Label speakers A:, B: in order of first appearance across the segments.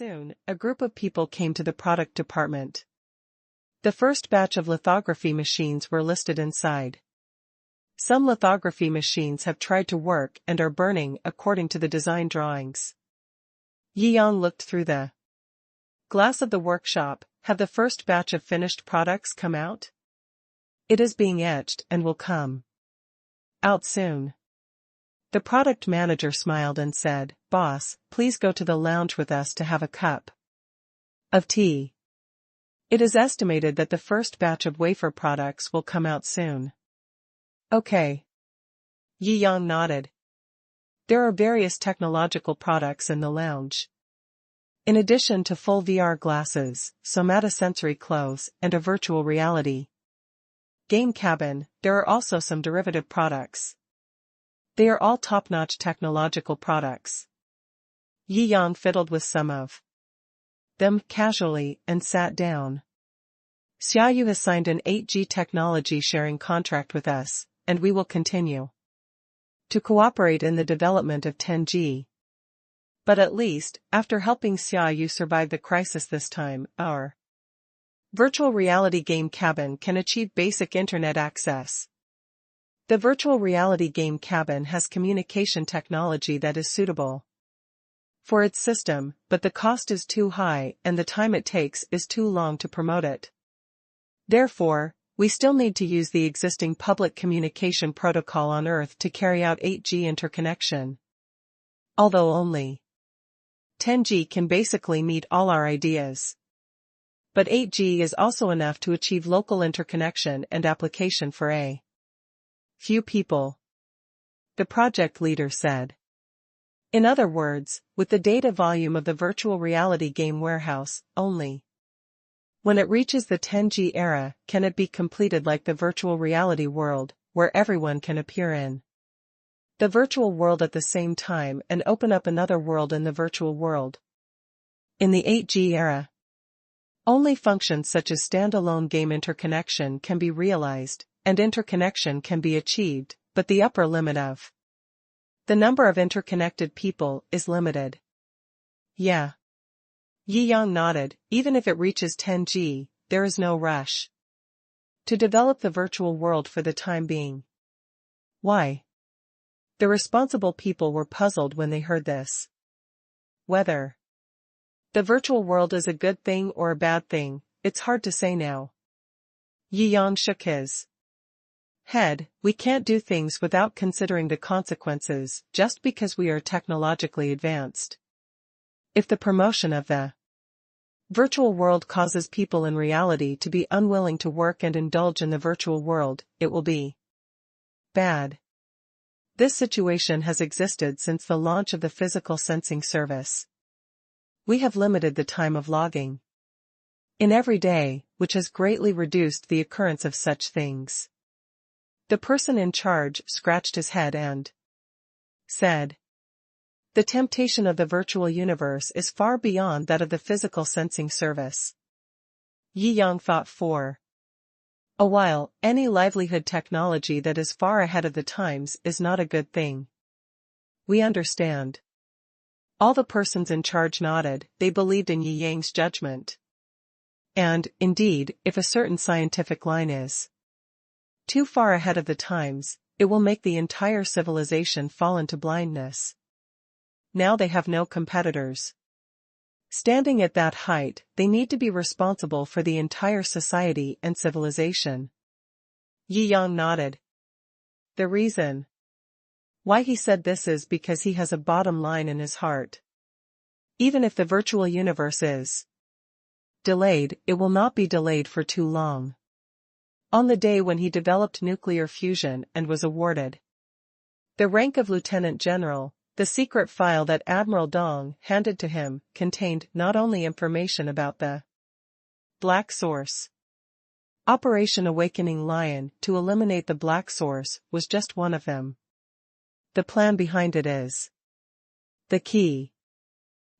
A: Soon, a group of people came to the product department. The first batch of lithography machines were listed inside. Some lithography machines have tried to work and are burning according to the design drawings. Yang looked through the glass of the workshop. Have the first batch of finished products come out? It is being etched and will come out soon. The product manager smiled and said, "Boss, please go to the lounge with us to have a cup of tea. It is estimated that the first batch of wafer products will come out soon." Okay. Yang nodded. There are various technological products in the lounge. In addition to full VR glasses, somatosensory clothes, and a virtual reality game cabin, there are also some derivative products. They are all top-notch technological products. Yang fiddled with some of them casually and sat down. Shou has signed an 8G technology sharing contract with us, and we will continue to cooperate in the development of 10G. But at least, after helping Shou survive the crisis this time, our virtual reality game cabin can achieve basic internet access. The virtual reality game cabin has communication technology that is suitable for its system, but the cost is too high and the time it takes is too long to promote it. Therefore, we still need to use the existing public communication protocol on Earth to carry out 8G interconnection. Although only 10G can basically meet all our ideas. But 8G is also enough to achieve local interconnection and application for a few people, the project leader said. In other words, with the data volume of the virtual reality game warehouse, only when it reaches the 10G era can it be completed like the virtual reality world, where everyone can appear in the virtual world at the same time and open up another world in the virtual world. In the 8G era, only functions such as standalone game interconnection can be realized, and interconnection can be achieved, but the upper limit of the number of interconnected people is limited. Yeah. Yang nodded. Even if it reaches 10G, there is no rush to develop the virtual world for the time being. Why? The responsible people were puzzled when they heard this. Whether the virtual world is a good thing or a bad thing, it's hard to say now. Yang shook his head. We can't do things without considering the consequences just because we are technologically advanced. If the promotion of the virtual world causes people in reality to be unwilling to work and indulge in the virtual world, it will be bad. This situation has existed since the launch of the physical sensing service. We have limited the time of logging in every day, which has greatly reduced the occurrence of such things. The person in charge scratched his head and said, "The temptation of the virtual universe is far beyond that of the physical sensing service." Yang thought for a while. Any livelihood technology that is far ahead of the times is not a good thing. We understand. All the persons in charge nodded. They believed in Yang's judgment. And, indeed, if a certain scientific line is too far ahead of the times, it will make the entire civilization fall into blindness. Now they have no competitors. Standing at that height, they need to be responsible for the entire society and civilization. Yang nodded. The reason why he said this is because he has a bottom line in his heart. Even if the virtual universe is delayed, it will not be delayed for too long. On the day when he developed nuclear fusion and was awarded the rank of Lieutenant General, the secret file that Admiral Dong handed to him contained not only information about the Black Source. Operation Awakening Lion to eliminate the Black Source was just one of them. The plan behind it is the key.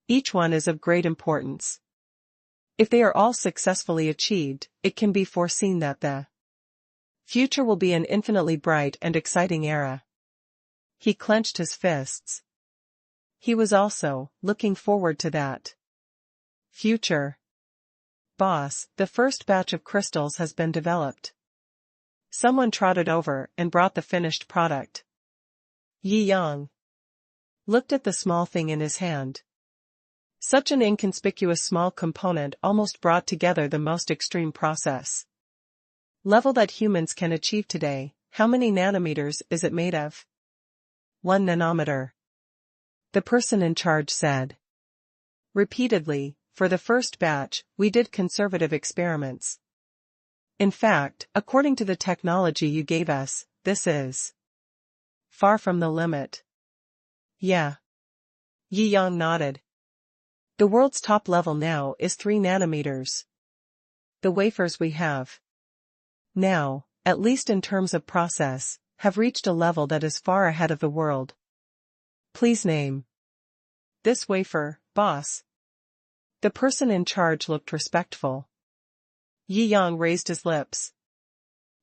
A: Each one is of great importance. If they are all successfully achieved, it can be foreseen that the future will be an infinitely bright and exciting era. He clenched his fists. He was also looking forward to that. Future. Boss, the first batch of crystals has been developed. Someone trotted over and brought the finished product. Yi Yang looked at the small thing in his hand. Such an inconspicuous small component almost brought together the most extreme process level that humans can achieve today. How many nanometers is it made of? 1 nanometer. The person in charge said. Repeatedly, for the first batch, we did conservative experiments. In fact, according to the technology you gave us, this is far from the limit. Yeah. Yi Yang nodded. The world's top level now is 3 nanometers. The wafers we have now, at least in terms of process, have reached a level that is far ahead of the world. Please name this wafer, boss. The person in charge looked respectful. Yi Yang raised his lips.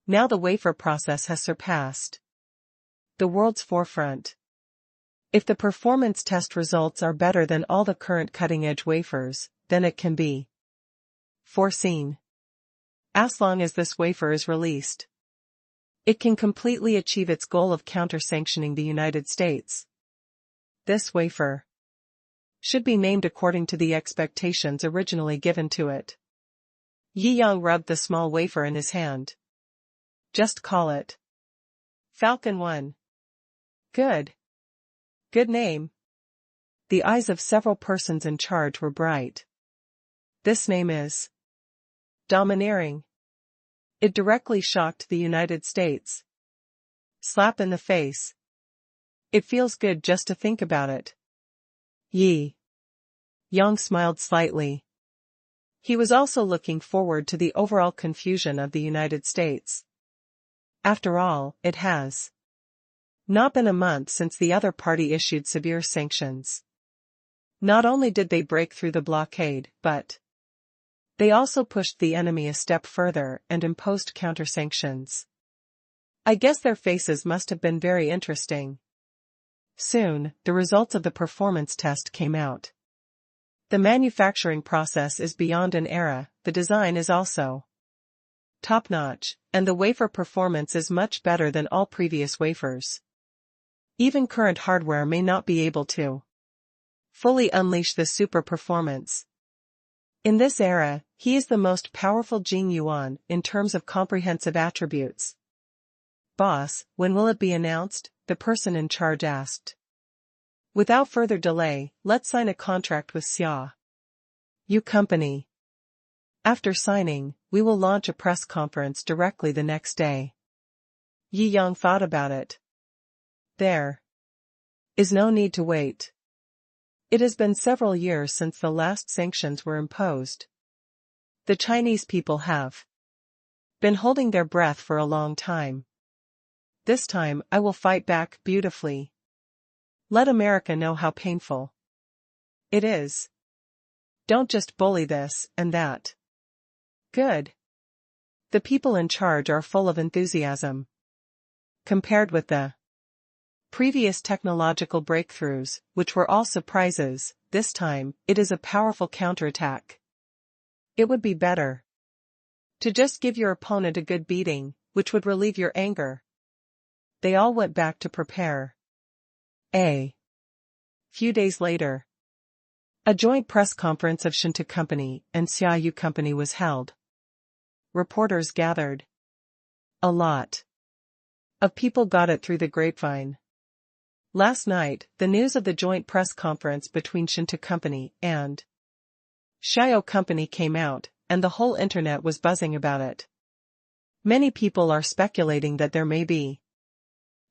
A: Now the wafer process has surpassed the world's forefront. If the performance test results are better than all the current cutting-edge wafers, then it can be foreseen. As long as this wafer is released, it can completely achieve its goal of counter-sanctioning the United States. This wafer should be named according to the expectations originally given to it. Yi Yang rubbed the small wafer in his hand. Just call it Falcon 1. Good. Good name. The eyes of several persons in charge were bright. This name is domineering. It directly shocked the United States. Slap in the face. It feels good just to think about it. Yi Yang smiled slightly. He was also looking forward to the overall confusion of the United States. After all, it has not been a month since the other party issued severe sanctions. Not only did they break through the blockade, but they also pushed the enemy a step further and imposed counter-sanctions. I guess their faces must have been very interesting. Soon, the results of the performance test came out. The manufacturing process is beyond an era, the design is also top-notch, and the wafer performance is much better than all previous wafers. Even current hardware may not be able to fully unleash this super performance. In this era, he is the most powerful Jing Yuan in terms of comprehensive attributes. Boss, when will it be announced? The person in charge asked. Without further delay, let's sign a contract with Shou company. After signing, we will launch a press conference directly the next day. Yi Yang thought about it. There is no need to wait. It has been several years since the last sanctions were imposed. The Chinese people have been holding their breath for a long time. This time I will fight back beautifully. Let America know how painful it is. Don't just bully this and that. Good. The people in charge are full of enthusiasm. Compared with the previous technological breakthroughs, which were all surprises, this time, it is a powerful counterattack. It would be better to just give your opponent a good beating, which would relieve your anger. They all went back to prepare. A few days later, a joint press conference of Shou Company and Shou Company was held. Reporters gathered. A lot of people got it through the grapevine. Last night, the news of the joint press conference between Shou Company and Shou Company came out, and the whole internet was buzzing about it. Many people are speculating that there may be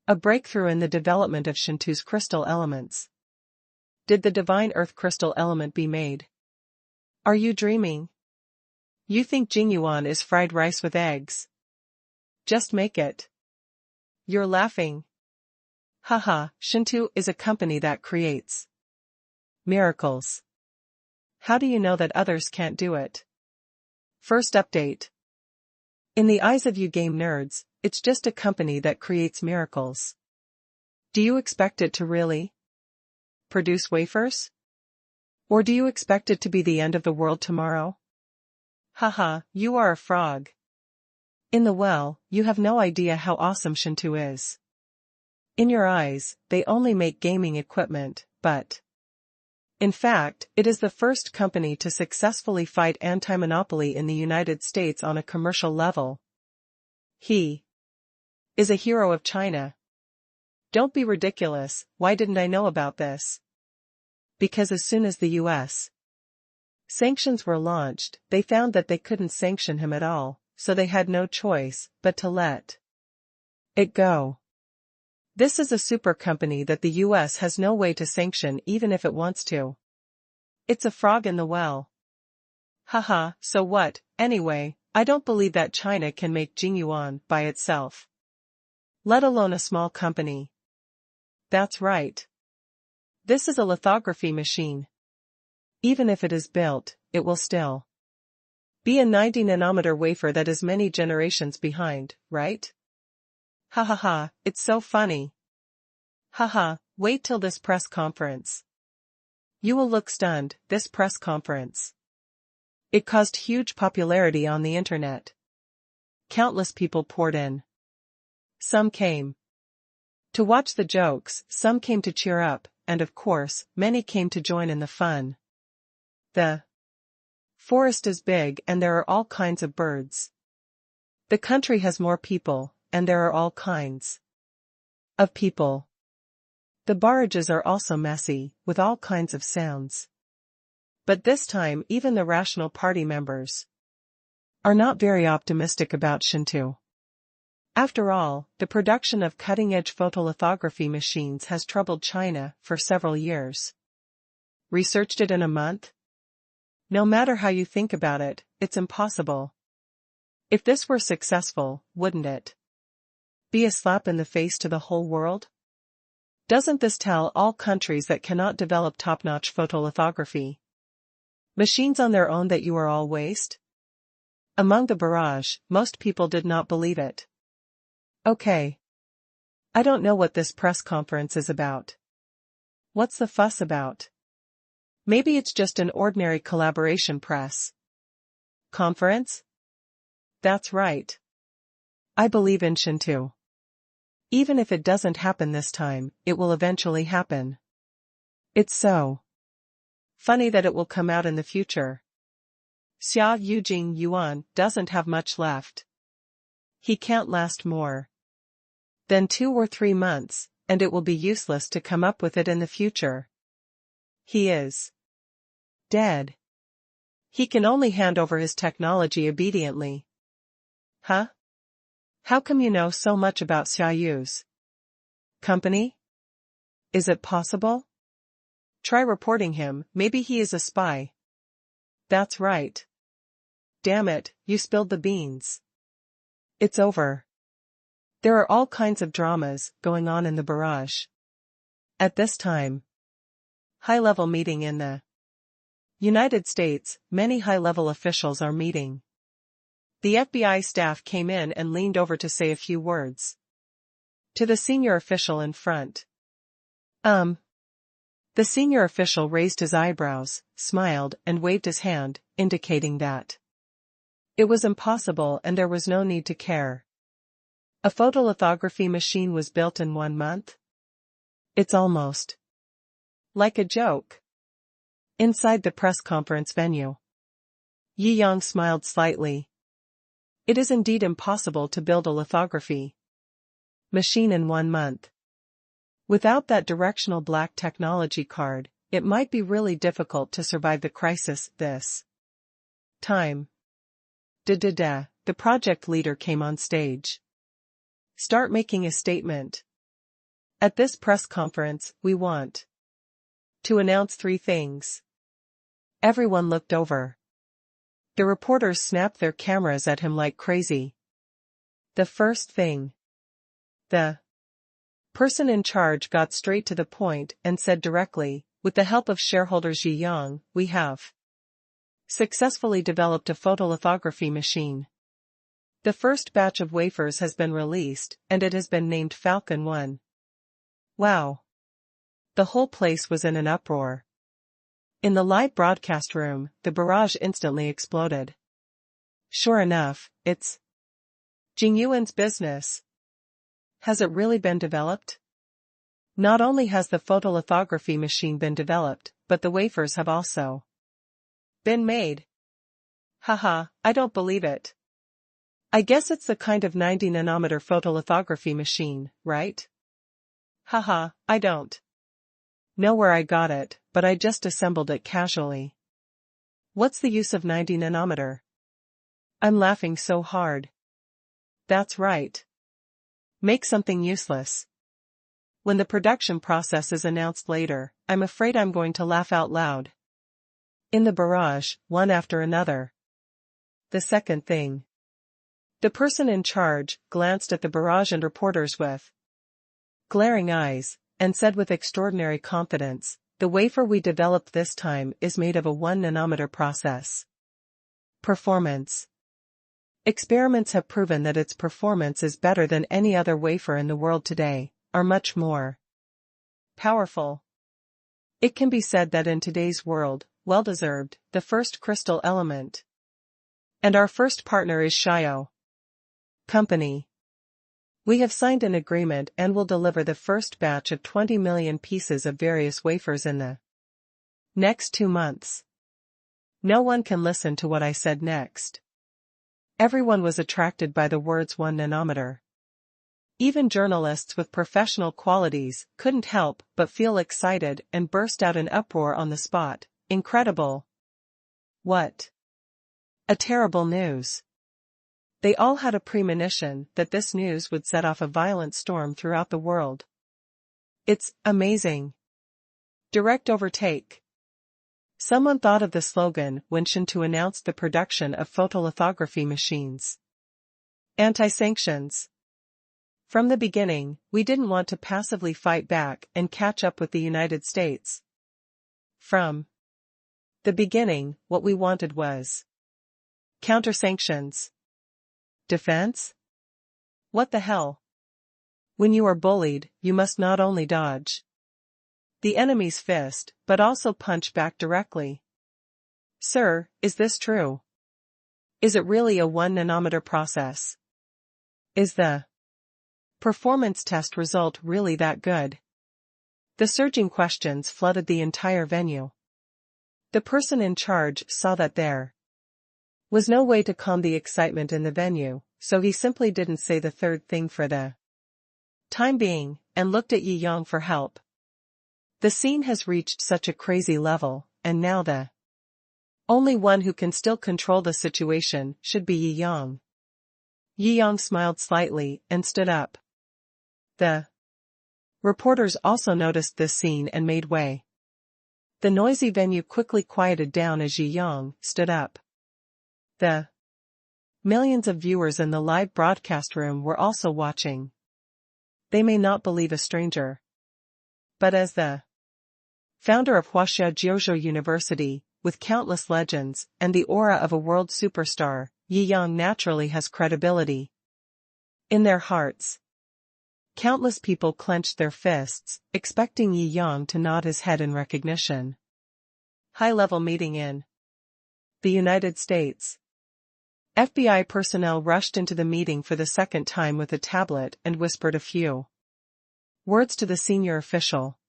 A: a breakthrough in the development of Shou's crystal elements. Did the divine earth crystal element be made? Are you dreaming? You think Jingyuan is fried rice with eggs? Just make it. You're laughing. Haha, Shou is a company that creates miracles. How do you know that others can't do it? First update. In the eyes of you game nerds, it's just a company that creates miracles. Do you expect it to really produce wafers? Or do you expect it to be the end of the world tomorrow? Haha, you are a frog. In the well, you have no idea how awesome Shou is. In your eyes, they only make gaming equipment, but in fact, it is the first company to successfully fight anti-monopoly in the United States on a commercial level. He is a hero of China. Don't be ridiculous, why didn't I know about this? Because as soon as the US sanctions were launched, they found that they couldn't sanction him at all, so they had no choice but to let it go. This is a super company that the US has no way to sanction even if it wants to. It's a frog in the well. Haha, so what, anyway, I don't believe that China can make Jingyuan by itself. Let alone a small company. That's right. This is a lithography machine. Even if it is built, it will still be a 90-nanometer wafer that is many generations behind, right? Ha ha ha, it's so funny. Haha, wait till this press conference. You will look stunned, this press conference. It caused huge popularity on the internet. Countless people poured in. Some came to watch the jokes, some came to cheer up, and of course, many came to join in the fun. The forest is big and there are all kinds of birds. The country has more people, and there are all kinds of people. The barrages are also messy, with all kinds of sounds. But this time even the Rational Party members are not very optimistic about Shou. After all, the production of cutting-edge photolithography machines has troubled China for several years. Researched it in a month? No matter how you think about it, it's impossible. If this were successful, wouldn't it be a slap in the face to the whole world? Doesn't this tell all countries that cannot develop top-notch photolithography machines on their own that you are all waste? Among the barrage, most people did not believe it. Okay. I don't know what this press conference is about. What's the fuss about? Maybe it's just an ordinary collaboration press conference? That's right. I believe in Shou. Even if it doesn't happen this time, it will eventually happen. It's so funny that it will come out in the future. Xia Yujing Yuan doesn't have much left. He can't last more than 2 or 3 months, and it will be useless to come up with it in the future. He is dead. He can only hand over his technology obediently. Huh? How come you know so much about Xiaoyu's company? Is it possible? Try reporting him, maybe he is a spy. That's right. Damn it, you spilled the beans. It's over. There are all kinds of dramas going on in the barrage. At this time, high-level meeting in the United States, many high-level officials are meeting. The FBI staff came in and leaned over to say a few words to the senior official in front. The senior official raised his eyebrows, smiled, and waved his hand, indicating that it was impossible and there was no need to care. A photolithography machine was built in 1 month? It's almost like a joke. Inside the press conference venue, Yi Yang smiled slightly. It is indeed impossible to build a lithography machine in 1 month. Without that directional black technology card, it might be really difficult to survive the crisis this time. The project leader came on stage. Start making a statement. At this press conference, we want to announce 3 things. Everyone looked over. The reporters snapped their cameras at him like crazy. The first thing. The person in charge got straight to the point and said directly, with the help of shareholders Yi Yang, we have successfully developed a photolithography machine. The first batch of wafers has been released, and it has been named Falcon 1. Wow. The whole place was in an uproar. In the live broadcast room, the barrage instantly exploded. Sure enough, it's Jingyuan's business. Has it really been developed? Not only has the photolithography machine been developed, but the wafers have also been made. Haha, I don't believe it. I guess it's the kind of 90 nanometer photolithography machine, right? Haha, I don't know where I got it, but I just assembled it casually. What's the use of 90 nanometer? I'm laughing so hard. That's right. Make something useless. When the production process is announced later, I'm afraid I'm going to laugh out loud. In the barrage, one after another. The second thing. The person in charge glanced at the barrage and reporters with glaring eyes, and said with extraordinary confidence, "The wafer we developed this time is made of a 1 nanometer process. Performance. Experiments have proven that its performance is better than any other wafer in the world today, are much more powerful. It can be said that in today's world, well-deserved, the first crystal element. And our first partner is Shou Company. We have signed an agreement and will deliver the first batch of 20 million pieces of various wafers in the next 2 months. No one can listen to what I said next." Everyone was attracted by the words 1 nanometer. Even journalists with professional qualities couldn't help but feel excited and burst out in uproar on the spot. Incredible. What a terrible news. They all had a premonition that this news would set off a violent storm throughout the world. It's amazing. Direct overtake. Someone thought of the slogan when Shou announced the production of photolithography machines. Anti-sanctions. From the beginning, we didn't want to passively fight back and catch up with the United States. From the beginning, what we wanted was counter-sanctions. Defense? What the hell? When you are bullied, you must not only dodge the enemy's fist, but also punch back directly. Sir, is this true? Is it really a 1 nanometer process? Is the performance test result really that good? The surging questions flooded the entire venue. The person in charge saw that there was no way to calm the excitement in the venue, so he simply didn't say the third thing for the time being, and looked at Yi Yang for help. The scene has reached such a crazy level, and now the only one who can still control the situation should be Yi Yang. Yi Yang smiled slightly and stood up. The reporters also noticed this scene and made way. The noisy venue quickly quieted down as Yi Yang stood up. The millions of viewers in the live broadcast room were also watching. They may not believe a stranger. But as the founder of Huaxia Jiuzhou University, with countless legends and the aura of a world superstar, Yi Yang naturally has credibility. In their hearts, countless people clenched their fists, expecting Yi Yang to nod his head in recognition. High-level meeting in the United States. FBI personnel rushed into the meeting for the second time with a tablet and whispered a few words to the senior official.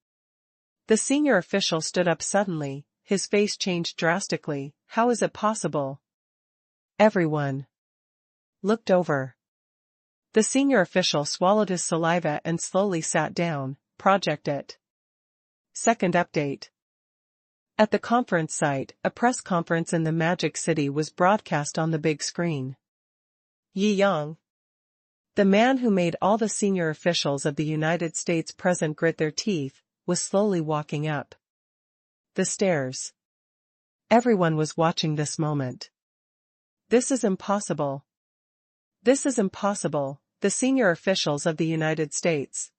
A: The senior official stood up suddenly, his face changed drastically. How is it possible? Everyone looked over. The senior official swallowed his saliva and slowly sat down. Project it. Second update. At the conference site, a press conference in the Magic City was broadcast on the big screen. Yi Yang, the man who made all the senior officials of the United States present grit their teeth, was slowly walking up the stairs. Everyone was watching this moment. This is impossible. This is impossible, the senior officials of the United States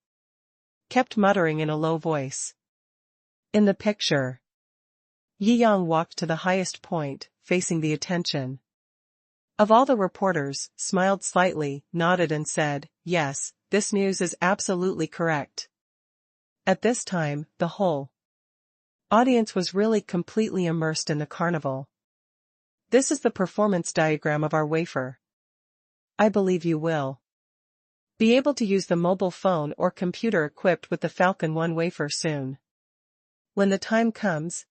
A: kept muttering in a low voice. In the picture, Yi Yang walked to the highest point, facing the attention of all the reporters, smiled slightly, nodded and said, "Yes, this news is absolutely correct." At this time, the whole Audience was really completely immersed in the carnival. This is the performance diagram of our wafer. I believe you will be able to use the mobile phone or computer equipped with the Falcon 1 wafer soon. When the time comes,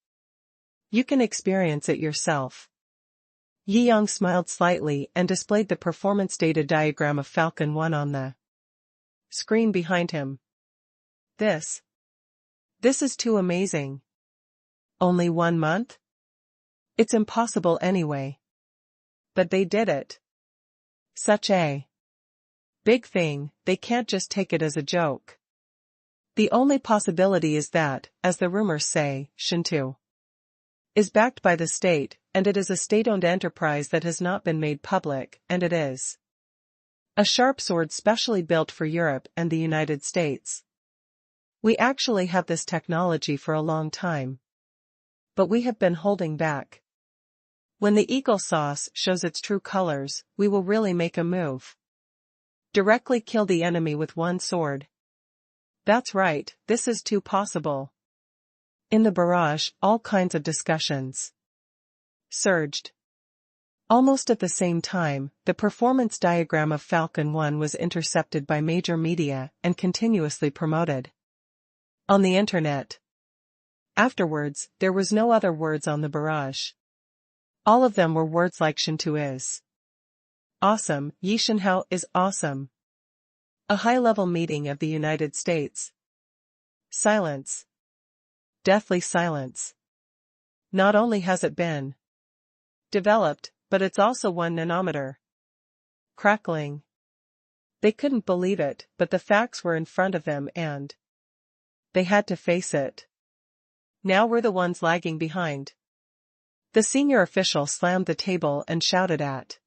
A: you can experience it yourself. Yi Yang smiled slightly and displayed the performance data diagram of Falcon 1 on the screen behind him. This is too amazing. Only 1 month? It's impossible anyway. But they did it. Such a big thing, they can't just take it as a joke. The only possibility is that, as the rumors say, Shou is backed by the state, and it is a state-owned enterprise that has not been made public, and it is a sharp sword specially built for Europe and the United States. We actually have this technology for a long time. But we have been holding back. When the eagle sauce shows its true colors, we will really make a move. Directly kill the enemy with one sword. That's right, this is too possible. In the barrage, all kinds of discussions surged. Almost at the same time, the performance diagram of Falcon 1 was intercepted by major media and continuously promoted on the internet. Afterwards, there was no other words on the barrage. All of them were words like Shou is awesome, Yishenhao is awesome. A high-level meeting of the United States. Silence. Deathly silence. Not only has it been developed, but it's also 1 nanometer. Crackling. They couldn't believe it, but the facts were in front of them and they had to face it. Now we're the ones lagging behind. The senior official slammed the table and shouted at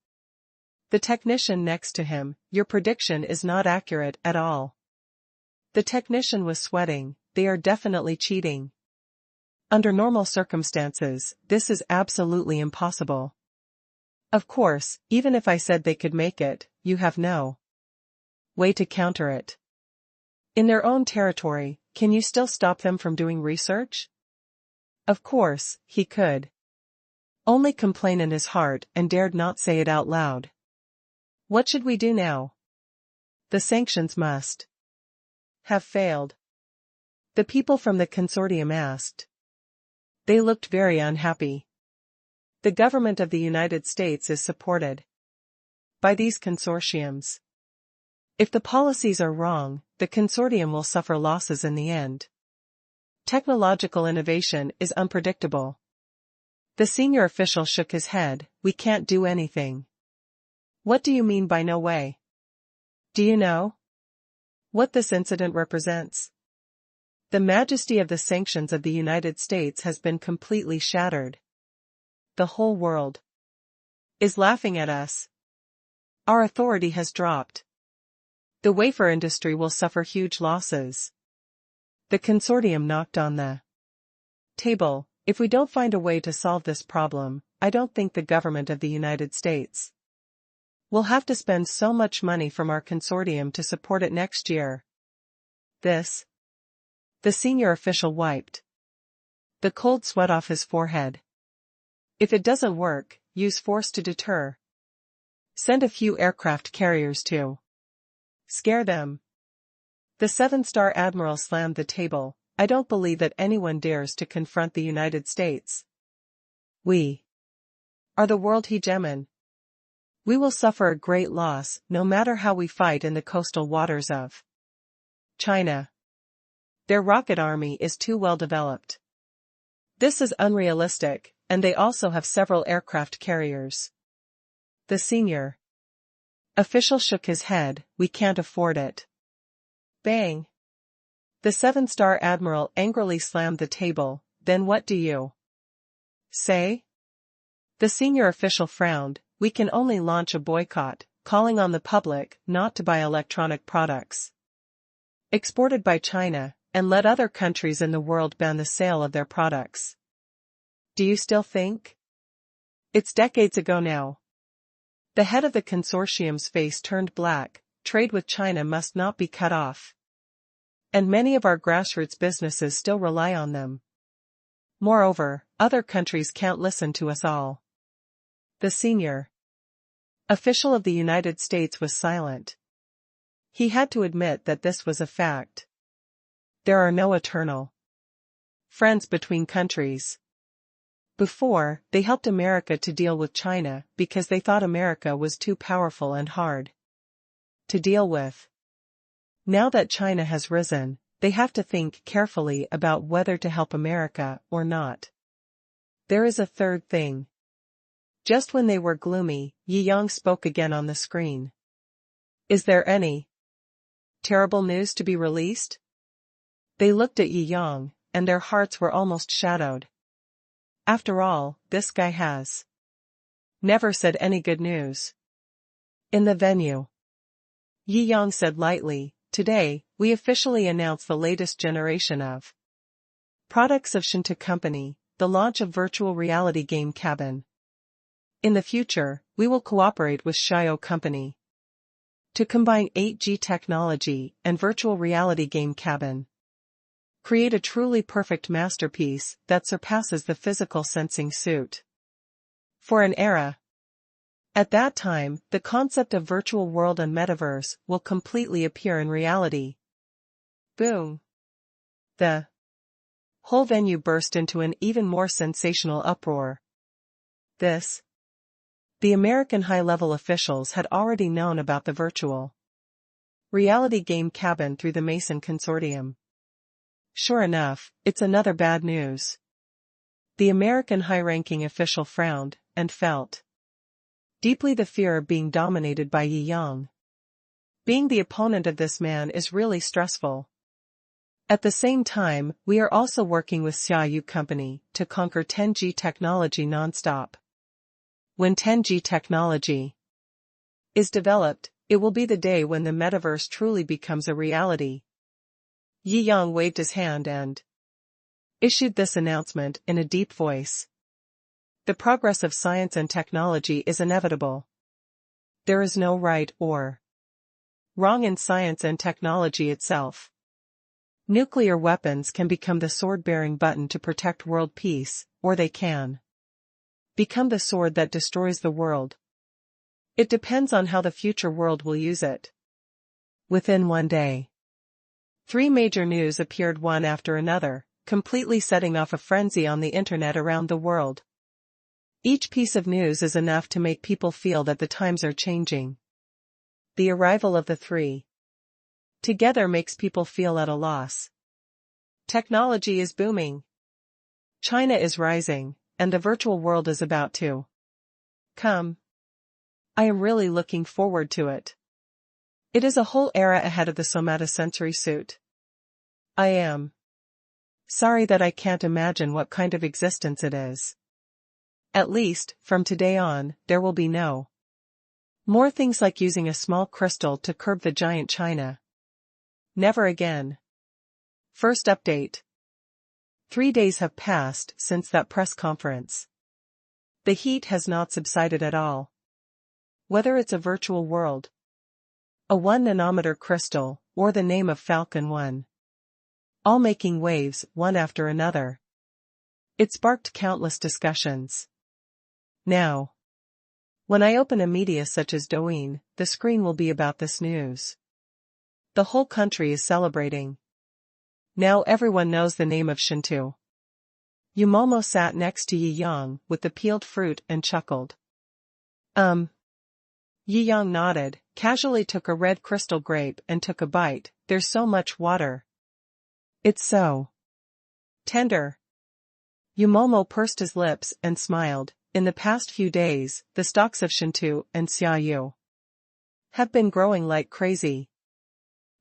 A: the technician next to him, "Your prediction is not accurate at all." The technician was sweating. They are definitely cheating. Under normal circumstances, this is absolutely impossible. Of course, even if I said they could make it, you have no way to counter it. In their own territory, can you still stop them from doing research? Of course, he could only complain in his heart and dared not say it out loud. What should we do now? The sanctions must have failed. The people from the consortium asked. They looked very unhappy. The government of the United States is supported by these consortiums. If the policies are wrong, the consortium will suffer losses in the end. Technological innovation is unpredictable. The senior official shook his head. We can't do anything. What do you mean by no way? Do you know what this incident represents? The majesty of the sanctions of the United States has been completely shattered. The whole world is laughing at us. Our authority has dropped. The wafer industry will suffer huge losses. The consortium knocked on the table. If we don't find a way to solve this problem, I don't think the government of the United States will have to spend so much money from our consortium to support it next year. The senior official wiped the cold sweat off his forehead. If it doesn't work, use force to deter. Send a few aircraft carriers to scare them. The 7-star admiral slammed the table. I don't believe that anyone dares to confront the United States. We are the world hegemon. We will suffer a great loss, no matter how we fight in the coastal waters of China. Their rocket army is too well developed. This is unrealistic, and they also have several aircraft carriers. The senior official shook his head. We can't afford it. Bang! The 7-star admiral angrily slammed the table. Then what do you say? The senior official frowned. We can only launch a boycott, calling on the public not to buy electronic products exported by China, and let other countries in the world ban the sale of their products. Do you still think? It's decades ago now. The head of the consortium's face turned black. Trade with China must not be cut off. And many of our grassroots businesses still rely on them. Moreover, other countries can't listen to us all. The senior official of the United States was silent. He had to admit that this was a fact. There are no eternal friends between countries. Before, they helped America to deal with China because they thought America was too powerful and hard to deal with. Now that China has risen, they have to think carefully about whether to help America or not. There is a third thing. Just when they were gloomy, Yi Yang spoke again on the screen. Is there any terrible news to be released? They looked at Yi Yang, and their hearts were almost shadowed. After all, this guy has never said any good news. In the venue, Yi Yang said lightly, "Today, we officially announce the latest generation of products of Shou Company, the launch of virtual reality game cabin. In the future, we will cooperate with Shou Company to combine 8G technology and virtual reality game cabin. Create a truly perfect masterpiece that surpasses the physical sensing suit. For an era. At that time, the concept of virtual world and metaverse will completely appear in reality." Boom! The whole venue burst into an even more sensational uproar. The American high-level officials had already known about the virtual reality game cabin through the Mason Consortium. Sure enough, it's another bad news. The American high-ranking official frowned, and felt deeply the fear of being dominated by Yi Yang. Being the opponent of this man is really stressful. At the same time, we are also working with Shou Company to conquer 10G technology non-stop. When 10G technology is developed, it will be the day when the metaverse truly becomes a reality. Yi Yang waved his hand and issued this announcement in a deep voice. The progress of science and technology is inevitable. There is no right or wrong in science and technology itself. Nuclear weapons can become the sword-bearing button to protect world peace, or they can become the sword that destroys the world. It depends on how the future world will use it. Within one day, 3 major news appeared one after another, completely setting off a frenzy on the internet around the world. Each piece of news is enough to make people feel that the times are changing. The arrival of the 3 together makes people feel at a loss. Technology is booming. China is rising, and the virtual world is about to come. I am really looking forward to it. It is a whole era ahead of the somatosensory suit. I am sorry that I can't imagine what kind of existence it is. At least, from today on, there will be no more things like using a small crystal to curb the giant China. Never again. First update. 3 days have passed since that press conference. The heat has not subsided at all. Whether it's a virtual world, a 1 nanometer crystal, or the name of Falcon 1. All making waves, one after another. It sparked countless discussions. Now, when I open a media such as Douyin, the screen will be about this news. The whole country is celebrating. Now everyone knows the name of Shou. Yumomo sat next to Yi Yang with the peeled fruit and chuckled. Yi Yang nodded, casually took a red crystal grape and took a bite. There's so much water. It's so tender. Yumomo pursed his lips and smiled. In the past few days, the stocks of Shou and Xiaoyu have been growing like crazy.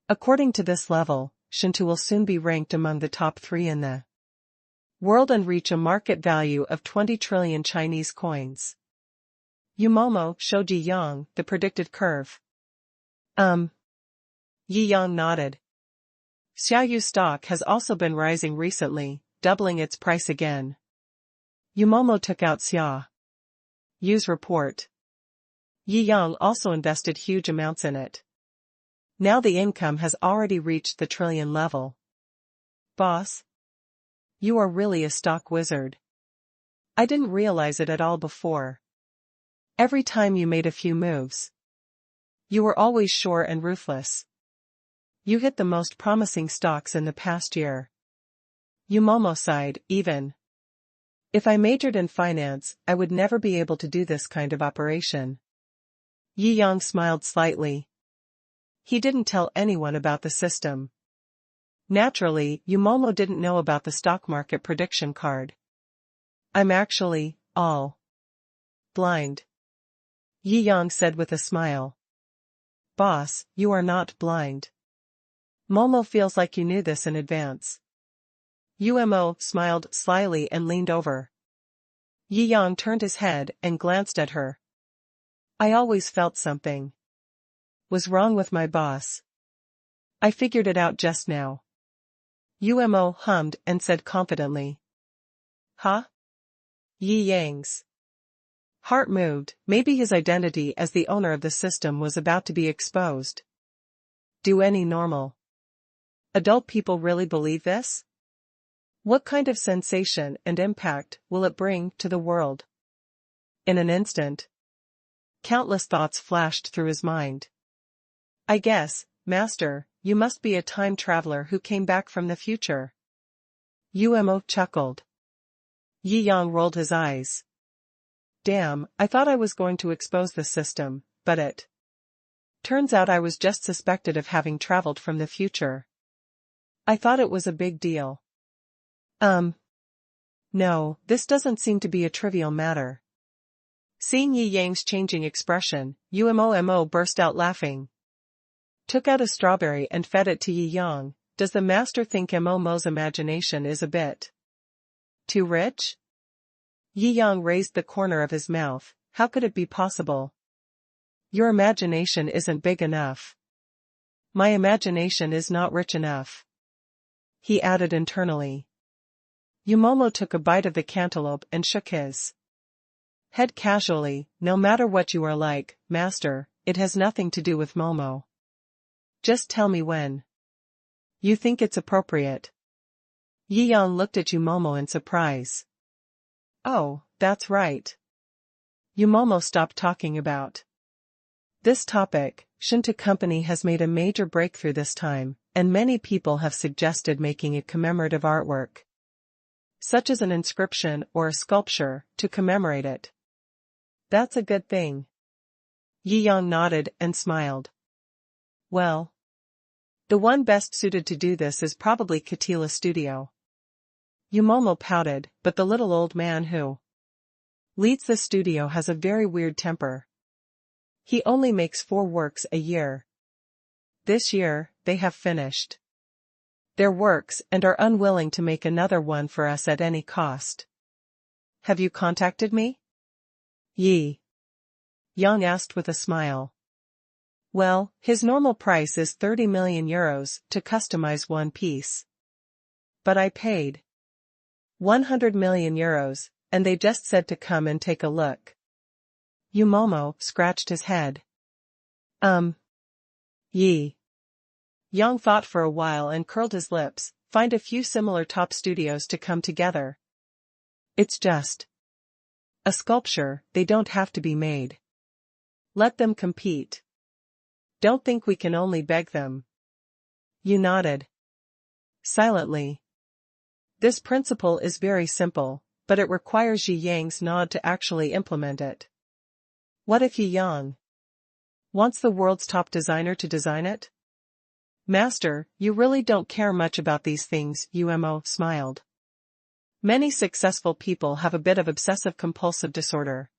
A: According to this level, Shou will soon be ranked among the top 3 in the world and reach a market value of 20 trillion Chinese coins. Yumomo showed Yi Yang the predicted curve. Yi Yang nodded. Xiaoyu's stock has also been rising recently, doubling its price again. Yumomo took out Xiaoyu's report. Yi Yang also invested huge amounts in it. Now the income has already reached the trillion level. Boss? You are really a stock wizard. I didn't realize it at all before. Every time you made a few moves, you were always sure and ruthless. You hit the most promising stocks in the past year. Yumomo sighed, even. If I majored in finance, I would never be able to do this kind of operation. Yi Yang smiled slightly. He didn't tell anyone about the system. Naturally, Yumomo didn't know about the stock market prediction card. I'm actually, all blind, Yi Yang said with a smile. Boss, you are not blind. Momo feels like you knew this in advance. Umo smiled slyly and leaned over. Yi Yang turned his head and glanced at her. I always felt something was wrong with my boss. I figured it out just now. Umo hummed and said confidently. Huh? Yi Yang's heart moved. Maybe his identity as the owner of the system was about to be exposed. Do any normal adult people really believe this? What kind of sensation and impact will it bring to the world? In an instant, countless thoughts flashed through his mind. I guess, Master, you must be a time traveler who came back from the future. Umo chuckled. Yi Yang rolled his eyes. Damn, I thought I was going to expose the system, but it turns out I was just suspected of having traveled from the future. I thought it was a big deal. No, this doesn't seem to be a trivial matter. Seeing Yi Yang's changing expression, Umo burst out laughing. Took out a strawberry and fed it to Yi Yang. Does the master think Mo's imagination is a bit too rich? Yi Yang raised the corner of his mouth. How could it be possible? Your imagination isn't big enough. My imagination is not rich enough. He added internally. Umomo took a bite of the cantaloupe and shook his head casually. No matter what you are like, Master, it has nothing to do with Momo. Just tell me when you think it's appropriate. Yi Yang looked at Umomo in surprise. Oh, that's right. Umomo stopped talking about this topic. Shinta Company has made a major breakthrough this time, and many people have suggested making a commemorative artwork, such as an inscription or a sculpture, to commemorate it. That's a good thing. Yi Yang nodded and smiled. Well, the one best suited to do this is probably Katila Studio. Umomo pouted, but the little old man who leads the studio has a very weird temper. He only makes 4 works a year. This year, they have finished their works and are unwilling to make another one for us at any cost. Have you contacted me? Yi Yang asked with a smile. Well, his normal price is 30 million euros to customize one piece. But I paid 100 million euros, and they just said to come and take a look. Umomo scratched his head. Yi Yang thought for a while and curled his lips. Find a few similar top studios to come together. It's just a sculpture, they don't have to be made. Let them compete. Don't think we can only beg them. You nodded silently. This principle is very simple, but it requires Yi Yang's nod to actually implement it. What if Yi Yang wants the world's top designer to design it? Master, you really don't care much about these things, Umo smiled. Many successful people have a bit of obsessive-compulsive disorder.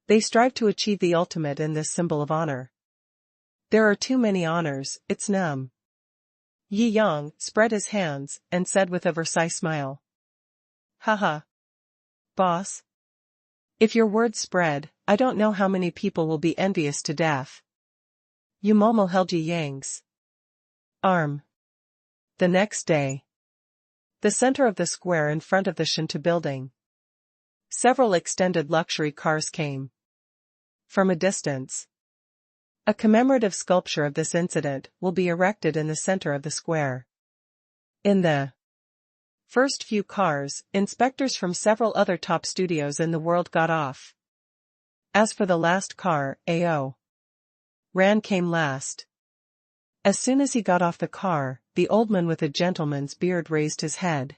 A: They strive to achieve the ultimate in this symbol of honor. There are too many honors, it's numb. Yi Yang spread his hands and said with a Versailles smile. Haha. Boss. If your words spread, I don't know how many people will be envious to death. Umomo held Yi Yang's arm. The next day, the center of the square in front of the Shinta building, several extended luxury cars came. From a distance, a commemorative sculpture of this incident will be erected in the center of the square. In the First few cars, inspectors from several other top studios in the world got off. As for the last car, A.O. Ran came last. As soon as he got off the car, the old man with a gentleman's beard raised his head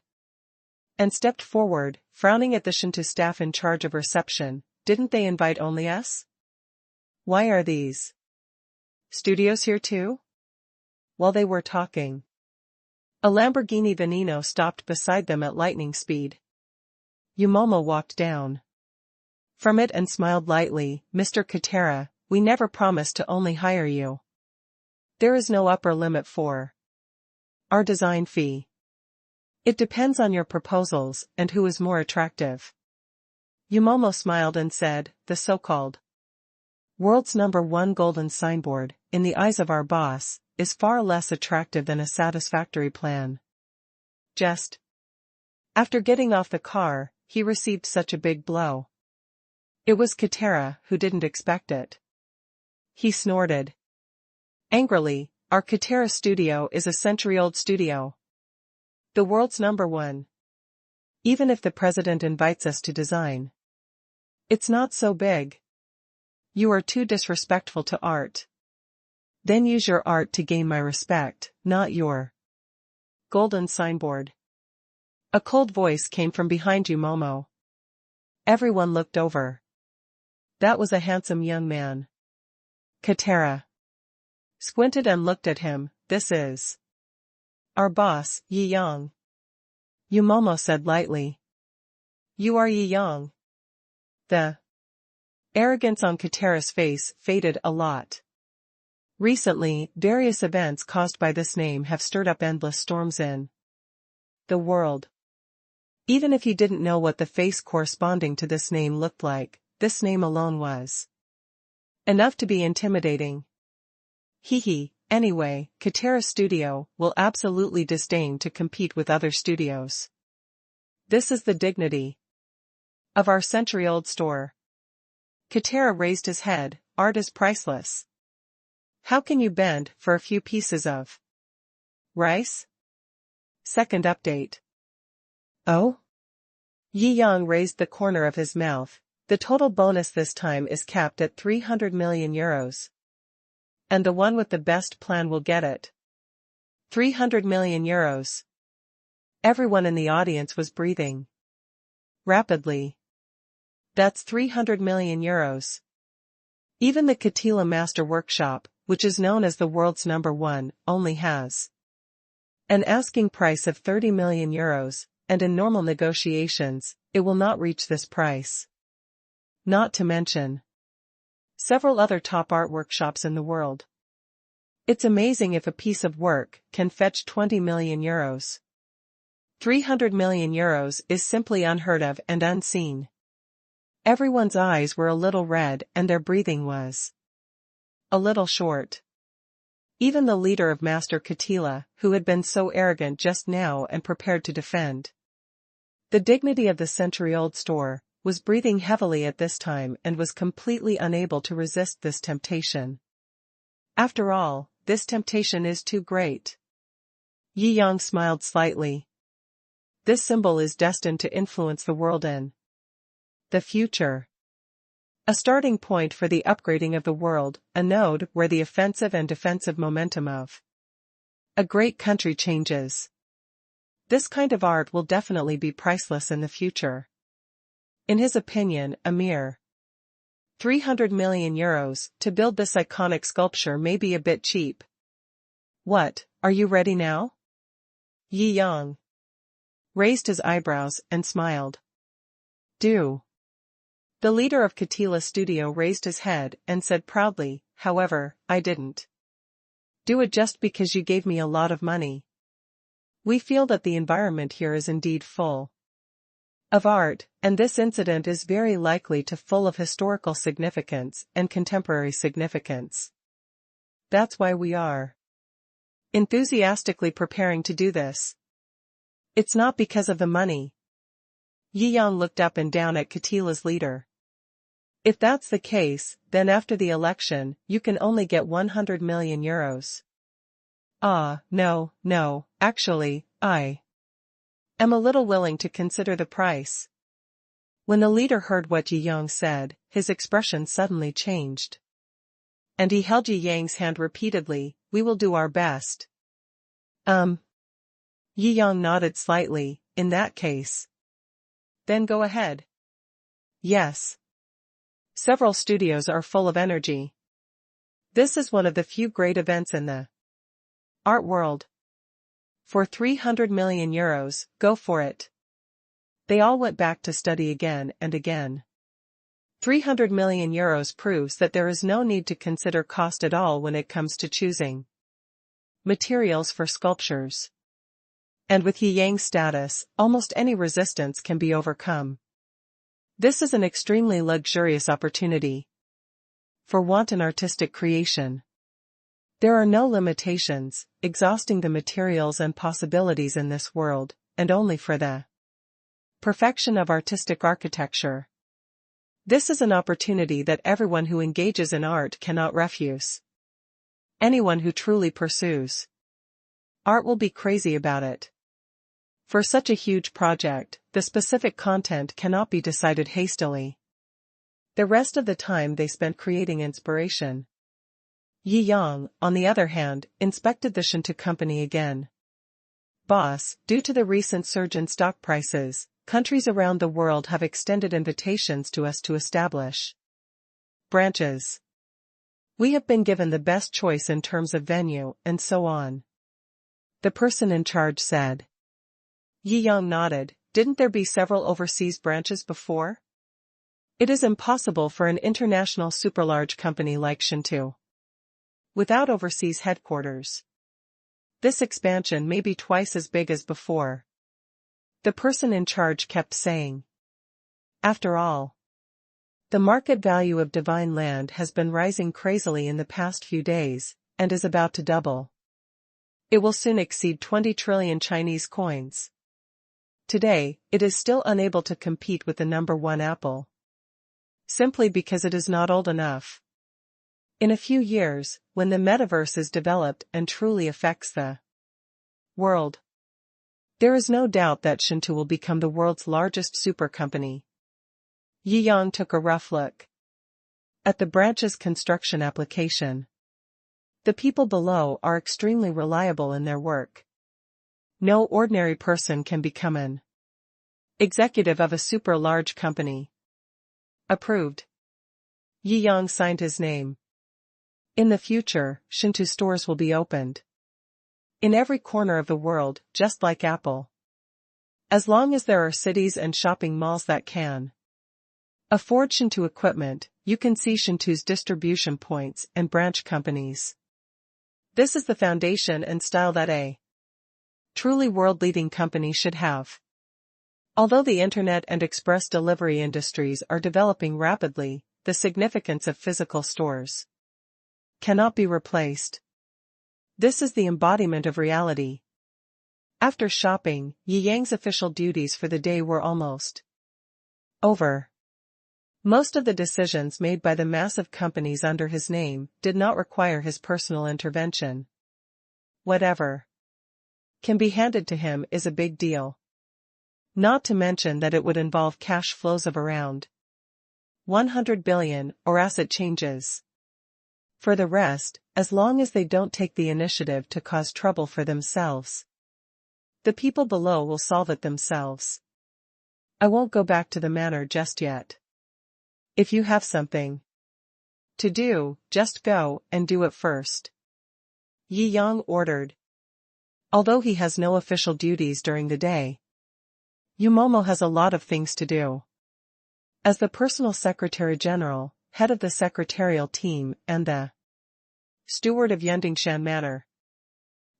A: and stepped forward, frowning at the Shou staff in charge of reception. Didn't they invite only us? Why are these studios here too? While they were talking, a Lamborghini Venom stopped beside them at lightning speed. Yumomo walked down from it and smiled lightly. Mr. Katera, we never promised to only hire you. There is no upper limit for our design fee. It depends on your proposals and who is more attractive. Yumomo smiled and said, the so-called world's #1 golden signboard, in the eyes of our boss, is far less attractive than a satisfactory plan. Just after getting off the car, he received such a big blow. It was Katera who didn't expect it. He snorted angrily, our Katera studio is a century-old studio. The world's #1. Even if the president invites us to design, it's not so big. You are too disrespectful to art. Then use your art to gain my respect, not your golden signboard. A cold voice came from behind Yumomo. Everyone looked over. That was a handsome young man. Katera squinted and looked at him. This is our boss, Yi Yang. Yumomo said lightly. You are Yi Yang. The arrogance on Katera's face faded a lot. Recently, various events caused by this name have stirred up endless storms in the world. Even if he didn't know what the face corresponding to this name looked like, this name alone was enough to be intimidating. Hee. Anyway, Katera Studio will absolutely disdain to compete with other studios. This is the dignity of our century-old store. Katera raised his head. Art is priceless. How can you bend for a few pieces of rice? Second update. Oh? Yi Yang raised the corner of his mouth. The total bonus this time is capped at 300 million euros. And the one with the best plan will get it. 300 million euros. Everyone in the audience was breathing rapidly. That's 300 million euros. Even the Katila Master Workshop, which is known as the world's #1, only has an asking price of 30 million euros, and in normal negotiations, it will not reach this price. Not to mention several other top art workshops in the world. It's amazing if a piece of work can fetch 20 million euros. 300 million euros is simply unheard of and unseen. Everyone's eyes were a little red and their breathing was a little short. Even the leader of Master Katila, who had been so arrogant just now and prepared to defend the dignity of the century-old store, was breathing heavily at this time and was completely unable to resist this temptation. After all, this temptation is too great. Yi Yang smiled slightly. This symbol is destined to influence the world in the future. A starting point for the upgrading of the world, a node where the offensive and defensive momentum of a great country changes. This kind of art will definitely be priceless in the future. In his opinion, a mere 300 million euros to build this iconic sculpture may be a bit cheap. What, are you ready now? Yi Yang raised his eyebrows and smiled. Do. The leader of Katila Studio raised his head and said proudly, however, I didn't do it just because you gave me a lot of money. We feel that the environment here is indeed full of art, and this incident is very likely to full of historical significance and contemporary significance. That's why we are enthusiastically preparing to do this. It's not because of the money. Yi Yang looked up and down at Katila's leader. If that's the case, then after the election, you can only get 100 million euros. No, actually, I am a little willing to consider the price. When the leader heard what Yi Yang said, his expression suddenly changed. And he held Yi Yang's hand repeatedly, we will do our best. Yi Yang nodded slightly, in that case. Then go ahead. Yes. Several studios are full of energy. This is one of the few great events in the art world. For 300 million euros, go for it. They all went back to study again and again. 300 million euros proves that there is no need to consider cost at all when it comes to choosing materials for sculptures. And with Yi Yang's status, almost any resistance can be overcome. This is an extremely luxurious opportunity for wanton artistic creation. There are no limitations, exhausting the materials and possibilities in this world, and only for the perfection of artistic architecture. This is an opportunity that everyone who engages in art cannot refuse. Anyone who truly pursues art will be crazy about it. For such a huge project, the specific content cannot be decided hastily. The rest of the time they spent creating inspiration. Yi Yang, on the other hand, inspected the Shou company again. Boss, due to the recent surge in stock prices, countries around the world have extended invitations to us to establish branches. We have been given the best choice in terms of venue and so on. The person in charge said. Yi Yang nodded, didn't there be several overseas branches before? It is impossible for an international superlarge company like Shou without overseas headquarters. This expansion may be twice as big as before. The person in charge kept saying. After all, the market value of divine land has been rising crazily in the past few days, and is about to double. It will soon exceed 20 trillion Chinese coins. Today, it is still unable to compete with the number one Apple. Simply because it is not old enough. In a few years, when the metaverse is developed and truly affects the world, there is no doubt that Shou will become the world's largest super company. Yi Yang took a rough look at the branch's construction application. The people below are extremely reliable in their work. No ordinary person can become an executive of a super large company. Approved. Yi Yang signed his name. In the future, Shou stores will be opened in every corner of the world, just like Apple. As long as there are cities and shopping malls that can afford Shou equipment, you can see Shou's distribution points and branch companies. This is the foundation and style that a truly world-leading company should have. Although the internet and express delivery industries are developing rapidly, the significance of physical stores cannot be replaced. This is the embodiment of reality. After shopping, Yi Yang's official duties for the day were almost over. Most of the decisions made by the massive companies under his name did not require his personal intervention. Whatever can be handed to him is a big deal. Not to mention that it would involve cash flows of around 100 billion, or asset changes. For the rest, as long as they don't take the initiative to cause trouble for themselves, the people below will solve it themselves. I won't go back to the manor just yet. If you have something to do, just go and do it first. Yi Yang ordered. Although he has no official duties during the day, Yumomo has a lot of things to do. As the personal secretary general, head of the secretarial team and the steward of Yundingshan Manor,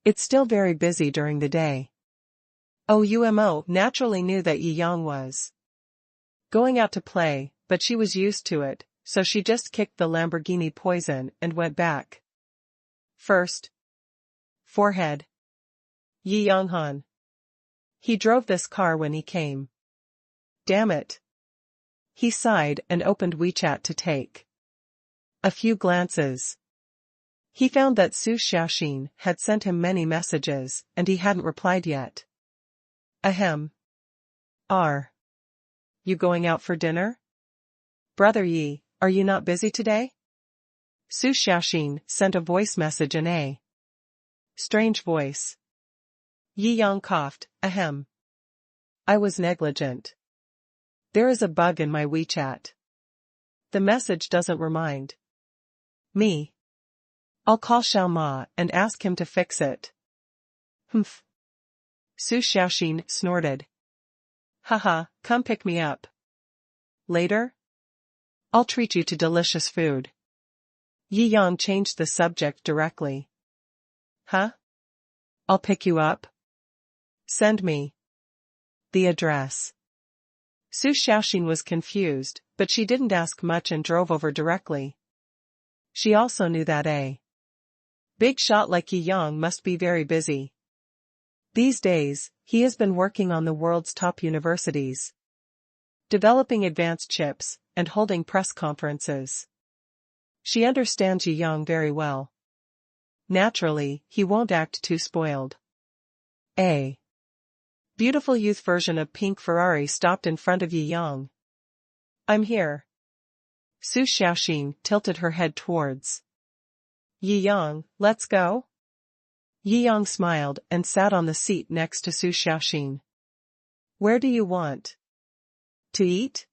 A: it's still very busy during the day. Yumo naturally knew that Yi Yang was going out to play, but she was used to it, so she just kicked the Lamborghini poison and went back. First. Forehead. Yi Yang-han. He drove this car when he came. Damn it. He sighed and opened WeChat to take a few glances. He found that Su Xiaoxin had sent him many messages, and he hadn't replied yet. Ahem. Are you going out for dinner? Brother Yi, are you not busy today? Su Xiaoxin sent a voice message in a strange voice. Yi Yang coughed, ahem. I was negligent. There is a bug in my WeChat. The message doesn't remind me. I'll call Shou Ma and ask him to fix it. Humph. Su Xiaoxin snorted. Haha, come pick me up. Later? I'll treat you to delicious food. Yi Yang changed the subject directly. Huh? I'll pick you up? Send me the address. Su Xiaoxin was confused, but she didn't ask much and drove over directly. She also knew that a big shot like Yi Yang must be very busy. These days, he has been working on the world's top universities, developing advanced chips, and holding press conferences. She understands Yi Yang very well. Naturally, he won't act too spoiled. A beautiful youth version of pink Ferrari stopped in front of Yi Yang. I'm here. Su Xiaoxin tilted her head towards Yi Yang. Let's go? Yi Yang smiled and sat on the seat next to Su Xiaoxin. Where do you want to eat?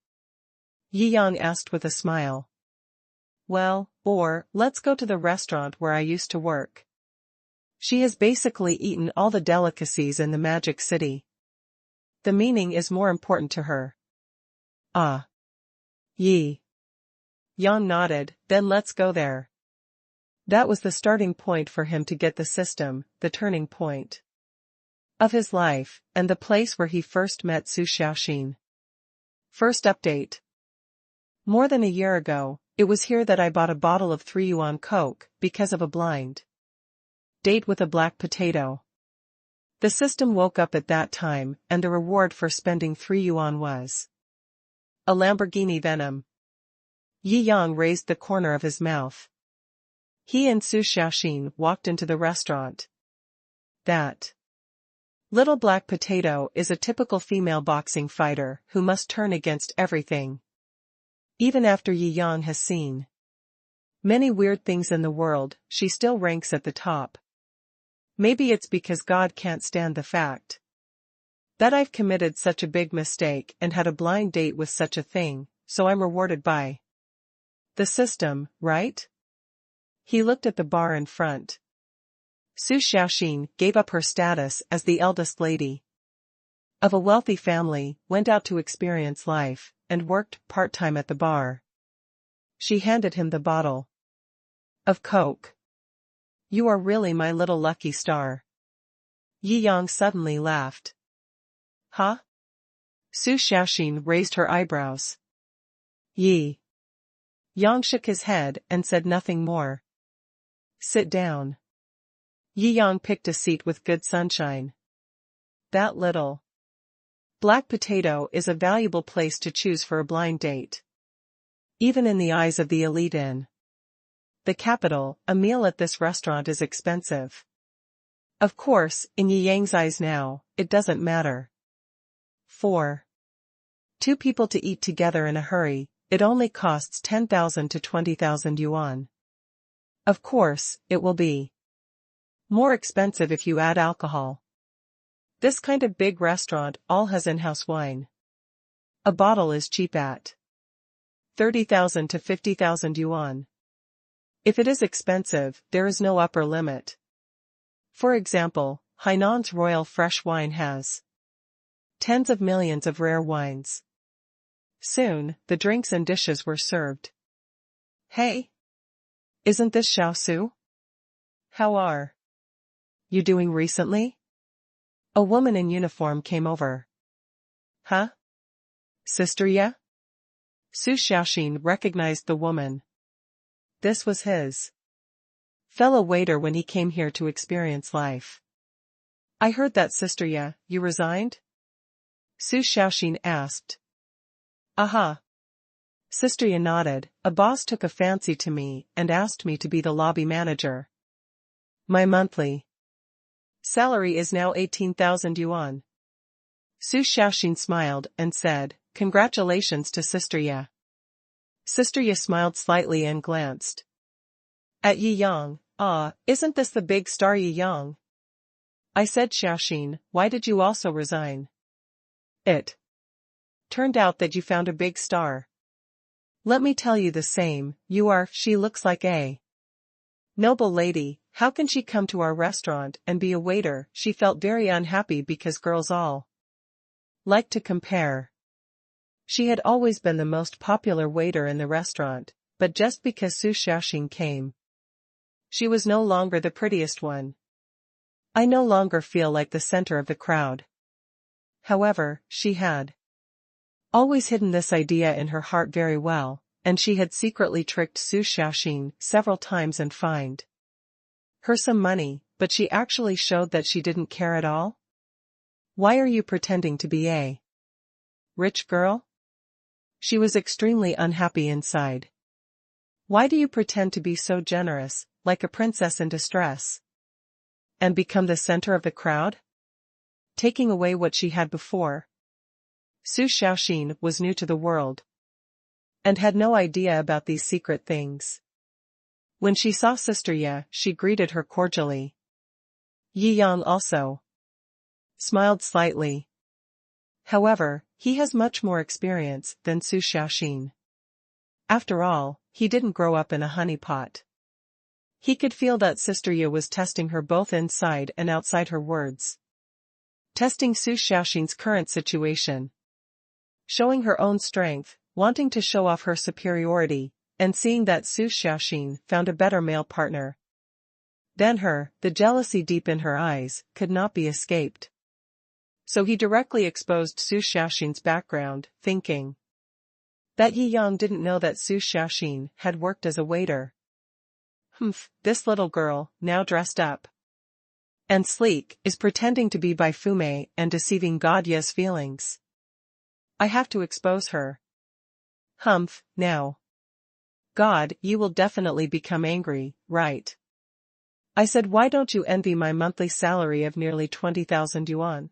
A: Yi Yang asked with a smile. Well, or, let's go to the restaurant where I used to work. She has basically eaten all the delicacies in the Magic City. The meaning is more important to her. Ah. Yi Yang nodded, then let's go there. That was the starting point for him to get the system, the turning point of his life, and the place where he first met Su Xiaoxin. First update. More than a year ago, it was here that I bought a bottle of 3 yuan Coke, because of a blind date with a black potato. The system woke up at that time, and the reward for spending 3 yuan was a Lamborghini Venom. Yi Yang raised the corner of his mouth. He and Su Xiaoxin walked into the restaurant. That little black potato is a typical female boxing fighter who must turn against everything. Even after Yi Yang has seen many weird things in the world, she still ranks at the top. Maybe it's because God can't stand the fact that I've committed such a big mistake and had a blind date with such a thing, so I'm rewarded by the system, right? He looked at the bar in front. Su Xiaoxin gave up her status as the eldest lady of a wealthy family, went out to experience life, and worked part-time at the bar. She handed him the bottle of Coke. You are really my little lucky star. Yi Yang suddenly laughed. Huh? Su Xiaoxin raised her eyebrows. Yi Yang shook his head and said nothing more. Sit down. Yi Yang picked a seat with good sunshine. That little black potato is a valuable place to choose for a blind date. Even in the eyes of the elite in the capital, a meal at this restaurant is expensive. Of course, in Yi Yang's eyes now, it doesn't matter. For 2 people to eat together in a hurry, it only costs 10,000 to 20,000 yuan. Of course, it will be more expensive if you add alcohol. This kind of big restaurant all has in-house wine. A bottle is cheap at 30,000 to 50,000 yuan. If it is expensive, there is no upper limit. For example, Hainan's Royal Fresh Wine has tens of millions of rare wines. Soon, the drinks and dishes were served. Hey! Isn't this Xiao? How are you doing recently? A woman in uniform came over. Huh? Sister Ya? Su Xiaoxin recognized the woman. This was his fellow waiter when he came here to experience life. I heard that, Sister Ya, you resigned? Su Xiaoxin asked. Aha. Sister Ya nodded. A boss took a fancy to me and asked me to be the lobby manager. My monthly salary is now 18,000 yuan. Su Xiaoxin smiled and said, "Congratulations to Sister Ye." Sister Ye smiled slightly and glanced at Yi Yang. "Ah, isn't this the big star Yi Yang?" I said. "Xiaoxin, why did you also resign?" "It turned out that you found a big star." "Let me tell you the same, she looks like a noble lady. How can she come to our restaurant and be a waiter?" She felt very unhappy because girls all like to compare. She had always been the most popular waiter in the restaurant, but just because Su Xiaoxin came, she was no longer the prettiest one. I no longer feel like the center of the crowd. However, she had always hidden this idea in her heart very well, and she had secretly tricked Su Xiaoxin several times and fined her some money, but she actually showed that she didn't care at all. "Why are you pretending to be a rich girl?" She was extremely unhappy inside. "Why do you pretend to be so generous, like a princess in distress, and become the center of the crowd?" Taking away what she had before. Su Xiaoxin was new to the world and had no idea about these secret things. When she saw Sister Ye, she greeted her cordially. Yi Yang also smiled slightly. However, he has much more experience than Su Xiaoxin. After all, he didn't grow up in a honey pot. He could feel that Sister Ye was testing her both inside and outside her words. Testing Su Xiaoxin's current situation. Showing her own strength, wanting to show off her superiority, and seeing that Su Xiaoxin found a better male partner than her, the jealousy deep in her eyes could not be escaped. So he directly exposed Su Xiaoxin's background, thinking that Yi Yang didn't know that Su Xiaoxin had worked as a waiter. This little girl, now dressed up and sleek, is pretending to be Bai Fumei and deceiving God Ye's feelings. I have to expose her. Now. God, you will definitely become angry, right? I said, "Why don't you envy my monthly salary of nearly 20,000 yuan?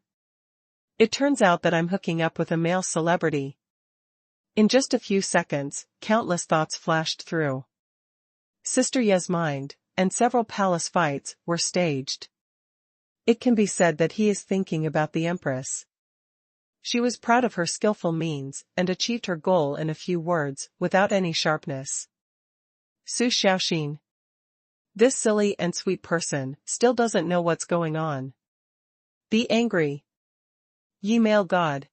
A: It turns out that I'm hooking up with a male celebrity." In just a few seconds, countless thoughts flashed through Sister Ye's mind, and several palace fights were staged. It can be said that he is thinking about the Empress. She was proud of her skillful means and achieved her goal in a few words, without any sharpness. Su Xiaoxin, this silly and sweet person, still doesn't know what's going on. Be angry. Ye male god.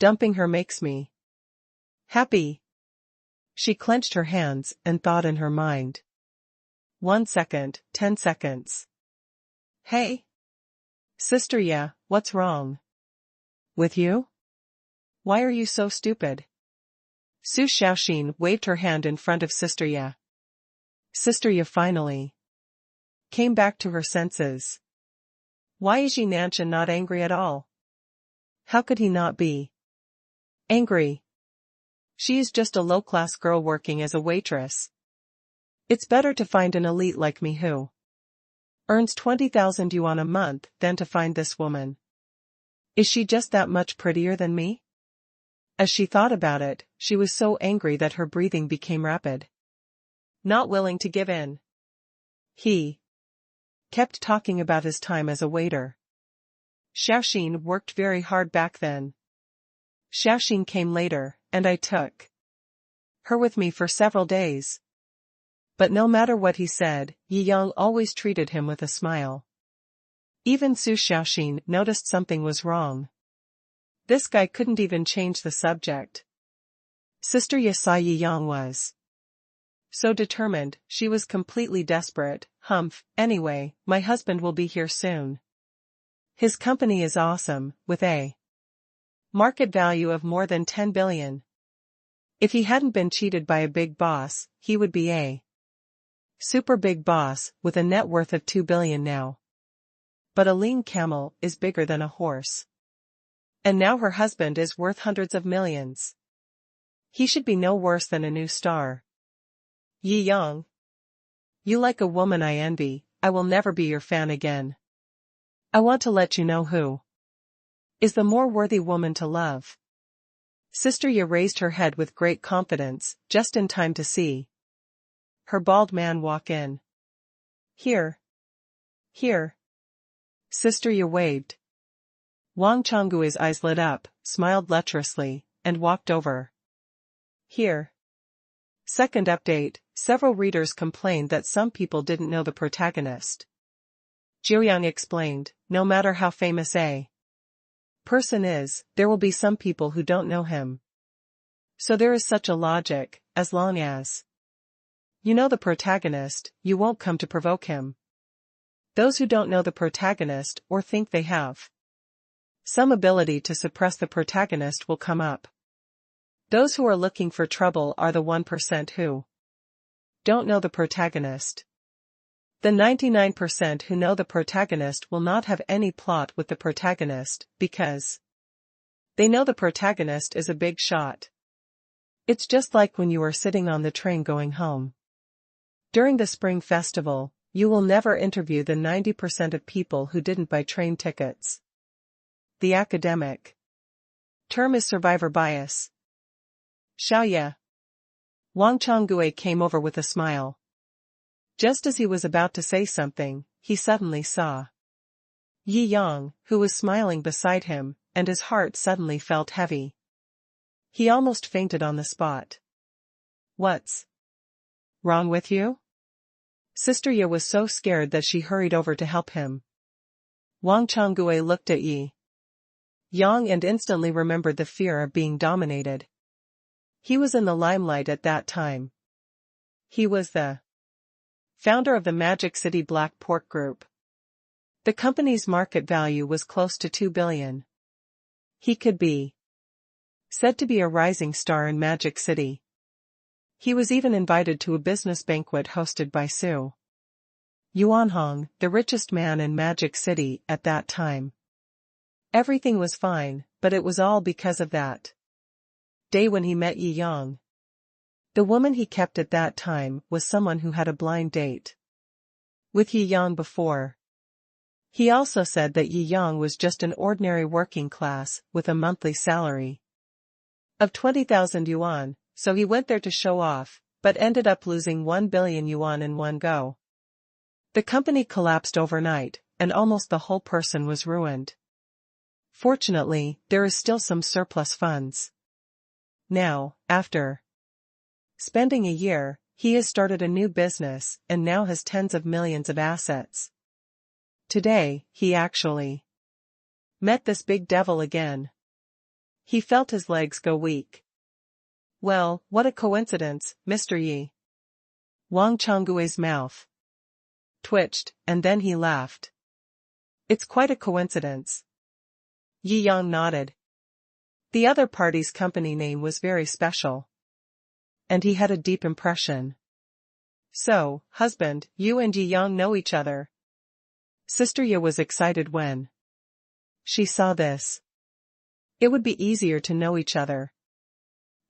A: Dumping her makes me happy. She clenched her hands and thought in her mind. 1 second, 10 seconds. Hey! Sister Ye, what's wrong with you? Why are you so stupid? Su Xiaoxin waved her hand in front of Sister Ye. Sister Ye finally came back to her senses. Why is Yi Nanshan not angry at all? How could he not be angry? She is just a low-class girl working as a waitress. It's better to find an elite like me who earns 20,000 yuan a month than to find this woman. Is she just that much prettier than me? As she thought about it, she was so angry that her breathing became rapid. Not willing to give in. He kept talking about his time as a waiter. Xiaoxin worked very hard back then. Xiaoxin came later, and I took her with me for several days. But no matter what he said, Yi Yang always treated him with a smile. Even Su Xiaoxin noticed something was wrong. This guy couldn't even change the subject. Sister Ye saw Yi Yang was so determined, she was completely desperate. Anyway, my husband will be here soon. His company is awesome, with a market value of more than 10 billion. If he hadn't been cheated by a big boss, he would be a super big boss, with a net worth of 2 billion now. But a lean camel is bigger than a horse. And now her husband is worth hundreds of millions. He should be no worse than a new star. Yi Yang. You like a woman I envy. I will never be your fan again. I want to let you know who is the more worthy woman to love. Sister Ye raised her head with great confidence, just in time to see her bald man walk in. Here. Here. Sister Ye waved. Wang Chonggui's eyes lit up, smiled lecherously, and walked over. Here. Second update, several readers complained that some people didn't know the protagonist. Jiangjing explained, no matter how famous a person is, there will be some people who don't know him. So there is such a logic, as long as you know the protagonist, you won't come to provoke him. Those who don't know the protagonist or think they have some ability to suppress the protagonist will come up. Those who are looking for trouble are the 1% who don't know the protagonist. The 99% who know the protagonist will not have any plot with the protagonist, because they know the protagonist is a big shot. It's just like when you are sitting on the train going home. During the Spring Festival, you will never interview the 90% of people who didn't buy train tickets. The academic term is survivor bias. Shou. Wang Chonggui came over with a smile. Just as he was about to say something, he suddenly saw Yi Yang, who was smiling beside him, and his heart suddenly felt heavy. He almost fainted on the spot. What's wrong with you? Sister Ye was so scared that she hurried over to help him. Wang Chonggui looked at Yi Yang and instantly remembered the fear of being dominated. He was in the limelight at that time. He was the founder of the Magic City Black Pork Group. The company's market value was close to 2 billion. He could be said to be a rising star in Magic City. He was even invited to a business banquet hosted by Shou Yuanhong, the richest man in Magic City at that time. Everything was fine, but it was all because of that day when he met Yi Yang. The woman he kept at that time was someone who had a blind date with Yi Yang before. He also said that Yi Yang was just an ordinary working class with a monthly salary of 20,000 yuan, so he went there to show off, but ended up losing 1 billion yuan in one go. The company collapsed overnight, and almost the whole person was ruined. Fortunately, there is still some surplus funds. Now, after spending a year, he has started a new business and now has tens of millions of assets. Today, he actually met this big devil again. He felt his legs go weak. Well, what a coincidence, Mr. Yi. Wang Chonggui's mouth twitched, and then he laughed. It's quite a coincidence. Yi Yang nodded. The other party's company name was very special, and he had a deep impression. So, husband, you and Yi Yang know each other. Sister Ye was excited when she saw this. It would be easier to know each other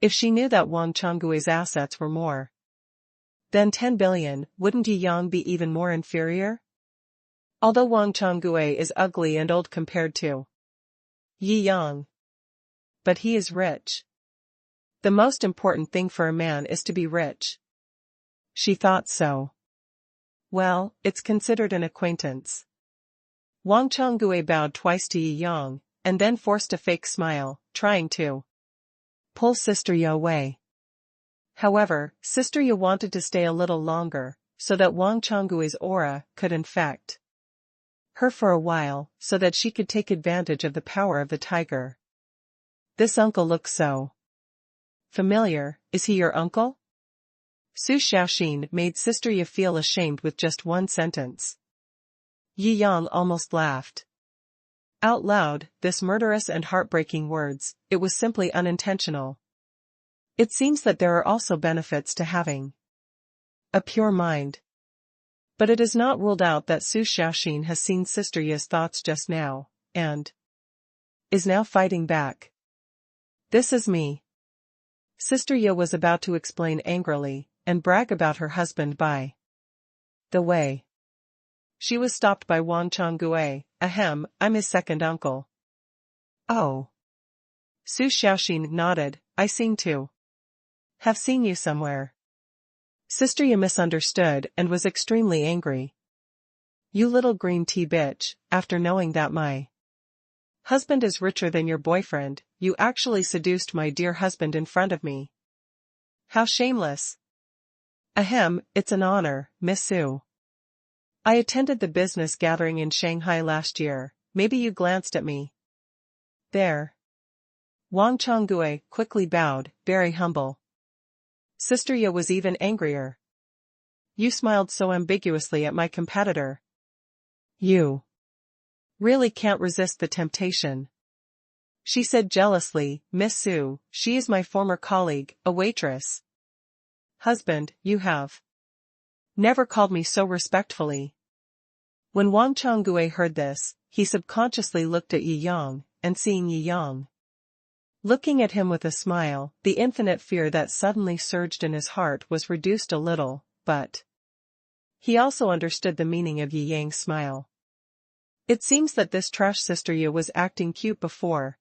A: if she knew that Wang Chonggui's assets were more than 10 billion. Wouldn't Yi Yang be even more inferior? Although Wang Chonggui is ugly and old compared to Yi Yang, but he is rich. The most important thing for a man is to be rich. She thought so. Well, it's considered an acquaintance. Wang Chonggui bowed twice to Yi Yang, and then forced a fake smile, trying to pull Sister Ye away. However, Sister Ye wanted to stay a little longer, so that Wang Chonggui's aura could infect her for a while, so that she could take advantage of the power of the tiger. This uncle looks so familiar. Is he your uncle? Su Xiaoxin made Sister Ye feel ashamed with just one sentence. Yi Yang almost laughed out loud, this murderous and heartbreaking words. It was simply unintentional. It seems that there are also benefits to having a pure mind. But it is not ruled out that Su Xiaoxin has seen Sister Ye's thoughts just now, and is now fighting back. This is me. Sister Ye was about to explain angrily, and brag about her husband by the way. She was stopped by Wang Chonggui. Ahem, I'm his second uncle. Oh. Su Xiaoxin nodded, I seen too. Have seen you somewhere. Sister Ye misunderstood and was extremely angry. You little green tea bitch, after knowing that my husband is richer than your boyfriend, you actually seduced my dear husband in front of me. How shameless. Ahem, it's an honor, Miss Su. I attended the business gathering in Shanghai last year, maybe you glanced at me. There. Wang Chonggui quickly bowed, very humble. Sister Ye was even angrier. You smiled so ambiguously at my competitor. You really can't resist the temptation. She said jealously, Miss Su, she is my former colleague, a waitress. Husband, you have never called me so respectfully. When Wang Chonggui heard this, he subconsciously looked at Yi Yang, and seeing Yi Yang looking at him with a smile, the infinite fear that suddenly surged in his heart was reduced a little, but he also understood the meaning of Yi Yang's smile. It seems that this trash Sister Ye was acting cute before.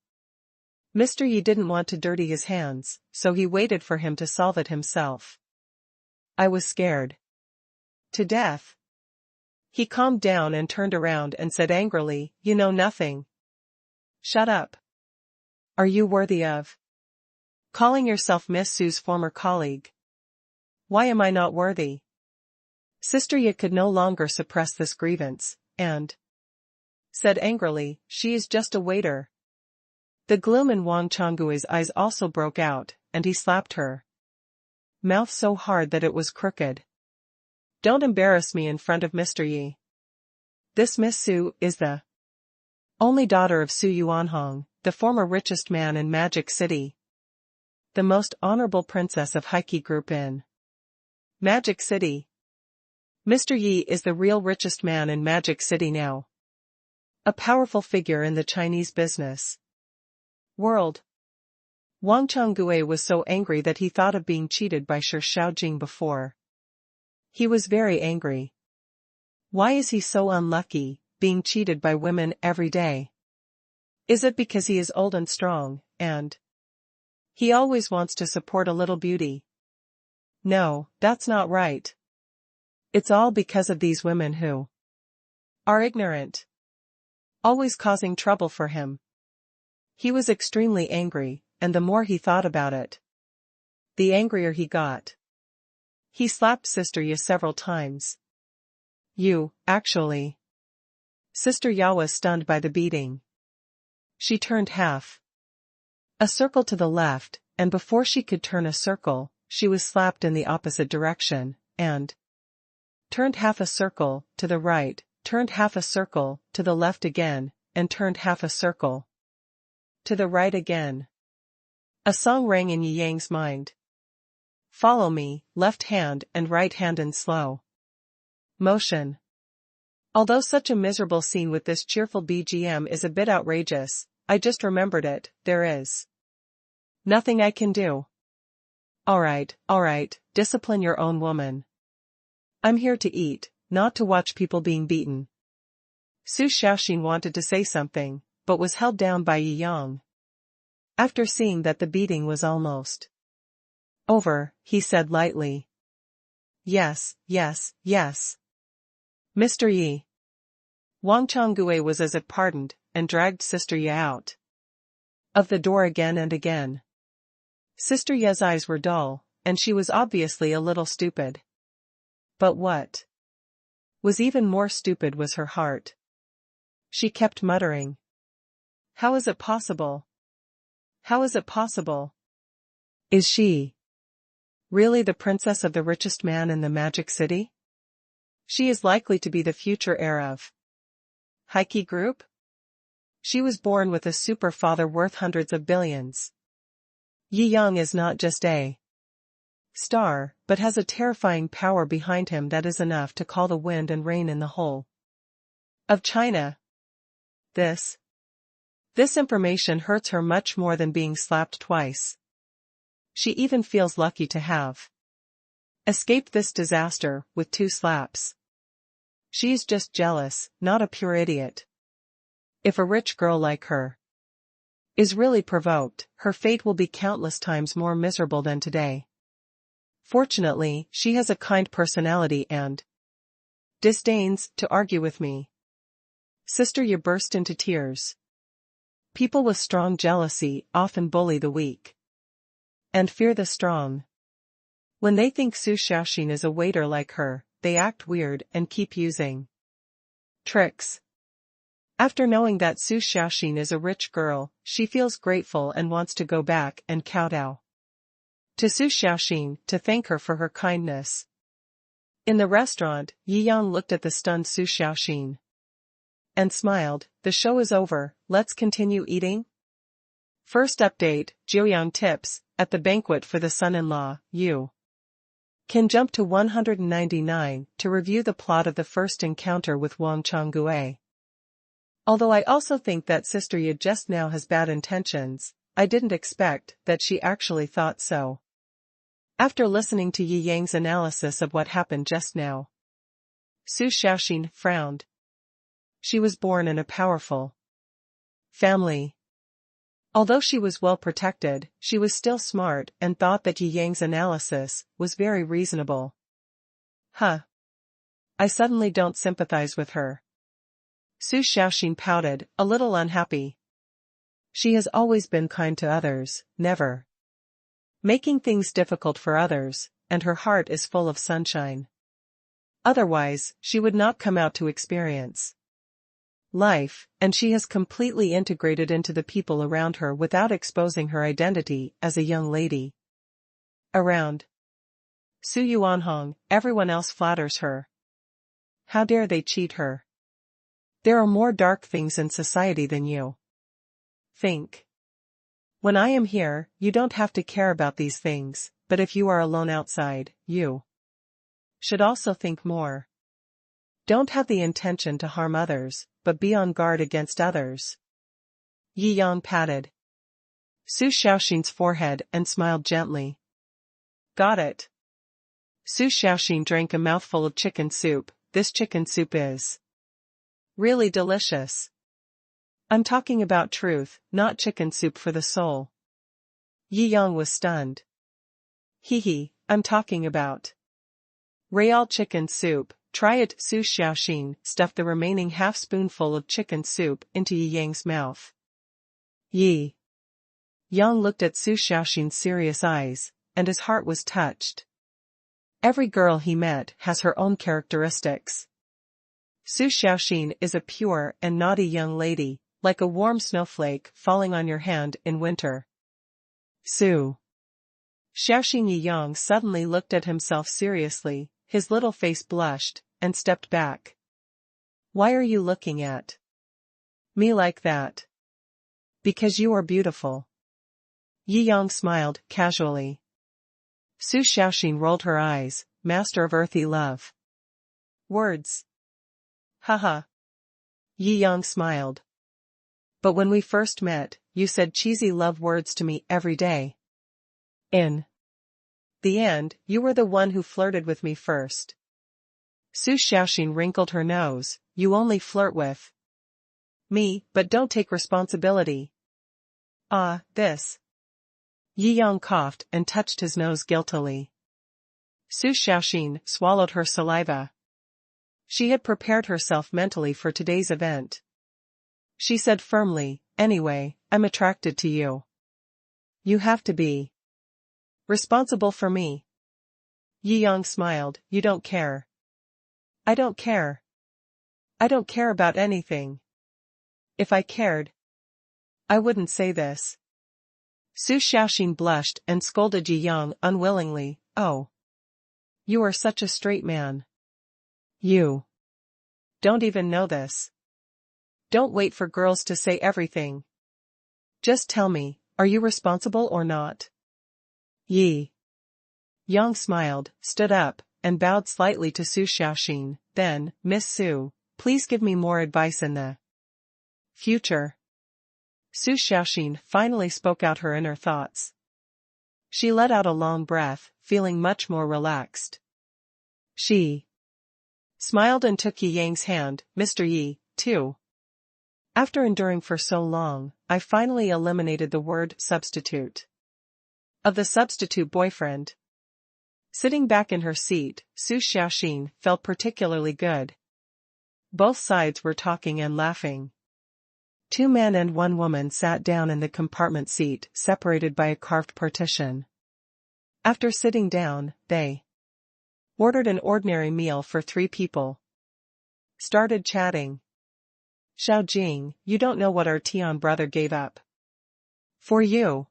A: Mr. Yi didn't want to dirty his hands, so he waited for him to solve it himself. I was scared to death. He calmed down and turned around and said angrily, you know nothing. Shut up. Are you worthy of calling yourself Miss Su's former colleague? Why am I not worthy? Sister Ye could no longer suppress this grievance, and said angrily, she is just a waiter. The gloom in Wang Chonggui's eyes also broke out, and he slapped her mouth so hard that it was crooked. Don't embarrass me in front of Mr. Yi. This Miss Su is the only daughter of Su Yuanhong, the former richest man in Magic City. The most honorable princess of Heike Group in Magic City. Mr. Yi is the real richest man in Magic City now. A powerful figure in the Chinese business world. Wang Chonggui was so angry that he thought of being cheated by Shi Shaojing before. He was very angry. Why is he so unlucky, being cheated by women every day? Is it because he is old and strong, and he always wants to support a little beauty? No, that's not right. It's all because of these women who are ignorant, always causing trouble for him. He was extremely angry, and the more he thought about it, the angrier he got. He slapped Sister Ye several times. You, actually. Sister Ya was stunned by the beating. She turned half a circle to the left, and before she could turn a circle, she was slapped in the opposite direction, and turned half a circle to the right, turned half a circle to the left again, and turned half a circle to the right again. A song rang in Yi Yang's mind. Follow me, left hand and right hand in slow motion. Although such a miserable scene with this cheerful BGM is a bit outrageous, I just remembered it, there is nothing I can do. Alright, discipline your own woman. I'm here to eat, not to watch people being beaten. Su Xiaoxin wanted to say something, but was held down by Yi Yang. After seeing that the beating was almost over, he said lightly. Yes. Mr. Yi. Wang Chonggui was as if pardoned, and dragged Sister Ye out of the door again and again. Sister Ye's eyes were dull, and she was obviously a little stupid. But what was even more stupid was her heart. She kept muttering. How is it possible? How is it possible? Is she really the princess of the richest man in the Magic City? She is likely to be the future heir of Heike Group? She was born with a super father worth hundreds of billions. Yi Yang is not just a star, but has a terrifying power behind him that is enough to call the wind and rain in the whole of China. This information hurts her much more than being slapped twice. She even feels lucky to have escaped this disaster with 2 slaps. She's just jealous, not a pure idiot. If a rich girl like her is really provoked, her fate will be countless times more miserable than today. Fortunately, she has a kind personality and disdains to argue with me. Sister Yi burst into tears. People with strong jealousy often bully the weak and fear the strong. When they think Su Xiaoxin is a waiter like her, they act weird and keep using tricks. After knowing that Su Xiaoxin is a rich girl, she feels grateful and wants to go back and kowtow to Su Xiaoxin to thank her for her kindness. In the restaurant, Yi Yang looked at the stunned Su Xiaoxin and smiled. The show is over, let's continue eating? First update, Jiuyang tips, at the banquet for the son-in-law, you can jump to 199 to review the plot of the first encounter with Wang Changgue. Although I also think that Sister Yi just now has bad intentions, I didn't expect that she actually thought so. After listening to Yi Yang's analysis of what happened just now, Su Xiaoxin frowned. She was born in a powerful family. Although she was well protected, she was still smart and thought that Yi Yang's analysis was very reasonable. I suddenly don't sympathize with her. Su Xiaoxin pouted, a little unhappy. She has always been kind to others, never making things difficult for others, and her heart is full of sunshine. Otherwise, she would not come out to experience life, and she has completely integrated into the people around her without exposing her identity as a young lady. Around Su Yuanhong, everyone else flatters her. How dare they cheat her? There are more dark things in society than you think. When I am here, you don't have to care about these things, but if you are alone outside, you should also think more. Don't have the intention to harm others, but be on guard against others. Yi Yang patted Su Xiaoxin's forehead and smiled gently. Got it. Su Xiaoxin drank a mouthful of chicken soup. This chicken soup is really delicious. I'm talking about truth, not chicken soup for the soul. Yi Yang was stunned. I'm talking about real chicken soup. Try it. Su Xiaoxin stuffed the remaining half-spoonful of chicken soup into Yi Yang's mouth. Yi Yang looked at Su Xiaoxin's serious eyes, and his heart was touched. Every girl he met has her own characteristics. Su Xiaoxin is a pure and naughty young lady, like a warm snowflake falling on your hand in winter. Su Xiaoxin. Yi Yang suddenly looked at himself seriously, his little face blushed, and stepped back. Why are you looking at me like that? Because you are beautiful. Yi Yang smiled, casually. Su Xiaoxin rolled her eyes, master of earthy love. Words. Yi Yang smiled. But when we first met, you said cheesy love words to me every day. In the end, you were the one who flirted with me first. Su Xiaoxin wrinkled her nose. You only flirt with me, but don't take responsibility. This. Yi Yang coughed and touched his nose guiltily. Su Xiaoxin swallowed her saliva. She had prepared herself mentally for today's event. She said firmly, anyway, I'm attracted to you. You have to be responsible for me. Yi Yang smiled, you don't care. I don't care. I don't care about anything. If I cared, I wouldn't say this. Su Xiaoxin blushed and scolded Yi Yang unwillingly, oh. You are such a straight man. You don't even know this. Don't wait for girls to say everything. Just tell me, are you responsible or not? Yi Yang smiled, stood up, and bowed slightly to Su Xiaoxin. Then, Miss Su, please give me more advice in the future. Su Xiaoxin finally spoke out her inner thoughts. She let out a long breath, feeling much more relaxed. She smiled and took Yi Yang's hand. Mr. Yi, too. After enduring for so long, I finally eliminated the word substitute. Of the substitute boyfriend. Sitting back in her seat, Shou Xiaoxin felt particularly good. Both sides were talking and laughing. Two men and one woman sat down in the compartment seat, separated by a carved partition. After sitting down, they ordered an ordinary meal for 3 people. Started chatting. Xiaojing, you don't know what our Tian brother gave up for you.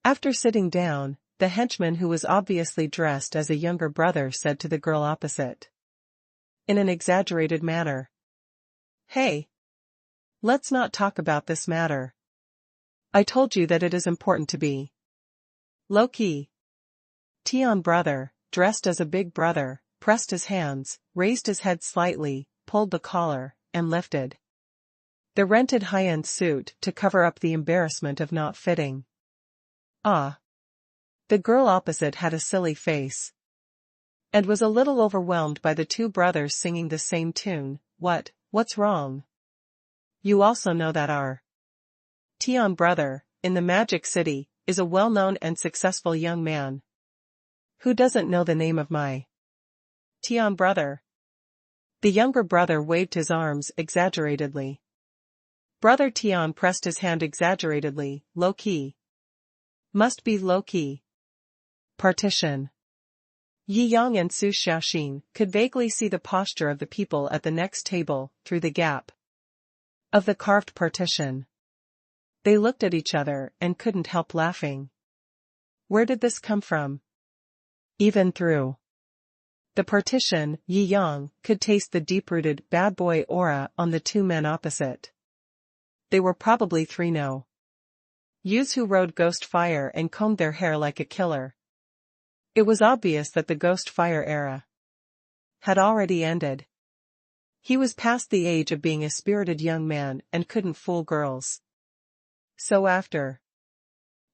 A: After sitting down, the henchman who was obviously dressed as a younger brother said to the girl opposite, in an exaggerated manner, "Hey, let's not talk about this matter. I told you that it is important to be low-key." Tian brother, dressed as a big brother, pressed his hands, raised his head slightly, pulled the collar, and lifted the rented high-end suit to cover up the embarrassment of not fitting. Ah. The girl opposite had a silly face and was a little overwhelmed by the two brothers singing the same tune. What's wrong? You also know that our Tian brother, in the Magic City, is a well-known and successful young man. Who doesn't know the name of my Tian brother? The younger brother waved his arms exaggeratedly. Brother Tian pressed his hand exaggeratedly, low-key. Must be low-key. Partition. Yi Yang and Shou Xiaoxin could vaguely see the posture of the people at the next table, through the gap of the carved partition. They looked at each other and couldn't help laughing. Where did this come from? Even through the partition, Yi Yang could taste the deep-rooted bad boy aura on the two men opposite. They were probably 3 youths who rode ghost fire and combed their hair like a killer. It was obvious that the ghost fire era had already ended. He was past the age of being a spirited young man and couldn't fool girls. So after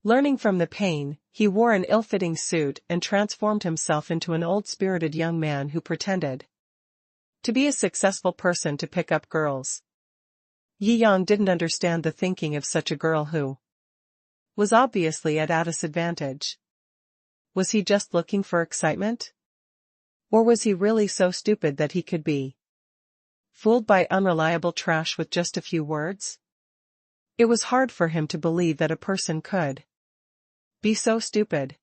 A: learning from the pain, he wore an ill-fitting suit and transformed himself into an old-spirited young man who pretended to be a successful person to pick up girls. Yi Yang didn't understand the thinking of such a girl who was obviously at a disadvantage. Was he just looking for excitement? Or was he really so stupid that he could be fooled by unreliable trash with just a few words? It was hard for him to believe that a person could be so stupid.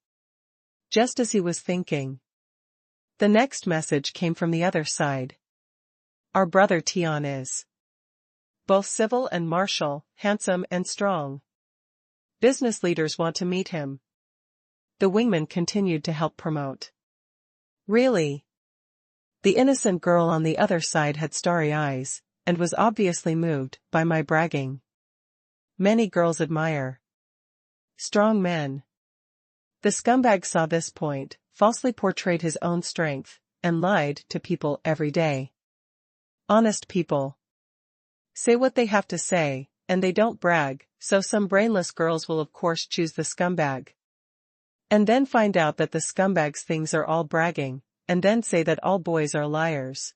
A: Just as he was thinking, the next message came from the other side. Our brother Tian is both civil and martial, handsome and strong. Business leaders want to meet him. The wingman continued to help promote. Really? The innocent girl on the other side had starry eyes, and was obviously moved by my bragging. Many girls admire strong men. The scumbag saw this point, falsely portrayed his own strength, and lied to people every day. Honest people say what they have to say, and they don't brag, so some brainless girls will of course choose the scumbag. And then find out that the scumbag's things are all bragging, and then say that all boys are liars.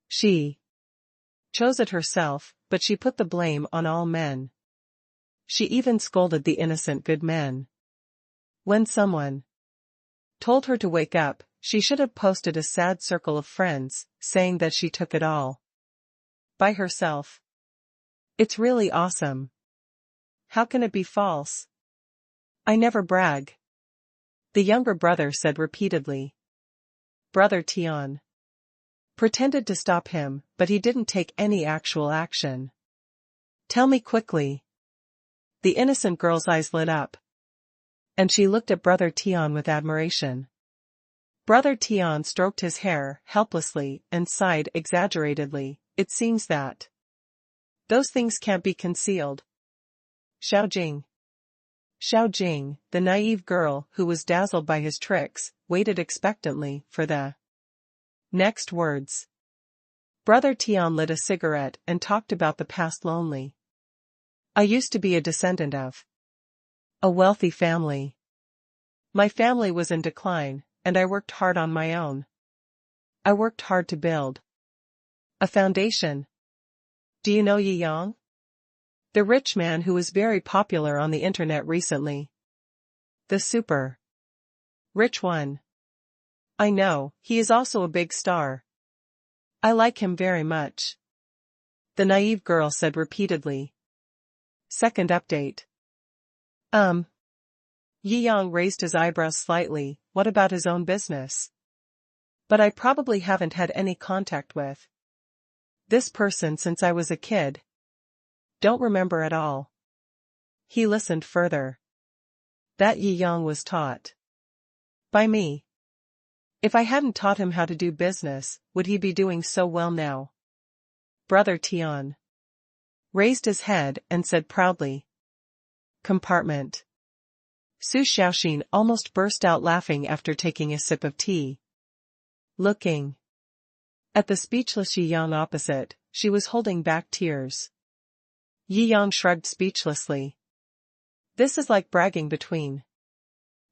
A: She chose it herself, but she put the blame on all men. She even scolded the innocent good men. When someone told her to wake up, she should have posted a sad circle of friends, saying that she took it all by herself. It's really awesome. How can it be false? I never brag. The younger brother said repeatedly. Brother Tian pretended to stop him, but he didn't take any actual action. Tell me quickly. The innocent girl's eyes lit up, and she looked at Brother Tian with admiration. Brother Tian stroked his hair helplessly and sighed exaggeratedly. It seems that those things can't be concealed. Xiaojing, the naive girl who was dazzled by his tricks, waited expectantly for the next words. Brother Tian lit a cigarette and talked about the past lonely. I used to be a descendant of a wealthy family. My family was in decline, and I worked hard on my own. I worked hard to build a foundation. Do you know Yi Yang? The rich man who was very popular on the internet recently. The super rich one. I know, he is also a big star. I like him very much. The naive girl said repeatedly. Second update. Yi Yang raised his eyebrows slightly. What about his own business? But I probably haven't had any contact with this person since I was a kid. Don't remember at all. He listened further. That Yi Yang was taught by me. If I hadn't taught him how to do business, would he be doing so well now? Brother Tian raised his head and said proudly. Compartment. Su Xiaoxin almost burst out laughing after taking a sip of tea. Looking at the speechless Yi Yang opposite, she was holding back tears. Yi Yang shrugged speechlessly. This is like bragging between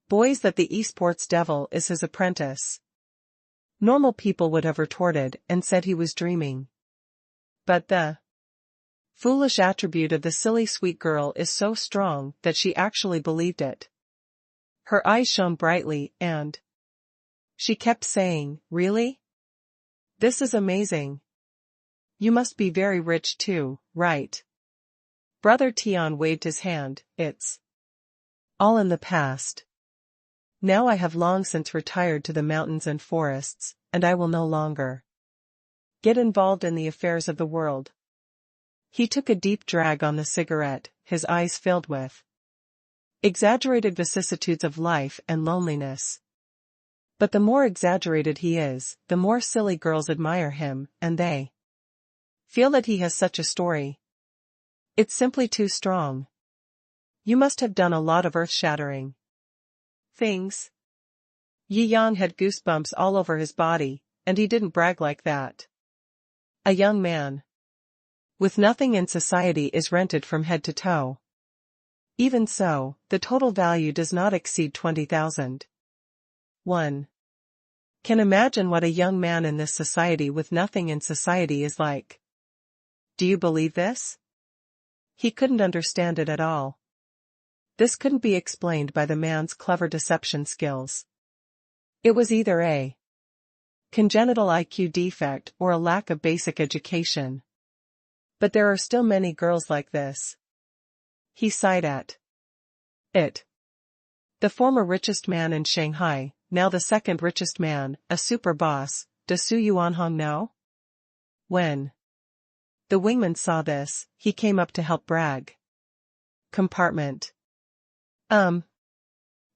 A: boys that the esports devil is his apprentice. Normal people would have retorted and said he was dreaming. But the foolish attribute of the silly sweet girl is so strong that she actually believed it. Her eyes shone brightly and she kept saying, really? This is amazing. You must be very rich too, right? Brother Tian waved his hand. It's all in the past. Now I have long since retired to the mountains and forests, and I will no longer get involved in the affairs of the world. He took a deep drag on the cigarette, his eyes filled with exaggerated vicissitudes of life and loneliness. But the more exaggerated he is, the more silly girls admire him, and they feel that he has such a story. It's simply too strong. You must have done a lot of earth-shattering things. Yi Yang had goosebumps all over his body, and he didn't brag like that. A young man with nothing in society is rented from head to toe. Even so, the total value does not exceed 20,000. One can imagine what a young man in this society with nothing in society is like. Do you believe this? He couldn't understand it at all. This couldn't be explained by the man's clever deception skills. It was either a congenital IQ defect or a lack of basic education. But there are still many girls like this. He sighed at it. The former richest man in Shanghai, now the second richest man, a super boss. Does Su Yuanhong know? When the wingman saw this, he came up to help brag. Compartment. Su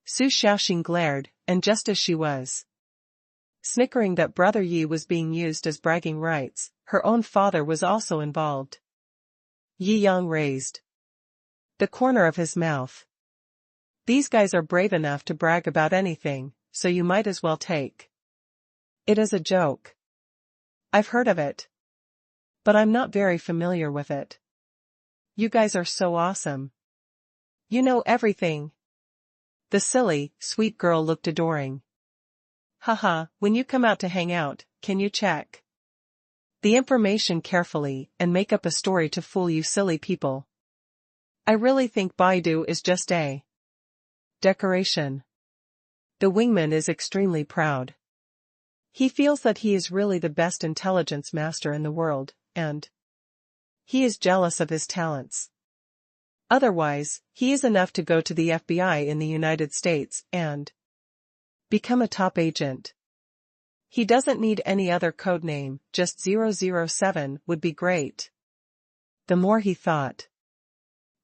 A: Xiaoxin glared, and just as she was snickering that Brother Yi was being used as bragging rights, her own father was also involved. Yi Yang raised the corner of his mouth. These guys are brave enough to brag about anything, so you might as well take it as a joke. I've heard of it, but I'm not very familiar with it. You guys are so awesome. You know everything. The silly, sweet girl looked adoring. Haha, when you come out to hang out, can you check the information carefully and make up a story to fool you silly people? I really think Baidu is just a decoration. The wingman is extremely proud. He feels that he is really the best intelligence master in the world, and he is jealous of his talents. Otherwise, he is enough to go to the FBI in the United States and become a top agent. He doesn't need any other code name, just 007 would be great. The more he thought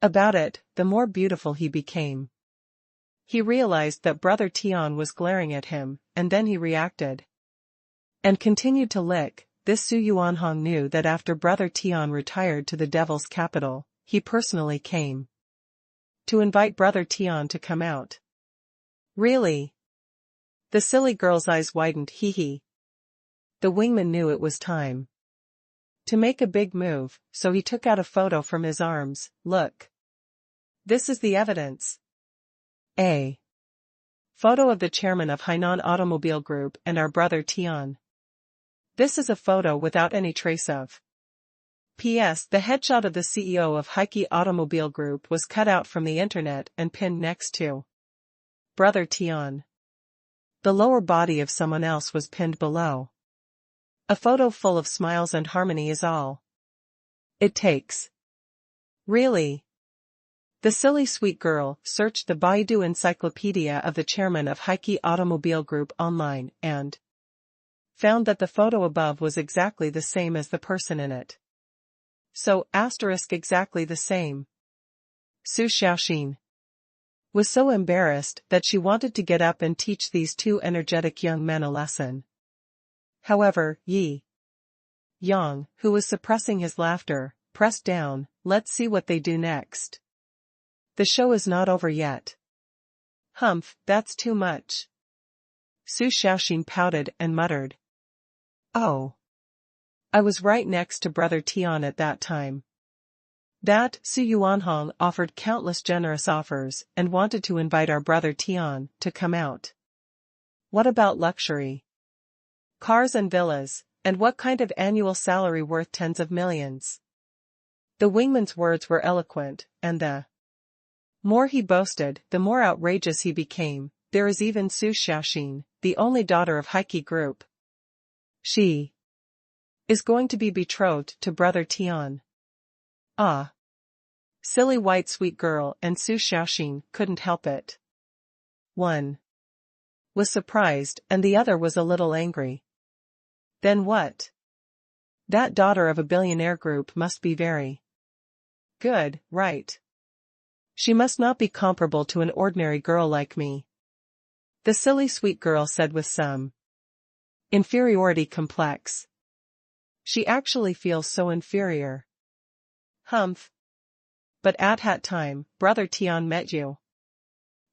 A: about it, the more beautiful he became. He realized that Brother Tian was glaring at him, and then he reacted and continued to lick. This Su Yuanhong knew that after Brother Tian retired to the Devil's capital, he personally came to invite Brother Tian to come out. Really? The silly girl's eyes widened. Hee hee. The wingman knew it was time to make a big move, so he took out a photo from his arms. Look. This is the evidence. A photo of the chairman of Hainan Automobile Group and our Brother Tian. This is a photo without any trace of P.S. The headshot of the CEO of Heike Automobile Group was cut out from the internet and pinned next to Brother Tian. The lower body of someone else was pinned below. A photo full of smiles and harmony is all it takes. Really? The silly sweet girl searched the Baidu encyclopedia of the chairman of Heike Automobile Group online and found that the photo above was exactly the same as the person in it. So, exactly the same. Su Xiaoxin was so embarrassed that she wanted to get up and teach these two energetic young men a lesson. However, Yi Yang, who was suppressing his laughter, pressed down. Let's see what they do next. The show is not over yet. Humph, that's too much. Su Xiaoxin pouted and muttered. Oh. I was right next to Brother Tian at that time. That Su Yuanhong offered countless generous offers and wanted to invite our Brother Tian to come out. What about luxury? Cars and villas, and what kind of annual salary worth tens of millions? The wingman's words were eloquent, and the more he boasted, the more outrageous he became. There is even Su Xiaoxin, the only daughter of Heike Group. She is going to be betrothed to Brother Tian. Ah. Silly white sweet girl, and Su Xiaoxin couldn't help it. One was surprised and the other was a little angry. Then what? That daughter of a billionaire group must be very good, right? She must not be comparable to an ordinary girl like me. The silly sweet girl said with some inferiority complex. She actually feels so inferior. Humph. But at that time, Brother Tian met you.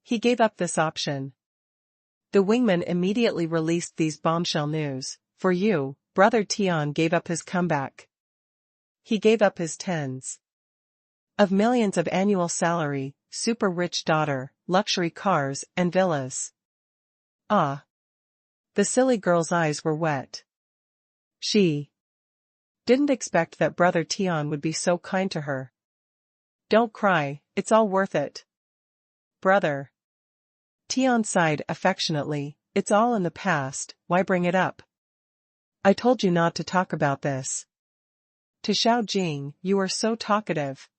A: He gave up this option. The wingman immediately released these bombshell news. For you, Brother Tian gave up his comeback. He gave up his tens of millions of annual salary, super rich daughter, luxury cars and villas. Ah. The silly girl's eyes were wet. She didn't expect that Brother Tian would be so kind to her. Don't cry, it's all worth it. Brother Tian sighed affectionately. It's all in the past, why bring it up? I told you not to talk about this. To Xiaojing, you are so talkative.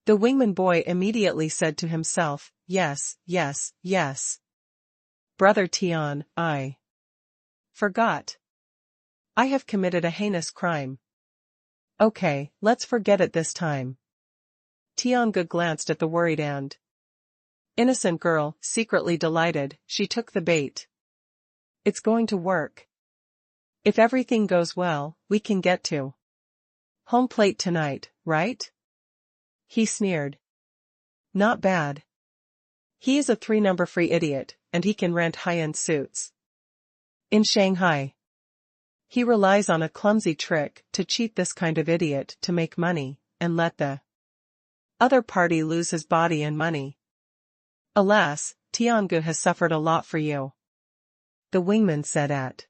A: The wingman boy immediately said to himself, yes, yes, yes. Brother Tian, I forgot. I have committed a heinous crime. Okay, let's forget it this time. Tiange glanced at the worried and innocent girl, secretly delighted. She took the bait. It's going to work. If everything goes well, we can get to home plate tonight, right? He sneered. Not bad. He is a 3-number free idiot, and he can rent high-end suits. In Shanghai. He relies on a clumsy trick to cheat this kind of idiot to make money, and let the other party lose his body and money. Alas, Tiangu has suffered a lot for you. The wingman said at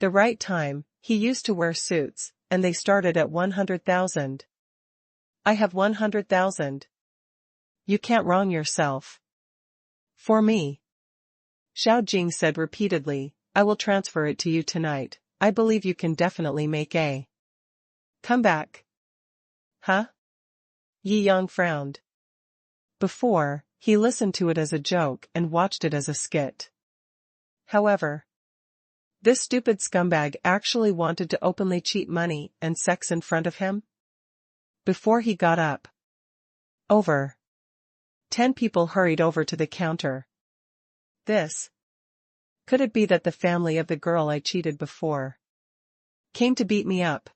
A: the right time. He used to wear suits, and they started at 100,000. I have 100,000. You can't wrong yourself. For me. Xiaojing said repeatedly, I will transfer it to you tonight. I believe you can definitely make a comeback. Huh? Yi Yang frowned. Before, he listened to it as a joke and watched it as a skit. However, this stupid scumbag actually wanted to openly cheat money and sex in front of him? Before he got up, over 10 people hurried over to the counter. This. Could it be that the family of the girl I cheated before came to beat me up?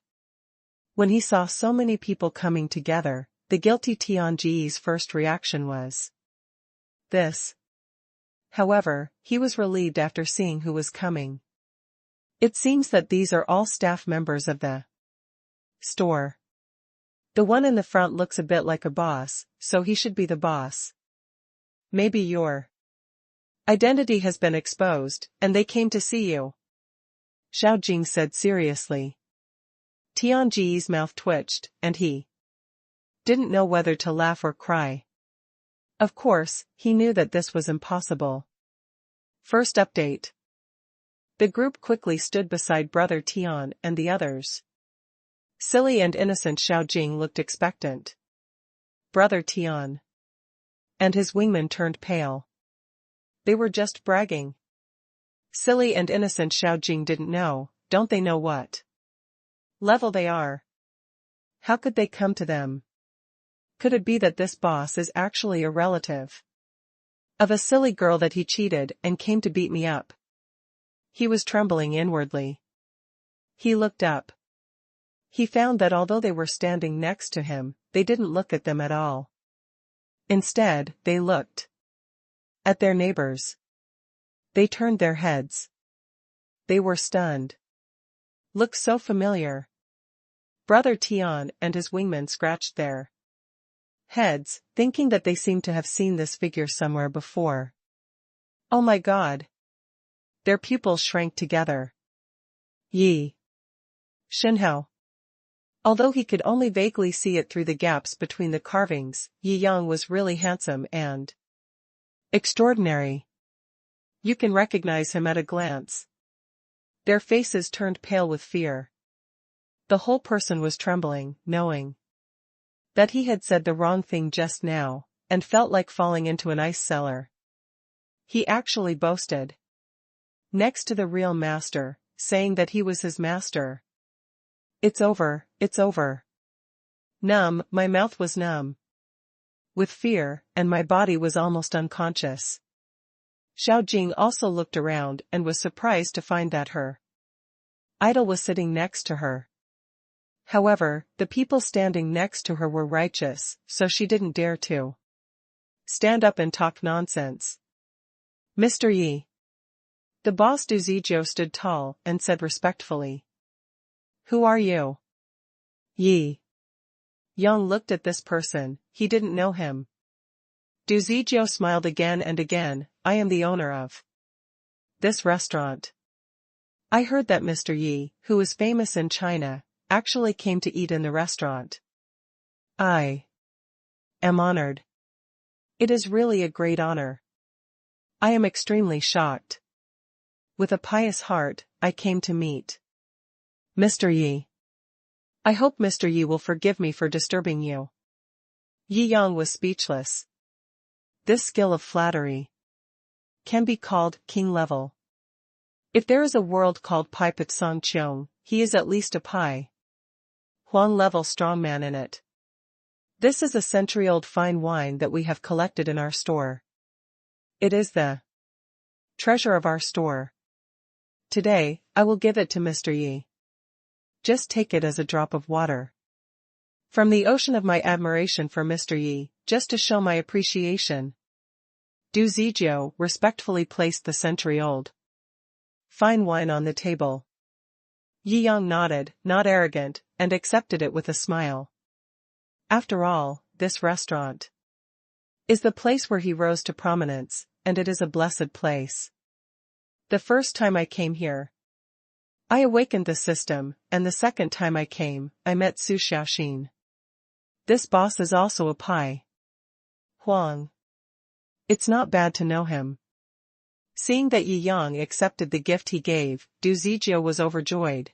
A: When he saw so many people coming together, the guilty Tianji's first reaction was this. However, he was relieved after seeing who was coming. It seems that these are all staff members of the store. The one in the front looks a bit like a boss, so he should be the boss. Maybe your identity has been exposed, and they came to see you. Xiaojing said seriously. Tianji's mouth twitched, and he didn't know whether to laugh or cry. Of course, he knew that this was impossible. First update. The group quickly stood beside Brother Tian and the others. Silly and innocent Jiangjing looked expectant. Brother Tian and his wingman turned pale. They were just bragging. Silly and innocent Jiangjing didn't know, don't they know what level they are? How could they come to them? Could it be that this boss is actually a relative of a silly girl that he cheated and came to beat me up? He was trembling inwardly. He looked up. He found that although they were standing next to him, they didn't look at them at all. Instead, they looked at their neighbors. They turned their heads. They were stunned. Looked so familiar. Brother Tian and his wingman scratched their heads, thinking that they seemed to have seen this figure somewhere before. Oh my God! Their pupils shrank together. Yi Shinhao. Although he could only vaguely see it through the gaps between the carvings, Yi Yang was really handsome and extraordinary. You can recognize him at a glance. Their faces turned pale with fear. The whole person was trembling, knowing that he had said the wrong thing just now, and felt like falling into an ice cellar. He actually boasted next to the real master, saying that he was his master. It's over, it's over. Numb, my mouth was numb with fear, and my body was almost unconscious. Jiangjing also looked around and was surprised to find that her idol was sitting next to her. However, the people standing next to her were righteous, so she didn't dare to stand up and talk nonsense. Mr. Yi. The boss Du Zijiu stood tall and said respectfully. Who are you? Yi Yang looked at this person, he didn't know him. Du Zijiu smiled again and again, I am the owner of this restaurant. I heard that Mr. Yi, who is famous in China, actually came to eat in the restaurant. I am honored. It is really a great honor. I am extremely shocked. With a pious heart, I came to meet Mr. Yi. I hope Mr. Yi will forgive me for disturbing you. Yi Yang was speechless. This skill of flattery can be called king level. If there is a world called Pai Patsong Cheong, he is at least a Pai Huang level strongman in it. This is a century-old fine wine that we have collected in our store. It is the treasure of our store. Today, I will give it to Mr. Yi. Just take it as a drop of water from the ocean of my admiration for Mr. Yi, just to show my appreciation. Du Zijiu respectfully placed the century-old fine wine on the table. Yi Yang nodded, not arrogant, and accepted it with a smile. After all, this restaurant is the place where he rose to prominence, and it is a blessed place. The first time I came here, I awakened the system, and the second time I came, I met Su Xiaoxin. This boss is also a Pai Huang. It's not bad to know him. Seeing that Yi Yang accepted the gift he gave, Du Zijiu was overjoyed.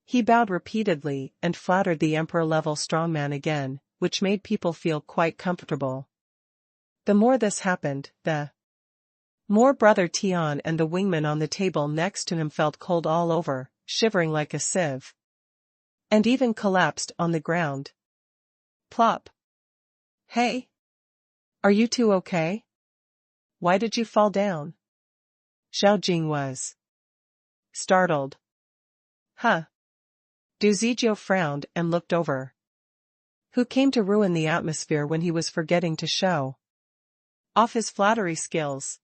A: He bowed repeatedly and flattered the emperor-level strongman again, which made people feel quite comfortable. The more this happened, the more Brother Tian and the wingman on the table next to him felt cold all over, shivering like a sieve, and even collapsed on the ground. Plop. Hey! Are you two okay? Why did you fall down? Jiangjing was startled. Huh? Du Zijiu frowned and looked over. Who came to ruin the atmosphere when he was forgetting to show off his flattery skills?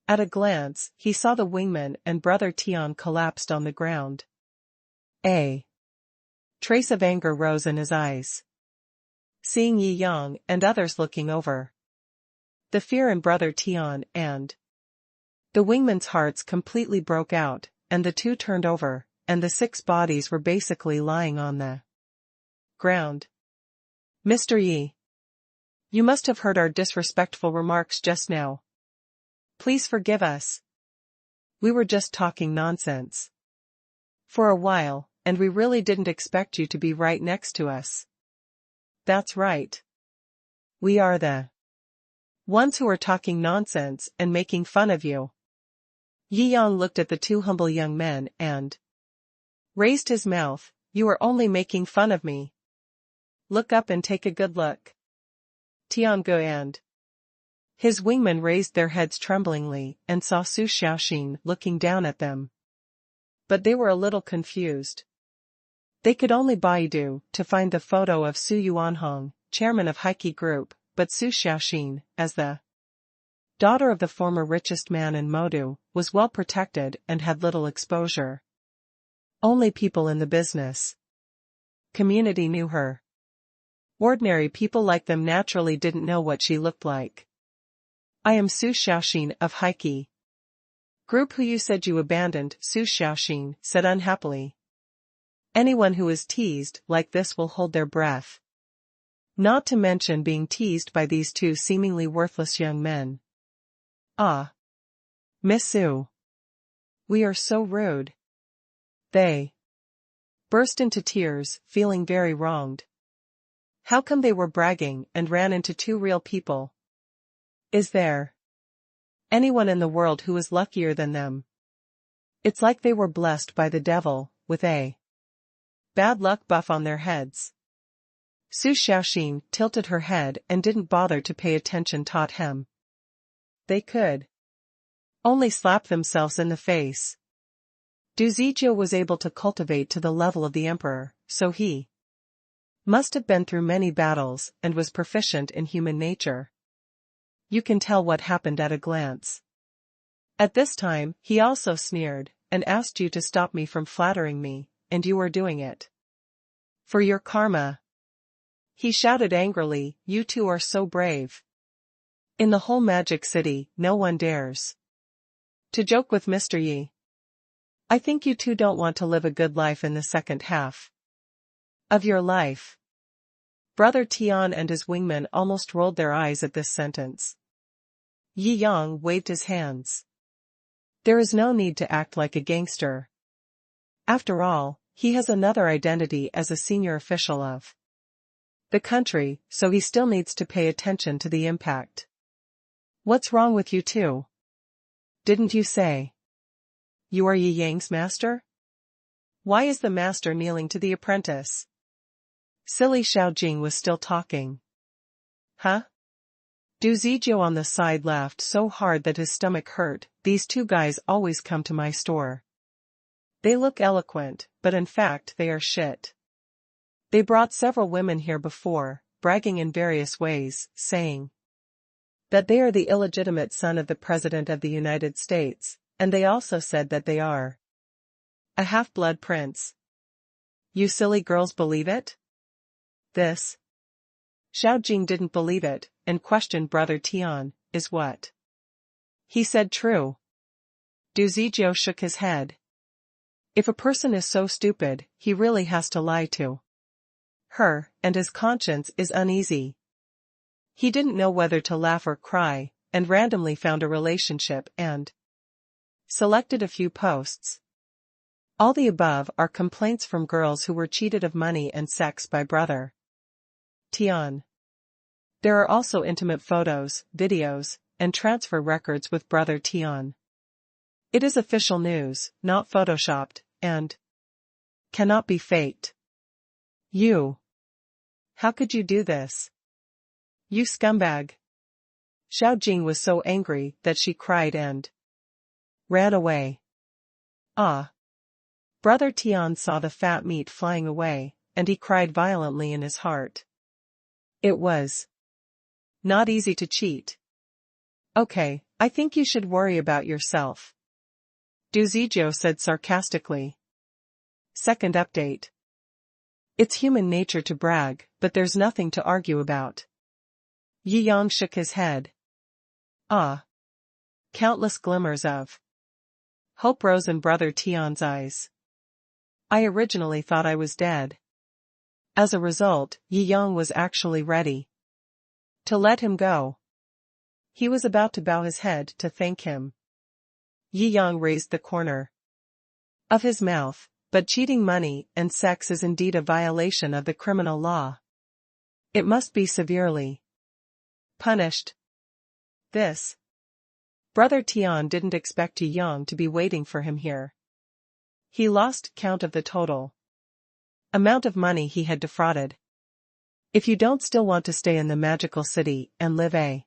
A: At a glance, he saw the wingman and Brother Tian collapsed on the ground. A trace of anger rose in his eyes. Seeing Yi Yang and others looking over, the fear in Brother Tian and the wingman's hearts completely broke out, and the two turned over, and the 6 bodies were basically lying on the ground. Mr. Yi. You must have heard our disrespectful remarks just now. Please forgive us. We were just talking nonsense. For a while, and we really didn't expect you to be right next to us. That's right. We are the ones who are talking nonsense and making fun of you. Yi Yang looked at the 2 humble young men and raised his mouth. You are only making fun of me. Look up and take a good look. Tiangu and his wingmen raised their heads tremblingly and saw Su Xiaoxin looking down at them. But they were a little confused. They could only Baidu to find the photo of Su Yuanhong, chairman of Heike Group, but Su Xiaoxin, as the daughter of the former richest man in Modu, was well protected and had little exposure. Only people in the business community knew her. Ordinary people like them naturally didn't know what she looked like. I am Su Xiaoxin of Heike Group, who you said you abandoned, Su Xiaoxin said unhappily. Anyone who is teased like this will hold their breath. Not to mention being teased by these 2 seemingly worthless young men. Ah. Miss Su. We are so rude. They burst into tears, feeling very wronged. How come they were bragging and ran into 2 real people? Is there anyone in the world who is luckier than them? It's like they were blessed by the devil, with a bad luck buff on their heads. Su Xiaoxin tilted her head and didn't bother to pay attention. Taught him. They could only slap themselves in the face. Du Zizhou was able to cultivate to the level of the emperor, so he must have been through many battles and was proficient in human nature. You can tell what happened at a glance. At this time, he also sneered, and asked you to stop me from flattering me, and you are doing it. For your karma. He shouted angrily, you 2 are so brave. In the whole Magic City, no one dares to joke with Mr. Yi. I think you 2 don't want to live a good life in the second half of your life. Brother Tian and his wingmen almost rolled their eyes at this sentence. Yi Yang waved his hands. There is no need to act like a gangster. After all, he has another identity as a senior official of the country, so he still needs to pay attention to the impact. What's wrong with you 2? Didn't you say you are Yi Yang's master? Why is the master kneeling to the apprentice? Silly Xiaojing was still talking. Huh? Du Zizhou on the side laughed so hard that his stomach hurt. These 2 guys always come to my store. They look eloquent, but in fact they are shit. They brought several women here before, bragging in various ways, saying that they are the illegitimate son of the President of the United States, and they also said that they are a half-blood prince. You silly girls believe it? This? Xiaojing didn't believe it, and questioned Brother Tian, is what he said true? Du Zizhou shook his head. If a person is so stupid, he really has to lie to her, and his conscience is uneasy. He didn't know whether to laugh or cry, and randomly found a relationship and selected a few posts. All the above are complaints from girls who were cheated of money and sex by Brother Tian. There are also intimate photos, videos, and transfer records with Brother Tian. It is official news, not photoshopped, and cannot be faked. You. How could you do this? You scumbag. Xiaojing was so angry that she cried and ran away. Ah. Brother Tian saw the fat meat flying away, and he cried violently in his heart. It was not easy to cheat. Okay, I think you should worry about yourself, Du Zizhou said sarcastically. Second update. It's human nature to brag, but there's nothing to argue about. Yi Yang shook his head. Ah. Countless glimmers of hope rose in Brother Tian's eyes. I originally thought I was dead. As a result, Yi Yang was actually ready to let him go. He was about to bow his head to thank him. Yi Yang raised the corner of his mouth, but cheating money and sex is indeed a violation of the criminal law. It must be severely punished. This. Brother Tian didn't expect Yi Yang to be waiting for him here. He lost count of the total amount of money he had defrauded. If you don't still want to stay in the magical city and live a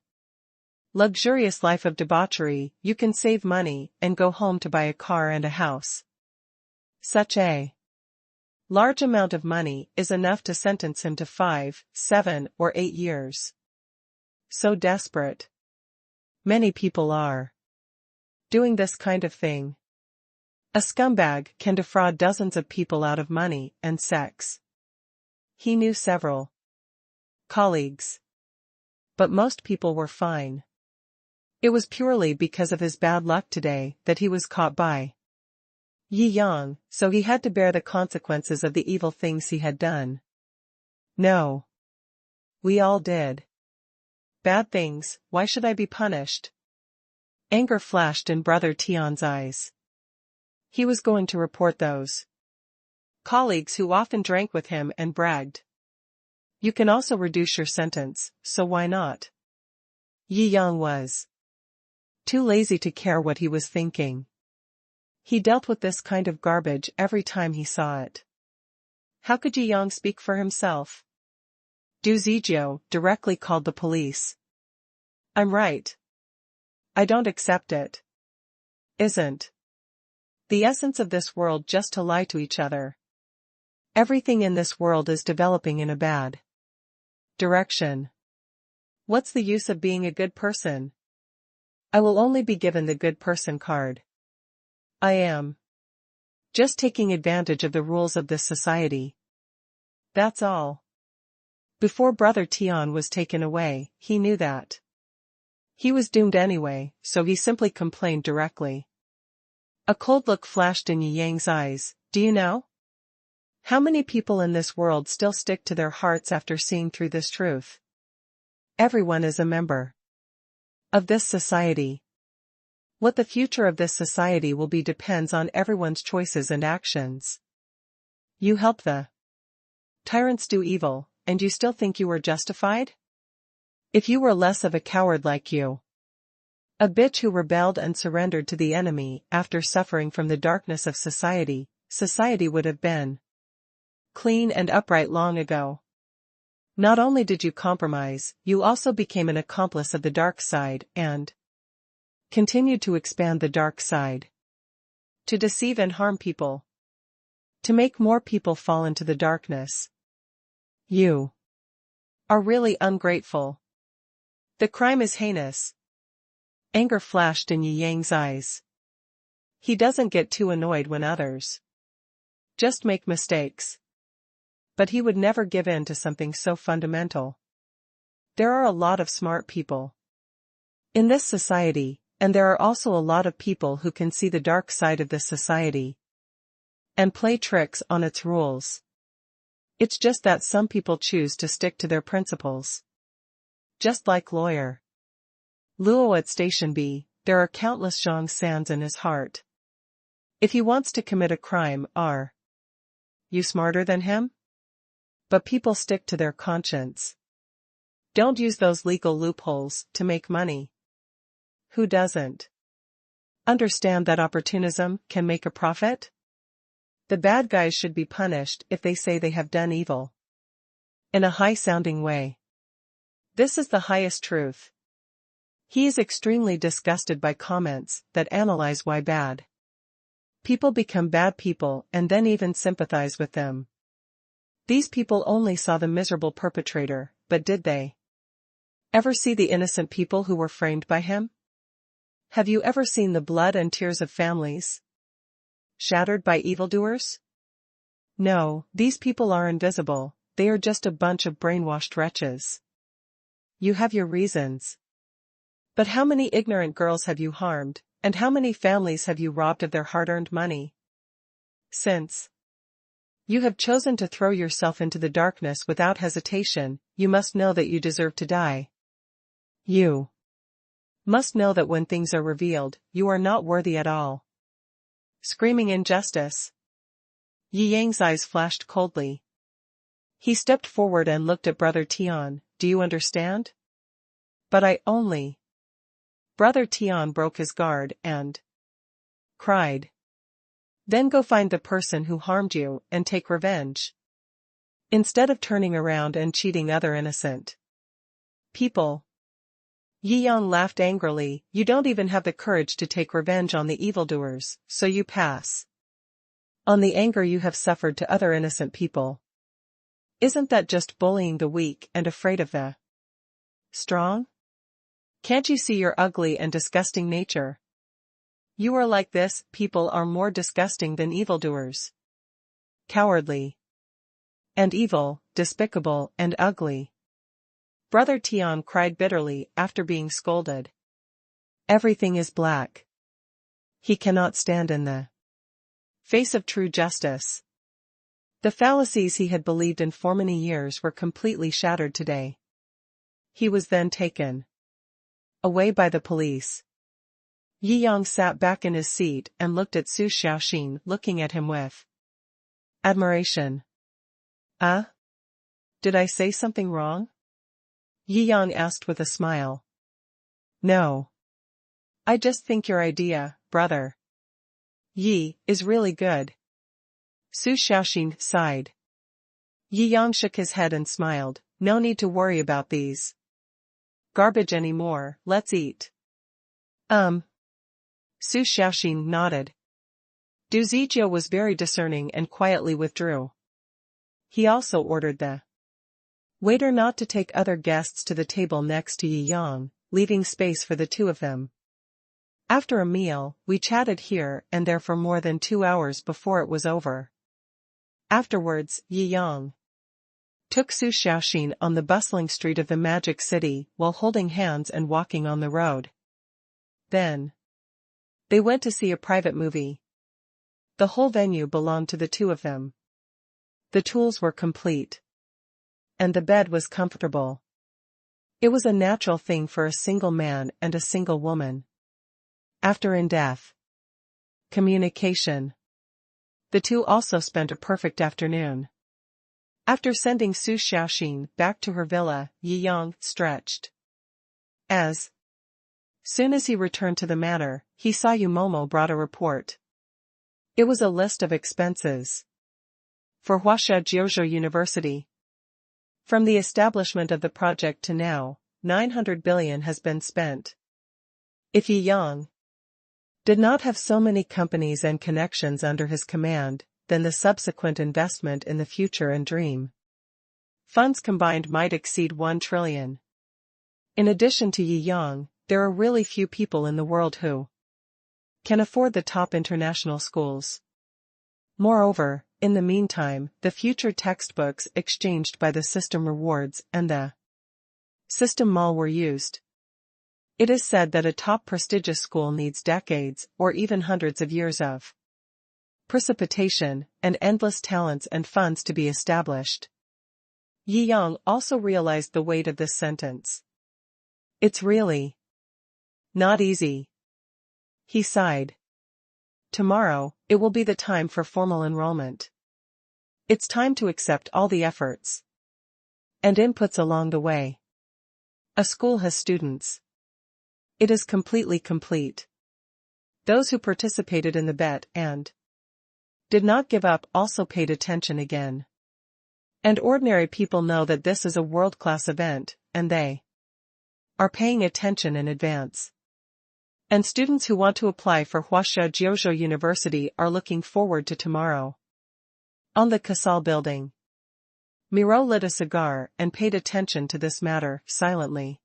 A: luxurious life of debauchery, you can save money and go home to buy a car and a house. Such a large amount of money is enough to sentence him to 5, 7, or 8 years. So desperate. Many people are doing this kind of thing. A scumbag can defraud dozens of people out of money and sex. He knew several colleagues, but most people were fine. It was purely because of his bad luck today that he was caught by Yi Yang, so he had to bear the consequences of the evil things he had done. No. We all did bad things, why should I be punished? Anger flashed in Brother Tian's eyes. He was going to report those colleagues who often drank with him and bragged. You can also reduce your sentence, so why not? Yi Yang was too lazy to care what he was thinking. He dealt with this kind of garbage every time he saw it. How could Yi Yang speak for himself? Du Zijiu directly called the police. I'm right. I don't accept it. Isn't the essence of this world just to lie to each other? Everything in this world is developing in a bad direction. What's the use of being a good person? I will only be given the good person card. I am just taking advantage of the rules of this society. That's all. Before Brother Tian was taken away, he knew that he was doomed anyway, so he simply complained directly. A cold look flashed in Yi Yang's eyes. Do you know how many people in this world still stick to their hearts after seeing through this truth? Everyone is a member of this society. What the future of this society will be depends on everyone's choices and actions. You help the tyrants do evil, and you still think you were justified? If you were less of a coward like you, a bitch who rebelled and surrendered to the enemy after suffering from the darkness of society, society would have been clean and upright long ago. Not only did you compromise, you also became an accomplice of the dark side and continued to expand the dark side. To deceive and harm people. To make more people fall into the darkness. You are really ungrateful. The crime is heinous. Anger flashed in Yi Yang's eyes. He doesn't get too annoyed when others just make mistakes. But he would never give in to something so fundamental. There are a lot of smart people in this society, and there are also a lot of people who can see the dark side of this society and play tricks on its rules. It's just that some people choose to stick to their principles. Just like lawyer Luo at Station B, there are countless Zhang Sands in his heart. If he wants to commit a crime, are you smarter than him? But people stick to their conscience. Don't use those legal loopholes to make money. Who doesn't understand that opportunism can make a profit? The bad guys should be punished if they say they have done evil. In a high-sounding way. This is the highest truth. He is extremely disgusted by comments that analyze why bad people become bad people and then even sympathize with them. These people only saw the miserable perpetrator, but did they ever see the innocent people who were framed by him? Have you ever seen the blood and tears of families shattered by evildoers? No, these people are invisible, they are just a bunch of brainwashed wretches. You have your reasons. But how many ignorant girls have you harmed, and how many families have you robbed of their hard-earned money? Since You have chosen to throw yourself into the darkness without hesitation. You must know that you deserve to die. You must know that when things are revealed, you are not worthy at all. Screaming injustice. Yi Yang's eyes flashed coldly. He stepped forward and looked at Brother Tian. Do you understand? But I only. Brother Tian broke his guard and cried. Then go find the person who harmed you and take revenge. Instead of turning around and cheating other innocent people. Yi Yang laughed angrily. You don't even have the courage to take revenge on the evildoers, so you pass on the anger you have suffered to other innocent people. Isn't that just bullying the weak and afraid of the strong? Can't you see your ugly and disgusting nature? You are like this. People are more disgusting than evildoers. Cowardly. And evil, despicable, and ugly. Brother Tian cried bitterly after being scolded. Everything is black. He cannot stand in the face of true justice. The fallacies he had believed in for many years were completely shattered today. He was then taken away by the police. Yi Yang sat back in his seat and looked at Su Xiaoxin, looking at him with admiration. Did I say something wrong? Yi Yang asked with a smile. No. I just think your idea, brother Yi, is really good. Su Xiaoxin sighed. Yi Yang shook his head and smiled. No need to worry about these garbage anymore, let's eat. Su Xiaoxin nodded. Du Zijiu was very discerning and quietly withdrew. He also ordered the waiter not to take other guests to the table next to Yi Yang, leaving space for the two of them. After a meal, we chatted here and there for more than 2 hours before it was over. Afterwards, Yi Yang took Su Xiaoxin on the bustling street of the Magic City while holding hands and walking on the road. Then they went to see a private movie. The whole venue belonged to the two of them. The tools were complete. And the bed was comfortable. It was a natural thing for a single man and a single woman. After in-depth communication, the two also spent a perfect afternoon. After sending Su Xiaoxin back to her villa, Yi Yang stretched. As soon as he returned to the manor, he saw Yu Momo brought a report. It was a list of expenses for Huaxia Jiuzhou University. From the establishment of the project to now, 900 billion has been spent. If Yi Yang did not have so many companies and connections under his command, then the subsequent investment in the future and dream funds combined might exceed 1 trillion. In addition to Yi Yang, there are really few people in the world who can afford the top international schools. Moreover, in the meantime, the future textbooks exchanged by the system rewards and the system mall were used. It is said that a top prestigious school needs decades or even hundreds of years of precipitation and endless talents and funds to be established. Yi Yang also realized the weight of this sentence. It's really not easy. He sighed. Tomorrow, it will be the time for formal enrollment. It's time to accept all the efforts and inputs along the way. A school has students. It is completely complete. Those who participated in the bet and did not give up also paid attention again. And ordinary people know that this is a world-class event, and they are paying attention in advance. And students who want to apply for Huaxia Jiuzhou University are looking forward to tomorrow. On the Casal building, Miro lit a cigar and paid attention to this matter silently.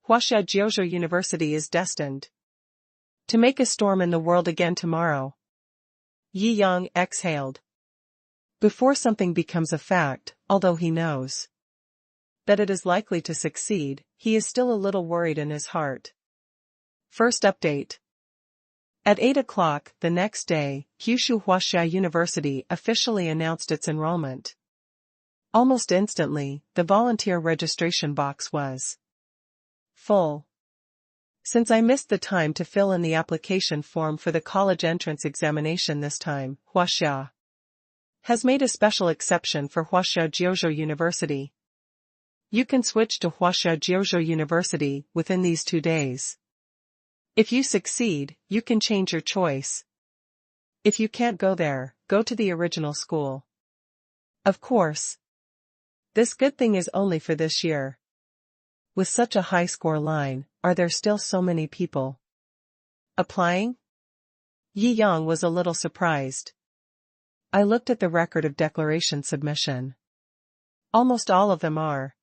A: Huaxia Jiuzhou University is destined to make a storm in the world again tomorrow. Yi Yang exhaled. Before something becomes a fact, although he knows that it is likely to succeed, he is still a little worried in his heart. First update. At 8 o'clock the next day, Kyushu Huaxia University officially announced its enrollment. Almost instantly, the volunteer registration box was full. Since I missed the time to fill in the application form for the college entrance examination this time, Huaxia has made a special exception for Huaxia Jiuzhou University. You can switch to Huaxia Jiuzhou University within these 2 days. If you succeed, you can change your choice. If you can't go there, go to the original school. Of course, this good thing is only for this year. With such a high score line, are there still so many people applying? Yi Yang was a little surprised. I looked at the record of declaration submission. Almost all of them are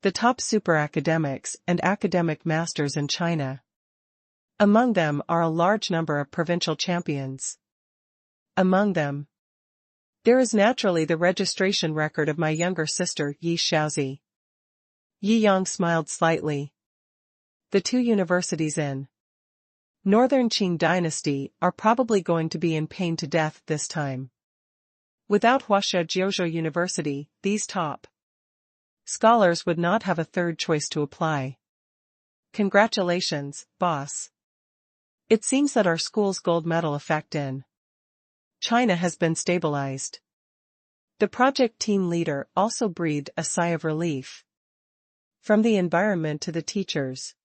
A: the top super academics and academic masters in China. Among them are a large number of provincial champions. Among them, there is naturally the registration record of my younger sister Yi Shaozi. Yi Yang smiled slightly. The 2 universities in Northern Qing dynasty are probably going to be in pain to death this time. Without Huaxia Jiuzhou University, these top scholars would not have a third choice to apply. Congratulations, boss. It seems that our school's gold medal effect in China has been stabilized. The project team leader also breathed a sigh of relief. From the environment to the teachers,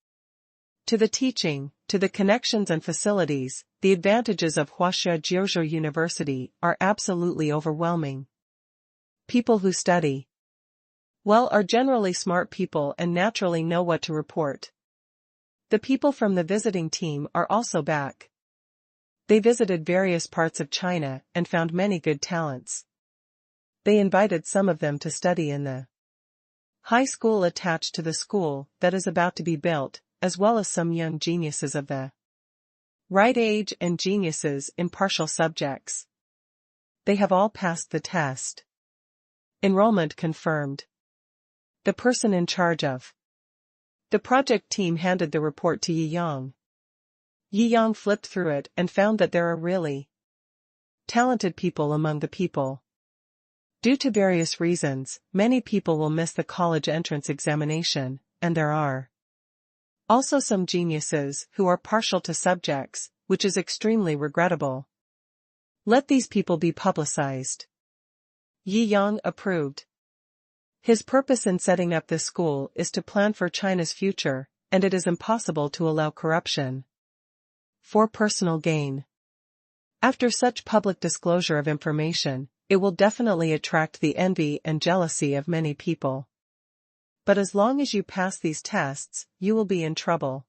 A: to the teaching, to the connections and facilities, the advantages of Huaxia Jiuzhou University are absolutely overwhelming. People who study well are generally smart people and naturally know what to report. The people from the visiting team are also back. They visited various parts of China and found many good talents. They invited some of them to study in the high school attached to the school that is about to be built, as well as some young geniuses of the right age and geniuses in partial subjects. They have all passed the test. Enrollment confirmed. The person in charge of the project team handed the report to Yi Yang. Yi Yang flipped through it and found that there are really talented people among the people. Due to various reasons, many people will miss the college entrance examination, and there are also some geniuses who are partial to subjects, which is extremely regrettable. Let these people be publicized. Yi Yang approved. His purpose in setting up this school is to plan for China's future, and it is impossible to allow corruption for personal gain. After such public disclosure of information, it will definitely attract the envy and jealousy of many people. But as long as you pass these tests, you will be in trouble.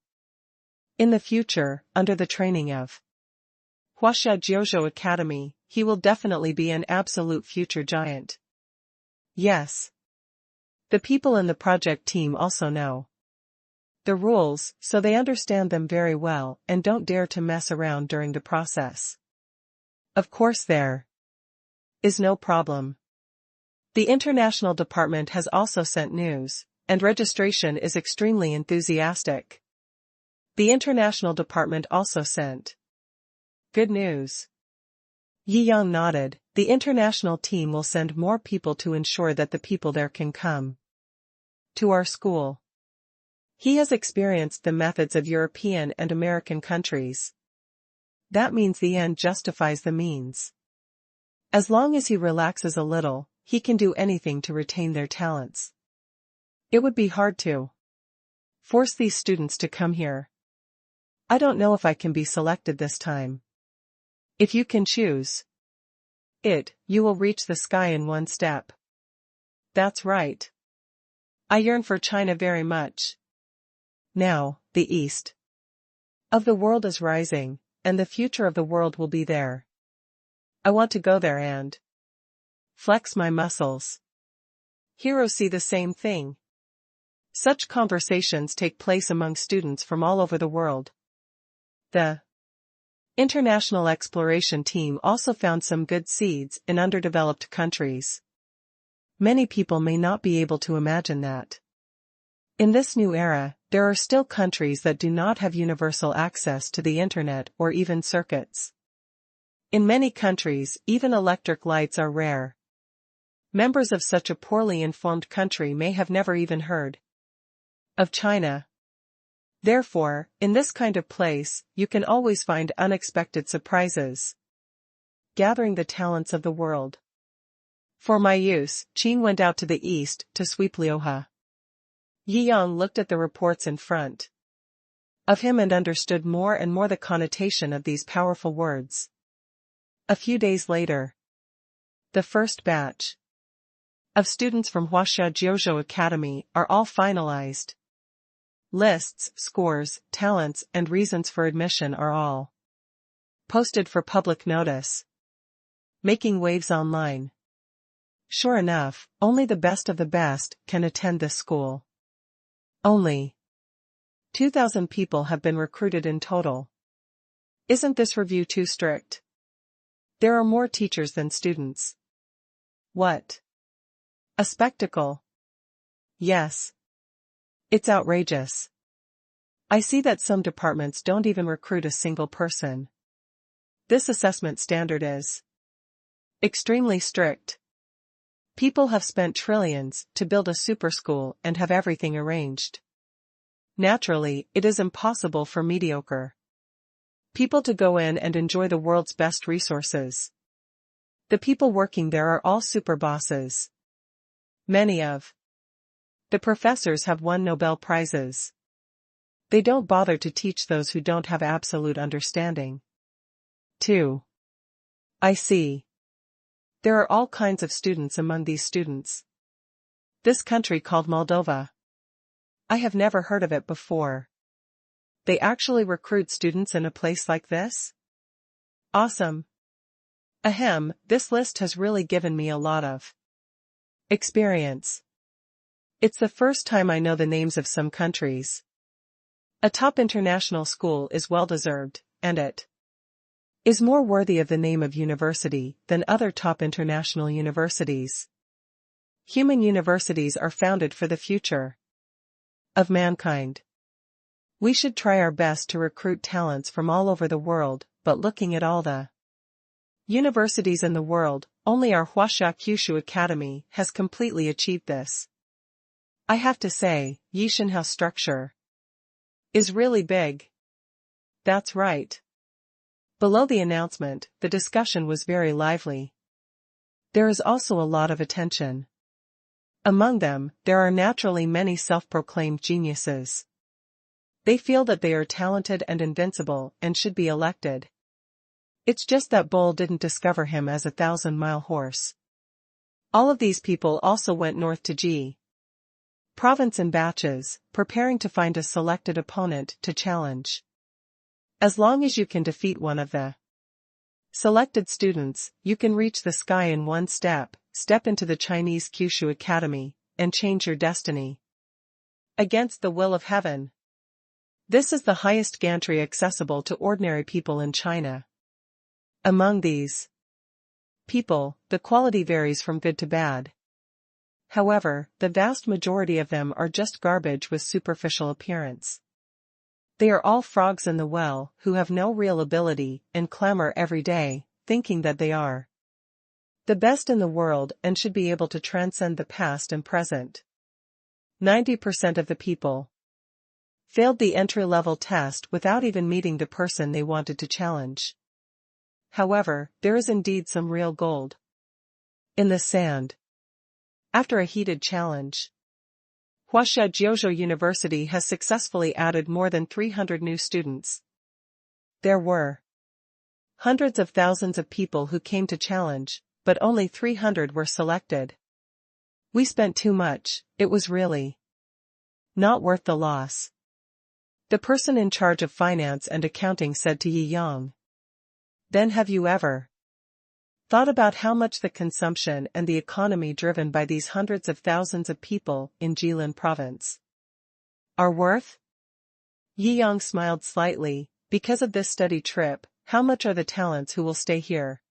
A: In the future, under the training of Huaxia Jiuzhou Academy, he will definitely be an absolute future giant. Yes. The people in the project team also know the rules, so they understand them very well and don't dare to mess around during the process. Of course there is no problem. The international department has also sent news, and registration is extremely enthusiastic. The international department also sent good news. Yi Yang nodded. The international team will send more people to ensure that the people there can come to our school. He has experienced the methods of European and American countries. That means the end justifies the means. As long as he relaxes a little, he can do anything to retain their talents. It would be hard to force these students to come here. I don't know if I can be selected this time. If you can choose it, you will reach the sky in one step. That's right. I yearn for China very much. Now, the east of the world is rising, and the future of the world will be there. I want to go there and flex my muscles. Heroes see the same thing. Such conversations take place among students from all over the world. The international exploration team also found some good seeds in underdeveloped countries. Many people may not be able to imagine that In this new era, there are still countries that do not have universal access to the internet or even circuits. In many countries, even electric lights are rare. Members of such a poorly informed country may have never even heard of China. Therefore, in this kind of place, you can always find unexpected surprises. Gathering the talents of the world. For my use, Qing went out to the east to sweep Liuhe. Yi Yang looked at the reports in front of him and understood more and more the connotation of these powerful words. A few days later, the first batch of students from Huaxia Jiuzhou Academy are all finalized. Lists, scores, talents, and reasons for admission are all posted for public notice. Making waves online. Sure enough, only the best of the best can attend this school. Only 2,000 people have been recruited in total. Isn't this review too strict? There are more teachers than students. What? A spectacle. Yes. It's outrageous. I see that some departments don't even recruit a single person. This assessment standard is extremely strict. People have spent trillions to build a super school and have everything arranged. Naturally, it is impossible for mediocre people to go in and enjoy the world's best resources. The people working there are all super bosses. Many of the professors have won Nobel Prizes. They don't bother to teach those who don't have absolute understanding. 2. I see. There are all kinds of students among these students. This country called Moldova. I have never heard of it before. They actually recruit students in a place like this? Awesome. Ahem, this list has really given me a lot of experience. It's the first time I know the names of some countries. A top international school is well-deserved, and it is more worthy of the name of university than other top international universities. Human universities are founded for the future of mankind. We should try our best to recruit talents from all over the world, but looking at all the universities in the world, only our Huaxia Kyushu Academy has completely achieved this. I have to say, Yishan House structure is really big. That's right. Below the announcement, the discussion was very lively. There is also a lot of attention. Among them, there are naturally many self-proclaimed geniuses. They feel that they are talented and invincible and should be elected. It's just that Bull didn't discover him as a 1,000-mile horse. All of these people also went north to Ji province in batches, preparing to find a selected opponent to challenge. As long as you can defeat one of the selected students, you can reach the sky in one step, step into the Chinese Kyushu Academy, and change your destiny. Against the will of heaven. This is the highest gantry accessible to ordinary people in China. Among these people, the quality varies from good to bad. However, the vast majority of them are just garbage with superficial appearance. They are all frogs in the well who have no real ability and clamor every day, thinking that they are the best in the world and should be able to transcend the past and present. 90% of the people failed the entry-level test without even meeting the person they wanted to challenge. However, there is indeed some real gold in the sand. After a heated challenge, Huaxia Jiuzhou University has successfully added more than 300 new students. There were hundreds of thousands of people who came to challenge, but only 300 were selected. We spent too much, it was really not worth the loss. The person in charge of finance and accounting said to Yi Yang. Then have you ever thought about how much the consumption and the economy driven by these hundreds of thousands of people in Jilin province are worth? Yi Yang smiled slightly. Because of this study trip, how much are the talents who will stay here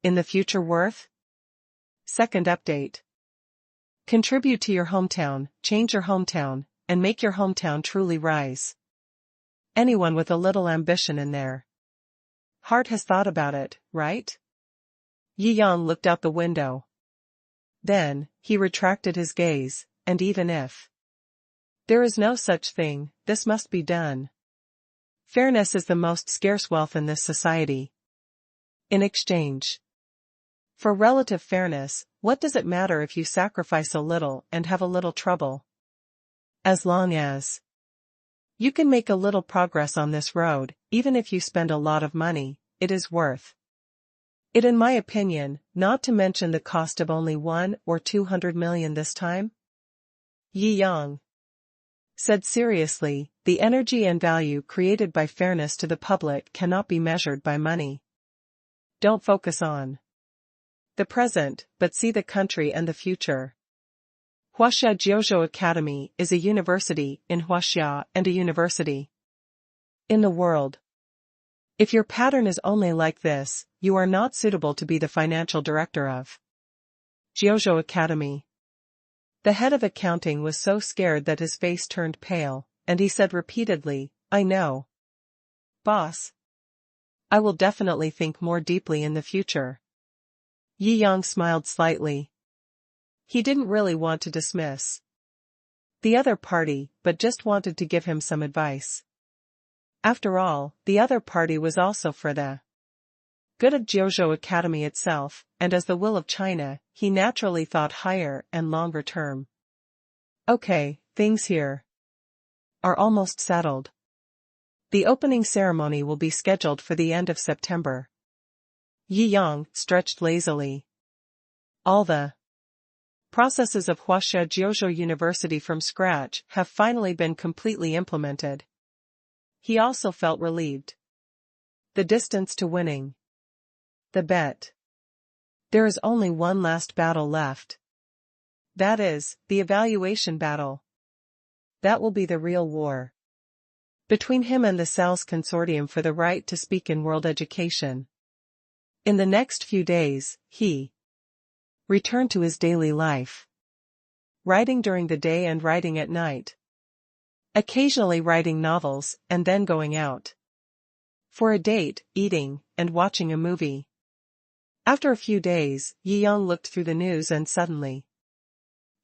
A: in the future worth? Second update. Contribute to your hometown, change your hometown, and make your hometown truly rise. Anyone with a little ambition in their heart has thought about it, right? Yi Yang looked out the window. Then, he retracted his gaze, and even if there is no such thing, this must be done. Fairness is the most scarce wealth in this society. In exchange for relative fairness, what does it matter if you sacrifice a little and have a little trouble? As long as you can make a little progress on this road, even if you spend a lot of money, it is worth it in my opinion, not to mention the cost of only 1 or 200 million this time. Yi Yang said seriously, the energy and value created by fairness to the public cannot be measured by money. Don't focus on the present, but see the country and the future. Huaxia Jiuzhou Academy is a university in Huaxia and a university in the world. If your pattern is only like this, you are not suitable to be the financial director of Jiuzhou Academy. The head of accounting was so scared that his face turned pale, and he said repeatedly, I know. Boss. I will definitely think more deeply in the future. Yi Yang smiled slightly. He didn't really want to dismiss the other party, but just wanted to give him some advice. After all, the other party was also for the good of Jiuzhou Academy itself, and as the will of China, he naturally thought higher and longer term. Okay, things here are almost settled. The opening ceremony will be scheduled for the end of September. Yi Yang stretched lazily. All the processes of Huaxia Jiuzhou University from scratch have finally been completely implemented. He also felt relieved. The distance to winning the bet. There is only one last battle left. That is, the evaluation battle. That will be the real war between him and the SALS consortium for the right to speak in world education. In the next few days, he returned to his daily life. Writing during the day and writing at night. Occasionally writing novels, and then going out for a date, eating, and watching a movie. After a few days, Yi Yang looked through the news and suddenly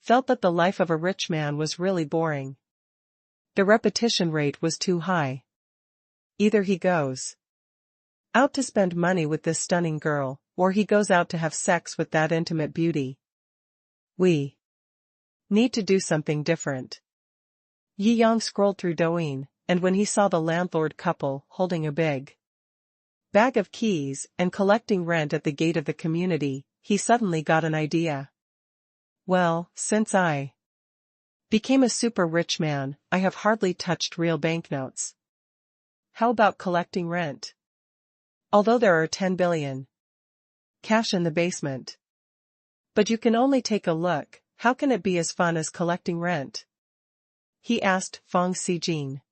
A: felt that the life of a rich man was really boring. The repetition rate was too high. Either he goes out to spend money with this stunning girl, or he goes out to have sex with that intimate beauty. We need to do something different. Yi Yang scrolled through Douyin, and when he saw the landlord couple holding a big bag of keys and collecting rent at the gate of the community, he suddenly got an idea. Well, since I became a super rich man, I have hardly touched real banknotes. How about collecting rent? Although there are 10 billion cash in the basement. But you can only take a look, how can it be as fun as collecting rent? He asked Feng Xijin.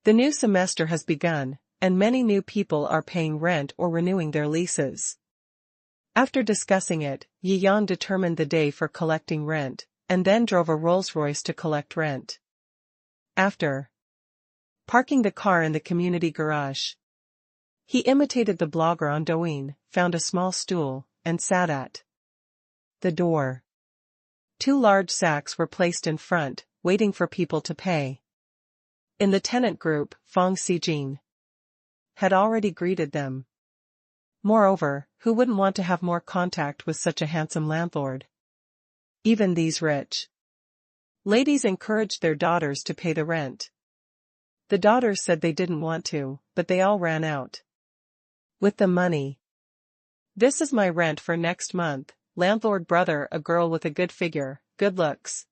A: The new semester has begun, and many new people are paying rent or renewing their leases. After discussing it, Yi Yang determined the day for collecting rent, and then drove a Rolls-Royce to collect rent. After parking the car in the community garage, he imitated the blogger on Douyin, found a small stool, and sat at the door. 2 large sacks were placed in front, waiting for people to pay. In the tenant group, Feng Xijin had already greeted them. Moreover, who wouldn't want to have more contact with such a handsome landlord? Even these rich ladies encouraged their daughters to pay the rent. The daughters said they didn't want to, but they all ran out with the money. This is my rent for next month, landlord brother, a girl with a good figure, good looks,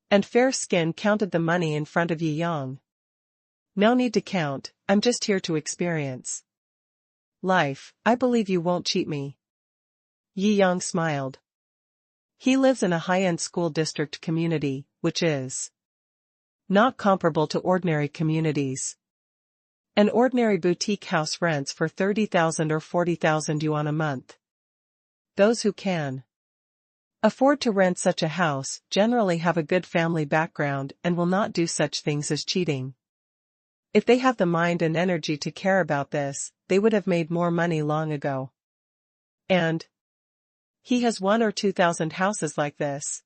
A: and fair skin, counted the money in front of Yi Yang. No need to count, I'm just here to experience life. I believe you won't cheat me. Yi Yang smiled. He lives in a high-end school district community, which is not comparable to ordinary communities. An ordinary boutique house rents for 30,000 or 40,000 yuan a month. Those who can afford to rent such a house, generally have a good family background and will not do such things as cheating. If they have the mind and energy to care about this, they would have made more money long ago. And he has 1 or 2,000 houses like this.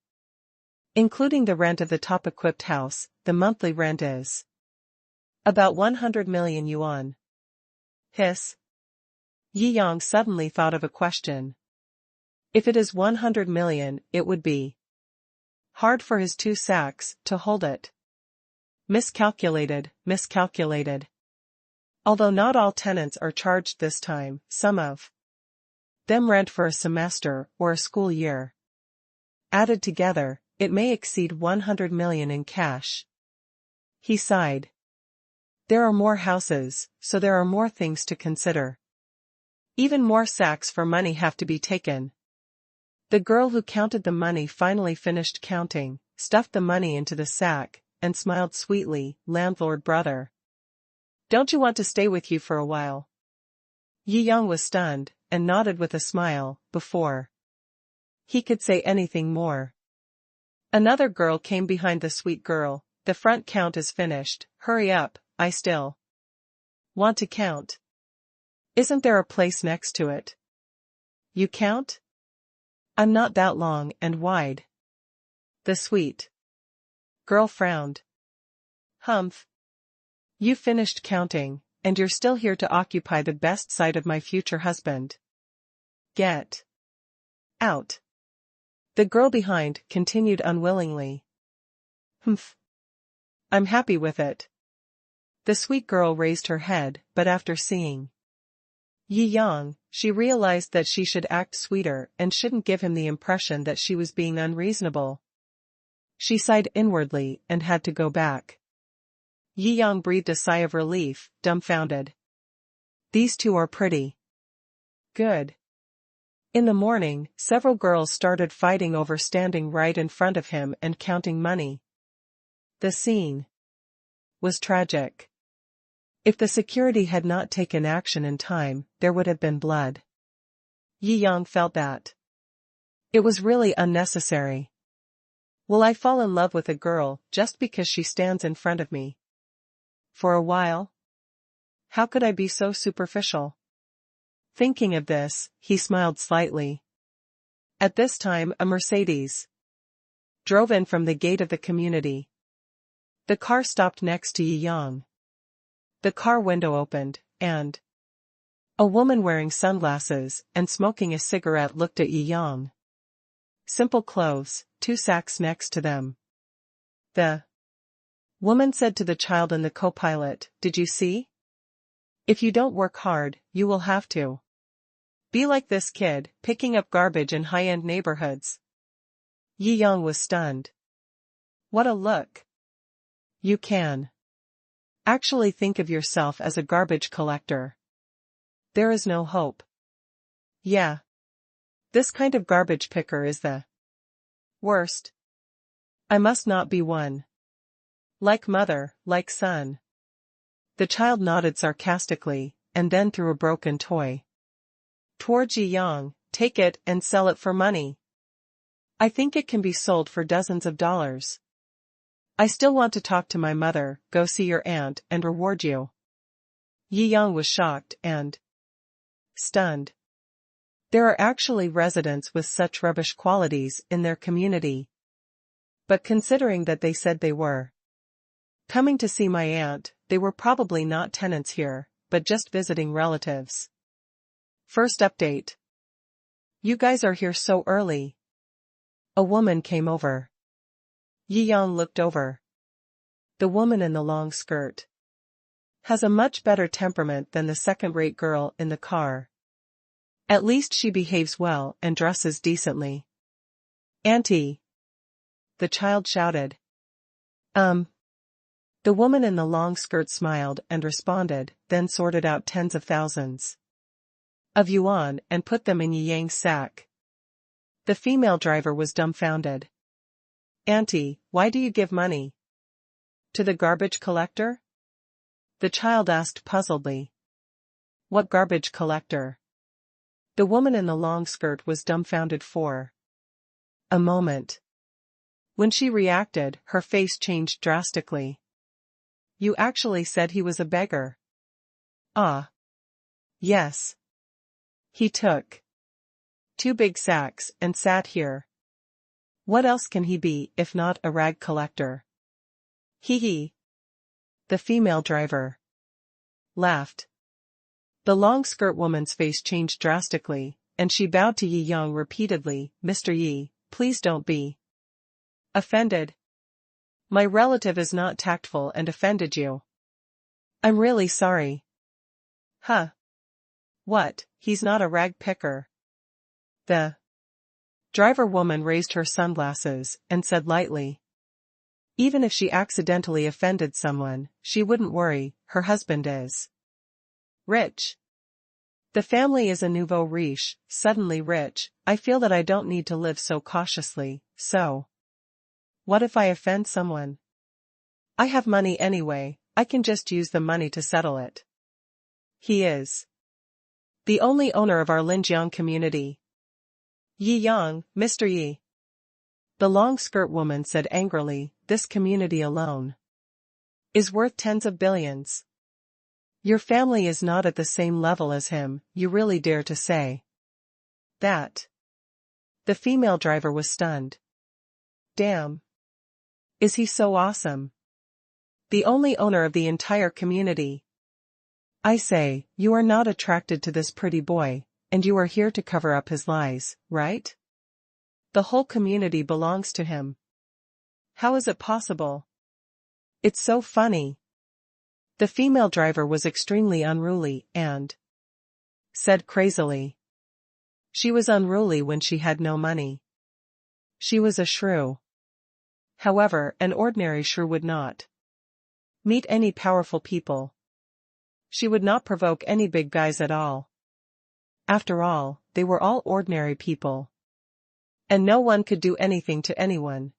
A: Including the rent of the top-equipped house, the monthly rent is about 100 million yuan. Hiss. Yi Yang suddenly thought of a question. If it is 100 million, it would be hard for his 2 sacks to hold it. Miscalculated. Although not all tenants are charged this time, some of them rent for a semester or a school year. Added together, it may exceed 100 million in cash. He sighed. There are more houses, so there are more things to consider. Even more sacks for money have to be taken. The girl who counted the money finally finished counting, stuffed the money into the sack, and smiled sweetly. Landlord brother, don't you want to stay with you for a while? Yi Yang was stunned, and nodded with a smile, before he could say anything more. Another girl came behind the sweet girl. The front count is finished, hurry up, I still want to count. Isn't there a place next to it? You count? I'm not that long and wide. The sweet girl frowned. Humph. You finished counting, and you're still here to occupy the best side of my future husband. Get out. The girl behind continued unwillingly. Humph. I'm happy with it. The sweet girl raised her head, but after seeing Yi Yang, she realized that she should act sweeter and shouldn't give him the impression that she was being unreasonable. She sighed inwardly and had to go back. Yi Yang breathed a sigh of relief, dumbfounded. These two are pretty good. In the morning, several girls started fighting over standing right in front of him and counting money. The scene was tragic. If the security had not taken action in time, there would have been blood. Yi Yang felt that it was really unnecessary. Will I fall in love with a girl just because she stands in front of me? For a while? How could I be so superficial? Thinking of this, he smiled slightly. At this time, a Mercedes drove in from the gate of the community. The car stopped next to Yi Yang. The car window opened, and a woman wearing sunglasses and smoking a cigarette looked at Yi Yang. Simple clothes, 2 sacks next to them. The woman said to the child in the co-pilot, did you see? If you don't work hard, you will have to be like this kid, picking up garbage in high-end neighborhoods. Yi Yang was stunned. What a look. You can actually think of yourself as a garbage collector. There is no hope. Yeah. This kind of garbage picker is the worst. I must not be one. Like mother, like son. The child nodded sarcastically, and then threw a broken toy towards Yi Yang. Take it and sell it for money. I think it can be sold for dozens of dollars. I still want to talk to my mother, go see your aunt and reward you. Yi Yang was shocked and stunned. There are actually residents with such rubbish qualities in their community. But considering that they said they were coming to see my aunt, they were probably not tenants here, but just visiting relatives. First update. You guys are here so early. A woman came over. Yi Yang looked over. The woman in the long skirt has a much better temperament than the second-rate girl in the car. At least she behaves well and dresses decently. Auntie! The child shouted. The woman in the long skirt smiled and responded, then sorted out tens of thousands of yuan and put them in Yi Yang's sack. The female driver was dumbfounded. Auntie, why do you give money to the garbage collector? The child asked puzzledly. What garbage collector? The woman in the long skirt was dumbfounded for A moment. When she reacted, her face changed drastically. You actually said he was a beggar. Ah. Yes. He took 2 big sacks and sat here. What else can he be if not a rag collector? Hee hee. The female driver laughed. The long skirt woman's face changed drastically, and she bowed to Yi Yang repeatedly. Mr. Yi, please don't be offended. My relative is not tactful and offended you. I'm really sorry. Huh. What, he's not a rag picker? The driver woman raised her sunglasses and said lightly. Even if she accidentally offended someone, she wouldn't worry, her husband is rich. The family is a nouveau riche, suddenly rich. I feel that I don't need to live so cautiously, so. What if I offend someone? I have money anyway, I can just use the money to settle it. He is the only owner of our Linjiang community. Yi Yang, Mr. Yi. The long skirt woman said angrily, this community alone is worth tens of billions. Your family is not at the same level as him, you really dare to say that? The female driver was stunned. Damn. Is he so awesome? The only owner of the entire community. I say, you are not attracted to this pretty boy, and you are here to cover up his lies, right? The whole community belongs to him. How is it possible? It's so funny. The female driver was extremely unruly and said crazily. She was unruly when she had no money. She was a shrew. However, an ordinary shrew would not meet any powerful people. She would not provoke any big guys at all. After all, they were all ordinary people. And no one could do anything to anyone.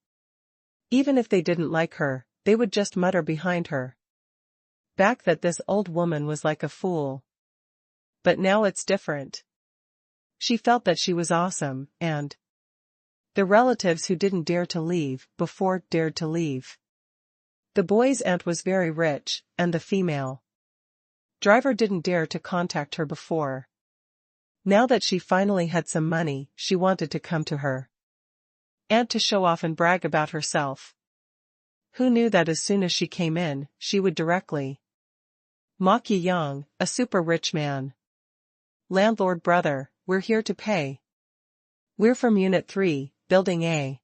A: Even if they didn't like her, they would just mutter behind her back that this old woman was like a fool. But now it's different. She felt that she was awesome, and the relatives who didn't dare to leave before dared to leave. The boy's aunt was very rich, and the female driver didn't dare to contact her before. Now that she finally had some money, she wanted to come to her aunt to show off and brag about herself. Who knew that as soon as she came in, she would directly mock Yi Yang, a super rich man. Landlord brother, we're here to pay. We're from Unit 3, Building A.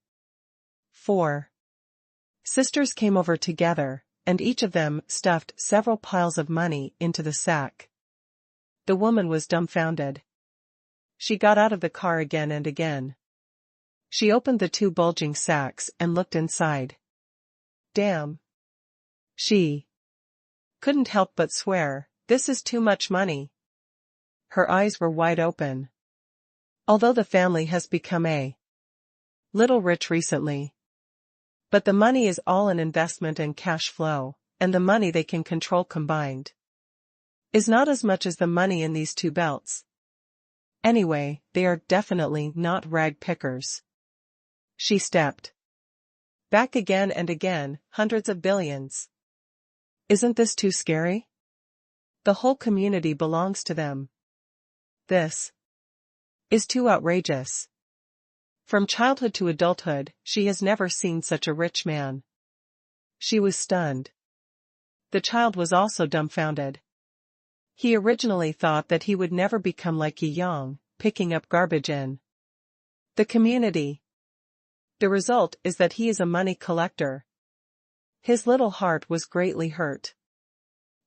A: 4 sisters came over together, and each of them stuffed several piles of money into the sack. The woman was dumbfounded. She got out of the car again and again. She opened the 2 bulging sacks and looked inside. Damn. She couldn't help but swear, this is too much money. Her eyes were wide open. Although the family has become a little rich recently. But the money is all an investment and cash flow, and the money they can control combined is not as much as the money in these 2 belts. Anyway, they are definitely not rag pickers. She stepped back again and again, hundreds of billions. Isn't this too scary? The whole community belongs to them. This is too outrageous. From childhood to adulthood, she has never seen such a rich man. She was stunned. The child was also dumbfounded. He originally thought that he would never become like Yi Yang, picking up garbage in the community. The result is that he is a money collector. His little heart was greatly hurt.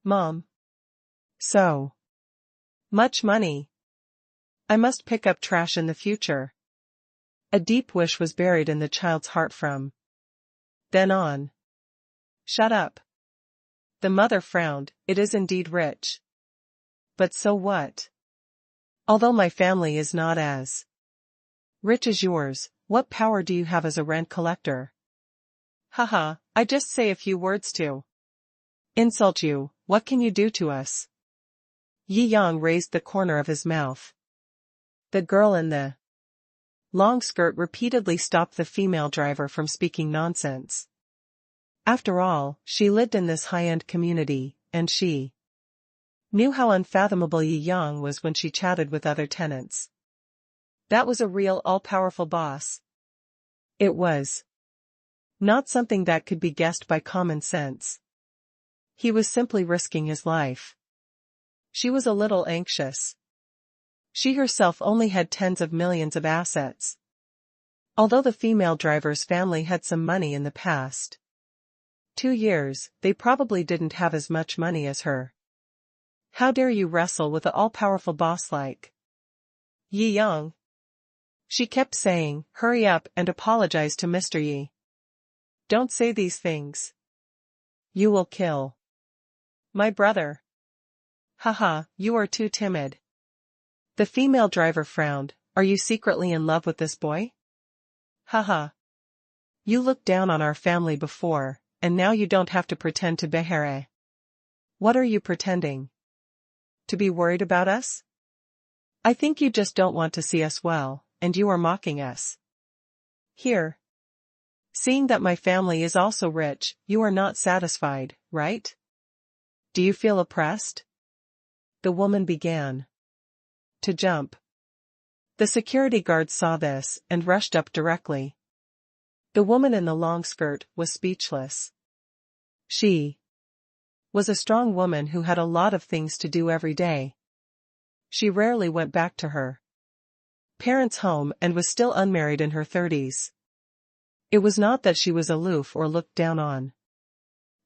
A: Mom. So much money. I must pick up trash in the future. A deep wish was buried in the child's heart from then on. Shut up. The mother frowned, it is indeed rich. But so what? Although my family is not as rich as yours, what power do you have as a rent collector? Haha, I just say a few words to insult you, what can you do to us? Yi Yang raised the corner of his mouth. The girl in the long skirt repeatedly stopped the female driver from speaking nonsense. After all, she lived in this high-end community, and she knew how unfathomable Yi Yang was when she chatted with other tenants. That was a real all-powerful boss. It was not something that could be guessed by common sense. He was simply risking his life. She was a little anxious. She herself only had tens of millions of assets. Although the female driver's family had some money in the past 2 years, they probably didn't have as much money as her. How dare you wrestle with an all-powerful boss like Yi Yang? She kept saying, hurry up and apologize to Mr. Yi. Don't say these things. You will kill my brother. Haha, you are too timid. The female driver frowned. Are you secretly in love with this boy? Haha. You looked down on our family before, and now you don't have to pretend to behere. What are you pretending? To be worried about us? I think you just don't want to see us well, and you are mocking us. Here. Seeing that my family is also rich, you are not satisfied, right? Do you feel oppressed? The woman began to jump. The security guard saw this and rushed up directly. The woman in the long skirt was speechless. She was a strong woman who had a lot of things to do every day. She rarely went back to her parents' home and was still unmarried in her 30s. It was not that she was aloof or looked down on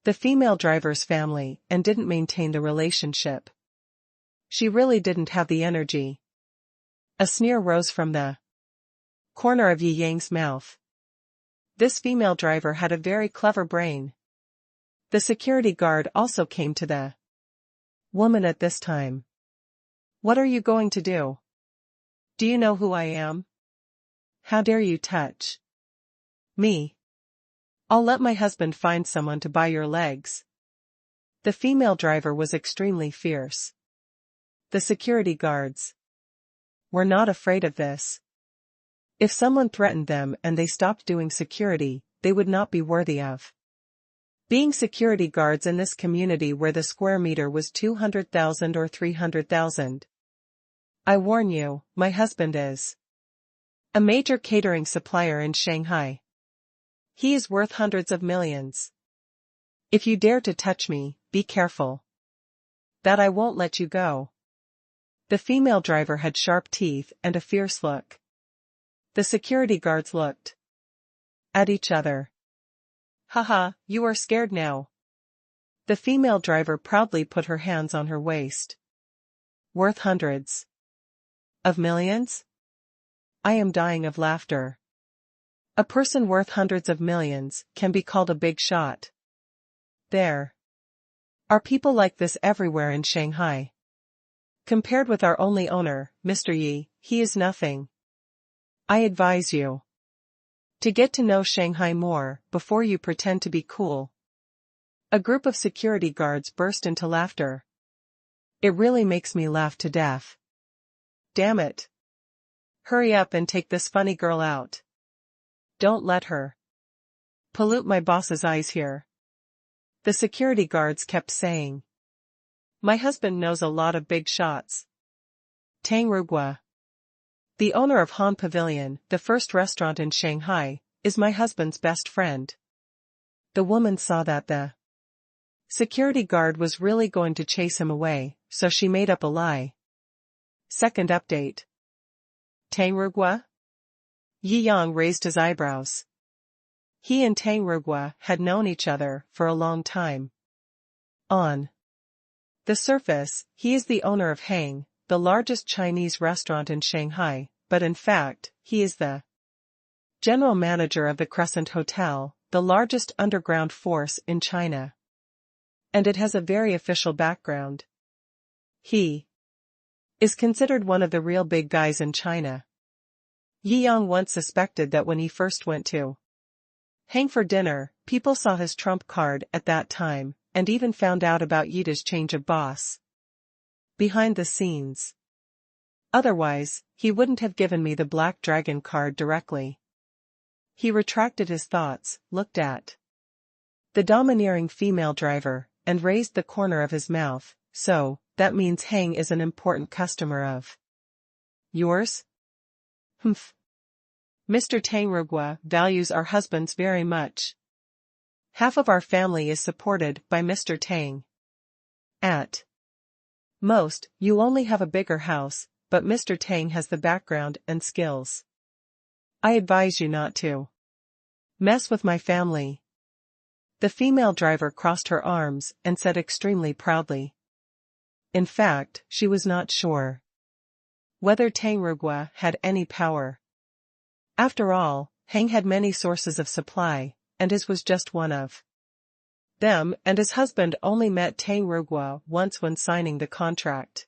A: the female driver's family and didn't maintain the relationship. She really didn't have the energy. A sneer rose from the corner of Yi Yang's mouth. This female driver had a very clever brain. The security guard also came to the woman at this time. What are you going to do? Do you know who I am? How dare you touch me? I'll let my husband find someone to buy your legs. The female driver was extremely fierce. The security guards were not afraid of this. If someone threatened them and they stopped doing security, they would not be worthy of being security guards in this community where the square meter was 200,000 or 300,000. I warn you, my husband is a major catering supplier in Shanghai. He is worth hundreds of millions. If you dare to touch me, be careful that I won't let you go. The female driver had sharp teeth and a fierce look. The security guards looked at each other. Haha, you are scared now. The female driver proudly put her hands on her waist. Worth hundreds of millions? I am dying of laughter. A person worth hundreds of millions can be called a big shot. There are people like this everywhere in Shanghai. Compared with our only owner, Mr. Yi, he is nothing. I advise you to get to know Shanghai more before you pretend to be cool. A group of security guards burst into laughter. It really makes me laugh to death. Damn it. Hurry up and take this funny girl out. Don't let her pollute my boss's eyes here. The security guards kept saying. My husband knows a lot of big shots. Tang Rugua, the owner of Han Pavilion, the first restaurant in Shanghai, is my husband's best friend. The woman saw that the security guard was really going to chase him away, so she made up a lie. Second update. Tang Rugua? Yi Yang raised his eyebrows. He and Tang Rugua had known each other for a long time. On the surface, he is the owner of Hang, the largest Chinese restaurant in Shanghai, but in fact, he is the general manager of the Crescent Hotel, the largest underground force in China. And it has a very official background. He is considered one of the real big guys in China. Yi Yang once suspected that when he first went to Hang for dinner, people saw his trump card at that time, and even found out about Yi's change of boss. Behind the scenes, Otherwise, he wouldn't have given me the Black Dragon card directly. He retracted his thoughts, looked at the domineering female driver, and raised the corner of his mouth. So, that means Hang is an important customer of yours? Humph. Mr. Tangrugwa values our husbands very much. Half of our family is supported by Mr. Tang. At most, you only have a bigger house, but Mr. Tang has the background and skills. I advise you not to mess with my family. The female driver crossed her arms and said extremely proudly. In fact, she was not sure whether Tangrugwa had any power. After all, Hang had many sources of supply, and his was just one of them, and his husband only met Tangrugwa once when signing the contract.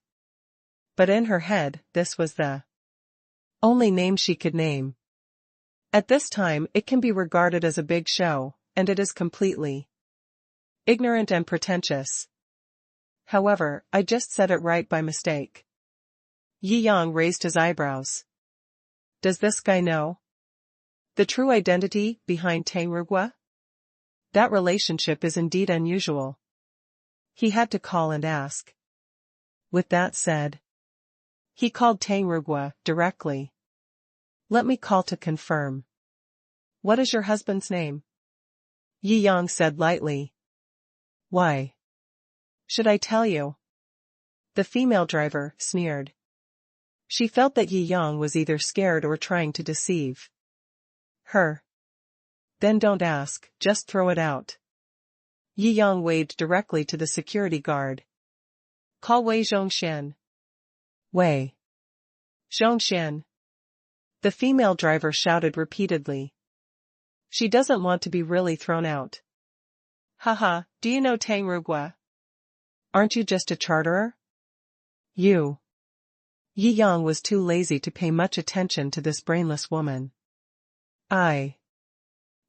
A: But in her head, this was the only name she could name. At this time it can be regarded as a big show, and it is completely ignorant and pretentious. However, I just said it right by mistake. Yi Yang raised his eyebrows. Does this guy know the true identity behind Tangrugwa? That relationship is indeed unusual. He had to call and ask. With that said, he called Tangrugwa directly. Let me call to confirm. What is your husband's name? Yi Yang said lightly. Why should I tell you? The female driver sneered. She felt that Yi Yang was either scared or trying to deceive her. Then don't ask, just throw it out. Yi Yang waved directly to the security guard. Call Wei Zhongshan. Wei Zhongshan. The female driver shouted repeatedly. She doesn't want to be really thrown out. Haha, do you know Tangrugwa? Aren't you just a charterer? You. Yi Yang was too lazy to pay much attention to this brainless woman. I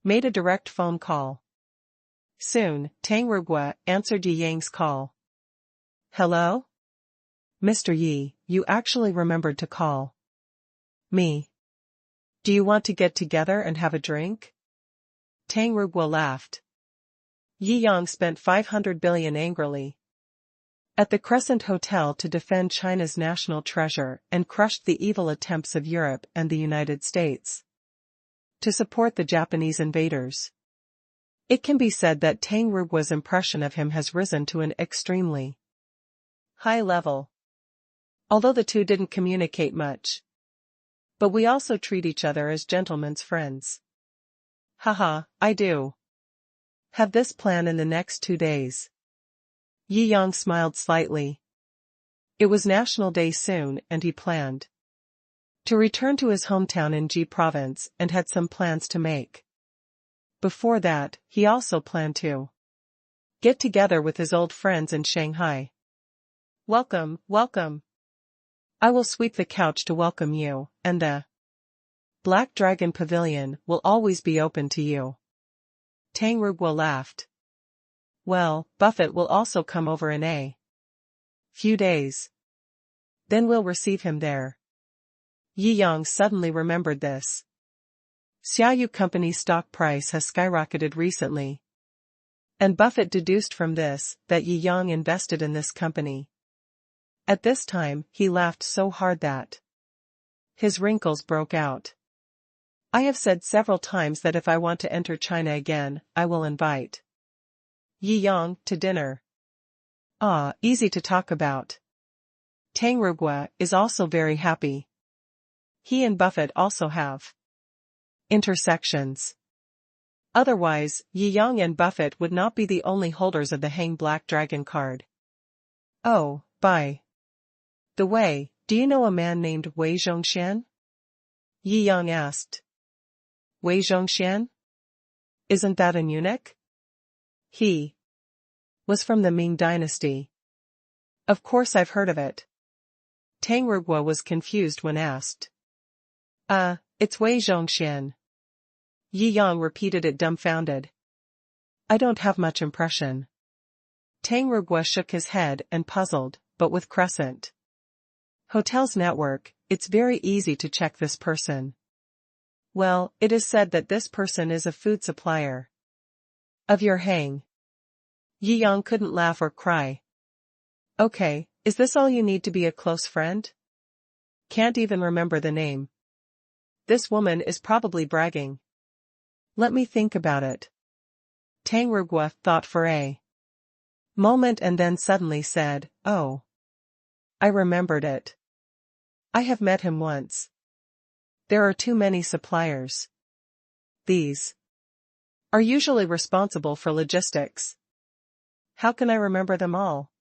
A: made a direct phone call. Soon, Tangrugwa answered Yi Yang's call. Hello? Mr. Yi, you actually remembered to call me. Do you want to get together and have a drink? Tangrugwa laughed. Yi Yang spent 500 billion angrily at the Crescent Hotel to defend China's national treasure and crushed the evil attempts of Europe and the United States to support the Japanese invaders. It can be said that Tangrugwa's impression of him has risen to an extremely high level. Although the two didn't communicate much. But we also treat each other as gentlemen's friends. Haha, I do. Have this plan in the next 2 days. Yi Yang smiled slightly. It was National Day soon and he planned to return to his hometown in Ji province and had some plans to make. Before that, he also planned to get together with his old friends in Shanghai. Welcome, welcome. I will sweep the couch to welcome you, and the Black Dragon Pavilion will always be open to you. Tangrugwa laughed. Well, Buffett will also come over in a few days. Then we'll receive him there. Yi Yang suddenly remembered this. Xiaoyu Company's stock price has skyrocketed recently. And Buffett deduced from this that Yi Yang invested in this company. At this time, he laughed so hard that his wrinkles broke out. I have said several times that if I want to enter China again, I will invite Yi Yang to dinner. Ah, easy to talk about. Tangrugwa is also very happy. He and Buffett also have intersections. Otherwise, Yi Yang and Buffett would not be the only holders of the Hang Black Dragon card. Oh, by the way, do you know a man named Wei Zhongshan? Yi Yang asked. Wei Zhongshan? Isn't that an eunuch? He was from the Ming dynasty. Of course I've heard of it. Tangrugwa was confused when asked. It's Wei Zhongshan. Yi Yang repeated it dumbfounded. I don't have much impression. Tangrugwa shook his head and puzzled, but with Crescent Hotels network, it's very easy to check this person. Well, it is said that this person is a food supplier. Of your hang. Yi Yang couldn't laugh or cry. Okay, is this all you need to be a close friend? Can't even remember the name. This woman is probably bragging. Let me think about it. Tang Rugua thought for a moment and then suddenly said, oh. I remembered it. I have met him once. There are too many suppliers. These are usually responsible for logistics. How can I remember them all?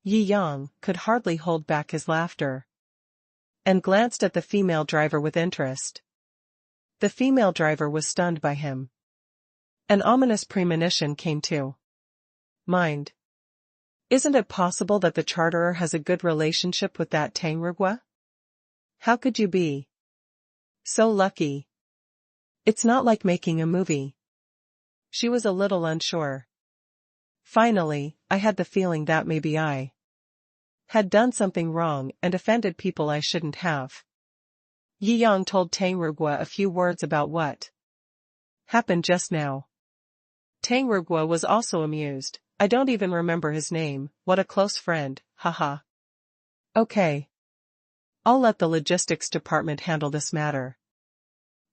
A: Yi Yang could hardly hold back his laughter and glanced at the female driver with interest. The female driver was stunned by him. An ominous premonition came to mind. Isn't it possible that the charterer has a good relationship with that Tang Rugua? How could you be so lucky? It's not like making a movie. She was a little unsure. Finally, I had the feeling that maybe I had done something wrong and offended people I shouldn't have. Yi Yang told Tang Rugua a few words about what happened just now. Tang Rugua was also amused. I don't even remember his name, what a close friend, haha. Okay. I'll let the logistics department handle this matter.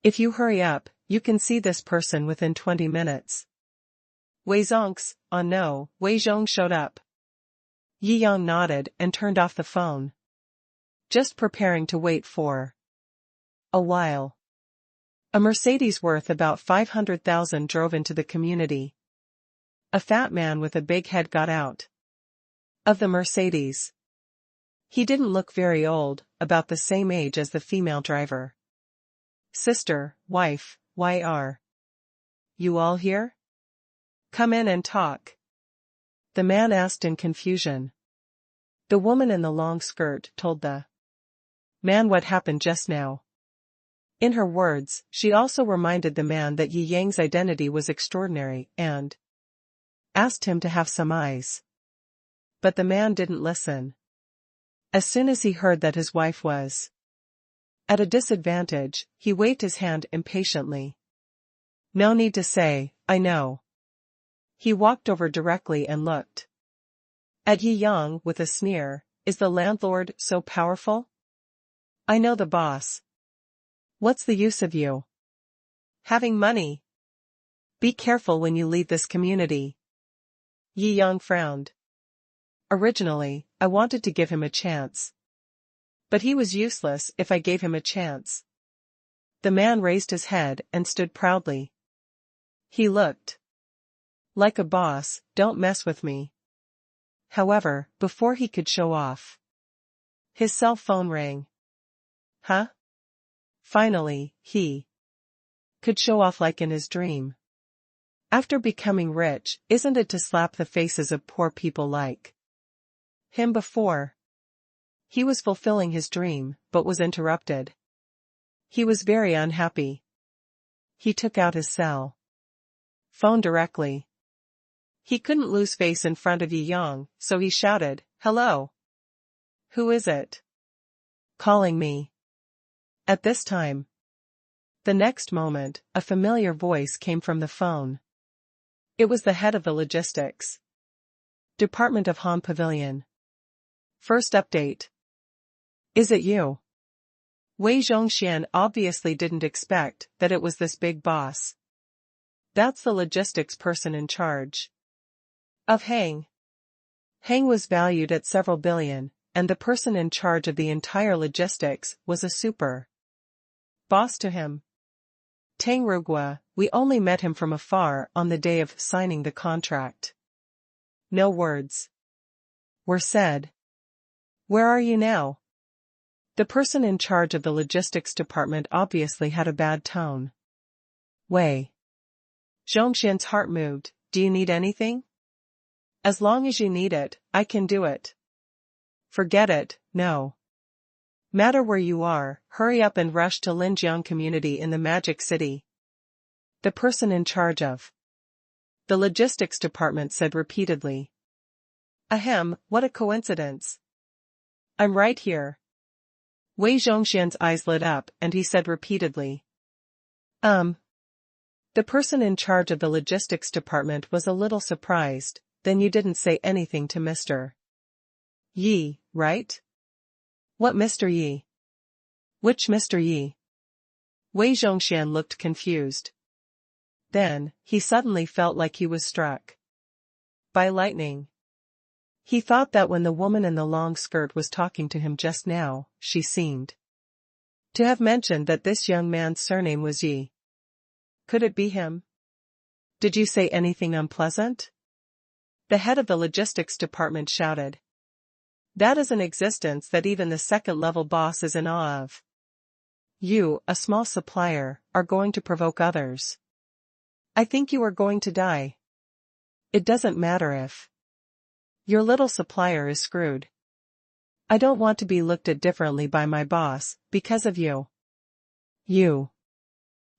A: If you hurry up, you can see this person within 20 minutes. Wei Zonks, oh no, Wei Zhong showed up. Yi Yang nodded and turned off the phone. Just preparing to wait for a while. A Mercedes worth about 500,000 drove into the community. A fat man with a big head got out of the Mercedes. He didn't look very old, about the same age as the female driver. Sister, wife, why are you all here? Come in and talk. The man asked in confusion. The woman in the long skirt told the man what happened just now. In her words, she also reminded the man that Yi Yang's identity was extraordinary and asked him to have some eyes. But the man didn't listen. As soon as he heard that his wife was at a disadvantage, he waved his hand impatiently. No need to say, I know. He walked over directly and looked at Yi Yang with a sneer. Is the landlord so powerful? I know the boss. What's the use of you having money? Be careful when you leave this community. Yi Yang frowned. Originally, I wanted to give him a chance. But he was useless if I gave him a chance. The man raised his head and stood proudly. He looked like a boss. Don't mess with me. However, before he could show off, his cell phone rang. Huh? Finally, he could show off like in his dream. After becoming rich, isn't it to slap the faces of poor people like him before? He was fulfilling his dream, but was interrupted. He was very unhappy. He took out his cell phone directly. He couldn't lose face in front of Yi Yang, so he shouted, Hello. Who is it calling me at this time? The next moment, a familiar voice came from the phone. It was the head of the logistics department of Han Pavilion. First update. Is it you? Wei Zhongxian obviously didn't expect that it was this big boss. That's the logistics person in charge of Hang. Hang was valued at several billion, and the person in charge of the entire logistics was a super boss to him. Tang Rugua, we only met him from afar on the day of signing the contract. No words were said. Where are you now? The person in charge of the logistics department obviously had a bad tone. Wei Zhongxian's heart moved. Do you need anything? As long as you need it, I can do it. Forget it, no matter where you are, hurry up and rush to Linjiang community in the Magic City. The person in charge of the logistics department said repeatedly. Ahem, what a coincidence. I'm right here. Wei Zhongxian's eyes lit up and he said repeatedly. The person in charge of the logistics department was a little surprised. Then you didn't say anything to Mr. Yi, right? What Mr. Yi? Which Mr. Yi? Wei Zhongxian looked confused. Then, he suddenly felt like he was struck by lightning. He thought that when the woman in the long skirt was talking to him just now, she seemed to have mentioned that this young man's surname was Yi. Could it be him? Did you say anything unpleasant? The head of the logistics department shouted. That is an existence that even the second-level boss is in awe of. You, a small supplier, are going to provoke others. I think you are going to die. It doesn't matter if your little supplier is screwed. I don't want to be looked at differently by my boss, because of you. You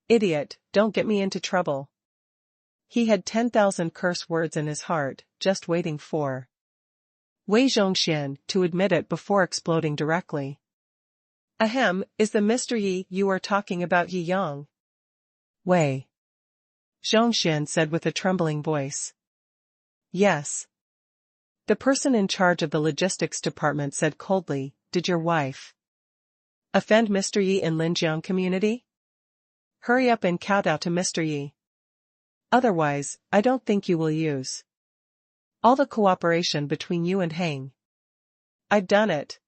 A: idiot, don't get me into trouble. He had 10,000 curse words in his heart, just waiting for Wei Zhongxian to admit it before exploding directly. Ahem, is the Mr. Yi you are talking about Yi Yang? Wei Zhongxian said with a trembling voice. Yes. The person in charge of the logistics department said coldly, did your wife offend Mr. Yi in Linjiang community? Hurry up and kowtow to Mr. Yi. Otherwise, I don't think you will use all the cooperation between you and Hang. I've done it.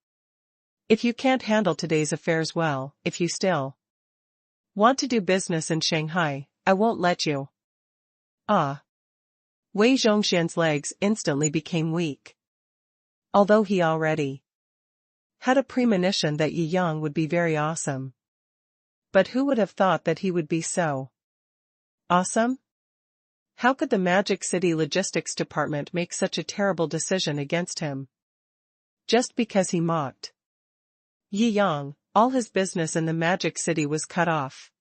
A: If you can't handle today's affairs well, if you still want to do business in Shanghai, I won't let you. Ah. Wei Zhongxian's legs instantly became weak. Although he already had a premonition that Yi Yang would be very awesome. But who would have thought that he would be so awesome? How could the Magic City Logistics Department make such a terrible decision against him? Just because he mocked Yi Yang, all his business in the Magic City was cut off.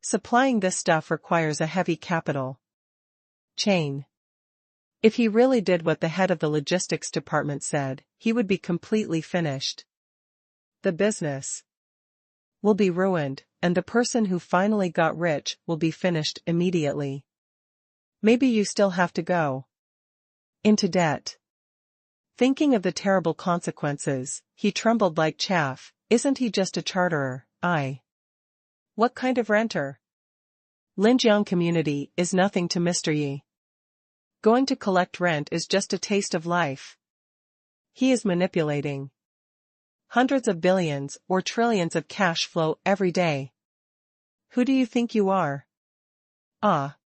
A: Supplying this stuff requires a heavy capital chain. If he really did what the head of the logistics department said, he would be completely finished. The business will be ruined, and the person who finally got rich will be finished immediately. Maybe you still have to go into debt. Thinking of the terrible consequences, he trembled like chaff. Isn't he just a charterer? What kind of renter? Linjiang community is nothing to Mr. Yi. Going to collect rent is just a taste of life. He is manipulating hundreds of billions or trillions of cash flow every day. Who do you think you are? Ah.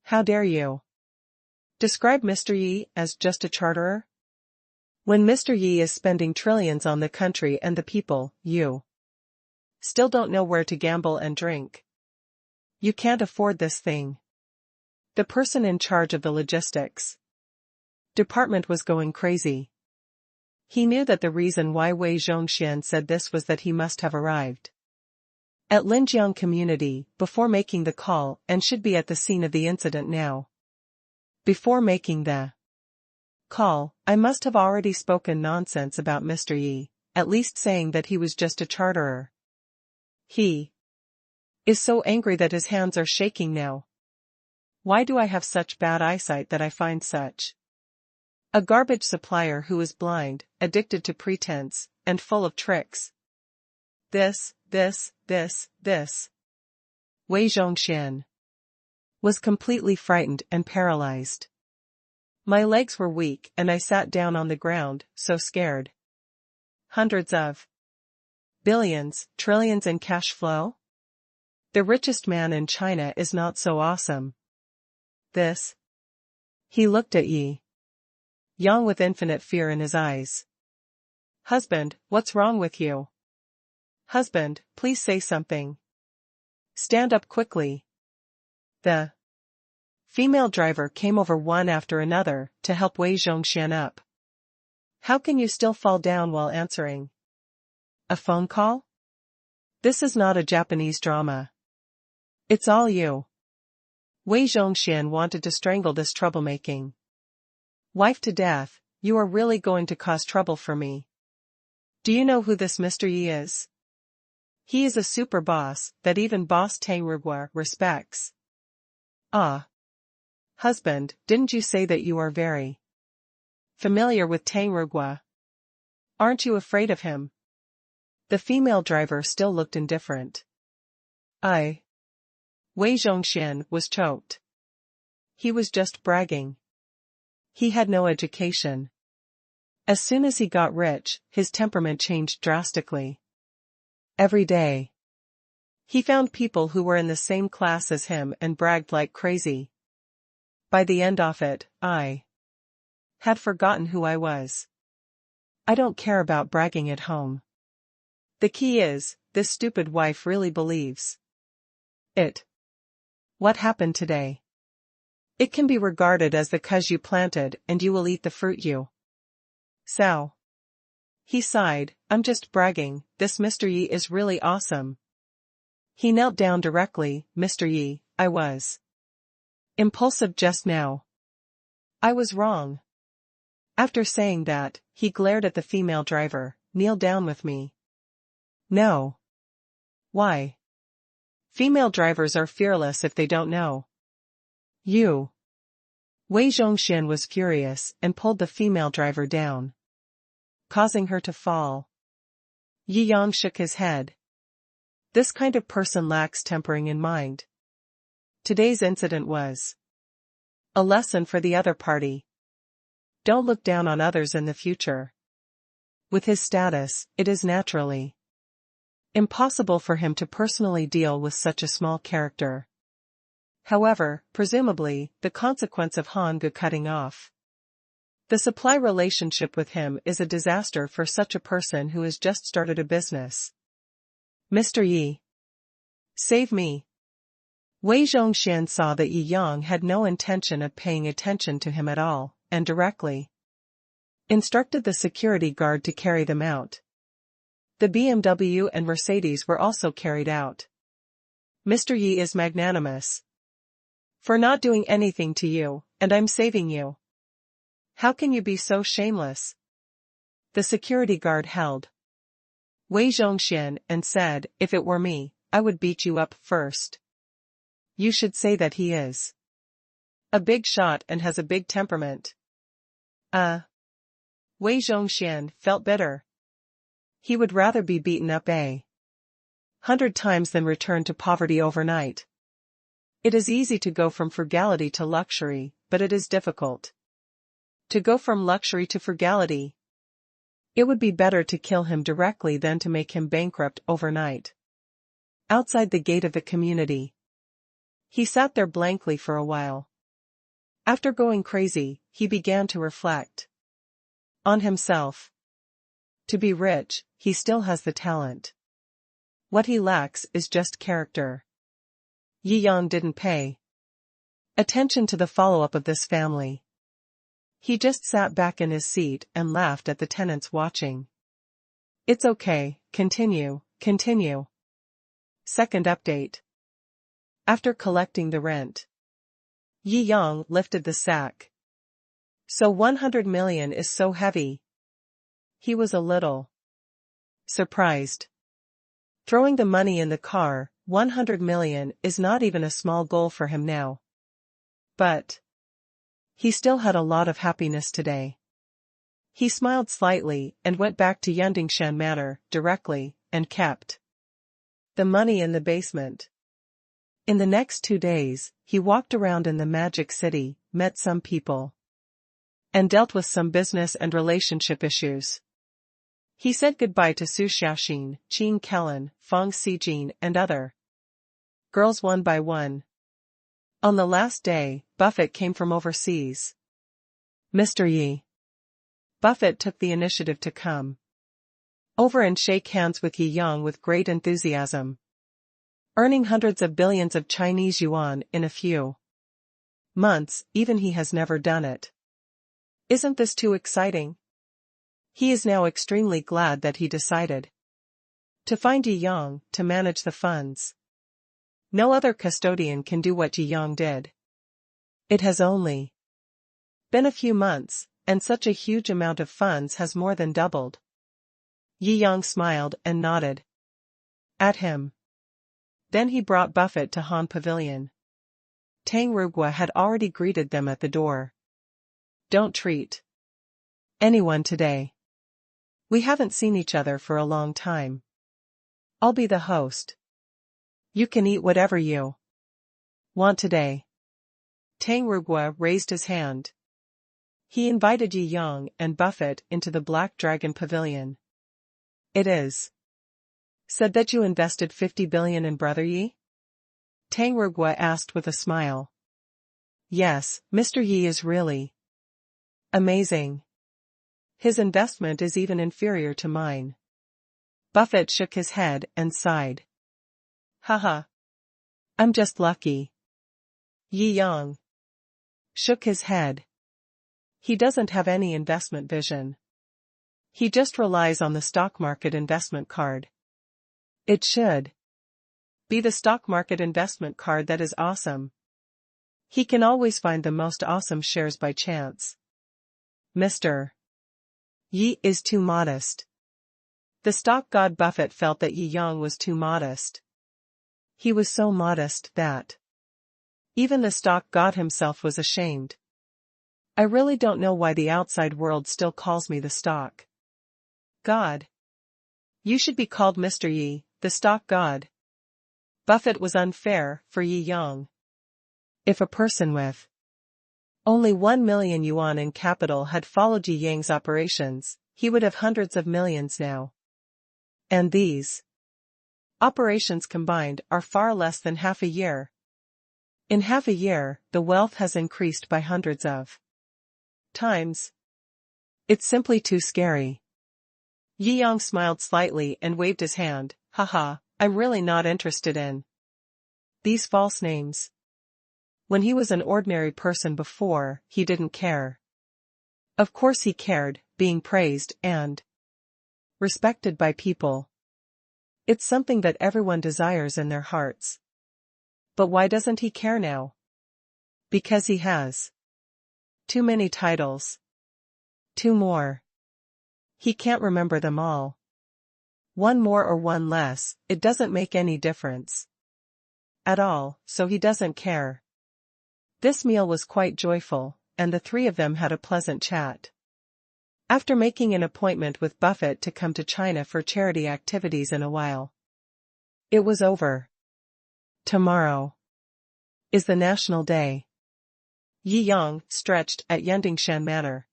A: How dare you describe Mr. Yi as just a charterer? When Mr. Yi is spending trillions on the country and the people, you still don't know where to gamble and drink. You can't afford this thing. The person in charge of the logistics department was going crazy. He knew that the reason why Wei Zhongxian said this was that he must have arrived at Linjiang community before making the call and should be at the scene of the incident now. Before making the call, I must have already spoken nonsense about Mr. Yi, at least saying that he was just a charterer. He is so angry that his hands are shaking now. Why do I have such bad eyesight that I find such a garbage supplier who is blind, addicted to pretense, and full of tricks? This. Wei Zhongxian was completely frightened and paralyzed. My legs were weak and I sat down on the ground, so scared. Hundreds of billions, trillions in cash flow? The richest man in China is not so awesome. This. He looked at Yi Yang with infinite fear in his eyes. Husband, what's wrong with you? Husband, please say something. Stand up quickly. The female driver came over one after another to help Wei Zhongxian up. How can you still fall down while answering a phone call? This is not a Japanese drama. It's all you. Wei Zhongxian wanted to strangle this troublemaking wife to death. You are really going to cause trouble for me. Do you know who this Mr. Yi is? He is a super boss that even boss Tang Rugua respects. Ah. Husband, didn't you say that you are very familiar with Tang Rugua? Aren't you afraid of him? The female driver still looked indifferent. Wei Zhongxian was choked. He was just bragging. He had no education. As soon as he got rich, his temperament changed drastically. Every day, he found people who were in the same class as him and bragged like crazy. By the end of it, I had forgotten who I was. I don't care about bragging at home. The key is, this stupid wife really believes it. What happened today? It can be regarded as the cause you planted and you will eat the fruit you sow. He sighed, I'm just bragging, this Mr. Yi is really awesome. He knelt down directly, Mr. Yi, I was impulsive just now. I was wrong. After saying that, he glared at the female driver, kneel down with me. No. Why? Female drivers are fearless if they don't know. You. Wei Zhongxian was furious and pulled the female driver down, causing her to fall. Yi Yang shook his head. This kind of person lacks tempering in mind. Today's incident was a lesson for the other party. Don't look down on others in the future. With his status, it is naturally impossible for him to personally deal with such a small character. However, presumably, the consequence of Hanggu cutting off the supply relationship with him is a disaster for such a person who has just started a business. Mr. Yi. Save me. Wei Zhongxian saw that Yi Yang had no intention of paying attention to him at all, and directly instructed the security guard to carry them out. The BMW and Mercedes were also carried out. Mr. Yi is magnanimous for not doing anything to you, and I'm saving you. How can you be so shameless? The security guard held Wei Zhongxian and said, if it were me, I would beat you up first. You should say that he is a big shot and has a big temperament. Wei Zhongxian felt bitter. He would rather be beaten up 100 times than return to poverty overnight. It is easy to go from frugality to luxury, but it is difficult to go from luxury to frugality. It would be better to kill him directly than to make him bankrupt overnight. Outside the gate of the community, he sat there blankly for a while. After going crazy, he began to reflect on himself. To be rich, he still has the talent. What he lacks is just character. Yi Yang didn't pay attention to the follow-up of this family. He just sat back in his seat and laughed at the tenants watching. It's okay, continue. Second update. After collecting the rent, Yi Yang lifted the sack. So 100 million is so heavy. He was a little surprised. Throwing the money in the car, 100 million is not even a small goal for him now. But he still had a lot of happiness today. He smiled slightly and went back to Yandingshan Manor directly and kept the money in the basement. In the next 2 days, he walked around in the Magic City, met some people, and dealt with some business and relationship issues. He said goodbye to Su Xiaoxin, Qin Kellen, Fang Xijin and other girls one by one. On the last day, Buffett came from overseas. Mr. Yi. Buffett took the initiative to come over and shake hands with Yi Yang with great enthusiasm. Earning hundreds of billions of Chinese yuan in a few months, even he has never done it. Isn't this too exciting? He is now extremely glad that he decided to find Yi Yang to manage the funds. No other custodian can do what Yi Yang did. It has only been a few months, and such a huge amount of funds has more than doubled. Yi Yang smiled and nodded at him. Then he brought Buffett to Han Pavilion. Tang Rugua had already greeted them at the door. Don't treat anyone today. We haven't seen each other for a long time. I'll be the host. You can eat whatever you want today. Tang Rugua raised his hand. He invited Yi Yang and Buffett into the Black Dragon Pavilion. It is said that you invested 50 billion in Brother Yi? Tang Rugua asked with a smile. Yes, Mr. Yi is really amazing. His investment is even inferior to mine. Buffett shook his head and sighed. Haha. I'm just lucky. Yi Yang shook his head. He doesn't have any investment vision. He just relies on the stock market investment card. It should be the stock market investment card that is awesome. He can always find the most awesome shares by chance. Mr. Yi is too modest. The stock god Buffett felt that Yi Yang was too modest. He was so modest that even the stock god himself was ashamed. I really don't know why the outside world still calls me the stock god. You should be called Mr. Yi, the stock god. Buffett was unfair for Yi Yang. If a person with only 1 million yuan in capital had followed Yi Yang's operations, he would have hundreds of millions now. And these operations combined are far less than half a year. In half a year, the wealth has increased by hundreds of times. It's simply too scary. Yi Yang smiled slightly and waved his hand. Haha, I'm really not interested in these false names. When he was an ordinary person before, he didn't care. Of course he cared, being praised and respected by people. It's something that everyone desires in their hearts. But why doesn't he care now? Because he has too many titles. 2 more. He can't remember them all. 1 more or 1 less, it doesn't make any difference at all, so he doesn't care. This meal was quite joyful, and the 3 of them had a pleasant chat. After making an appointment with Buffett to come to China for charity activities in a while, it was over. Tomorrow is the National Day. Yi Yang stretched at Yandingshan Manor.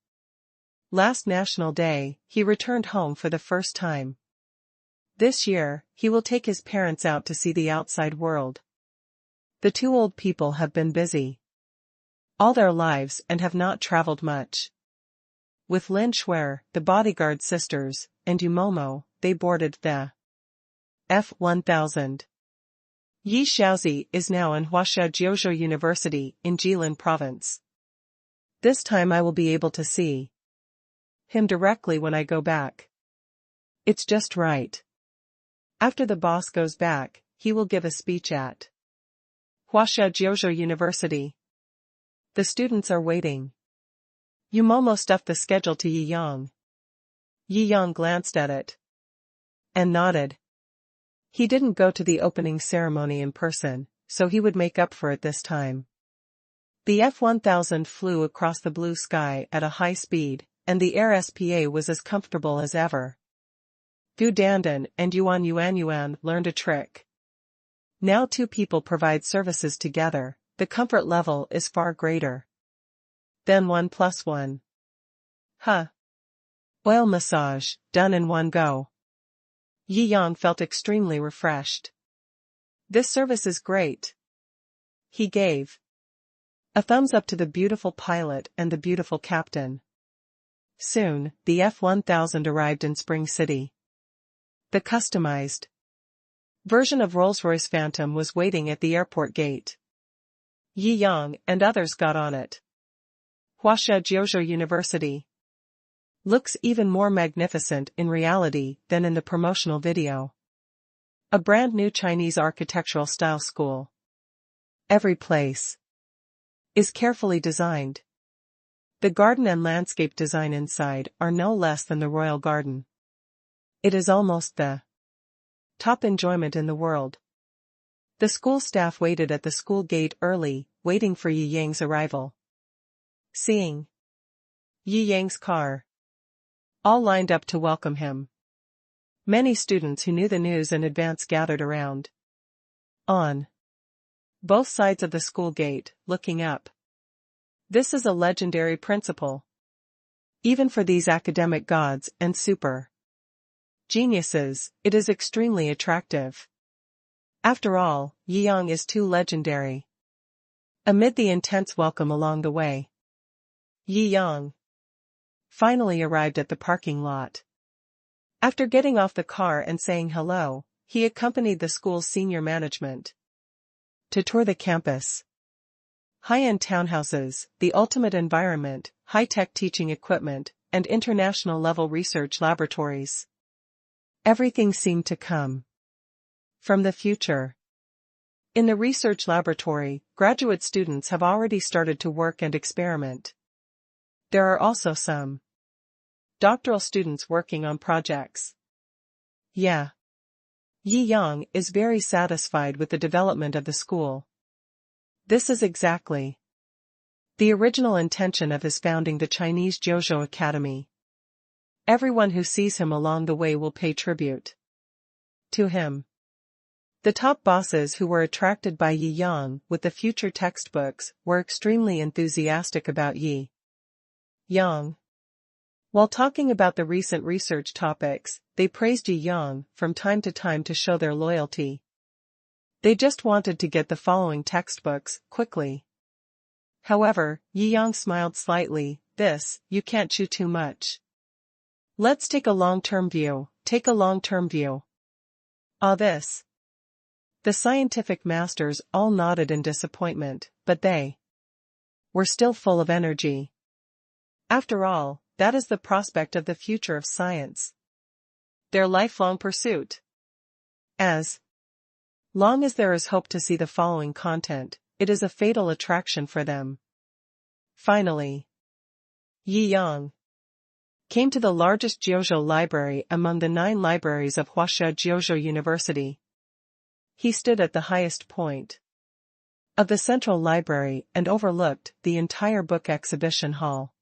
A: Last National Day, he returned home for the first time. This year, he will take his parents out to see the outside world. The 2 old people have been busy all their lives and have not traveled much. With Lin Shuer, the bodyguard sisters, and Yumomo, they boarded the F-1000. Yi Xiaozi is now in Huaxia Jiuzhou University in Jilin Province. This time I will be able to see him directly when I go back. It's just right. After the boss goes back, he will give a speech at Huaxia Jiuzhou University. The students are waiting. Yumomo stuffed the schedule to Yi Yang. Yi Yang glanced at it and nodded. He didn't go to the opening ceremony in person, so he would make up for it this time. The F-1000 flew across the blue sky at a high speed, and the air SPA was as comfortable as ever. Gu Dandan and Yuan learned a trick. Now 2 people provide services together, the comfort level is far greater than 1 + 1. Oil massage, done in one go. Yi Yang felt extremely refreshed. This service is great. He gave a thumbs up to the beautiful pilot and the beautiful captain. Soon, the F-1000 arrived in Spring City. The customized version of Rolls-Royce Phantom was waiting at the airport gate. Yi Yang and others got on it. Huaxia Jiuzhou University looks even more magnificent in reality than in the promotional video. A brand new Chinese architectural style school. Every place is carefully designed. The garden and landscape design inside are no less than the royal garden. It is almost the top enjoyment in the world. The school staff waited at the school gate early, waiting for Yi Yang's arrival. Seeing Yi Yang's car, all lined up to welcome him. Many students who knew the news in advance gathered around. On both sides of the school gate, looking up. This is a legendary principle. Even for these academic gods and super geniuses, it is extremely attractive. After all, Yi Yang is too legendary. Amid the intense welcome along the way, Yi Yang finally arrived at the parking lot. After getting off the car and saying hello, he accompanied the school's senior management to tour the campus. High-end townhouses, the ultimate environment, high-tech teaching equipment, and international-level research laboratories. Everything seemed to come from the future. In the research laboratory, graduate students have already started to work and experiment. There are also some doctoral students working on projects. Yeah. Yi Yang is very satisfied with the development of the school. This is exactly the original intention of his founding the Chinese Jiuzhou Academy. Everyone who sees him along the way will pay tribute to him. The top bosses who were attracted by Yi Yang with the future textbooks were extremely enthusiastic about Yi Yang. While talking about the recent research topics, they praised Yi Yang from time to time to show their loyalty. They just wanted to get the following textbooks quickly. However, Yi Yang smiled slightly. This, you can't chew too much. Let's take a long-term view, This. The scientific masters all nodded in disappointment, but they were still full of energy. After all, that is the prospect of the future of science. Their lifelong pursuit. As long as there is hope to see the following content, it is a fatal attraction for them. Finally, Yi Yang came to the largest Jiuzhou library among the 9 libraries of Huaxia Jiuzhou University. He stood at the highest point of the central library and overlooked the entire book exhibition hall.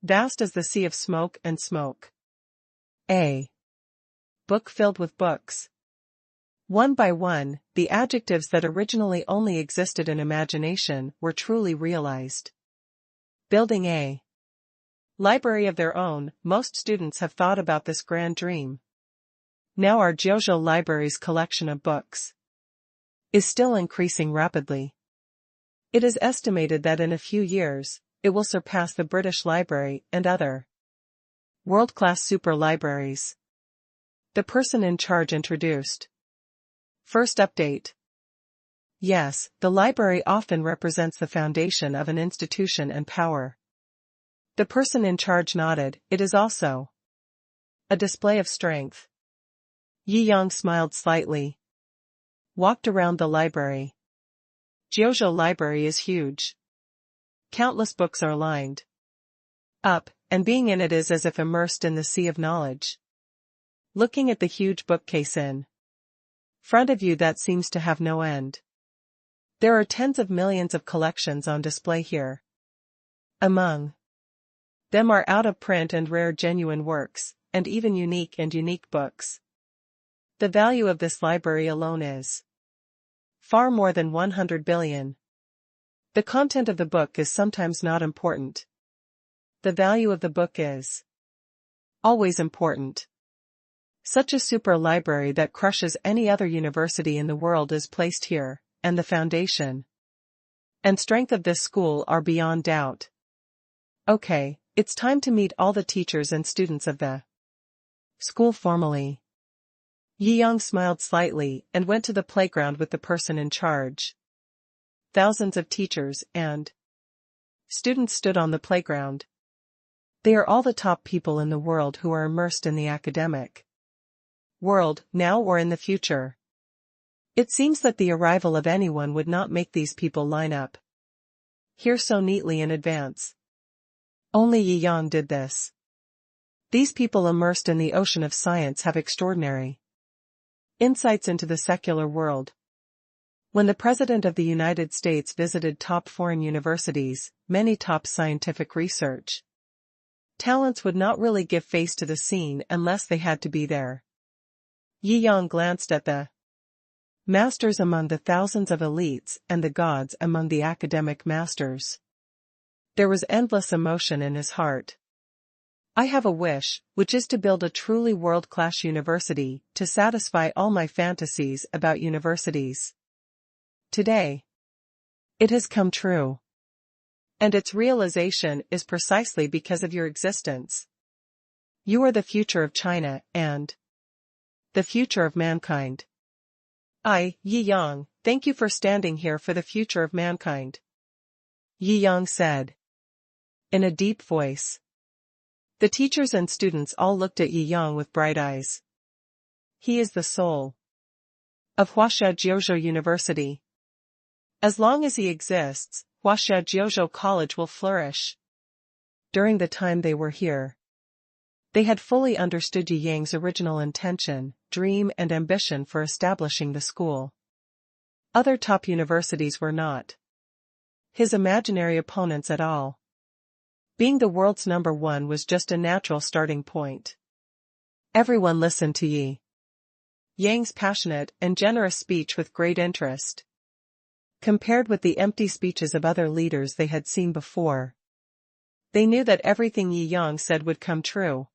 A: Vast as the sea of smoke and smoke. A book filled with books. One by one, the adjectives that originally only existed in imagination were truly realized. Building a library of their own, most students have thought about this grand dream. Now our Jiuzhou Library's collection of books is still increasing rapidly. It is estimated that in a few years, it will surpass the British Library and other world-class super libraries. The person in charge introduced. First update. Yes, the library often represents the foundation of an institution and power. The person in charge nodded. It is also a display of strength. Yi Yang smiled slightly. Walked around the library. Jiuzhou Library is huge. Countless books are lined up, and being in it is as if immersed in the sea of knowledge. Looking at the huge bookcase in front of you that seems to have no end. There are tens of millions of collections on display here. Among them are out-of-print and rare genuine works, and even unique books. The value of this library alone is far more than 100 billion. The content of the book is sometimes not important. The value of the book is always important. Such a super library that crushes any other university in the world is placed here, and the foundation and strength of this school are beyond doubt. Okay, it's time to meet all the teachers and students of the school formally. Yi Yang smiled slightly and went to the playground with the person in charge. Thousands of teachers and students stood on the playground. They are all the top people in the world who are immersed in the academic world, now or in the future. It seems that the arrival of anyone would not make these people line up here so neatly in advance. Only Yi Yang did this. These people immersed in the ocean of science have extraordinary insights into the secular world. When the President of the United States visited top foreign universities, many top scientific research talents would not really give face to the scene unless they had to be there. Yi Yang glanced at the masters among the thousands of elites and the gods among the academic masters. There was endless emotion in his heart. I have a wish, which is to build a truly world-class university, to satisfy all my fantasies about universities. Today, it has come true. And its realization is precisely because of your existence. You are the future of China and the future of mankind. I, Yi Yang, thank you for standing here for the future of mankind. Yi Yang said in a deep voice. The teachers and students all looked at Yi Yang with bright eyes. He is the soul of Huaxiajiuzhou University. As long as he exists, Huaxiajiuzhou College will flourish. During the time they were here, they had fully understood Yi Yang's original intention, dream and ambition for establishing the school. Other top universities were not his imaginary opponents at all. Being the world's number one was just a natural starting point. Everyone listened to Yi Yang's passionate and generous speech with great interest. Compared with the empty speeches of other leaders they had seen before, they knew that everything Yi Yang said would come true.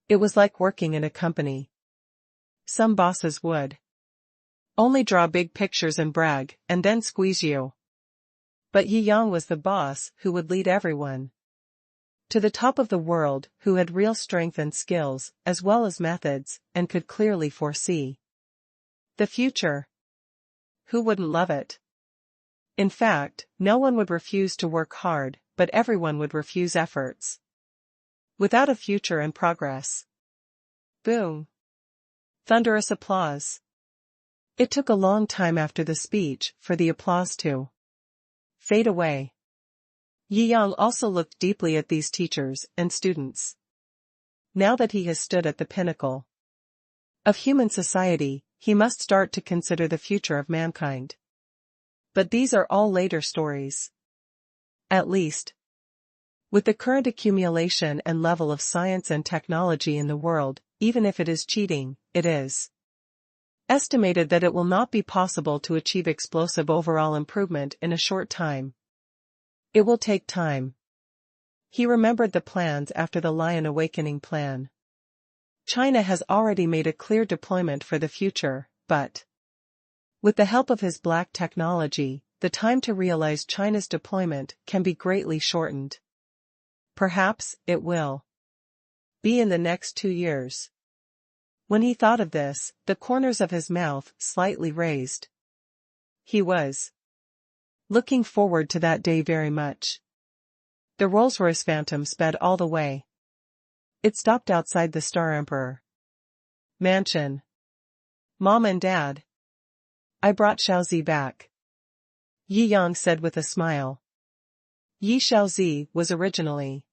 A: It was like working in a company. Some bosses would only draw big pictures and brag, and then squeeze you. But Yi Yang was the boss who would lead everyone to the top of the world, who had real strength and skills, as well as methods, and could clearly foresee the future. Who wouldn't love it? In fact, no one would refuse to work hard, but everyone would refuse efforts without a future and progress. Boom! Thunderous applause. It took a long time after the speech for the applause to fade away. Yi Yang also looked deeply at these teachers and students. Now that he has stood at the pinnacle of human society, he must start to consider the future of mankind. But these are all later stories. At least, with the current accumulation and level of science and technology in the world, even if it is cheating, it is estimated that it will not be possible to achieve explosive overall improvement in a short time. It will take time. He remembered the plans after the Lion Awakening plan. China has already made a clear deployment for the future, but with the help of his black technology, the time to realize China's deployment can be greatly shortened. Perhaps it will be in the next 2 years. When he thought of this, the corners of his mouth slightly raised. He was looking forward to that day very much. The Rolls-Royce Phantom sped all the way. It stopped outside the Star Emperor mansion. Mom and Dad, I brought Xiaozi back, Yi Yang said with a smile. Yi Xiaozi was originally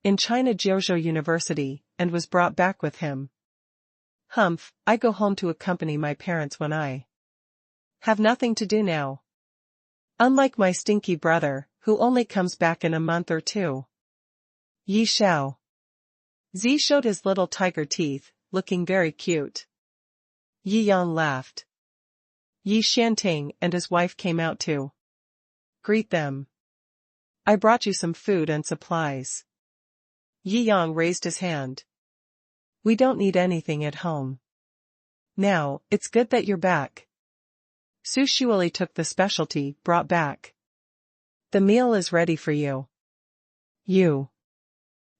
A: in China Jiuzhou University, and was brought back with him. Humph, I go home to accompany my parents when I have nothing to do now. Unlike my stinky brother, who only comes back in a month or 2. Yi Xiao Zi showed his little tiger teeth, looking very cute. Yi Yang laughed. Yi Xianting and his wife came out to greet them. I brought you some food and supplies. Yi Yang raised his hand. We don't need anything at home. Now, it's good that you're back. Su Shuili took the specialty brought back. The meal is ready for you. You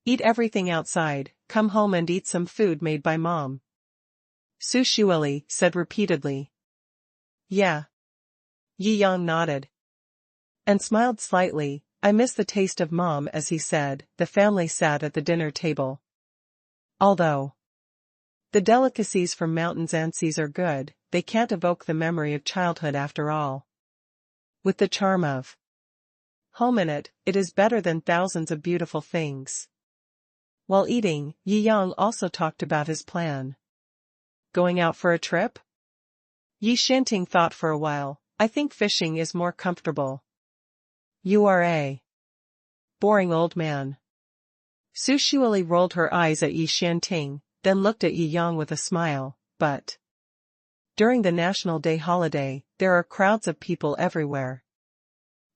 A: eat everything outside, come home and eat some food made by Mom. Su Shuili said repeatedly. Yeah. Yi Yang nodded and smiled slightly. I miss the taste of Mom. As he said, the family sat at the dinner table. Although the delicacies from mountains and seas are good, they can't evoke the memory of childhood after all. With the charm of home in it, it is better than thousands of beautiful things. While eating, Yi Yang also talked about his plan. Going out for a trip? Yi Shanting thought for a while. I think fishing is more comfortable. You are a boring old man. Su Shuili rolled her eyes at Yi Shanting, then looked at Yi Yang with a smile, but during the National Day holiday, there are crowds of people everywhere.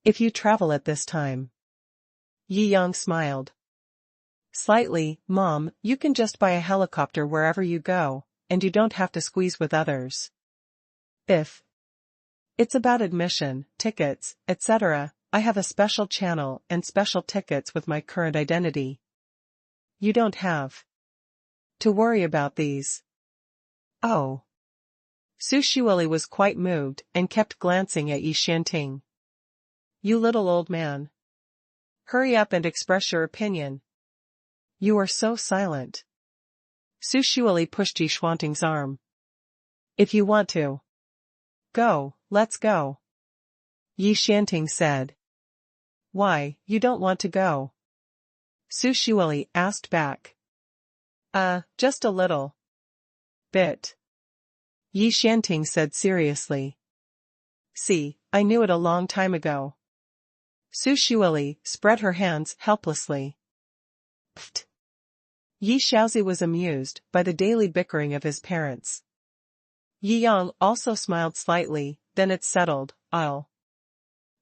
A: If you travel at this time. Yi Yang smiled slightly. Mom, you can just buy a helicopter wherever you go, and you don't have to squeeze with others. If it's about admission, tickets, etc., I have a special channel and special tickets with my current identity. You don't have to worry about these. Oh. Su Shuili was quite moved and kept glancing at Yi Shanting. You little old man. Hurry up and express your opinion. You are so silent. Su Shuili pushed Yi Shanting's arm. If you want to go, let's go. Yi Shanting said. Why, you don't want to go? Su Shuili asked back. Just a little bit. Yi Shanting said seriously. See, I knew it a long time ago. Su Shuili spread her hands helplessly. Pfft. Yi Shaozi was amused by the daily bickering of his parents. Yi Yang also smiled slightly, then it's settled, I'll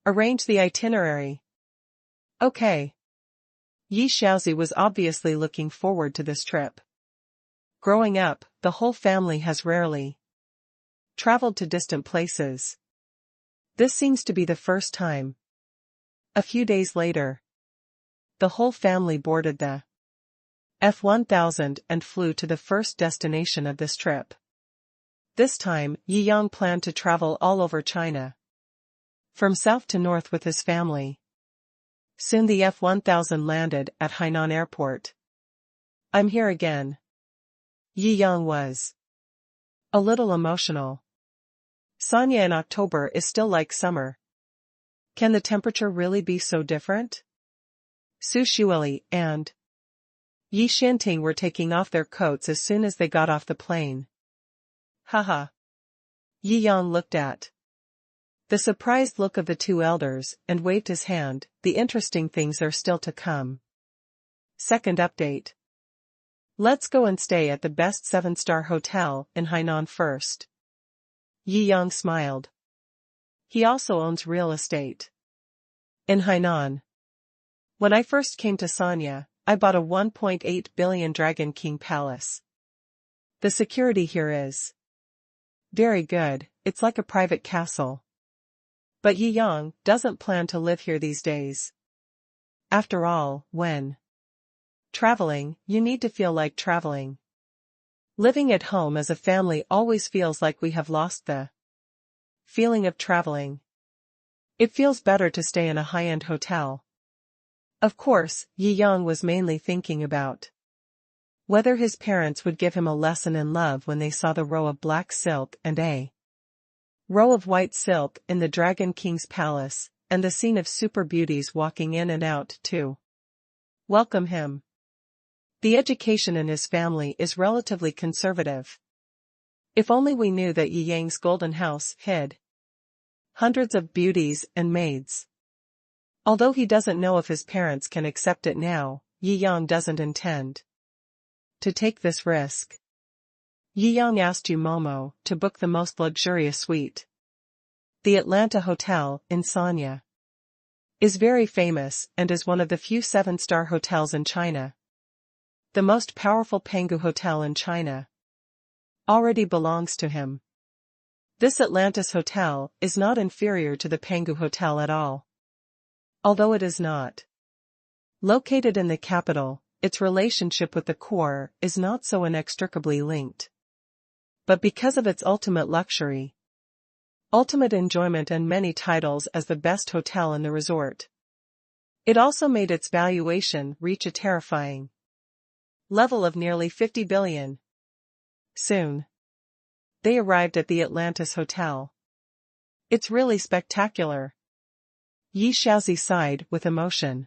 A: arrange the itinerary. Okay. Yi Shaozi was obviously looking forward to this trip. Growing up, the whole family has rarely traveled to distant places. This seems to be the first time. A few days later, the whole family boarded the F-1000 and flew to the first destination of this trip. This time, Yi Yang planned to travel all over China, from south to north with his family. Soon the F-1000 landed at Hainan Airport. I'm here again. Yi Yang was a little emotional. Sanya in October is still like summer. Can the temperature really be so different? Su Shuili and Yi Shanting were taking off their coats as soon as they got off the plane. Haha. Yi Yang looked at the surprised look of the two elders and waved his hand. The interesting things are still to come. Second update. Let's go and stay at the best 7-star hotel in Hainan first. Yi Yang smiled. He also owns real estate in Hainan. When I first came to Sanya, I bought a 1.8 billion Dragon King Palace. The security here is very good, it's like a private castle. But Yi Yang doesn't plan to live here these days. After all, when traveling, you need to feel like traveling. Living at home as a family always feels like we have lost the feeling of traveling. It feels better to stay in a high-end hotel. Of course, Yi Yang was mainly thinking about whether his parents would give him a lesson in love when they saw the row of black silk and a row of white silk in the Dragon King's palace, and the scene of super beauties walking in and out to welcome him. The education in his family is relatively conservative. If only we knew that Yi Yang's golden house hid hundreds of beauties and maids. Although he doesn't know if his parents can accept it now, Yi Yang doesn't intend to take this risk. Yi Yang asked Yu Momo to book the most luxurious suite. The Atlanta Hotel in Sanya is very famous and is one of the few 7-star hotels in China. The most powerful Pangu hotel in China already belongs to him. This Atlantis hotel is not inferior to the Pangu Hotel at all. Although it is not located in the capital, its relationship with the core is not so inextricably linked. But because of its ultimate luxury, ultimate enjoyment and many titles as the best hotel in the resort, it also made its valuation reach a terrifying level of nearly 50 billion. Soon, they arrived at the Atlantis Hotel. It's really spectacular. Yi Shaozi sighed with emotion.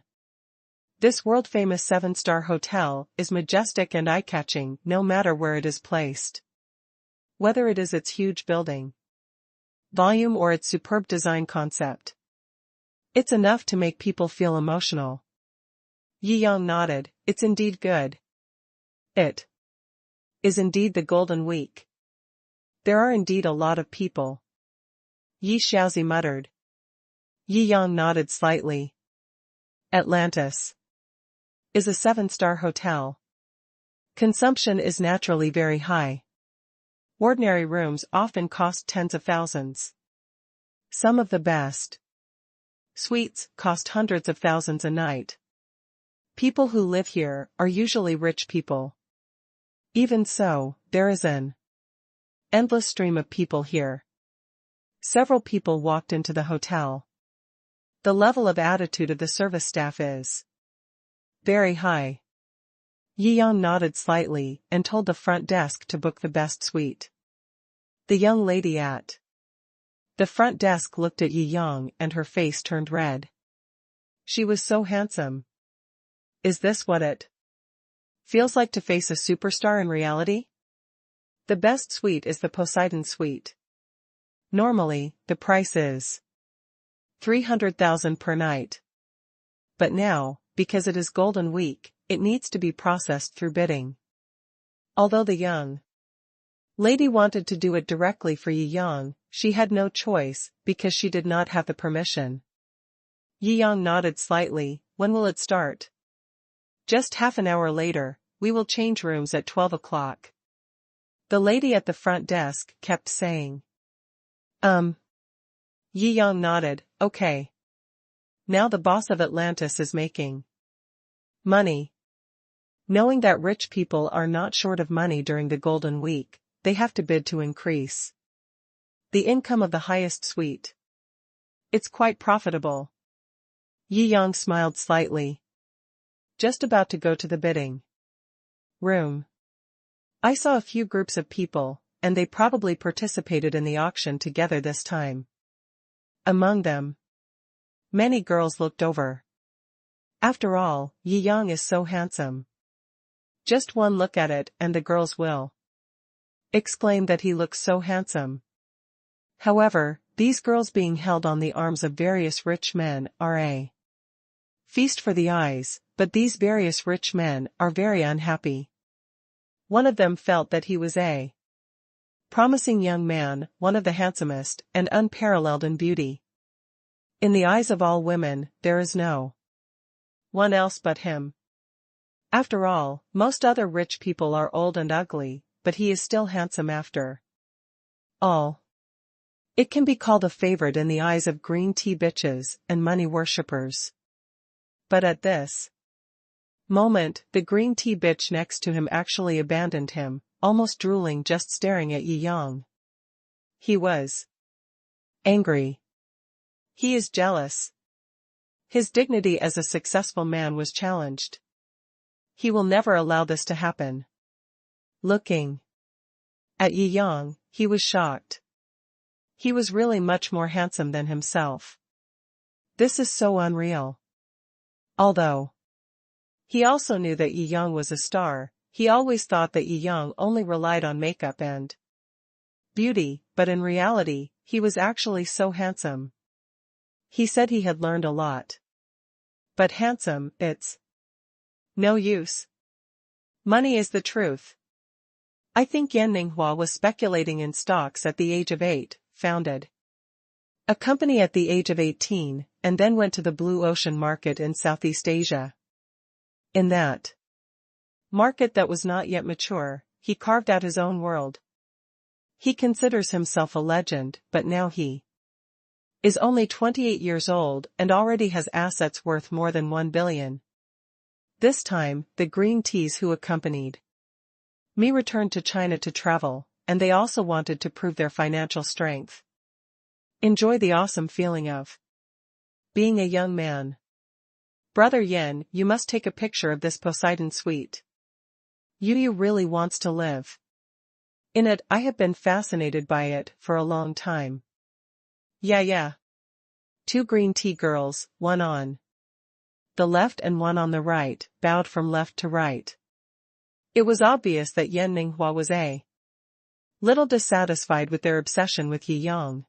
A: This world-famous 7-star hotel is majestic and eye-catching no matter where it is placed. Whether it is its huge building, volume or its superb design concept, it's enough to make people feel emotional. Yi Yang nodded. It's indeed good. It is indeed the Golden Week. There are indeed a lot of people. Yi Xiaozi muttered. Yi Yang nodded slightly. Atlantis is a 7-star hotel. Consumption is naturally very high. Ordinary rooms often cost tens of thousands. Some of the best suites cost hundreds of thousands a night. People who live here are usually rich people. Even so, there is an endless stream of people here. Several people walked into the hotel. The level of attitude of the service staff is very high. Yi Yang nodded slightly and told the front desk to book the best suite. The young lady at the front desk looked at Yi Yang and her face turned red. She was so handsome. Is this what it feels like to face a superstar in reality? The best suite is the Poseidon suite. Normally, the price is 300,000 per night. But now, because it is Golden Week, it needs to be processed through bidding. Although the young lady wanted to do it directly for Yi Yang, she had no choice because she did not have the permission. Yi Yang nodded slightly. When will it start? Just half an hour later, we will change rooms at 12 o'clock. The lady at the front desk kept saying. Yi Yang nodded. Okay. Now the boss of Atlantis is making money. Knowing that rich people are not short of money during the Golden Week, they have to bid to increase the income of the highest suite. It's quite profitable. Yi Yang smiled slightly. Just about to go to the bidding room. I saw a few groups of people, and they probably participated in the auction together this time. Among them, many girls looked over. After all, Yi Yang is so handsome. Just one look at it and the girls will exclaim that he looks so handsome. However, these girls being held on the arms of various rich men are a feast for the eyes, but these various rich men are very unhappy. One of them felt that he was a promising young man, one of the handsomest and unparalleled in beauty. In the eyes of all women, there is no one else but him. After all, most other rich people are old and ugly, but he is still handsome after all. It can be called a favorite in the eyes of green tea bitches and money worshippers. But at this moment, the green tea bitch next to him actually abandoned him, almost drooling just staring at Yi Yang. He was angry. He is jealous. His dignity as a successful man was challenged. He will never allow this to happen. Looking at Yi Yang, he was shocked. He was really much more handsome than himself. This is so unreal. Although he also knew that Yi Yang was a star, he always thought that Yi Yang only relied on makeup and beauty, but in reality, he was actually so handsome. He said he had learned a lot. But handsome, it's no use. Money is the truth. I think Yan Ninghua was speculating in stocks at the age of 8, founded a company at the age of 18, and then went to the blue ocean market in Southeast Asia. In that market that was not yet mature, he carved out his own world. He considers himself a legend, but now he is only 28 years old and already has assets worth more than 1 billion. This time, the green teas who accompanied me returned to China to travel, and they also wanted to prove their financial strength. Enjoy the awesome feeling of being a young man. Brother Yen, you must take a picture of this Poseidon suite. Yu really wants to live in it. I have been fascinated by it for a long time. Yeah. 2 green tea girls, one on the left and one on the right, bowed from left to right. It was obvious that Yan Ninghua was a little dissatisfied with their obsession with Yi Yang.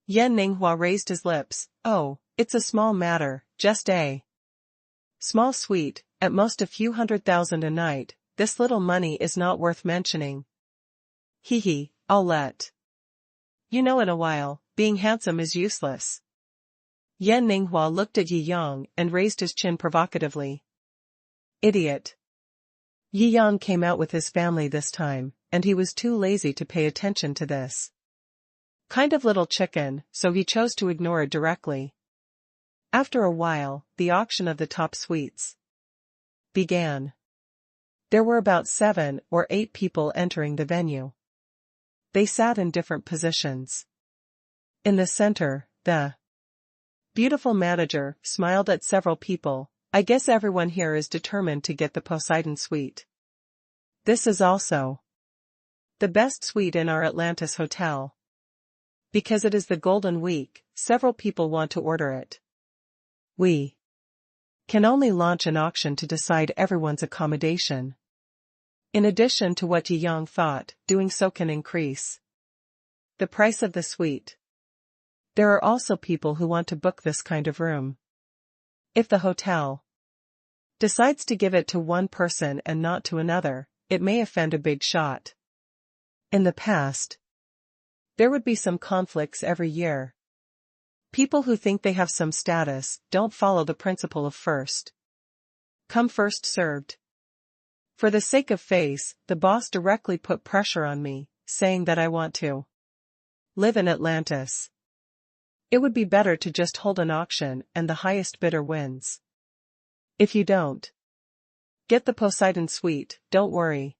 A: Yan Ninghua raised his lips. Oh, it's a small matter, just a small suite, at most a few 100,000 a night. This little money is not worth mentioning. Hee, I'll let you know in a while. Being handsome is useless. Yan Ninghua looked at Yi Yang and raised his chin provocatively. Idiot. Yi Yang came out with his family this time, and he was too lazy to pay attention to this kind of little chicken, so he chose to ignore it directly. After a while, the auction of the top suites began. There were about 7 or 8 people entering the venue. They sat in different positions. In the center, the beautiful manager smiled at several people. I guess everyone here is determined to get the Poseidon suite. This is also the best suite in our Atlantis hotel. Because it is the Golden Week, several people want to order it. We can only launch an auction to decide everyone's accommodation. In addition to what Yi Yang thought, doing so can increase the price of the suite. There are also people who want to book this kind of room. If the hotel decides to give it to one person and not to another, it may offend a big shot. In the past, there would be some conflicts every year. People who think they have some status don't follow the principle of first come first served. For the sake of face, the boss directly put pressure on me, saying that I want to live in Atlantis. It would be better to just hold an auction and the highest bidder wins. If you don't get the Poseidon suite, don't worry.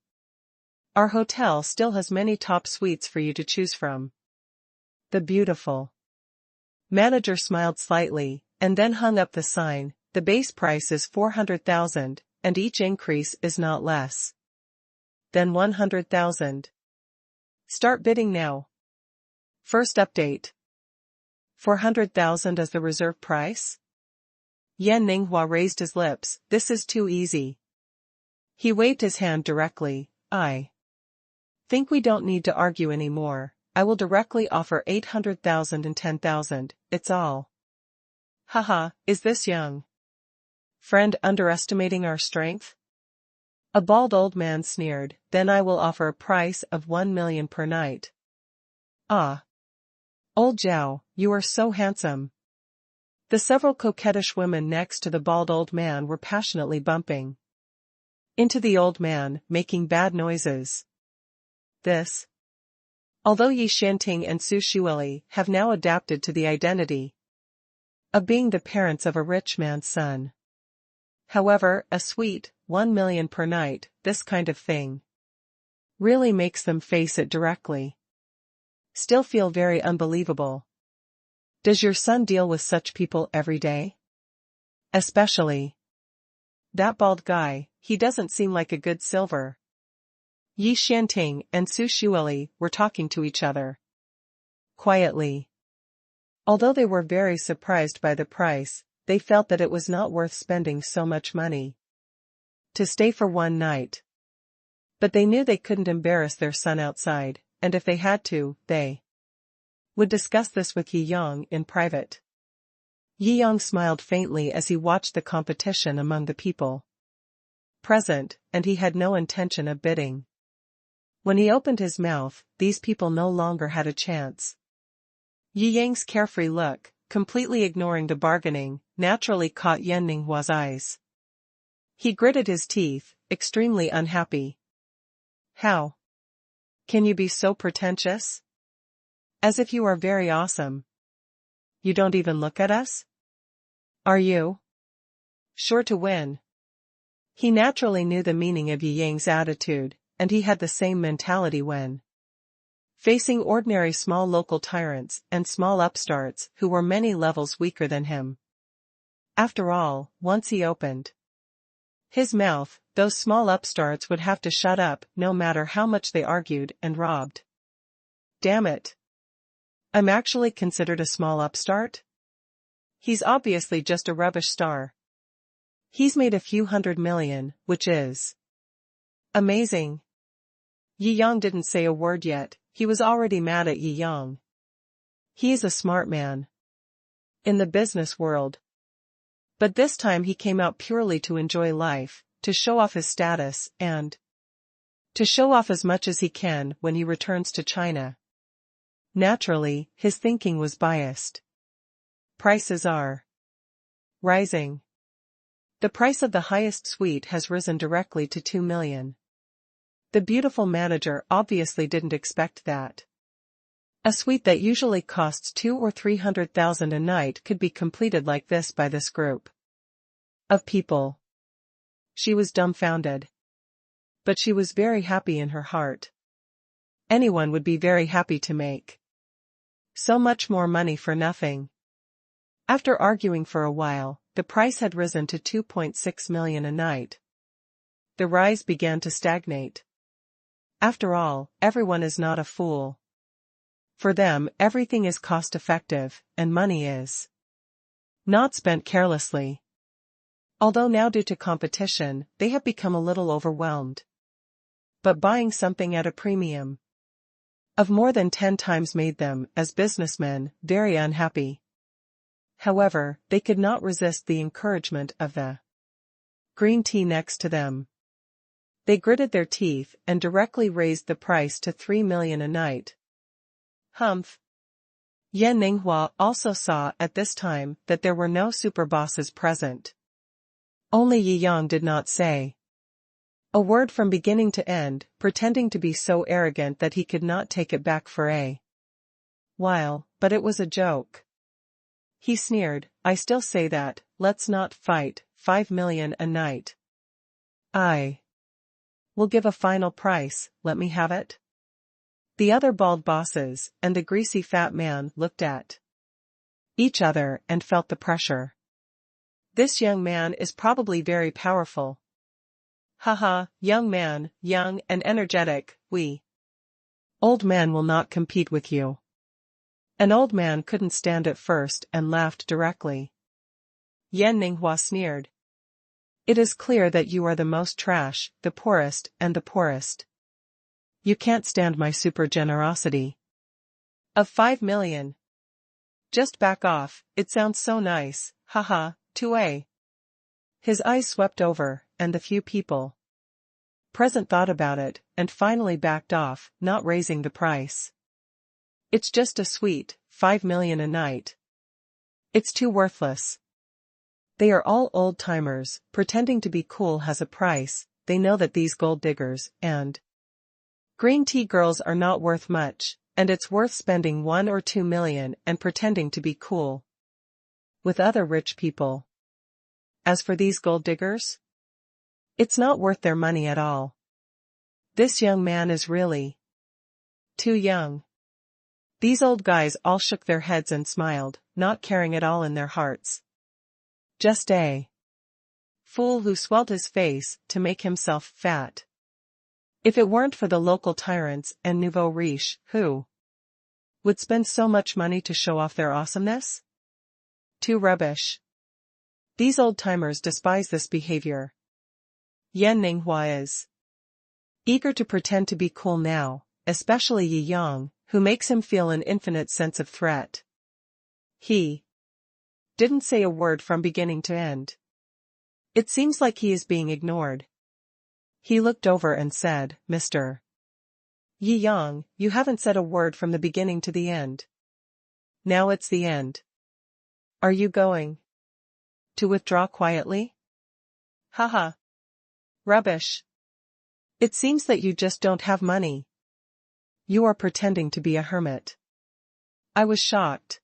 A: Our hotel still has many top suites for you to choose from. The beautiful manager smiled slightly, and then hung up the sign. The base price is 400,000, and each increase is not less than 100,000. Start bidding now. First update. 400,000 as the reserve price? Yan Ninghua raised his lips. This is too easy. He waved his hand directly. I think we don't need to argue anymore. I will directly offer 800,000 and 10,000, it's all. Haha, is this young friend underestimating our strength? A bald old man sneered. Then I will offer a price of 1 million per night. Ah. Old Zhao, you are so handsome. The several coquettish women next to the bald old man were passionately bumping into the old man, making bad noises. This. Although Yi Xianting and Su Shuili have now adapted to the identity of being the parents of a rich man's son. However, a sweet 1 million per night, this kind of thing really makes them face it directly. Still feel very unbelievable. Does your son deal with such people every day? Especially that bald guy, he doesn't seem like a good silver. Yi Xianting and Su Shuili were talking to each other quietly. Although they were very surprised by the price, they felt that it was not worth spending so much money to stay for one night. But they knew they couldn't embarrass their son outside, and if they had to, they would discuss this with Yi Yang in private. Yi Yang smiled faintly as he watched the competition among the people present, and he had no intention of bidding. When he opened his mouth, these people no longer had a chance. Yi Yang's carefree look, completely ignoring the bargaining, naturally caught Yan Ninghua's eyes. He gritted his teeth, extremely unhappy. How can you be so pretentious? As if you are very awesome. You don't even look at us? Are you sure to win? He naturally knew the meaning of Yi Yang's attitude, and he had the same mentality when facing ordinary small local tyrants and small upstarts who were many levels weaker than him. After all, once he opened his mouth, those small upstarts would have to shut up no matter how much they argued and robbed. Damn it. I'm actually considered a small upstart? He's obviously just a rubbish star. He's made a few $100 million, which is amazing. Yi Yang didn't say a word yet, he was already mad at Yi Yang. He is a smart man in the business world. But this time he came out purely to enjoy life, to show off his status, and to show off as much as he can when he returns to China. Naturally, his thinking was biased. Prices are rising. The price of the highest suite has risen directly to 2 million. The beautiful manager obviously didn't expect that. A suite that usually costs 2 or 300,000 a night could be completed like this by this group of people. She was dumbfounded. But she was very happy in her heart. Anyone would be very happy to make so much more money for nothing. After arguing for a while, the price had risen to 2.6 million a night. The rise began to stagnate. After all, everyone is not a fool. For them, everything is cost-effective, and money is not spent carelessly. Although now due to competition, they have become a little overwhelmed. But buying something at a premium of more than 10 times made them, as businessmen, very unhappy. However, they could not resist the encouragement of the green tea next to them. They gritted their teeth and directly raised the price to 3 million a night. Humph. Yan Ninghua also saw at this time that there were no superbosses present. Only Yi Yang did not say a word from beginning to end, pretending to be so arrogant that he could not take it back for a while, but it was a joke. He sneered, I still say that, let's not fight, 5 million a night. I will give a final price, let me have it. The other bald bosses, and the greasy fat man looked at each other and felt the pressure. This young man is probably very powerful. Haha, young man, young and energetic, we old man will not compete with you. An old man couldn't stand it first and laughed directly. Yan Ninghua sneered. It is clear that you are the most trash, the poorest and the poorest. You can't stand my super generosity of 5 million. Just back off, it sounds so nice, haha, 2A. His eyes swept over, and the few people present thought about it, and finally backed off, not raising the price. It's just a suite, 5 million a night. It's too worthless. They are all old-timers, pretending to be cool has a price, they know that these gold diggers and green tea girls are not worth much, and it's worth spending 1 or 2 million and pretending to be cool with other rich people. As for these gold diggers, it's not worth their money at all. This young man is really too young. These old guys all shook their heads and smiled, not caring at all in their hearts. Just a fool who swelled his face to make himself fat. If it weren't for the local tyrants and nouveau riche, who would spend so much money to show off their awesomeness? Too rubbish. These old-timers despise this behavior. Yan Ninghua is eager to pretend to be cool now, especially Yi Yang, who makes him feel an infinite sense of threat. He didn't say a word from beginning to end. It seems like he is being ignored. He looked over and said, Mr. Yi Yang, you haven't said a word from the beginning to the end. Now it's the end. Are you going to withdraw quietly? Haha. Rubbish. It seems that you just don't have money. You are pretending to be a hermit. I was shocked.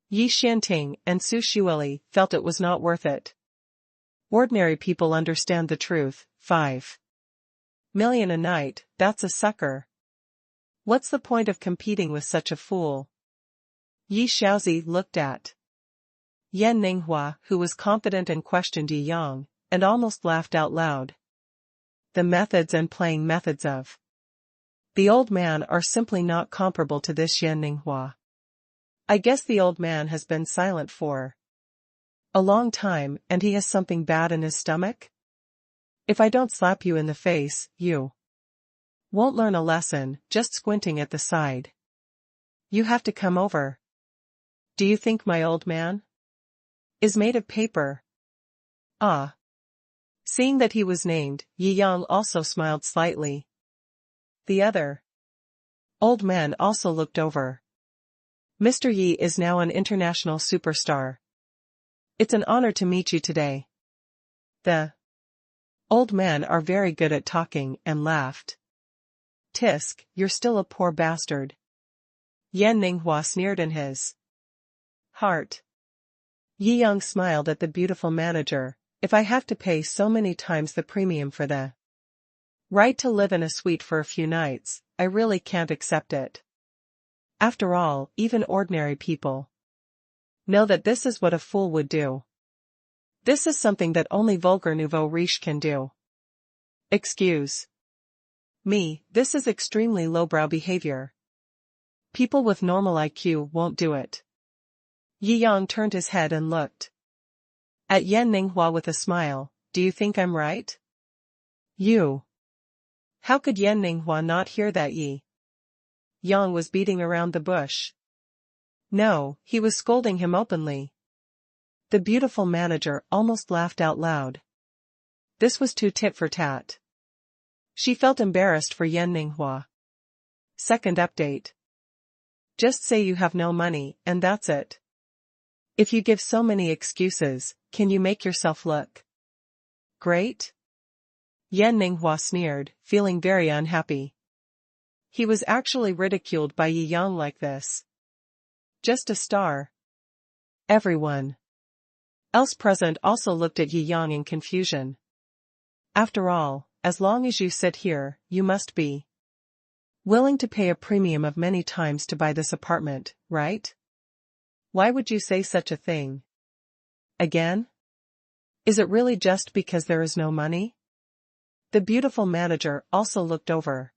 A: Yi Xianting and Su Shuili felt it was not worth it. Ordinary people understand the truth, 5 million a night, that's a sucker. What's the point of competing with such a fool? Yi Shaozi looked at Yan Ninghua, who was confident and questioned Yi Yang, and almost laughed out loud. The methods and playing methods of the old man are simply not comparable to this Yan Ninghua. I guess the old man has been silent for A long time, and he has something bad in his stomach? If I don't slap you in the face, you won't learn a lesson, just squinting at the side. You have to come over. Do you think my old man is made of paper? Ah. Seeing that he was named, Yi Yang also smiled slightly. The other old man also looked over. Mr. Yi is now an international superstar. It's an honor to meet you today. The old men are very good at talking and laughed. Tisk, you're still a poor bastard. Yan Ninghua sneered in his heart. Yi Yang smiled at the beautiful manager. If I have to pay so many times the premium for the right to live in a suite for a few nights, I really can't accept it. After all, even ordinary people know that this is what a fool would do. This is something that only vulgar nouveau riche can do. Excuse me, this is extremely lowbrow behavior. People with normal IQ won't do it. Yi Yang turned his head and looked at Yan Ninghua with a smile. Do you think I'm right? You. How could Yan Ninghua not hear that Yi Yang was beating around the bush? No, he was scolding him openly. The beautiful manager almost laughed out loud. This was too tit for tat. She felt embarrassed for Yan Ninghua. Second update. Just say you have no money, and that's it. If you give so many excuses, can you make yourself look great? Yan Ninghua sneered, feeling very unhappy. He was actually ridiculed by Yi Yang like this. Just a star. Everyone else present also looked at Yi Yang in confusion. After all, as long as you sit here, you must be willing to pay a premium of many times to buy this apartment, right? Why would you say such a thing? Again? Is it really just because there is no money? The beautiful manager also looked over.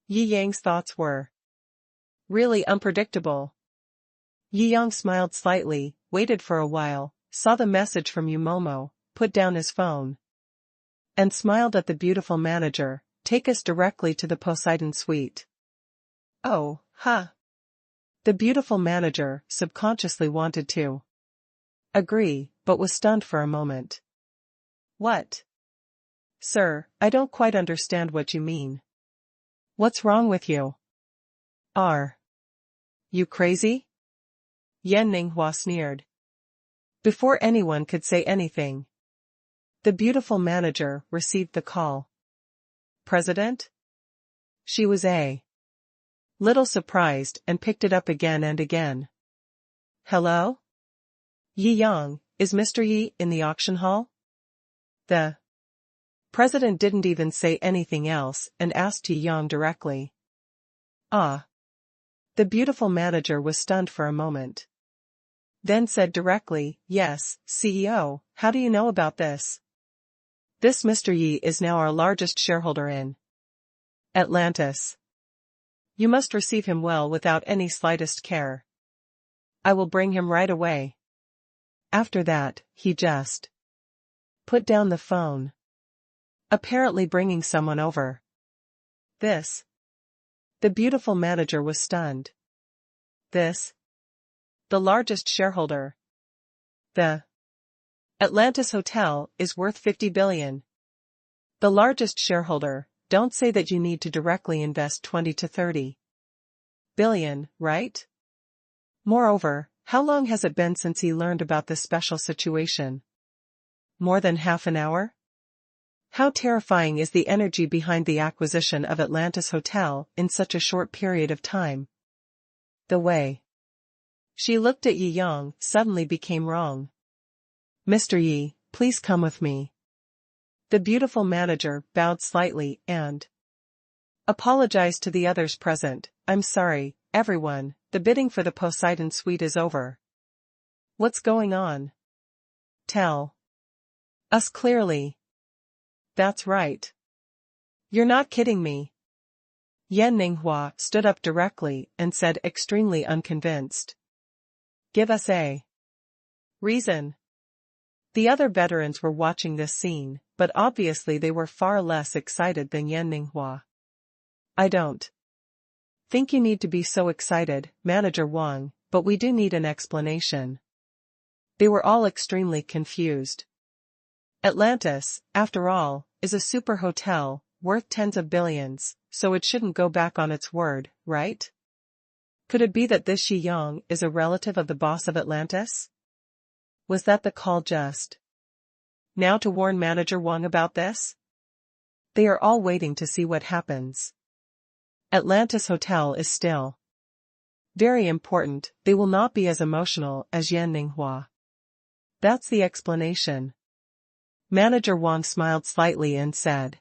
A: Yi Yang's thoughts were really unpredictable. Yi Yang smiled slightly, waited for a while, saw the message from Yumomo, put down his phone, and smiled at the beautiful manager. Take us directly to the Poseidon suite. Oh, huh. The beautiful manager subconsciously wanted to agree, but was stunned for a moment. What? Sir, I don't quite understand what you mean. What's wrong with you? Are you crazy? Yan Ninghua sneered. Before anyone could say anything, the beautiful manager received the call. President? She was a little surprised and picked it up again and again. Hello? Yi Yang, is Mr. Yi in the auction hall? The president didn't even say anything else and asked Yi Yang directly. Ah. The beautiful manager was stunned for a moment. Then said directly, yes, CEO, how do you know about this? This Mr. Yi is now our largest shareholder in Atlantis. You must receive him well without any slightest care. I will bring him right away. After that, he just put down the phone, apparently bringing someone over. This. The beautiful manager was stunned. This. The largest shareholder. The Atlantis Hotel is worth 50 billion. The largest shareholder. Don't say that you need to directly invest 20 to 30 billion, right? Moreover, how long has it been since he learned about this special situation? More than half an hour? How terrifying is the energy behind the acquisition of Atlantis Hotel in such a short period of time? The way she looked at Yi Yang suddenly became wrong. Mr. Yi, please come with me. The beautiful manager bowed slightly and apologized to the others present. I'm sorry, everyone, the bidding for the Poseidon suite is over. What's going on? Tell us clearly. That's right. You're not kidding me. Yan Ninghua stood up directly and said extremely unconvinced. Give us a reason. The other veterans were watching this scene, but obviously they were far less excited than Yan Ninghua. I don't think you need to be so excited, Manager Wang, but we do need an explanation. They were all extremely confused. Atlantis, after all, is a super hotel, worth tens of billions, so it shouldn't go back on its word, right? Could it be that this Xi Yang is a relative of the boss of Atlantis? Was that the call just now to warn Manager Wang about this? They are all waiting to see what happens. Atlantis Hotel is still very important. They will not be as emotional as Yan Ninghua. That's the explanation. Manager Wang smiled slightly and said,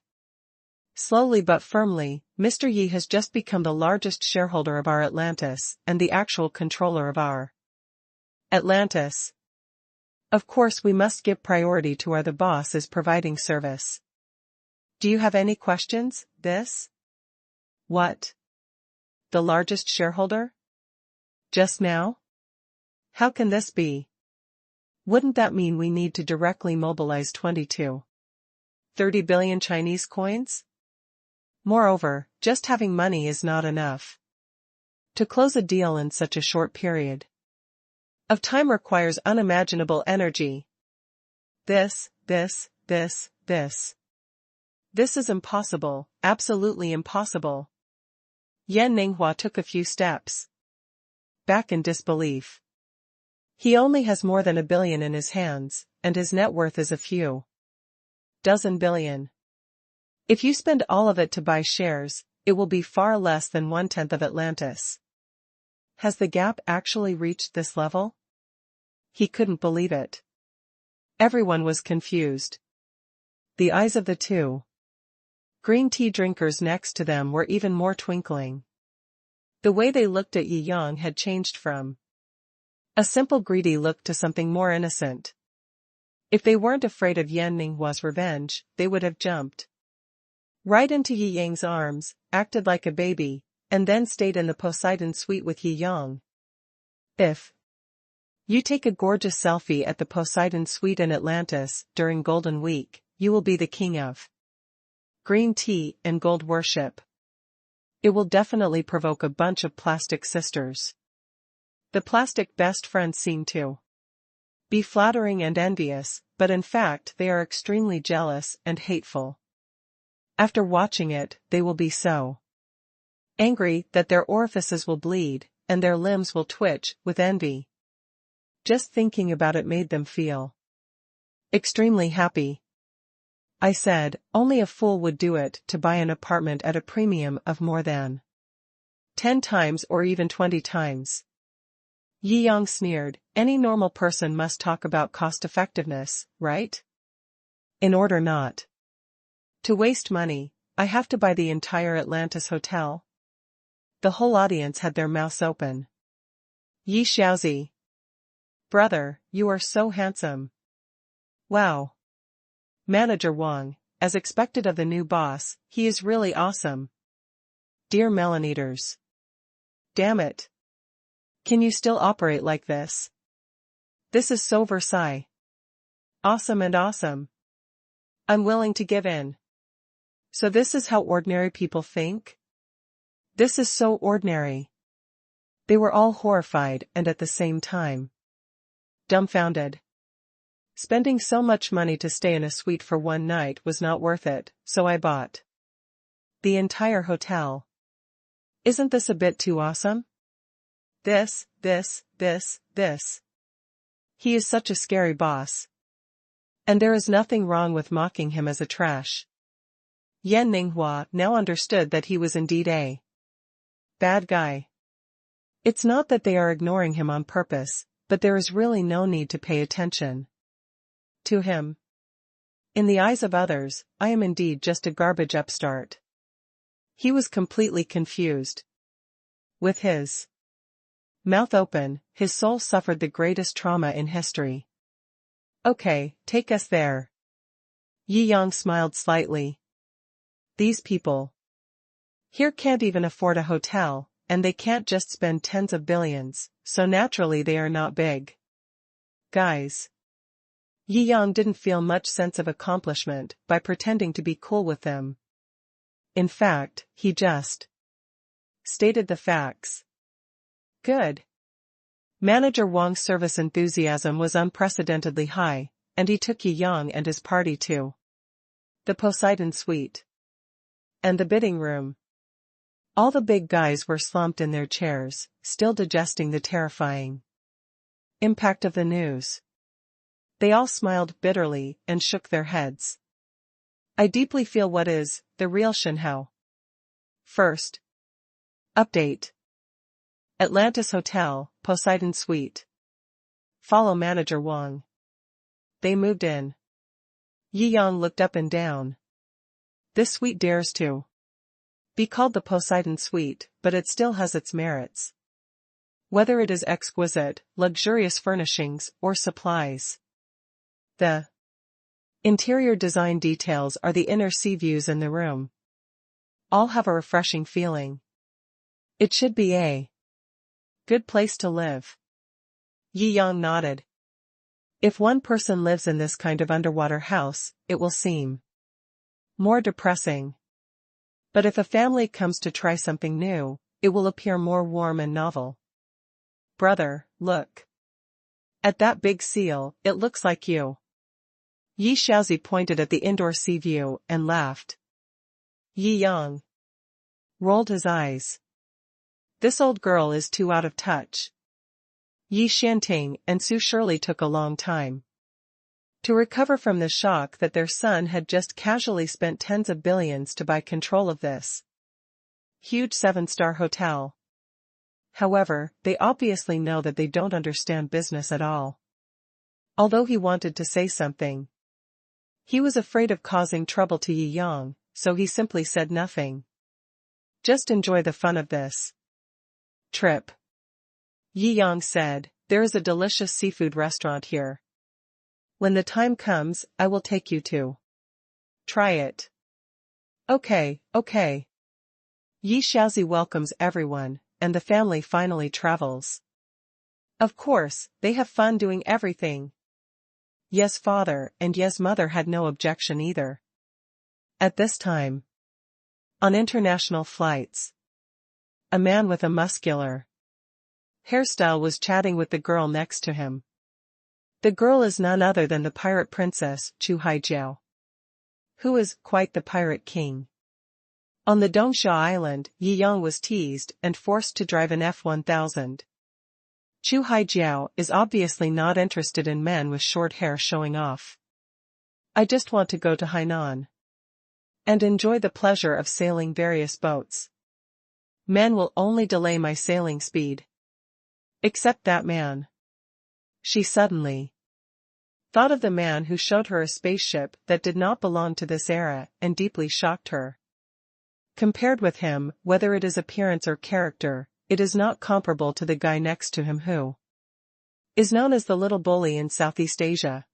A: slowly but firmly, Mr. Yi has just become the largest shareholder of our Atlantis and the actual controller of our Atlantis. Of course we must give priority to where the boss is providing service. Do you have any questions? This? What? The largest shareholder? Just now? How can this be? Wouldn't that mean we need to directly mobilize 22 30 billion Chinese coins? Moreover, just having money is not enough. To close a deal in such a short period of time requires unimaginable energy. This is impossible, absolutely impossible. Yan Ninghua took a few steps back in disbelief. He only has more than $1 billion in his hands, and his net worth is a few dozen billion. If you spend all of it to buy shares, it will be far less than 1/10 of Atlantis. Has the gap actually reached this level? He couldn't believe it. Everyone was confused. The eyes of the two green tea drinkers next to them were even more twinkling. The way they looked at Yi Yang had changed from a simple greedy look to something more innocent. If they weren't afraid of Yan Ninghua's revenge, they would have jumped right into Yi Yang's arms, acted like a baby, and then stayed in the Poseidon suite with Yi Yang. If you take a gorgeous selfie at the Poseidon suite in Atlantis during Golden Week, you will be the king of green tea and gold worship. It will definitely provoke a bunch of plastic sisters. The plastic best friends seem to be flattering and envious, but in fact they are extremely jealous and hateful. After watching it, they will be so angry that their orifices will bleed, and their limbs will twitch with envy. Just thinking about it made them feel extremely happy. I said, only a fool would do it to buy an apartment at a premium of more than 10 times or even 20 times. Yi Yang sneered, any normal person must talk about cost-effectiveness, right? In order not to waste money, I have to buy the entire Atlantis hotel. The whole audience had their mouths open. Yi Xiaozi. Brother, you are so handsome. Wow. Manager Wang, as expected of the new boss, he is really awesome. Dear melon eaters. Damn it. Can you still operate like this? This is so Versailles. Awesome and awesome. I'm willing to give in. So this is how ordinary people think? This is so ordinary. They were all horrified and at the same time dumbfounded. Spending so much money to stay in a suite for one night was not worth it, so I bought the entire hotel. Isn't this a bit too awesome? This. He is such a scary boss. And there is nothing wrong with mocking him as a trash. Yan Ninghua now understood that he was indeed a bad guy. It's not that they are ignoring him on purpose, but there is really no need to pay attention to him. In the eyes of others, I am indeed just a garbage upstart. He was completely confused. With his mouth open, his soul suffered the greatest trauma in history. Okay, take us there. Yi Yang smiled slightly. These people here can't even afford a hotel, and they can't just spend tens of billions, so naturally they are not big guys. Yi Yang didn't feel much sense of accomplishment by pretending to be cool with them. In fact, he just stated the facts. Good. Manager Wang's service enthusiasm was unprecedentedly high, and he took Yi Yang and his party to the Poseidon Suite and the bidding room. All the big guys were slumped in their chairs, still digesting the terrifying impact of the news. They all smiled bitterly and shook their heads. I deeply feel what is the real Shenhao. First update. Atlantis Hotel, Poseidon Suite. Follow Manager Wang. They moved in. Yi Yang looked up and down. This suite dares to be called the Poseidon Suite, but it still has its merits. Whether it is exquisite, luxurious furnishings, or supplies. The interior design details are the inner sea views in the room. All have a refreshing feeling. It should be a good place to live. Yi Yang nodded. If one person lives in this kind of underwater house, it will seem more depressing. But if a family comes to try something new, it will appear more warm and novel. Brother, look at that big seal, it looks like you. Yi Shaozi pointed at the indoor sea view and laughed. Yi Yang rolled his eyes. This old girl is too out of touch. Yi Shanting and Su surely took a long time to recover from the shock that their son had just casually spent tens of billions to buy control of this huge 7-star hotel. However, they obviously know that they don't understand business at all. Although he wanted to say something, he was afraid of causing trouble to Yi Yang, so he simply said nothing. Just enjoy the fun of this trip. Yi Yang said, there is a delicious seafood restaurant here. When the time comes, I will take you to try it. Okay. Yi Shaozi welcomes everyone, and the family finally travels. Of course, they have fun doing everything. Yes, father and yes, mother had no objection either. At this time, on international flights, a man with a muscular hairstyle was chatting with the girl next to him. The girl is none other than the pirate princess, Shou, who is quite the pirate king. On the Dongsha Island, Yi Yang was teased and forced to drive an F-1000. Shou is obviously not interested in men with short hair showing off. I just want to go to Hainan and enjoy the pleasure of sailing various boats. Men will only delay my sailing speed. Except that man. She suddenly thought of the man who showed her a spaceship that did not belong to this era and deeply shocked her. Compared with him, whether it is appearance or character, it is not comparable to the guy next to him who is known as the little bully in Southeast Asia.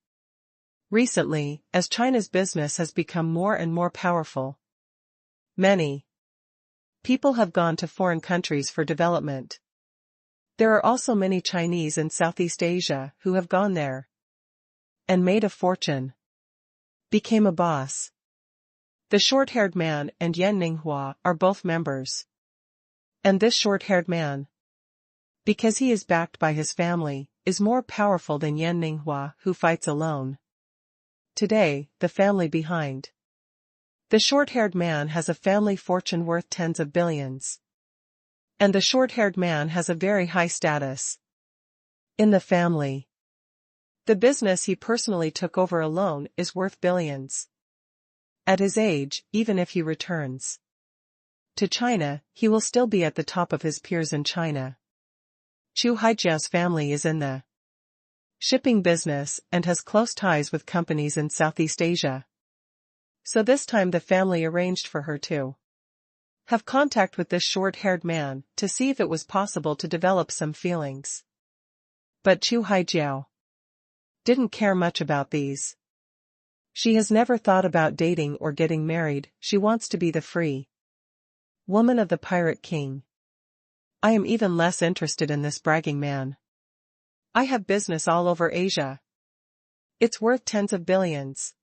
A: Recently, as China's business has become more and more powerful, many people have gone to foreign countries for development. There are also many Chinese in Southeast Asia who have gone there and made a fortune, became a boss. The short-haired man and Yan Ninghua are both members. And this short-haired man, because he is backed by his family, is more powerful than Yan Ninghua, who fights alone. Today, the family behind the short-haired man has a family fortune worth tens of billions. And the short-haired man has a very high status in the family. The business he personally took over alone is worth billions. At his age, even if he returns to China, he will still be at the top of his peers in China. Shou Haijiao's family is in the shipping business and has close ties with companies in Southeast Asia. So this time the family arranged for her to have contact with this short-haired man to see if it was possible to develop some feelings. But Shou Haijiao didn't care much about these. She has never thought about dating or getting married, she wants to be the free woman of the pirate king. I am even less interested in this bragging man. I have business all over Asia. It's worth tens of billions.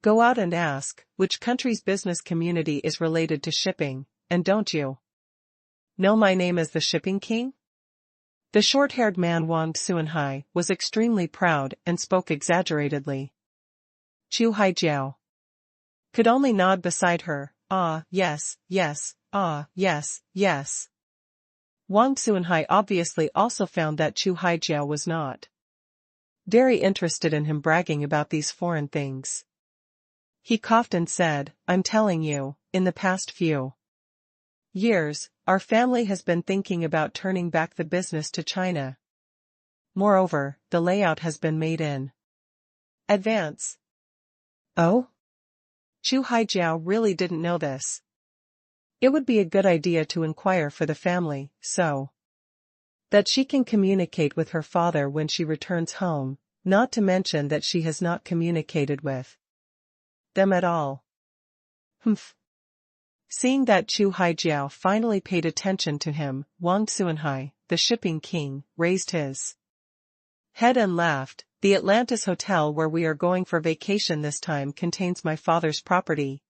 A: Go out and ask, which country's business community is related to shipping, and don't you know my name as the shipping king? The short-haired man Wang Xuanhai was extremely proud and spoke exaggeratedly. Chu Haijiao could only nod beside her, ah, yes, yes, ah, yes, yes. Wang Xuanhai obviously also found that Chu Haijiao was not very interested in him bragging about these foreign things. He coughed and said, I'm telling you, in the past few years, our family has been thinking about turning back the business to China. Moreover, the layout has been made in advance. Oh? Chu Haijiao really didn't know this. It would be a good idea to inquire for the family, so that she can communicate with her father when she returns home, not to mention that she has not communicated with them at all. Humph. Seeing that Chu Haijiao finally paid attention to him, Wang Xuanhai, the shipping king, raised his head and laughed. The Atlantis hotel where we are going for vacation this time contains my father's property.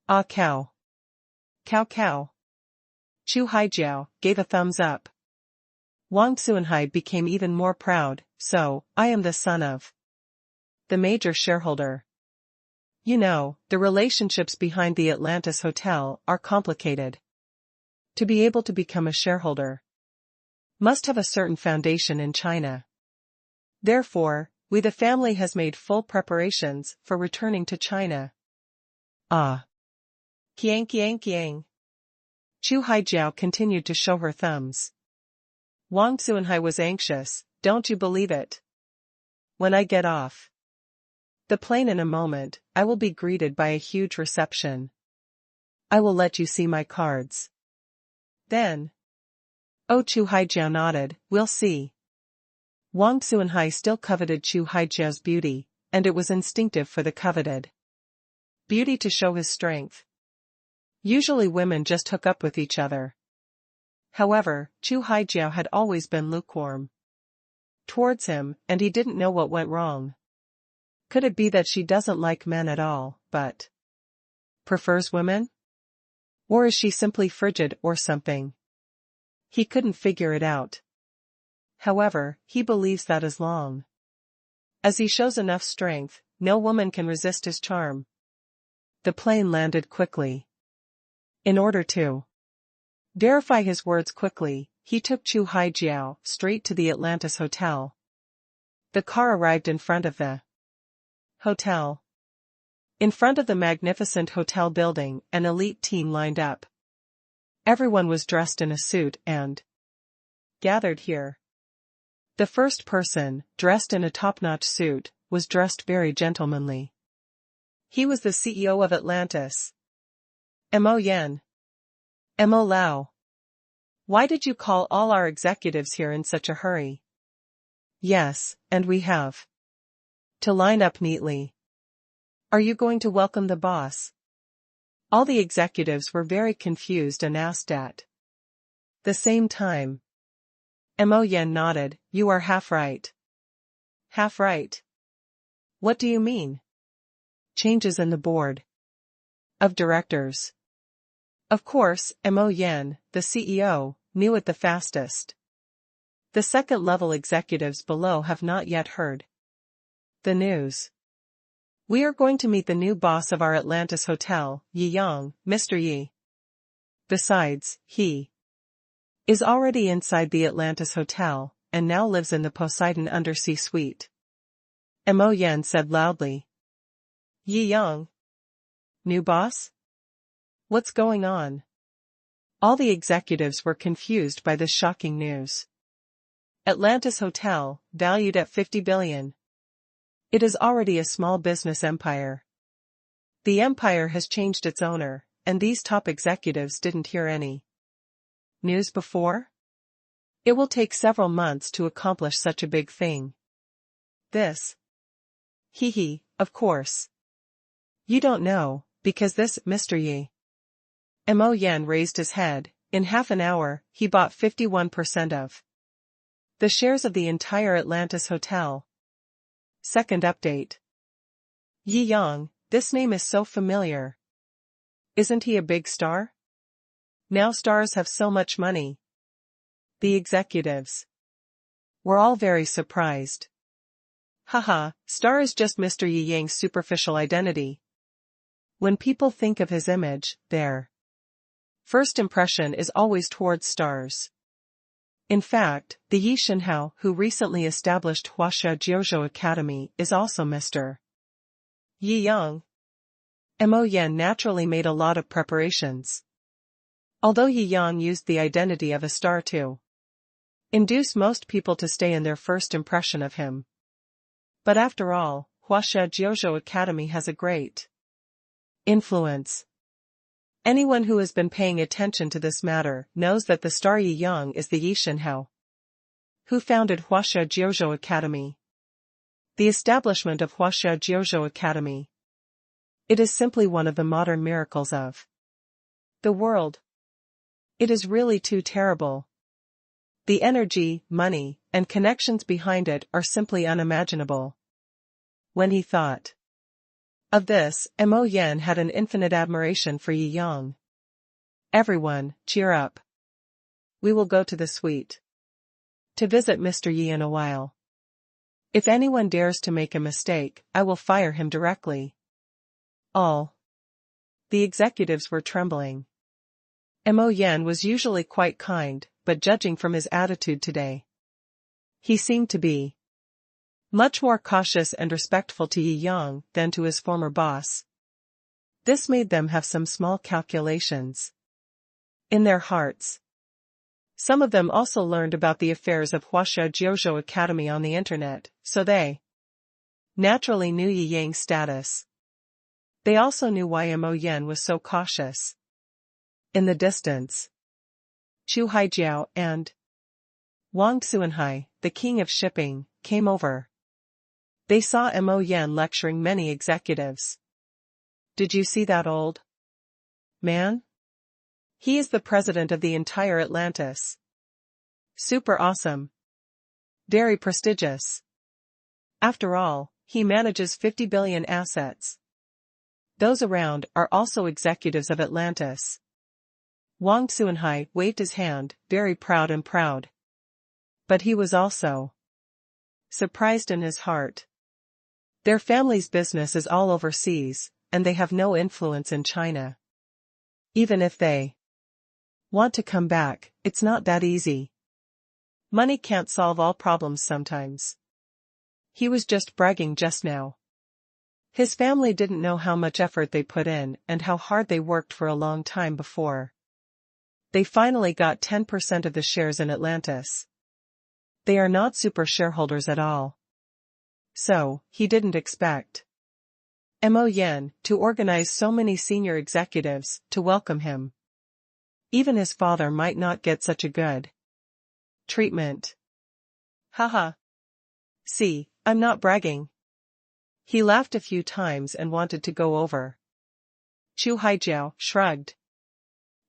A: Ah cow. Cow cow. Chu Haijiao gave a thumbs up. Wang Xuanhai became even more proud, so, I am the son of the major shareholder. You know, the relationships behind the Atlantis hotel are complicated. To be able to become a shareholder, must have a certain foundation in China. Therefore, we the family has made full preparations for returning to China. Ah. Kiang kiang kiang. Chu Haijiao continued to show her thumbs. Wang Xuanhai was anxious, don't you believe it? When I get off the plane in a moment, I will be greeted by a huge reception. I will let you see my cards. Then. Oh, Chu Haijiao nodded, we'll see. Wang Xuanhai still coveted Chu Haijiao's beauty, and it was instinctive for the coveted beauty to show his strength. Usually women just hook up with each other. However, Chu Haijiao had always been lukewarm towards him, and he didn't know what went wrong. Could it be that she doesn't like men at all, but prefers women? Or is she simply frigid or something? He couldn't figure it out. However, he believes that as long as he shows enough strength, no woman can resist his charm. The plane landed quickly. In order to verify his words quickly, he took Chu Haijiao straight to the Atlantis hotel. The car arrived in front of the hotel. In front of the magnificent hotel building, an elite team lined up. Everyone was dressed in a suit and gathered here. The first person, dressed in a top-notch suit, was dressed very gentlemanly. He was the CEO of Atlantis. Mo Yen. Mo Lao. Why did you call all our executives here in such a hurry? Yes, and we have to line up neatly. Are you going to welcome the boss? All the executives were very confused and asked at the same time. Mo Yen nodded, you are half right. Half right? What do you mean? Changes in the board of directors. Of course, Mo Yen, the CEO, knew it the fastest. The second-level executives below have not yet heard the news. We are going to meet the new boss of our Atlantis hotel, Yi Yang, Mr. Yi. Besides, he is already inside the Atlantis hotel, and now lives in the Poseidon Undersea Suite. Mo Yen said loudly. Yi Yang? New boss? What's going on? All the executives were confused by this shocking news. Atlantis Hotel, valued at 50 billion. It is already a small business empire. The empire has changed its owner, and these top executives didn't hear any news before? It will take several months to accomplish such a big thing. This. Hee, of course. You don't know, because this, Mr. Yi. Mo Yen raised his head. In half an hour, he bought 51% of the shares of the entire Atlantis hotel. Second update. Yi Yang, this name is so familiar. Isn't he a big star? Now stars have so much money. The executives were all very surprised. Haha, star is just Mr. Yi Yang's superficial identity. When people think of his image, their first impression is always towards stars. In fact, the Yi Shenhao who recently established Huaxia Jiuzhou Academy is also Mr. Yi Yang. Mo Yan naturally made a lot of preparations. Although Yi Yang used the identity of a star to induce most people to stay in their first impression of him. But after all, Huaxia Jiuzhou Academy has a great influence. Anyone who has been paying attention to this matter knows that the star Yi Yang is the Yi Shenhao, who founded Huaxia Jiuzhou Academy. The establishment of Huaxia Jiuzhou Academy. It is simply one of the modern miracles of the world. It is really too terrible. The energy, money, and connections behind it are simply unimaginable. When he thought of this, Mo Yan had an infinite admiration for Yi Yang. Everyone, cheer up. We will go to the suite to visit Mr. Yi in a while. If anyone dares to make a mistake, I will fire him directly. All the executives were trembling. Mo Yan was usually quite kind, but judging from his attitude today, he seemed to be much more cautious and respectful to Yi Yang than to his former boss. This made them have some small calculations in their hearts. Some of them also learned about the affairs of Huaxia Jiuzhou Academy on the internet, so they naturally knew Yi Yang's status. They also knew why Mo Yan was so cautious. In the distance, Chu Haijiao and Wang Xuanhai, the king of shipping, came over. They saw Mo Yan lecturing many executives. Did you see that old man? He is the president of the entire Atlantis. Super awesome. Very prestigious. After all, he manages 50 billion assets. Those around are also executives of Atlantis. Wang Xuanhai waved his hand, very proud and proud. But he was also surprised in his heart. Their family's business is all overseas, and they have no influence in China. Even if they want to come back, it's not that easy. Money can't solve all problems sometimes. He was just bragging just now. His family didn't know how much effort they put in and how hard they worked for a long time before they finally got 10% of the shares in Atlantis. They are not super shareholders at all. So, he didn't expect Mo Yan to organize so many senior executives to welcome him. Even his father might not get such a good treatment. Haha. See, I'm not bragging. He laughed a few times and wanted to go over. Chu Haijiao shrugged.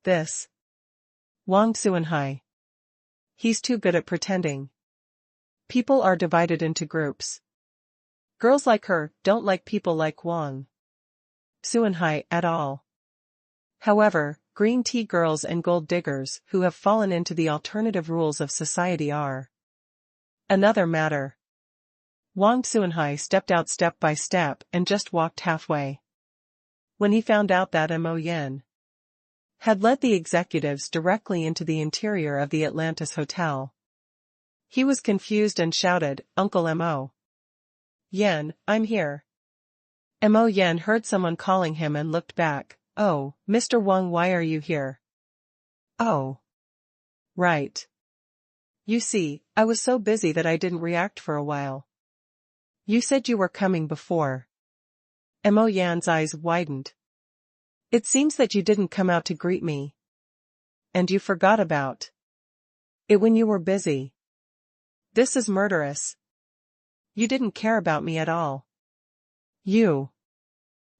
A: This Wang Xuanhai. He's too good at pretending. People are divided into groups. Girls like her don't like people like Wang Xuanhai at all. However, green tea girls and gold diggers who have fallen into the alternative rules of society are another matter. Wang Xuanhai stepped out step by step and just walked halfway. When he found out that Mo Yan had led the executives directly into the interior of the Atlantis Hotel, he was confused and shouted, "Uncle Mo Yan, I'm here." Mo Yan heard someone calling him and looked back. "Oh, Mr. Wang, why are you here?" "Oh. Right. You see, I was so busy that I didn't react for a while. You said you were coming before." Mo Yan's eyes widened. "It seems that you didn't come out to greet me. And you forgot about it when you were busy. This is murderous. You didn't care about me at all. You."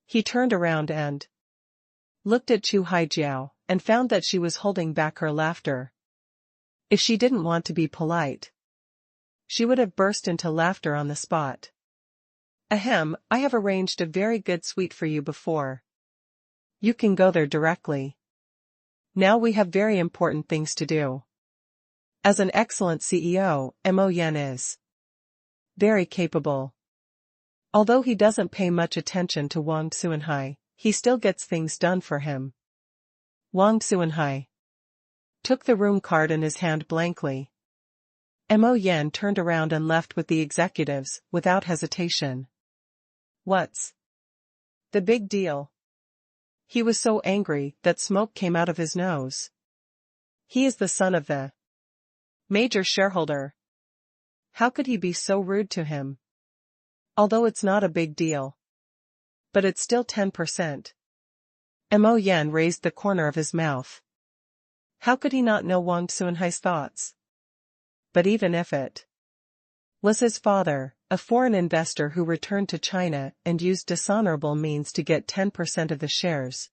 A: He turned around and looked at Chu Haijiao and found that she was holding back her laughter. If she didn't want to be polite, she would have burst into laughter on the spot. Ahem, I have arranged a very good suite for you before. You can go there directly. Now we have very important things to do. As an excellent CEO, Mo Yan is very capable. Although he doesn't pay much attention to Wang Xuanhai, he still gets things done for him. Wang Xuanhai took the room card in his hand blankly. Mo Yan turned around and left with the executives, without hesitation. What's the big deal? He was so angry that smoke came out of his nose. He is the son of the major shareholder. How could he be so rude to him? Although it's not a big deal. But it's still 10%. Mo Yan raised the corner of his mouth. How could he not know Wang Xuanhai's thoughts? But even if it was his father, a foreign investor who returned to China and used dishonorable means to get 10% of the shares.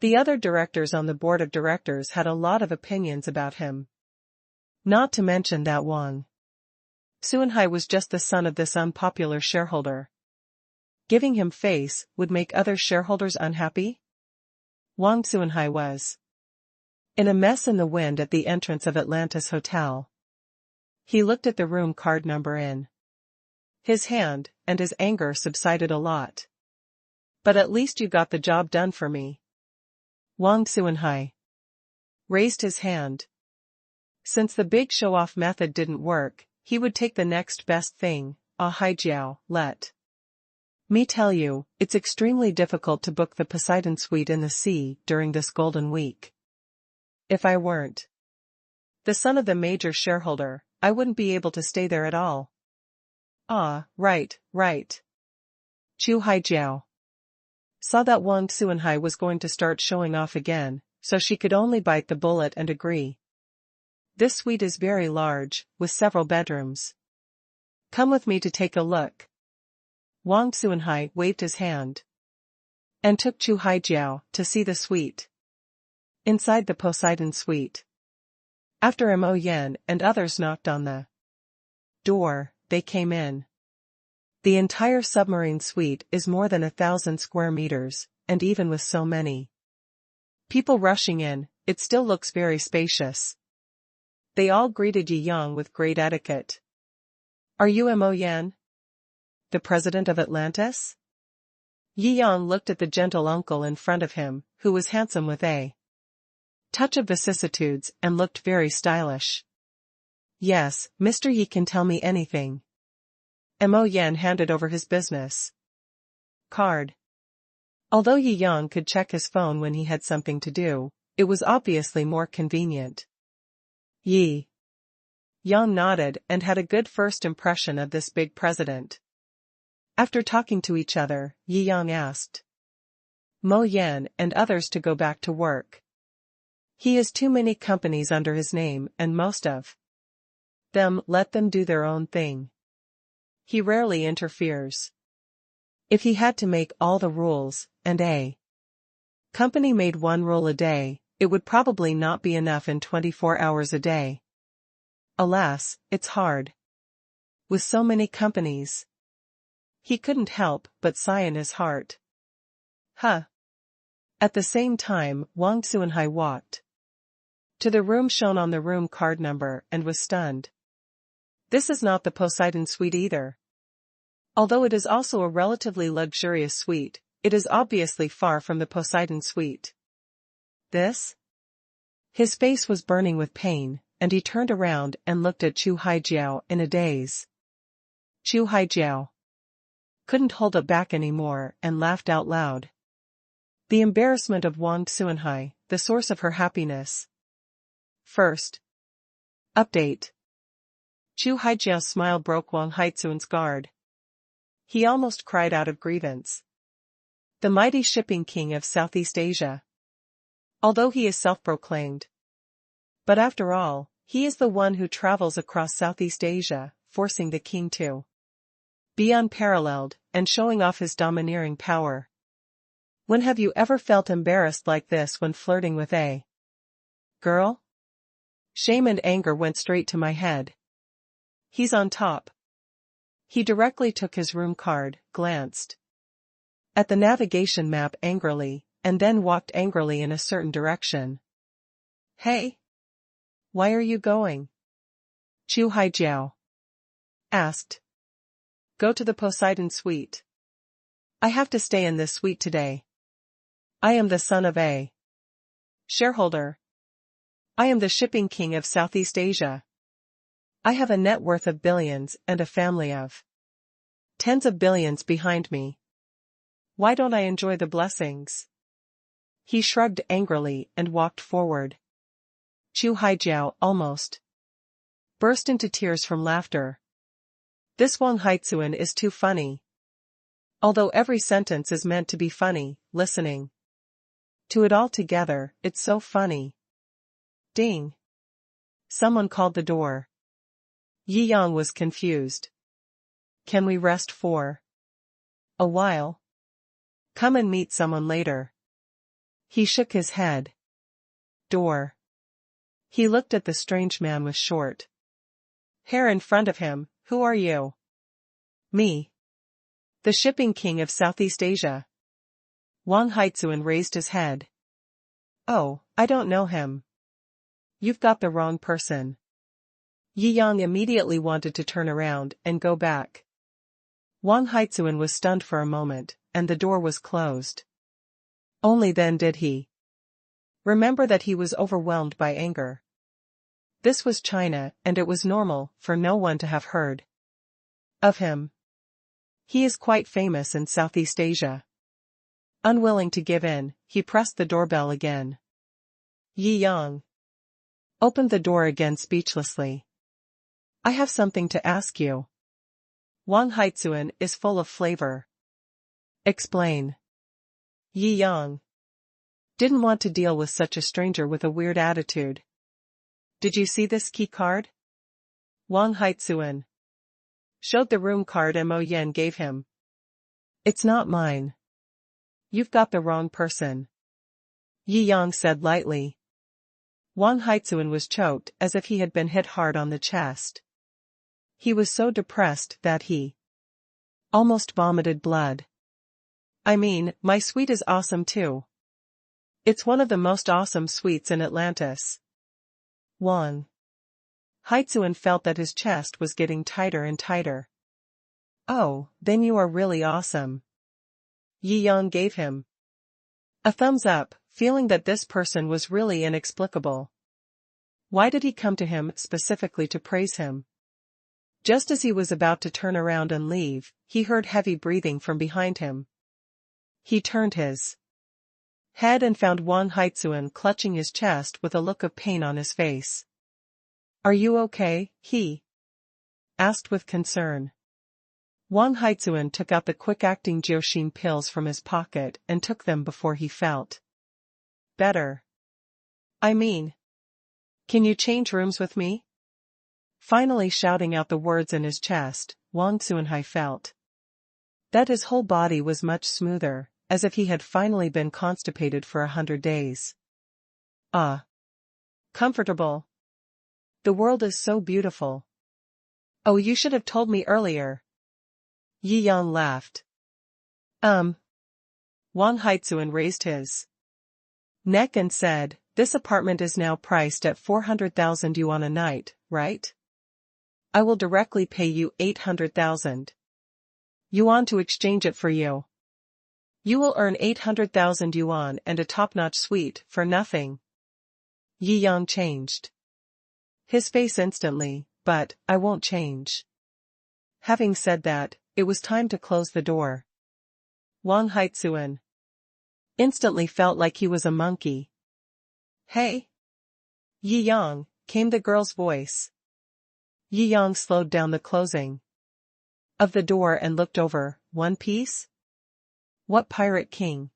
A: The other directors on the board of directors had a lot of opinions about him. Not to mention that Wang Xuanhai was just the son of this unpopular shareholder. Giving him face would make other shareholders unhappy? Wang Xuanhai was in a mess in the wind at the entrance of Atlantis Hotel. He looked at the room card number in his hand, and his anger subsided a lot. But at least you got the job done for me. Wang Xuanhai raised his hand. Since the big show-off method didn't work, he would take the next best thing. Haijiao, let me tell you, it's extremely difficult to book the Poseidon Suite in the sea during this golden week. If I weren't the son of the major shareholder, I wouldn't be able to stay there at all. Ah, right. Chu Haijiao saw that Wang Xuanhai was going to start showing off again, so she could only bite the bullet and agree. This suite is very large, with several bedrooms. Come with me to take a look. Wang Xuanhai waved his hand and took Chu Haijiao to see the suite. Inside the Poseidon Suite, after Mo Yan and others knocked on the door, they came in. The entire submarine suite is more than 1,000 square meters, and even with so many people rushing in, it still looks very spacious. They all greeted Yi Yang with great etiquette. Are you Mo Yan, the president of Atlantis? Yi Yang looked at the gentle uncle in front of him, who was handsome with a touch of vicissitudes and looked very stylish. Yes, Mr. Yi can tell me anything. Mo Yan handed over his business card. Although Yi Yang could check his phone when he had something to do, it was obviously more convenient. Yi Yang nodded and had a good first impression of this big president. After talking to each other, Yi Yang asked Mo Yan and others to go back to work. He has too many companies under his name and most of them let them do their own thing. He rarely interferes. If he had to make all the rules, and a company made one rule a day, it would probably not be enough in 24 hours a day. Alas, it's hard. With so many companies. He couldn't help but sigh in his heart. Huh. At the same time, Wang Xuanhai walked to the room shown on the room card number and was stunned. This is not the Poseidon Suite either. Although it is also a relatively luxurious suite, it is obviously far from the Poseidon Suite. This? His face was burning with pain, and he turned around and looked at Chu Haijiao in a daze. Chu Haijiao couldn't hold it back anymore and laughed out loud. The embarrassment of Wang Xuanhai, the source of her happiness. First update. Chu Haijiao's smile broke Wang Haitsuan's guard. He almost cried out of grievance. The mighty shipping king of Southeast Asia. Although he is self-proclaimed. But after all, he is the one who travels across Southeast Asia, forcing the king to be unparalleled, and showing off his domineering power. When have you ever felt embarrassed like this when flirting with a girl? Shame and anger went straight to my head. He's on top. He directly took his room card, glanced at the navigation map angrily, and then walked angrily in a certain direction. Hey! Why are you going? Chu Haijiao asked. Go to the Poseidon suite. I have to stay in this suite today. I am the son of a shareholder. I am the shipping king of Southeast Asia. I have a net worth of billions and a family of tens of billions behind me. Why don't I enjoy the blessings? He shrugged angrily and walked forward. Chu Haijiao almost burst into tears from laughter. This Wang Haitsuan is too funny. Although every sentence is meant to be funny, listening to it all together, it's so funny. Ding. Someone called the door. Yi Yang was confused. Can we rest for a while? Come and meet someone later. He shook his head. Door. He looked at the strange man with short hair in front of him. Who are you? Me. The shipping king of Southeast Asia. Wang Haitsuan raised his head. Oh, I don't know him. You've got the wrong person. Yi Yang immediately wanted to turn around and go back. Wang Haitsuan was stunned for a moment, and the door was closed. Only then did he remember that he was overwhelmed by anger. This was China, and it was normal for no one to have heard of him. He is quite famous in Southeast Asia. Unwilling to give in, he pressed the doorbell again. Yi Yang opened the door again speechlessly. I have something to ask you. Wang Haitsuan is full of flavor. Explain. Yi Yang didn't want to deal with such a stranger with a weird attitude. Did you see this key card? Wang Haitsuan showed the room card Mo Yen gave him. It's not mine. You've got the wrong person. Yi Yang said lightly. Wang Haitsuan was choked as if he had been hit hard on the chest. He was so depressed that he almost vomited blood. I mean, my suite is awesome too. It's one of the most awesome suites in Atlantis. Wang Haitsuan felt that his chest was getting tighter and tighter. Oh, then you are really awesome. Yi Yang gave him a thumbs up, feeling that this person was really inexplicable. Why did he come to him specifically to praise him? Just as he was about to turn around and leave, he heard heavy breathing from behind him. He turned his head and found Wang Haitsuan clutching his chest with a look of pain on his face. Are you okay? He asked with concern. Wang Haitsuan took out the quick-acting Jiaoxin pills from his pocket and took them before he felt better. I mean, can you change rooms with me? Finally shouting out the words in his chest, Wang Xuanhai felt that his whole body was much smoother, as if he had finally been constipated for 100 days. Ah. Comfortable. The world is so beautiful. Oh, you should have told me earlier. Yi Yang laughed. Wang Haitsuan raised his neck and said, this apartment is now priced at 400,000 yuan a night, right? I will directly pay you 800,000 yuan to exchange it for you. You will earn 800,000 yuan and a top-notch suite for nothing. Yi Yang changed his face instantly, but I won't change. Having said that, it was time to close the door. Wang Haitsuan instantly felt like he was a monkey. Hey! Yi Yang, came the girl's voice. Yi Yang slowed down the closing of the door and looked over. One Piece? What pirate king?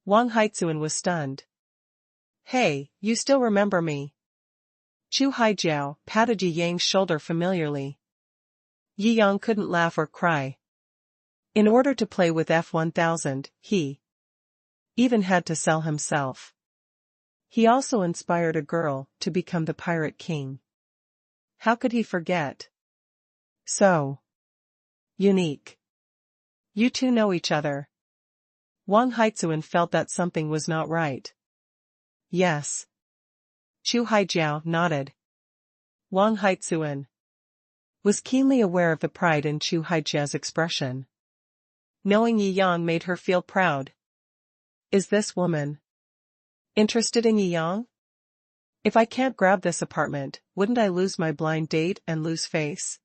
A: Wang Haitsuan was stunned. Hey, you still remember me? Chu Haijiao patted Yi Yang's shoulder familiarly. Yi Yang couldn't laugh or cry. In order to play with F-1000, he even had to sell himself. He also inspired a girl to become the pirate king. How could he forget? So Unique. You two know each other. Wang Haitsuan felt that something was not right. Yes. Chu Haijiao nodded. Wang Haitsuan was keenly aware of the pride in Chu Haijiao's expression. Knowing Yi Yang made her feel proud. Is this woman interested in Yi Yang? If I can't grab this apartment, wouldn't I lose my blind date and lose face?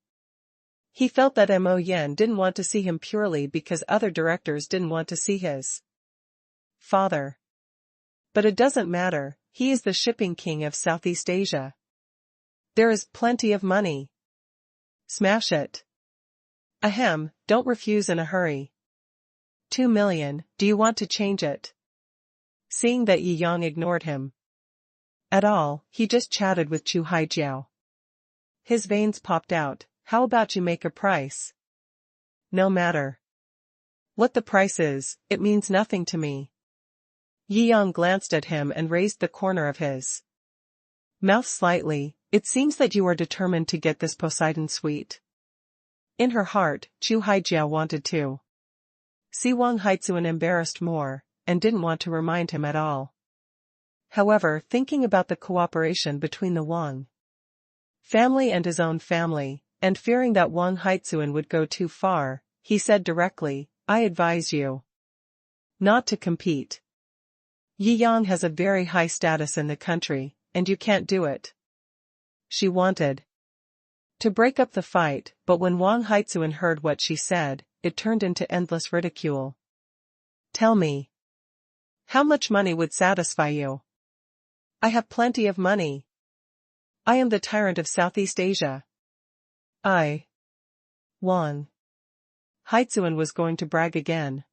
A: He felt that Mo Yen didn't want to see him purely because other directors didn't want to see his father. But it doesn't matter, he is the shipping king of Southeast Asia. There is plenty of money. Smash it. Ahem, don't refuse in a hurry. 2 million, do you want to change it? Seeing that Yi Yang ignored him at all, he just chatted with Chu Haijiao. His veins popped out. How about you make a price? No matter what the price is, it means nothing to me. Yi Yang glanced at him and raised the corner of his mouth slightly. It seems that you are determined to get this Poseidon suite. In her heart, Chu Haijiao wanted to see Wang Haitsuan embarrassed more, and didn't want to remind him at all. However, thinking about the cooperation between the Wang family and his own family, and fearing that Wang Haitsuan would go too far, he said directly, I advise you not to compete. Yi Yang has a very high status in the country, and you can't do it. She wanted to break up the fight, but when Wang Haitsuan heard what she said, it turned into endless ridicule. Tell me, how much money would satisfy you? I have plenty of money. I am the tyrant of Southeast Asia. Wang Haitsuan was going to brag again.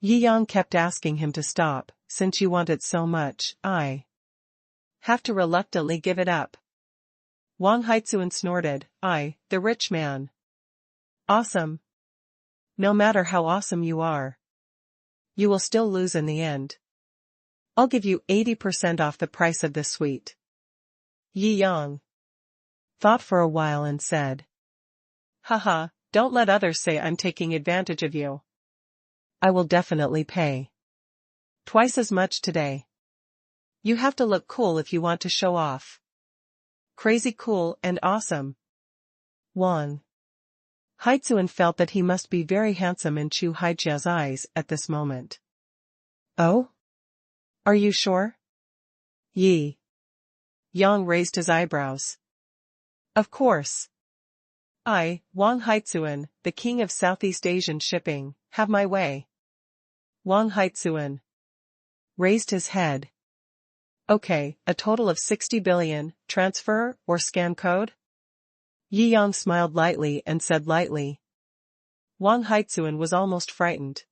A: Yi Yang kept asking him to stop, since you want it so much, I have to reluctantly give it up. Wang Haitsuan snorted, the rich man. Awesome. No matter how awesome you are, you will still lose in the end. I'll give you 80% off the price of this suite. Yi Yang thought for a while and said, Haha, don't let others say I'm taking advantage of you. I will definitely pay twice as much today. You have to look cool if you want to show off. Crazy cool and awesome. Wang Haitsuan felt that he must be very handsome in Chu Haijiao's eyes at this moment. Oh? Are you sure? Yi Yang raised his eyebrows. Of course. I, Wang Haitsuan, the king of Southeast Asian shipping, have my way. Wang Haitsuan raised his head. Okay, a total of 60 billion, transfer or scan code? Yi Yang smiled lightly and said lightly. Wang Haitsuan was almost frightened.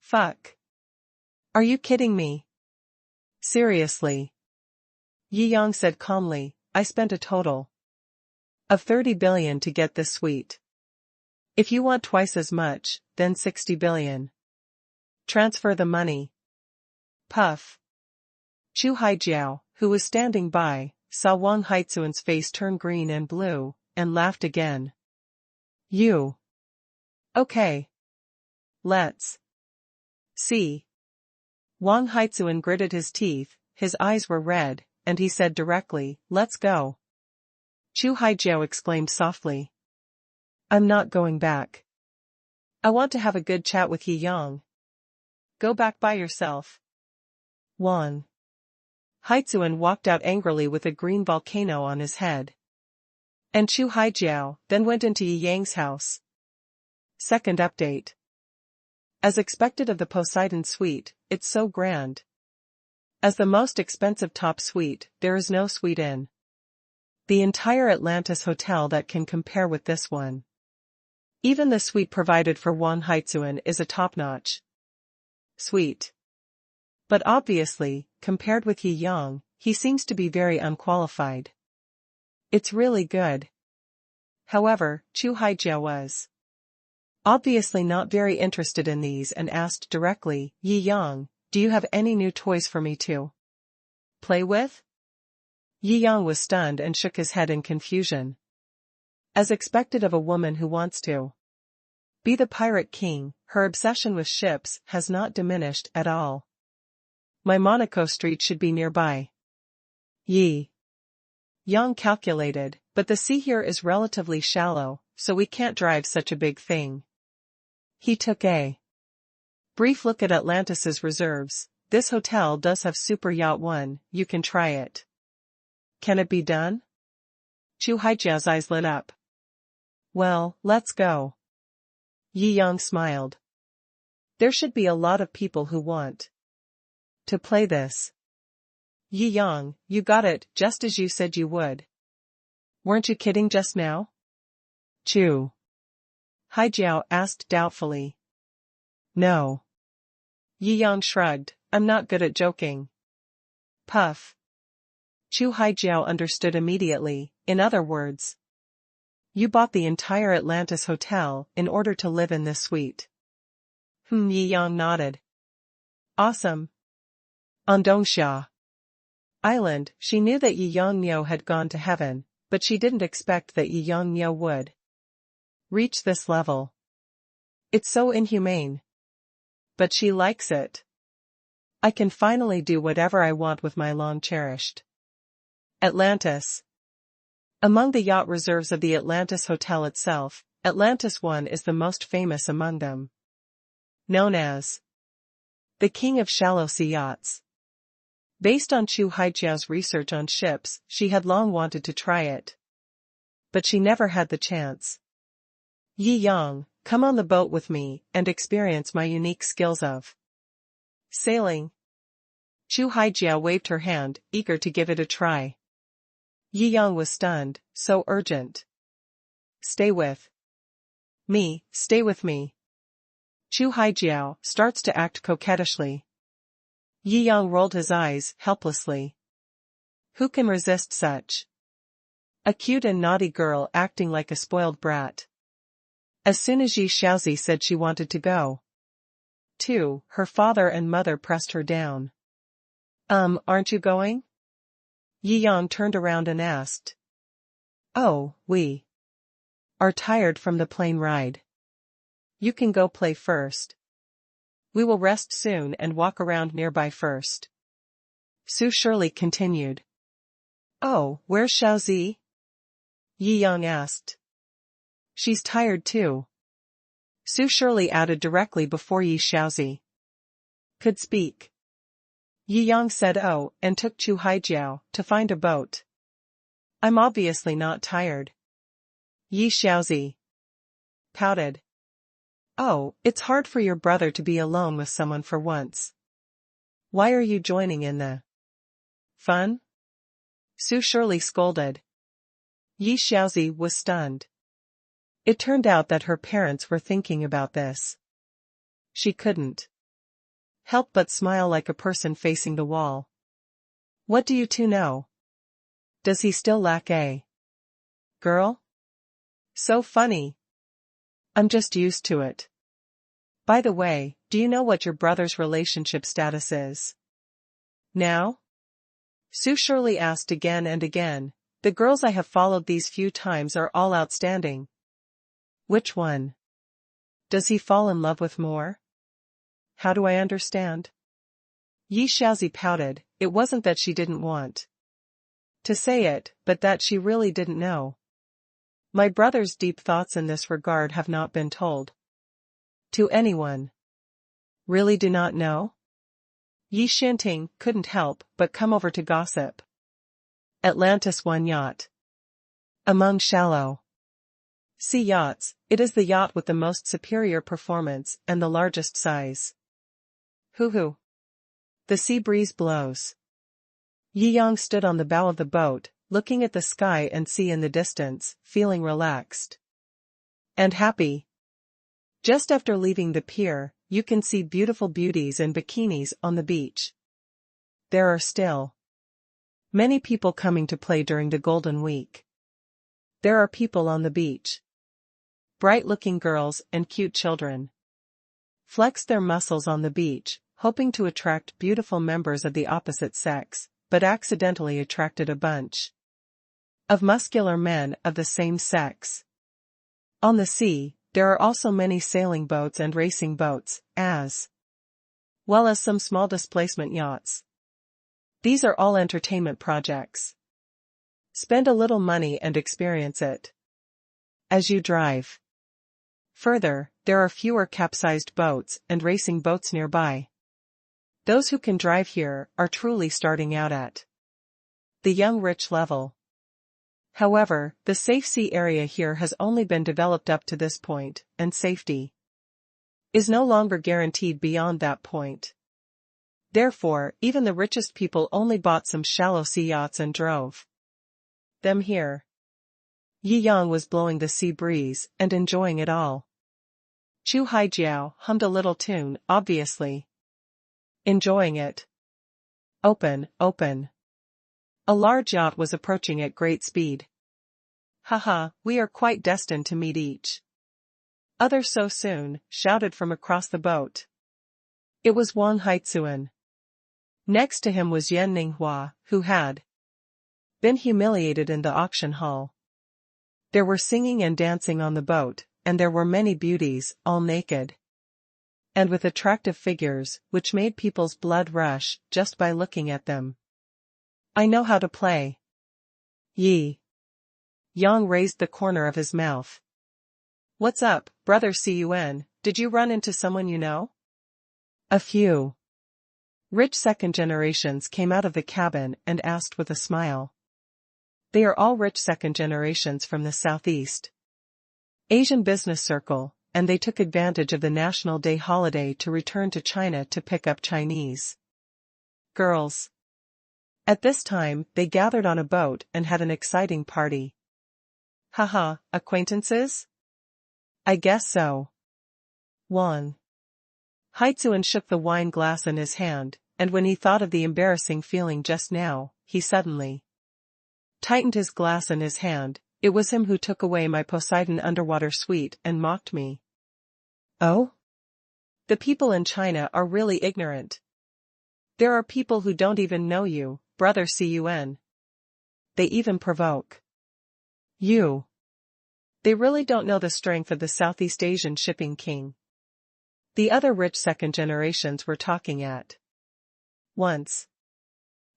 A: Fuck. Are you kidding me? Seriously. Yi Yang said calmly, I spent a total of 30 billion to get this suite. If you want twice as much, then 60 billion. Transfer the money. Puff. Chu Haijiao, who was standing by, saw Wang Haitsuan's face turn green and blue, and laughed again. You. Okay. Let's see. Wang Haitsuan gritted his teeth, his eyes were red, and he said directly, let's go. Chu Haijiao exclaimed softly. I'm not going back. I want to have a good chat with Yi Yang. Go back by yourself. Wang Haitsuan walked out angrily with a green volcano on his head. And Chu Haijiao then went into Yi Yang's house. Second update. As expected of the Poseidon suite, it's so grand. As the most expensive top suite, there is no suite in the entire Atlantis hotel that can compare with this one. Even the suite provided for Wang Haitsuan is a top-notch suite. But obviously, compared with Yi Yang, he seems to be very unqualified. It's really good. However, Chu Haijiao was obviously not very interested in these and asked directly, Yi Yang, do you have any new toys for me to play with? Yi Yang was stunned and shook his head in confusion. As expected of a woman who wants to Be the pirate king, her obsession with ships has not diminished at all. My Monaco Street should be nearby. Yi Yang calculated, but the sea here is relatively shallow, so we can't drive such a big thing. He took a brief look at Atlantis's reserves. This hotel does have Super Yacht 1, you can try it. Can it be done? Chu Haijiao's eyes lit up. Well, let's go. Yi Yang smiled. There should be a lot of people who want to play this. Yi Yang, you got it, just as you said you would. Weren't you kidding just now? Chu Haijiao asked doubtfully. No. Yi Yang shrugged, I'm not good at joking. Puff. Chu Haijiao understood immediately, in other words. You bought the entire Atlantis hotel in order to live in this suite. Yi Yang nodded. Awesome. On Dongsha Island, she knew that Yi Yang Miao had gone to heaven, but she didn't expect that Yi Yang Miao would reach this level. It's so inhumane. But she likes it. I can finally do whatever I want with my long-cherished Atlantis. Among the yacht reserves of the Atlantis Hotel itself, Atlantis 1 is the most famous among them. Known as the King of Shallow Sea Yachts. Based on Chu Haijiao's research on ships, she had long wanted to try it. But she never had the chance. Yi Yang, come on the boat with me and experience my unique skills of sailing. Chu Haijiao waved her hand, eager to give it a try. Yi Yang was stunned, so urgent. Stay with me, stay with me. Chu Haijiao starts to act coquettishly. Yi Yang rolled his eyes, helplessly. Who can resist such a cute and naughty girl acting like a spoiled brat? As soon as Yi Xiaozi said she wanted to go, too, her father and mother pressed her down. Aren't you going? Yi Yang turned around and asked. Oh, we are tired from the plane ride. You can go play first. We will rest soon and walk around nearby first. Su Shirley continued. Oh, where's Xiaozi? Yi Yang asked. She's tired too. Su Shirley added directly before Yi Xiaozi could speak. Yi Yang said oh and took Chu Haijiao to find a boat. I'm obviously not tired. Yi Xiaozi pouted. Oh, it's hard for your brother to be alone with someone for once. Why are you joining in the fun? Su Shirley scolded. Yi Xiaozi was stunned. It turned out that her parents were thinking about this. She couldn't help but smile like a person facing the wall. What do you two know? Does he still lack a girl? So funny. I'm just used to it. By the way, do you know what your brother's relationship status is now? Su Shirley asked again and again. The girls I have followed these few times are all outstanding. Which one does he fall in love with more? How do I understand? Yi Xiaozi pouted. It wasn't that she didn't want to say it, but that she really didn't know. My brother's deep thoughts in this regard have not been told to anyone. Really do not know? Yi Shanting couldn't help but come over to gossip. Atlantis 1 yacht. Among shallow sea yachts, it is the yacht with the most superior performance and the largest size. Hoo-hoo. The sea breeze blows. Yi Yang stood on the bow of the boat, looking at the sky and sea in the distance, feeling relaxed and happy. Just after leaving the pier, you can see beautiful beauties in bikinis on the beach. There are still many people coming to play during the Golden Week. There are people on the beach. Bright-looking girls and cute children flex their muscles on the beach, hoping to attract beautiful members of the opposite sex, but accidentally attracted a bunch of muscular men of the same sex. On the sea, there are also many sailing boats and racing boats, as well as some small displacement yachts. These are all entertainment projects. Spend a little money and experience it as you drive. Further, there are fewer capsized boats and racing boats nearby. Those who can drive here are truly starting out at the young rich level. However, the safe sea area here has only been developed up to this point, and safety is no longer guaranteed beyond that point. Therefore, even the richest people only bought some shallow sea yachts and drove them here. Yi Yang was blowing the sea breeze and enjoying it all. Chu Haijiao hummed a little tune, obviously enjoying it. Open, open. A large yacht was approaching at great speed. Haha, we are quite destined to meet each other so soon, shouted from across the boat. It was Wang Haitsuan. Next to him was Yan Ninghua, who had been humiliated in the auction hall. There were singing and dancing on the boat, and there were many beauties, all naked and with attractive figures, which made people's blood rush just by looking at them. I know how to play. Yi Yang raised the corner of his mouth. What's up, brother Cun, did you run into someone you know? A few rich second generations came out of the cabin and asked with a smile. They are all rich second generations from the Southeast Asian business circle, and they took advantage of the National Day holiday to return to China to pick up Chinese girls. At this time, they gathered on a boat and had an exciting party. Haha, acquaintances? I guess so. Wang Haitsuan shook the wine glass in his hand, and when he thought of the embarrassing feeling just now, he suddenly tightened his glass in his hand. It was him who took away my Poseidon underwater suite and mocked me. Oh? The people in China are really ignorant. There are people who don't even know you, brother Cun. They even provoke you. They really don't know the strength of the Southeast Asian shipping king. The other rich second generations were talking at once.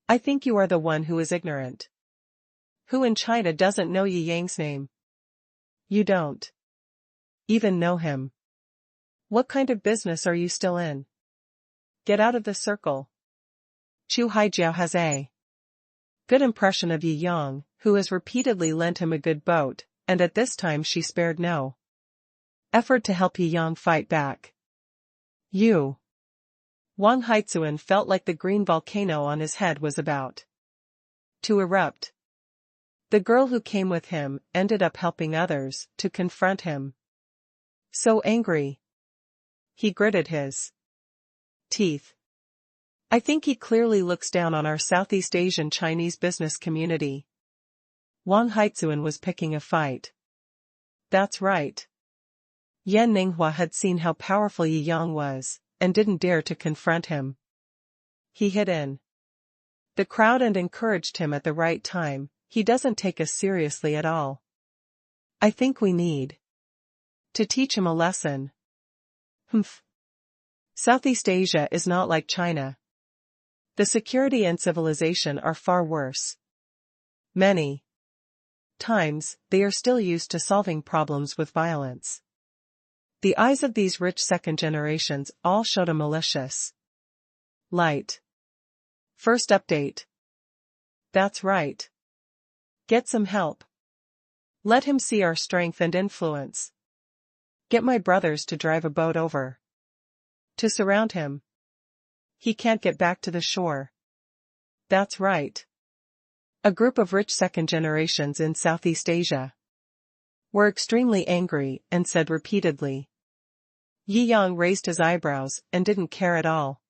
A: I think you are the one who is ignorant. Who in China doesn't know Yi Yang's name? You don't even know him. What kind of business are you still in? Get out of the circle. Chu Haijiao has a good impression of Yi Yang, who has repeatedly lent him a good boat, and at this time she spared no effort to help Yi Yang fight back. You. Wang Haitsuan felt like the green volcano on his head was about to erupt. The girl who came with him ended up helping others to confront him. So angry. He gritted his teeth. I think he clearly looks down on our Southeast Asian Chinese business community. Wang Haitsuan was picking a fight. That's right. Yan Ninghua had seen how powerful Yi Yang was, and didn't dare to confront him. He hid in the crowd and encouraged him at the right time. He doesn't take us seriously at all. I think we need to teach him a lesson. Humph. Southeast Asia is not like China. The security and civilization are far worse. Many times, they are still used to solving problems with violence. The eyes of these rich second generations all showed a malicious light. First update. That's right. Get some help. Let him see our strength and influence. Get my brothers to drive a boat over to surround him. He can't get back to the shore. That's right. A group of rich second generations in Southeast Asia were extremely angry and said repeatedly. Yi Yang raised his eyebrows and didn't care at all.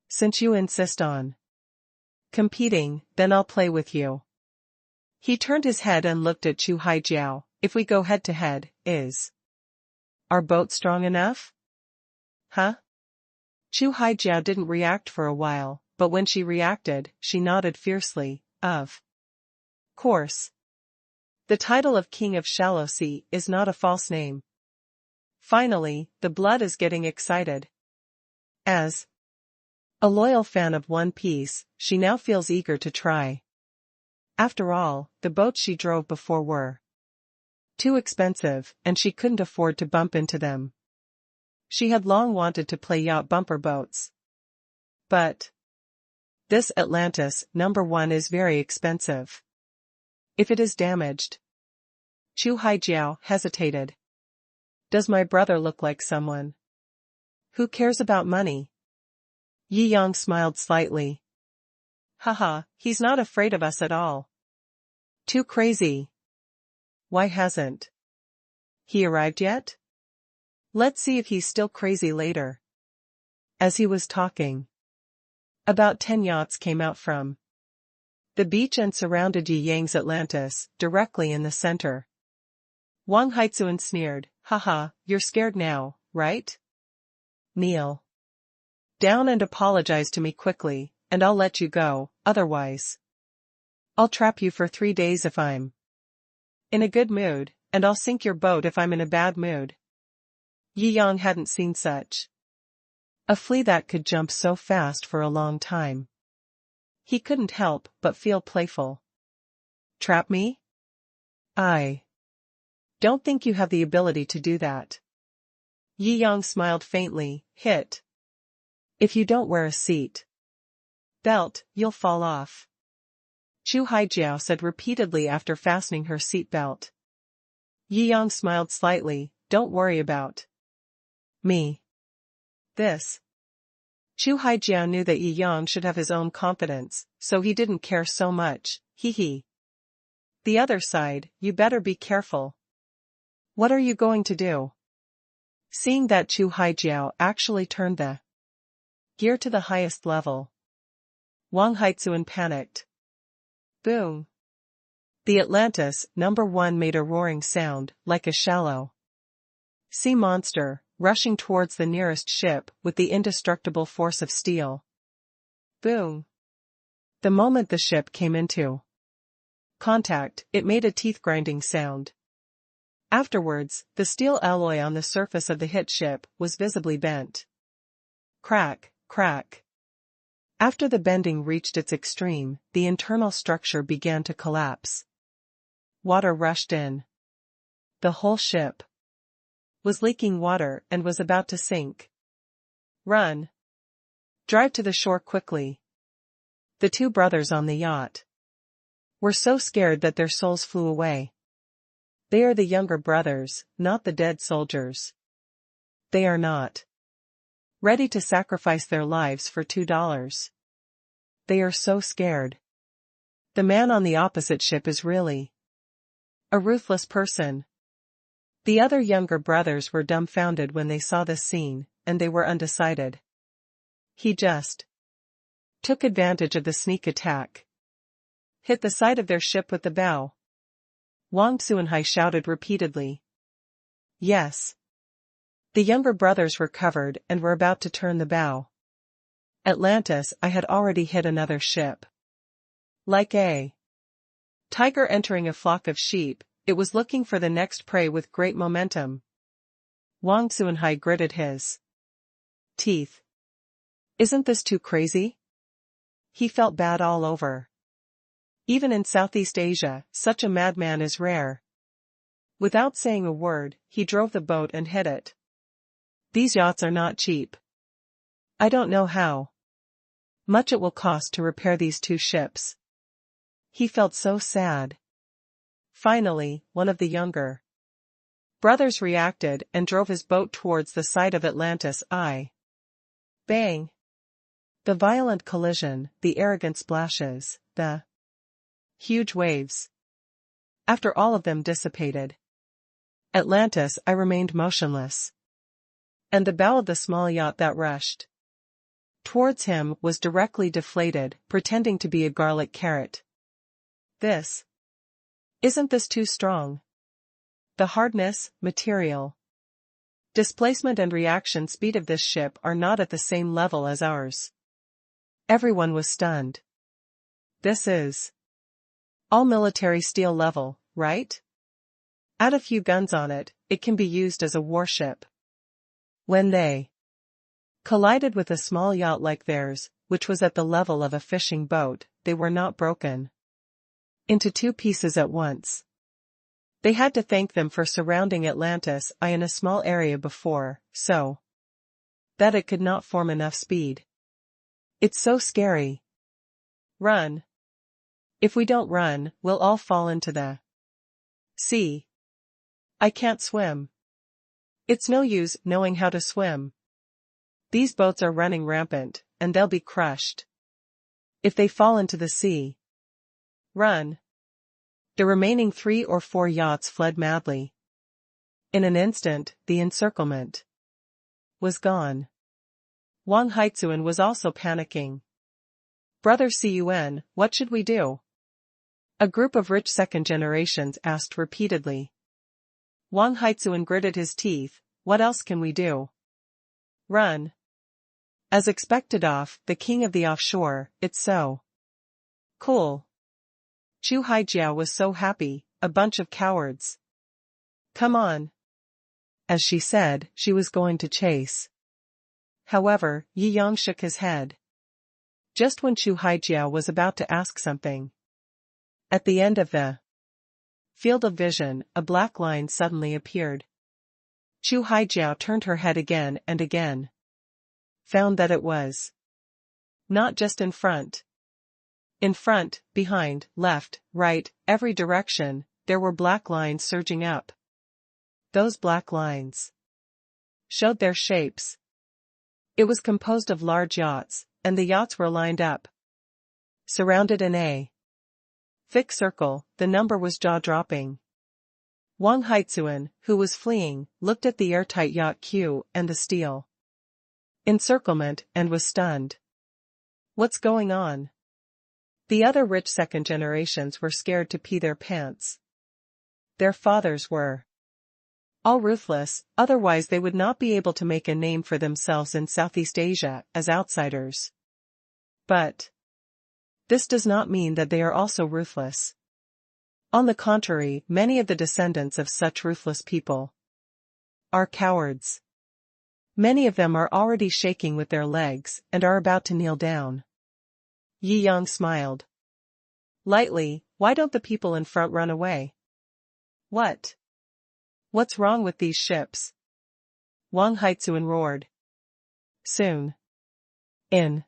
A: Since you insist on competing, then I'll play with you. He turned his head and looked at Chu Haijiao. If we go head to head, is our boat strong enough? Huh? Chu Haijiao didn't react for a while, but when she reacted, she nodded fiercely. Of course. The title of King of Shallow Sea is not a false name. Finally, the blood is getting excited. As a loyal fan of One Piece, she now feels eager to try. After all, the boats she drove before were too expensive, and she couldn't afford to bump into them. She had long wanted to play yacht bumper boats. But this Atlantis #1 is very expensive. If it is damaged. Chu Haijiao hesitated. Does my brother look like someone who cares about money? Yi Yang smiled slightly. Haha, he's not afraid of us at all. Too crazy. Why hasn't he arrived yet? Let's see if he's still crazy later. As he was talking, about 10 yachts came out from the beach and surrounded Yi Yang's Atlantis, directly in the center. Wang Haitsuan sneered, haha, you're scared now, right? Kneel down and apologize to me quickly, and I'll let you go, otherwise I'll trap you for 3 days if I'm in a good mood, and I'll sink your boat if I'm in a bad mood. Yi Yang hadn't seen such a flea that could jump so fast for a long time. He couldn't help but feel playful. Trap me? I don't think you have the ability to do that. Yi Yang smiled faintly, hit. If you don't wear a seat belt, you'll fall off. Chu Haijiao said repeatedly after fastening her seat belt. Yi Yang smiled slightly, don't worry about me. This. Chu Haijiao knew that Yi Yang should have his own confidence, so he didn't care so much, hee. The other side, you better be careful. What are you going to do? Seeing that Chu Haijiao actually turned the gear to the highest level, Wang Haitsuan panicked. Boom. The Atlantis #1 made a roaring sound, like a shallow sea monster, rushing towards the nearest ship with the indestructible force of steel. Boom. The moment the ship came into contact, it made a teeth-grinding sound. Afterwards, the steel alloy on the surface of the hit ship was visibly bent. Crack, crack. After the bending reached its extreme, the internal structure began to collapse. Water rushed in. The whole ship was leaking water and was about to sink. Run. Drive to the shore quickly. The two brothers on the yacht were so scared that their souls flew away. They are the younger brothers, not the dead soldiers. They are not ready to sacrifice their lives for $2. They are so scared. The man on the opposite ship is really a ruthless person. The other younger brothers were dumbfounded when they saw this scene, and they were undecided. He just took advantage of the sneak attack. Hit the side of their ship with the bow. Wang Xuanhai shouted repeatedly. Yes. The younger brothers recovered and were about to turn the bow. Atlantis, I had already hit another ship. Like a tiger entering a flock of sheep, it was looking for the next prey with great momentum. Wang Xuanhai gritted his teeth. Isn't this too crazy? He felt bad all over. Even in Southeast Asia, such a madman is rare. Without saying a word, he drove the boat and hit it. These yachts are not cheap. I don't know how much it will cost to repair these two ships. He felt so sad. Finally, one of the younger brothers reacted and drove his boat towards the side of Atlantis. Bang! The violent collision, the arrogant splashes, the huge waves. After all of them dissipated, Atlantis, I remained motionless. And the bow of the small yacht that rushed towards him was directly deflated, pretending to be a garlic carrot. Isn't this too strong? The hardness, material, displacement and reaction speed of this ship are not at the same level as ours. Everyone was stunned. This is all military steel level, right? Add a few guns on it, it can be used as a warship. When they collided with a small yacht like theirs, which was at the level of a fishing boat, they were not broken into two pieces at once. They had to thank them for surrounding Atlantis in a small area before, so that it could not form enough speed. It's so scary. Run. If we don't run, we'll all fall into the sea. I can't swim. It's no use knowing how to swim. These boats are running rampant, and they'll be crushed if they fall into the sea. Run. The remaining 3 or 4 yachts fled madly. In an instant, the encirclement was gone. Wang Haitsuan was also panicking. Brother Cun, what should we do? A group of rich second generations asked repeatedly. Wang Haitsuan gritted his teeth, what else can we do? Run. As expected the king of the offshore, it's so cool. Chu Haijiao was so happy, a bunch of cowards. Come on. As she said, she was going to chase. However, Yi Yang shook his head. Just when Chu Haijiao was about to ask something. At the end of the field of vision, a black line suddenly appeared. Chu Haijiao turned her head again and again. Found that it was not just in front. In front, behind, left, right, every direction, there were black lines surging up. Those black lines showed their shapes. It was composed of large yachts, and the yachts were lined up, surrounded in a thick circle. The number was jaw-dropping. Wang Haitsuan, who was fleeing, looked at the airtight yacht queue and the steel encirclement and was stunned. What's going on? The other rich second generations were scared to pee their pants. Their fathers were all ruthless, otherwise they would not be able to make a name for themselves in Southeast Asia as outsiders. But this does not mean that they are also ruthless. On the contrary, many of the descendants of such ruthless people are cowards. Many of them are already shaking with their legs and are about to kneel down. Yi Yang smiled lightly. Why don't the people in front run away? What's wrong with these ships? Wang Haitsuan roared. Soon. In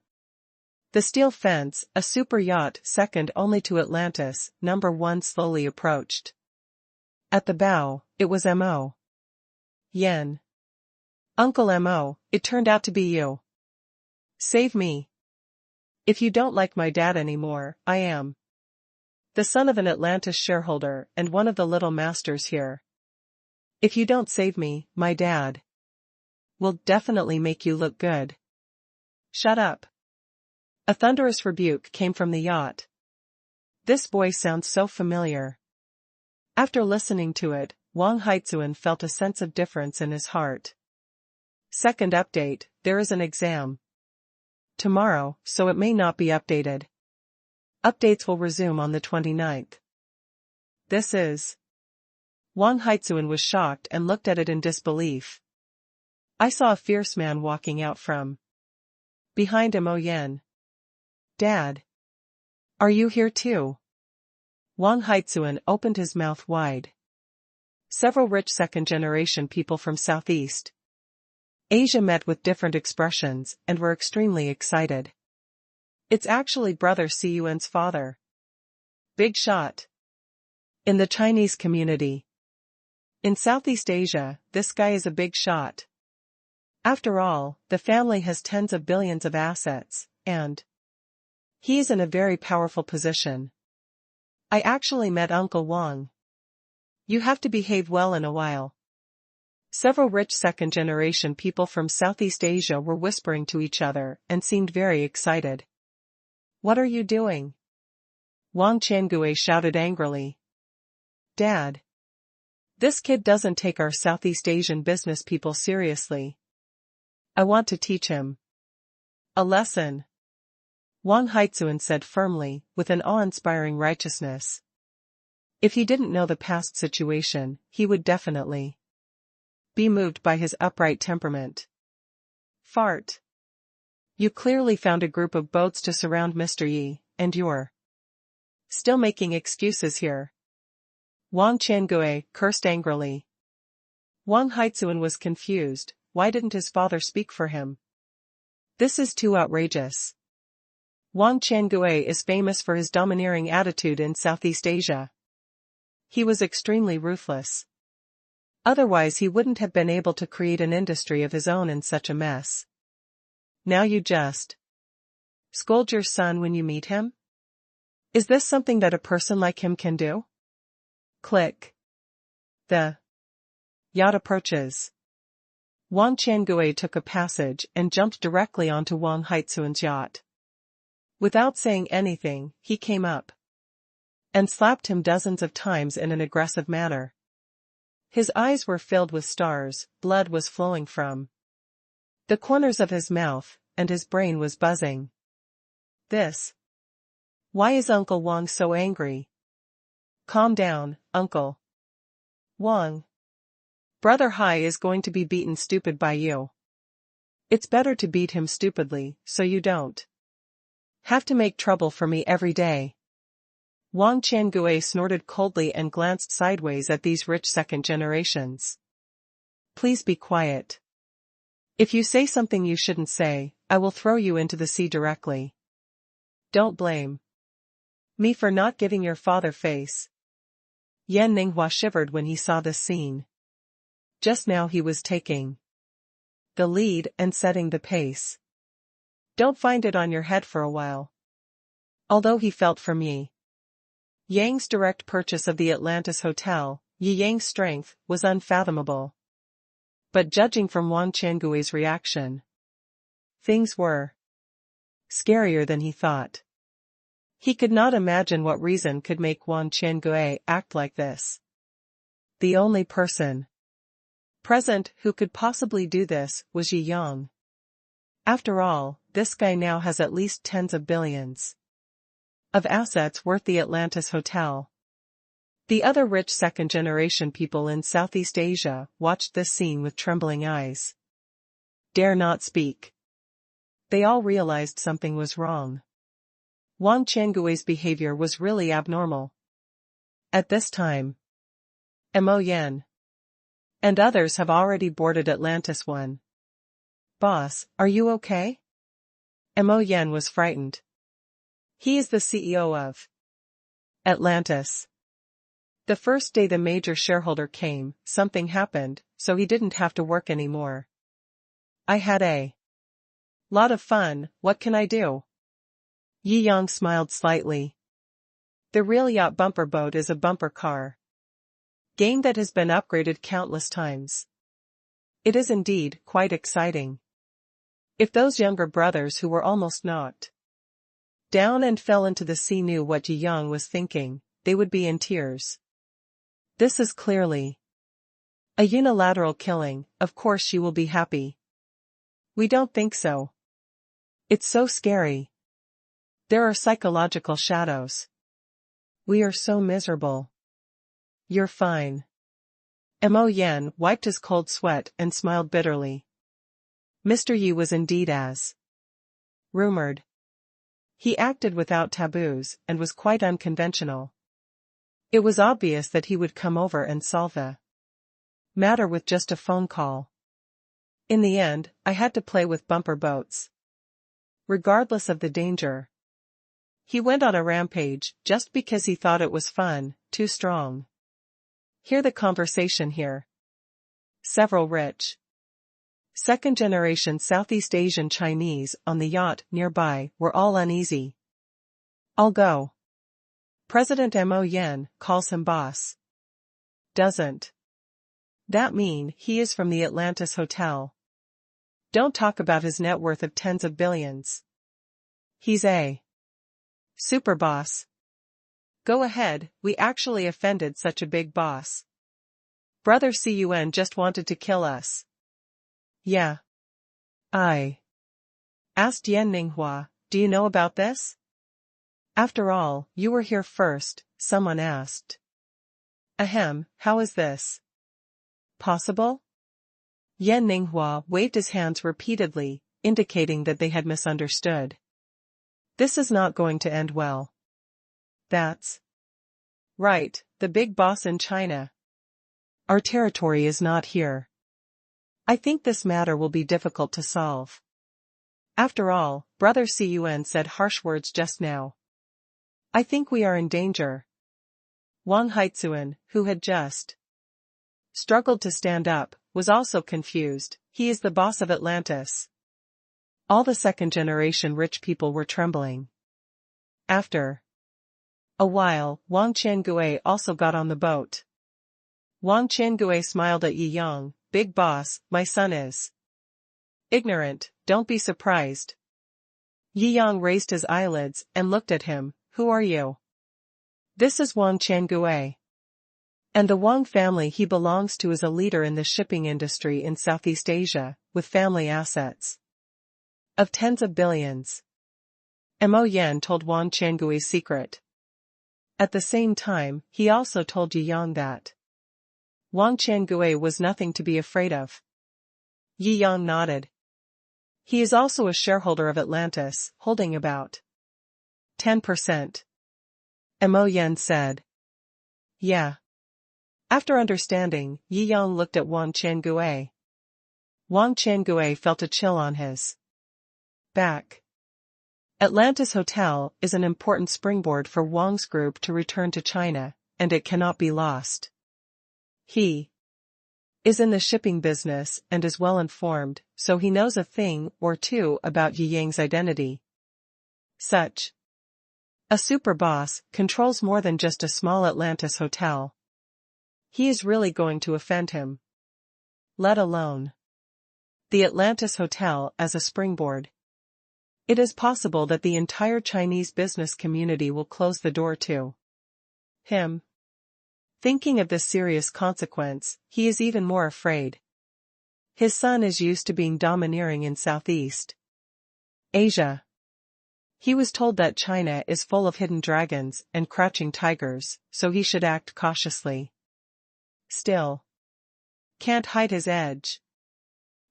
A: the steel fence, a super yacht second only to Atlantis, number 1 slowly approached. At the bow, it was Mo. Yen. Uncle Mo, it turned out to be you. Save me. If you don't like my dad anymore, I am the son of an Atlantis shareholder and one of the little masters here. If you don't save me, my dad will definitely make you look good. Shut up. A thunderous rebuke came from the yacht. This voice sounds so familiar. After listening to it, Wang Haitsuan felt a sense of difference in his heart. Second update, there is an exam tomorrow, so it may not be updated. Updates will resume on the 29th. This is. Wang Haitsuan was shocked and looked at it in disbelief. I saw a fierce man walking out from behind Mo Yen. Dad. Are you here too? Wang Haitsuan opened his mouth wide. Several rich second-generation people from Southeast Asia met with different expressions and were extremely excited. It's actually Brother Cun's father. Big shot. In the Chinese community. In Southeast Asia, this guy is a big shot. After all, the family has tens of billions of assets, and he is in a very powerful position. I actually met Uncle Wang. You have to behave well in a while. Several rich second-generation people from Southeast Asia were whispering to each other and seemed very excited. What are you doing? Wang Qiangue shouted angrily. Dad. This kid doesn't take our Southeast Asian business people seriously. I want to teach him a lesson. Wang Haitsuan said firmly, with an awe-inspiring righteousness. If he didn't know the past situation, he would definitely be moved by his upright temperament. Fart. You clearly found a group of boats to surround Mr. Yi, and you're still making excuses here. Wang Qiangui cursed angrily. Wang Haitsuan was confused. Why didn't his father speak for him? This is too outrageous. Wang Qiangui is famous for his domineering attitude in Southeast Asia. He was extremely ruthless. Otherwise he wouldn't have been able to create an industry of his own in such a mess. Now you just scold your son when you meet him? Is this something that a person like him can do? Click. The yacht approaches. Wang Qiangui took a passage and jumped directly onto Wang Haitsuan's yacht. Without saying anything, he came up and slapped him dozens of times in an aggressive manner. His eyes were filled with stars, blood was flowing from the corners of his mouth, and his brain was buzzing. Why is Uncle Wang so angry? Calm down, Uncle Wang. Brother Hai is going to be beaten stupid by you. It's better to beat him stupidly, so you don't have to make trouble for me every day. Wang Qiangui snorted coldly and glanced sideways at these rich second generations. Please be quiet. If you say something you shouldn't say, I will throw you into the sea directly. Don't blame me for not giving your father face. Yan Ninghua shivered when he saw this scene. Just now he was taking the lead and setting the pace. Don't find it on your head for a while. Although he felt for Yi Yang's direct purchase of the Atlantis Hotel, Yi Yang's strength was unfathomable. But judging from Wang Qiangui's reaction, things were scarier than he thought. He could not imagine what reason could make Wang Qiangui act like this. The only person present who could possibly do this was Yi Yang. After all, this guy now has at least tens of billions of assets worth the Atlantis Hotel. The other rich second-generation people in Southeast Asia watched this scene with trembling eyes. Dare not speak. They all realized something was wrong. Wang Qiangui's behavior was really abnormal. At this time, Mo Yan and others have already boarded Atlantis 1. Boss, are you okay? Mo Yan was frightened. He is the CEO of Atlantis. The first day the major shareholder came, something happened, so he didn't have to work anymore. I had a lot of fun, what can I do? Yi Yang smiled slightly. The real yacht bumper boat is a bumper car game that has been upgraded countless times. It is indeed quite exciting. If those younger brothers who were almost knocked down and fell into the sea knew what Yi Yang was thinking, they would be in tears. This is clearly a unilateral killing, of course she will be happy. We don't think so. It's so scary. There are psychological shadows. We are so miserable. You're fine. Mo Yan wiped his cold sweat and smiled bitterly. Mr. Yi was indeed as rumored. He acted without taboos and was quite unconventional. It was obvious that he would come over and solve the matter with just a phone call. In the end, I had to play with bumper boats. Regardless of the danger. He went on a rampage just because he thought it was fun, too strong. Hear the conversation here. Several rich second-generation Southeast Asian Chinese on the yacht nearby were all uneasy. I'll go. President Mo Yan calls him boss. Doesn't that mean he is from the Atlantis Hotel? Don't talk about his net worth of tens of billions. He's a super boss. Go ahead, we actually offended such a big boss. Brother Cun just wanted to kill us. Yeah. I asked Yan Ninghua, do you know about this? After all, you were here first, someone asked. Ahem, how is this possible? Yan Ninghua waved his hands repeatedly, indicating that they had misunderstood. This is not going to end well. That's right, the big boss in China. Our territory is not here. I think this matter will be difficult to solve. After all, Brother Cun said harsh words just now. I think we are in danger. Wang Haitsuan, who had just struggled to stand up, was also confused. He is the boss of Atlantis. All the second-generation rich people were trembling. After a while, Wang Qiangue also got on the boat. Wang Qiangue smiled at Yi Yang. Big boss, my son is ignorant, don't be surprised. Yi Yang raised his eyelids and looked at him. Who are you? This is Wang Qiangue. And the Wang family he belongs to is a leader in the shipping industry in Southeast Asia, with family assets of tens of billions. Mo Yan told Wang Qiangue's secret. At the same time, he also told Yi Yang that Wang Qiangue was nothing to be afraid of. Yi Yang nodded. He is also a shareholder of Atlantis, holding about 10%. Mo Yan said. Yeah. After understanding, Yi Yang looked at Wang Qiangue. Wang Qiangue felt a chill on his back. Atlantis Hotel is an important springboard for Wang's group to return to China, and it cannot be lost. He is in the shipping business and is well informed, so he knows a thing or two about Yi Yang's identity. Such a super boss controls more than just a small Atlantis hotel. He is really going to offend him. Let alone the Atlantis Hotel as a springboard. It is possible that the entire Chinese business community will close the door to him. Thinking of this serious consequence, he is even more afraid. His son is used to being domineering in Southeast Asia. He was told that China is full of hidden dragons and crouching tigers, so he should act cautiously. Still can't hide his edge.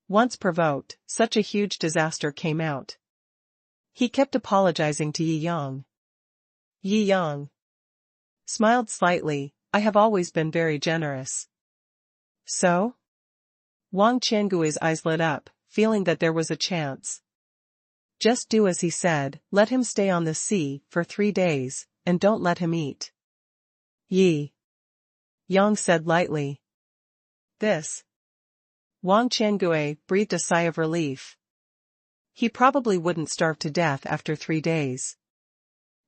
A: Once provoked, such a huge disaster came out. He kept apologizing to Yi Yang. Yi Yang smiled slightly. I have always been very generous. So? Wang Qiangue's eyes lit up, feeling that there was a chance. Just do as he said, let him stay on the sea for 3 days, and don't let him eat. Yi Yang said lightly. This. Wang Qiangue breathed a sigh of relief. He probably wouldn't starve to death after 3 days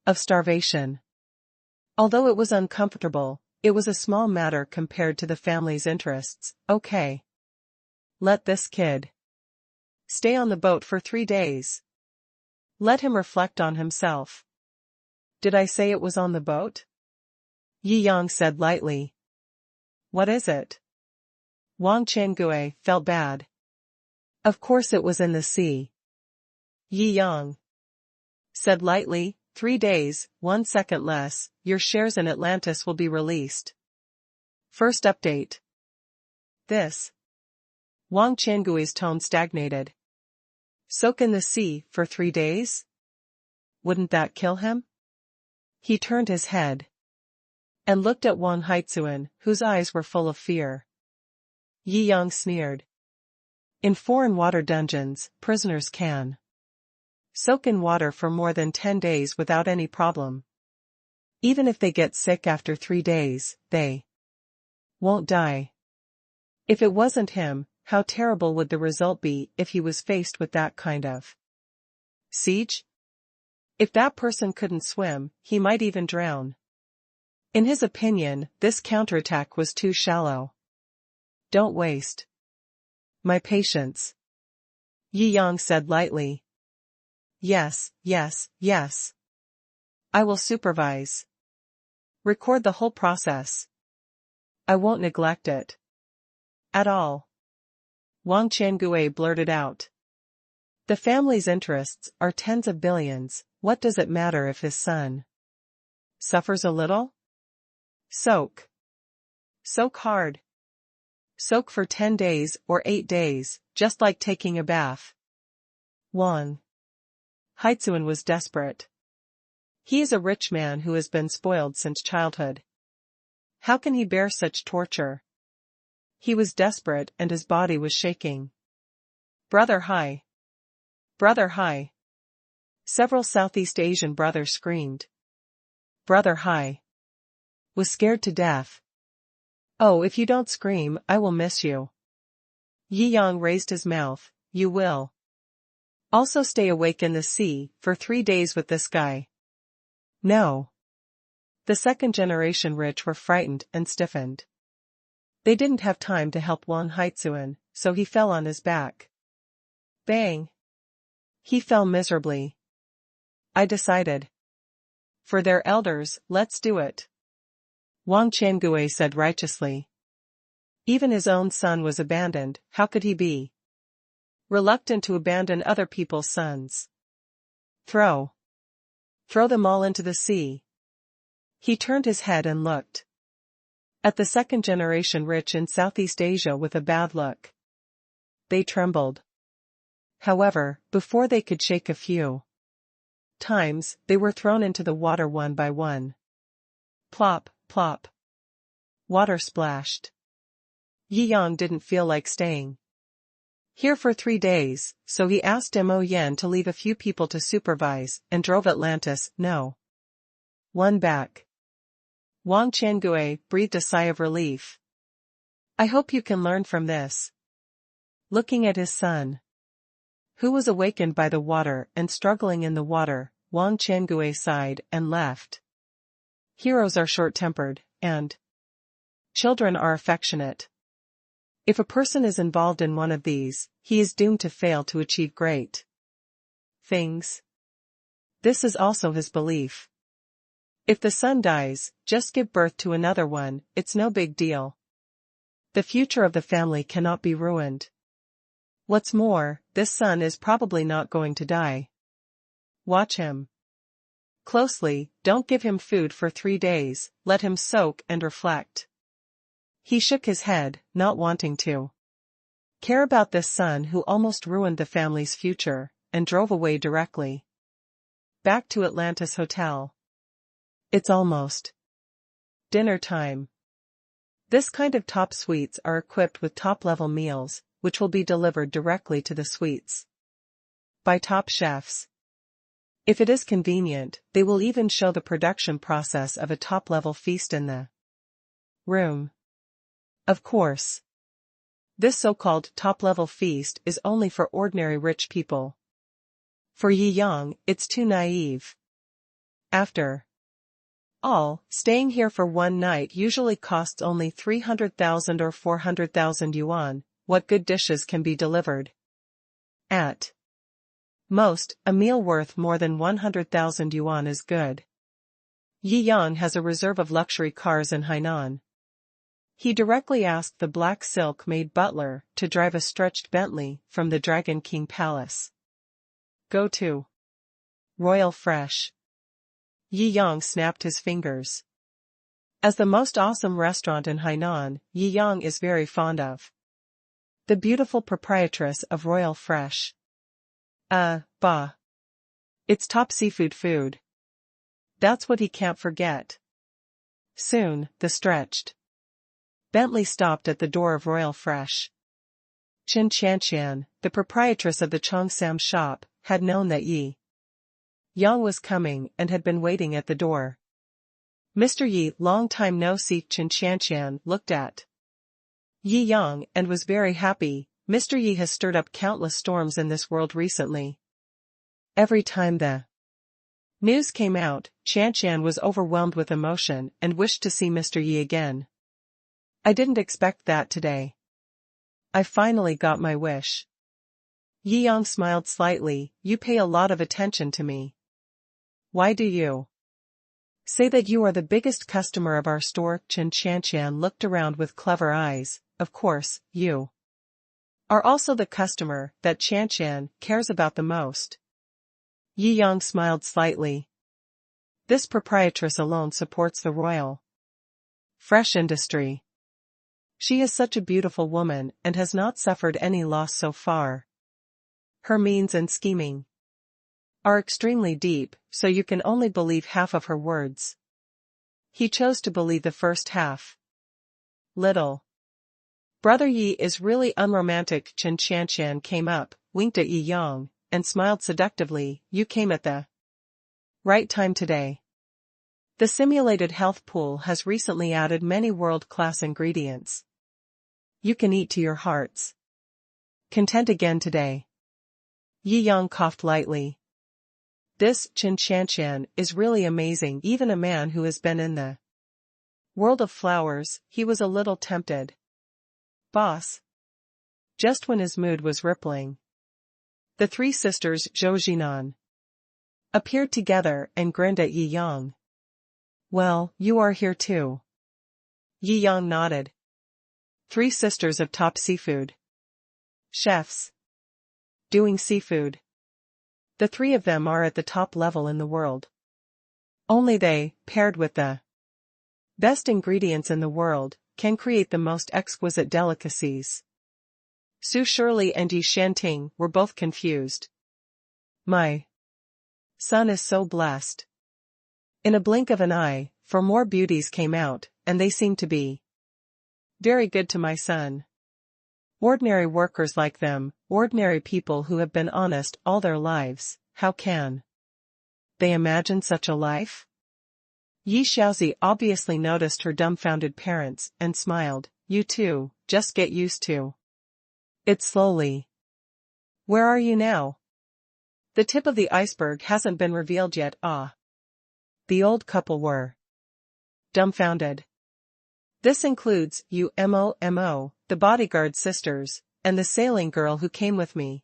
A: of starvation. Although it was uncomfortable, it was a small matter compared to the family's interests. Okay. Let this kid stay on the boat for 3 days. Let him reflect on himself. Did I say it was on the boat? Yi Yang said lightly. What is it? Wang Qiangue felt bad. Of course it was in the sea. Yi Yang said lightly, 3 days, 1 second less, your shares in Atlantis will be released. First update. This. Wang Qiangue's tone stagnated. Soak in the sea for 3 days? Wouldn't that kill him? He turned his head and looked at Wang Haitsuan, whose eyes were full of fear. Yi Yang sneered. In foreign water dungeons, prisoners can soak in water for more than 10 days without any problem. Even if they get sick after 3 days, they won't die. If it wasn't him, how terrible would the result be if he was faced with that kind of siege? If that person couldn't swim, he might even drown. In his opinion, this counterattack was too shallow. Don't waste my patience. Yi Yang said lightly. Yes, yes, yes. I will supervise. Record the whole process. I won't neglect it at all. Wang Qiangue blurted out. The family's interests are tens of billions, what does it matter if his son suffers a little? Soak hard. Soak for 10 days or 8 days, just like taking a bath. Wang Haitsuan was desperate. He is a rich man who has been spoiled since childhood. How can he bear such torture? He was desperate and his body was shaking. Brother Hai! Brother Hai! Several Southeast Asian brothers screamed. Brother Hai was scared to death. Oh, if you don't scream, I will miss you. Yi Yang raised his mouth. You will also stay awake in the sea for 3 days with this guy. No. The second-generation rich were frightened and stiffened. They didn't have time to help Wang Haitsuan, so he fell on his back. Bang! He fell miserably. I decided. For their elders, let's do it. Wang Qiangue said righteously. Even his own son was abandoned, how could he be reluctant to abandon other people's sons? Throw them all into the sea. He turned his head and looked at the second-generation rich in Southeast Asia with a bad look. They trembled. However, before they could shake a few times, they were thrown into the water one by one. Plop, plop. Water splashed. Yi Yang didn't feel like staying here for 3 days, so he asked Mo Yen to leave a few people to supervise, and drove Atlantis, no one back. Wang Qiangue breathed a sigh of relief. I hope you can learn from this. Looking at his son, who was awakened by the water and struggling in the water, Wang Qiangue sighed and left. Heroes are short-tempered, and children are affectionate. If a person is involved in one of these, he is doomed to fail to achieve great things. This is also his belief. If the son dies, just give birth to another one, it's no big deal. The future of the family cannot be ruined. What's more, this son is probably not going to die. Watch him closely, don't give him food for 3 days, let him soak and reflect. He shook his head, not wanting to care about this son who almost ruined the family's future, and drove away directly back to Atlantis Hotel. It's almost dinner time. This kind of top suites are equipped with top-level meals, which will be delivered directly to the suites by top chefs. If it is convenient, they will even show the production process of a top-level feast in the room. Of course, this so-called top-level feast is only for ordinary rich people. For Yi Yang, it's too naive. After all, staying here for one night usually costs only 300,000 or 400,000 yuan. What good dishes can be delivered? At most, a meal worth more than 100,000 yuan is good. Yi Yang has a reserve of luxury cars in Hainan. He directly asked the black silk-made butler to drive a stretched Bentley from the Dragon King Palace. Go to Royal Fresh. Yi Yang snapped his fingers. As the most awesome restaurant in Hainan, Yi Yang is very fond of the beautiful proprietress of Royal Fresh. Bah. It's top seafood food. That's what he can't forget. Soon, the stretched Bentley stopped at the door of Royal Fresh. Chen Qianqian, the proprietress of the Chongsam shop, had known that Yi Yang was coming and had been waiting at the door. Mr. Yi, long time no see. Chen Qianqian looked at Yi Yang and was very happy. Mr. Yi has stirred up countless storms in this world recently. Every time the news came out, Qianqian was overwhelmed with emotion and wished to see Mr. Yi again. I didn't expect that today. I finally got my wish. Yi Yang smiled slightly. You pay a lot of attention to me. Why do you say that you are the biggest customer of our store? Chen Qianqian looked around with clever eyes. Of course, you are also the customer that Qianqian cares about the most. Yi Yang smiled slightly. This proprietress alone supports the Royal Fresh industry. She is such a beautiful woman and has not suffered any loss so far. Her means and scheming are extremely deep, so you can only believe half of her words. He chose to believe the first half. Little brother Yi is really unromantic. Chen Qianqian came up, winked at Yi Yang, and smiled seductively. You came at the right time today. The simulated health pool has recently added many world-class ingredients. You can eat to your heart's content again today. Yi Yang coughed lightly. This, Chen Qianqian, is really amazing. Even a man who has been in the world of flowers, he was a little tempted. Boss. Just when his mood was rippling, the three sisters Zhou Jinan appeared together and grinned at Yi Yang. Well, you are here too. Yi Yang nodded. Three sisters of top seafood chefs doing seafood. The three of them are at the top level in the world. Only they, paired with the best ingredients in the world, can create the most exquisite delicacies. Su Shirley and Yi Shanting were both confused. My son is so blessed. In a blink of an eye, 4 more beauties came out, and they seemed to be very good to my son. Ordinary workers like them, ordinary people who have been honest all their lives, how can they imagine such a life? Yi Xiaozi obviously noticed her dumbfounded parents and smiled. You too, just get used to it slowly. Where are you now? The tip of the iceberg hasn't been revealed yet. Ah. The old couple were dumbfounded. This includes you, Mo, the bodyguard sisters, and the sailing girl who came with me.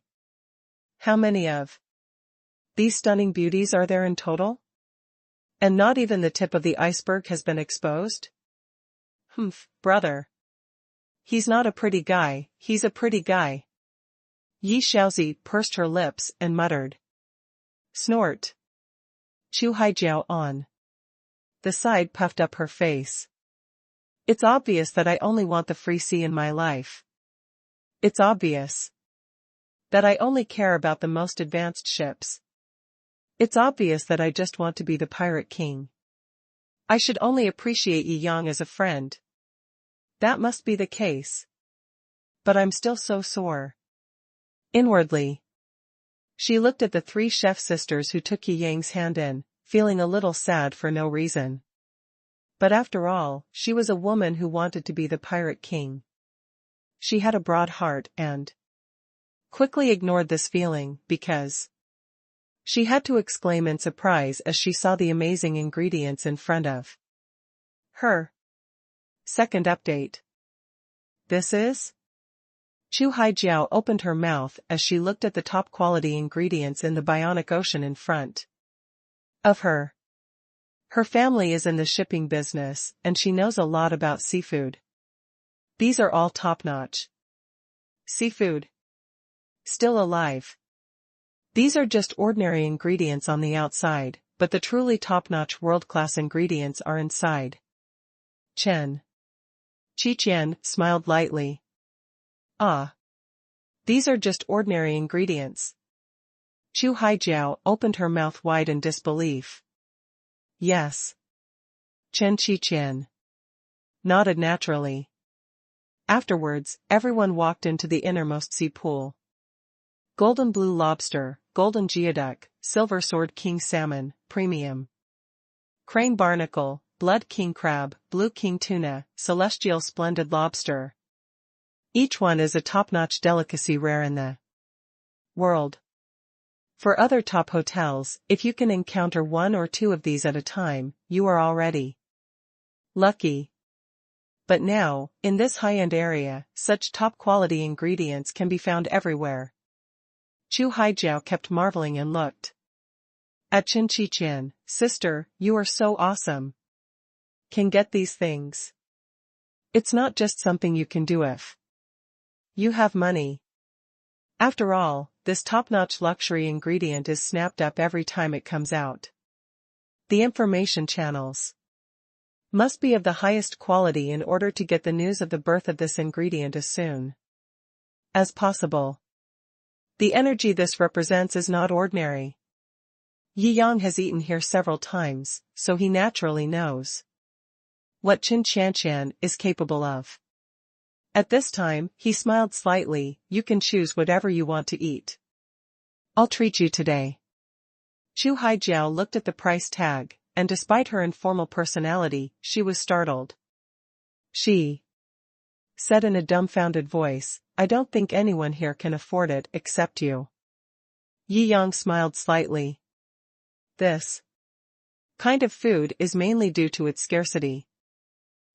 A: How many of these stunning beauties are there in total? And not even the tip of the iceberg has been exposed? Brother. He's not a pretty guy, he's a pretty guy. Yi Xiaozi pursed her lips and muttered. Snort. Chu Haijiao on the side puffed up her face. It's obvious that I only want the free sea in my life. It's obvious that I only care about the most advanced ships. It's obvious that I just want to be the pirate king. I should only appreciate Yi Yang as a friend. That must be the case. But I'm still so sore. Inwardly, she looked at the 3 chef sisters who took Yi Yang's hand in, feeling a little sad for no reason. But after all, she was a woman who wanted to be the pirate king. She had a broad heart and quickly ignored this feeling because she had to exclaim in surprise as she saw the amazing ingredients in front of her. Second update. This is? Chu Haijiao opened her mouth as she looked at the top quality ingredients in the Bionic Ocean in front of her. Her family is in the shipping business, and she knows a lot about seafood. These are all top-notch seafood. Still alive. These are just ordinary ingredients on the outside, but the truly top-notch world-class ingredients are inside. Chen Qiqian smiled lightly. Ah. These are just ordinary ingredients. Chu Haijiao opened her mouth wide in disbelief. Yes. Chen Qiqian nodded naturally. Afterwards, everyone walked into the innermost sea pool. Golden blue lobster, golden geoduck, silver sword king salmon, premium crane barnacle, blood king crab, blue king tuna, celestial splendid lobster. Each one is a top-notch delicacy rare in the world. For other top hotels, if you can encounter 1 or 2 of these at a time, you are already lucky. But now, in this high-end area, such top-quality ingredients can be found everywhere. Chu Haijiao kept marveling and looked at Chen Qiqian. Sister, you are so awesome. Can get these things. It's not just something you can do if you have money. After all, this top-notch luxury ingredient is snapped up every time it comes out. The information channels Must be of the highest quality in order to get the news of the birth of this ingredient as soon as possible. The energy this represents is not ordinary. Yang has eaten here several times, so he naturally knows what Qin Qianqian is capable of. At this time, he smiled slightly. You can choose whatever you want to eat. I'll treat you today. Chu Haijiao looked at the price tag, and despite her informal personality, she was startled. She said in a dumbfounded voice, I don't think anyone here can afford it except you. Yi Yang smiled slightly. This kind of food is mainly due to its scarcity.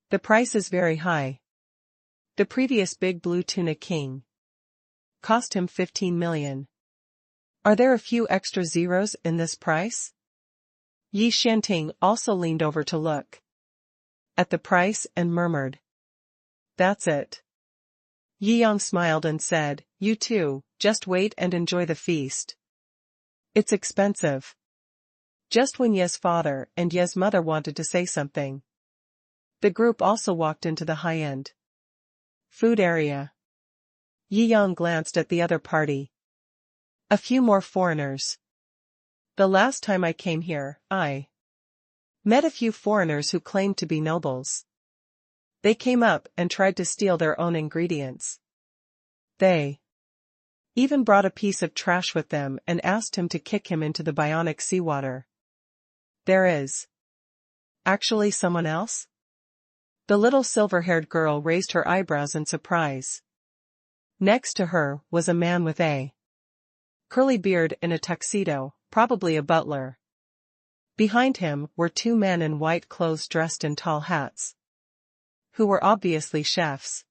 A: The price is very high. The previous Big Blue Tuna King cost him 15 million. Are there a few extra zeros in this price? Yi Shanting also leaned over to look at the price and murmured. That's it. Yi Yang smiled and said, you too, just wait and enjoy the feast. It's expensive. Just when Ye's father and Ye's mother wanted to say something, the group also walked into the high-end food area. Yi Yang glanced at the other party. A few more foreigners. The last time I came here, I met a few foreigners who claimed to be nobles. They came up and tried to steal their own ingredients. They even brought a piece of trash with them and asked him to kick him into the bionic seawater. There is actually someone else? The little silver-haired girl raised her eyebrows in surprise. Next to her was a man with a curly beard in a tuxedo, probably a butler. Behind him were two men in white clothes dressed in tall hats, who were obviously chefs.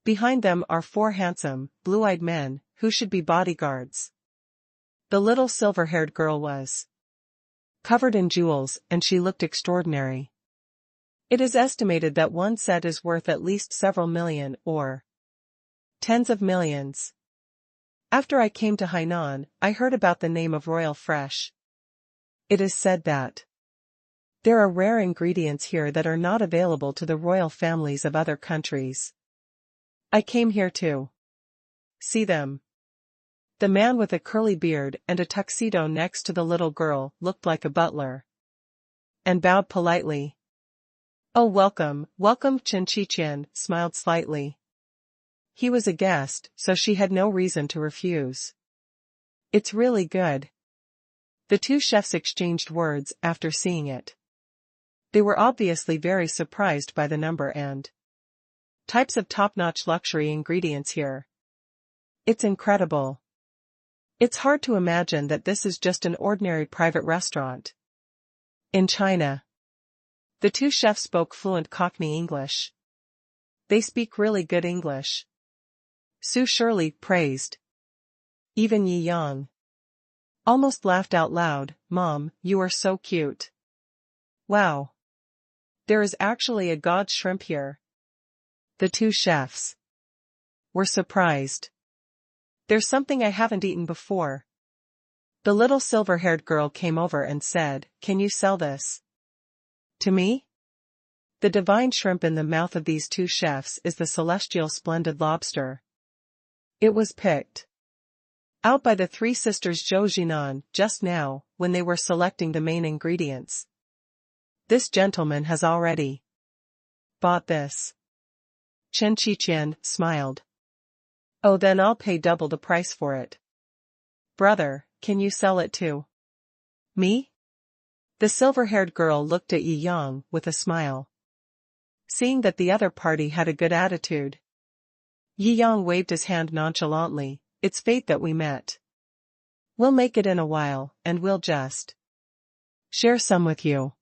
A: Behind them are four handsome, blue-eyed men, who should be bodyguards. The little silver-haired girl was covered in jewels, and she looked extraordinary. It is estimated that one set is worth at least several million or tens of millions. After I came to Hainan, I heard about the name of Royal Fresh. It is said that there are rare ingredients here that are not available to the royal families of other countries. I came here to see them. The man with a curly beard and a tuxedo next to the little girl looked like a butler and bowed politely. Oh, welcome, welcome. Chen Qiqian smiled slightly. He was a guest, so she had no reason to refuse. It's really good. The two chefs exchanged words after seeing it. They were obviously very surprised by the number and types of top-notch luxury ingredients here. It's incredible. It's hard to imagine that this is just an ordinary private restaurant in China. The two chefs spoke fluent Cockney English. They speak really good English. Su Shirley praised. Even Yi Yang almost laughed out loud. Mom, you are so cute. Wow. There is actually a god shrimp here. The two chefs were surprised. There's something I haven't eaten before. The little silver-haired girl came over and said, can you sell this to me? The divine shrimp in the mouth of these two chefs is the celestial splendid lobster. It was picked out by the three sisters Zhou Jinan just now, when they were selecting the main ingredients. This gentleman has already bought this. Chen Qiqian smiled. Oh, then I'll pay double the price for it. Brother, can you sell it too? Me? The silver-haired girl looked at Yi Yang with a smile. Seeing that the other party had a good attitude, Yi Yang waved his hand nonchalantly. It's fate that we met. We'll make it in a while, and we'll just share some with you.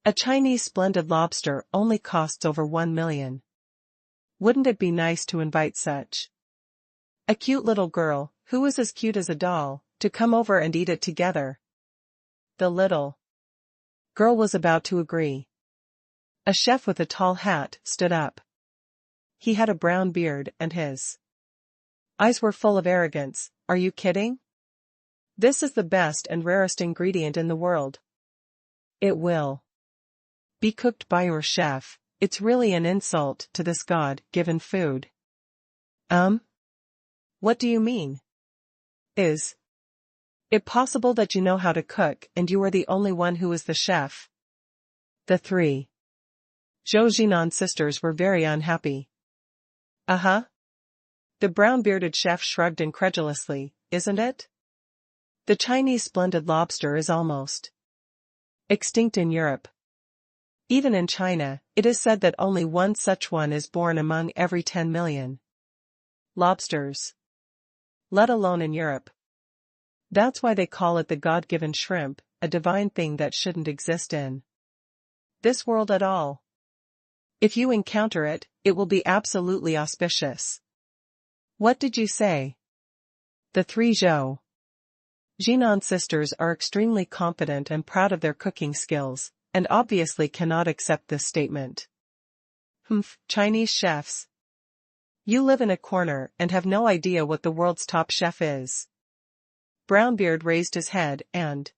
A: A Chinese splendid lobster only costs over 1 million. Wouldn't it be nice to invite such a cute little girl, who is as cute as a doll, to come over and eat it together? The little girl was about to agree. A chef with a tall hat stood up. He had a brown beard and his eyes were full of arrogance. Are you kidding? This is the best and rarest ingredient in the world. It will be cooked by your chef. It's really an insult to this God-given food. What do you mean? Is it possible that you know how to cook and you are the only one who is the chef? The three Zhou sisters were very unhappy. The brown-bearded chef shrugged incredulously, isn't it? The Chinese splendid lobster is almost extinct in Europe. Even in China, it is said that only one such one is born among every 10 million lobsters. Let alone in Europe. That's why they call it the God-given shrimp, a divine thing that shouldn't exist in this world at all. If you encounter it, it will be absolutely auspicious. What did you say? The three Zhou Jinan sisters are extremely confident and proud of their cooking skills, and obviously cannot accept this statement. Chinese chefs. You live in a corner and have no idea what the world's top chef is. Brownbeard raised his head and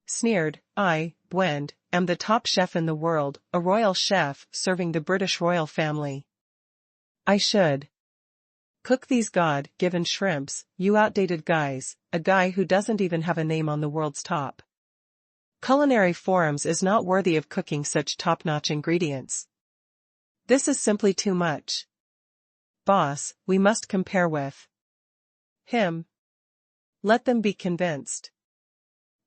A: sneered, I, Bwend, am the top chef in the world, a royal chef serving the British royal family. I should cook these God-given shrimps, you outdated guys, a guy who doesn't even have a name on the world's top culinary forums is not worthy of cooking such top-notch ingredients. This is simply too much. Boss, we must compare with him. Let them be convinced.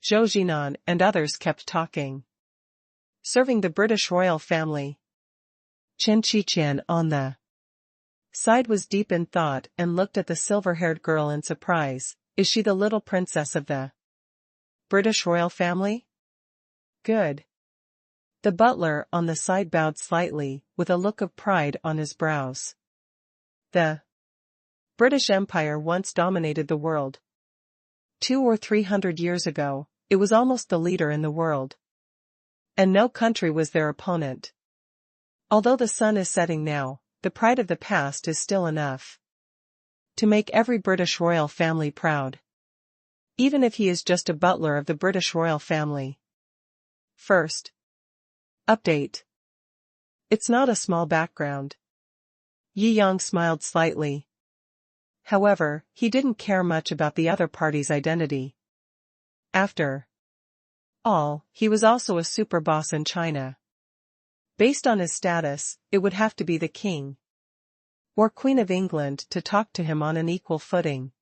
A: Zhou Jinan and others kept talking. Serving the British royal family. Chen Qiqian on the side was deep in thought and looked at the silver-haired girl in surprise. Is she the little princess of the British royal family? Good. The butler on the side bowed slightly, with a look of pride on his brows. The British Empire once dominated the world. 200 or 300 years ago, it was almost the leader in the world. And no country was their opponent. Although the sun is setting now, the pride of the past is still enough to make every British royal family proud. Even if he is just a butler of the British royal family. First update. It's not a small background. Yi Yang smiled slightly. However, he didn't care much about the other party's identity. After all, he was also a super boss in China. Based on his status, it would have to be the King or Queen of England to talk to him on an equal footing.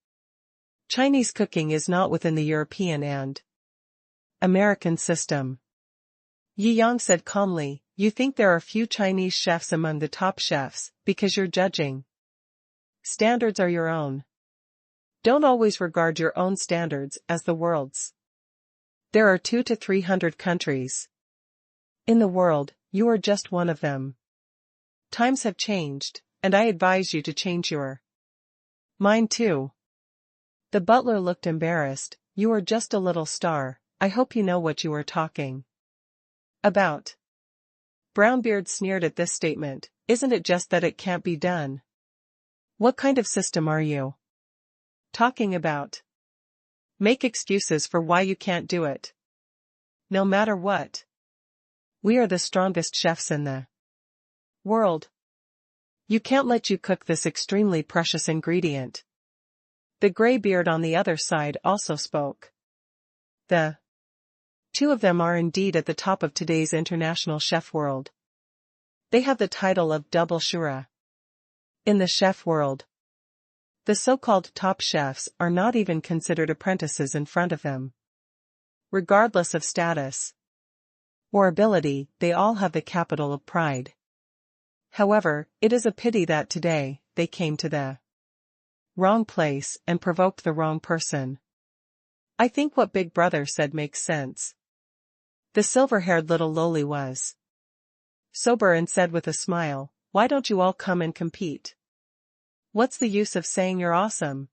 A: Chinese cooking is not within the European and American system. Yi Yang said calmly, you think there are few Chinese chefs among the top chefs, because your judging standards are your own. Don't always regard your own standards as the world's. There are 200 to 300 countries in the world, you are just one of them. Times have changed, and I advise you to change your mind too. The butler looked embarrassed. You are just a little star, I hope you know what you are talking about. Brownbeard sneered at this statement, isn't it just that it can't be done? What kind of system are you talking about? Make excuses for why you can't do it. No matter what. We are the strongest chefs in the world. You can't let you cook this extremely precious ingredient. The gray beard on the other side also spoke. The two of them are indeed at the top of today's international chef world. They have the title of double shura. In the chef world, the so-called top chefs are not even considered apprentices in front of them. Regardless of status or ability, they all have the capital of pride. However, it is a pity that today, they came to the wrong place and provoked the wrong person. I think what Big Brother said makes sense. The silver-haired little loli was sober and said with a smile, why don't you all come and compete? What's the use of saying you're awesome?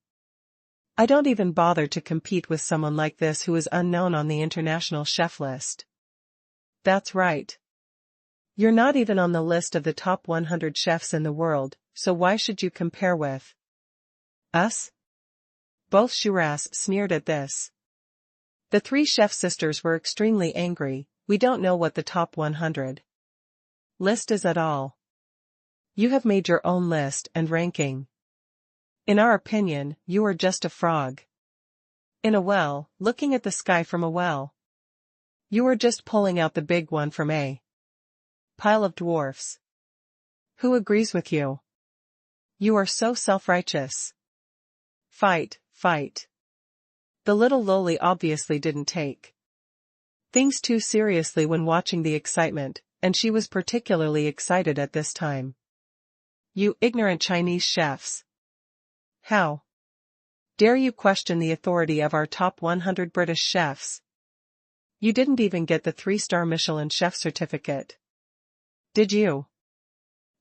A: I don't even bother to compete with someone like this who is unknown on the international chef list. That's right. You're not even on the list of the top 100 chefs in the world, so why should you compare with us? Both Shiraz sneered at this. The three chef sisters were extremely angry. we don't know what the top 100 list is at all. You have made your own list and ranking. In our opinion, you are just a frog in a well, looking at the sky from a well. You are just pulling out the big one from a pile of dwarfs. Who agrees with you? You are so self-righteous. Fight, fight. The little loli obviously didn't take things too seriously when watching the excitement, and she was particularly excited at this time. You ignorant Chinese chefs. How dare you question the authority of our top 100 British chefs? You didn't even get the 3-star Michelin chef certificate. Did you?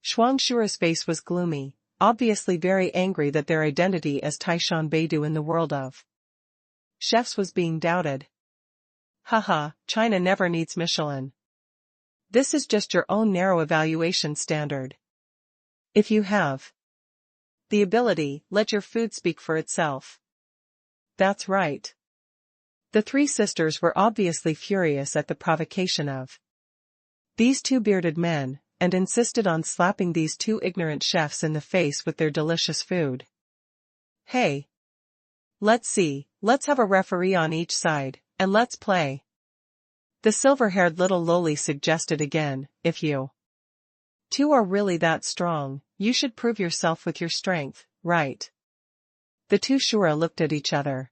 A: Shuangshura's face was gloomy, obviously very angry that their identity as Taishan Beidou in the world of chefs was being doubted. Haha, China never needs Michelin. This is just your own narrow evaluation standard. If you have the ability, let your food speak for itself. That's right. The 3 sisters were obviously furious at the provocation of these 2 bearded men, and insisted on slapping these 2 ignorant chefs in the face with their delicious food. Hey! Let's see, let's have a referee on each side, and let's play. The silver-haired little loli suggested again, if you 2 are really that strong, you should prove yourself with your strength, right? The 2 Shura looked at each other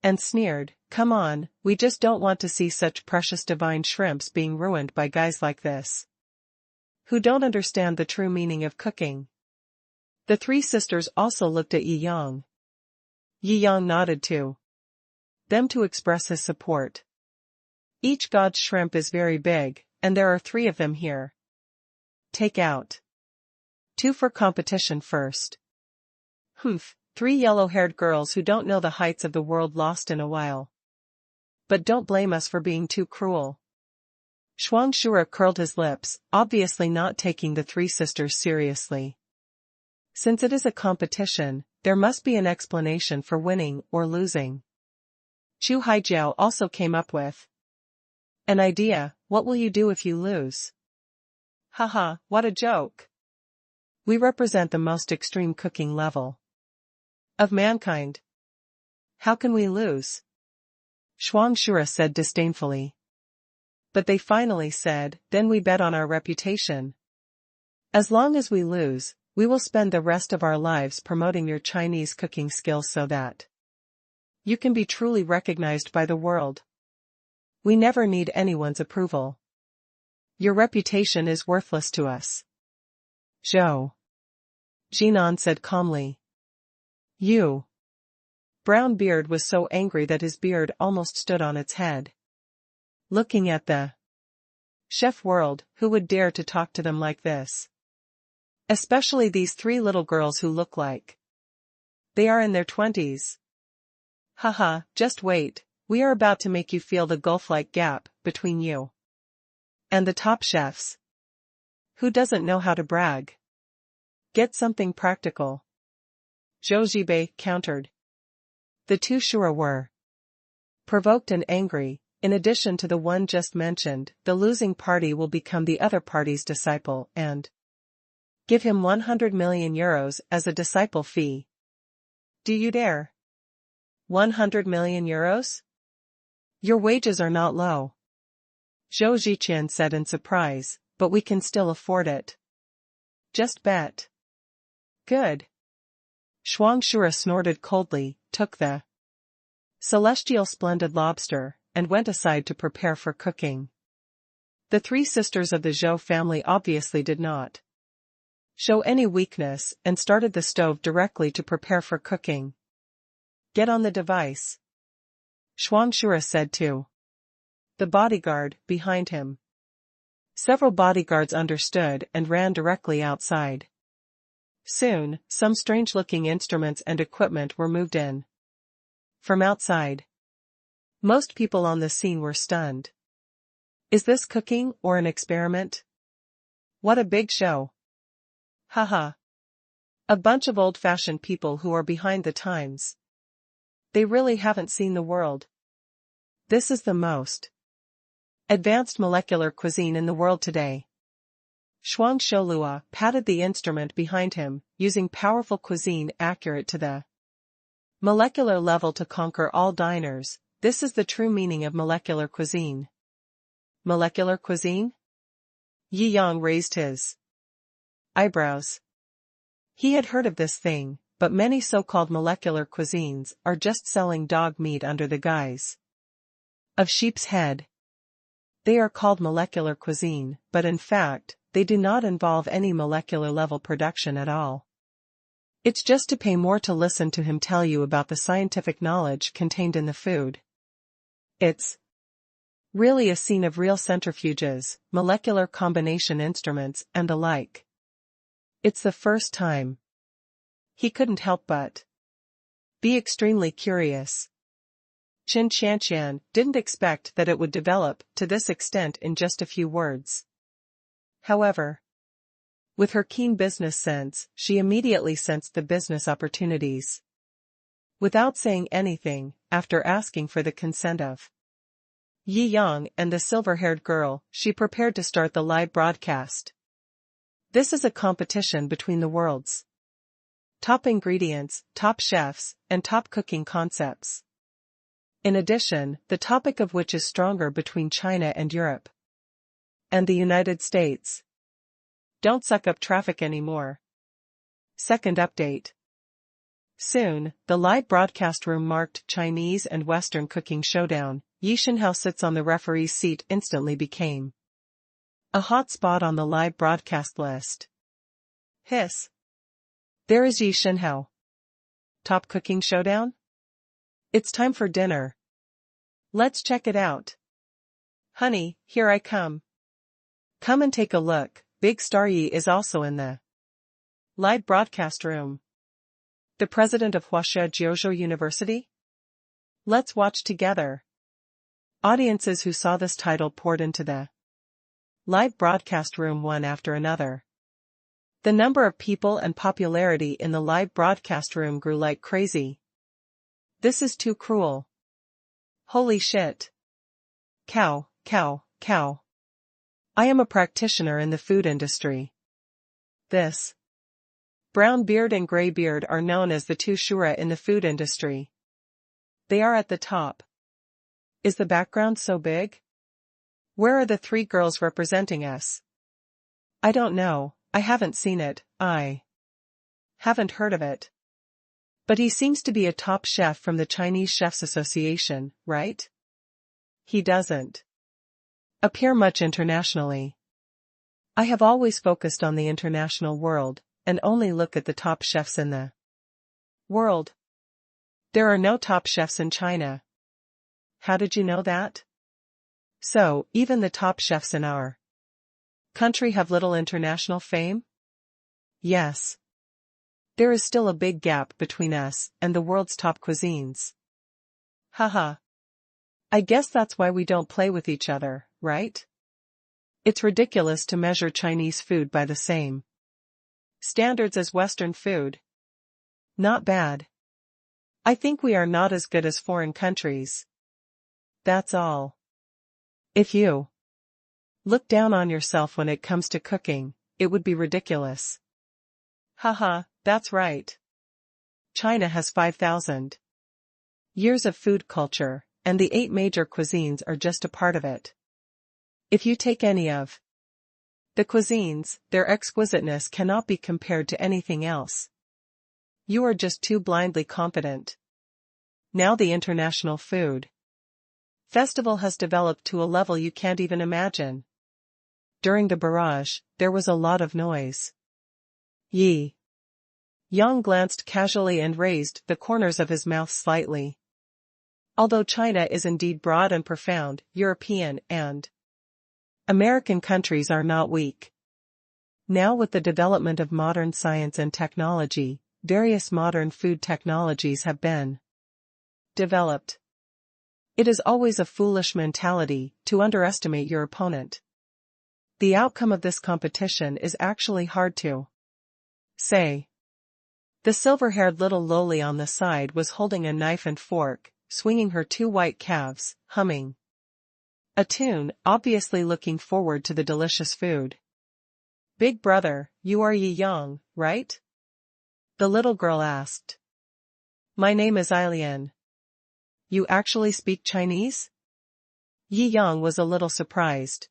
A: and sneered, come on, we just don't want to see such precious divine shrimps being ruined by guys like this, who don't understand the true meaning of cooking. The 3 sisters also looked at Yi Yang. Yi Yang nodded to them to express his support. Each god's shrimp is very big, and there are 3 of them here. Take out 2 for competition first. Humph, 3 yellow-haired girls who don't know the heights of the world lost in a while. But don't blame us for being too cruel. Shuangshura curled his lips, obviously not taking the 3 sisters seriously. Since it is a competition, there must be an explanation for winning or losing. Chu Haijiao also came up with an idea. What will you do if you lose? Haha, what a joke. We represent the most extreme cooking level of mankind. How can we lose? Shuangshura said disdainfully. But they finally said, then we bet on our reputation. As long as we lose, we will spend the rest of our lives promoting your Chinese cooking skills so that you can be truly recognized by the world. We never need anyone's approval. Your reputation is worthless to us. Zhou. Jinan said calmly. You. Brown Beard was so angry that his beard almost stood on its head. Looking at the chef world, who would dare to talk to them like this? Especially these 3 little girls who look like they are in their 20s. Haha, just wait, we are about to make you feel the gulf-like gap between you and the top chefs. Who doesn't know how to brag? Get something practical. Zhou Zhibei countered. The 2 Shura were provoked and angry. In addition to the one just mentioned, the losing party will become the other party's disciple and give him 100 million euros as a disciple fee. Do you dare? 100 million euros? Your wages are not low. Zhou Ziqian said in surprise, but we can still afford it. Just bet. Good. Shuangshura snorted coldly, took the celestial splendid lobster, and went aside to prepare for cooking. The 3 sisters of the Zhou family obviously did not show any weakness and started the stove directly to prepare for cooking. Get on the device. Shuangshura said to the bodyguard behind him. Several bodyguards understood and ran directly outside. Soon, some strange-looking instruments and equipment were moved in from outside. Most people on the scene were stunned. Is this cooking or an experiment? What a big show. Haha. A bunch of old-fashioned people who are behind the times. They really haven't seen the world. This is the most Advanced molecular cuisine in the world today. Shou patted the instrument behind him, using powerful cuisine accurate to the molecular level to conquer all diners. This is the true meaning of molecular cuisine. Molecular cuisine? Yi Yang raised his eyebrows. He had heard of this thing, but many so-called molecular cuisines are just selling dog meat under the guise of sheep's head. They are called molecular cuisine, but in fact, they do not involve any molecular level production at all. It's just to pay more to listen to him tell you about the scientific knowledge contained in the food. It's really a scene of real centrifuges, molecular combination instruments, and the like. It's the first time. He couldn't help but be extremely curious. Qin Qianqian didn't expect that it would develop to this extent in just a few words. However, with her keen business sense, she immediately sensed the business opportunities. Without saying anything, after asking for the consent of Yi Yang and the silver-haired girl, she prepared to start the live broadcast. This is a competition between the world's top ingredients, top chefs, and top cooking concepts. In addition, the topic of which is stronger between China and Europe and the United States. Don't suck up traffic anymore. Second update. Soon, the live broadcast room marked Chinese and Western cooking showdown. Yi Shenhao sits on the referee's seat instantly became a hot spot on the live broadcast list. Hiss. There is Yi Shenhao. Top cooking showdown? It's time for dinner. Let's check it out. Honey, here I come. Come and take a look. Big Star Yi is also in the live broadcast room. The president of Huaxia Jiuzhou University? Let's watch together. Audiences who saw this title poured into the live broadcast room one after another. The number of people and popularity in the live broadcast room grew like crazy. This is too cruel. Holy shit. Cow, cow, cow. I am a practitioner in the food industry. This brown beard and gray beard are known as the two shura in the food industry. They are at the top. Is the background so big? Where are the three girls representing us? I don't know, I haven't seen it, I haven't heard of it. But he seems to be a top chef from the Chinese Chefs Association, right? He doesn't appear much internationally. I have always focused on the international world, and only look at the top chefs in the world. There are no top chefs in China. How did you know that? So, even the top chefs in our country have little international fame? Yes. There is still a big gap between us and the world's top cuisines. Haha. I guess that's why we don't play with each other, right? It's ridiculous to measure Chinese food by the same standards as Western food. Not bad. I think we are not as good as foreign countries. That's all. If you look down on yourself when it comes to cooking, it would be ridiculous. Haha, that's right. China has 5,000 years of food culture, and the 8 major cuisines are just a part of it. If you take any of the cuisines, their exquisiteness cannot be compared to anything else. You are just too blindly confident. Now the international food festival has developed to a level you can't even imagine. During the barrage, there was a lot of noise. Yi Yang glanced casually and raised the corners of his mouth slightly. Although China is indeed broad and profound, European and American countries are not weak. Now with the development of modern science and technology, various modern food technologies have been developed. It is always a foolish mentality to underestimate your opponent. The outcome of this competition is actually hard to say. The silver-haired little loli on the side was holding a knife and fork, swinging her 2 white calves, humming A tune, obviously looking forward to the delicious food. Big brother, you are Yi Yang, right? The little girl asked. My name is Ailian. You actually speak Chinese? Yi Yang was a little surprised.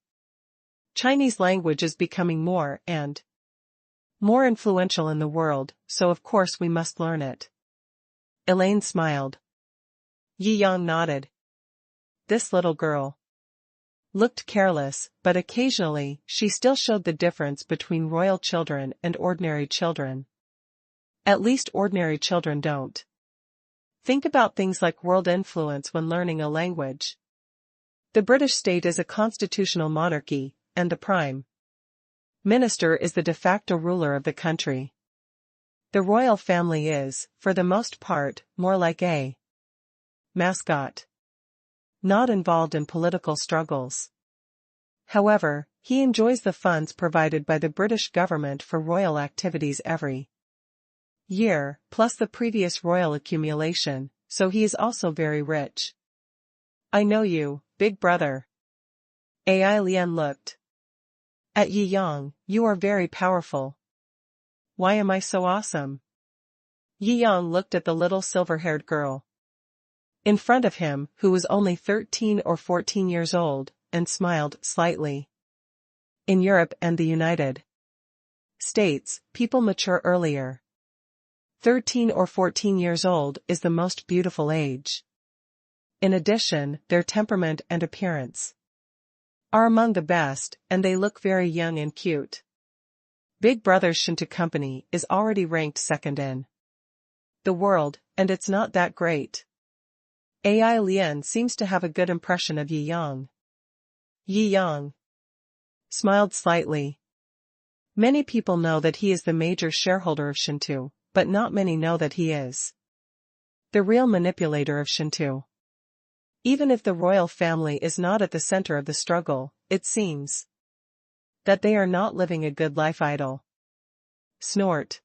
A: Chinese language is becoming more and more influential in the world, so of course we must learn it. Elaine smiled. Yi Yang nodded. This little girl looked careless, but occasionally she still showed the difference between royal children and ordinary children. At least ordinary children don't think about things like world influence when learning a language. The British state is a constitutional monarchy, and the Prime Minister is the de facto ruler of the country. The royal family is, for the most part, more like a mascot, not involved in political struggles. However, he enjoys the funds provided by the British government for royal activities every year, plus the previous royal accumulation, so he is also very rich. I know you, big brother. Ai Lian looked at Yi Yang. You are very powerful. Why am I so awesome? Yi Yang looked at the little silver-haired girl in front of him, who was only 13 or 14 years old, and smiled slightly. In Europe and the United States, people mature earlier. 13 or 14 years old is the most beautiful age. In addition, their temperament and appearance are among the best, and they look very young and cute. Big Brother's Shinto Company is already ranked second in the world, and it's not that great. Ai Lian seems to have a good impression of Yi Yang. Yi Yang smiled slightly. Many people know that he is the major shareholder of Shinto, but not many know that he is the real manipulator of Shinto. Even if the royal family is not at the center of the struggle, it seems that they are not living a good life idle. Snort.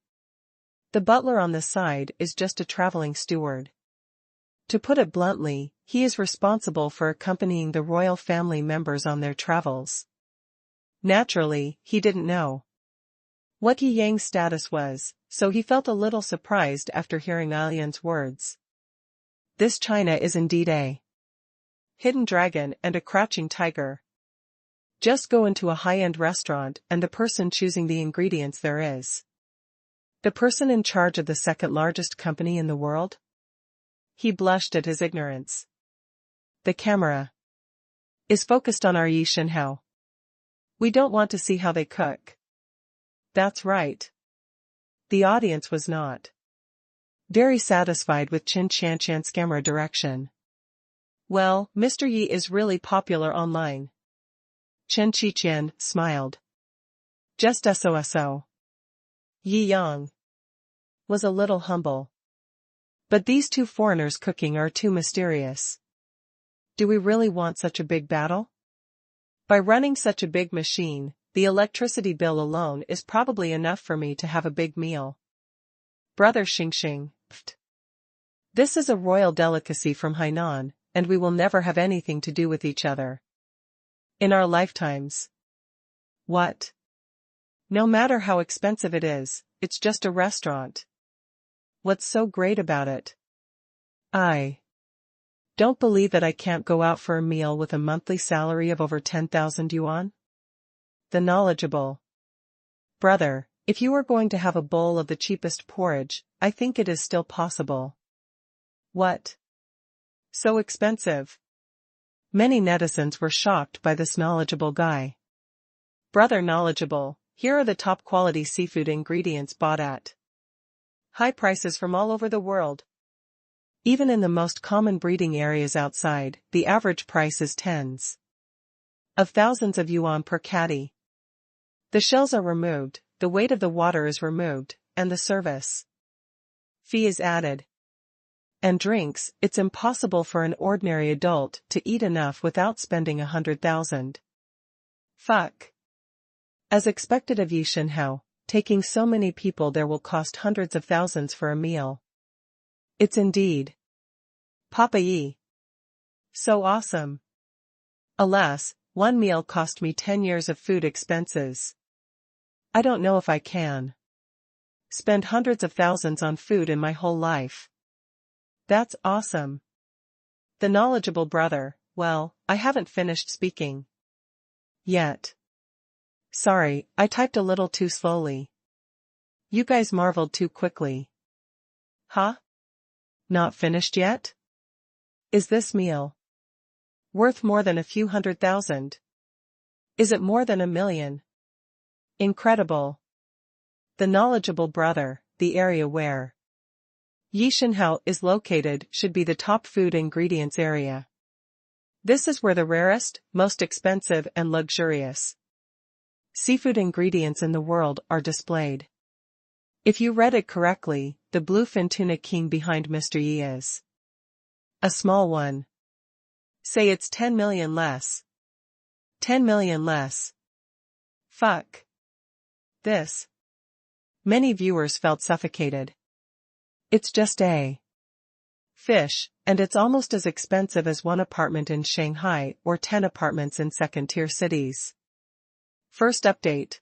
A: The butler on the side is just a traveling steward. To put it bluntly, he is responsible for accompanying the royal family members on their travels. Naturally, he didn't know what Yi Yang's status was, so he felt a little surprised after hearing Alian's words. This China is indeed a hidden dragon and a crouching tiger. Just go into a high-end restaurant and the person choosing the ingredients there is the person in charge of the second largest company in the world? He blushed at his ignorance. The camera is focused on our Yi Shenhao. We don't want to see how they cook. That's right. The audience was not very satisfied with Qin Qianshan's camera direction. Well, Mr. Yi is really popular online. Chen Qiqian smiled. Just so. Yi Yang was a little humble. But these two foreigners cooking are too mysterious. Do we really want such a big battle? By running such a big machine, the electricity bill alone is probably enough for me to have a big meal. Brother Xingxing, pfft. This is a royal delicacy from Hainan, and we will never have anything to do with each other in our lifetimes. What? No matter how expensive it is, it's just a restaurant. What's so great about it? I don't believe that I can't go out for a meal with a monthly salary of over 10,000 yuan. The knowledgeable brother, if you are going to have a bowl of the cheapest porridge, I think it is still possible. What? So expensive? Many netizens were shocked by this knowledgeable guy. Brother knowledgeable, here are the top quality seafood ingredients bought at high prices from all over the world. Even in the most common breeding areas outside, the average price is tens of thousands of yuan per catty. The shells are removed, the weight of the water is removed, and the service fee is added. And drinks, it's impossible for an ordinary adult to eat enough without spending 100,000. Fuck. As expected of Yi Shenhao, taking so many people there will cost hundreds of thousands for a meal. It's indeed Papa Yi. So awesome. Alas, one meal cost me 10 years of food expenses. I don't know if I can spend hundreds of thousands on food in my whole life. That's awesome. The knowledgeable brother, well, I haven't finished speaking yet. Sorry, I typed a little too slowly. You guys marveled too quickly. Huh? Not finished yet? Is this meal worth more than a few $100,000? Is it more than $1 million? Incredible. The knowledgeable brother, the area where Yishenhao is located, should be the top food ingredients area. This is where the rarest, most expensive and luxurious seafood ingredients in the world are displayed. If you read it correctly, the bluefin tuna king behind Mr. Yi is a small one. Say it's 10 million less. 10 million less. Fuck this. Many viewers felt suffocated. It's just a fish, and it's almost as expensive as one apartment in Shanghai or 10 apartments in second-tier cities. First update.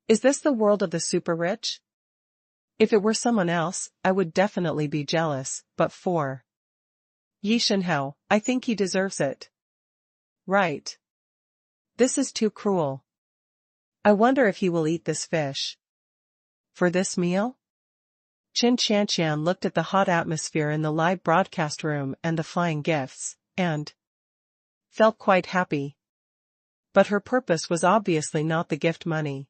A: Is this the world of the super rich? If it were someone else, I would definitely be jealous, but for Yishenhao, I think he deserves it. Right. This is too cruel. I wonder if he will eat this fish for this meal? Qin Qianqian looked at the hot atmosphere in the live broadcast room and the flying gifts, and felt quite happy. But her purpose was obviously not the gift money.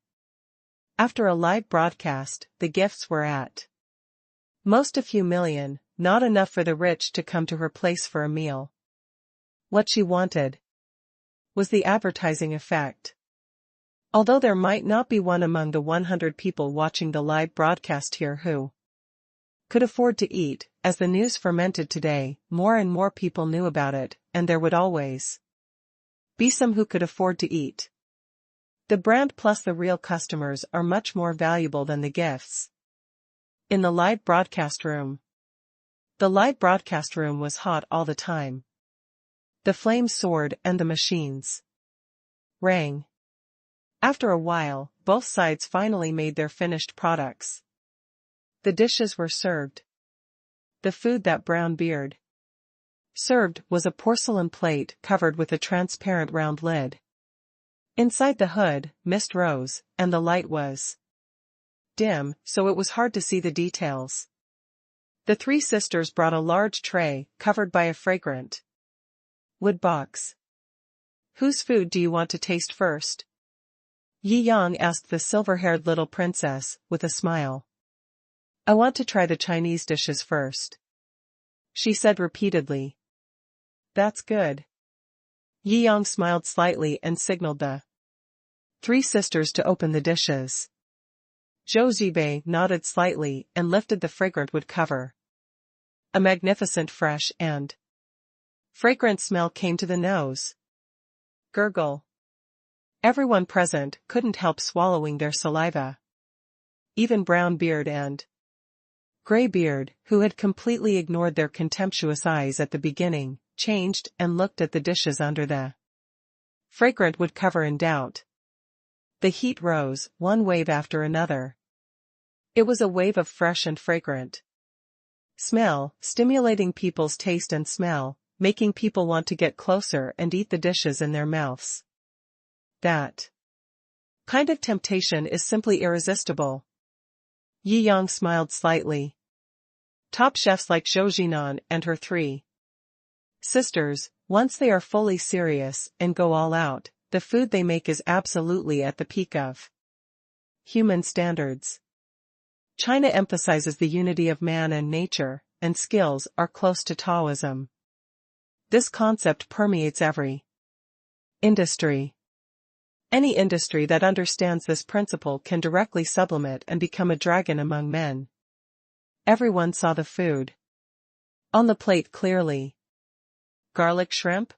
A: After a live broadcast, the gifts were at most a few million, not enough for the rich to come to her place for a meal. What she wanted was the advertising effect. Although there might not be one among the 100 people watching the live broadcast here who could afford to eat, as the news fermented today, more and more people knew about it, and there would always be some who could afford to eat. The brand plus the real customers are much more valuable than the gifts. In the live broadcast room. The live broadcast room was hot all the time. The flames soared and the machines rang. After a while, both sides finally made their finished products. The dishes were served. The food that brown beard served was a porcelain plate covered with a transparent round lid. Inside the hood, mist rose, and the light was dim, so it was hard to see the details. The three sisters brought a large tray, covered by a fragrant wood box. Whose food do you want to taste first? Yi Yang asked the silver-haired little princess, with a smile. I want to try the Chinese dishes first, she said repeatedly. That's good. Yi Yang smiled slightly and signaled the three sisters to open the dishes. Zhou Zhibei nodded slightly and lifted the fragrant wood cover. A magnificent fresh and fragrant smell came to the nose. Gurgle. Everyone present couldn't help swallowing their saliva. Even Brown Beard and Gray Beard, who had completely ignored their contemptuous eyes at the beginning, changed and looked at the dishes under the fragrant wood cover in doubt. The heat rose, one wave after another. It was a wave of fresh and fragrant smell, stimulating people's taste and smell, making people want to get closer and eat the dishes in their mouths. That kind of temptation is simply irresistible. Yi Yang smiled slightly. Top chefs like Zhou Jinan and her three sisters, once they are fully serious and go all out, the food they make is absolutely at the peak of human standards. China emphasizes the unity of man and nature, and skills are close to Taoism. This concept permeates every industry. Any industry that understands this principle can directly sublimate and become a dragon among men. Everyone saw the food on the plate clearly. Garlic shrimp?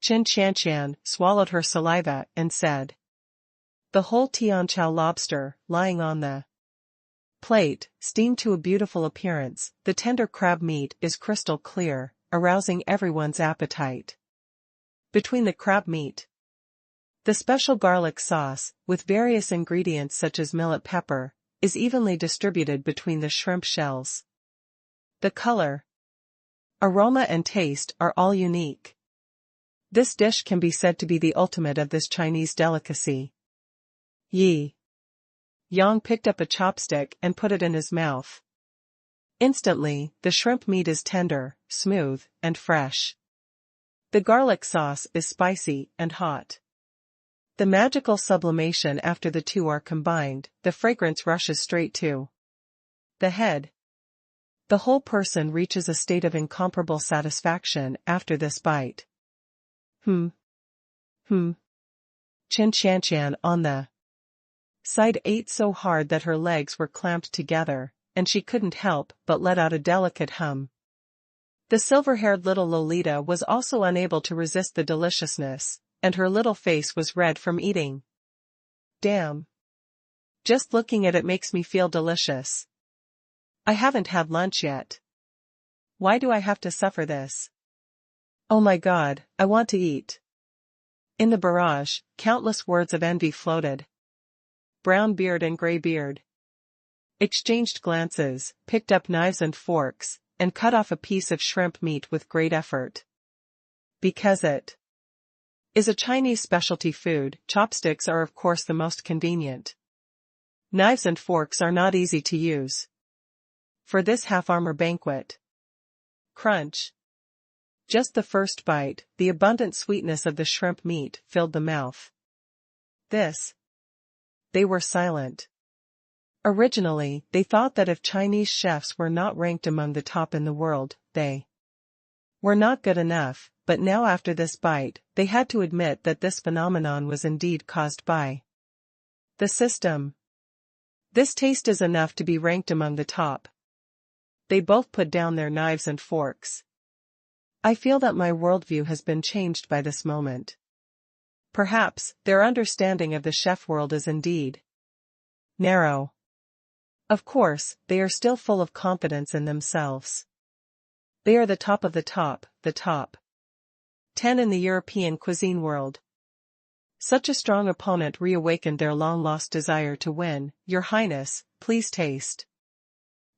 A: Qin Qianqian swallowed her saliva and said. The whole Tianqiao lobster, lying on the plate, steamed to a beautiful appearance. The tender crab meat is crystal clear, arousing everyone's appetite. between the crab meat. The special garlic sauce, with various ingredients such as millet pepper, is evenly distributed between the shrimp shells. The color, aroma and taste are all unique. This dish can be said to be the ultimate of this Chinese delicacy. Yi Yang picked up a chopstick and put it in his mouth. Instantly, the shrimp meat is tender, smooth, and fresh. The garlic sauce is spicy and hot. The magical sublimation after the two are combined, the fragrance rushes straight to the head. The whole person reaches a state of incomparable satisfaction after this bite. Qin Qianqian on the side ate so hard that her legs were clamped together, and she couldn't help but let out a delicate hum. The silver-haired little Lolita was also unable to resist the deliciousness, and her little face was red from eating. Damn. Just looking at it makes me feel delicious. I haven't had lunch yet. Why do I have to suffer this? Oh my God, I want to eat. In the barrage, countless words of envy floated. Brown beard and gray beard exchanged glances, picked up knives and forks, and cut off a piece of shrimp meat with great effort. Because it is a Chinese specialty food, chopsticks are of course the most convenient. Knives and forks are not easy to use for this half-armor banquet. Crunch. Just the first bite, the abundant sweetness of the shrimp meat filled the mouth. They were silent. Originally, they thought that if Chinese chefs were not ranked among the top in the world, they were not good enough, but now after this bite, they had to admit that this phenomenon was indeed caused by the system. This taste is enough to be ranked among the top. They both put down their knives and forks. I feel that my worldview has been changed by this moment. Perhaps, their understanding of the chef world is indeed narrow. Of course, they are still full of confidence in themselves. They are the top of the top 10 in the European cuisine world. Such a strong opponent reawakened their long-lost desire to win. Your Highness, please taste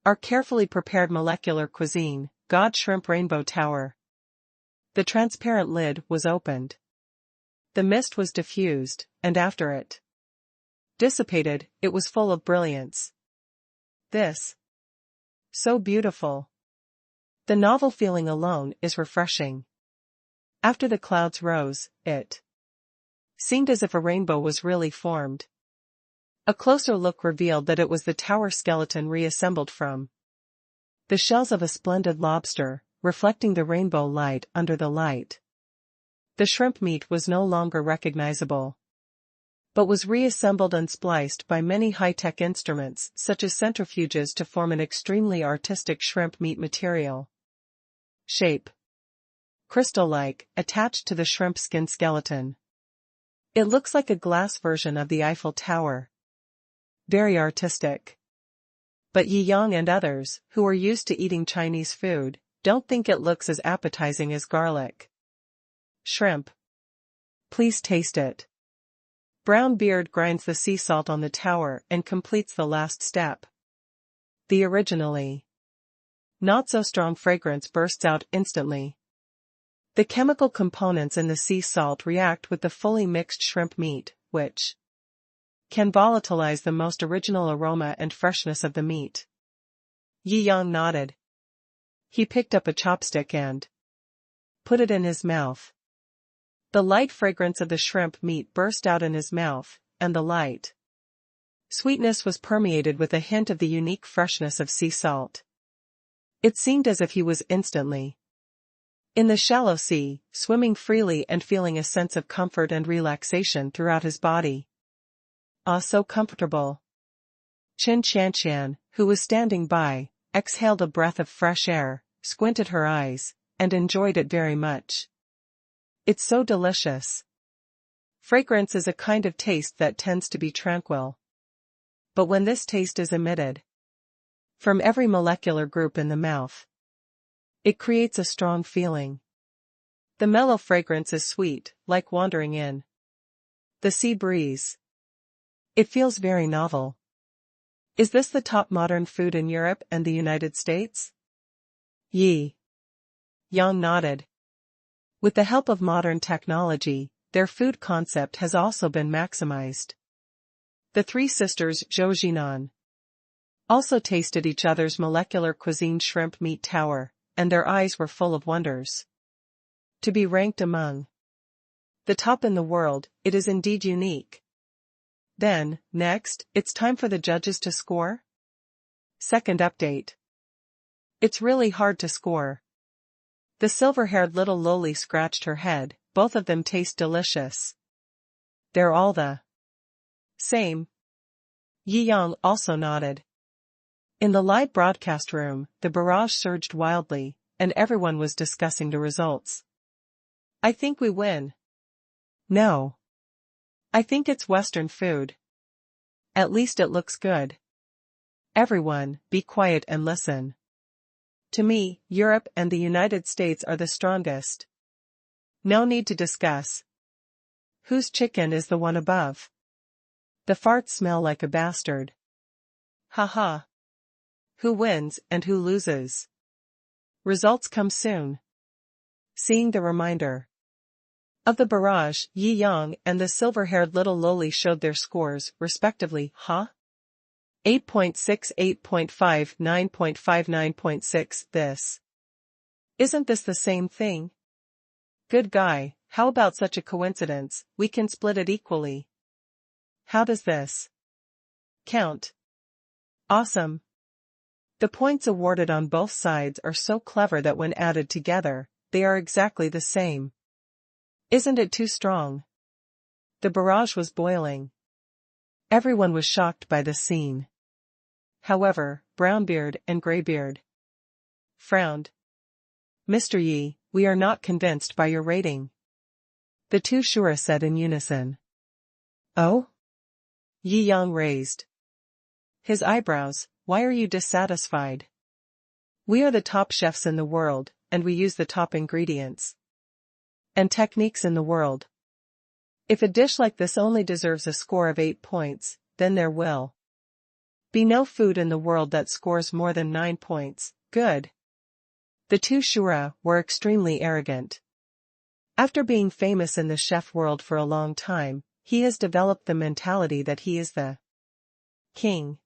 A: our carefully prepared molecular cuisine, God Shrimp Rainbow Tower. The transparent lid was opened. The mist was diffused, and after it dissipated, it was full of brilliance. So beautiful. The novel feeling alone is refreshing. After the clouds rose, it seemed as if a rainbow was really formed. A closer look revealed that it was the tower skeleton reassembled from the shells of a splendid lobster, reflecting the rainbow light under the light. The shrimp meat was no longer recognizable, but was reassembled and spliced by many high-tech instruments such as centrifuges to form an extremely artistic shrimp meat material. Shape. Crystal-like, attached to the shrimp skin skeleton. It looks like a glass version of the Eiffel Tower. Very artistic. But Yi Yang and others, who are used to eating Chinese food, don't think it looks as appetizing as garlic shrimp. Please taste it. Brown beard grinds the sea salt on the tower and completes the last step. The originally not so strong fragrance bursts out instantly. The chemical components in the sea salt react with the fully mixed shrimp meat, which can volatilize the most original aroma and freshness of the meat. Yi Yang nodded. He picked up a chopstick and put it in his mouth. The light fragrance of the shrimp meat burst out in his mouth, and the light sweetness was permeated with a hint of the unique freshness of sea salt. It seemed as if he was instantly in the shallow sea, swimming freely and feeling a sense of comfort and relaxation throughout his body. Ah, so comfortable. Qin Qianqian, who was standing by, exhaled a breath of fresh air, squinted her eyes, and enjoyed it very much. It's so delicious. Fragrance is a kind of taste that tends to be tranquil. But when this taste is emitted from every molecular group in the mouth, it creates a strong feeling The mellow fragrance is sweet, like wandering in the sea breeze. It feels very novel. Is this the top modern food in Europe and the United States? Yi Yang nodded. With the help of modern technology, their food concept has also been maximized. The three sisters Zhou also tasted each other's molecular cuisine shrimp meat tower, and their eyes were full of wonders. To be ranked among the top in the world, it is indeed unique. Then, next, it's time for the judges to score? Second update. It's really hard to score. The silver-haired little loli scratched her head. Both of them taste delicious. They're all the same. Yi Yang also nodded. In the live broadcast room, the barrage surged wildly, and everyone was discussing the results. I think we win. No. I think it's Western food. At least it looks good. Everyone, be quiet and listen. To me, Europe and the United States are the strongest. No need to discuss. Whose chicken is the one above? The farts smell like a bastard. Haha. Who wins and who loses? Results come soon. Seeing the reminder of the barrage, Yi Yang and the silver-haired little loli showed their scores, respectively, 8.6, 8.5, 9.5, 9.6, this. Isn't this the same thing? Good guy, how about such a coincidence, we can split it equally. How does this count? Awesome. The points awarded on both sides are so clever that when added together, they are exactly the same. Isn't it too strong? The barrage was boiling. Everyone was shocked by the scene. However, Brownbeard and Greybeard frowned. Mr. Yi, we are not convinced by your rating. The two Shura said in unison. Oh? Yi Yang raised his eyebrows. Why are you dissatisfied? We are the top chefs in the world, and we use the top ingredients and techniques in the world. If a dish like this only deserves a score of 8 points, then there will be no food in the world that scores more than 9 points. Good. The two Shura were extremely arrogant. After being famous in the chef world for a long time, he has developed the mentality that he is the king.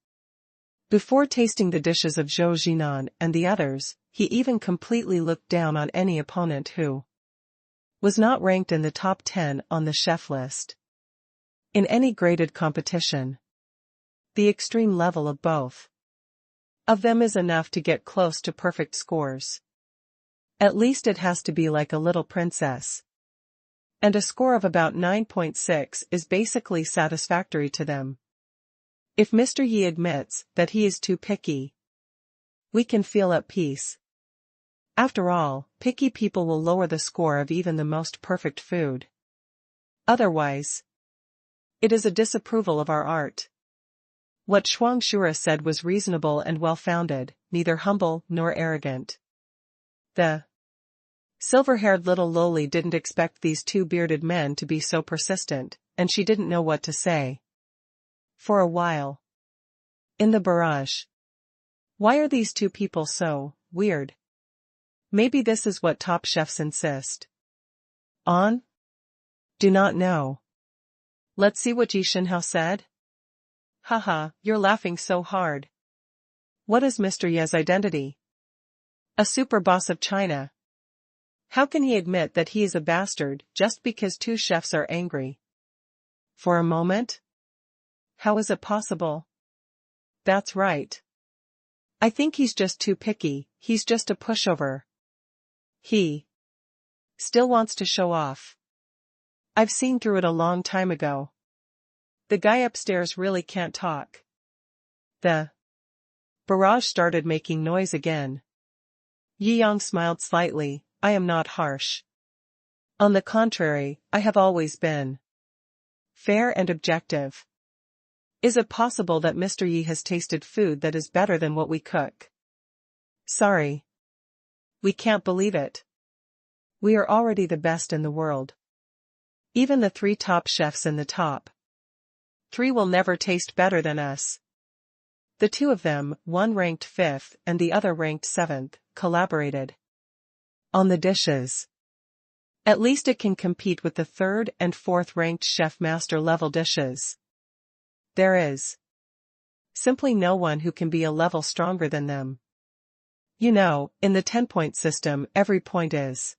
A: Before tasting the dishes of Zhou Jinan and the others, he even completely looked down on any opponent who was not ranked in the top 10 on the chef list. In any graded competition, the extreme level of both of them is enough to get close to perfect scores. At least it has to be like a little princess. And a score of about 9.6 is basically satisfactory to them. If Mr. Yi admits that he is too picky, we can feel at peace. After all, picky people will lower the score of even the most perfect food. Otherwise, it is a disapproval of our art. What Shuang Shura said was reasonable and well-founded, neither humble nor arrogant. The silver-haired little loli didn't expect these two bearded men to be so persistent, and she didn't know what to say. For a while. In the barrage. Why are these two people so weird? Maybe this is what top chefs insist on? Do not know. Let's see what Ji Shinhao said. Haha, you're laughing so hard. What is Mr. Ye's identity? A super boss of China. How can he admit that he is a bastard just because two chefs are angry? For a moment? How is it possible? That's right. I think he's just too picky, he's just a pushover. He still wants to show off. I've seen through it a long time ago. The guy upstairs really can't talk. The barrage started making noise again. Yi Yang smiled slightly. I am not harsh. On the contrary, I have always been fair and objective. Is it possible that Mr. Yi has tasted food that is better than what we cook? Sorry. We can't believe it. We are already the best in the world. Even the 3 top chefs in the top 3 will never taste better than us. The 2 of them, one ranked 5th and the other ranked 7th, collaborated on the dishes. At least it can compete with the 3rd and 4th ranked chef master level dishes. There is simply no one who can be a level stronger than them. You know, in the 10-point system, every point is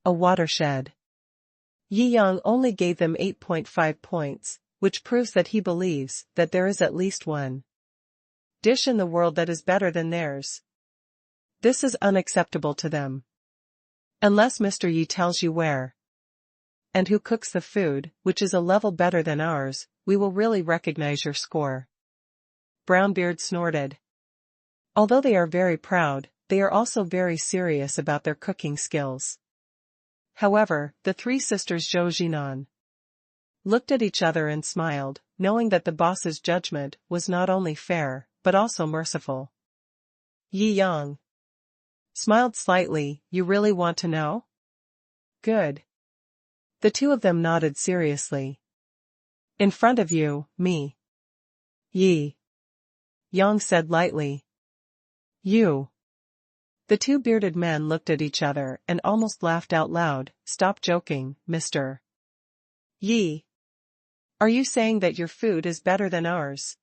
A: a watershed. Yi Yang only gave them 8.5 points, which proves that he believes that there is at least one dish in the world that is better than theirs. This is unacceptable to them. Unless Mr. Yi tells you where and who cooks the food, which is a level better than ours, we will really recognize your score. Brownbeard snorted. Although they are very proud, they are also very serious about their cooking skills. However, the 3 sisters Zhou Jinan looked at each other and smiled, knowing that the boss's judgment was not only fair, but also merciful. Yi Yang smiled slightly. You really want to know? Good. The 2 of them nodded seriously. In front of you, me. Yi Yang said lightly. You. The 2 bearded men looked at each other and almost laughed out loud. Stop joking, Mr. Yi. Are you saying that your food is better than ours?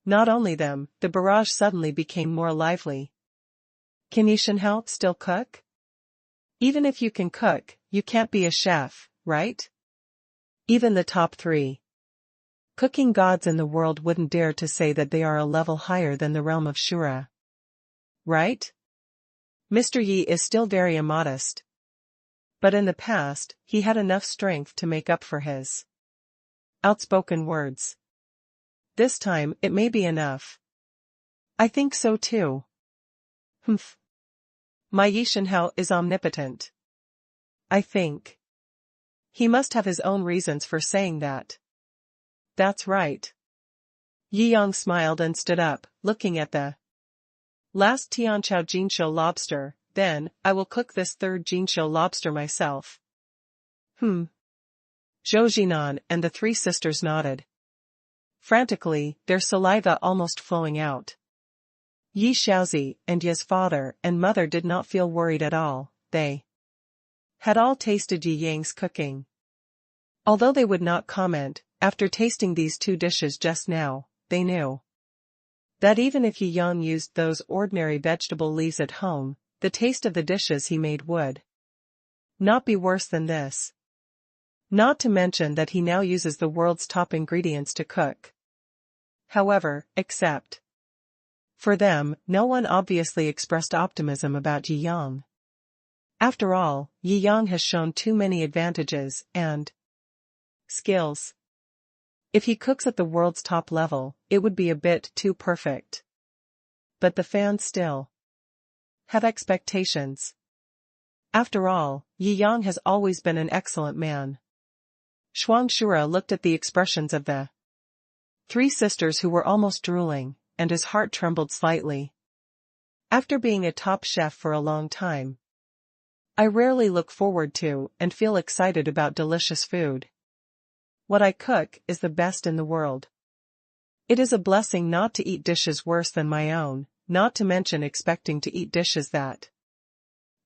A: Not only them, the barrage suddenly became more lively. Can Yi Shenhao still cook? Even if you can cook, you can't be a chef, right? Even the top 3 cooking gods in the world wouldn't dare to say that they are a level higher than the realm of Shura. Right? Mr. Yi is still very immodest. But in the past, he had enough strength to make up for his outspoken words. This time, it may be enough. I think so too. Humph. My Yi Shenhao is omnipotent. I think. He must have his own reasons for saying that. That's right. Yi Yang smiled and stood up, looking at the last Tianqiao Jinshou lobster. Then, I will cook this 3rd Jinshou lobster myself. Zhou Jinan and the 3 sisters nodded frantically, their saliva almost flowing out. Yi Xiaozi and Yi's father and mother did not feel worried at all. They had all tasted Yi Yang's cooking. Although they would not comment, after tasting these 2 dishes just now, they knew that even if Yi Yang used those ordinary vegetable leaves at home, the taste of the dishes he made would not be worse than this. Not to mention that he now uses the world's top ingredients to cook. However, except for them, no one obviously expressed optimism about Yi Yang. After all, Yi Yang has shown too many advantages and skills. If he cooks at the world's top level, it would be a bit too perfect. But the fans still have expectations. After all, Yi Yang has always been an excellent man. Shuangshura looked at the expressions of the 3 sisters who were almost drooling, and his heart trembled slightly. After being a top chef for a long time, I rarely look forward to and feel excited about delicious food. What I cook is the best in the world. It is a blessing not to eat dishes worse than my own, not to mention expecting to eat dishes that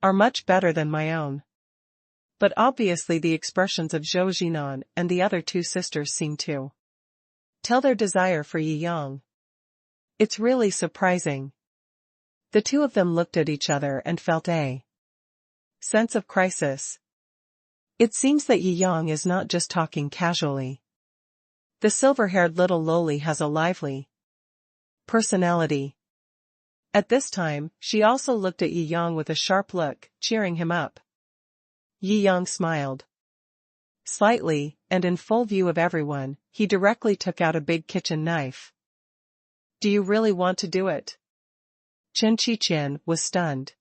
A: are much better than my own. But obviously the expressions of Zhou Jinan and the other 2 sisters seem to tell their desire for Yi Yang. It's really surprising. The 2 of them looked at each other and felt a sense of crisis. It seems that Yi Yang is not just talking casually. The silver-haired little loli has a lively personality. At this time, she also looked at Yi Yang with a sharp look, cheering him up. Yi Yang smiled slightly, and in full view of everyone, he directly took out a big kitchen knife. Do you really want to do it? Chen Qiqian was stunned.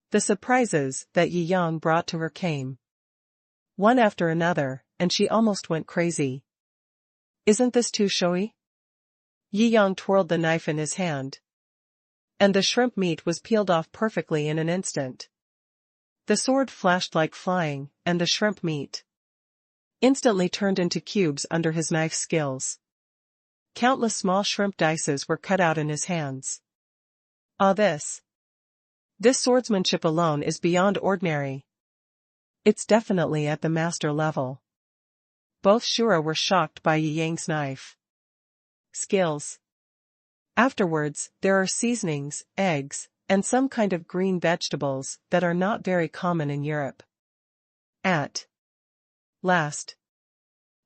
A: The surprises that Yi Yang brought to her came one after another, and she almost went crazy. Isn't this too showy? Yi Yang twirled the knife in his hand, and the shrimp meat was peeled off perfectly in an instant. The sword flashed like flying, and the shrimp meat instantly turned into cubes under his knife skills. Countless small shrimp dices were cut out in his hands. Ah, this swordsmanship alone is beyond ordinary. It's definitely at the master level. Both Shura were shocked by Yi Yang's knife skills. Afterwards, there are seasonings, eggs, and some kind of green vegetables that are not very common in Europe. At last,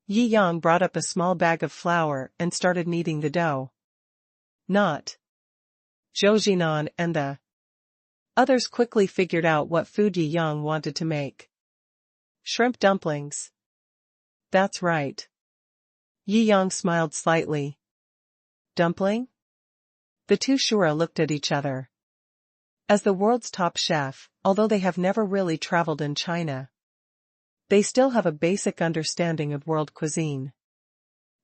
A: Yi Yang brought up a small bag of flour and started kneading the dough. Not Zhou Jinan and the others quickly figured out what food Yi Yang wanted to make. Shrimp dumplings. That's right. Yi Yang smiled slightly. Dumpling? The two Shura looked at each other. As the world's top chef, although they have never really traveled in China, they still have a basic understanding of world cuisine.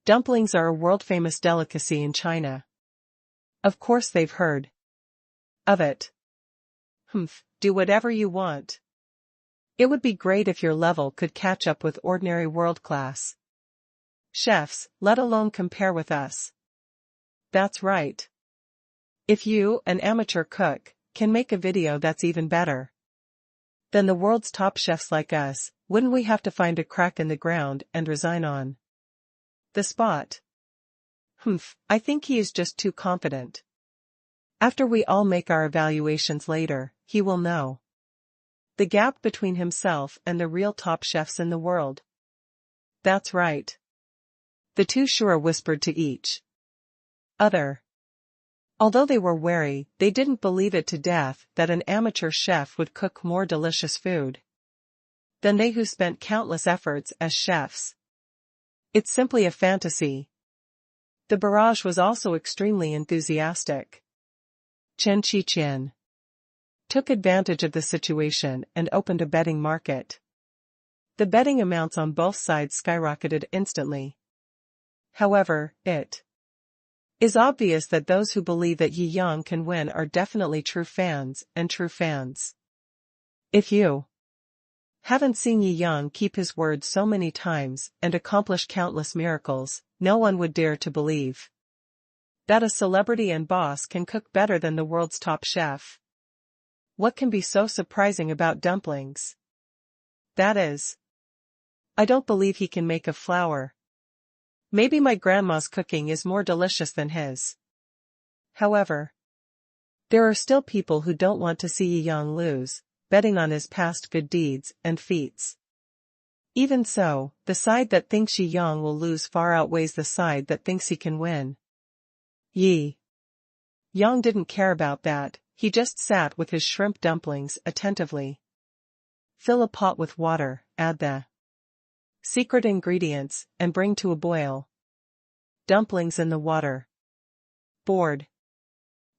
A: Dumplings are a world-famous delicacy in China. Of course they've heard of it. Do whatever you want. It would be great if your level could catch up with ordinary world-class chefs, let alone compare with us. That's right. If you, an amateur cook, can make a video that's even better than the world's top chefs like us, wouldn't we have to find a crack in the ground and resign on the spot? I think he is just too confident. After we all make our evaluations later, he will know the gap between himself and the real top chefs in the world. That's right. The two Shura whispered to each other. Although they were wary, they didn't believe it to death that an amateur chef would cook more delicious food than they who spent countless efforts as chefs. It's simply a fantasy. The barrage was also extremely enthusiastic. Chen Qiqian took advantage of the situation and opened a betting market. The betting amounts on both sides skyrocketed instantly. However, it is obvious that those who believe that Yi Yang can win are definitely true fans, and true fans. If you haven't seen Yi Yang keep his word so many times and accomplish countless miracles, no one would dare to believe that a celebrity and boss can cook better than the world's top chef. What can be so surprising about dumplings? That is, I don't believe he can make a flour. Maybe my grandma's cooking is more delicious than his. However, there are still people who don't want to see Yi Yang lose, betting on his past good deeds and feats. Even so, the side that thinks Yi Yang will lose far outweighs the side that thinks he can win. Yi Yang didn't care about that, he just sat with his shrimp dumplings attentively. Fill a pot with water, add the secret ingredients, and bring to a boil. Dumplings in the water. Bored.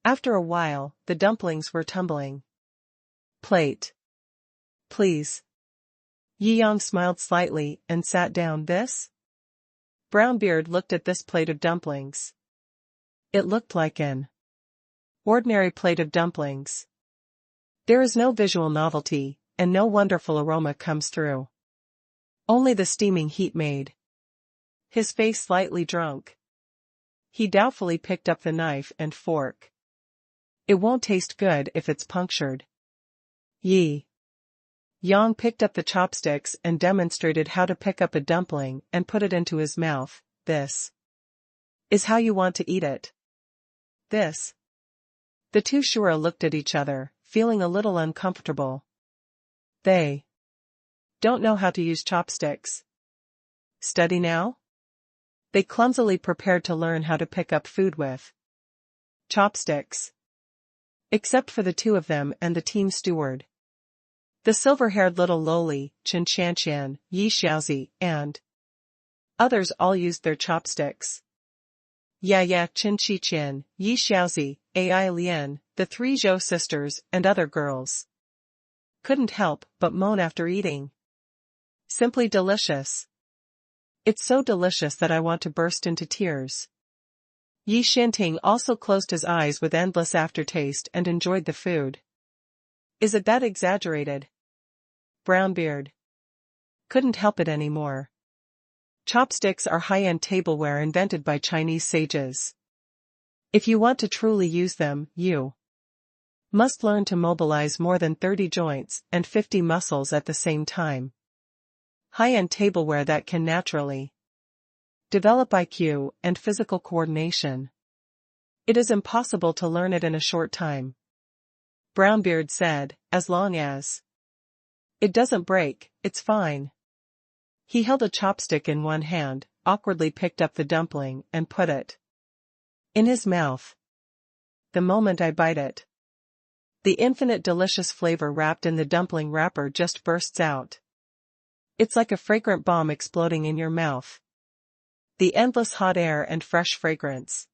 A: After a while, the dumplings were tumbling. Plate. Please. Yi Yang smiled slightly and sat down. This? Brownbeard looked at this plate of dumplings. It looked like an ordinary plate of dumplings. There is no visual novelty, and no wonderful aroma comes through. Only the steaming heat made his face slightly drunk. He doubtfully picked up the knife and fork. It won't taste good if it's punctured. Yi Yang picked up the chopsticks and demonstrated how to pick up a dumpling and put it into his mouth. This is how you want to eat it. This. The two Shura looked at each other, feeling a little uncomfortable. They don't know how to use chopsticks. Study now? They clumsily prepared to learn how to pick up food with chopsticks. Except for the two of them and the team steward. The silver-haired little loli, Chen Qianqian, Yi Xiaozi, and others all used their chopsticks. Ya, Chen Qiqian, Yi Xiaozi, Ai Lian, the three Zhou sisters, and other girls couldn't help but moan after eating. Simply delicious. It's so delicious that I want to burst into tears. Yi Xinting also closed his eyes with endless aftertaste and enjoyed the food. Is it that exaggerated? Brownbeard couldn't help it anymore. Chopsticks are high-end tableware invented by Chinese sages. If you want to truly use them, you must learn to mobilize more than 30 joints and 50 muscles at the same time. High-end tableware that can naturally develop IQ and physical coordination. It is impossible to learn it in a short time. Brownbeard said, as long as it doesn't break, it's fine. He held a chopstick in one hand, awkwardly picked up the dumpling and put it in his mouth. The moment I bite it, the infinite delicious flavor wrapped in the dumpling wrapper just bursts out. It's like a fragrant bomb exploding in your mouth. The endless hot air and fresh fragrance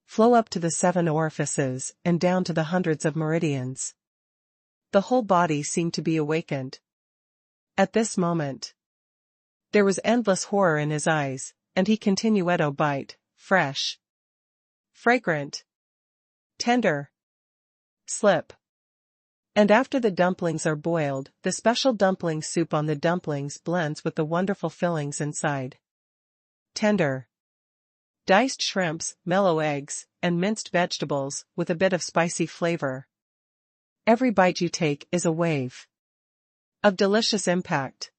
A: flow up to the 7 orifices and down to the hundreds of meridians. The whole body seemed to be awakened. At this moment, there was endless horror in his eyes, and he continued to bite, fresh, fragrant, tender, slip. And after the dumplings are boiled, the special dumpling soup on the dumplings blends with the wonderful fillings inside. Tender, diced shrimps, mellow eggs, and minced vegetables, with a bit of spicy flavor. Every bite you take is a wave of delicious impact.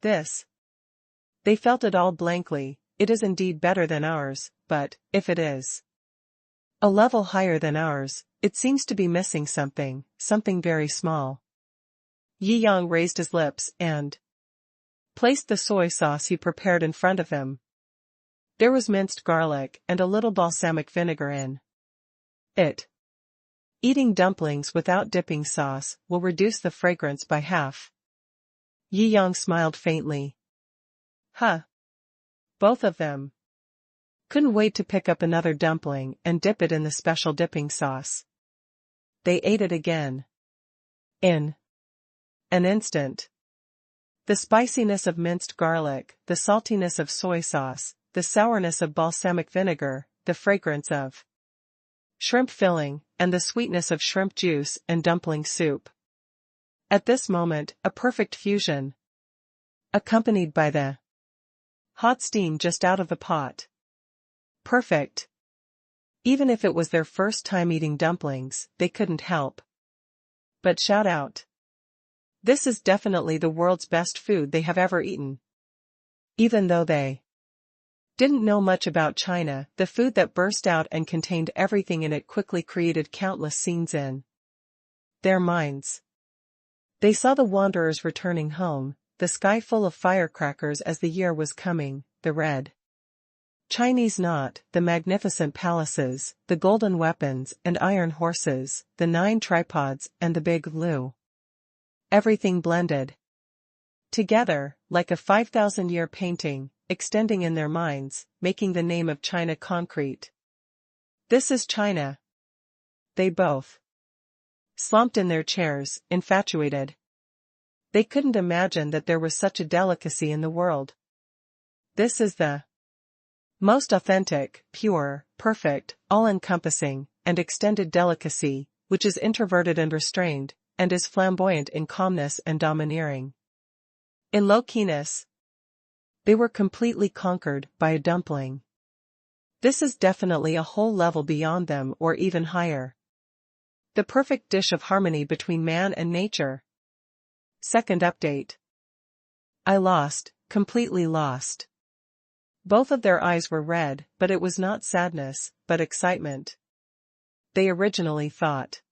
A: They felt it all blankly. It is indeed better than ours, but, if it is a level higher than ours, it seems to be missing something very small. Yi Yang raised his lips and placed the soy sauce he prepared in front of him. There was minced garlic and a little balsamic vinegar in it. Eating dumplings without dipping sauce will reduce the fragrance by half. Yi Yang smiled faintly. Huh. Both of them couldn't wait to pick up another dumpling and dip it in the special dipping sauce. They ate it again. In an instant. The spiciness of minced garlic, the saltiness of soy sauce, the sourness of balsamic vinegar, the fragrance of shrimp filling, and the sweetness of shrimp juice and dumpling soup. At this moment, a perfect fusion, accompanied by the hot steam just out of the pot. Perfect. Even if it was their first time eating dumplings, they couldn't help but shout out. This is definitely the world's best food they have ever eaten. Even though they didn't know much about China, the food that burst out and contained everything in it quickly created countless scenes in their minds. They saw the wanderers returning home, the sky full of firecrackers as the year was coming, the red Chinese knot, the magnificent palaces, the golden weapons and iron horses, the 9 tripods and the big Lu. Everything blended together, like a 5,000-year painting, extending in their minds, making the name of China concrete. This is China. They both slumped in their chairs, infatuated. They couldn't imagine that there was such a delicacy in the world. This is the most authentic, pure, perfect, all-encompassing, and extended delicacy, which is introverted and restrained, and is flamboyant in calmness and domineering. In low-keyness, they were completely conquered by a dumpling. This is definitely a whole level beyond them or even higher. The perfect dish of harmony between man and nature. Second update. I lost, completely lost. Both of their eyes were red, but it was not sadness, but excitement. They originally thought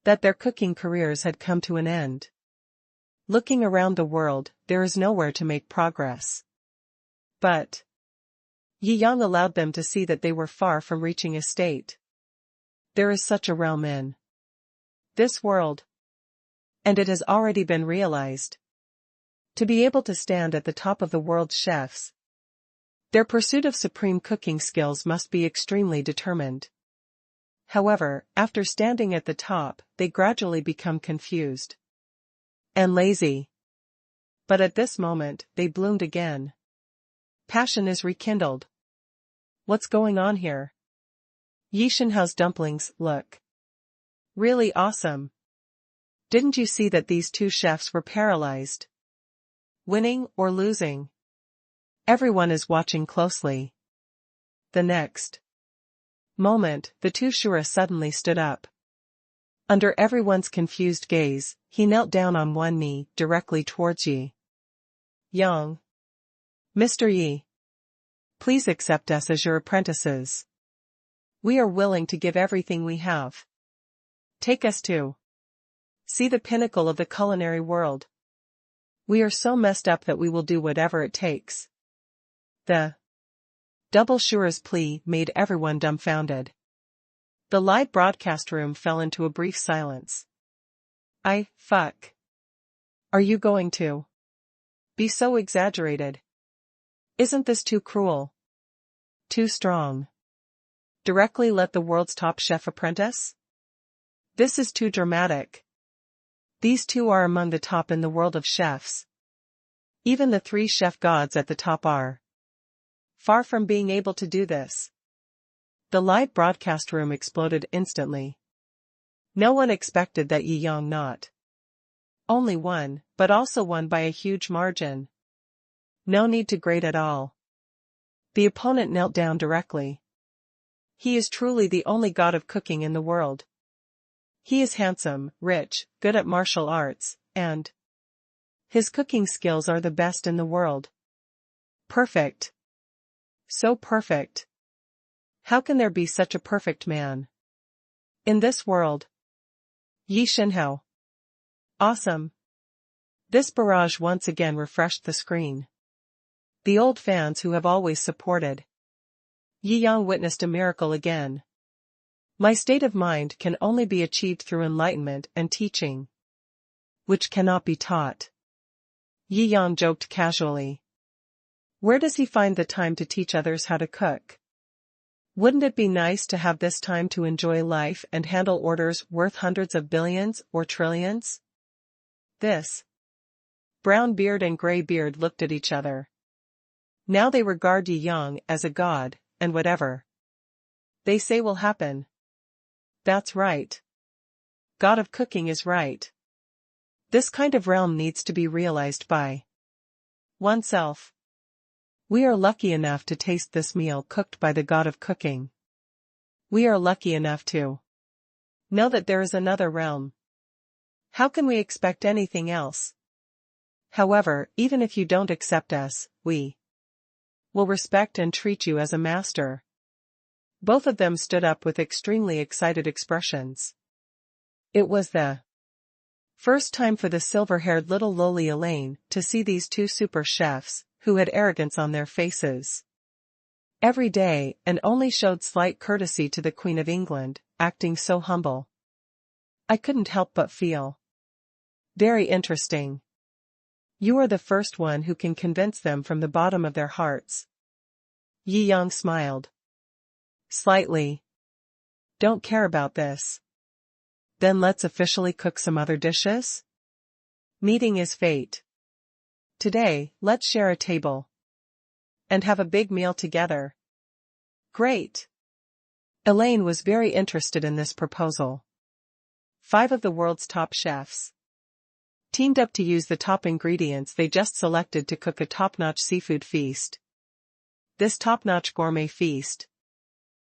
A: that their cooking careers had come to an end. Looking around the world, there is nowhere to make progress. But Yi Yang allowed them to see that they were far from reaching a state. There is such a realm in this world, and it has already been realized. To be able to stand at the top of the world's chefs, their pursuit of supreme cooking skills must be extremely determined. However, after standing at the top, they gradually become confused and lazy. But at this moment, they bloomed again. Passion is rekindled. What's going on here? Yi Shenhao's dumplings look really awesome. Didn't you see that these two chefs were paralyzed? Winning or losing? Everyone is watching closely. The next moment, the two Shura suddenly stood up. Under everyone's confused gaze, he knelt down on one knee, directly towards Yi Yang. Mr. Yi, please accept us as your apprentices. We are willing to give everything we have. Take us to see the pinnacle of the culinary world. We are so messed up that we will do whatever it takes. The double Shura's plea made everyone dumbfounded. The live broadcast room fell into a brief silence. Fuck. Are you going to be so exaggerated? Isn't this too cruel? Too strong? Directly let the world's top chef apprentice? This is too dramatic. These two are among the top in the world of chefs. Even the three chef gods at the top are far from being able to do this. The live broadcast room exploded instantly. No one expected that Yi Yang not only won, but also won by a huge margin. No need to grade at all. The opponent knelt down directly. He is truly the only god of cooking in the world. He is handsome, rich, good at martial arts, and his cooking skills are the best in the world. Perfect. So perfect. How can there be such a perfect man in this world? Yi Xinhao. Awesome. This barrage once again refreshed the screen. The old fans who have always supported Yi Yang witnessed a miracle again. My state of mind can only be achieved through enlightenment and teaching, which cannot be taught. Yi Yang joked casually. Where does he find the time to teach others how to cook? Wouldn't it be nice to have this time to enjoy life and handle orders worth hundreds of billions or trillions? This brown beard and gray beard looked at each other. Now they regard Yi Yang as a god, and whatever they say will happen. That's right. God of cooking is right. This kind of realm needs to be realized by oneself. We are lucky enough to taste this meal cooked by the god of cooking. We are lucky enough to know that there is another realm. How can we expect anything else? However, even if you don't accept us, we will respect and treat you as a master. Both of them stood up with extremely excited expressions. It was the first time for the silver-haired little lowly Elaine to see these two super chefs, who had arrogance on their faces every day and only showed slight courtesy to the Queen of England, acting so humble. I couldn't help but feel very interesting. You are the first one who can convince them from the bottom of their hearts. Yi Yang smiled slightly. Don't care about this. Then let's officially cook some other dishes? Meeting is fate. Today, let's share a table and have a big meal together. Great. Elaine was very interested in this proposal. 5 of the world's top chefs teamed up to use the top ingredients they just selected to cook a top-notch seafood feast. This top-notch gourmet feast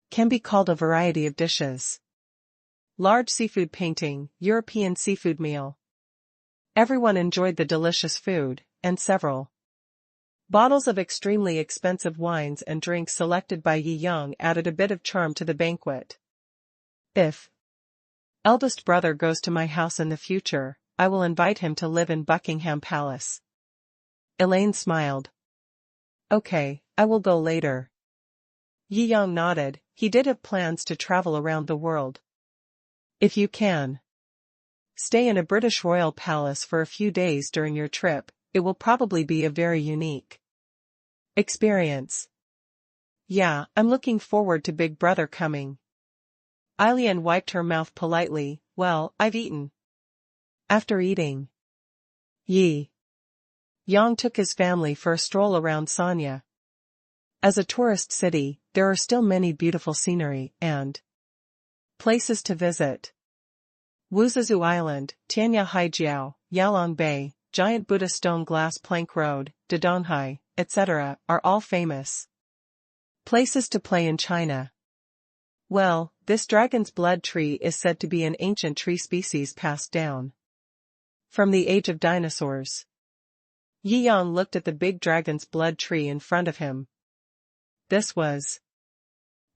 A: can be called a variety of dishes. Large seafood painting, European seafood meal. Everyone enjoyed the delicious food, and several bottles of extremely expensive wines and drinks selected by Yi Yang added a bit of charm to the banquet. If eldest brother goes to my house in the future, I will invite him to live in Buckingham Palace. Elaine smiled. Okay, I will go later. Yi Yang nodded. He did have plans to travel around the world. If you can stay in a British royal palace for a few days during your trip, it will probably be a very unique experience. Yeah, I'm looking forward to Big Brother coming. Eileen wiped her mouth politely. Well, I've eaten. After eating, Yi Yang took his family for a stroll around Sanya. As a tourist city, there are still many beautiful scenery and places to visit. Wuzizu Island, Tianya Haijiao, Yalong Bay, Giant Buddha Stone Glass Plank Road, Dadonghai, etc., are all famous places to play in China. Well, this dragon's blood tree is said to be an ancient tree species passed down from the age of dinosaurs. Yi Yang looked at the big dragon's blood tree in front of him. This was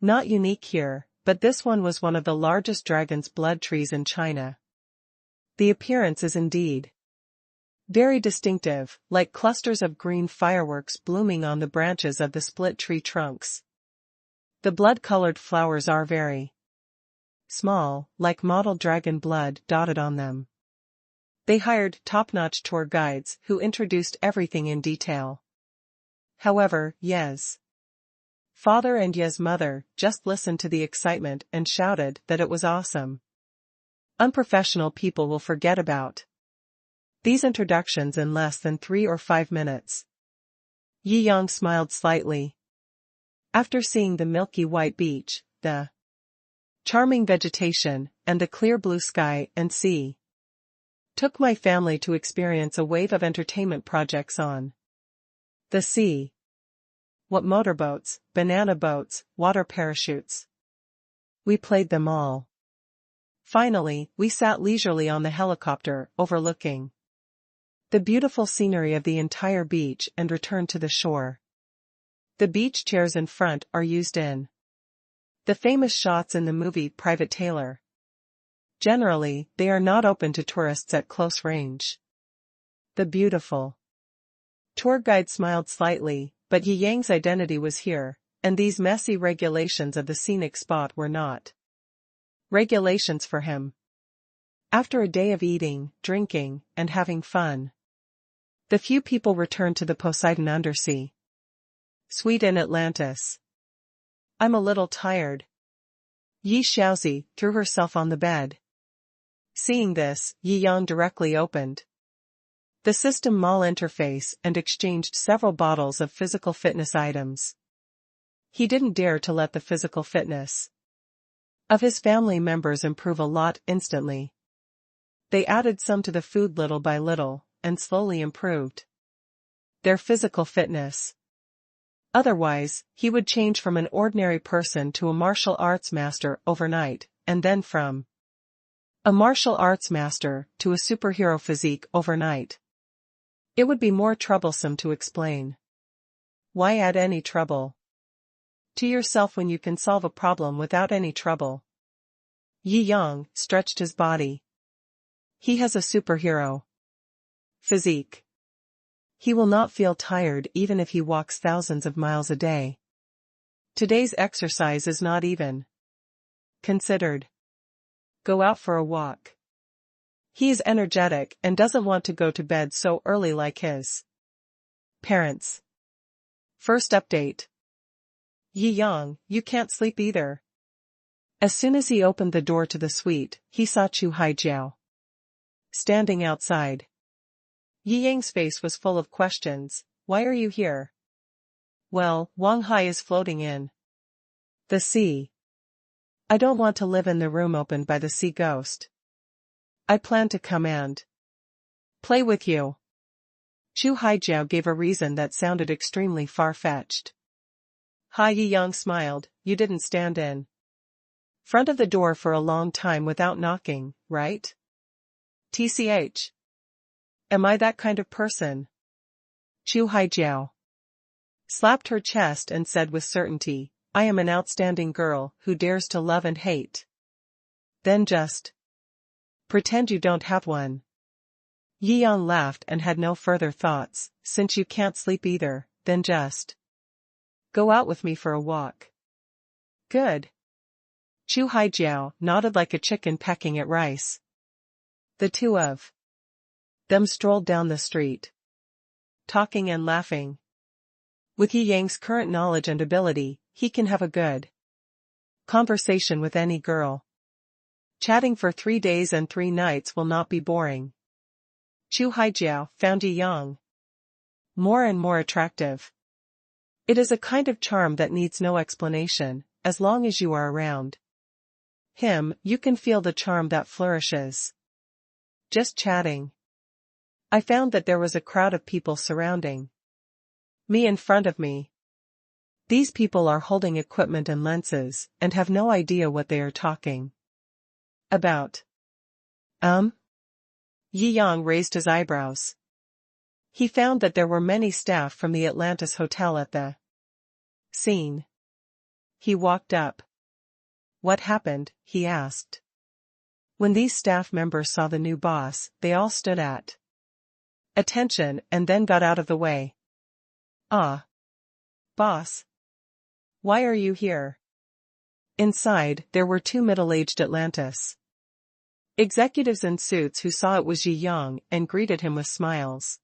A: not unique here, but this one was one of the largest dragon's blood trees in China. The appearance is indeed very distinctive, like clusters of green fireworks blooming on the branches of the split tree trunks. The blood-colored flowers are very small, like mottled dragon blood dotted on them. They hired top-notch tour guides who introduced everything in detail. However, Ye's father and Ye's mother just listened to the excitement and shouted that it was awesome. Unprofessional people will forget about these introductions in less than 3 or 5 minutes. Yi Yang smiled slightly. After seeing the milky white beach, the charming vegetation, and the clear blue sky and sea, took my family to experience a wave of entertainment projects on the sea. What motorboats, banana boats, water parachutes. We played them all. Finally, we sat leisurely on the helicopter overlooking the beautiful scenery of the entire beach and returned to the shore. The beach chairs in front are used in the famous shots in the movie Private Taylor. Generally, they are not open to tourists at close range. The beautiful tour guide smiled slightly, but Yi Yang's identity was here, and these messy regulations of the scenic spot were not regulations for him. After a day of eating, drinking, and having fun, the few people returned to the Poseidon Undersea Suite in Atlantis. I'm a little tired. Yi Xiaozi threw herself on the bed. Seeing this, Yi Yang directly opened the system mall interface and exchanged several bottles of physical fitness items. He didn't dare to let the physical fitness of his family members improve a lot instantly. They added some to the food little by little, and slowly improved their physical fitness. Otherwise, he would change from an ordinary person to a martial arts master overnight, and then from a martial arts master to a superhero physique overnight. It would be more troublesome to explain. Why add any trouble to yourself when you can solve a problem without any trouble? Yi Yang stretched his body. He has a superhero physique. He will not feel tired even if he walks thousands of miles a day. Today's exercise is not even considered. Go out for a walk. He is energetic and doesn't want to go to bed so early like his parents. First update. Yi Yang, you can't sleep either. As soon as he opened the door to the suite, he saw Chu Haijiao standing outside. Yi Yang's face was full of questions. Why are you here? Well, Wang Hai is floating in the sea. I don't want to live in the room opened by the sea ghost. I plan to come and play with you. Chu Haijiao gave a reason that sounded extremely far-fetched. Yi Yang smiled. You didn't stand in front of the door for a long time without knocking, right? TCH. Am I that kind of person? Chu Haijiao slapped her chest and said with certainty, I am an outstanding girl who dares to love and hate. Then just pretend you don't have one. Yi Yang laughed and had no further thoughts. Since you can't sleep either, then just go out with me for a walk. Good. Chu Haijiao nodded like a chicken pecking at rice. The two of them strolled down the street, talking and laughing. With Yi Yang's current knowledge and ability, he can have a good conversation with any girl. Chatting for 3 days and 3 nights will not be boring. Chu Haijiao found Yi Yang more and more attractive. It is a kind of charm that needs no explanation, as long as you are around. You can feel the charm that flourishes. Just chatting. I found that there was a crowd of people surrounding me in front of me. These people are holding equipment and lenses, and have no idea what they are talking about. Yi Yang raised his eyebrows. He found that there were many staff from the Atlantis Hotel at the scene. He walked up. What happened? He asked. When these staff members saw the new boss, they all stood at attention and then got out of the way. Ah. Boss. Why are you here? Inside, there were two middle-aged Atlantis executives in suits who saw it was Yi Yang and greeted him with smiles.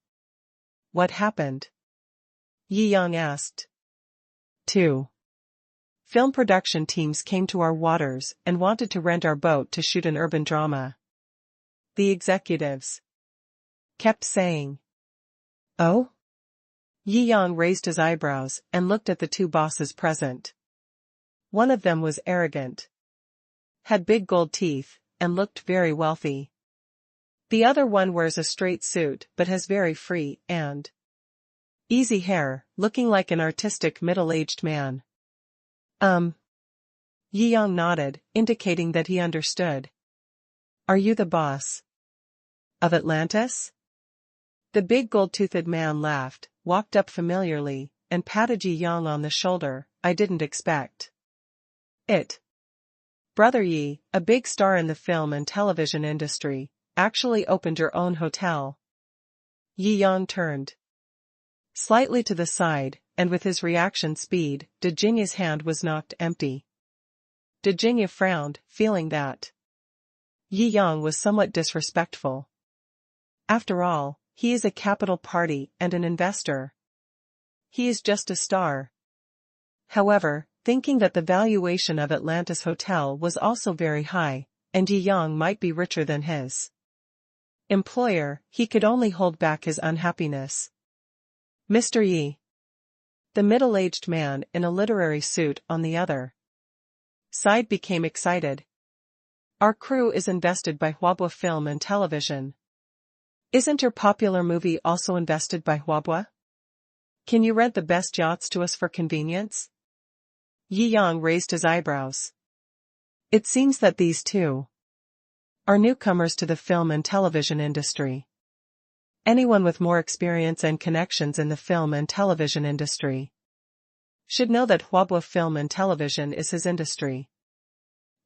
A: What happened? Yi Yang asked. 2 film production teams came to our waters and wanted to rent our boat to shoot an urban drama. The executives kept saying. Oh? Yi Yang raised his eyebrows and looked at the two bosses present. One of them was arrogant, had big gold teeth, and looked very wealthy. The other one wears a straight suit but has very free and easy hair, looking like an artistic middle-aged man. Yi Yang nodded, indicating that he understood. Are you the boss of Atlantis? The big gold-toothed man laughed, walked up familiarly, and patted Yi Yang on the shoulder. I didn't expect it. Brother Yi, a big star in the film and television industry, actually opened your own hotel. Yi Yang turned slightly to the side, and with his reaction speed, Jiangjing's hand was knocked empty. Jiangjing frowned, feeling that Yi Yang was somewhat disrespectful. After all, he is a capital party and an investor. He is just a star. However, thinking that the valuation of Atlantis Hotel was also very high, and Yi Yang might be richer than his employer, he could only hold back his unhappiness. Mr. Yi. The middle-aged man in a literary suit on the other side became excited. Our crew is invested by Huabua Film and Television. Isn't your popular movie also invested by Huabua? Can you rent the best yachts to us for convenience? Yi Yang raised his eyebrows. It seems that these two are newcomers to the film and television industry. Anyone with more experience and connections in the film and television industry should know that Huabua Film and Television is his industry.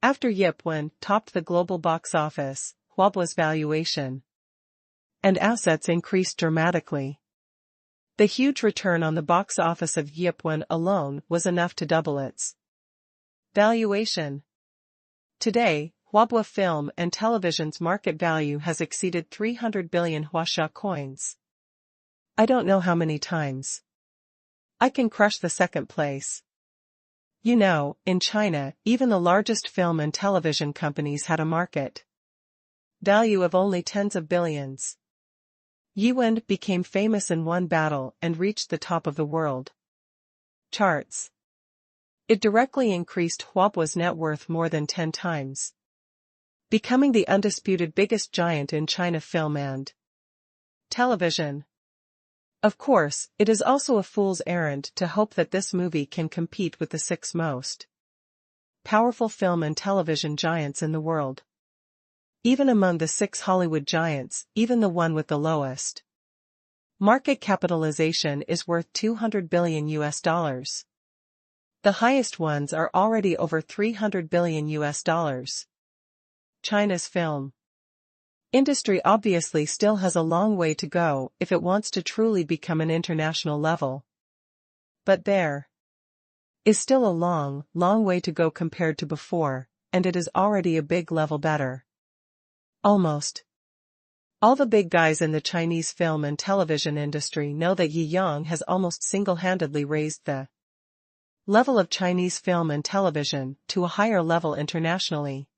A: After Yip Wen topped the global box office, Huabua's valuation and assets increased dramatically. The huge return on the box office of Yip Wen alone was enough to double its valuation. Today, Huabua Film and Television's market value has exceeded 300 billion Huasha coins. I don't know how many times. I can crush the second place. You know, in China, even the largest film and television companies had a market value of only tens of billions. Yi Wen became famous in one battle and reached the top of the world charts. It directly increased Huabua's net worth more than 10 times. Becoming the undisputed biggest giant in China film and television. Of course, it is also a fool's errand to hope that this movie can compete with the 6 most powerful film and television giants in the world. Even among the 6 Hollywood giants, even the one with the lowest market capitalization is worth $200 billion. The highest ones are already over $300 billion. China's film industry obviously still has a long way to go if it wants to truly become an international level. But there is still a long, long way to go compared to before, and it is already a big level better. Almost all the big guys in the Chinese film and television industry know that Yi Yang has almost single-handedly raised the level of Chinese film and television to a higher level internationally.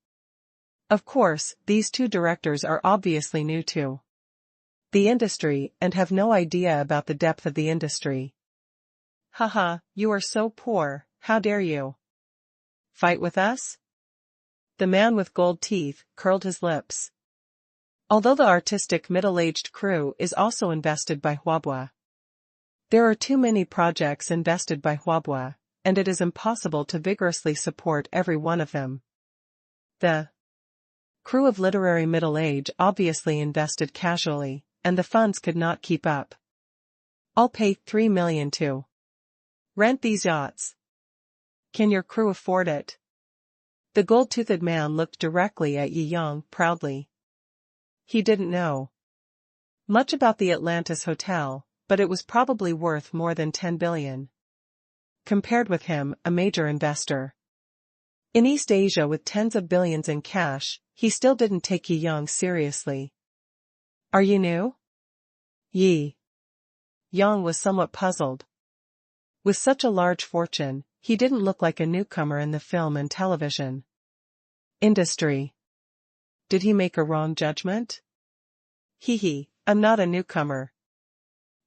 A: Of course, these two directors are obviously new to the industry and have no idea about the depth of the industry. Haha, you are so poor, how dare you fight with us? The man with gold teeth curled his lips. Although the artistic middle-aged crew is also invested by Huabua. There are too many projects invested by Huabua, and it is impossible to vigorously support every one of them. The crew of literary middle age obviously invested casually, and the funds could not keep up. I'll pay $3 million to rent these yachts. Can your crew afford it? The gold-toothed man looked directly at Yi Yang proudly. He didn't know much about the Atlantis Hotel, but it was probably worth more than $10 billion. Compared with him, a major investor in East Asia with tens of billions in cash, he still didn't take Yi Yang seriously. Are you new? Yi Yang was somewhat puzzled. With such a large fortune, he didn't look like a newcomer in the film and television industry. Did he make a wrong judgment? I'm not a newcomer.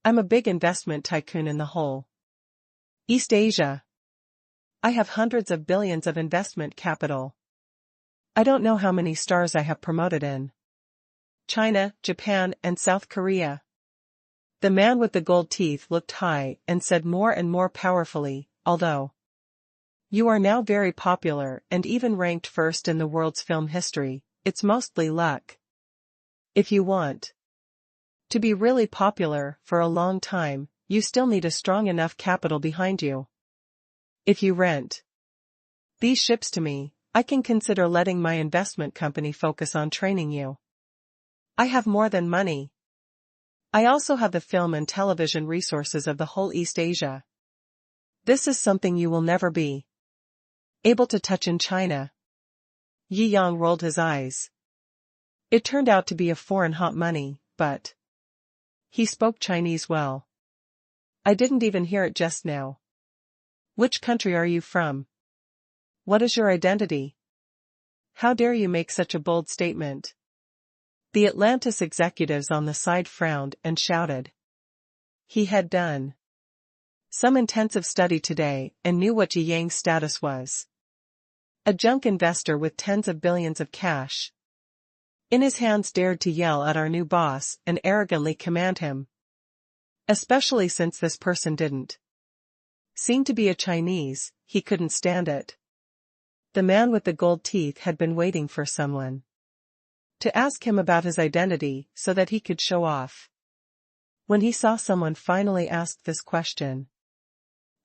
A: I'm a big investment tycoon in the whole East Asia. I have hundreds of billions of investment capital. I don't know how many stars I have promoted in China, Japan, and South Korea. The man with the gold teeth looked high and said more and more powerfully, although you are now very popular and even ranked first in the world's film history, it's mostly luck. If you want to be really popular for a long time, you still need a strong enough capital behind you. If you rent these ships to me, I can consider letting my investment company focus on training you. I have more than money. I also have the film and television resources of the whole East Asia. This is something you will never be able to touch in China. Yi Yang rolled his eyes. It turned out to be a foreign hot money, but he spoke Chinese well. I didn't even hear it just now. Which country are you from? What is your identity? How dare you make such a bold statement? The Atlantis executives on the side frowned and shouted. He had done some intensive study today and knew what Yi Yang's status was. A junk investor with tens of billions of cash in his hands dared to yell at our new boss and arrogantly command him. Especially since this person didn't seem to be a Chinese, he couldn't stand it. The man with the gold teeth had been waiting for someone to ask him about his identity so that he could show off. When he saw someone finally ask this question,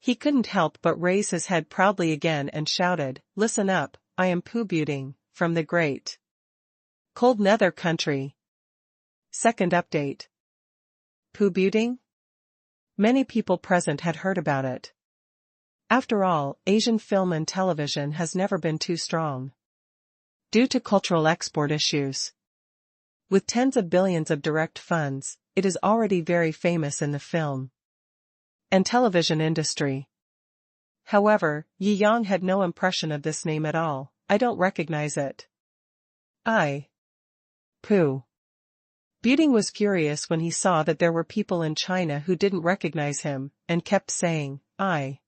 A: he couldn't help but raise his head proudly again and shouted, "Listen up, I am Pu Buting, from the great cold nether country." Second update. Pu Buting? Many people present had heard about it. After all, Asian film and television has never been too strong due to cultural export issues. With tens of billions of direct funds, it is already very famous in the film and television industry. However, Yi Yang had no impression of this name at all. I don't recognize it. Pu Buting was furious when he saw that there were people in China who didn't recognize him, and kept saying, I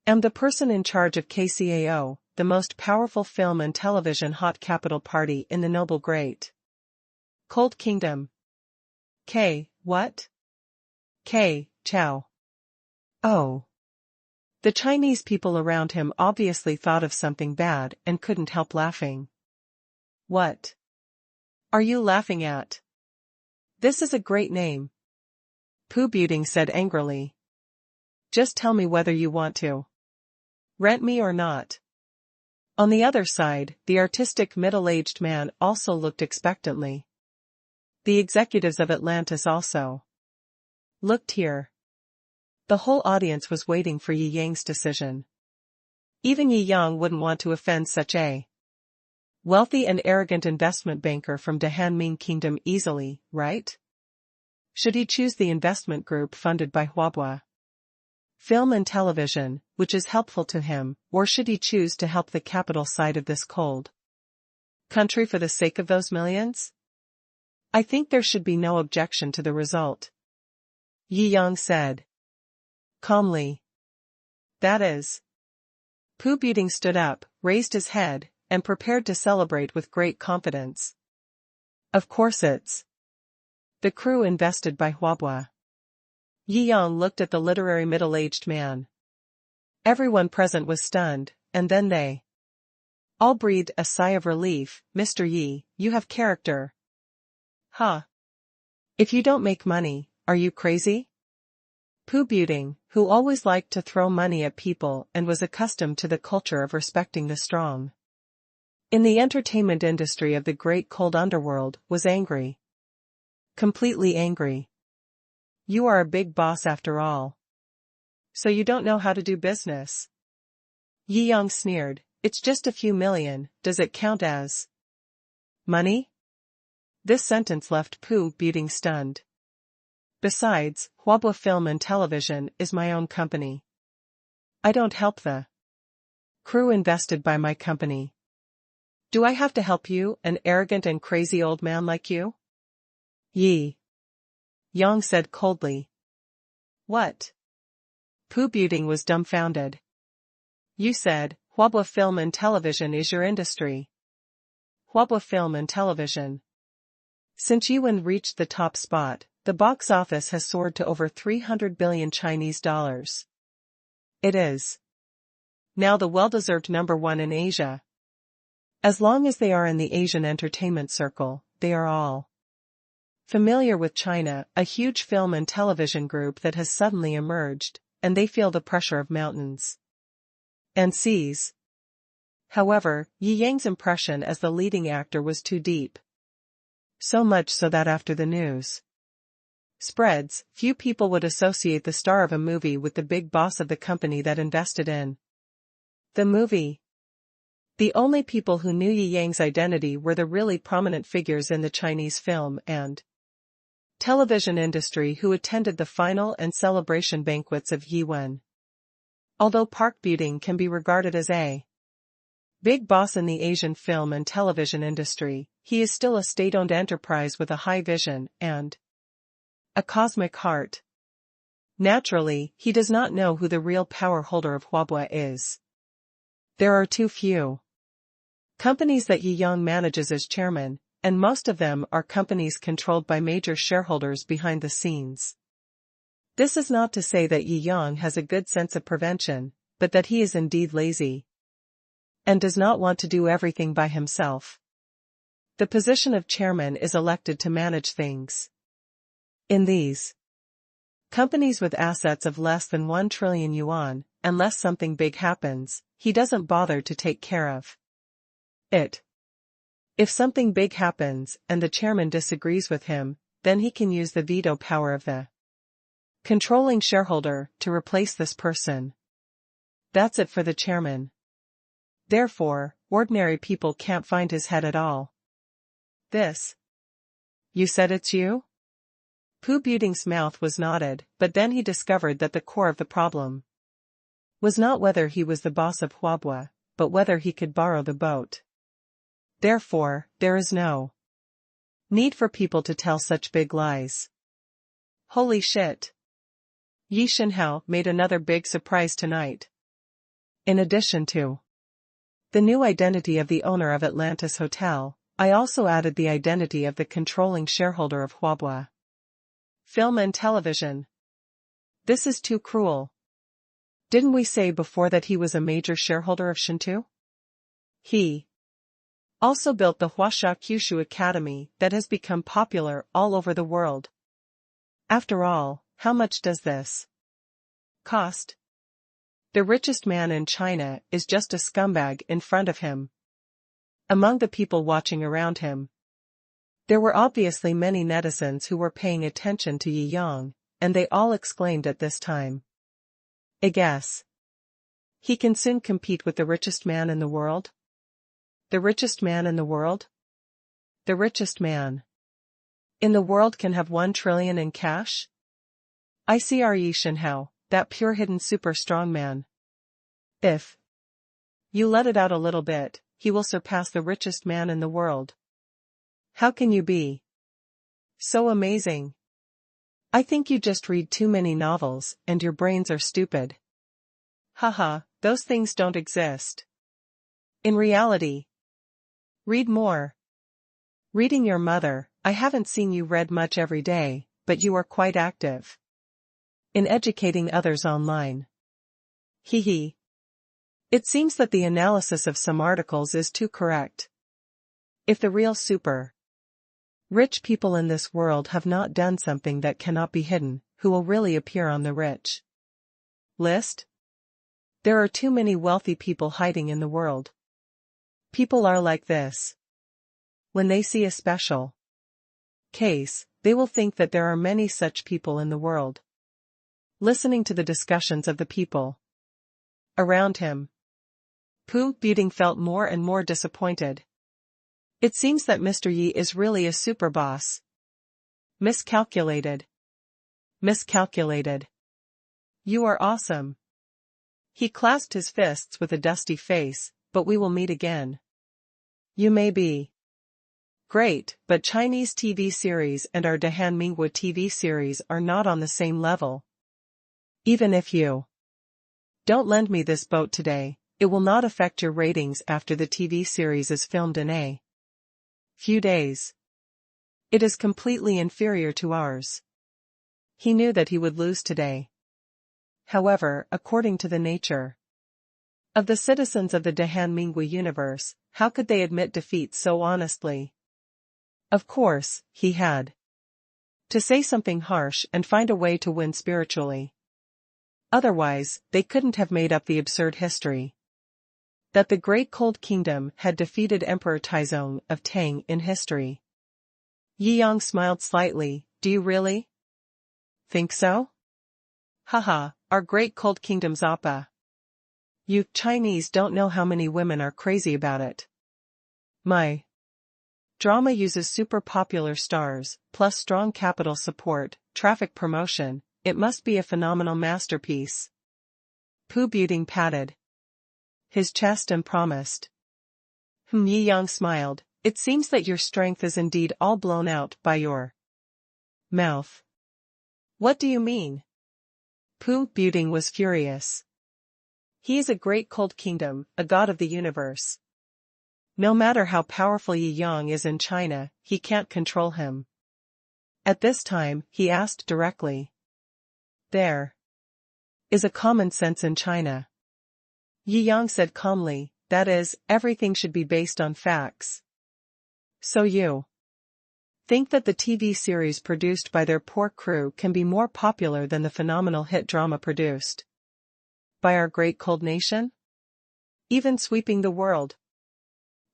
A: am the person in charge of KCAO, the most powerful film and television hot capital party in the noble great Cold Kingdom. What? Chow. Oh. The Chinese people around him obviously thought of something bad and couldn't help laughing. What are you laughing at? This is a great name. Pu Buting said angrily. Just tell me whether you want to rent me or not. On the other side, the artistic middle-aged man also looked expectantly. The executives of Atlantis also looked here. The whole audience was waiting for Yi Yang's decision. Even Yi Yang wouldn't want to offend such a wealthy and arrogant investment banker from the Han Kingdom easily, right? Should he choose the investment group funded by Huabua Film and Television, which is helpful to him, or should he choose to help the capital side of this cold country for the sake of those millions? I think there should be no objection to the result, Yi Yang said calmly. That is. Pu Buting stood up, raised his head, and prepared to celebrate with great confidence. Of course it's the crew invested by Huabua. Yi Yang looked at the literary middle-aged man. Everyone present was stunned, and then they all breathed a sigh of relief. Mr. Yi, you have character. Huh. If you don't make money, are you crazy? Pu Buting, who always liked to throw money at people and was accustomed to the culture of respecting the strong in the entertainment industry of the great cold underworld, was angry. Completely angry. You are a big boss after all. So you don't know how to do business? Yi Yang sneered. It's just a few million, does it count as money? This sentence left Pu Buting stunned. Besides, Huabua Film and Television is my own company. I don't help the crew invested by my company. Do I have to help you, an arrogant and crazy old man like you? Yi Yang said coldly. What? Pu Buting was dumbfounded. You said, Huabua Film and Television is your industry. Huabua Film and Television. Since Yuan reached the top spot, the box office has soared to over 300 billion Chinese dollars. It is now the well-deserved #1 in Asia. As long as they are in the Asian entertainment circle, they are all familiar with China, a huge film and television group that has suddenly emerged, and they feel the pressure of mountains and seas. However, Yi Yang's impression as the leading actor was too deep. So much so that after the news spreads, few people would associate the star of a movie with the big boss of the company that invested in the movie. The only people who knew Yi Yang's identity were the really prominent figures in the Chinese film and television industry who attended the final and celebration banquets of Yiwen. Although Park Buting can be regarded as a big boss in the Asian film and television industry, he is still a state-owned enterprise with a high vision and a cosmic heart. Naturally, he does not know who the real power holder of Huabua is. There are too few companies that Yi Yang manages as chairman, and most of them are companies controlled by major shareholders behind the scenes. This is not to say that Yi Yang has a good sense of prevention, but that he is indeed lazy and does not want to do everything by himself. The position of chairman is elected to manage things. In these companies with assets of less than 1 trillion yuan, unless something big happens, he doesn't bother to take care of it. If something big happens and the chairman disagrees with him, then he can use the veto power of the controlling shareholder to replace this person. That's it for the chairman. Therefore, ordinary people can't find his head at all. This? You said it's you? Pu Buting's mouth was knotted, but then he discovered that the core of the problem was not whether he was the boss of Huabua, but whether he could borrow the boat. Therefore, there is no need for people to tell such big lies. Holy shit! Yi Shenhao made another big surprise tonight. In addition to the new identity of the owner of Atlantis Hotel, I also added the identity of the controlling shareholder of Huabua Film and Television. This is too cruel. Didn't we say before that he was a major shareholder of Shou? He also built the Huasha Kyushu Academy that has become popular all over the world. After all, how much does this cost? The richest man in China is just a scumbag in front of him. Among the people watching around him, there were obviously many netizens who were paying attention to Yi Yang, and they all exclaimed at this time. I guess he can soon compete with the richest man in the world? The richest man in the world? The richest man in the world can have 1 trillion in cash? I see our Yi Shenhao, that pure hidden super strong man. If you let it out a little bit, he will surpass the richest man in the world. How can you be so amazing? I think you just read too many novels, and your brains are stupid. Haha, those things don't exist. In reality, Read more. Reading your mother, I haven't seen you read much every day, but you are quite active. In educating others online. Hee. It seems that the analysis of some articles is too correct. If the real super rich people in this world have not done something that cannot be hidden, who will really appear on the rich list? There are too many wealthy people hiding in the world. People are like this. When they see a special case, they will think that there are many such people in the world. Listening to the discussions of the people around him, Pu Buting felt more and more disappointed. It seems that Mr. Yi is really a super boss. Miscalculated. You are awesome. He clasped his fists with a dusty face, but we will meet again. You may be great, but Chinese TV series and our Dahan Minghua TV series are not on the same level. Even if you don't lend me this boat today, it will not affect your ratings after the TV series is filmed in a few days. It is completely inferior to ours. He knew that he would lose today. However, according to the nature of the citizens of the Dahan Minghua universe, how could they admit defeat so honestly? Of course, he had to say something harsh and find a way to win spiritually. Otherwise, they couldn't have made up the absurd history that the Great Cold Kingdom had defeated Emperor Taizong of Tang in history. Yi Yang smiled slightly. Do you really think so? Haha, our Great Cold Kingdom's Appa. You Chinese don't know how many women are crazy about it. My drama uses super popular stars, plus strong capital support, traffic promotion. It must be a phenomenal masterpiece. Pu Buting patted his chest and promised. Yi Yang smiled. It seems that your strength is indeed all blown out by your mouth. What do you mean? Pu Buting was furious. He is a great cold kingdom, a god of the universe. No matter how powerful Yi Yang is in China, he can't control him. At this time, he asked directly. There is a common sense in China. Yi Yang said calmly, that is, everything should be based on facts. So you think that the TV series produced by their poor crew can be more popular than the phenomenal hit drama produced by our great cold nation? Even sweeping the world.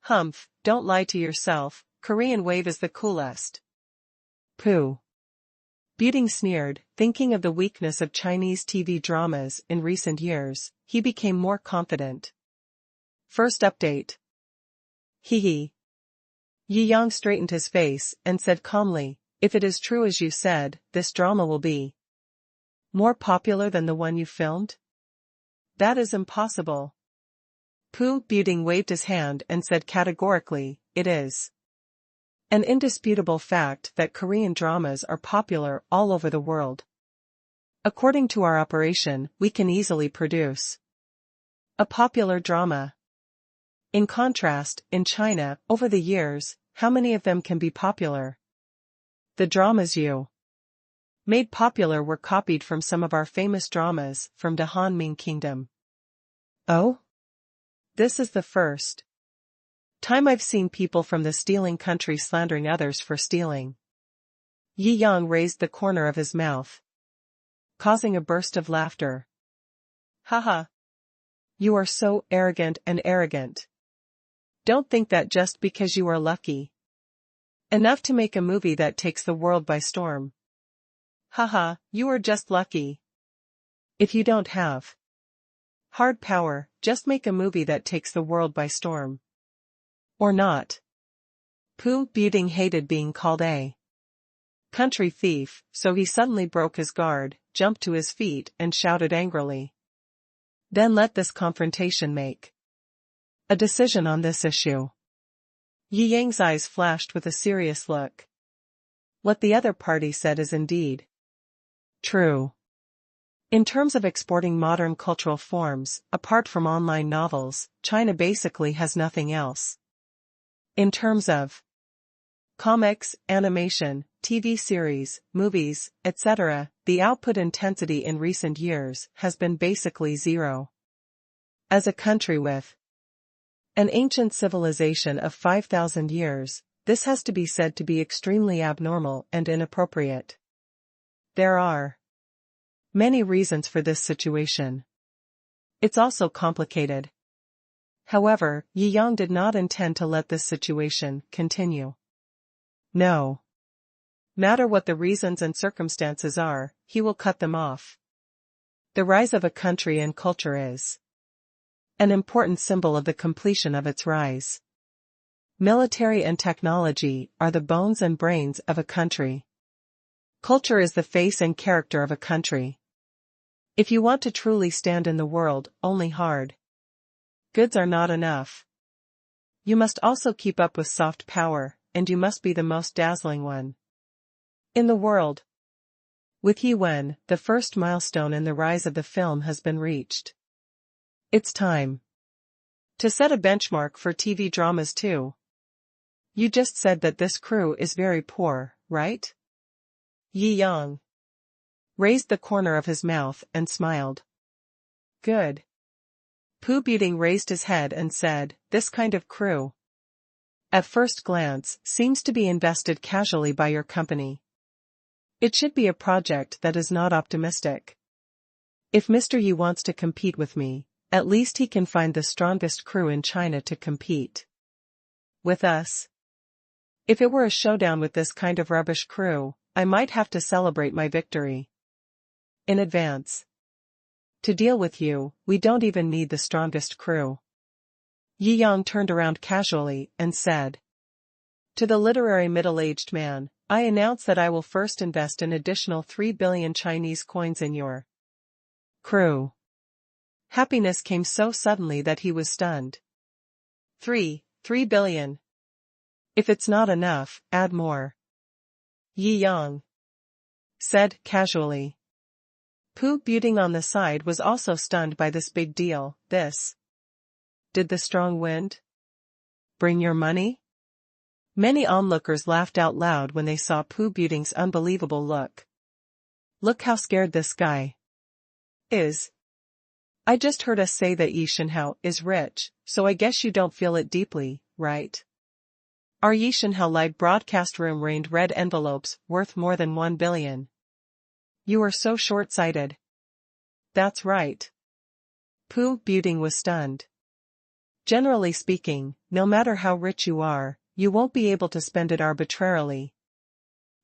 A: Humph, don't lie to yourself, Korean Wave is the coolest. Pu Buting sneered, thinking of the weakness of Chinese TV dramas in recent years, he became more confident. First update. Hee. Yi Yang straightened his face and said calmly, if it is true as you said, this drama will be more popular than the one you filmed? That is impossible. Pu Buting waved his hand and said categorically, it is an indisputable fact that Korean dramas are popular all over the world. According to our operation, we can easily produce a popular drama. In contrast, in China, over the years, how many of them can be popular? The dramas you made popular were copied from some of our famous dramas from the Han Ming Kingdom. Oh? This is the first time I've seen people from the stealing country slandering others for stealing. Yi Yang raised the corner of his mouth, causing a burst of laughter. Haha. You are so arrogant and arrogant. Don't think that just because you are lucky enough to make a movie that takes the world by storm. Haha, you are just lucky. If you don't have hard power, just make a movie that takes the world by storm. Or not. Pu Buting hated being called a country thief, so he suddenly broke his guard, jumped to his feet and shouted angrily. Then let this confrontation make a decision on this issue. Yi Yang's eyes flashed with a serious look. What the other party said is indeed true. In terms of exporting modern cultural forms, apart from online novels, China basically has nothing else. In terms of comics, animation, TV series, movies, etc., the output intensity in recent years has been basically zero. As a country with an ancient civilization of 5,000 years, this has to be said to be extremely abnormal and inappropriate. There are many reasons for this situation. It's also complicated. However, Yang did not intend to let this situation continue. No matter what the reasons and circumstances are, he will cut them off. The rise of a country and culture is an important symbol of the completion of its rise. Military and technology are the bones and brains of a country. Culture is the face and character of a country. If you want to truly stand in the world, only hard goods are not enough. You must also keep up with soft power, and you must be the most dazzling one in the world. With Yi Wen, the first milestone in the rise of the film has been reached. It's time to set a benchmark for TV dramas too. You just said that this crew is very poor, right? Yi Yang raised the corner of his mouth and smiled. Good. Pu Buting raised his head and said, this kind of crew, at first glance, seems to be invested casually by your company. It should be a project that is not optimistic. If Mr. Yi wants to compete with me, at least he can find the strongest crew in China to compete with us. If it were a showdown with this kind of rubbish crew, I might have to celebrate my victory in advance. To deal with you, we don't even need the strongest crew. Yi Yang turned around casually and said to the literary middle-aged man, I announce that I will first invest an additional 3 billion Chinese coins in your crew. Happiness came so suddenly that he was stunned. 3 billion. If it's not enough, add more. Yi Yang said casually. Pu Buting on the side was also stunned by this big deal. Did the strong wind bring your money? Many onlookers laughed out loud when they saw Pu Buting's unbelievable look. Look how scared this guy is. I just heard us say that Yi Shenhao is rich, so I guess you don't feel it deeply, right? Our Yi Shenhao live broadcast room rained red envelopes worth more than 1 billion. You are so short-sighted. That's right. Pu Buting was stunned. Generally speaking, no matter how rich you are, you won't be able to spend it arbitrarily.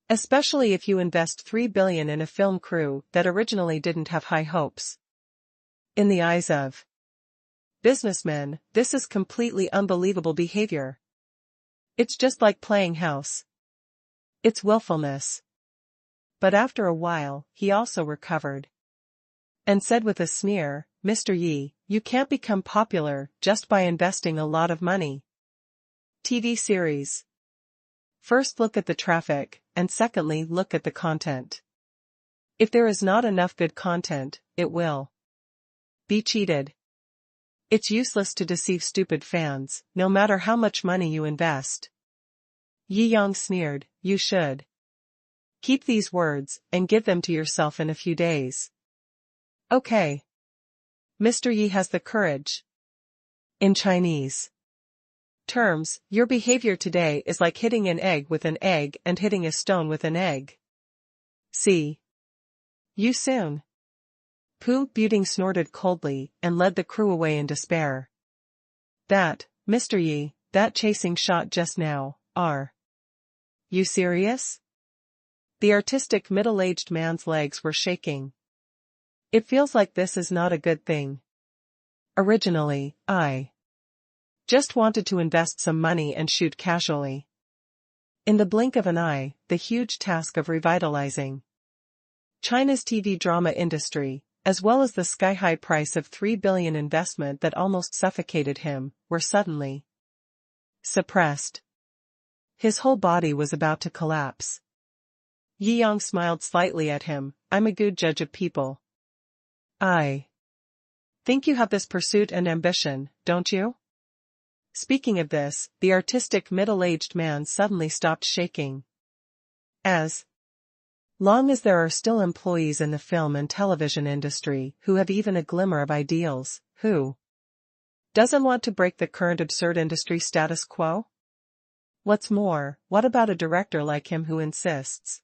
A: Especially if you invest 3 billion in a film crew that originally didn't have high hopes. In the eyes of businessmen, this is completely unbelievable behavior. It's just like playing house. It's willfulness. But after a while, he also recovered and said with a sneer, Mr. Yi, you can't become popular just by investing a lot of money. TV series. First look at the traffic, and secondly look at the content. If there is not enough good content, it will be cheated. It's useless to deceive stupid fans, no matter how much money you invest. Yi Yang sneered, you should keep these words and give them to yourself in a few days. Okay. Mr. Yi has the courage. In Chinese terms, your behavior today is like hitting an egg with an egg and hitting a stone with an egg. See you soon. Pu Buting snorted coldly and led the crew away in despair. That, Mr. Yi, that chasing shot just now, are you serious? The artistic middle-aged man's legs were shaking. It feels like this is not a good thing. Originally, I just wanted to invest some money and shoot casually. In the blink of an eye, the huge task of revitalizing China's TV drama industry, as well as the sky-high price of 3 billion investment that almost suffocated him, were suddenly suppressed. His whole body was about to collapse. Yi Yang smiled slightly at him, I'm a good judge of people. I think you have this pursuit and ambition, don't you? Speaking of this, the artistic middle-aged man suddenly stopped shaking. As long as there are still employees in the film and television industry who have even a glimmer of ideals, who doesn't want to break the current absurd industry status quo? What's more, what about a director like him who insists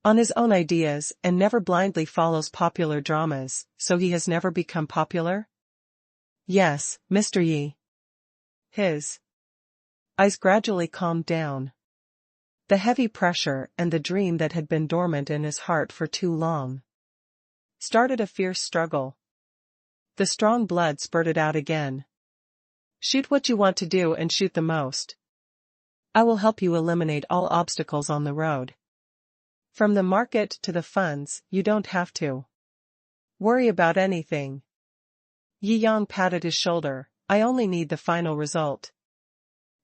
A: on his own ideas and never blindly follows popular dramas, so he has never become popular? Yes, Mr. Yi. His eyes gradually calmed down. The heavy pressure and the dream that had been dormant in his heart for too long started a fierce struggle. The strong blood spurted out again. Shoot what you want to do and shoot the most. I will help you eliminate all obstacles on the road. From the market to the funds, you don't have to worry about anything. Yi Yang patted his shoulder. I only need the final result.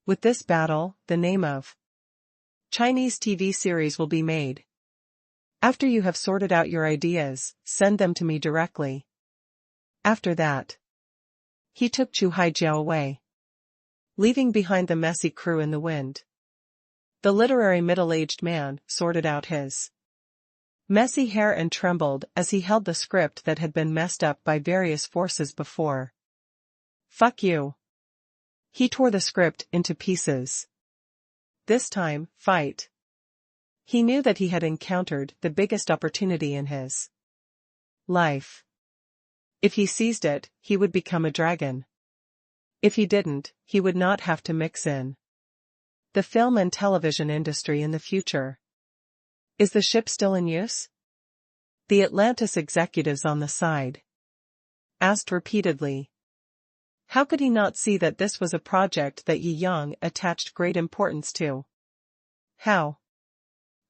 A: With this battle, the name of Chinese TV series will be made. After you have sorted out your ideas, send them to me directly. After that, he took Chu Haijiao away, leaving behind the messy crew in the wind. The literary middle-aged man sorted out his messy hair and trembled as he held the script that had been messed up by various forces before. Fuck you. He tore the script into pieces. This time, fight. He knew that he had encountered the biggest opportunity in his life. If he seized it, he would become a dragon. If he didn't, he would not have to mix in the film and television industry in the future. Is the ship still in use? The Atlantis executives on the side asked repeatedly. How could he not see that this was a project that Yi Yang attached great importance to? How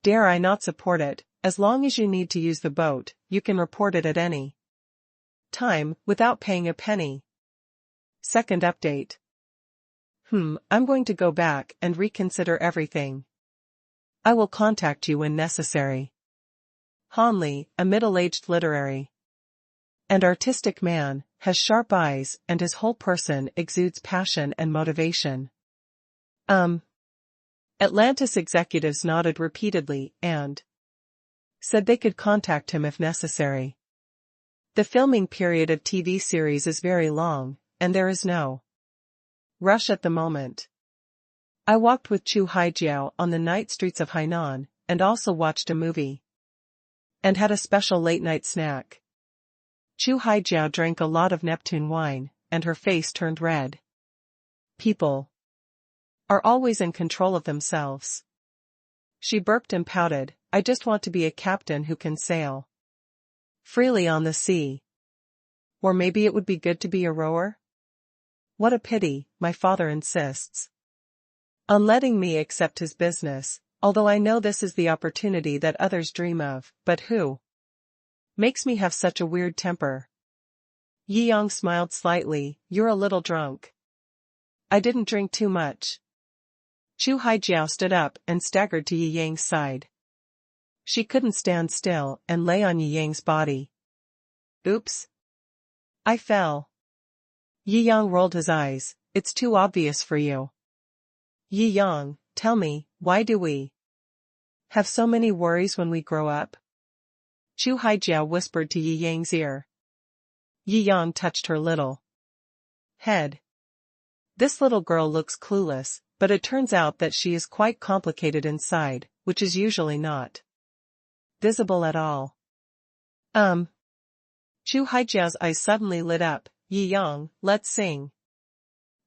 A: dare I not support it? As long as you need to use the boat, you can report it at any time, without paying a penny. Second update. I'm going to go back and reconsider everything. I will contact you when necessary. Hanli, a middle-aged literary and artistic man, has sharp eyes and his whole person exudes passion and motivation. Atlantis executives nodded repeatedly and said they could contact him if necessary. The filming period of TV series is very long, and there is no rush at the moment. I walked with Chu Haijiao on the night streets of Hainan, and also watched a movie. And had a special late-night snack. Chu Haijiao drank a lot of Neptune wine, and her face turned red. People are always in control of themselves. She burped and pouted. I just want to be a captain who can sail freely on the sea. Or maybe it would be good to be a rower? What a pity, my father insists on letting me accept his business, although I know this is the opportunity that others dream of, but who makes me have such a weird temper? Yi Yang smiled slightly. You're a little drunk. I didn't drink too much. Chu Haijiao stood up and staggered to Yi Yang's side. She couldn't stand still and lay on Yi Yang's body. Oops. I fell. Yi Yang rolled his eyes. It's too obvious for you. Yi Yang, tell me, why do we have so many worries when we grow up? Chu Haijiao whispered to Yi Yang's ear. Yi Yang touched her little head. This little girl looks clueless, but it turns out that she is quite complicated inside, which is usually not visible at all. Chu Haijiao's eyes suddenly lit up. Yi Yang, let's sing.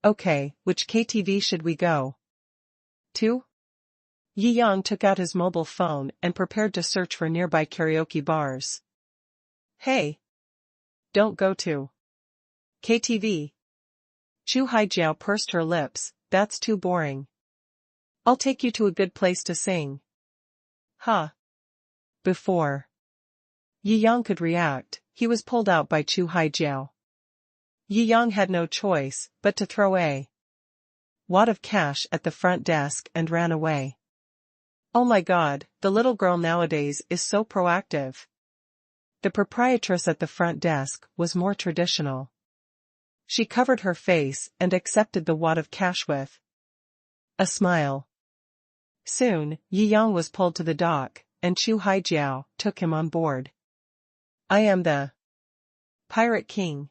A: Okay, which KTV should we go to? Yi Yang took out his mobile phone and prepared to search for nearby karaoke bars. Hey! Don't go to KTV. Chu Haijiao pursed her lips. That's too boring. I'll take you to a good place to sing. Huh. Before Yi Yang could react, he was pulled out by Chu Haijiao. Yi Yang had no choice but to throw a wad of cash at the front desk and ran away. Oh my God, the little girl nowadays is so proactive. The proprietress at the front desk was more traditional. She covered her face and accepted the wad of cash with a smile. Soon, Yi Yang was pulled to the dock, and Chu Haijiao took him on board. I am the Pirate King.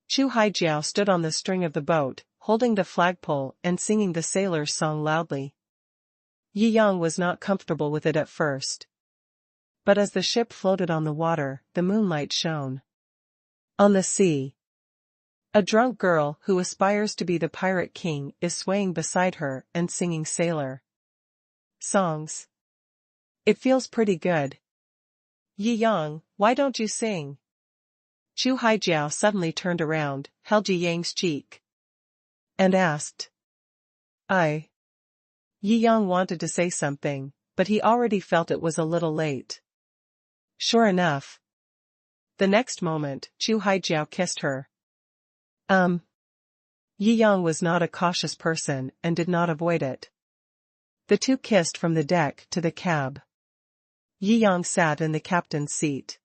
A: Chu Haijiao stood on the string of the boat, holding the flagpole and singing the sailor's song loudly. Yi Yang was not comfortable with it at first. But as the ship floated on the water, the moonlight shone on the sea. A drunk girl who aspires to be the Pirate King is swaying beside her and singing sailor songs. It feels pretty good. Yi Yang, why don't you sing? Chu Haijiao suddenly turned around, held Yi Yang's cheek, and asked. Yi Yang wanted to say something, but he already felt it was a little late. Sure enough. The next moment, Chu Haijiao kissed her. Yi Yang was not a cautious person and did not avoid it. The two kissed from the deck to the cab. Yi Yang sat in the captain's seat.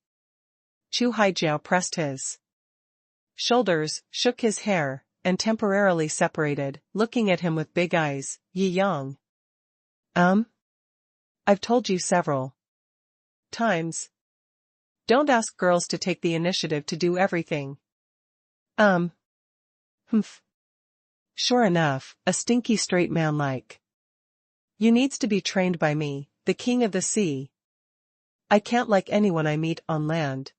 A: Chu Haijiao pressed his shoulders, shook his hair, and temporarily separated, looking at him with big eyes. Yi Yang. I've told you several times. Don't ask girls to take the initiative to do everything. Sure enough, a stinky straight man like you needs to be trained by me, the king of the sea. I can't like anyone I meet on land.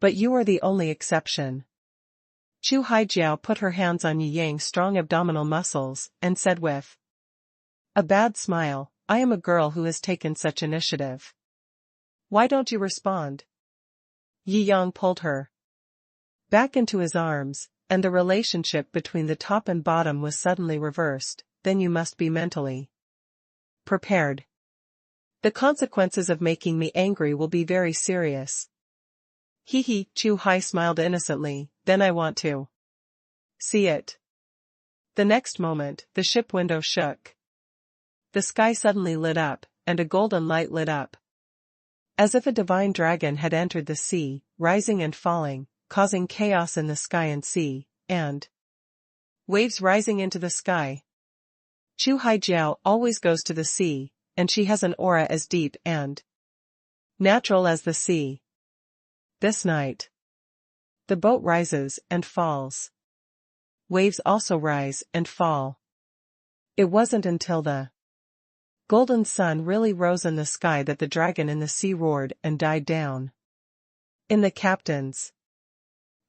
A: But you are the only exception. Chu Haijiao put her hands on Yi Yang's strong abdominal muscles and said with a bad smile, I am a girl who has taken such initiative. Why don't you respond? Yi Yang pulled her back into his arms, and the relationship between the top and bottom was suddenly reversed. Then you must be mentally prepared. The consequences of making me angry will be very serious. Hee, Chu Hai smiled innocently, then I want to see it. The next moment, the ship window shook. The sky suddenly lit up, and a golden light lit up. As if a divine dragon had entered the sea, rising and falling, causing chaos in the sky and sea, and waves rising into the sky. Chu Haijiao always goes to the sea, and she has an aura as deep and natural as the sea. This night, the boat rises and falls. Waves also rise and fall. It wasn't until the golden sun really rose in the sky that the dragon in the sea roared and died down. In the captain's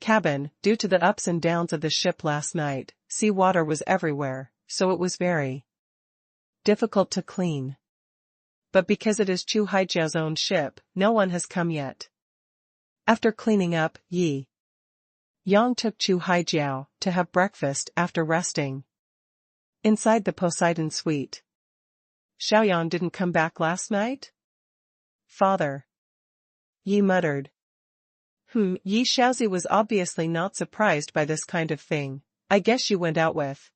A: cabin, due to the ups and downs of the ship last night, sea water was everywhere, so it was very difficult to clean. But because it is Chu Haijiao's own ship, no one has come yet. After cleaning up, Yi Yang took Chu Haijiao to have breakfast after resting inside the Poseidon suite. Xiaoyan didn't come back last night? Father. Yi muttered. Yi Shaozi was obviously not surprised by this kind of thing. I guess you went out with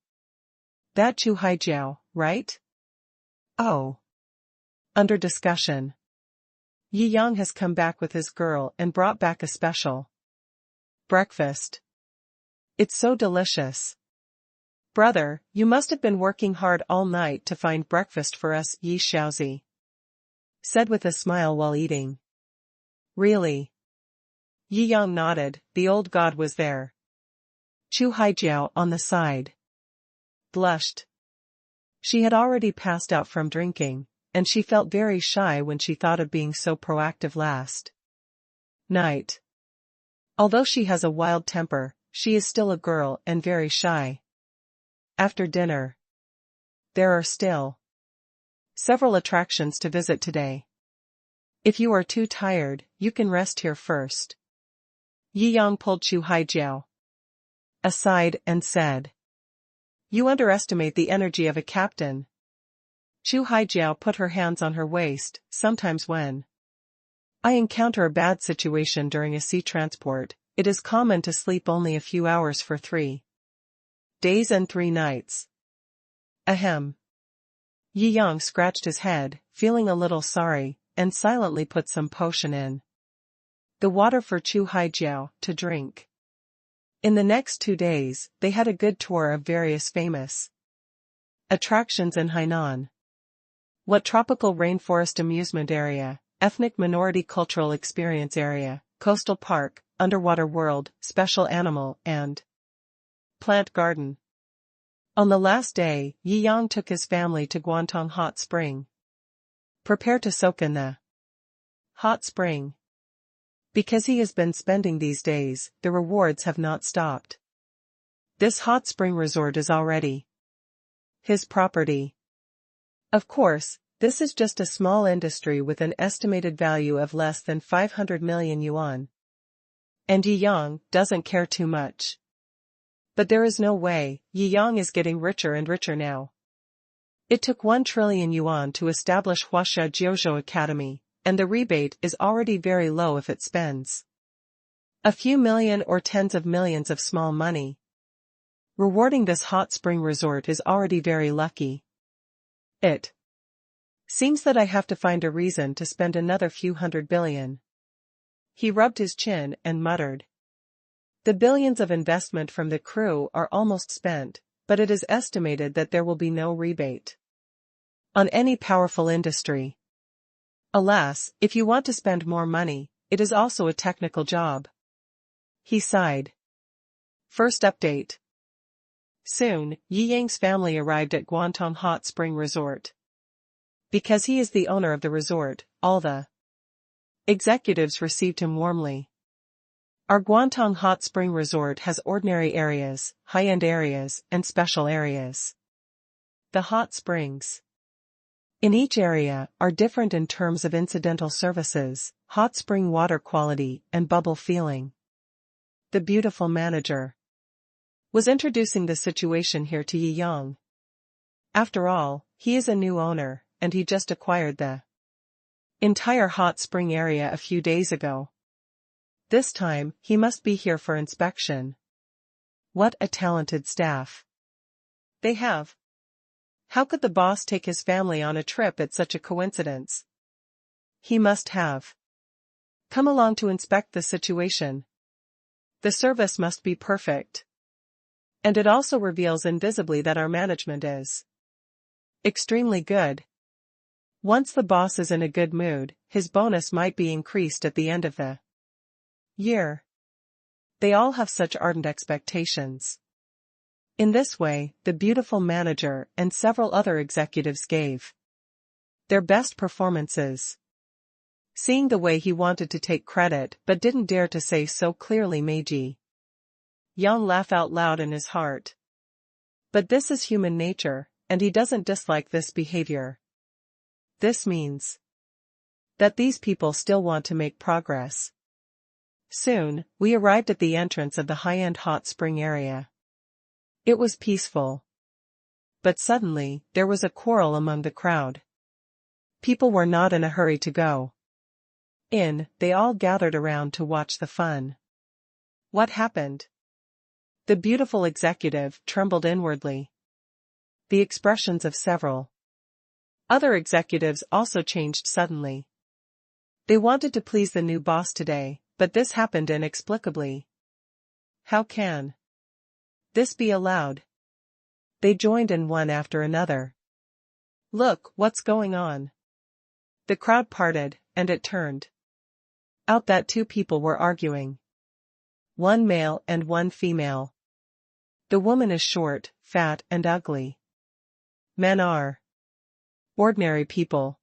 A: that Chu Haijiao, right? Oh. Under discussion. Yi Yang has come back with his girl and brought back a special breakfast. It's so delicious. Brother, you must have been working hard all night to find breakfast for us, Yi Shaozi said with a smile while eating. Really? Yi Yang nodded, the old god was there. Chu Haijiao on the side blushed. She had already passed out from drinking, and she felt very shy when she thought of being so proactive last night. Although she has a wild temper, she is still a girl and very shy. After dinner, there are still several attractions to visit today. If you are too tired, you can rest here first. Yi Yang pulled Chu Haijiao aside and said, You underestimate the energy of a captain. Chu Haijiao put her hands on her waist. Sometimes when I encounter a bad situation during a sea transport, it is common to sleep only a few hours for 3 days and 3 nights. Ahem. Yi Yang scratched his head, feeling a little sorry, and silently put some potion in the water for Chu Haijiao to drink. In the next 2 days, they had a good tour of various famous attractions in Hainan. What tropical rainforest amusement area, ethnic minority cultural experience area, coastal park, underwater world, special animal, and plant garden. On the last day, Yang took his family to Guantong Hot Spring. Prepare to soak in the hot spring. Because he has been spending these days, the rewards have not stopped. This hot spring resort is already his property. Of course, this is just a small industry with an estimated value of less than 500 million yuan. And Yang doesn't care too much. But there is no way, Yang is getting richer and richer now. It took 1 trillion yuan to establish Huaxia Jiuzhou Academy, and the rebate is already very low if it spends a few million or tens of millions of small money. Rewarding this hot spring resort is already very lucky. It seems that I have to find a reason to spend another few hundred billion. He rubbed his chin and muttered. The billions of investment from the crew are almost spent, but it is estimated that there will be no rebate on any powerful industry. Alas, if you want to spend more money, it is also a technical job. He sighed. First update. Soon, Yang's family arrived at Guantong Hot Spring Resort. Because he is the owner of the resort, all the executives received him warmly. Our Guantong Hot Spring Resort has ordinary areas, high-end areas, and special areas. The hot springs in each area are different in terms of incidental services, hot spring water quality, and bubble feeling. The beautiful manager was introducing the situation here to Yang. After all, he is a new owner, and he just acquired the entire hot spring area a few days ago. This time, he must be here for inspection. What a talented staff they have. How could the boss take his family on a trip at such a coincidence? He must have come along to inspect the situation. The service must be perfect. And it also reveals invisibly that our management is extremely good. Once the boss is in a good mood, his bonus might be increased at the end of the year. They all have such ardent expectations. In this way, the beautiful manager and several other executives gave their best performances. Seeing the way he wanted to take credit but didn't dare to say so clearly made Yang laugh out loud in his heart. But this is human nature, and he doesn't dislike this behavior. This means that these people still want to make progress. Soon, we arrived at the entrance of the high-end hot spring area. It was peaceful. But suddenly, there was a quarrel among the crowd. People were not in a hurry to go in, they all gathered around to watch the fun. What happened? The beautiful executive trembled inwardly. The expressions of several other executives also changed suddenly. They wanted to please the new boss today, but this happened inexplicably. How can this be allowed? They joined in one after another. Look, what's going on? The crowd parted, and it turned out that 2 people were arguing. One male and one female. The woman is short, fat, and ugly. Men are ordinary people.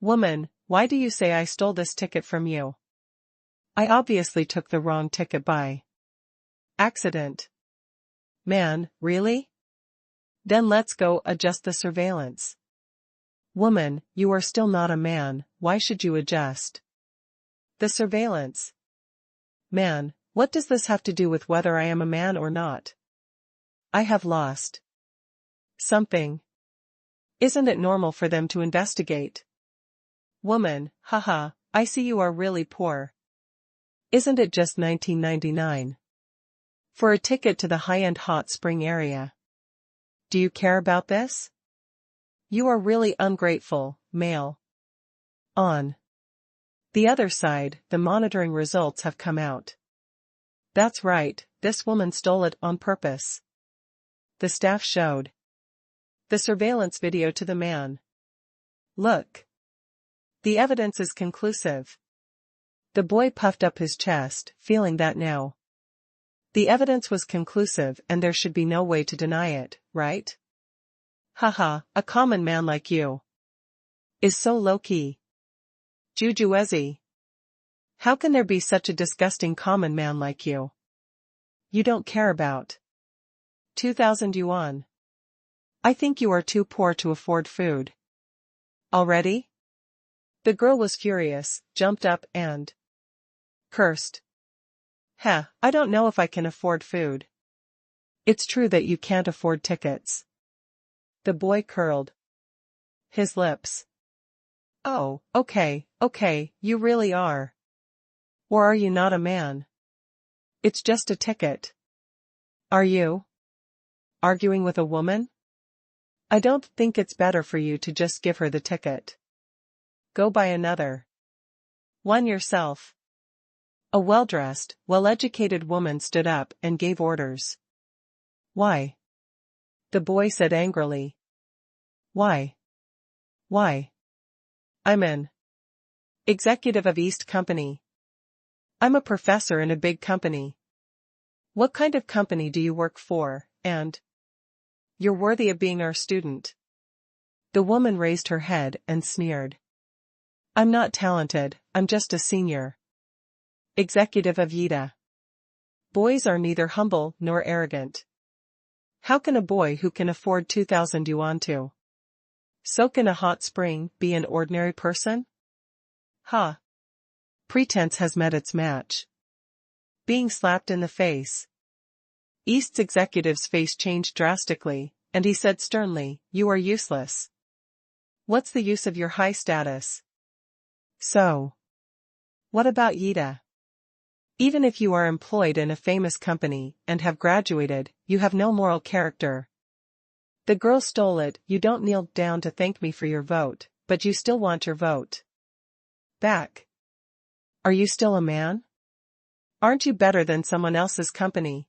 A: Woman, why do you say I stole this ticket from you? I obviously took the wrong ticket by accident. Man, really? Then let's go adjust the surveillance. Woman, you are still not a man, why should you adjust the surveillance? Man, what does this have to do with whether I am a man or not? I have lost something. Isn't it normal for them to investigate? Woman, haha, I see you are really poor. Isn't it just 19.99 for a ticket to the high-end hot spring area? Do you care about this? You are really ungrateful, male. On the other side, the monitoring results have come out. That's right, this woman stole it on purpose. The staff showed the surveillance video to the man. Look. The evidence is conclusive. The boy puffed up his chest, feeling that now. The evidence was conclusive and there should be no way to deny it, right? Haha, a common man like you is so low-key. Jujuezi. How can there be such a disgusting common man like you? You don't care about 2,000 yuan. I think you are too poor to afford food. Already? The girl was furious, jumped up and cursed. Heh, I don't know if I can afford food. It's true that you can't afford tickets. The boy curled his lips. Oh, okay, you really are. Or are you not a man? It's just a ticket. Are you arguing with a woman? I don't think it's better for you to just give her the ticket. Go buy another one yourself. A well-dressed, well-educated woman stood up and gave orders. Why? The boy said angrily. Why? Why? I'm an executive of East Company. I'm a professor in a big company. What kind of company do you work for, and you're worthy of being our student? The woman raised her head and sneered. I'm not talented, I'm just a senior executive of Yida. Boys are neither humble nor arrogant. How can a boy who can afford 2,000 yuan to soak in a hot spring be an ordinary person? Ha! Pretense has met its match. Being slapped in the face. East's executive's face changed drastically, and he said sternly, "You are useless. What's the use of your high status? So, what about Yida? Even if you are employed in a famous company and have graduated, you have no moral character. The girl stole it. You don't kneel down to thank me for your vote, but you still want your vote back. Are you still a man? Aren't you better than someone else's company?"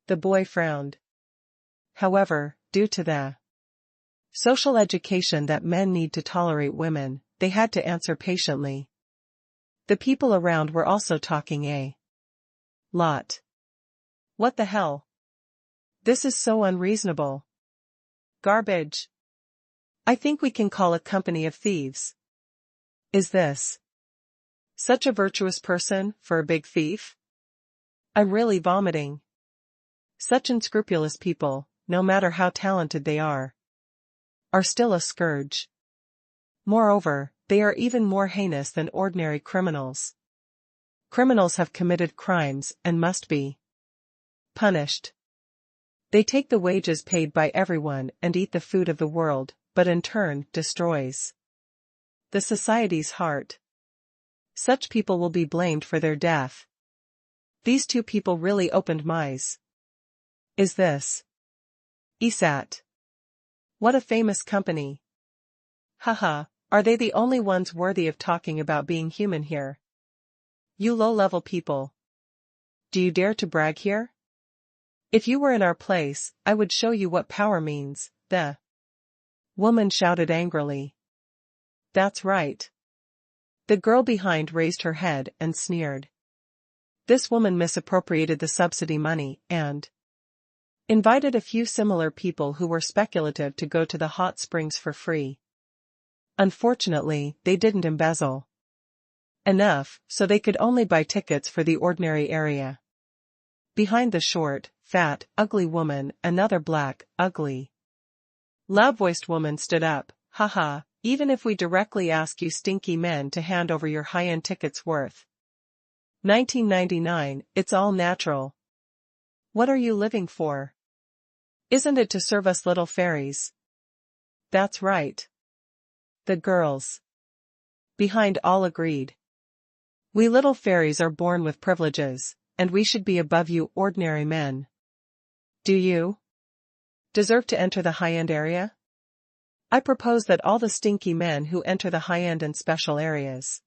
A: The boy frowned. However, due to the social education that men need to tolerate women, they had to answer patiently. The people around were also talking a lot. What the hell? This is so unreasonable. Garbage. I think we can call a company of thieves. Is this such a virtuous person for a big thief? I'm really vomiting. Such unscrupulous people, no matter how talented they are still a scourge. Moreover, they are even more heinous than ordinary criminals. Criminals have committed crimes and must be punished. They take the wages paid by everyone and eat the food of the world, but in turn destroys the society's heart. Such people will be blamed for their death. These two people really opened my eyes. Is this ESAT? What a famous company. Haha, are they the only ones worthy of talking about being human here? You low-level people. Do you dare to brag here? If you were in our place, I would show you what power means. The woman shouted angrily. That's right. The girl behind raised her head and sneered. This woman misappropriated the subsidy money and invited a few similar people who were speculative to go to the hot springs for free. Unfortunately, they didn't embezzle enough, so they could only buy tickets for the ordinary area. Behind the short, fat, ugly woman, another black, ugly, loud-voiced woman stood up. Haha, even if we directly ask you stinky men to hand over your high-end tickets worth 19.99, it's all natural. What are you living for? Isn't it to serve us little fairies? That's right. The girls behind all agreed. We little fairies are born with privileges, and we should be above you ordinary men. Do you deserve to enter the high-end area? I propose that all the stinky men who enter the high-end and special areas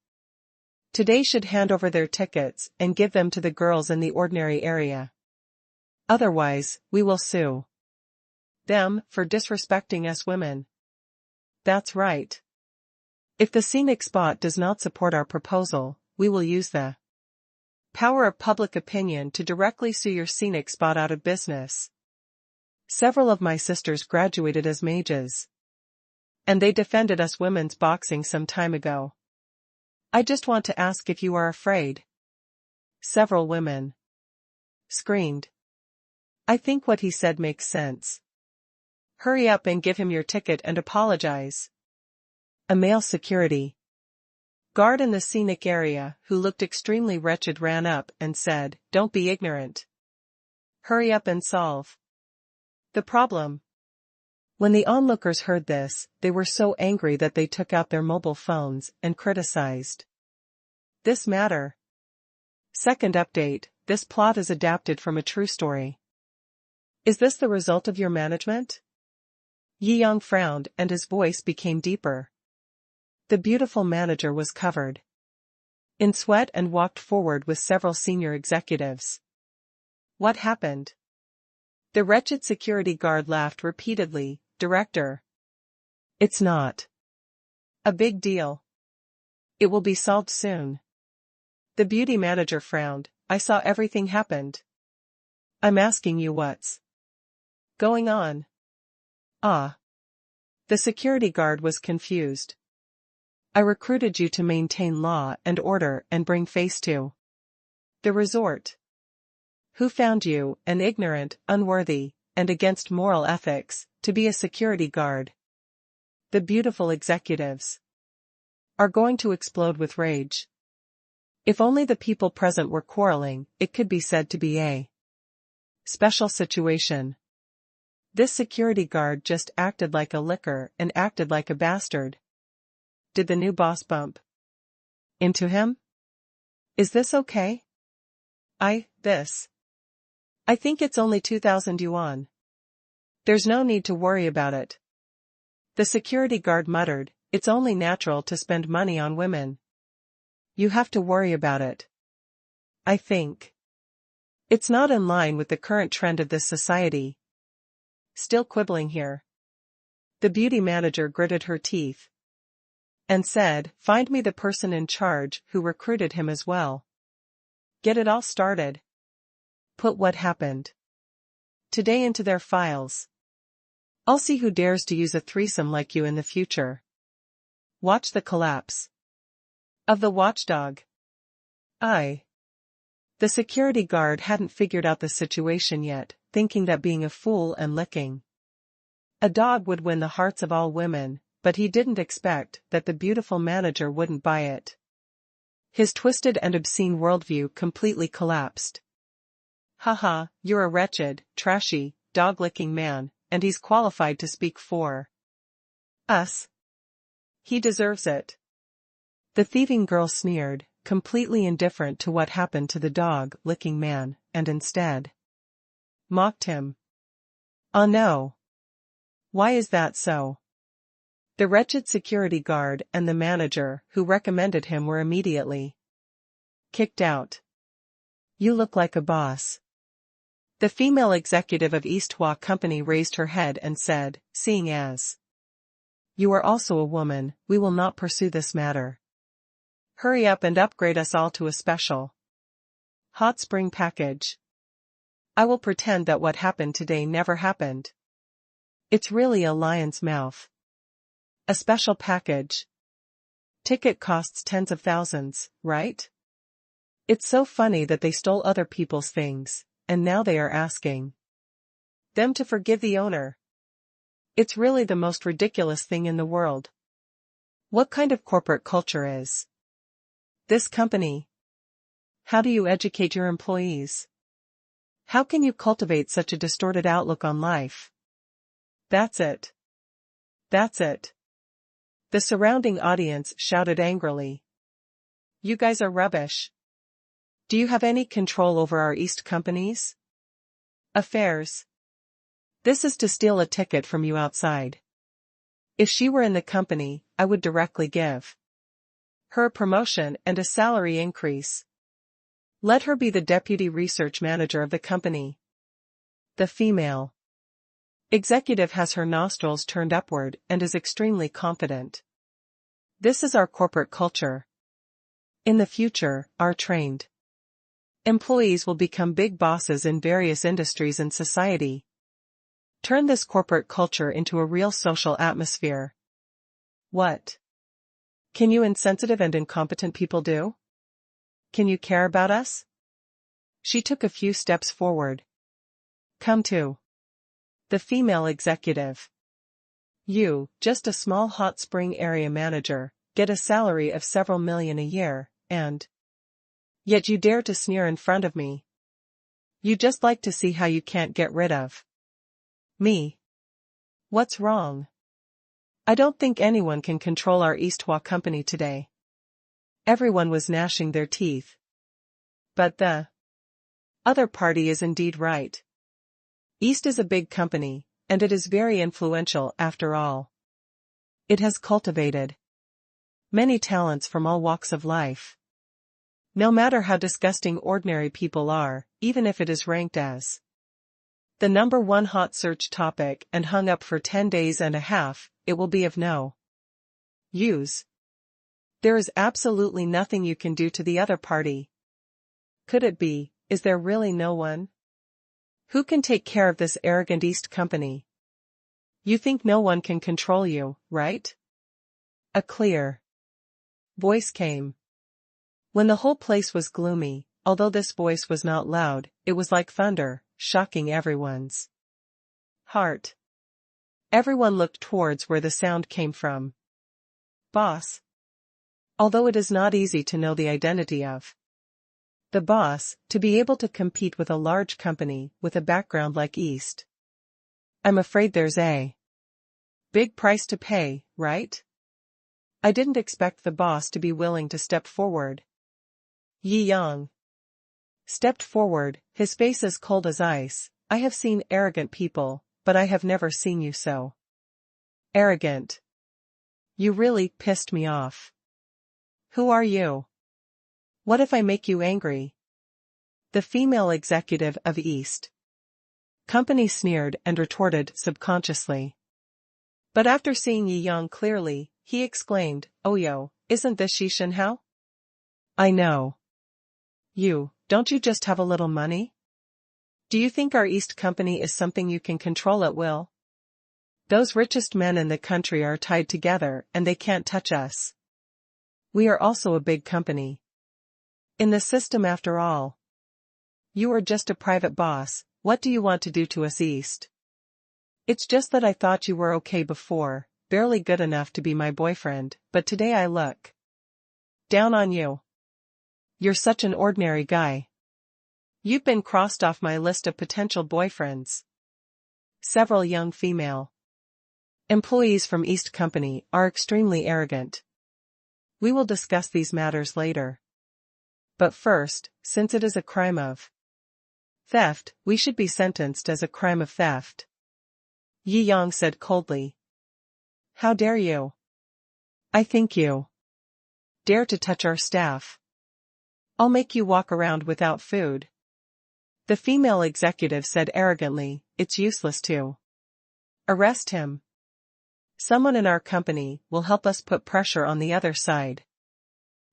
A: today should hand over their tickets and give them to the girls in the ordinary area. Otherwise, we will sue them for disrespecting us women. That's right. If the scenic spot does not support our proposal, we will use the power of public opinion to directly sue your scenic spot out of business. Several of my sisters graduated as mages, and they defended us women's boxing some time ago. I just want to ask if you are afraid. Several women screamed. I think what he said makes sense. Hurry up and give him your ticket and apologize. A male security guard in the scenic area, who looked extremely wretched, ran up and said, "Don't be ignorant. Hurry up and solve the problem." When the onlookers heard this, they were so angry that they took out their mobile phones and criticized this matter. Second update, this plot is adapted from a true story. Is this the result of your management? Yi Yang frowned and his voice became deeper. The beautiful manager was covered in sweat and walked forward with several senior executives. What happened? The wretched security guard laughed repeatedly. Director, it's not a big deal. It will be solved soon. The beauty manager frowned. I saw everything happened. I'm asking you what's going on. Ah. The security guard was confused. I recruited you to maintain law and order and bring face to the resort. Who found you, an ignorant, unworthy, and against moral ethics, to be a security guard? The beautiful executives are going to explode with rage. If only the people present were quarreling, it could be said to be a special situation. This security guard just acted like a licker and acted like a bastard. Did the new boss bump into him? Is this okay? I think it's only 2,000 yuan. There's no need to worry about it. The security guard muttered, it's only natural to spend money on women. You have to worry about it. I think it's not in line with the current trend of this society. Still quibbling here. The beauty manager gritted her teeth and said, find me the person in charge who recruited him as well. Get it all started. Put what happened today into their files. I'll see who dares to use a threesome like you in the future. Watch the collapse of the watchdog. The security guard hadn't figured out the situation yet, thinking that being a fool and licking a dog would win the hearts of all women, but he didn't expect that the beautiful manager wouldn't buy it. His twisted and obscene worldview completely collapsed. Haha, you're a wretched, trashy, dog-licking man, and he's qualified to speak for us. He deserves it. The thieving girl sneered, completely indifferent to what happened to the dog-licking man, and instead mocked him. Oh no. Why is that so? The wretched security guard and the manager who recommended him were immediately kicked out. You look like a boss. The female executive of Easthua Company raised her head and said, seeing as you are also a woman, we will not pursue this matter. Hurry up and upgrade us all to a special hot spring package. I will pretend that what happened today never happened. It's really a lion's mouth. A special package. Ticket costs tens of thousands, right? It's so funny that they stole other people's things, and now they are asking them to forgive the owner. It's really the most ridiculous thing in the world. What kind of corporate culture is this company? How do you educate your employees? How can you cultivate such a distorted outlook on life? That's it. That's it. The surrounding audience shouted angrily. You guys are rubbish. Do you have any control over our East companies affairs? This is to steal a ticket from you outside. If she were in the company, I would directly give her a promotion and a salary increase. Let her be the deputy research manager of the company. The female executive has her nostrils turned upward and is extremely confident. This is our corporate culture. In the future, our trained employees will become big bosses in various industries and society. Turn this corporate culture into a real social atmosphere. What can you insensitive and incompetent people do? Can you care about us? She took a few steps forward. Come to the female executive. You, just a small hot spring area manager, get a salary of several million a year, and yet you dare to sneer in front of me. You just like to see how you can't get rid of me. What's wrong? I don't think anyone can control our Eastwa company today. Everyone was gnashing their teeth. But the other party is indeed right. East is a big company, and it is very influential after all. It has cultivated many talents from all walks of life. No matter how disgusting ordinary people are, even if it is ranked as the #1 hot search topic and hung up for 10 days and a half, it will be of no use. There is absolutely nothing you can do to the other party. Could it be, is there really no one who can take care of this arrogant East company? You think no one can control you, right? A clear voice came. When the whole place was gloomy, although this voice was not loud, it was like thunder, shocking everyone's heart. Everyone looked towards where the sound came from. Boss. Although it is not easy to know the identity of the boss, to be able to compete with a large company with a background like East, I'm afraid there's a big price to pay, right? I didn't expect the boss to be willing to step forward. Yi Yang stepped forward, his face as cold as ice. I have seen arrogant people, but I have never seen you so arrogant. You really pissed me off. Who are you? What if I make you angry? The female executive of East company sneered and retorted subconsciously. But after seeing Yi Yang clearly, he exclaimed, "Oh yo, isn't this Shi Shenhao? I know. Don't you just have a little money? Do you think our East company is something you can control at will? Those richest men in the country are tied together and they can't touch us. We are also a big company in the system after all. You are just a private boss, what do you want to do to us East? It's just that I thought you were okay before, barely good enough to be my boyfriend, but today I look down on you. You're such an ordinary guy. You've been crossed off my list of potential boyfriends." Several young female employees from East Company are extremely arrogant. We will discuss these matters later. But first, since it is a crime of theft, we should be sentenced as a crime of theft. Yi Yang said coldly. How dare you? I think you dare to touch our staff. I'll make you walk around without food. The female executive said arrogantly, it's useless to arrest him. Someone in our company will help us put pressure on the other side.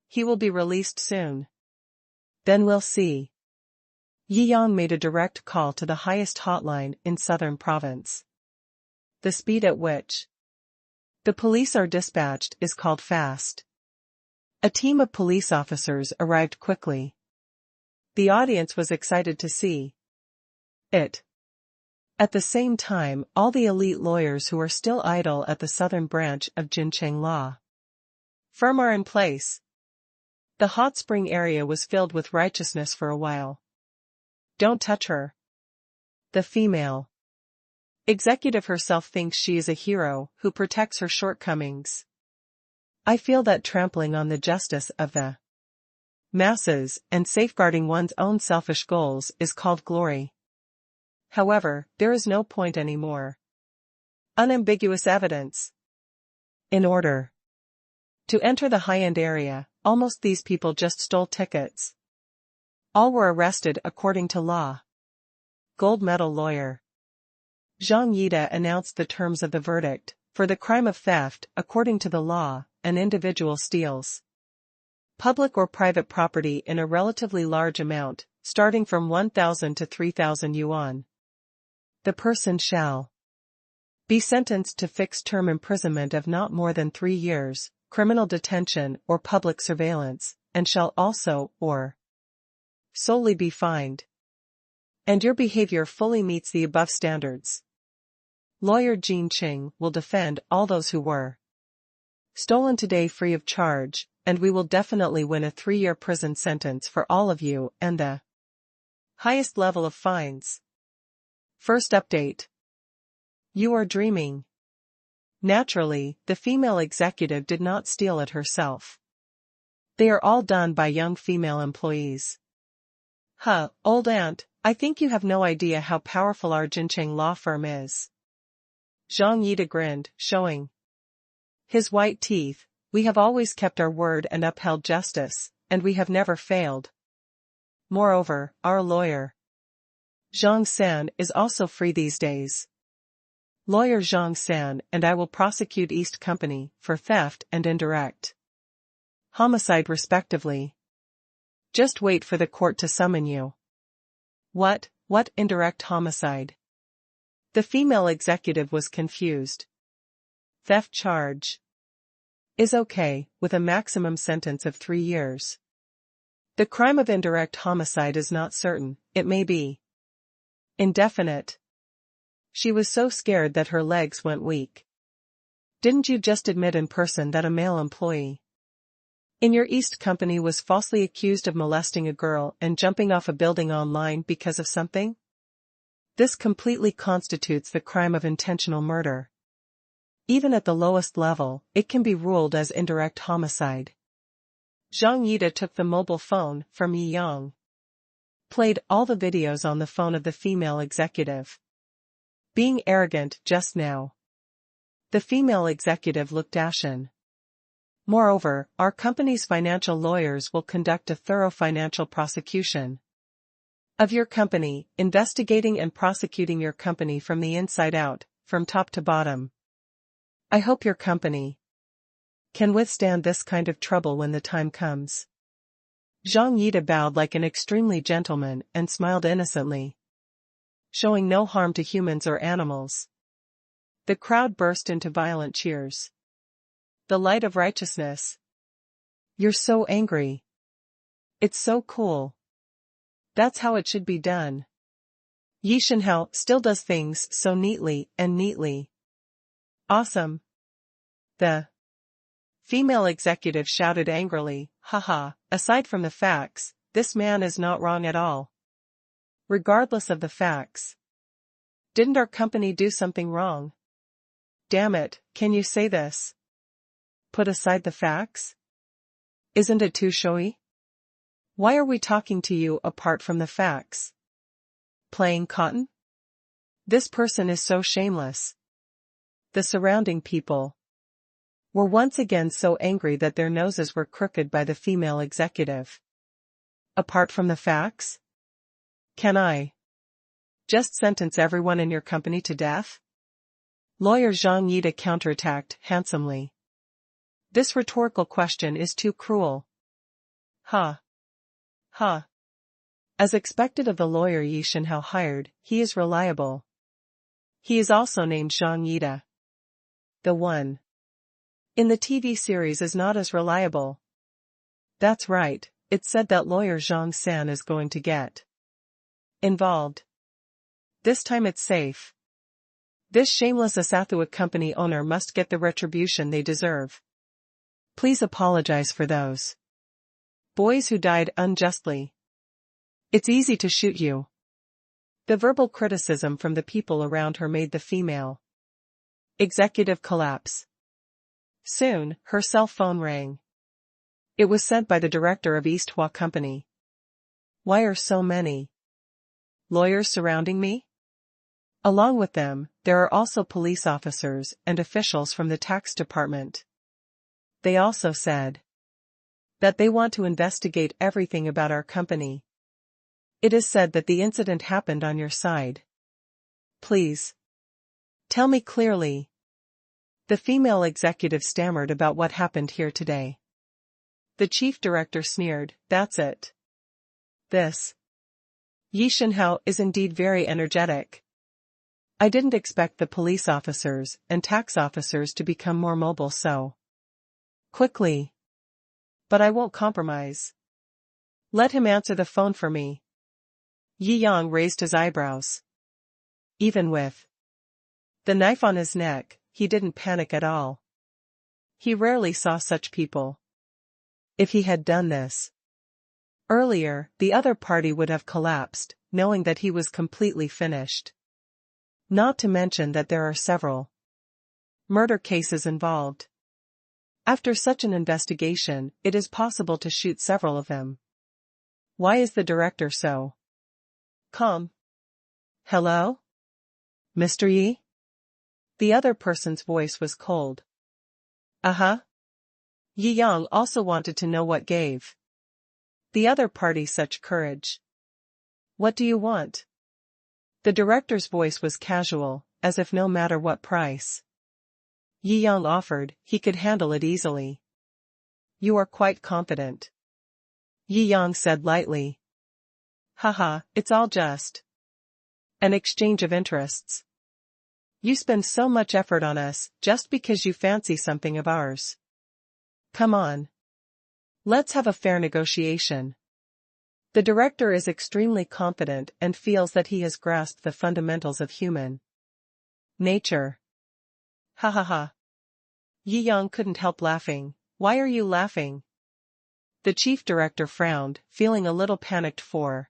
A: He will be released soon. Then we'll see. Yi Yang made a direct call to the highest hotline in Southern Province. The speed at which the police are dispatched is called fast. A team of police officers arrived quickly. The audience was excited to see it. At the same time, all the elite lawyers who are still idle at the southern branch of Jiangjing Law firm are in place. The hot spring area was filled with righteousness for a while. Don't touch her. The female executive herself thinks she is a hero who protects her shortcomings. I feel that trampling on the justice of the masses and safeguarding one's own selfish goals is called glory. However, there is no point anymore. Unambiguous evidence. In order to enter the high-end area, almost these people just stole tickets. All were arrested according to law. Gold medal lawyer. Zhang Yida announced the terms of the verdict. For the crime of theft, according to the law, an individual steals public or private property in a relatively large amount, starting from 1,000 to 3,000 yuan. The person shall be sentenced to fixed-term imprisonment of not more than 3 years, criminal detention or public surveillance, and shall also, or solely be fined. And your behavior fully meets the above standards. Lawyer Jiangjing will defend all those who were stolen today free of charge, and we will definitely win a 3-year prison sentence for all of you and the highest level of fines. First update. You are dreaming. Naturally, the female executive did not steal it herself. They are all done by young female employees. Huh, old aunt, I think you have no idea how powerful our Jiangjing law firm is. Zhang Yida grinned, showing his white teeth. We have always kept our word and upheld justice, and we have never failed. Moreover, our lawyer Zhang San is also free these days. Lawyer Zhang San and I will prosecute East Company for theft and indirect homicide respectively. Just wait for the court to summon you. What indirect homicide? The female executive was confused. Theft charge is okay, with a maximum sentence of 3 years. The crime of indirect homicide is not certain, it may be indefinite. She was so scared that her legs went weak. Didn't you just admit in person that a male employee in your East Company was falsely accused of molesting a girl and jumping off a building online because of something? This completely constitutes the crime of intentional murder. Even at the lowest level, it can be ruled as indirect homicide. Zhang Yida took the mobile phone from Yi Yang. Played all the videos on the phone of the female executive. Being arrogant just now. The female executive looked ashen. Moreover, our company's financial lawyers will conduct a thorough financial prosecution of your company, investigating and prosecuting your company from the inside out, from top to bottom. I hope your company can withstand this kind of trouble when the time comes. Zhang Yida bowed like an extremely gentleman and smiled innocently, showing no harm to humans or animals. The crowd burst into violent cheers. The light of righteousness. You're so angry. It's so cool. That's how it should be done. Yi Shenhao still does things so neatly and neatly. Awesome. The female executive shouted angrily, haha, aside from the facts, this man is not wrong at all. Regardless of the facts. Didn't our company do something wrong? Damn it, can you say this? Put aside the facts? Isn't it too showy? Why are we talking to you apart from the facts? Playing cotton? This person is so shameless. The surrounding people were once again so angry that their noses were crooked by the female executive. Apart from the facts? Can I just sentence everyone in your company to death? Lawyer Zhang Yida counterattacked handsomely. This rhetorical question is too cruel. Ha. Ha. As expected of the lawyer Yi Shenhao hired, he is reliable. He is also named Zhang Yida. The one in the TV series is not as reliable. That's right, it's said that lawyer Zhang San is going to get involved. This time it's safe. This shameless Asathua company owner must get the retribution they deserve. Please apologize for those boys who died unjustly. It's easy to shoot you. The verbal criticism from the people around her made the female executive collapse. Soon, her cell phone rang. It was sent by the director of East Hua Company. Why are so many lawyers surrounding me? Along with them, there are also police officers and officials from the tax department. They also said that they want to investigate everything about our company. It is said that the incident happened on your side. Please. Tell me clearly. The female executive stammered about what happened here today. The chief director sneered, that's it. This Yi Shenhao is indeed very energetic. I didn't expect the police officers and tax officers to become more mobile so quickly. But I won't compromise. Let him answer the phone for me. Yi Yang raised his eyebrows. Even with the knife on his neck, he didn't panic at all. He rarely saw such people. If he had done this earlier, the other party would have collapsed, knowing that he was completely finished. Not to mention that there are several murder cases involved. After such an investigation, it is possible to shoot several of them. Why is the director so calm? Hello? Mr. Yi? The other person's voice was cold. Uh-huh. Yi Yang also wanted to know what gave the other party such courage. What do you want? The director's voice was casual, as if no matter what price Yi Yang offered, he could handle it easily. You are quite confident. Yi Yang said lightly. Haha, it's all just an exchange of interests. You spend so much effort on us just because you fancy something of ours. Come on. Let's have a fair negotiation. The director is extremely confident and feels that he has grasped the fundamentals of human nature. Ha ha ha. Yi Yang couldn't help laughing. Why are you laughing? The chief director frowned, feeling a little panicked for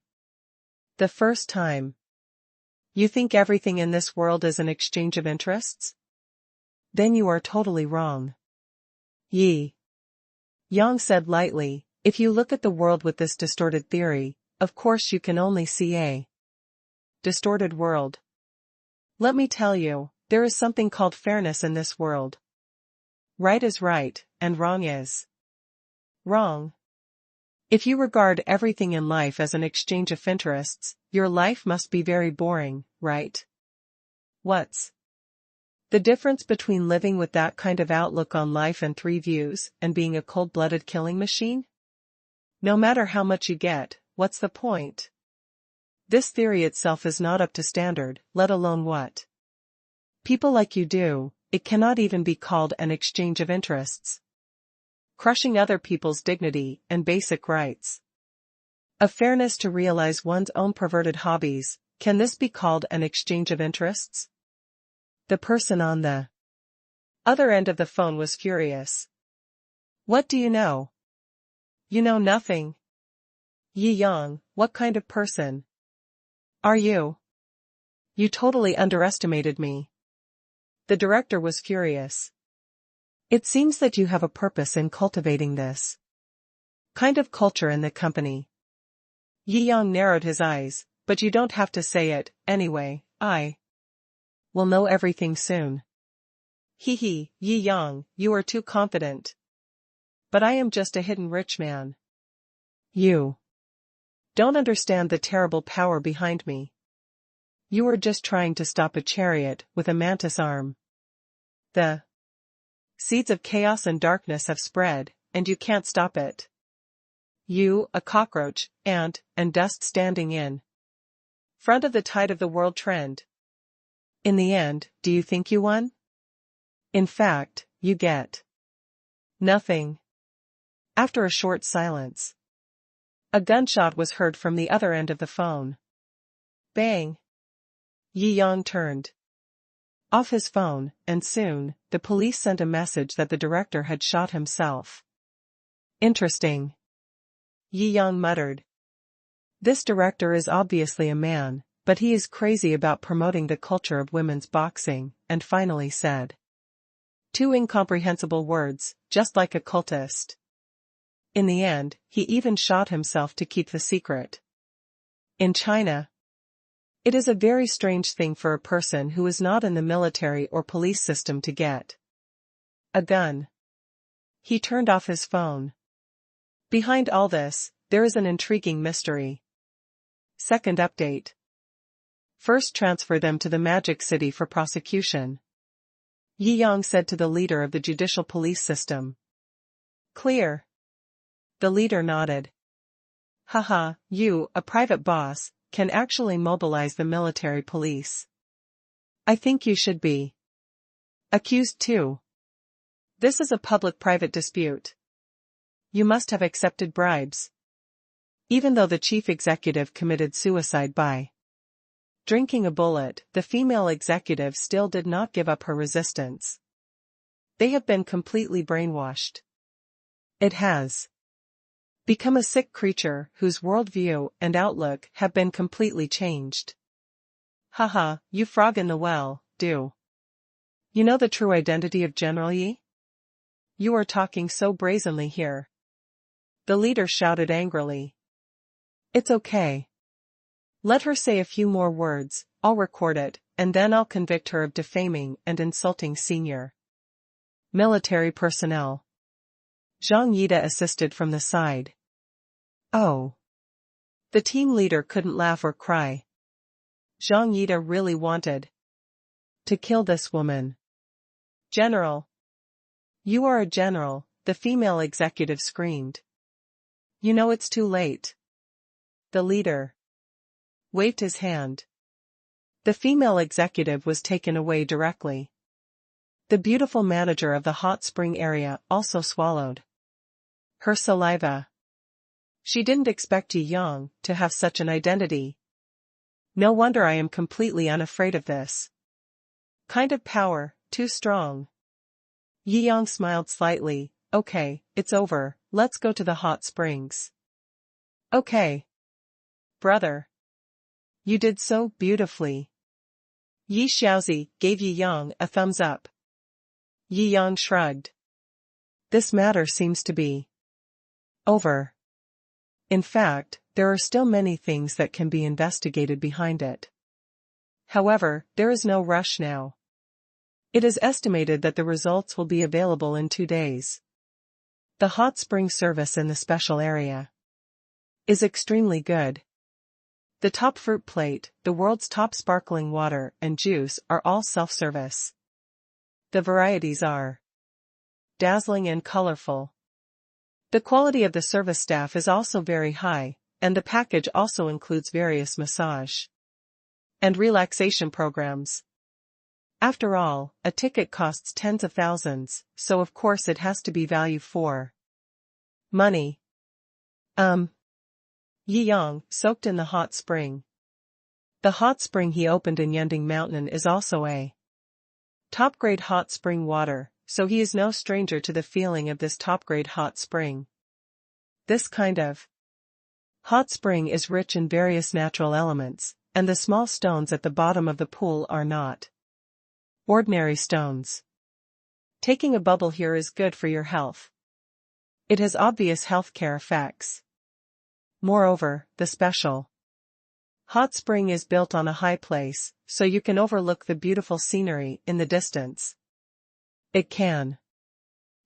A: the first time. You think everything in this world is an exchange of interests? Then you are totally wrong. Yi Yang said lightly, if you look at the world with this distorted theory, of course you can only see a distorted world. Let me tell you, there is something called fairness in this world. Right is right, and wrong is wrong. If you regard everything in life as an exchange of interests, your life must be very boring, right? What's the difference between living with that kind of outlook on life and three views, and being a cold-blooded killing machine? No matter how much you get, what's the point? This theory itself is not up to standard, let alone what people like you do. It cannot even be called an exchange of interests. Crushing other people's dignity and basic rights. A fairness to realize one's own perverted hobbies, can this be called an exchange of interests? The person on the other end of the phone was furious. What do you know? You know nothing. Yi Yang, what kind of person are you? You totally underestimated me. The director was furious. It seems that you have a purpose in cultivating this kind of culture in the company. Yi Yang narrowed his eyes, but you don't have to say it, anyway, I will know everything soon. Hee, Yi Yang, you are too confident. But I am just a hidden rich man. You don't understand the terrible power behind me. You are just trying to stop a chariot with a mantis arm. The seeds of chaos and darkness have spread, and you can't stop it. You, a cockroach, ant, and dust standing in front of the tide of the world trend. In the end, do you think you won? In fact, you get nothing. After a short silence, a gunshot was heard from the other end of the phone. Bang! Yi Yang turned off his phone, and soon, the police sent a message that the director had shot himself. Interesting. Yi Yang muttered. This director is obviously a man, but he is crazy about promoting the culture of women's boxing, and finally said two incomprehensible words, just like a cultist. In the end, he even shot himself to keep the secret. In China, it is a very strange thing for a person who is not in the military or police system to get a gun. He turned off his phone. Behind all this, there is an intriguing mystery. Second update. First transfer them to the Magic City for prosecution. Yi Yang said to the leader of the judicial police system. Clear. The leader nodded. Haha, you, a private boss, can actually mobilize the military police. I think you should be accused too. This is a public-private dispute. You must have accepted bribes. Even though the chief executive committed suicide by drinking a bullet, the female executive still did not give up her resistance. They have been completely brainwashed. It has become a sick creature whose worldview and outlook have been completely changed. Haha, you frog in the well, do you know the true identity of General Yi? You are talking so brazenly here. The leader shouted angrily. It's okay. Let her say a few more words, I'll record it, and then I'll convict her of defaming and insulting senior military personnel. Zhang Yida assisted from the side. Oh. The team leader couldn't laugh or cry. Zhang Yida really wanted to kill this woman. General. You are a general, the female executive screamed. You know it's too late. The leader waved his hand. The female executive was taken away directly. The beautiful manager of the hot spring area also swallowed her saliva. She didn't expect Yi Yang to have such an identity. No wonder I am completely unafraid of this kind of power, too strong. Yi Yang smiled slightly. Okay, it's over, let's go to the hot springs. Okay. Brother. You did so beautifully. Yi Xiaozi gave Yi Yang a thumbs up. Yi Yang shrugged. This matter seems to be over. In fact, there are still many things that can be investigated behind it. However, there is no rush now. It is estimated that the results will be available in 2 days. The hot spring service in the special area is extremely good. The top fruit plate, the world's top sparkling water and juice are all self-service. The varieties are dazzling and colorful. The quality of the service staff is also very high, and the package also includes various massage and relaxation programs. After all, a ticket costs tens of thousands, so of course it has to be value for money. Yi Yang soaked in the hot spring. The hot spring he opened in Yending Mountain is also a top-grade hot spring water, so he is no stranger to the feeling of this top-grade hot spring. This kind of hot spring is rich in various natural elements, and the small stones at the bottom of the pool are not ordinary stones. Taking a bubble here is good for your health. It has obvious healthcare effects. Moreover, the special hot spring is built on a high place, so you can overlook the beautiful scenery in the distance. It can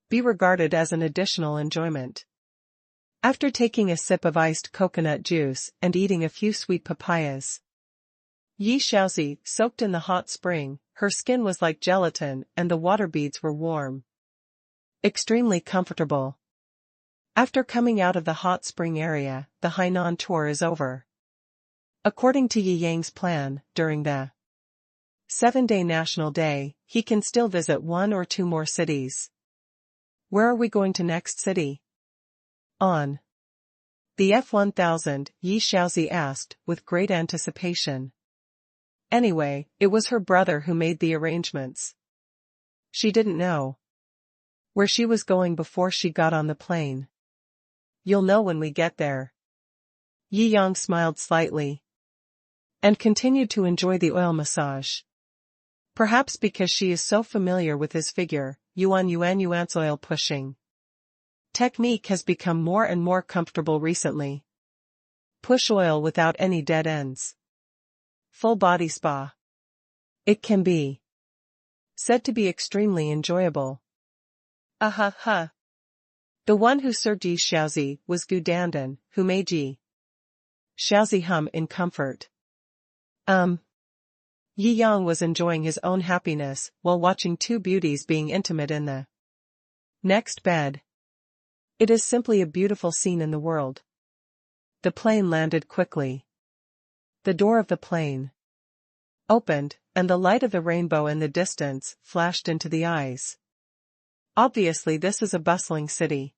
A: be regarded as an additional enjoyment. After taking a sip of iced coconut juice and eating a few sweet papayas, Yi Xiaozi soaked in the hot spring. Her skin was like gelatin and the water beads were warm. Extremely comfortable. After coming out of the hot spring area, the Hainan tour is over. According to Yi Yang's plan, during the 7-day National Day, he can still visit 1 or 2 more cities. Where are we going to next city? On the F-1000, Yi Xiaozi asked, with great anticipation. Anyway, it was her brother who made the arrangements. She didn't know where she was going before she got on the plane. You'll know when we get there. Yi Yang smiled slightly and continued to enjoy the oil massage. Perhaps because she is so familiar with his figure, yuan's oil pushing technique has become more and more comfortable recently. Push oil without any dead ends. Full body spa. It can be said to be extremely enjoyable. The one who served Yi Xiaozi was Gu Dandan, who made Yi Shaozi hummed in comfort. Yi Yang was enjoying his own happiness while watching two beauties being intimate in the next bed. It is simply a beautiful scene in the world. The plane landed quickly. The door of the plane opened, and the light of the rainbow in the distance flashed into the eyes. Obviously this is a bustling city.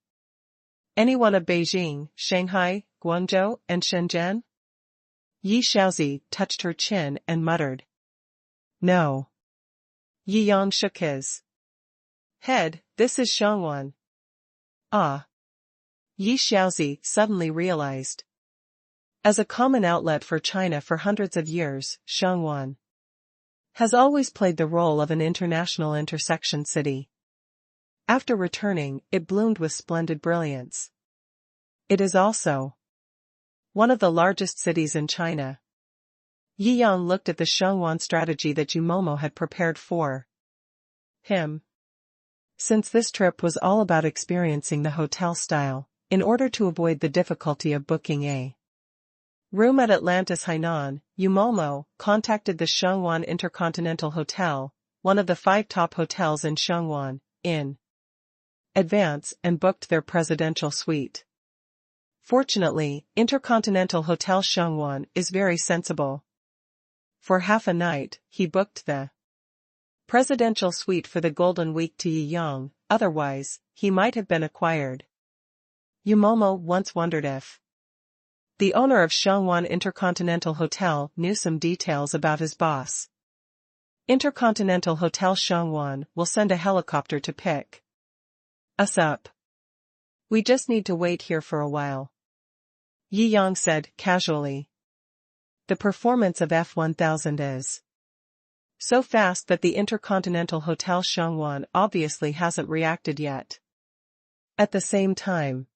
A: Anyone of Beijing, Shanghai, Guangzhou, and Shenzhen? Yi Shaozi touched her chin and muttered. No. Yi Yang shook his head. This is Shangwan. Ah. Yi Shaozi suddenly realized. As a common outlet for China for hundreds of years, Shangwan has always played the role of an international intersection city. After returning, it bloomed with splendid brilliance. It is also one of the largest cities in China. Yi Yang looked at the Shangwan strategy that Momo had prepared for him. Since this trip was all about experiencing the hotel style, in order to avoid the difficulty of booking a room at Atlantis Hainan, Momo contacted the Shangwan Intercontinental Hotel, one of the 5 top hotels in Shangwan, in advance and booked their presidential suite. Fortunately, Intercontinental Hotel Shangwan is very sensible. For half a night, he booked the presidential suite for the Golden Week to Yi Yang, otherwise, he might have been acquired. Momo once wondered if the owner of Shangwan Intercontinental Hotel knew some details about his boss. Intercontinental Hotel Shangwan will send a helicopter to pick us up. We just need to wait here for a while. Yi Yang said casually. The performance of F-1000 is so fast that the Intercontinental Hotel Shangwan obviously hasn't reacted yet. At the same time,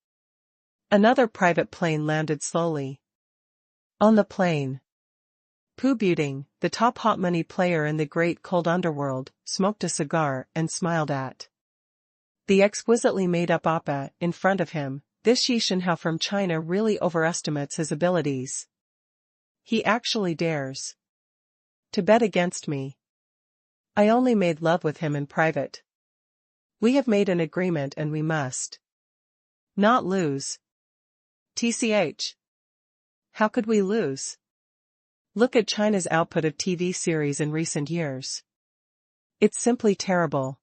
A: another private plane landed slowly. On the plane, Pu Buting, the top hot money player in the great cold underworld, smoked a cigar and smiled at the exquisitely made-up oppa in front of him. This Xi Shenhao from China really overestimates his abilities. He actually dares to bet against me. I only made love with him in private. We have made an agreement and we must not lose. TCH. How could we lose? Look at China's output of TV series in recent years. It's simply terrible.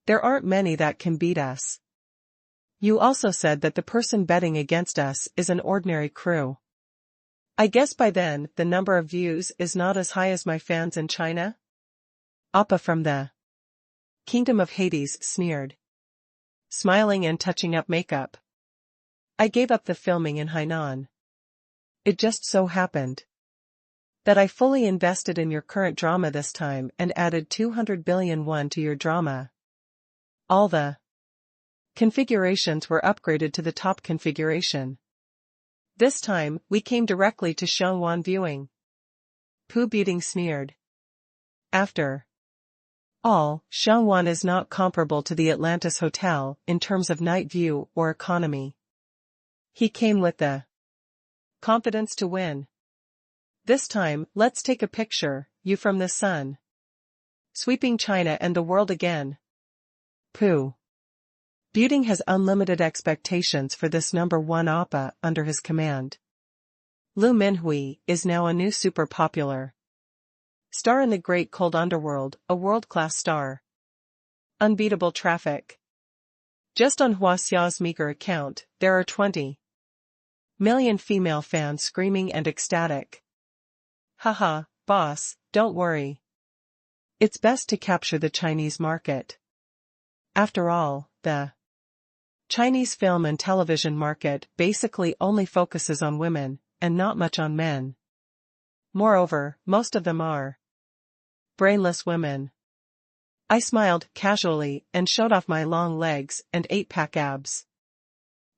A: There aren't many that can beat us. You also said that the person betting against us is an ordinary crew. I guess by then, the number of views is not as high as my fans in China? Appa from the Kingdom of Hades sneered, smiling and touching up makeup. I gave up the filming in Hainan. It just so happened that I fully invested in your current drama this time and added 200 billion won to your drama. All the configurations were upgraded to the top configuration. This time, we came directly to Shangwan viewing. Pu Buting sneered. After all, Shangwan is not comparable to the Atlantis Hotel in terms of night view or economy. He came with the confidence to win. This time, let's take a picture, you from the sun. Sweeping China and the world again. Pu Buting has unlimited expectations for this number 1 oppa under his command. Lu Minhui is now a new super popular star in the great cold underworld, a world-class star. Unbeatable traffic. Just on Hua Xiao's meager account, there are 20 million female fans screaming and ecstatic. Haha, boss, don't worry. It's best to capture the Chinese market. After all, the Chinese film and television market basically only focuses on women, and not much on men. Moreover, most of them are brainless women. I smiled casually and showed off my long legs and 8-pack abs.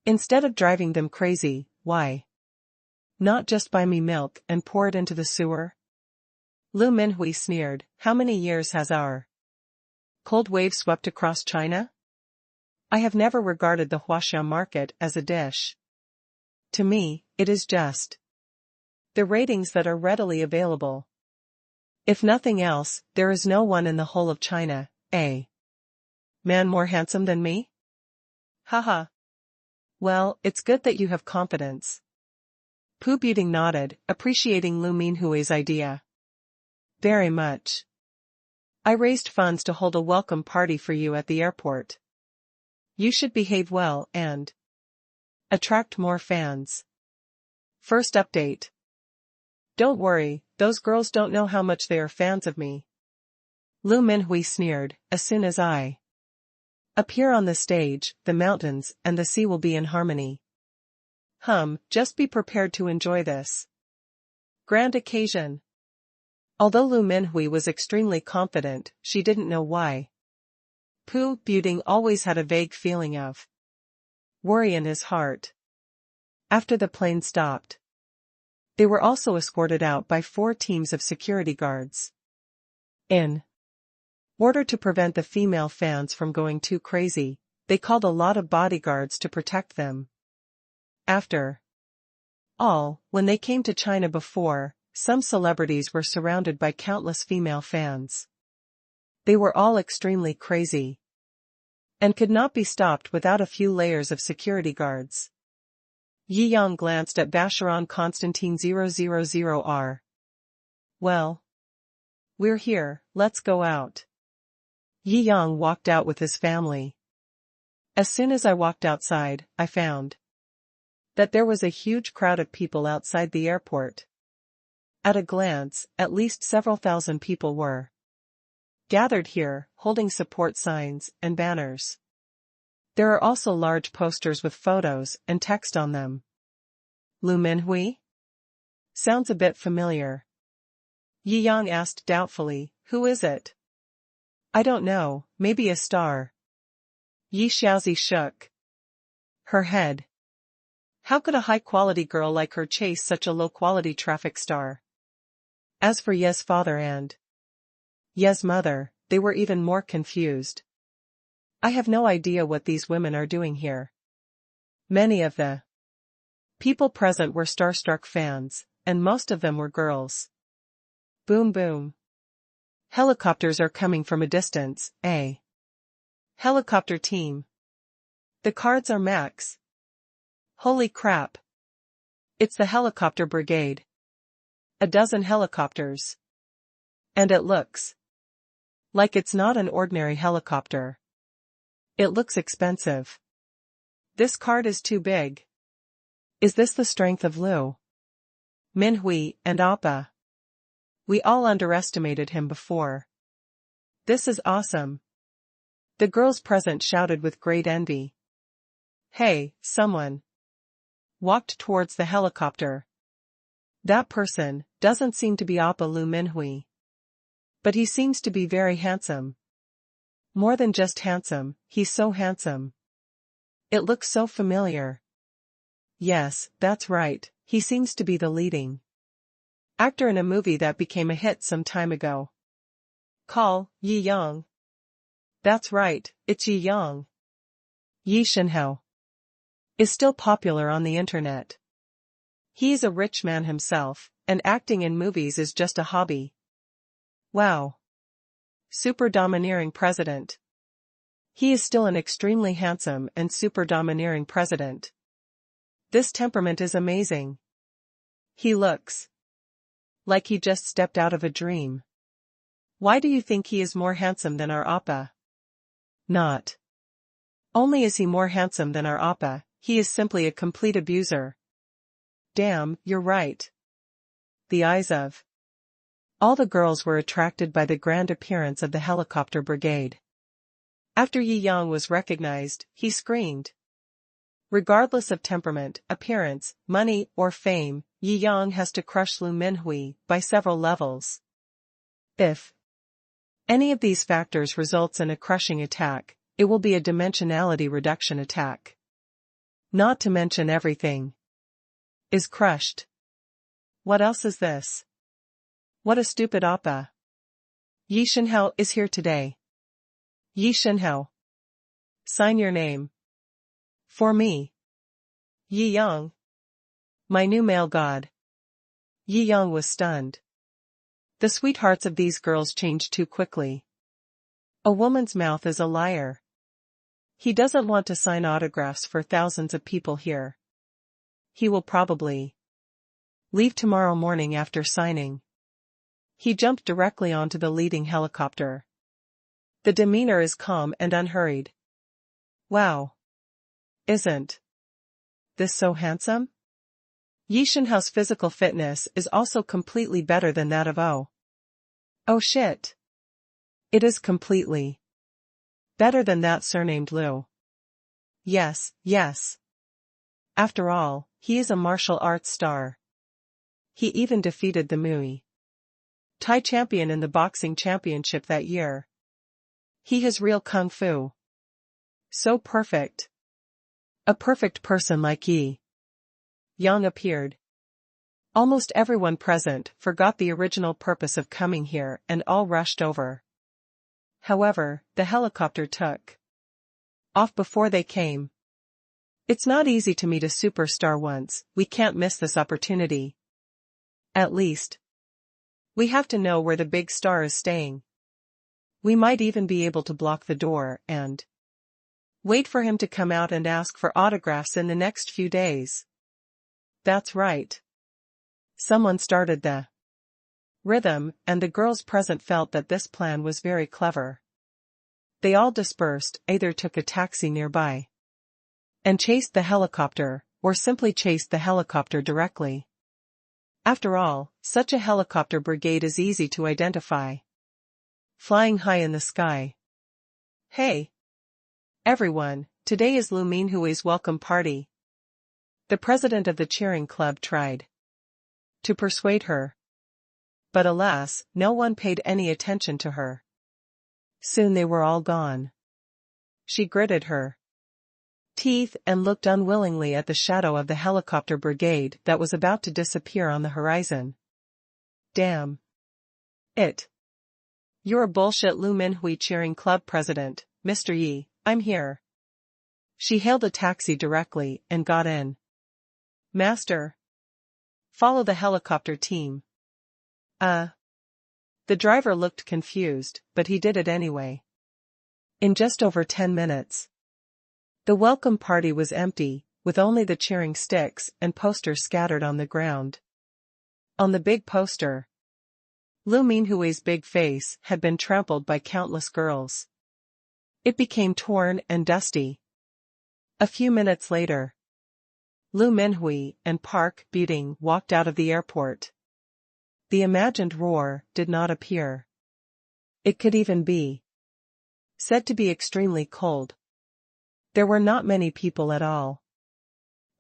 A: Instead of driving them crazy, why not just buy me milk and pour it into the sewer? Lu Minhui sneered. How many years has our cold wave swept across China? I have never regarded the Huaxia market as a dish. To me, it is just The ratings that are readily available. If nothing else, there is no one in the whole of China, man more handsome than me? Haha. Well, it's good that you have confidence. Pu Buting nodded, appreciating Lu Minhui's idea. Very much. I raised funds to hold a welcome party for you at the airport. You should behave well and attract more fans. First update. Don't worry, those girls don't know how much they are fans of me. Lu Minhui sneered, as soon as I appear on the stage, the mountains and the sea will be in harmony. Just be prepared to enjoy this grand occasion. Although Lu Minhui was extremely confident, she didn't know why. Pu Buting always had a vague feeling of worry in his heart. After the plane stopped, they were also escorted out by 4 teams of security guards. In order to prevent the female fans from going too crazy, they called a lot of bodyguards to protect them. After all, when they came to China before, some celebrities were surrounded by countless female fans. They were all extremely crazy and could not be stopped without a few layers of security guards. Yi Yang glanced at Vacheron Constantine 000R. Well, we're here, let's go out. Yi Yang walked out with his family. As soon as I walked outside, I found that there was a huge crowd of people outside the airport. At a glance, at least several thousand people were gathered here, holding support signs and banners. There are also large posters with photos and text on them. Lu Minhui? Sounds a bit familiar. Yi Yang asked doubtfully, who is it? I don't know, maybe a star. Yi Xiaozi shook her head. How could a high-quality girl like her chase such a low-quality traffic star? As for Ye's father and Ye's mother, they were even more confused. I have no idea what these women are doing here. Many of the people present were starstruck fans, and most of them were girls. Boom boom. Helicopters are coming from a distance, Helicopter team. The cards are max. Holy crap. It's the helicopter brigade. A dozen helicopters. And it looks like it's not an ordinary helicopter. It looks expensive. This card is too big. Is this the strength of Lu Minhui and Appa? We all underestimated him before. This is awesome. The girls present shouted with great envy. Hey, someone walked towards the helicopter. That person doesn't seem to be Appa Lu Minhui. But he seems to be very handsome. More than just handsome, he's so handsome. It looks so familiar. Yes, that's right, he seems to be the leading actor in a movie that became a hit some time ago. Call, Yi Yang. That's right, it's Yi Yang. Yi Shenhao is still popular on the internet. He's a rich man himself, and acting in movies is just a hobby. Wow. Super domineering president. He is still an extremely handsome and super domineering president. This temperament is amazing. He looks like he just stepped out of a dream. Why do you think he is more handsome than our Appa? Not only is he more handsome than our Appa, he is simply a complete abuser. Damn, you're right. The eyes of all the girls were attracted by the grand appearance of the helicopter brigade. After Yi Yang was recognized, he screamed. Regardless of temperament, appearance, money, or fame, Yi Yang has to crush Lu Minhui by several levels. If any of these factors results in a crushing attack, it will be a dimensionality reduction attack. Not to mention everything is crushed. What else is this? What a stupid Appa. Yi Shenhao is here today. Yi Shenhao. Sign your name. For me. Yi Yang. My new male god. Yi Yang was stunned. The sweethearts of these girls change too quickly. A woman's mouth is a liar. He doesn't want to sign autographs for thousands of people here. He will probably leave tomorrow morning after signing. He jumped directly onto the leading helicopter. The demeanor is calm and unhurried. Wow. Isn't this so handsome? Yi Shenhao's physical fitness is also completely better than that of Oh. Oh shit. It is completely better than that surnamed Liu. Yes, yes. After all, he is a martial arts star. He even defeated the Muay Thai champion in the boxing championship that year. He has real kung fu. So perfect. A perfect person like Yi Yang appeared. Almost everyone present forgot the original purpose of coming here and all rushed over. However, the helicopter took off before they came. It's not easy to meet a superstar once, we can't miss this opportunity. At least, we have to know where the big star is staying. We might even be able to block the door and wait for him to come out and ask for autographs in the next few days. That's right. Someone started the rhythm, and the girls present felt that this plan was very clever. They all dispersed, either took a taxi nearby and chased the helicopter, or simply chased the helicopter directly. After all, such a helicopter brigade is easy to identify. Flying high in the sky. Hey! Everyone, today is Lu Minhui's welcome party. The president of the cheering club tried to persuade her. But alas, no one paid any attention to her. Soon they were all gone. She gritted her teeth and looked unwillingly at the shadow of the helicopter brigade that was about to disappear on the horizon. Damn it. You're a bullshit Lu Minhui cheering club president, Mr. Yi, I'm here. She hailed a taxi directly and got in. Master. Follow the helicopter team. The driver looked confused, but he did it anyway. In just over 10 minutes. The welcome party was empty, with only the cheering sticks and posters scattered on the ground. On the big poster, Lu Minhui's big face had been trampled by countless girls. It became torn and dusty. A few minutes later, Lu Minhui and Park Buting walked out of the airport. The imagined roar did not appear. It could even be said to be extremely cold. There were not many people at all,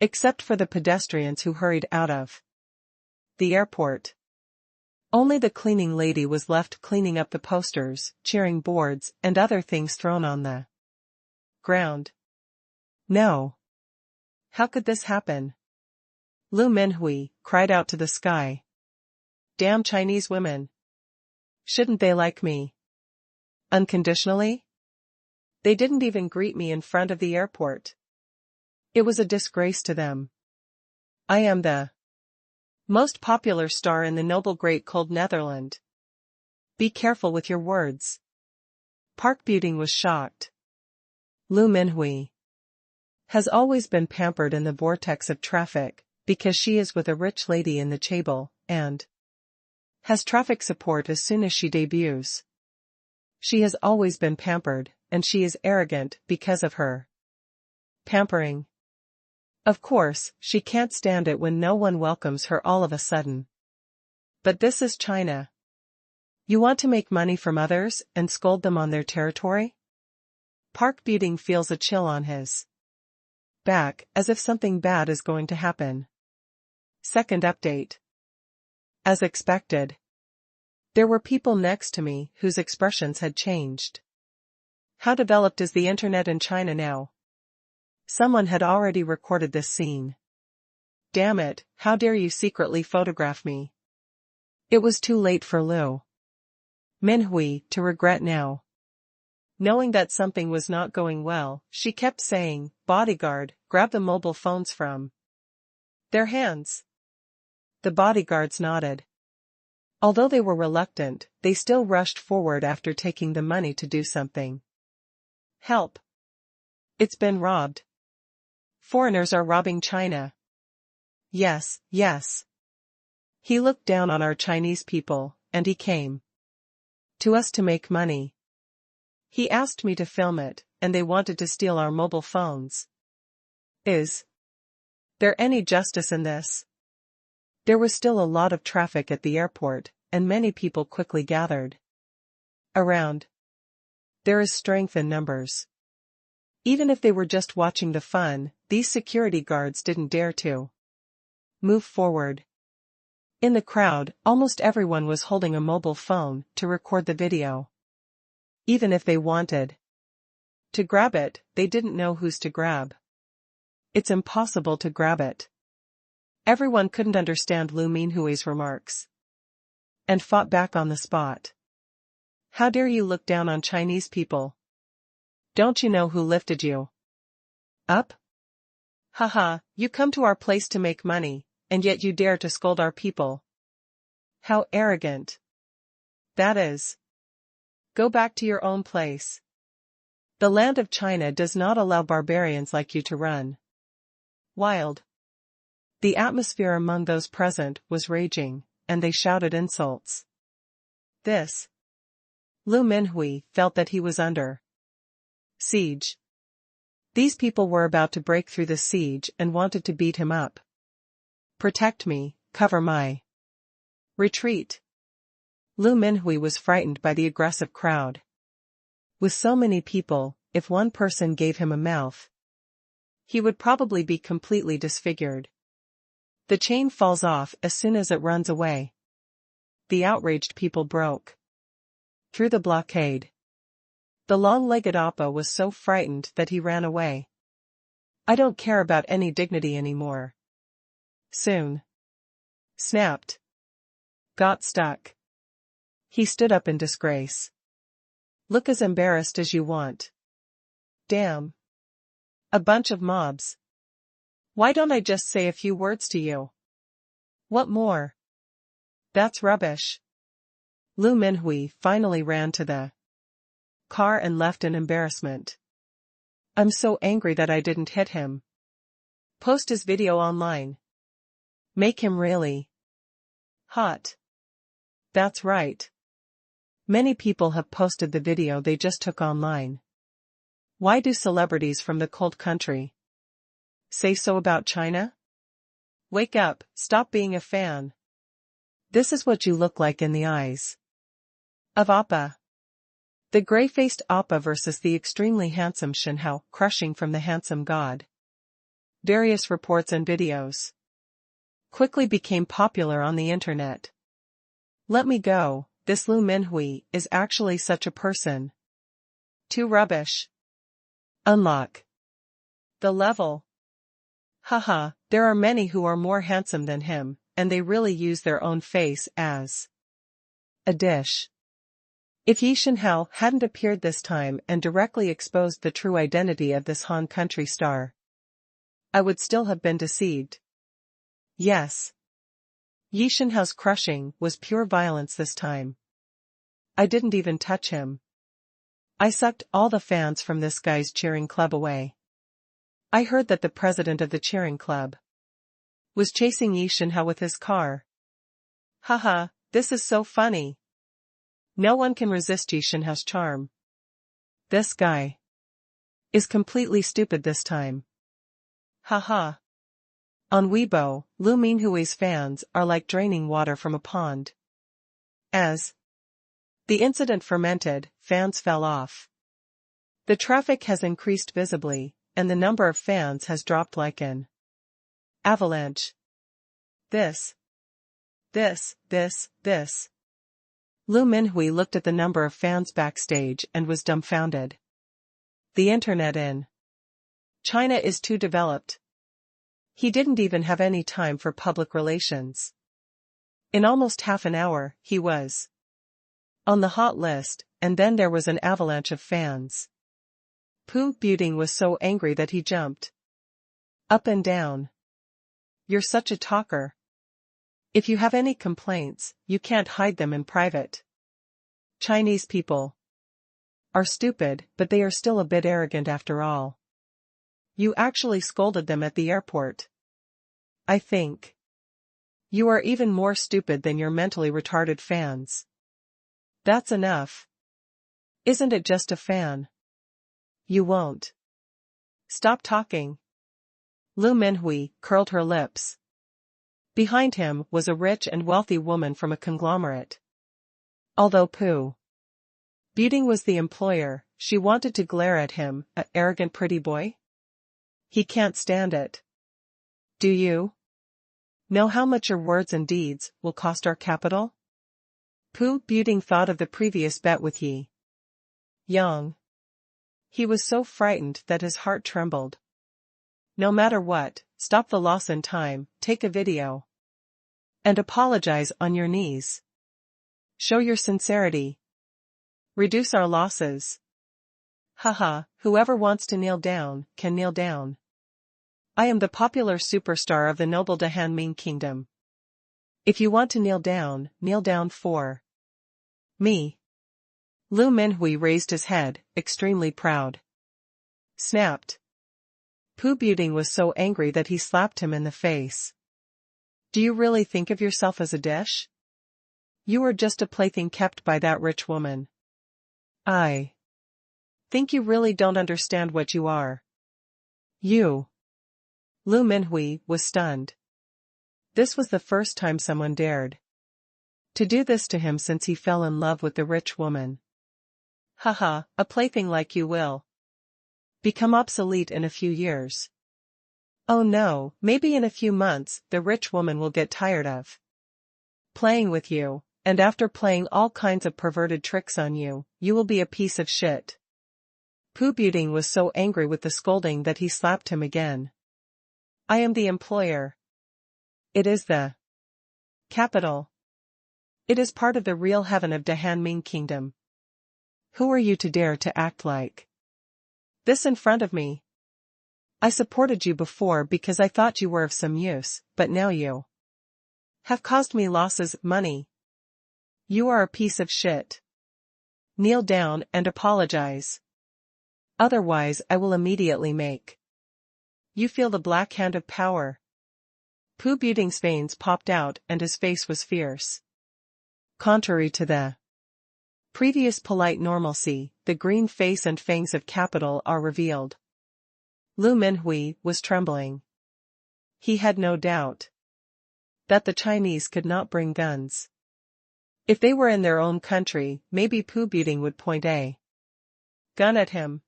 A: except for the pedestrians who hurried out of the airport. Only the cleaning lady was left cleaning up the posters, cheering boards, and other things thrown on the ground. No. How could this happen? Lu Minhui cried out to the sky. Damn Chinese women. Shouldn't they like me unconditionally? They didn't even greet me in front of the airport. It was a disgrace to them. I am the most popular star in the noble great cold Netherland. Be careful with your words. Park Buting was shocked. Lu Minhui has always been pampered in the vortex of traffic, because she is with a rich lady in the chaebol, and has traffic support as soon as she debuts. She has always been pampered, and she is arrogant because of her pampering. Of course, she can't stand it when no one welcomes her all of a sudden. But this is China. You want to make money from others and scold them on their territory? Park Buting feels a chill on his back, as if something bad is going to happen. Second update. As expected, there were people next to me whose expressions had changed. How developed is the internet in China now? Someone had already recorded this scene. Damn it, how dare you secretly photograph me? It was too late for Lu Minhui to regret now. Knowing that something was not going well, she kept saying, "Bodyguard, grab the mobile phones from their hands." The bodyguards nodded. Although they were reluctant, they still rushed forward after taking the money to do something. Help! It's been robbed. Foreigners are robbing China. Yes, yes. He looked down on our Chinese people, and he came to us to make money. He asked me to film it, and they wanted to steal our mobile phones. Is there any justice in this? There was still a lot of traffic at the airport, and many people quickly gathered around. There is strength in numbers. Even if they were just watching the fun, these security guards didn't dare to move forward. In the crowd, almost everyone was holding a mobile phone to record the video. Even if they wanted to grab it, they didn't know whose to grab. It's impossible to grab it. Everyone couldn't understand Lu Minhui's remarks and fought back on the spot. How dare you look down on Chinese people? Don't you know who lifted you up? Haha, you come to our place to make money, and yet you dare to scold our people. How arrogant. That is. Go back to your own place. The land of China does not allow barbarians like you to run wild. The atmosphere among those present was raging, and they shouted insults. Lu Minhui felt that he was under siege. These people were about to break through the siege and wanted to beat him up. Protect me, cover my retreat. Lu Minhui was frightened by the aggressive crowd. With so many people, if one person gave him a mouth, he would probably be completely disfigured. The chain falls off as soon as it runs away. The outraged people broke through the blockade. The long-legged Appa was so frightened that he ran away. I don't care about any dignity anymore. Soon. Snapped. Got stuck. He stood up in disgrace. Look as embarrassed as you want. Damn. A bunch of mobs. Why don't I just say a few words to you? What more? That's rubbish. Lu Minhui finally ran to the car and left in embarrassment. I'm so angry that I didn't hit him. Post his video online. Make him really hot. That's right. Many people have posted the video they just took online. Why do celebrities from the cold country say so about China? Wake up, stop being a fan. This is what you look like in the eyes of Appa. The gray-faced Appa versus the extremely handsome Shen Hao, crushing from the handsome god. Various reports and videos quickly became popular on the internet. Let me go, this Lu Minhui is actually such a person. Too rubbish. Unlock the level. Haha, there are many who are more handsome than him, and they really use their own face as a dish. If Yi Shenhao hadn't appeared this time and directly exposed the true identity of this Han country star, I would still have been deceived. Yes. Yi Shenhao's crushing was pure violence this time. I didn't even touch him. I sucked all the fans from this guy's cheering club away. I heard that the president of the cheering club was chasing Yi Shenhao with his car. Haha, this is so funny. No one can resist Yi Shenhao's charm. This guy is completely stupid this time. Haha. On Weibo, Lu Minhui's fans are like draining water from a pond. As the incident fermented, fans fell off. The traffic has increased visibly, and the number of fans has dropped like an avalanche. This. Lu Minhui looked at the number of fans backstage and was dumbfounded. The internet in China is too developed. He didn't even have any time for public relations. In almost half an hour, he was on the hot list, and then there was an avalanche of fans. Pu Buting was so angry that he jumped up and down. You're such a talker. If you have any complaints, you can't hide them in private. Chinese people are stupid, but they are still a bit arrogant after all. You actually scolded them at the airport. I think you are even more stupid than your mentally retarded fans. That's enough. Isn't it just a fan? You won't stop talking. Lu Minhui curled her lips. Behind him was a rich and wealthy woman from a conglomerate. Although Pu Buting was the employer, she wanted to glare at him, an arrogant pretty boy. He can't stand it. Do you know how much your words and deeds will cost our capital? Pu Buting thought of the previous bet with Yi Yang. He was so frightened that his heart trembled. No matter what, stop the loss in time, take a video. And apologize on your knees. Show your sincerity. Reduce our losses. Haha, whoever wants to kneel down, can kneel down. I am the popular superstar of the noble Dahanming kingdom. If you want to kneel down for me. Lu Minhui raised his head, extremely proud. Snapped. Pu Buting was so angry that he slapped him in the face. Do you really think of yourself as a dish? You are just a plaything kept by that rich woman. I think you really don't understand what you are. You. Lu Minhui was stunned. This was the first time someone dared to do this to him since he fell in love with the rich woman. Haha, a plaything like you will become obsolete in a few years. Oh no, maybe in a few months, the rich woman will get tired of playing with you, and after playing all kinds of perverted tricks on you, you will be a piece of shit. Pu Buting was so angry with the scolding that he slapped him again. I am the employer. It is the capital. It is part of the real heaven of Dahanming kingdom. Who are you to dare to act like this in front of me? I supported you before because I thought you were of some use, but now you have caused me losses, money. You are a piece of shit. Kneel down and apologize. Otherwise I will immediately make you feel the black hand of power. Pu Buting's veins popped out and his face was fierce. Contrary to the previous polite normalcy, the green face and fangs of capital are revealed. Lu Minhui was trembling. He had no doubt that the Chinese could not bring guns. If they were in their own country, maybe Pu Buting would point a gun at him.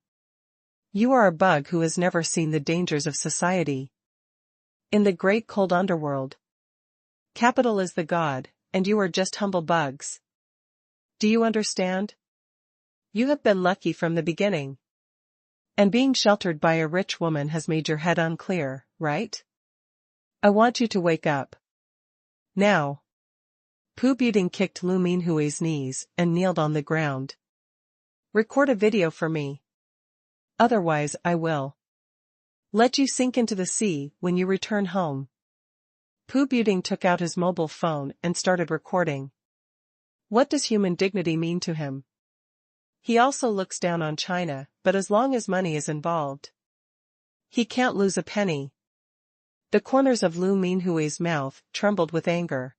A: You are a bug who has never seen the dangers of society. In the great cold underworld, capital is the god, and you are just humble bugs. Do you understand? You have been lucky from the beginning. And being sheltered by a rich woman has made your head unclear, right? I want you to wake up. Now. Pu Buting kicked Lu Minhui's knees and kneeled on the ground. Record a video for me. Otherwise I will let you sink into the sea when you return home. Pu Buting took out his mobile phone and started recording. What does human dignity mean to him? He also looks down on China, but as long as money is involved, he can't lose a penny. The corners of Lu Minhui's mouth trembled with anger.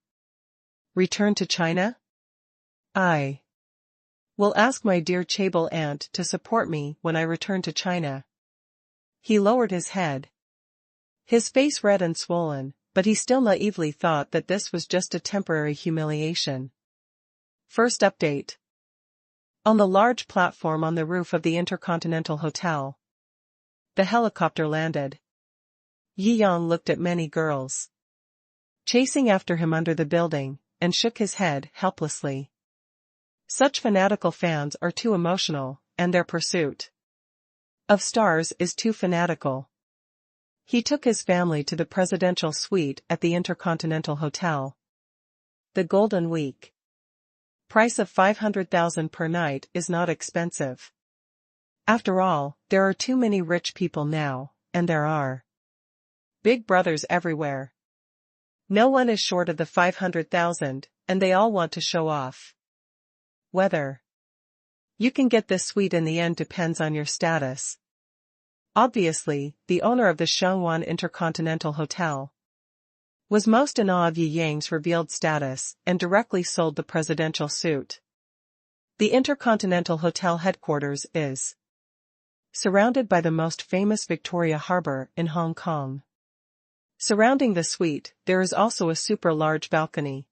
A: Return to China? I will ask my dear Chaebol aunt to support me when I return to China. He lowered his head. His face red and swollen, but he still naively thought that this was just a temporary humiliation. First update. On the large platform on the roof of the Intercontinental Hotel, the helicopter landed. Yi Yang looked at many girls chasing after him under the building, and shook his head helplessly. Such fanatical fans are too emotional, and their pursuit of stars is too fanatical. He took his family to the presidential suite at the Intercontinental Hotel. The Golden Week. Price of 500,000 per night is not expensive. After all, there are too many rich people now, and there are big brothers everywhere. No one is short of the 500,000, and they all want to show off. Whether you can get this suite in the end depends on your status. Obviously, the owner of the Shou Intercontinental Hotel was most in awe of Yi Yang's revealed status and directly sold the presidential suite. The Intercontinental Hotel headquarters is surrounded by the most famous Victoria Harbour in Hong Kong. Surrounding the suite, there is also a super large balcony.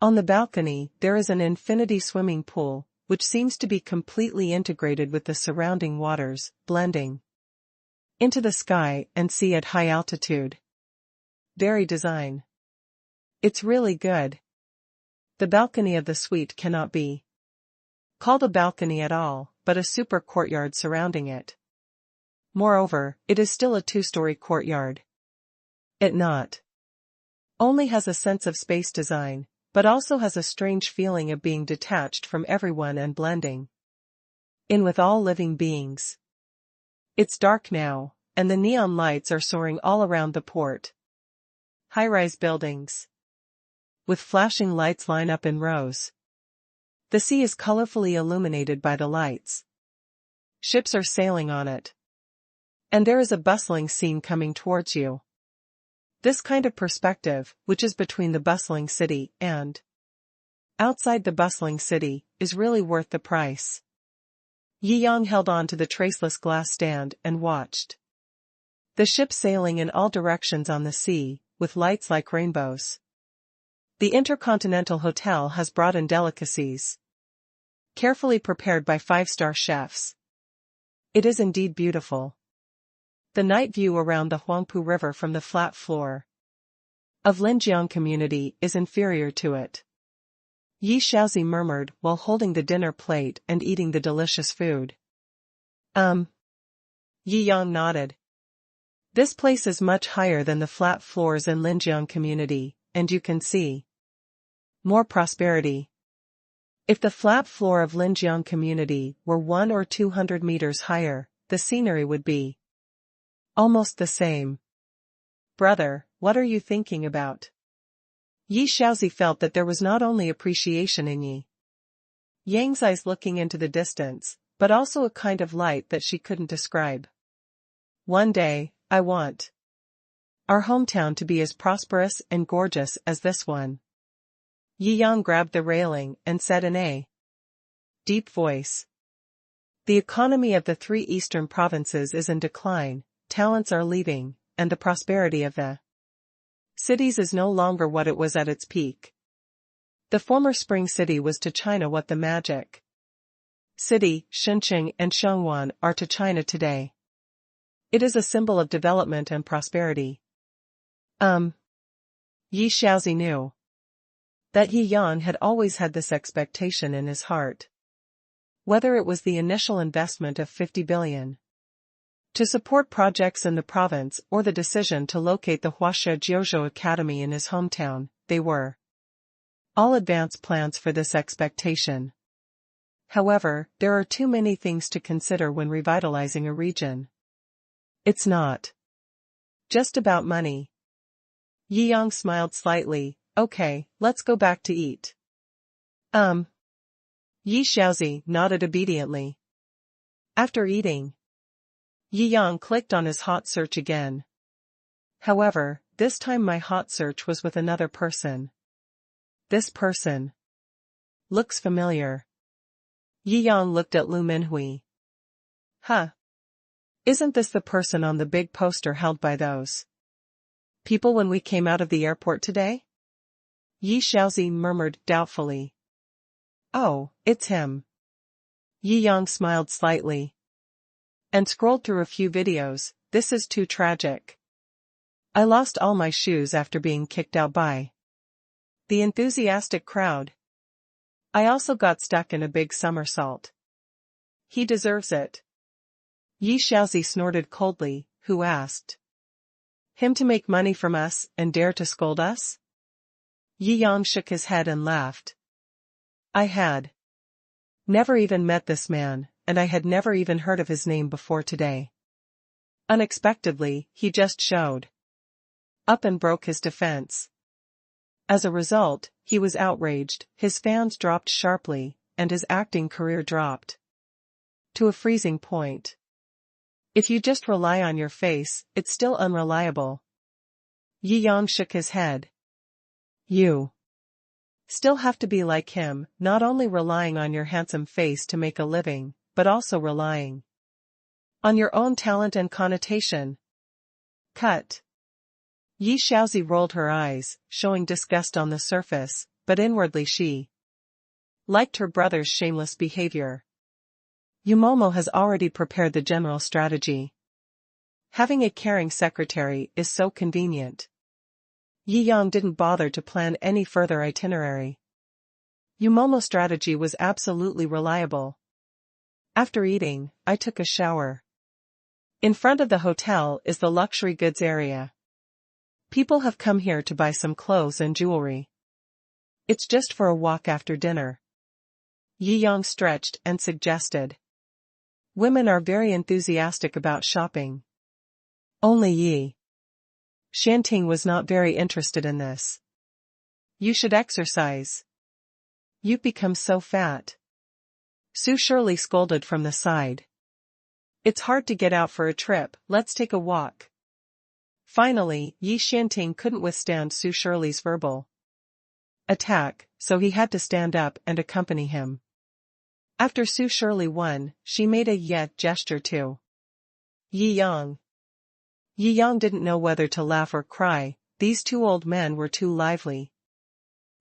A: On the balcony, there is an infinity swimming pool, which seems to be completely integrated with the surrounding waters, blending into the sky and sea at high altitude. Very design. It's really good. The balcony of the suite cannot be called a balcony at all, but a super courtyard surrounding it. Moreover, it is still a two-story courtyard. It not only has a sense of space design, but also has a strange feeling of being detached from everyone and blending in with all living beings. It's dark now, and the neon lights are soaring all around the port. High-rise buildings with flashing lights line up in rows. The sea is colorfully illuminated by the lights. Ships are sailing on it. And there is a bustling scene coming towards you. This kind of perspective, which is between the bustling city and outside the bustling city, is really worth the price. Yi Yang held on to the traceless glass stand and watched the ship sailing in all directions on the sea, with lights like rainbows. The Intercontinental Hotel has brought in delicacies, carefully prepared by 5-star chefs. It is indeed beautiful. The night view around the Huangpu River from the flat floor of Linjiang community is inferior to it. Yi Shaozi murmured while holding the dinner plate and eating the delicious food. Yi Yang nodded. This place is much higher than the flat floors in Linjiang community, and you can see more prosperity. If the flat floor of Linjiang community were 100 or 200 meters higher, the scenery would be almost the same. Brother, what are you thinking about? Yi Shaozi felt that there was not only appreciation in Yi Yang's eyes looking into the distance, but also a kind of light that she couldn't describe. One day, I want our hometown to be as prosperous and gorgeous as this one. Yi Yang grabbed the railing and said in a deep voice. The economy of the 3 eastern provinces is in decline, talents are leaving, and the prosperity of the cities is no longer what it was at its peak. The former Spring City was to China what the Magic City, Shunqing and Shangwan are to China today. It is a symbol of development and prosperity. Yi Shaozi knew that Yi Yang had always had this expectation in his heart. Whether it was the initial investment of 50 billion to support projects in the province or the decision to locate the Huaxia Jiuzhou Academy in his hometown, they were all advanced plans for this expectation. However, there are too many things to consider when revitalizing a region. It's not just about money. Yi Yang smiled slightly. Okay, let's go back to eat. Yi Shaozi nodded obediently. After eating, Yi Yang clicked on his hot search again. However, this time my hot search was with another person. This person looks familiar. Yi Yang looked at Lu Minhui. Huh. Isn't this the person on the big poster held by those people when we came out of the airport today? Yi Shaozi murmured doubtfully. Oh, it's him. Yi Yang smiled slightly and scrolled through a few videos. This is too tragic. I lost all my shoes after being kicked out by the enthusiastic crowd. I also got stuck in a big somersault. He deserves it. Yi Shaozi snorted coldly. Who asked him to make money from us and dare to scold us? Yi Yang shook his head and laughed. I had never even met this man, and I had never even heard of his name before today. Unexpectedly, he just showed up and broke his defense. As a result, he was outraged, his fans dropped sharply, and his acting career dropped to a freezing point. If you just rely on your face, it's still unreliable. Yi Yang shook his head. You still have to be like him, not only relying on your handsome face to make a living, but also relying on your own talent and connotation. Cut. Yi Xiaozi rolled her eyes, showing disgust on the surface, but inwardly she liked her brother's shameless behavior. Yumomo has already prepared the general strategy. Having a caring secretary is so convenient. Yi Yang didn't bother to plan any further itinerary. Yumomo's strategy was absolutely reliable. After eating, I took a shower. In front of the hotel is the luxury goods area. People have come here to buy some clothes and jewelry. It's just for a walk after dinner. Yi Yang stretched and suggested. Women are very enthusiastic about shopping. Only Yi Shanting was not very interested in this. You should exercise. You've become so fat. Sue Shirley scolded from the side. It's hard to get out for a trip, let's take a walk. Finally, Yi Shanting couldn't withstand Sue Shirley's verbal attack, so he had to stand up and accompany him. After Sue Shirley won, she made a "yeah" gesture to Yi Yang. Yi Yang didn't know whether to laugh or cry, these two old men were too lively.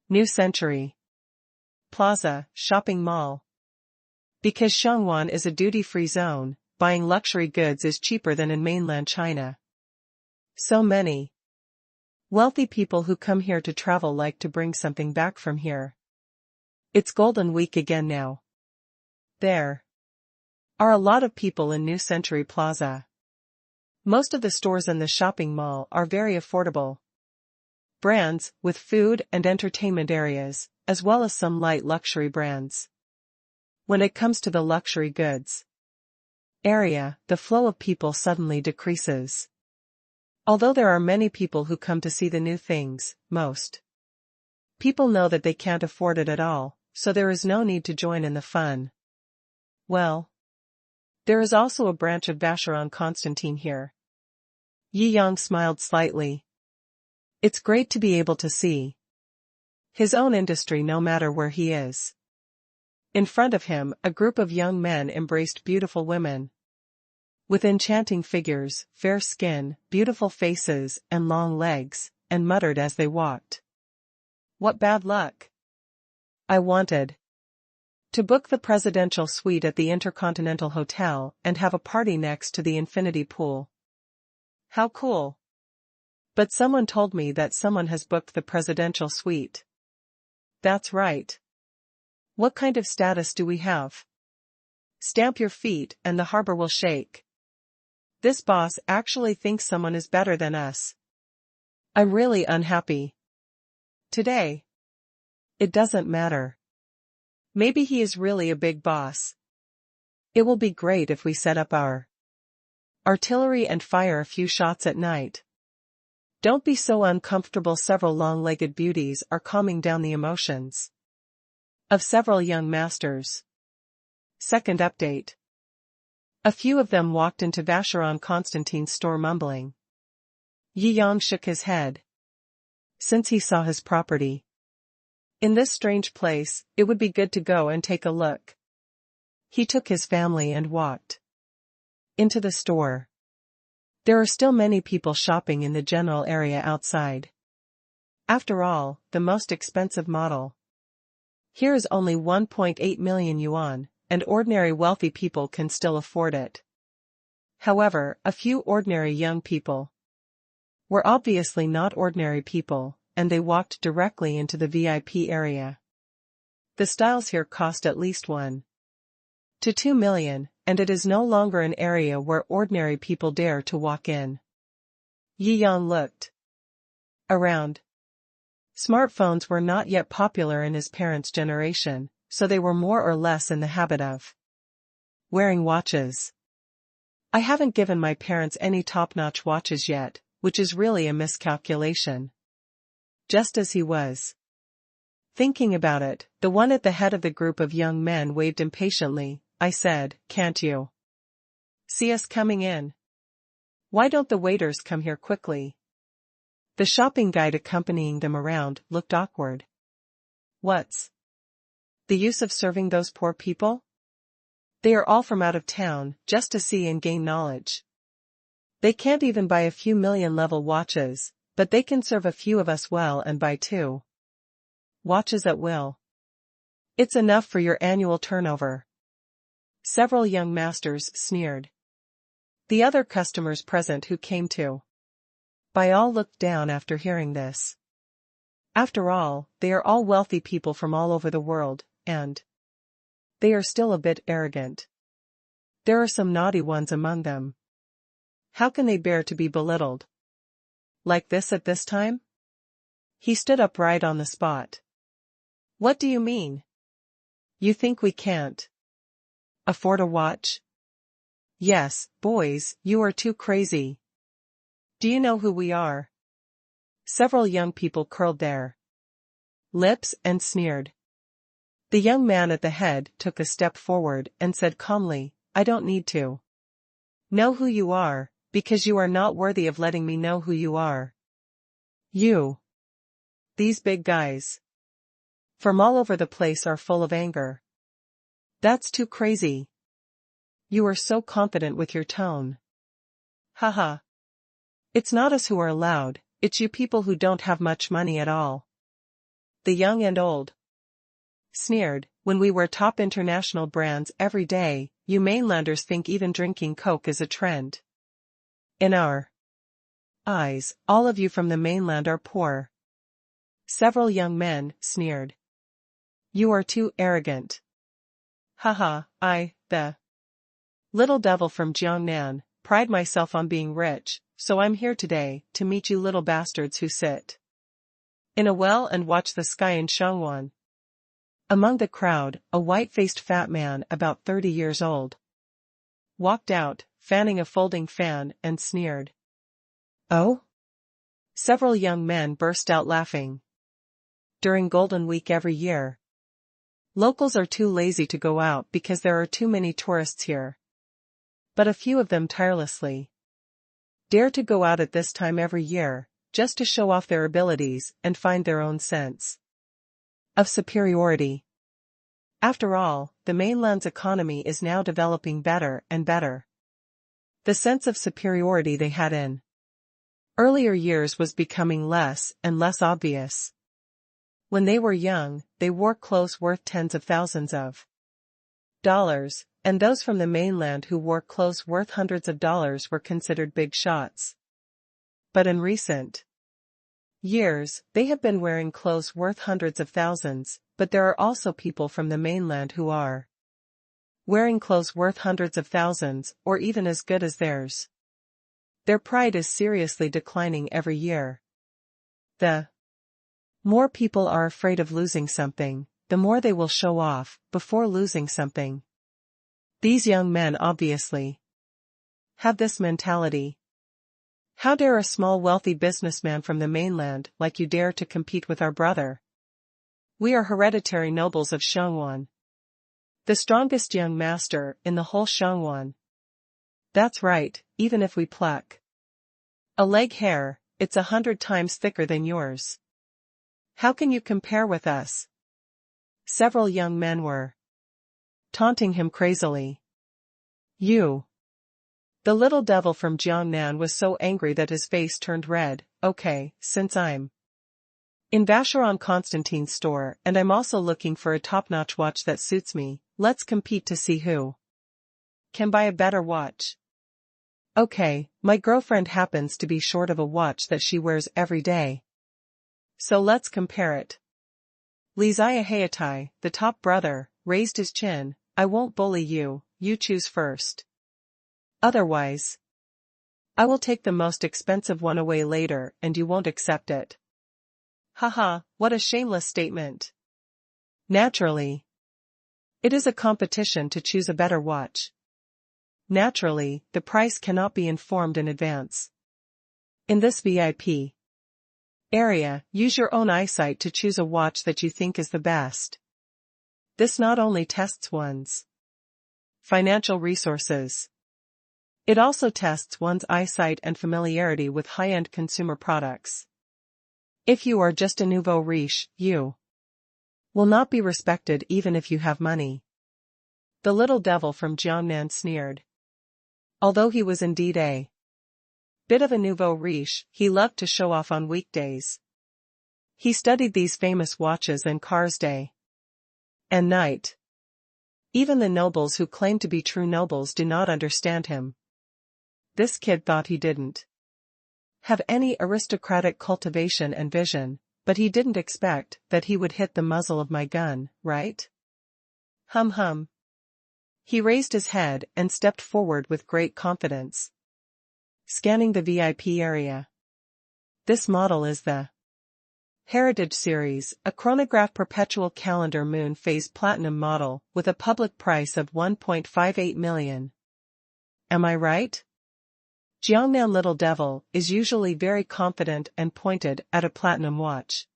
A: New Century Plaza, shopping mall. Because Shangwan is a duty-free zone, buying luxury goods is cheaper than in mainland China. So many wealthy people who come here to travel like to bring something back from here. It's Golden Week again now. There are a lot of people in New Century Plaza. Most of the stores in the shopping mall are very affordable brands, with food and entertainment areas, as well as some light luxury brands. When it comes to the luxury goods area, the flow of people suddenly decreases. Although there are many people who come to see the new things, most people know that they can't afford it at all, so there is no need to join in the fun. Well, there is also a branch of Vacheron Constantin here. Yi Yang smiled slightly. It's great to be able to see his own industry no matter where he is. In front of him, a group of young men embraced beautiful women with enchanting figures, fair skin, beautiful faces, and long legs, and muttered as they walked. What bad luck! I wanted to book the presidential suite at the Intercontinental Hotel and have a party next to the infinity pool. How cool! But someone told me that someone has booked the presidential suite. That's right. What kind of status do we have? Stamp your feet and the harbor will shake. This boss actually thinks someone is better than us. I'm really unhappy today. It doesn't matter. Maybe he is really a big boss. It will be great if we set up our artillery and fire a few shots at night. Don't be so uncomfortable. Several long-legged beauties are calming down the emotions of several young masters. Second update. A few of them walked into Vacheron Constantin's store mumbling. Yi Yang shook his head. Since he saw his property in this strange place, it would be good to go and take a look. He took his family and walked into the store. There are still many people shopping in the general area outside. After all, the most expensive model here is only 1.8 million yuan, and ordinary wealthy people can still afford it. However, a few ordinary young people were obviously not ordinary people, and they walked directly into the VIP area. The styles here cost at least 1 to 2 million, and it is no longer an area where ordinary people dare to walk in. Yi Yang looked around. Smartphones were not yet popular in his parents' generation, so they were more or less in the habit of wearing watches. I haven't given my parents any top-notch watches yet, which is really a miscalculation. just as he was thinking about it, the one at the head of the group of young men waved impatiently. I said, "Can't you see us coming in? Why don't the waiters come here quickly?" The shopping guide accompanying them around looked awkward. "What's the use of serving those poor people? They are all from out of town, just to see and gain knowledge. They can't even buy a few million-level watches, but they can serve a few of us well and buy 2 watches at will. It's enough for your annual turnover." Several young masters sneered. The other customers present who came to buy all looked down after hearing this. After all, they are all wealthy people from all over the world, and they are still a bit arrogant. There are some naughty ones among them. How can they bear to be belittled like this at this time? He stood up right on the spot. "What do you mean? You think we can't afford a watch? Yes, boys, you are too crazy. Do you know who we are?" Several young people curled their lips and sneered. The young man at the head took a step forward and said calmly, "I don't need to know who you are, because you are not worthy of letting me know who you are. You, these big guys from all over the place are full of anger. That's too crazy. You are so confident with your tone. Haha. It's not us who are loud, it's you people who don't have much money at all." The young and old sneered. "When we wear top international brands every day, you mainlanders think even drinking Coke is a trend. In our eyes, all of you from the mainland are poor." Several young men sneered. "You are too arrogant." Haha, the little devil from Jiangnan, pride myself on being rich, so I'm here today to meet you little bastards who sit in a well and watch the sky in Shou. Among the crowd, a white-faced fat man about 30 years old walked out, fanning a folding fan, and sneered. "Oh?" Several young men burst out laughing. During Golden Week every year, locals are too lazy to go out because there are too many tourists here. But a few of them tirelessly dare to go out at this time every year, just to show off their abilities and find their own sense of superiority. After all, the mainland's economy is now developing better and better. The sense of superiority they had in earlier years was becoming less and less obvious. When they were young, they wore clothes worth tens of thousands of dollars, and those from the mainland who wore clothes worth hundreds of dollars were considered big shots. But in recent years, they have been wearing clothes worth hundreds of thousands, but there are also people from the mainland who are wearing clothes worth hundreds of thousands, or even as good as theirs. Their pride is seriously declining every year. The more people are afraid of losing something, the more they will show off before losing something. These young men obviously have this mentality. How dare a small wealthy businessman from the mainland like you dare to compete with our brother? We are hereditary nobles of Shou, the strongest young master in the whole Shou. That's right, even if we pluck a leg hair, it's 100 times thicker than yours. How can you compare with us? Several young men were taunting him crazily. You. The little devil from Jiangnan was so angry that his face turned red. Okay, since I'm in Vacheron Constantine's store and I'm also looking for a top-notch watch that suits me, let's compete to see who can buy a better watch. Okay, my girlfriend happens to be short of a watch that she wears every day. So let's compare it. Li Ziahayatai, the top brother, raised his chin. I won't bully you, you choose first. Otherwise, I will take the most expensive one away later and you won't accept it. Haha, what a shameless statement. Naturally, it is a competition to choose a better watch. Naturally, the price cannot be informed in advance. In this VIP area, use your own eyesight to choose a watch that you think is the best. This not only tests one's financial resources, it also tests one's eyesight and familiarity with high-end consumer products. If you are just a nouveau riche, you will not be respected even if you have money. The little devil from Jiangnan sneered. Although he was indeed a bit of a nouveau riche, he loved to show off on weekdays. He studied these famous watches and cars day and night. Even the nobles who claim to be true nobles do not understand him. This kid thought he didn't have any aristocratic cultivation and vision, but he didn't expect that he would hit the muzzle of my gun, right? Hum hum. He raised his head and stepped forward with great confidence, scanning the VIP area. This model is the Heritage Series, a chronograph perpetual calendar moon phase platinum model with a public price of 1.58 million. Am I right? Jiangnan Little Devil is usually very confident and pointed at a platinum watch.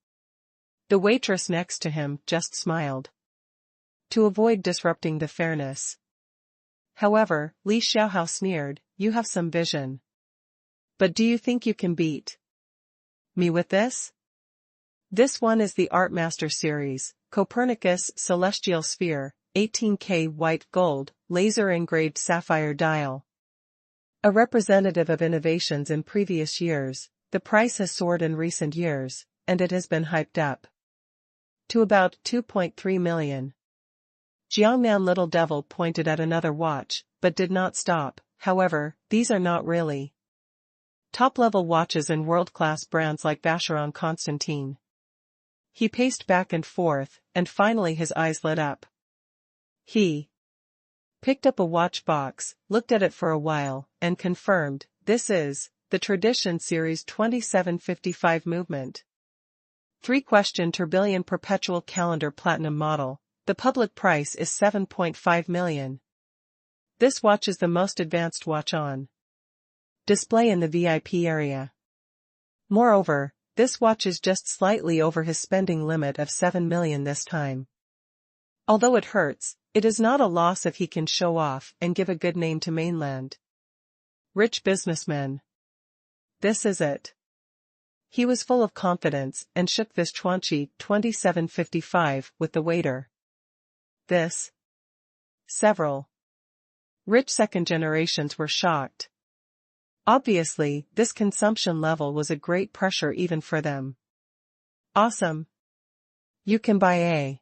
A: The waitress next to him just smiled to avoid disrupting the fairness. However, Li Xiaohao sneered, "You have some vision. But do you think you can beat me with this? This one is the Art Master Series, Copernicus Celestial Sphere, 18K white gold, laser engraved sapphire dial. A representative of innovations in previous years, the price has soared in recent years, and it has been hyped up to about 2.3 million. Jiangnan Little Devil pointed at another watch, but did not stop. However, these are not really top-level watches in world-class brands like Vacheron Constantin. He paced back and forth, and finally his eyes lit up. He picked up a watch box, looked at it for a while, and confirmed, "This is the Tradition Series 2755 movement. 3 tourbillon perpetual calendar platinum model. The public price is 7.5 million. This watch is the most advanced watch on display in the VIP area. Moreover, this watch is just slightly over his spending limit of 7 million this time. Although it hurts, it is not a loss if he can show off and give a good name to mainland rich businessmen. This is it." He was full of confidence and shook this Chuanqi 2755 with the waiter. This. Several rich second generations were shocked. Obviously, this consumption level was a great pressure even for them. "Awesome. You can buy a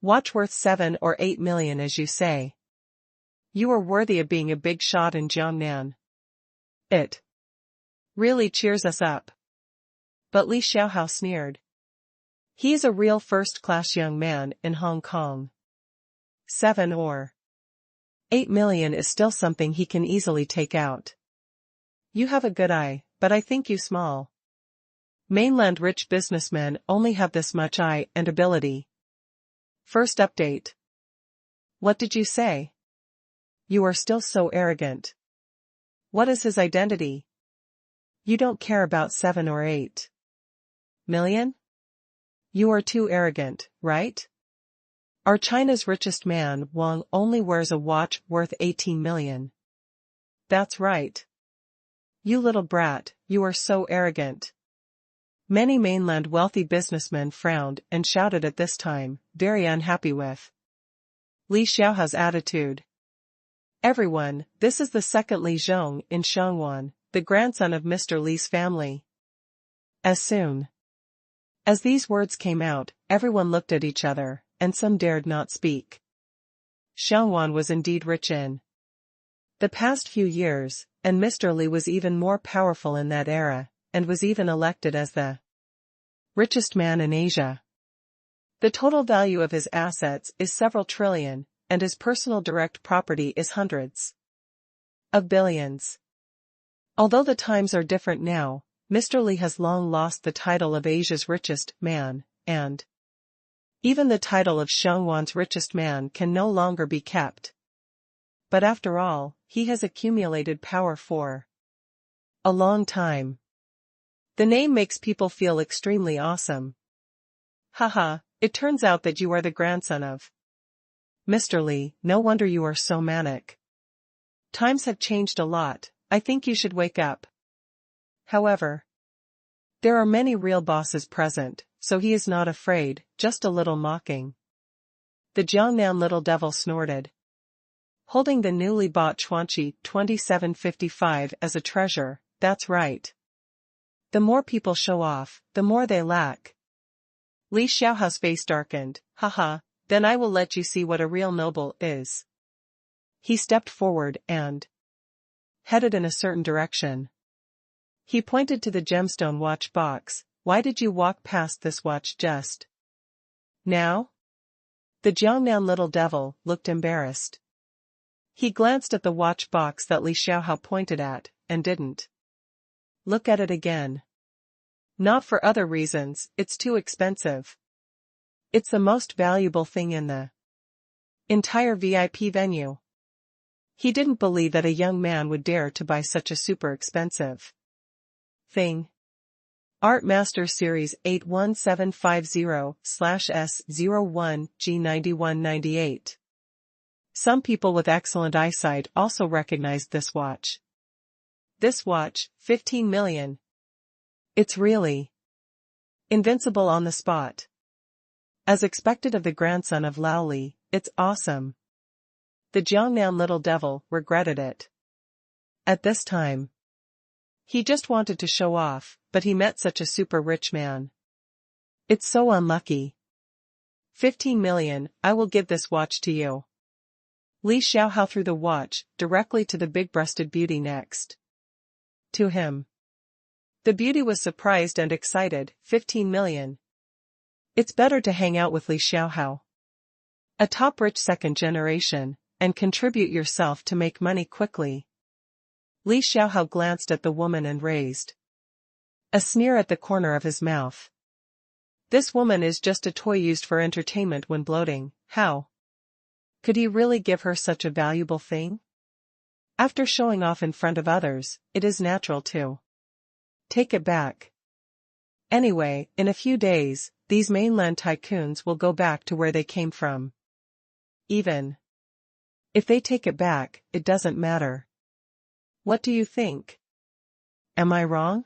A: watch worth 7 or 8 million as you say. You are worthy of being a big shot in Jiangnan. It really cheers us up." But Li Xiaohao sneered. "He is a real first-class young man in Hong Kong. 7 or 8 million is still something he can easily take out. You have a good eye, but I think you small. Mainland rich businessmen only have this much eye and ability." First update. What did you say? You are still so arrogant. What is his identity? You don't care about 7 or 8 million? You are too arrogant, right? Our China's richest man Wang only wears a watch worth 18 million. That's right. You little brat, you are so arrogant. Many mainland wealthy businessmen frowned and shouted at this time, very unhappy with Li Xiaohao's attitude. "Everyone, this is the second Li Zhong in Shangwan, the grandson of Mr. Li's family." As soon as these words came out, everyone looked at each other, and some dared not speak. Shangwan was indeed rich in the past few years, and Mr. Li was even more powerful in that era, and was even elected as the richest man in Asia. The total value of his assets is several trillion, and his personal direct property is hundreds of billions. Although the times are different now, Mr. Li has long lost the title of Asia's richest man, and even the title of Shangwan's richest man can no longer be kept. But after all, he has accumulated power for a long time. The name makes people feel extremely awesome. Haha, it turns out that you are the grandson of Mr. Li. No wonder you are so manic. Times have changed a lot, I think you should wake up. However, there are many real bosses present, so he is not afraid, just a little mocking. The Jiangnam little devil snorted. Holding the newly bought Chuanqi 2755 as a treasure, that's right. The more people show off, the more they lack. Li Xiaohao's face darkened. Haha, then I will let you see what a real noble is. He stepped forward and headed in a certain direction. He pointed to the gemstone watch box. Why did you walk past this watch just now? The Jiangnam little devil looked embarrassed. He glanced at the watch box that Li Xiaohao pointed at, and didn't look at it again. Not for other reasons, it's too expensive. It's the most valuable thing in the entire VIP venue. He didn't believe that a young man would dare to buy such a super expensive thing. Art Master Series 81750/S01 G9198. Some people with excellent eyesight also recognized this watch. This watch, 15 million. It's really invincible on the spot. As expected of the grandson of Lao Li, it's awesome. The Jiangnam little devil regretted it. At this time, he just wanted to show off, but he met such a super rich man. It's so unlucky. 15 million, I will give this watch to you. Li Xiaohao threw the watch directly to the big-breasted beauty next to him. The beauty was surprised and excited. 15 million. It's better to hang out with Li Xiaohao, a top rich second generation, and contribute yourself to make money quickly. Li Xiaohao glanced at the woman and raised a sneer at the corner of his mouth. This woman is just a toy used for entertainment when bloating. How could he really give her such a valuable thing? After showing off in front of others, it is natural to take it back. Anyway, in a few days, these mainland tycoons will go back to where they came from. Even if they take it back, it doesn't matter. What do you think? Am I wrong?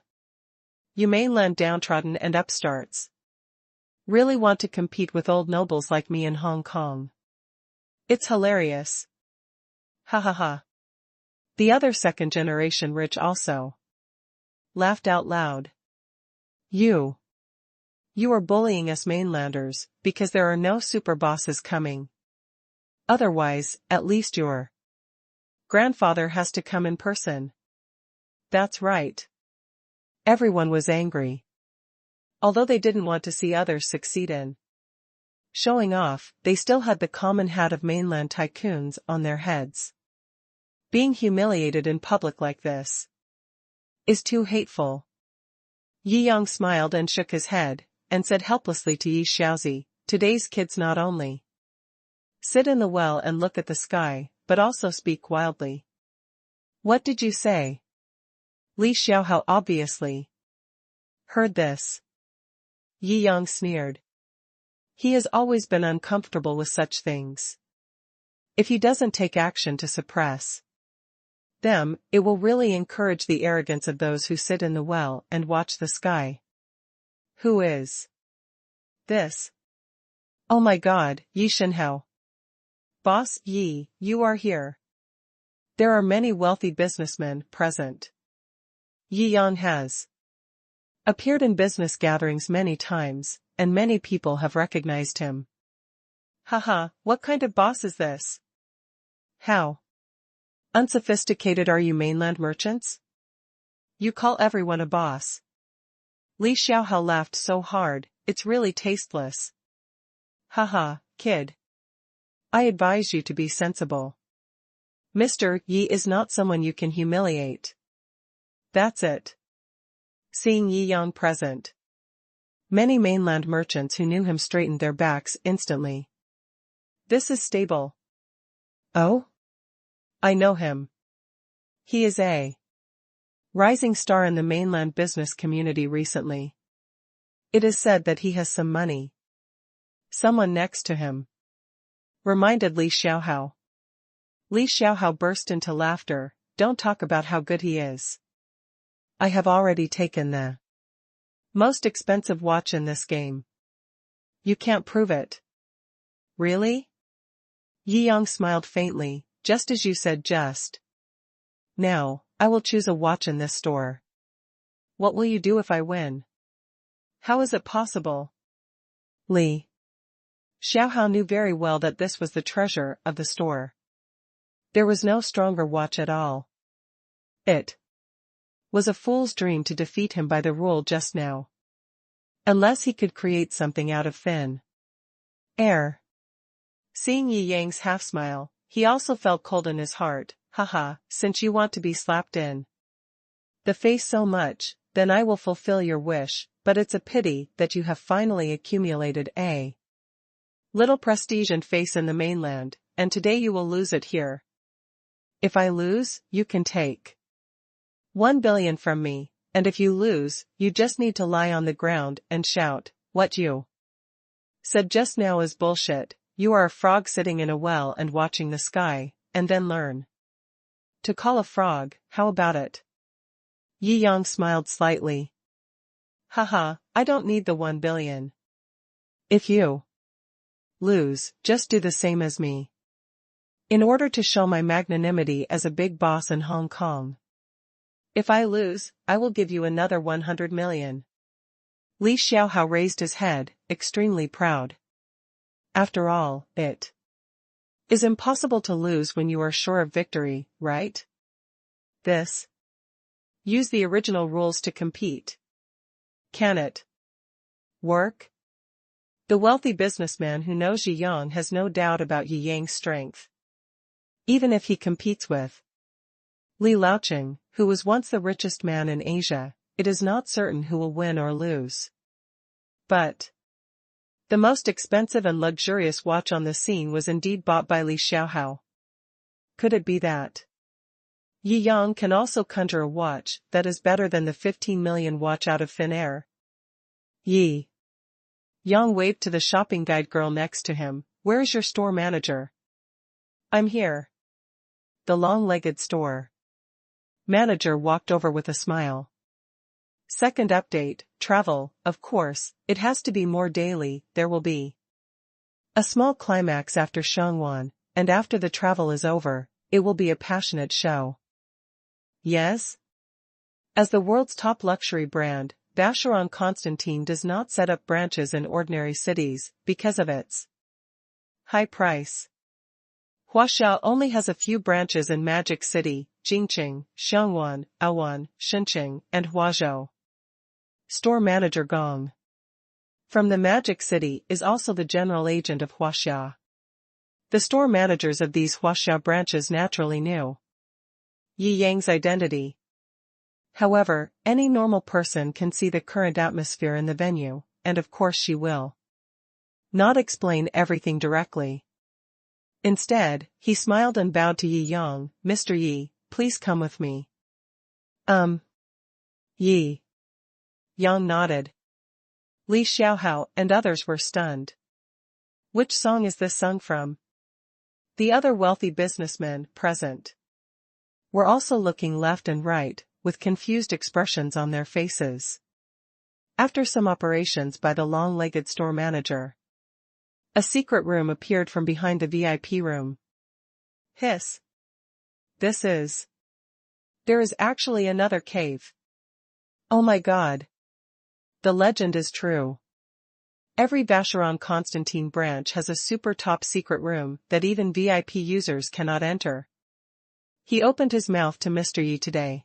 A: You mainland downtrodden and upstarts really want to compete with old nobles like me in Hong Kong. It's hilarious. Ha ha ha. The other second generation rich also laughed out loud. You are bullying us mainlanders, because there are no super bosses coming. Otherwise, at least your grandfather has to come in person. That's right. Everyone was angry. Although they didn't want to see others succeed in showing off, they still had the common hat of mainland tycoons on their heads. Being humiliated in public like this is too hateful. Yi Yang smiled and shook his head, and said helplessly to Yi Xiaozi, today's kids not only sit in the well and look at the sky, but also speak wildly. What did you say? Li Xiaohao obviously heard this. Yi Yang sneered. He has always been uncomfortable with such things. If he doesn't take action to suppress them, it will really encourage the arrogance of those who sit in the well and watch the sky. Who is this? Oh my God, Yi Shenhao. Boss Yi, you are here. There are many wealthy businessmen present. Yi Yang has appeared in business gatherings many times, and many people have recognized him. Haha, what kind of boss is this? How unsophisticated are you mainland merchants? You call everyone a boss. Li Xiaohao laughed so hard, it's really tasteless. Haha, kid. I advise you to be sensible. Mr. Yi is not someone you can humiliate. That's it. Seeing Yi Yang present, many mainland merchants who knew him straightened their backs instantly. This is stable. Oh? I know him. He is a Rising star in the mainland business community recently. It is said that he has some money. Someone next to him reminded Li Xiaohao. Li Xiaohao burst into laughter. Don't talk about how good he is. I have already taken the most expensive watch in this game. You can't prove it. Really? Yi Yang smiled faintly, just as you said just. Now, I will choose a watch in this store. What will you do if I win? How is it possible? Li Xiaohao knew very well that this was the treasure of the store. There was no stronger watch at all. It was a fool's dream to defeat him by the rule just now. Unless he could create something out of thin air. Seeing Yi Yang's half-smile, he also felt cold in his heart. Haha, since you want to be slapped in the face so much, then I will fulfill your wish, but it's a pity that you have finally accumulated a little prestige and face in the mainland, and today you will lose it here. If I lose, you can take 1 billion from me, and if you lose, you just need to lie on the ground and shout, what you said just now is bullshit. You are a frog sitting in a well and watching the sky, and then learn to call a frog. How about it? Yi Yang smiled slightly. Haha, I don't need the 1 billion. If you lose, just do the same as me. In order to show my magnanimity as a big boss in Hong Kong. If I lose, I will give you another 100 million. Li Xiaohao raised his head, extremely proud. After all, it is impossible to lose when you are sure of victory, right? This. Use the original rules to compete. Can it work? The wealthy businessman who knows Yi Yang has no doubt about Yi Yang's strength. Even if he competes with Li Laoqing, who was once the richest man in Asia, it is not certain who will win or lose. But the most expensive and luxurious watch on the scene was indeed bought by Li Xiaohao. Could it be that Yi Yang can also conjure a watch that is better than the 15 million watch out of thin air? Yi Yang waved to the shopping guide girl next to him. Where is your store manager? I'm here. The long-legged store manager walked over with a smile. Second update, travel, of course, it has to be more daily. There will be a small climax after Shangwan, and after the travel is over, it will be a passionate show. Yes? As the world's top luxury brand, Vacheron Constantin does not set up branches in ordinary cities, because of its high price. Huaxia only has a few branches in Magic City, Jingqing, Xiangwan, Awan, Shenzhen, and Huazhou. Store manager Gong from the Magic City is also the general agent of Huaxia. The store managers of these Huaxia branches naturally knew Yi Yang's identity. However, any normal person can see the current atmosphere in the venue, and of course she will not explain everything directly. Instead, he smiled and bowed to Yi Yang. Mr. Yi, please come with me. Yi Yang nodded. Li Xiaohao and others were stunned. Which song is this sung from? The other wealthy businessmen present were also looking left and right, with confused expressions on their faces. After some operations by the long-legged store manager, a secret room appeared from behind the VIP room. Hiss. This is. There is actually another cave. Oh my god. The legend is true. Every Vacheron Constantin branch has a super top secret room that even VIP users cannot enter. He opened his mouth to Mr. Yi today.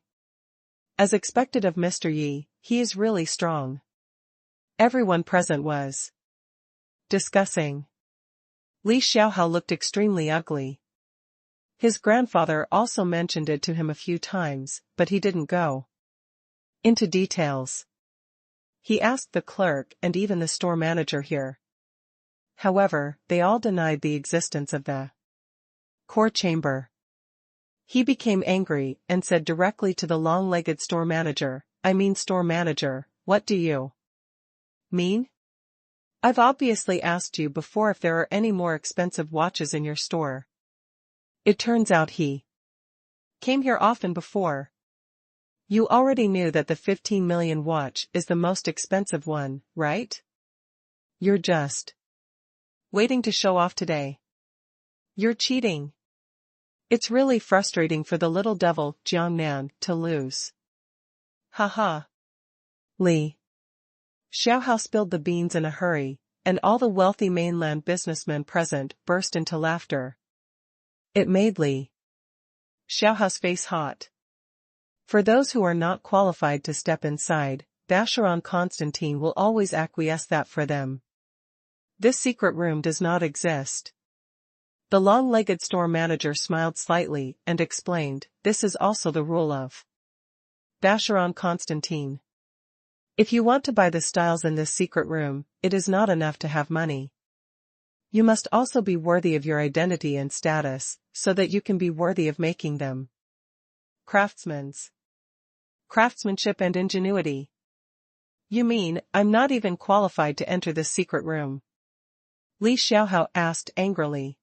A: As expected of Mr. Yi, he is really strong. Everyone present was discussing. Li Xiaohao looked extremely ugly. His grandfather also mentioned it to him a few times, but he didn't go into details. He asked the clerk and even the store manager here. However, they all denied the existence of the core chamber. He became angry and said directly to the long-legged store manager, store manager, what do you mean? I've obviously asked you before if there are any more expensive watches in your store. It turns out he came here often before. You already knew that the 15 million watch is the most expensive one, right? You're just waiting to show off today. You're cheating. It's really frustrating for the little devil, Jiangnan, to lose. Haha. Li Shou spilled the beans in a hurry, and all the wealthy mainland businessmen present burst into laughter. It made Li Shou's face hot. For those who are not qualified to step inside, Vacheron Constantine will always acquiesce that for them. This secret room does not exist. The long-legged store manager smiled slightly and explained, this is also the rule of Vacheron Constantine. If you want to buy the styles in this secret room, it is not enough to have money. You must also be worthy of your identity and status, so that you can be worthy of making them. Craftsmanship and ingenuity. You mean, I'm not even qualified to enter this secret room? Li Shou asked angrily.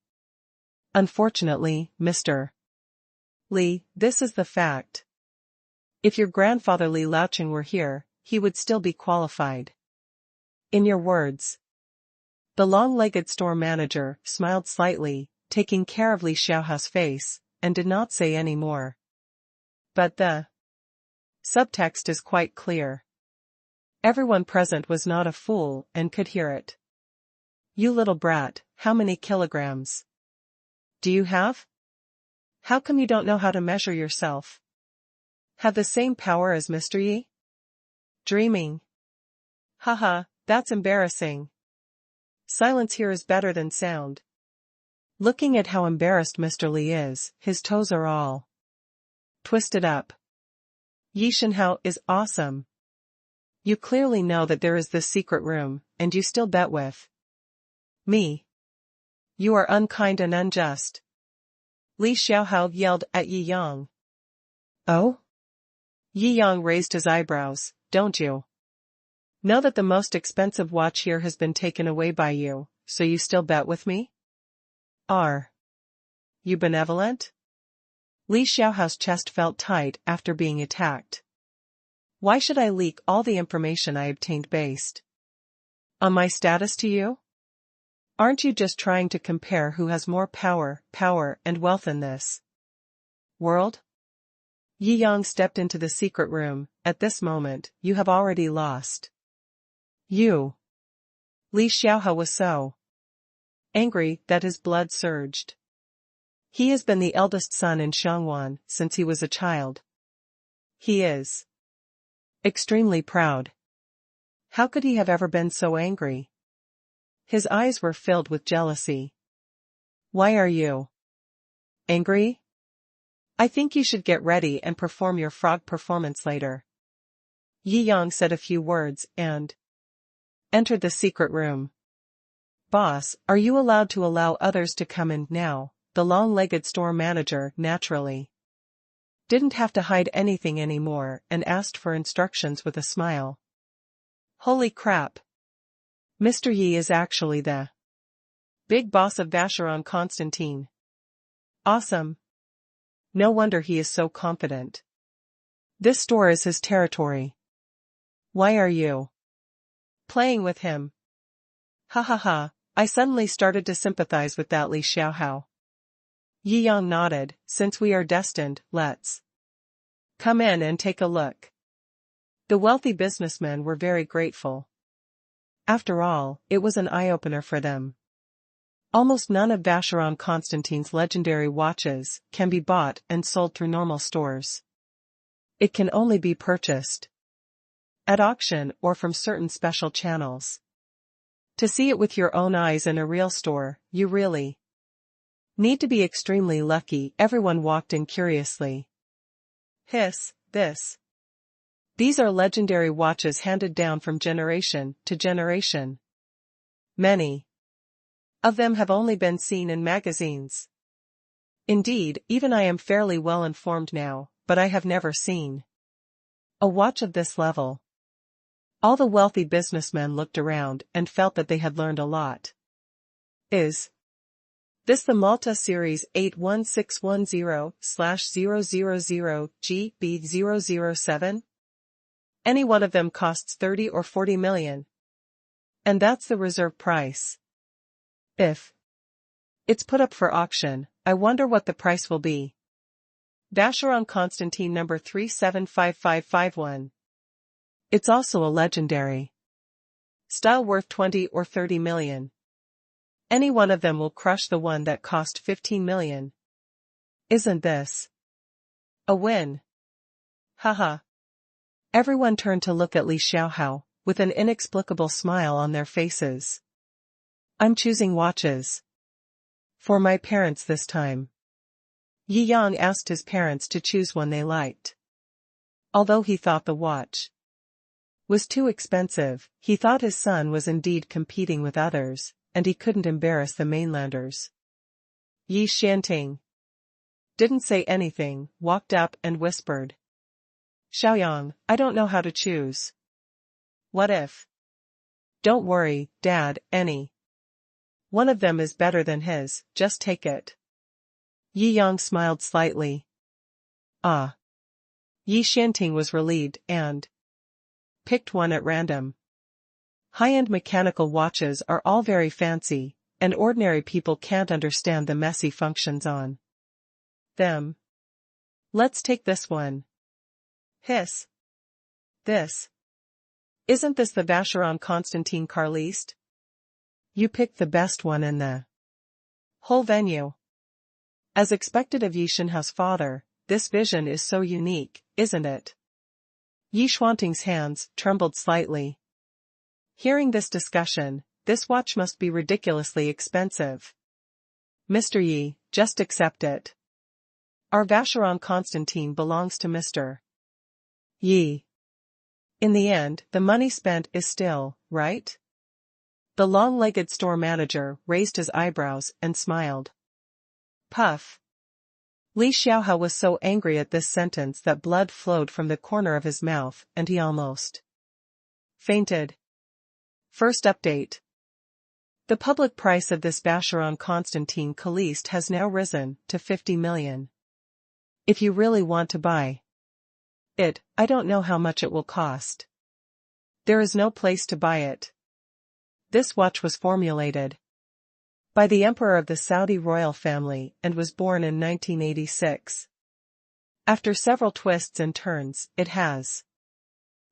A: Unfortunately, Mr. Li, this is the fact. If your grandfather Li Laocheng were here, he would still be qualified. In your words. The long-legged store manager smiled slightly, taking care of Li Shou's face, and did not say any more. But the subtext is quite clear. Everyone present was not a fool and could hear it. You little brat, how many kilograms do you have? How come you don't know how to measure yourself? Have the same power as Mr. Yi? Dreaming. Haha, that's embarrassing. Silence here is better than sound. Looking at how embarrassed Mr. Li is, his toes are all twisted up. Yi Shenhao is awesome. You clearly know that there is this secret room, and you still bet with me. You are unkind and unjust. Li Xiaohao yelled at Yi Yang. Oh? Yi Yang raised his eyebrows, don't you know that the most expensive watch here has been taken away by you, so you still bet with me? Are you benevolent? Li Xiaohao's chest felt tight after being attacked. Why should I leak all the information I obtained based on my status to you? Aren't you just trying to compare who has more power, and wealth in this world? Yi Yang stepped into the secret room. At this moment, you have already lost. You. Li Xiaohao was so angry that his blood surged. He has been the eldest son in Shangwan since he was a child. He is extremely proud. How could he have ever been so angry? His eyes were filled with jealousy. Why are you angry? I think you should get ready and perform your frog performance later. Yi Yang said a few words and entered the secret room. Boss, are you allowed to allow others to come in now? The long-legged store manager, naturally, didn't have to hide anything anymore and asked for instructions with a smile. Holy crap! Mr. Yi is actually the big boss of Vacheron Constantine. Awesome. No wonder he is so confident. This store is his territory. Why are you playing with him? Ha ha ha, I suddenly started to sympathize with that Li Xiaohao. Yi Yang nodded, since we are destined, let's come in and take a look. The wealthy businessmen were very grateful. After all, it was an eye-opener for them. Almost none of Vacheron Constantine's legendary watches can be bought and sold through normal stores. It can only be purchased at auction or from certain special channels. To see it with your own eyes in a real store, you really need to be extremely lucky. Everyone walked in curiously. Hiss, this. These are legendary watches handed down from generation to generation. Many of them have only been seen in magazines. Indeed, even I am fairly well informed now, but I have never seen a watch of this level. All the wealthy businessmen looked around and felt that they had learned a lot. Is this the Malta Series 81610/000GB007? Any one of them costs 30 or 40 million. And that's the reserve price. If it's put up for auction, I wonder what the price will be. Vacheron Constantin number 375551. It's also a legendary style worth 20 or 30 million. Any one of them will crush the one that cost 15 million. Isn't this a win? Haha. Everyone turned to look at Li Xiaohao, with an inexplicable smile on their faces. I'm choosing watches for my parents this time. Yi Yang asked his parents to choose one they liked. Although he thought the watch was too expensive, he thought his son was indeed competing with others, and he couldn't embarrass the mainlanders. Yi Xianting didn't say anything, walked up and whispered. Xiaoyang, I don't know how to choose. What if? Don't worry, Dad, any one of them is better than his, just take it. Yi Yang smiled slightly. Ah. Yi Xianting was relieved and picked one at random. High-end mechanical watches are all very fancy, and ordinary people can't understand the messy functions on them. Let's take this one. Hiss. This. Isn't this the Vacheron Constantin Carliste? You picked the best one in the whole venue. As expected of Yi Shenhao's father, this vision is so unique, isn't it? Yi Xuanting's hands trembled slightly. Hearing this discussion, this watch must be ridiculously expensive. Mr. Yi, just accept it. Our Vacheron Constantin belongs to Mr. Yi. In the end, the money spent is still, right? The long-legged store manager raised his eyebrows and smiled. Puff. Li Xiaohao was so angry at this sentence that blood flowed from the corner of his mouth and he almost fainted. First update. The public price of this Vacheron Constantin Carliste has now risen to 50 million. If you really want to buy it, I don't know how much it will cost. There is no place to buy it. This watch was formulated by the Emperor of the Saudi royal family and was born in 1986. After several twists and turns, it has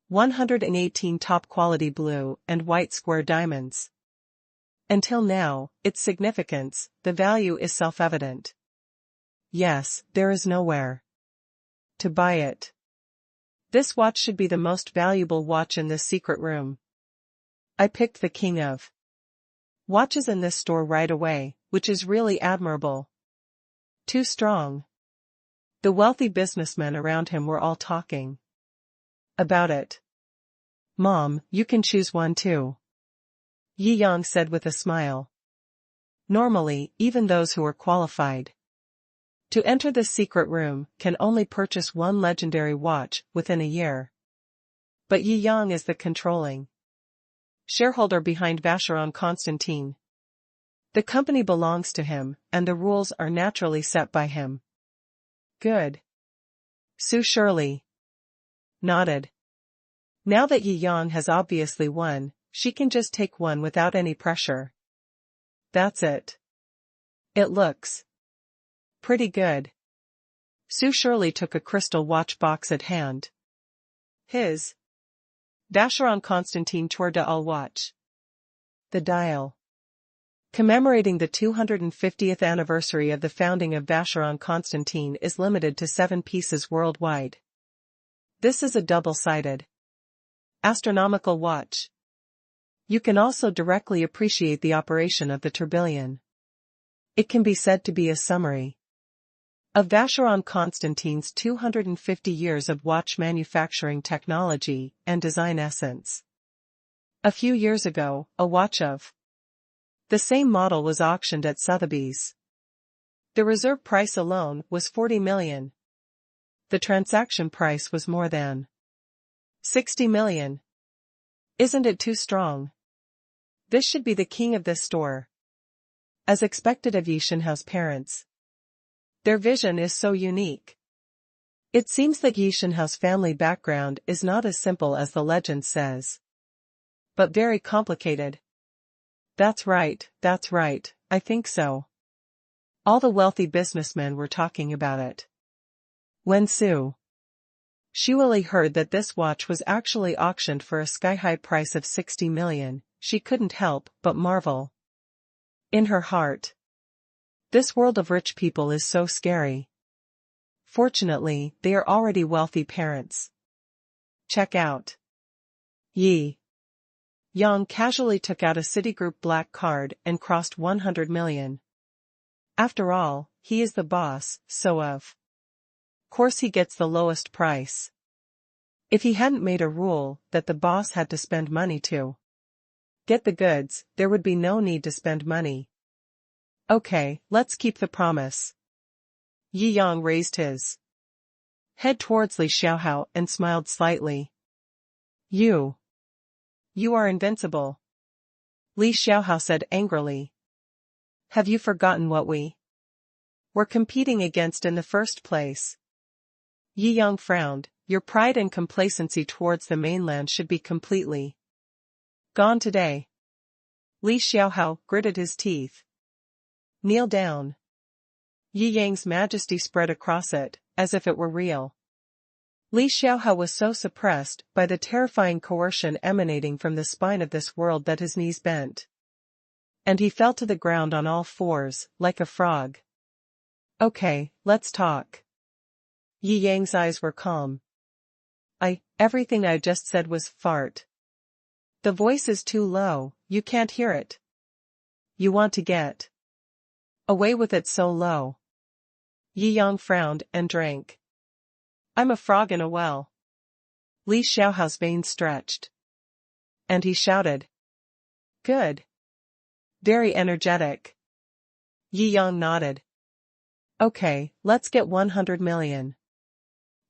A: 118 top-quality blue and white square diamonds. Until now, its significance, the value is self-evident. Yes, there is nowhere to buy it. This watch should be the most valuable watch in this secret room. I picked the king of watches in this store right away, which is really admirable. Too strong. The wealthy businessmen around him were all talking about it. Mom, you can choose one too. Yi Yang said with a smile. Normally, even those who are qualified to enter this secret room can only purchase one legendary watch within a year. But Yi Yang is the controlling shareholder behind Vacheron Constantin. The company belongs to him, and the rules are naturally set by him. Good. Su Shirley nodded. Now that Yi Yang has obviously won, she can just take one without any pressure. That's it. It looks pretty good. Su Shirley took a crystal watch box at hand. His Vacheron Constantin Tour de All watch. The dial. Commemorating the 250th anniversary of the founding of Vacheron Constantin is limited to 7 pieces worldwide. This is a double-sided astronomical watch. You can also directly appreciate the operation of the tourbillon. It can be said to be a summary of Vacheron Constantin's 250 years of watch manufacturing technology and design essence. A few years ago, a watch of the same model was auctioned at Sotheby's. The reserve price alone was 40 million. The transaction price was more than 60 million. Isn't it too strong? This should be the king of this store. As expected of Yishenhao's parents. Their vision is so unique. It seems that Yishenhao's family background is not as simple as the legend says, but very complicated. That's right, I think so. All the wealthy businessmen were talking about it. When Shou heard that this watch was actually auctioned for a sky-high price of 60 million, she couldn't help but marvel. In her heart, this world of rich people is so scary. Fortunately, they are already wealthy parents. Check out. Yi Yang casually took out a Citigroup black card and crossed 100 million. After all, he is the boss, so of course he gets the lowest price. If he hadn't made a rule that the boss had to spend money to get the goods, there would be no need to spend money. Okay, let's keep the promise. Yi Yang raised his head towards Li Xiaohao and smiled slightly. You are invincible. Li Xiaohao said angrily. Have you forgotten what we were competing against in the first place? Yi Yang frowned. Your pride and complacency towards the mainland should be completely gone today. Li Xiaohao gritted his teeth. Kneel down. Yi Yang's majesty spread across it, as if it were real. Li Xiaohao was so suppressed by the terrifying coercion emanating from the spine of this world that his knees bent. And he fell to the ground on all fours, like a frog. Okay, let's talk. Yi Yang's eyes were calm. Everything I just said was fart. The voice is too low, you can't hear it. You want to get away with it so low. Yi Yang frowned and drank. I'm a frog in a well. Li Xiaohao's veins stretched. And he shouted. Good. Very energetic. Yi Yang nodded. Okay, let's get 100 million.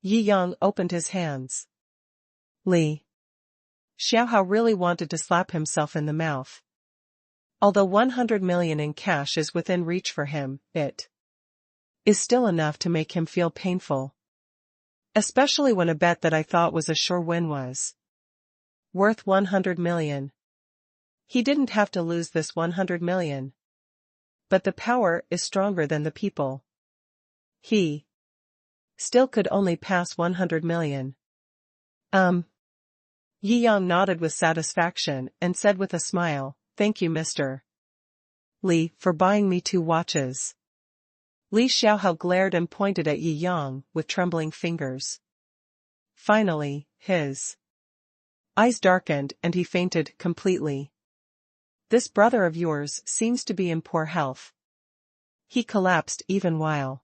A: Yi Yang opened his hands. Li Xiaohao really wanted to slap himself in the mouth. Although 100 million in cash is within reach for him, it is still enough to make him feel painful. Especially when a bet that I thought was a sure win was worth 100 million. He didn't have to lose this 100 million. But the power is stronger than the people. He still could only pass 100 million. Yi Yang nodded with satisfaction and said with a smile, thank you Mr. Li, for buying me 2 watches. Li Xiaohao glared and pointed at Yi Yang with trembling fingers. Finally, his eyes darkened and he fainted completely. This brother of yours seems to be in poor health. He collapsed even while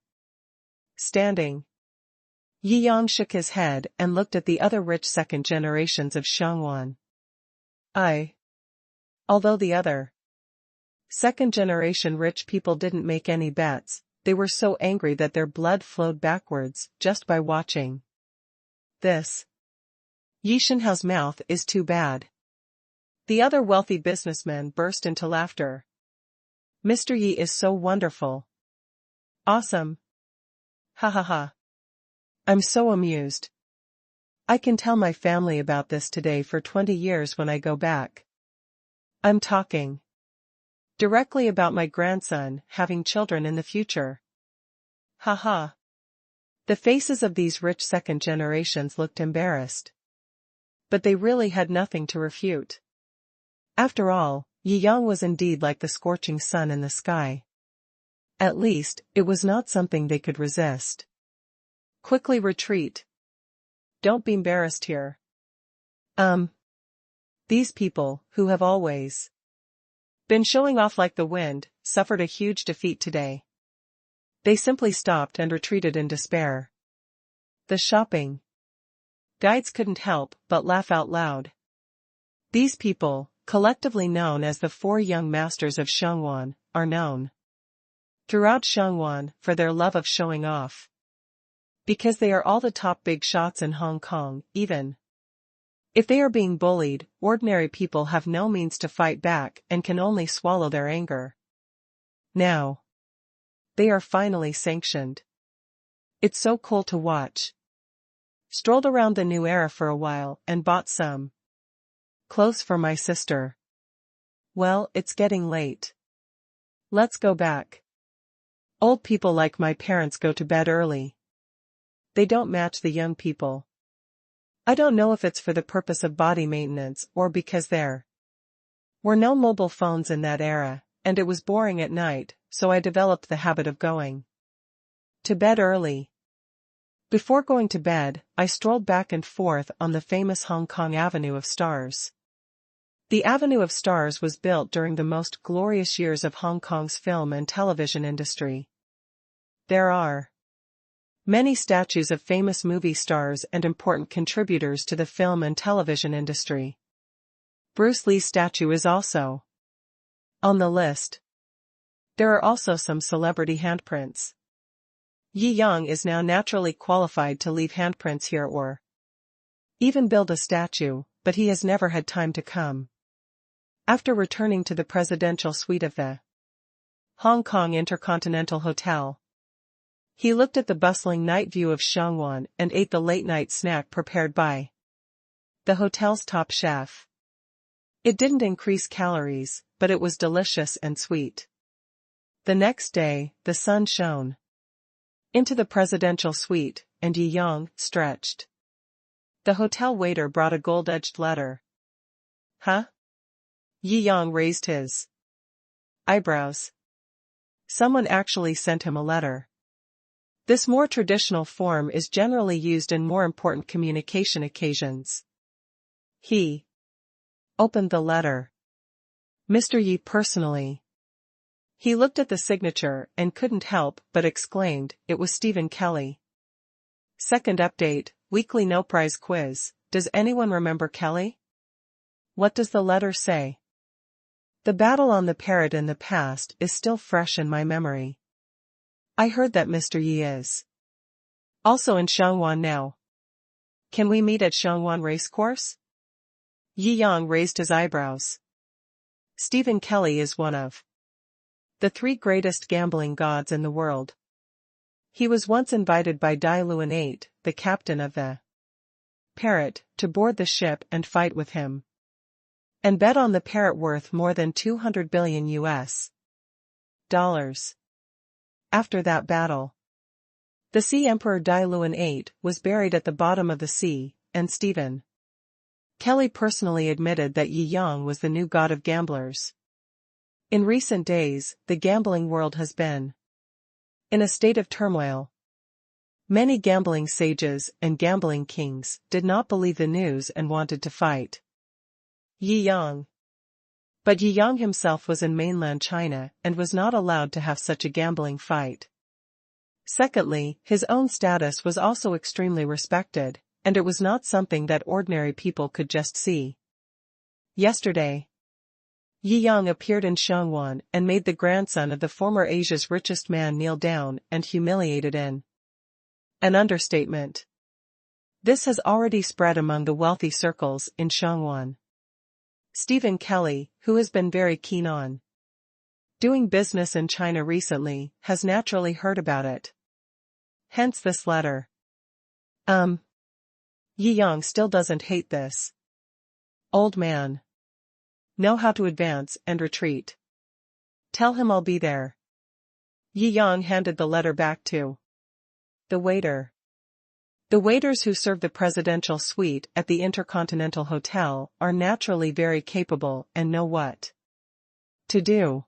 A: standing. Yi Yang shook his head and looked at the other rich second generations of Shangwan. Although the other second generation rich people didn't make any bets, they were so angry that their blood flowed backwards just by watching this. Yishenhao's mouth is too bad. The other wealthy businessmen burst into laughter. Mr. Yi is so wonderful. Awesome. Ha ha ha. I'm so amused. I can tell my family about this today for 20 years when I go back. I'm talking directly about my grandson having children in the future. Ha ha. The faces of these rich second generations looked embarrassed. But they really had nothing to refute. After all, Yi Yang was indeed like the scorching sun in the sky. At least, it was not something they could resist. Quickly retreat. Don't be embarrassed here. These people, who have always been showing off like the wind, suffered a huge defeat today. They simply stopped and retreated in despair. The shopping guides couldn't help but laugh out loud. These people, collectively known as the 4 young masters of Shangwan, are known throughout Shangwan for their love of showing off. Because they are all the top big shots in Hong Kong, even if they are being bullied, ordinary people have no means to fight back and can only swallow their anger. Now, they are finally sanctioned. It's so cool to watch. Strolled around the new era for a while and bought some clothes for my sister. Well, it's getting late. Let's go back. Old people like my parents go to bed early. They don't match the young people. I don't know if it's for the purpose of body maintenance or because there were no mobile phones in that era, and it was boring at night, so I developed the habit of going to bed early. Before going to bed, I strolled back and forth on the famous Hong Kong Avenue of Stars. The Avenue of Stars was built during the most glorious years of Hong Kong's film and television industry. There are many statues of famous movie stars and important contributors to the film and television industry. Bruce Lee's statue is also on the list. There are also some celebrity handprints. Yi Yang is now naturally qualified to leave handprints here or even build a statue, but he has never had time to come. After returning to the presidential suite of the Hong Kong Intercontinental Hotel, he looked at the bustling night view of Shangwan and ate the late-night snack prepared by the hotel's top chef. It didn't increase calories, but it was delicious and sweet. The next day, the sun shone into the presidential suite, and Yi Yang stretched. The hotel waiter brought a gold-edged letter. Huh? Yi Yang raised his eyebrows. Someone actually sent him a letter. This more traditional form is generally used in more important communication occasions. He opened the letter. Mr. Yi personally. He looked at the signature and couldn't help but exclaimed, it was Stephen Kelly. Second update, weekly no prize quiz. Does anyone remember Kelly? What does the letter say? The battle on the parrot in the past is still fresh in my memory. I heard that Mr. Yi is also in Shangwan now. Can we meet at Shangwan Racecourse? Yi Yang raised his eyebrows. Stephen Kelly is one of the 3 greatest gambling gods in the world. He was once invited by Dai Luan 8, the captain of the parrot, to board the ship and fight with him, and bet on the parrot worth more than $200 billion US. After that battle, the Sea Emperor Dai Luan 8 was buried at the bottom of the sea, and Stephen Kelly personally admitted that Yi Yang was the new god of gamblers. In recent days, the gambling world has been in a state of turmoil. Many gambling sages and gambling kings did not believe the news and wanted to fight Yi Yang. But Yi Yang himself was in mainland China and was not allowed to have such a gambling fight. Secondly, his own status was also extremely respected, and it was not something that ordinary people could just see. Yesterday, Yi Yang appeared in Shangwan and made the grandson of the former Asia's richest man kneel down and humiliated in an understatement. This has already spread among the wealthy circles in Shangwan. Stephen Kelly, who has been very keen on doing business in China recently, has naturally heard about it. Hence this letter. Yi Yang still doesn't hate this old man. Know how to advance and retreat. Tell him I'll be there. Yi Yang handed the letter back to the waiter. The waiters who serve the presidential suite at the Intercontinental Hotel are naturally very capable and know what to do.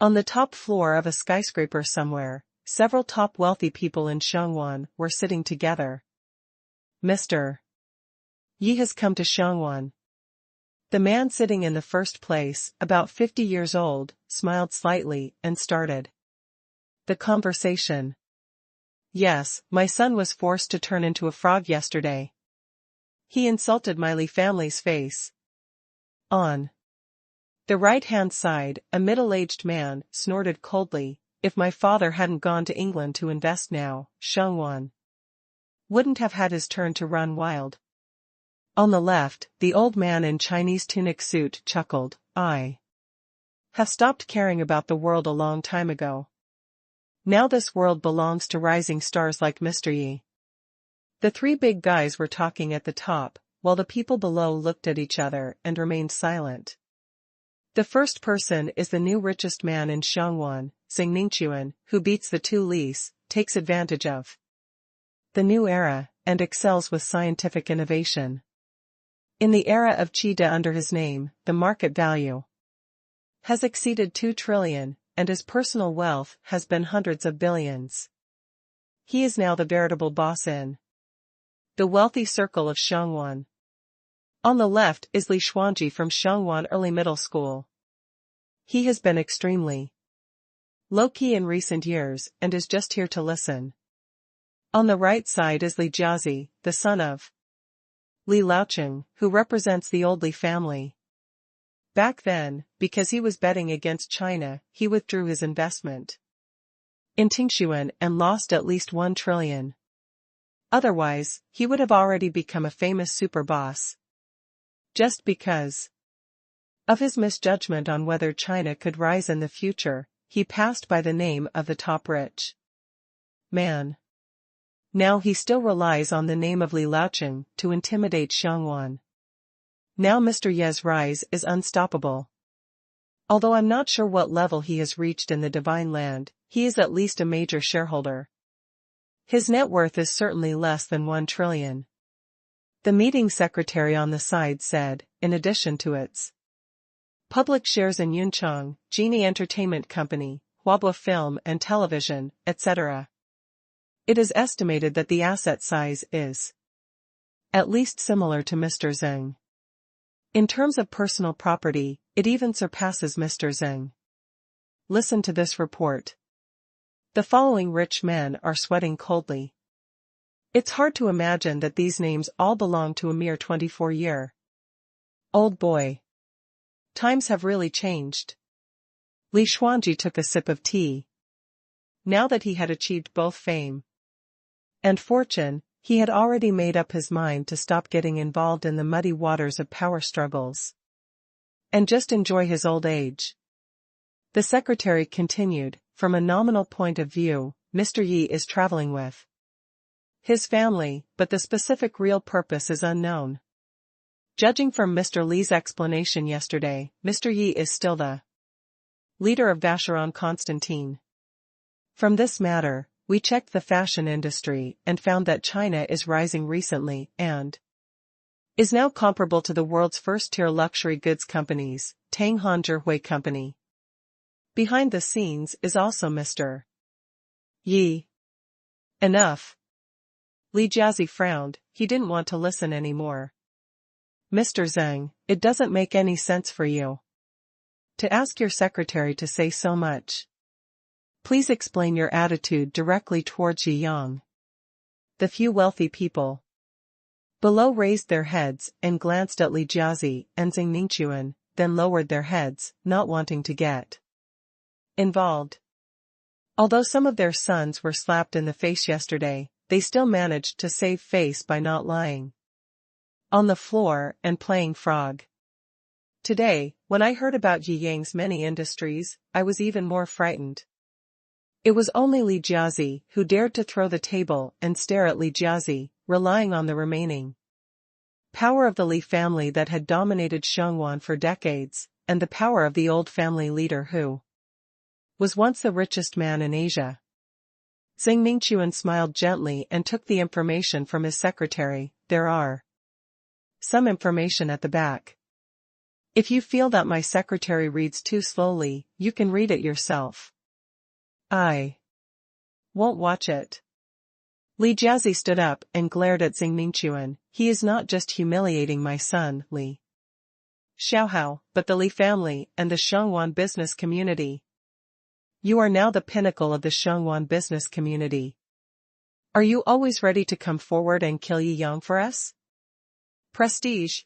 A: On the top floor of a skyscraper somewhere, several top wealthy people in Shangwan were sitting together. Mr. Yi has come to Shangwan. The man sitting in the first place, about 50 years old, smiled slightly and started the conversation. Yes, my son was forced to turn into a frog yesterday. He insulted my Li family's face. On the right-hand side, a middle-aged man snorted coldly, if my father hadn't gone to England to invest now, Shou wouldn't have had his turn to run wild. On the left, the old man in Chinese tunic suit chuckled, I have stopped caring about the world a long time ago. Now this world belongs to rising stars like Mr. Yi. The three big guys were talking at the top, while the people below looked at each other and remained silent. The first person is the new richest man in Xiangwan, Xingmingquan, who beats the two Lis, takes advantage of the new era, and excels with scientific innovation. In the era of Qi under his name, the market value has exceeded 2 trillion, and his personal wealth has been hundreds of billions. He is now the veritable boss in the wealthy circle of Xiangwan. On the left is Li Xuanji from Xiangwan Early Middle School. He has been extremely low-key in recent years and is just here to listen. On the right side is Li Jiazi, the son of Li Laocheng, who represents the old Li family. Back then, because he was betting against China, he withdrew his investment in Tingshuan and lost at least 1 trillion. Otherwise, he would have already become a famous super boss. Just because of his misjudgment on whether China could rise in the future, he passed by the name of the top rich man. Now he still relies on the name of Li Laocheng to intimidate Xiangwan. Now Mr. Ye's rise is unstoppable. Although I'm not sure what level he has reached in the divine land, he is at least a major shareholder. His net worth is certainly less than 1 trillion. The meeting secretary on the side said, in addition to its public shares in Yuncheng, Genie Entertainment Company, Huabao Film and Television, etc., it is estimated that the asset size is at least similar to Mr. Zeng. In terms of personal property, it even surpasses Mr. Zeng. Listen to this report. The following rich men are sweating coldly. It's hard to imagine that these names all belong to a mere 24-year-old boy. Times have really changed. Li Xuanji took a sip of tea. Now that he had achieved both fame and fortune, he had already made up his mind to stop getting involved in the muddy waters of power struggles and just enjoy his old age. The secretary continued, from a nominal point of view, Mr. Yi is traveling with his family, but the specific real purpose is unknown. Judging from Mr. Li's explanation yesterday, Mr. Yi is still the leader of Vacheron Constantin. From this matter, we checked the fashion industry and found that China is rising recently and is now comparable to the world's first-tier luxury goods companies, Tang Han Zhihui Company. Behind the scenes is also Mr. Yi. Enough. Li Jiazi frowned, he didn't want to listen anymore. Mr. Zeng, it doesn't make any sense for you to ask your secretary to say so much. Please explain your attitude directly towards Yi Yang. The few wealthy people below raised their heads and glanced at Li Jiazi and Xingmingquan, then lowered their heads, not wanting to get involved. Although some of their sons were slapped in the face yesterday, they still managed to save face by not lying on the floor and playing frog. Today, when I heard about Yi Yang's many industries, I was even more frightened. It was only Li Jiazi who dared to throw the table and stare at Li Jiazi, relying on the remaining power of the Li family that had dominated Xiangwan for decades, and the power of the old family leader who was once the richest man in Asia. Xingmingquan smiled gently and took the information from his secretary. There are some information at the back. If you feel that my secretary reads too slowly, you can read it yourself. I won't watch it. Li Jiazi stood up and glared at Xingmingquan. He is not just humiliating my son, Li Xiaohao, but the Li family and the Xiangwan business community. You are now the pinnacle of the Xiangwan business community. Are you always ready to come forward and kill Yi Yang for us? Prestige.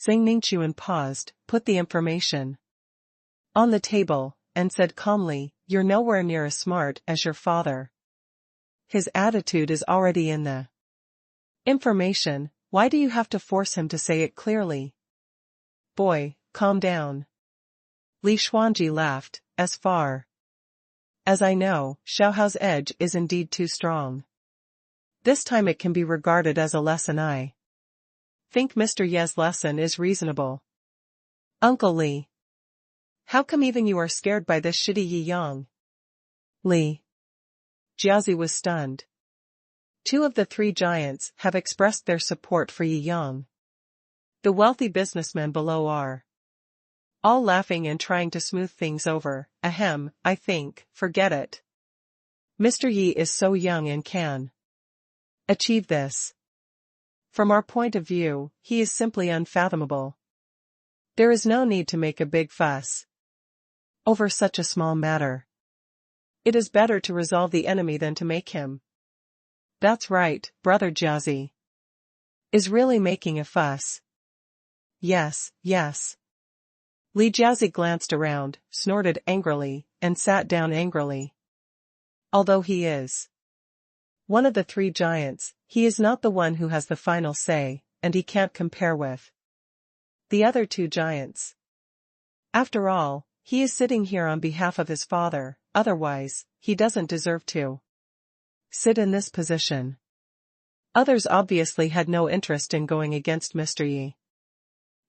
A: Xingmingquan paused, put the information on the table, and said calmly, you're nowhere near as smart as your father. His attitude is already in the information, why do you have to force him to say it clearly? Boy, calm down. Li Xuanji laughed, as far as I know, Xiaohao's edge is indeed too strong. This time it can be regarded as a lesson. I think Mr. Ye's lesson is reasonable. Uncle Li. How come even you are scared by this shitty Yi Yang? Li. Jiazi was stunned. 2 of the 3 giants have expressed their support for Yi Yang. The wealthy businessmen below are all laughing and trying to smooth things over. Ahem, I think, forget it. Mr. Yi is so young and can achieve this. From our point of view, he is simply unfathomable. There is no need to make a big fuss over such a small matter. It is better to resolve the enemy than to make him. That's right, brother Jiazi. Is really making a fuss. Yes, yes. Li Jiazi glanced around, snorted angrily, and sat down angrily. Although he is one of the 3 giants, he is not the one who has the final say, and he can't compare with the other 2 giants. After all, he is sitting here on behalf of his father, otherwise, he doesn't deserve to sit in this position. Others obviously had no interest in going against Mr. Yi.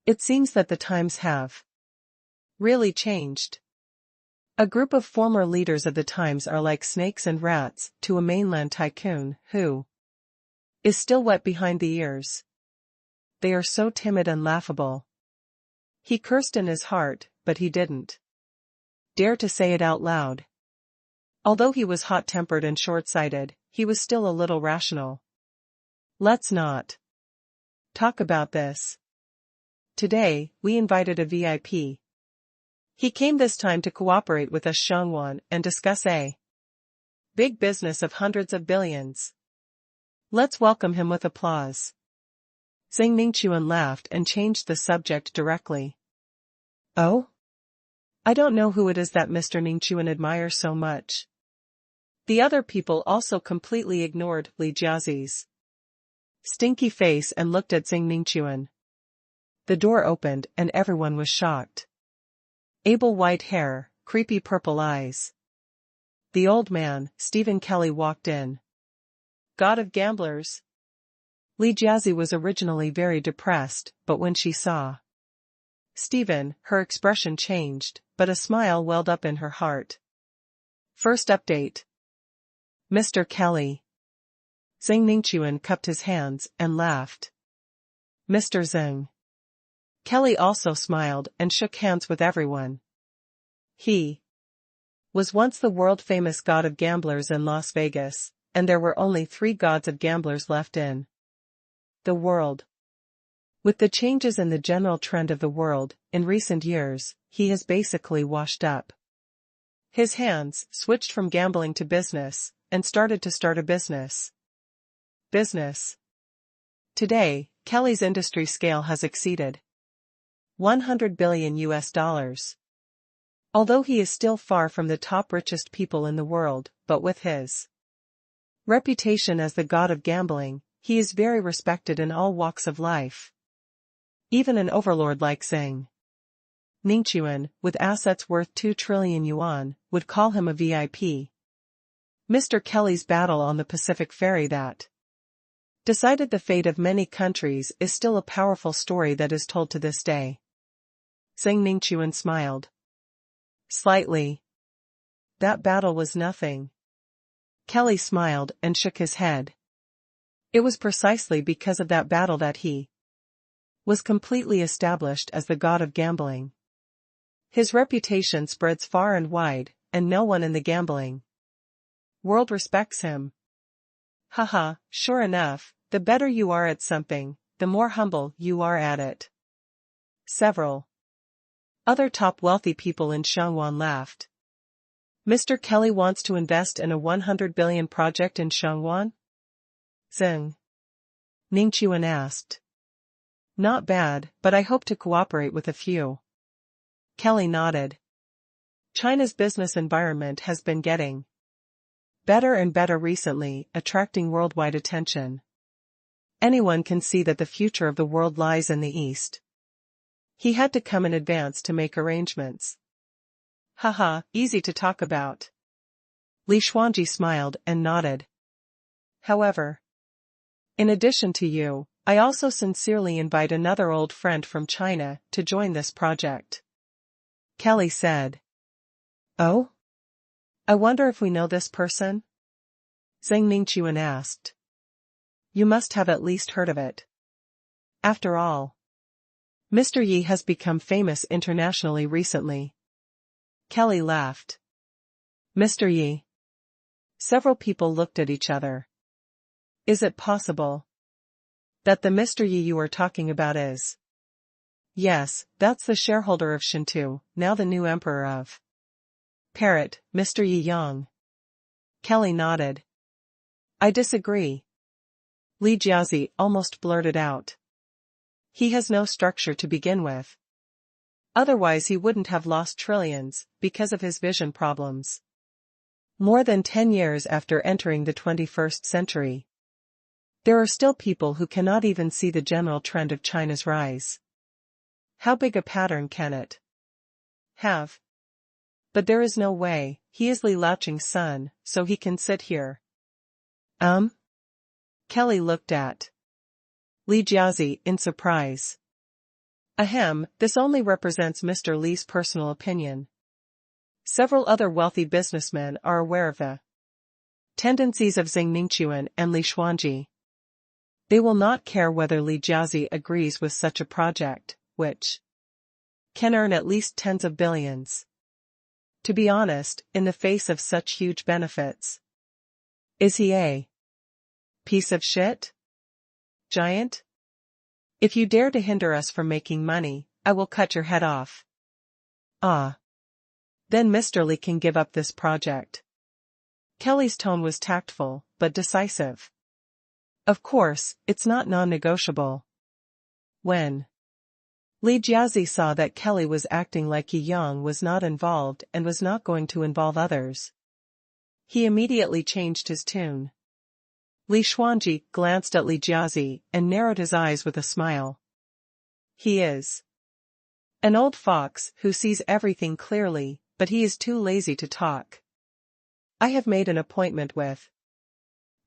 A: It seems that the times have really changed. A group of former leaders of the times are like snakes and rats to a mainland tycoon who is still wet behind the ears. They are so timid and laughable. He cursed in his heart, but he didn't dare to say it out loud. Although he was hot-tempered and short-sighted, he was still a little rational. Let's not talk about this. Today, we invited a VIP. He came this time to cooperate with us Shangwan and discuss a big business of hundreds of billions. Let's welcome him with applause. Zheng Ningquan laughed and changed the subject directly. Oh? I don't know who it is that Mr. Ningquan admires so much. The other people also completely ignored Li Jiazi's stinky face and looked at Zheng Ningquan. The door opened and everyone was shocked. Able white hair, creepy purple eyes. The old man, Stephen Kelly, walked in. God of gamblers. Li Jiazi was originally very depressed, but when she saw Stephen, her expression changed, but a smile welled up in her heart. First update. Mr. Kelly. Zheng Ningquan cupped his hands and laughed. Mr. Zheng. Kelly also smiled and shook hands with everyone. He was once the world-famous god of gamblers in Las Vegas, and there were only 3 gods of gamblers left in the world. With the changes in the general trend of the world, in recent years, he has basically washed up. His hands switched from gambling to business, and started to start a business. Today, Kelly's industry scale has exceeded $100 billion. Although he is still far from the top richest people in the world, but with his reputation as the god of gambling, he is very respected in all walks of life. Even an overlord like Zheng Ningquan, with assets worth 2 trillion yuan, would call him a VIP. Mr. Kelly's battle on the Pacific Ferry that decided the fate of many countries is still a powerful story that is told to this day. Zheng Ningquan smiled slightly. That battle was nothing. Kelly smiled and shook his head. It was precisely because of that battle that he was completely established as the god of gambling. His reputation spreads far and wide, and no one in the gambling world respects him. Haha, sure enough, the better you are at something, the more humble you are at it. Several other top wealthy people in Shangwan laughed. Mr. Kelly wants to invest in a 100 billion project in Shangwan? Zheng Ningquan asked. Not bad, but I hope to cooperate with a few. Kelly nodded. China's business environment has been getting better and better recently, attracting worldwide attention. Anyone can see that the future of the world lies in the East. He had to come in advance to make arrangements. Haha, easy to talk about. Li Xuanji smiled and nodded. However, in addition to you, I also sincerely invite another old friend from China to join this project. Kelly said. Oh? I wonder if we know this person? Zheng Ningqiuan asked. You must have at least heard of it. After all, Mr. Yi has become famous internationally recently. Kelly laughed. Mr. Yi. Several people looked at each other. Is it possible that the Mr. Yi you are talking about is? Yes, that's the shareholder of Shintu, now the new emperor of Parrot, Mr. Yi Yang. Kelly nodded. I disagree. Li Jiazi almost blurted out. He has no structure to begin with. Otherwise he wouldn't have lost trillions, because of his vision problems. More than 10 years after entering the 21st century, there are still people who cannot even see the general trend of China's rise. How big a pattern can it have? But there is no way, he is Li Laoqing's son, so he can sit here. Kelly looked at Li Jiazi in surprise. Ahem, this only represents Mr. Li's personal opinion. Several other wealthy businessmen are aware of the tendencies of Zheng Ningqiuan and Li Xuanji. They will not care whether Li Jiazi agrees with such a project, which can earn at least tens of billions. To be honest, in the face of such huge benefits, is he a piece of shit? Giant? If you dare to hinder us from making money, I will cut your head off. Ah. Then Mr. Li can give up this project. Kelly's tone was tactful, but decisive. Of course, it's not non-negotiable. When Li Jiazi saw that Kelly was acting like Yi Yang was not involved and was not going to involve others, he immediately changed his tune. Li Xuanji glanced at Li Jiazi and narrowed his eyes with a smile. He is an old fox who sees everything clearly, but he is too lazy to talk. I have made an appointment with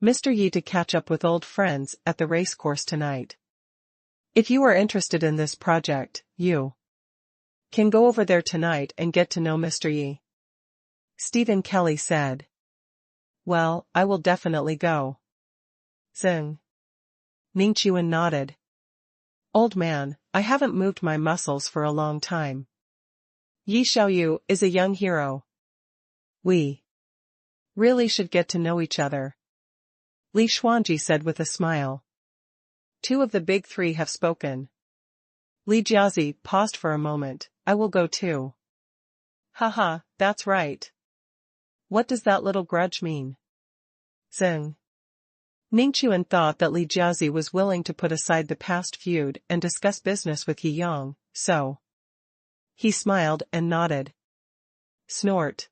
A: Mr. Yi to catch up with old friends at the racecourse tonight. If you are interested in this project, you can go over there tonight and get to know Mr. Yi. Stephen Kelly said. Well, I will definitely go. Zheng Ningqiuan nodded. Old man, I haven't moved my muscles for a long time. Yi Xiaoyu is a young hero. We really should get to know each other. Li Xuanji said with a smile. Two of the big three have spoken. Li Jiazi paused for a moment. I will go too. Haha, that's right. What does that little grudge mean? Zheng Ningqiuan thought that Li Jiazi was willing to put aside the past feud and discuss business with Yi Yang, so he smiled and nodded. Snort.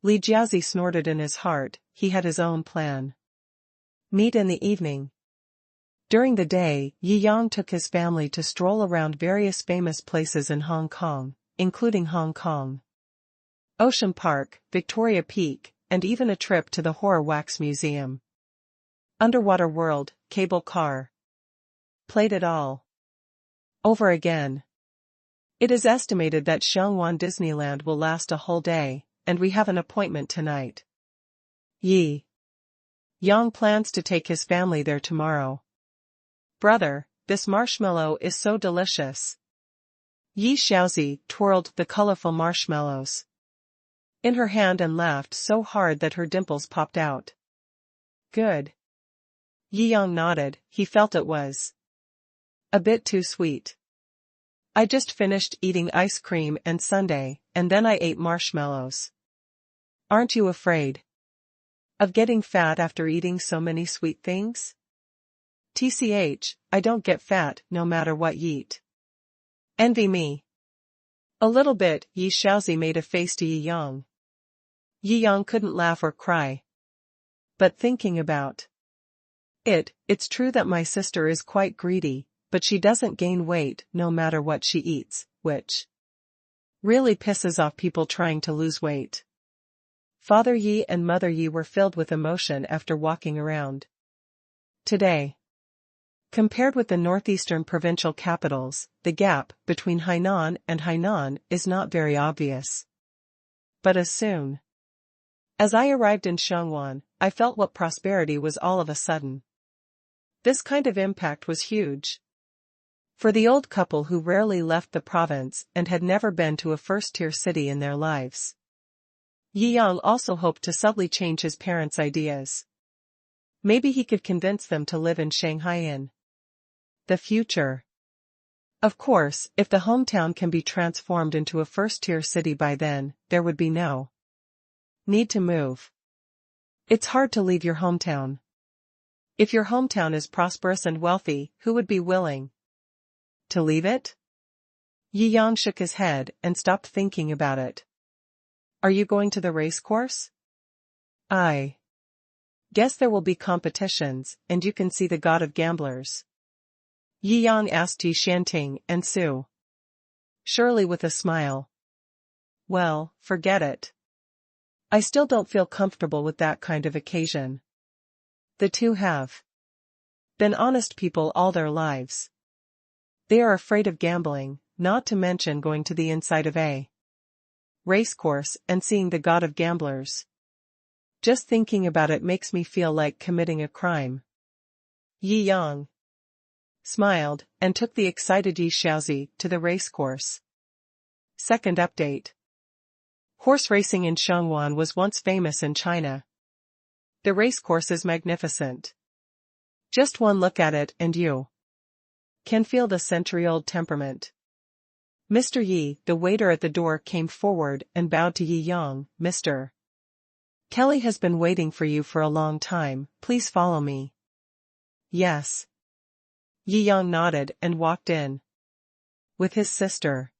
A: Li Jiazi snorted in his heart. He had his own plan. Meet in the evening. During the day, Yi Yang took his family to stroll around various famous places in Hong Kong, including Hong Kong Ocean Park, Victoria Peak, and even a trip to the Horror Wax Museum. Underwater World, cable car. Played it all over again. It is estimated that Xiangwan Disneyland will last a whole day, and we have an appointment tonight. Yi Yang plans to take his family there tomorrow. Brother, this marshmallow is so delicious. Yi Xiaozi twirled the colorful marshmallows in her hand and laughed so hard that her dimples popped out. Good. Yi Yang nodded. He felt it was a bit too sweet. I just finished eating ice cream and sundae, and then I ate marshmallows. Aren't you afraid of getting fat after eating so many sweet things? TCH, I don't get fat no matter what you eat. Envy me. A little bit, Yi Shaozi made a face to Yi Yang. Yi Yang couldn't laugh or cry. But thinking about it's true that my sister is quite greedy, but she doesn't gain weight no matter what she eats, which really pisses off people trying to lose weight. Father Yi and Mother Yi were filled with emotion after walking around. Today, compared with the northeastern provincial capitals, the gap between Hainan and Hainan is not very obvious. But as soon as I arrived in Shangwan, I felt what prosperity was all of a sudden. This kind of impact was huge. For the old couple who rarely left the province and had never been to a first-tier city in their lives. Yi Yang also hoped to subtly change his parents' ideas. Maybe he could convince them to live in Shanghai in the future. Of course, if the hometown can be transformed into a first-tier city by then, there would be no need to move. It's hard to leave your hometown. If your hometown is prosperous and wealthy, who would be willing to leave it? Yi Yang shook his head and stopped thinking about it. Are you going to the racecourse? I guess there will be competitions, and you can see the god of gamblers. Yi Yang asked Yi Shanting and Su. Surely with a smile. Well, forget it. I still don't feel comfortable with that kind of occasion. The two have been honest people all their lives. They are afraid of gambling, not to mention going to the inside of a racecourse and seeing the god of gamblers. Just thinking about it makes me feel like committing a crime. Yi Yang smiled and took the excited Yi Shaozi to the racecourse. Second update. Horse racing in Shangwan was once famous in China. The racecourse is magnificent. Just one look at it and you can feel the century-old temperament. Mr. Yi, the waiter at the door, came forward and bowed to Yi Yang. Mr. Kelly has been waiting for you for a long time, please follow me. Yes. Yi Yang nodded and walked in with his sister.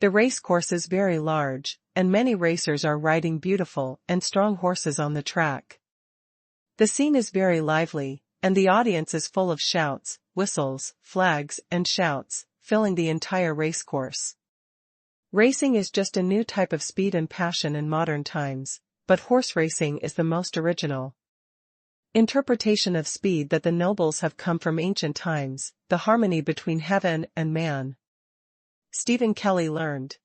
A: The racecourse is very large, and many racers are riding beautiful and strong horses on the track. The scene is very lively, and the audience is full of shouts, whistles, flags, and shouts, filling the entire racecourse. Racing is just a new type of speed and passion in modern times, but horse racing is the most original interpretation of speed that the nobles have come from ancient times, the harmony between heaven and man. Stephen Kelly learned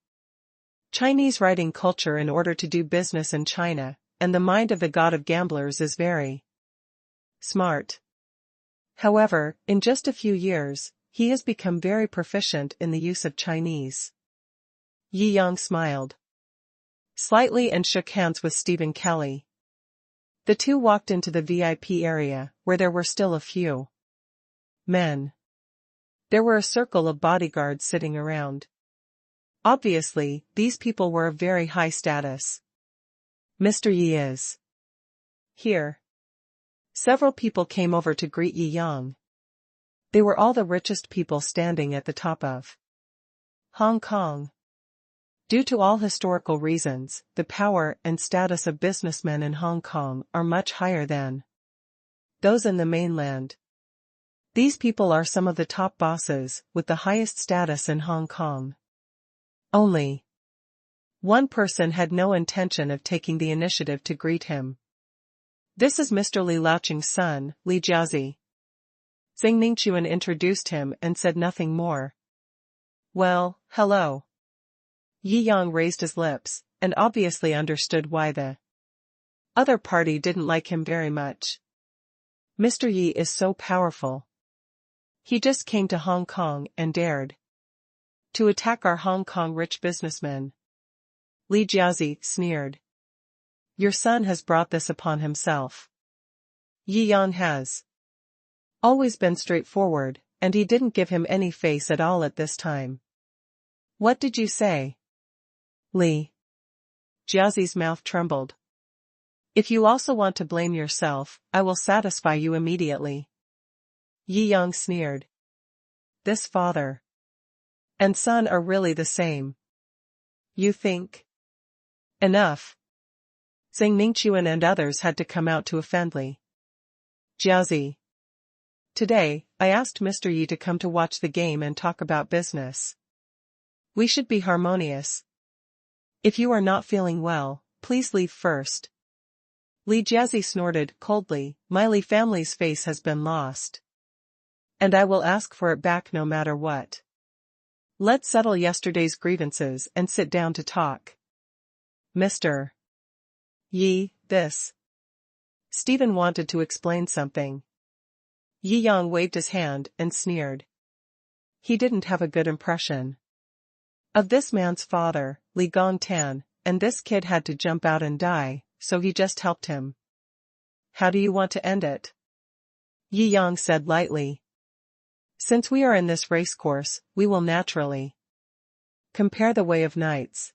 A: Chinese riding culture in order to do business in China, and the mind of the god of gamblers is very smart. However, in just a few years, he has become very proficient in the use of Chinese. Yi Yang smiled slightly and shook hands with Stephen Kelly. The two walked into the VIP area, where there were still a few men. There were a circle of bodyguards sitting around. Obviously, these people were of very high status. Mr. Yi is here. Several people came over to greet Yi Yang. They were all the richest people standing at the top of Hong Kong. Due to all historical reasons, the power and status of businessmen in Hong Kong are much higher than those in the mainland. These people are some of the top bosses, with the highest status in Hong Kong. Only one person had no intention of taking the initiative to greet him. This is Mr. Li Laoqing's son, Li Jiazi. Xing Ningquan introduced him and said nothing more. Well, hello. Yi Yang raised his lips, and obviously understood why the other party didn't like him very much. Mr. Yi is so powerful. He just came to Hong Kong and dared to attack our Hong Kong rich businessmen. Li Jiazi sneered. Your son has brought this upon himself. Yi Yang has always been straightforward, and he didn't give him any face at all at this time. What did you say? Li Jiazi's mouth trembled. If you also want to blame yourself, I will satisfy you immediately. Yi Yang sneered. This father and son are really the same. You think? Enough. Zhang Ningquan and others had to come out to offend Li Jiazi. Today, I asked Mr. Yi to come to watch the game and talk about business. We should be harmonious. If you are not feeling well, please leave first. Li Jiazi snorted coldly, my Li family's face has been lost. And I will ask for it back no matter what. Let's settle yesterday's grievances and sit down to talk. Mr. Yi, this. Stephen wanted to explain something. Yi Yang waved his hand and sneered. He didn't have a good impression of this man's father, Li Gongtan, and this kid had to jump out and die, so he just helped him. How do you want to end it? Yi Yang said lightly. Since we are in this race course, we will naturally compare the way of knights.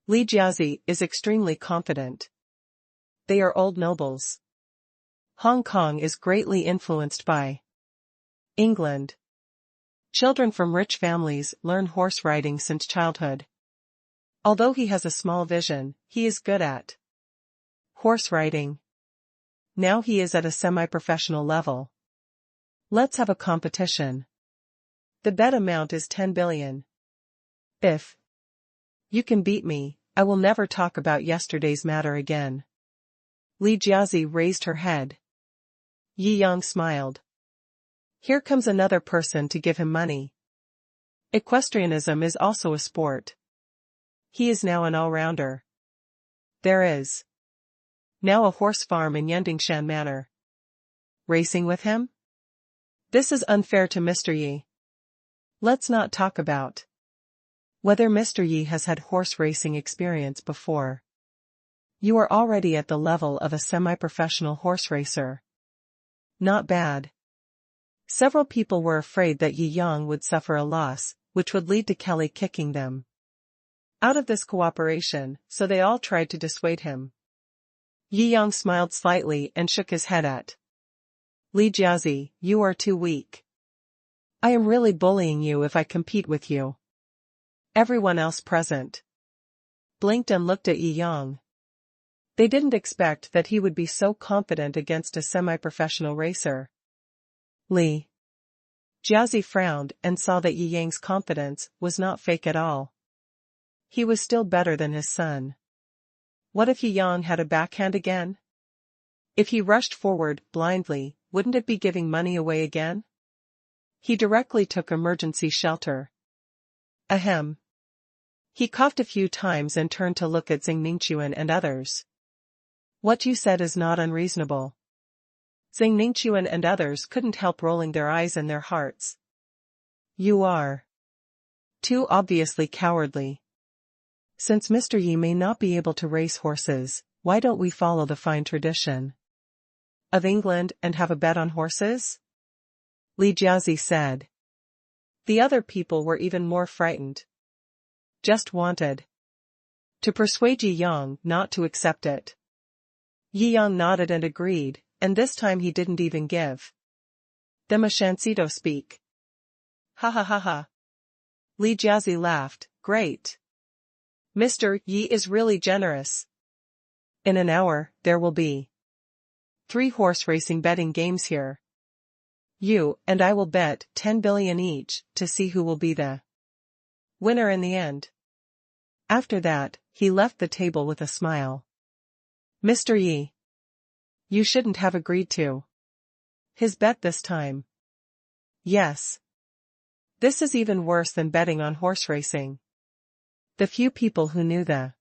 A: Li Jiazi is extremely confident. They are old nobles. Hong Kong is greatly influenced by England. Children from rich families learn horse riding since childhood. Although he has a small vision, he is good at horse riding. Now he is at a semi-professional level. Let's have a competition. The bet amount is 10 billion. If you can beat me, I will never talk about yesterday's matter again. Li Jiazi raised her head. Yi Yang smiled. Here comes another person to give him money. Equestrianism is also a sport. He is now an all-rounder. There is now a horse farm in Yandingshan Manor. Racing with him? This is unfair to Mr. Yi. Let's not talk about whether Mr. Yi has had horse racing experience before. You are already at the level of a semi-professional horse racer. Not bad. Several people were afraid that Yi Yang would suffer a loss, which would lead to Kelly kicking them out of this cooperation, so they all tried to dissuade him. Yi Yang smiled slightly and shook his head at Li Jiazi, you are too weak. I am really bullying you if I compete with you. Everyone else present blinked and looked at Yi Yang. They didn't expect that he would be so confident against a semi-professional racer. Li Jiazi frowned and saw that Yi Yang's confidence was not fake at all. He was still better than his son. What if Yi Yang had a backhand again? If he rushed forward blindly, wouldn't it be giving money away again? He directly took emergency shelter. Ahem. He coughed a few times and turned to look at Zhang Ningquan and others. What you said is not unreasonable. Zhang Ningquan and others couldn't help rolling their eyes in their hearts. You are too obviously cowardly. Since Mr. Yi may not be able to race horses, why don't we follow the fine tradition of England and have a bet on horses? Li Jiazi said. The other people were even more frightened. Just wanted to persuade Yi Yang not to accept it. Yi Yang nodded and agreed, and this time he didn't even give them a chance to speak. Ha ha ha ha. Li Jiazi laughed, great. Mr. Yi is really generous. In an hour, there will be 3 horse racing betting games here. You and I will bet 10 billion each to see who will be the winner in the end. After that, he left the table with a smile. Mr. Yi, you shouldn't have agreed to his bet this time. Yes. This is even worse than betting on horse racing. The few people who knew the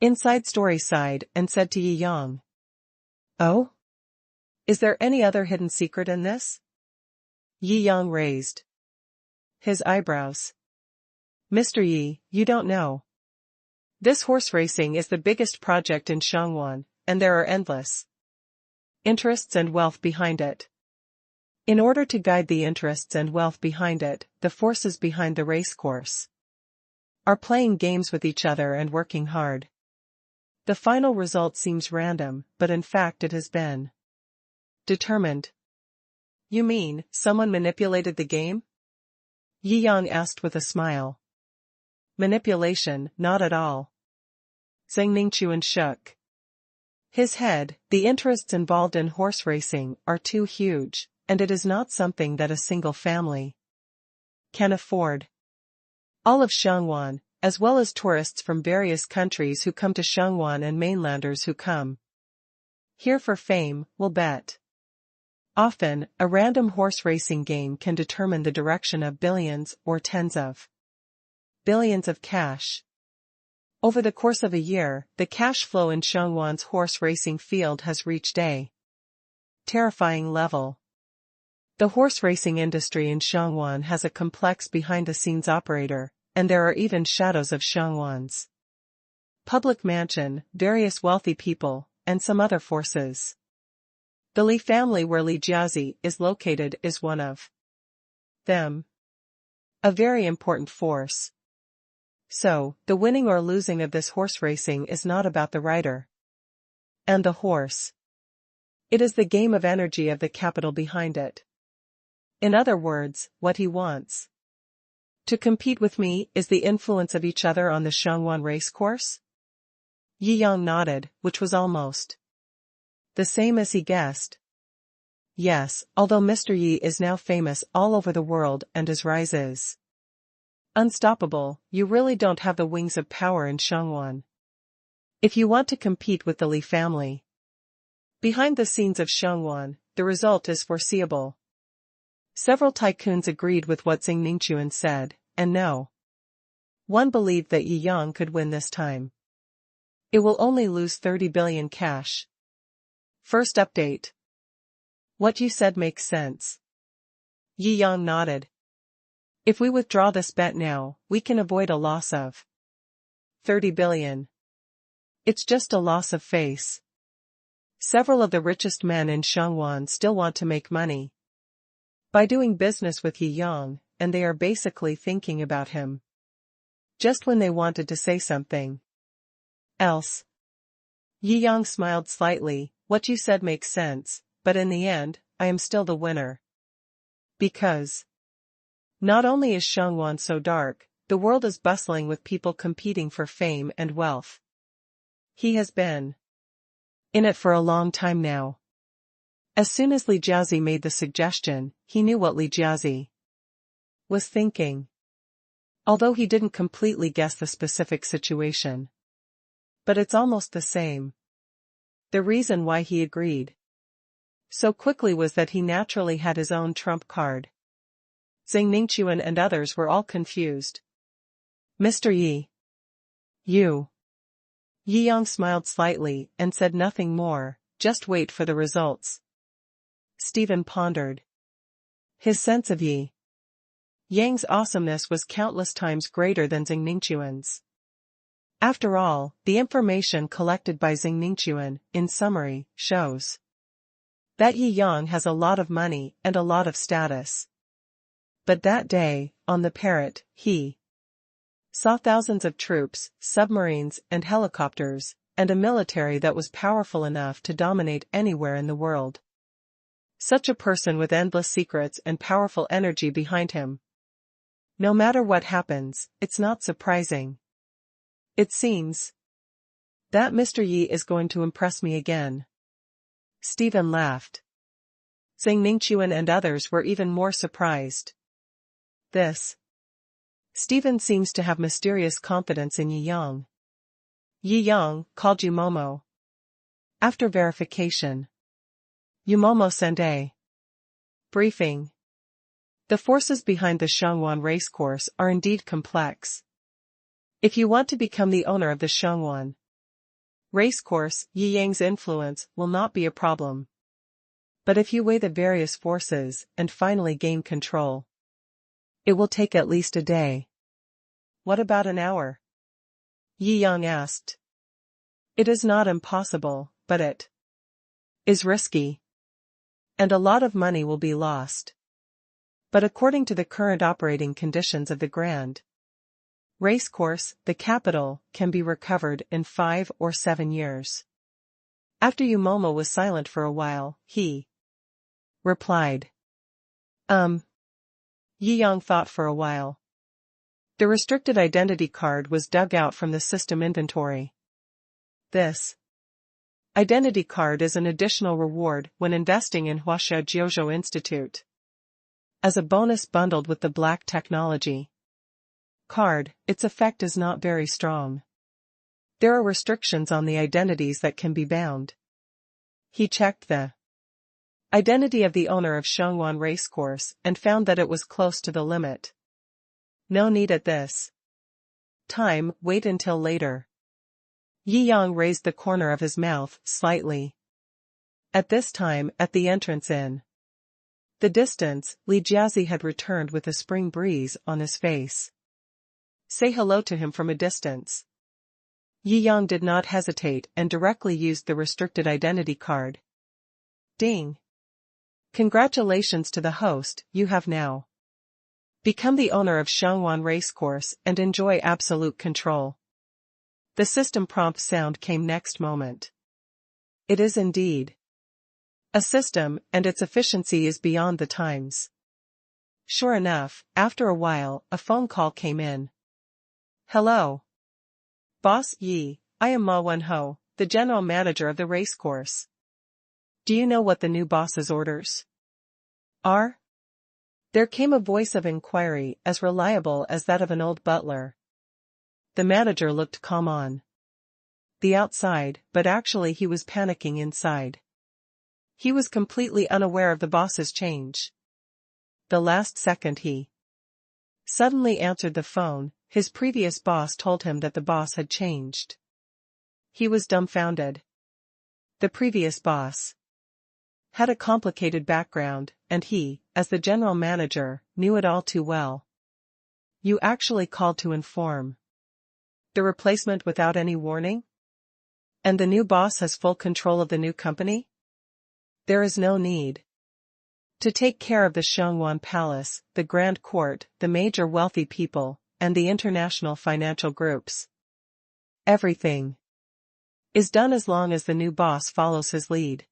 A: inside story sighed and said to Yi Yang, oh? Is there any other hidden secret in this? Yi Yang raised his eyebrows. Mr. Yi, you don't know. This horse racing is the biggest project in Shangwan, and there are endless interests and wealth behind it. In order to guide the interests and wealth behind it, the forces behind the race course are playing games with each other and working hard. The final result seems random, but in fact it has been determined. You mean, someone manipulated the game? Yi Yang asked with a smile. Manipulation, not at all. Zhang Ningquan shook his head. The interests involved in horse racing are too huge, and it is not something that a single family can afford. All of Shangwan, as well as tourists from various countries who come to Shangwan and mainlanders who come here for fame, will bet. Often, a random horse racing game can determine the direction of billions or tens of billions of cash. Over the course of a year, the cash flow in Shangwan's horse racing field has reached a terrifying level. The horse racing industry in Shangwan has a complex behind-the-scenes operator, and there are even shadows of Shangwan's public mansion, various wealthy people, and some other forces. The Li family where Li Jiazi is located is one of them. A very important force. So, the winning or losing of this horse racing is not about the rider and the horse. It is the game of energy of the capital behind it. In other words, what he wants to compete with me is the influence of each other on the Shangwan racecourse? Yi Yang nodded, which was almost the same as he guessed. Yes, although Mr. Yi is now famous all over the world and his rise is unstoppable, you really don't have the wings of power in Shangwan. If you want to compete with the Li family behind the scenes of Shangwan, the result is foreseeable. Several tycoons agreed with what Zhang Ningquan said, and no one believed that Yi Yang could win this time. It will only lose 30 billion cash. First update. What you said makes sense. Yi Yang nodded. If we withdraw this bet now, we can avoid a loss of 30 billion. It's just a loss of face. Several of the richest men in Shangwan still want to make money by doing business with Yi Yang, and they are basically thinking about him just when they wanted to say something else. Yi Yang smiled slightly. What you said makes sense, but in the end, I am still the winner. Because not only is Shangwan so dark, the world is bustling with people competing for fame and wealth. He has been in it for a long time now. As soon as Li Jiazi made the suggestion, he knew what Li Jiazi was thinking. Although he didn't completely guess the specific situation. But it's almost the same. The reason why he agreed so quickly was that he naturally had his own trump card. Zhang Ningquan and others were all confused. Mr. Yi. You. Yi Yang smiled slightly and said nothing more, just wait for the results. Stephen pondered. His sense of Yi Yang's awesomeness was countless times greater than Zhang Ningquan's. After all, the information collected by Zhang Ningquan, in summary, shows that Yi Yang has a lot of money and a lot of status. But that day, on the Parrot, he saw thousands of troops, submarines and helicopters, and a military that was powerful enough to dominate anywhere in the world. Such a person with endless secrets and powerful energy behind him. No matter what happens, it's not surprising. It seems that Mr. Yi is going to impress me again. Stephen laughed. Zhang Ningquan and others were even more surprised. Stephen seems to have mysterious confidence in Yi Yang. Yi Yang called you Momo. After verification. You Momo sent a briefing. The forces behind the Shangwan racecourse are indeed complex. If you want to become the owner of the Shangwan racecourse, Yi Yang's influence will not be a problem. But if you weigh the various forces and finally gain control, it will take at least a day. What about an hour? Yi Yang asked. It is not impossible, but it is risky. And a lot of money will be lost. But according to the current operating conditions of the Grand Racecourse, the capital can be recovered in 5 or 7 years. After Momo was silent for a while, he replied. Yi Yang thought for a while. The restricted identity card was dug out from the system inventory. This identity card is an additional reward when investing in Huaxia Jiuzhou Institute. As a bonus bundled with the black technology card, its effect is not very strong. There are restrictions on the identities that can be bound. He checked the identity of the owner of Shou Racecourse and found that it was close to the limit. No need at this time, wait until later. Yi Yang raised the corner of his mouth slightly. At this time, at the entrance in the distance, Li Jiazi had returned with a spring breeze on his face. Say hello to him from a distance. Yi Yang did not hesitate and directly used the restricted identity card. Ding! Congratulations to the host, you have now become the owner of Shangwan Racecourse and enjoy absolute control. The system prompt sound came next moment. It is indeed a system, and its efficiency is beyond the times. Sure enough, after a while, a phone call came in. Hello. Boss Yi, I am Ma Wenho, the general manager of the racecourse. Do you know what the new boss's orders are? There came a voice of inquiry as reliable as that of an old butler. The manager looked calm on the outside, but actually he was panicking inside. He was completely unaware of the boss's change. The last second he suddenly answered the phone, his previous boss told him that the boss had changed. He was dumbfounded. The previous boss had a complicated background, and he, as the general manager, knew it all too well. You actually called to inform the replacement without any warning? And the new boss has full control of the new company? There is no need to take care of the Shangwan Palace, the Grand Court, the major wealthy people, and the international financial groups. Everything is done as long as the new boss follows his lead.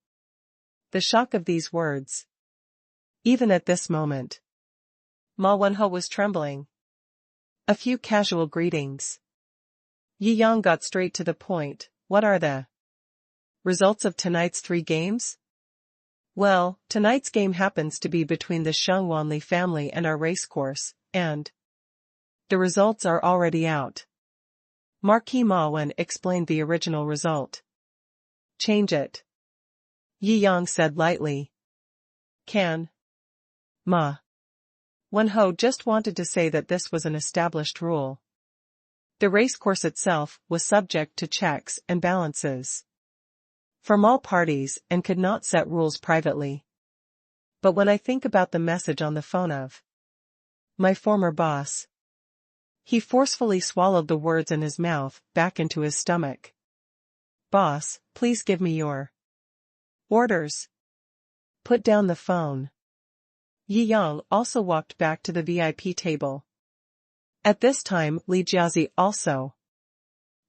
A: The shock of these words. Even at this moment, Ma Wenho was trembling. A few casual greetings. Yi Yang got straight to the point. What are the results of tonight's 3 games? Well, tonight's game happens to be between the Shangwanli family and our racecourse, and the results are already out. Marquis Ma Wen explained the original result. Change it. Yi Yang said lightly. Can Ma Wenho just wanted to say that this was an established rule. The racecourse itself was subject to checks and balances from all parties and could not set rules privately. But when I think about the message on the phone of my former boss, he forcefully swallowed the words in his mouth back into his stomach. Boss, please give me your orders. Put down the phone. Yi Yang also walked back to the VIP table. At this time, Li Jiazi also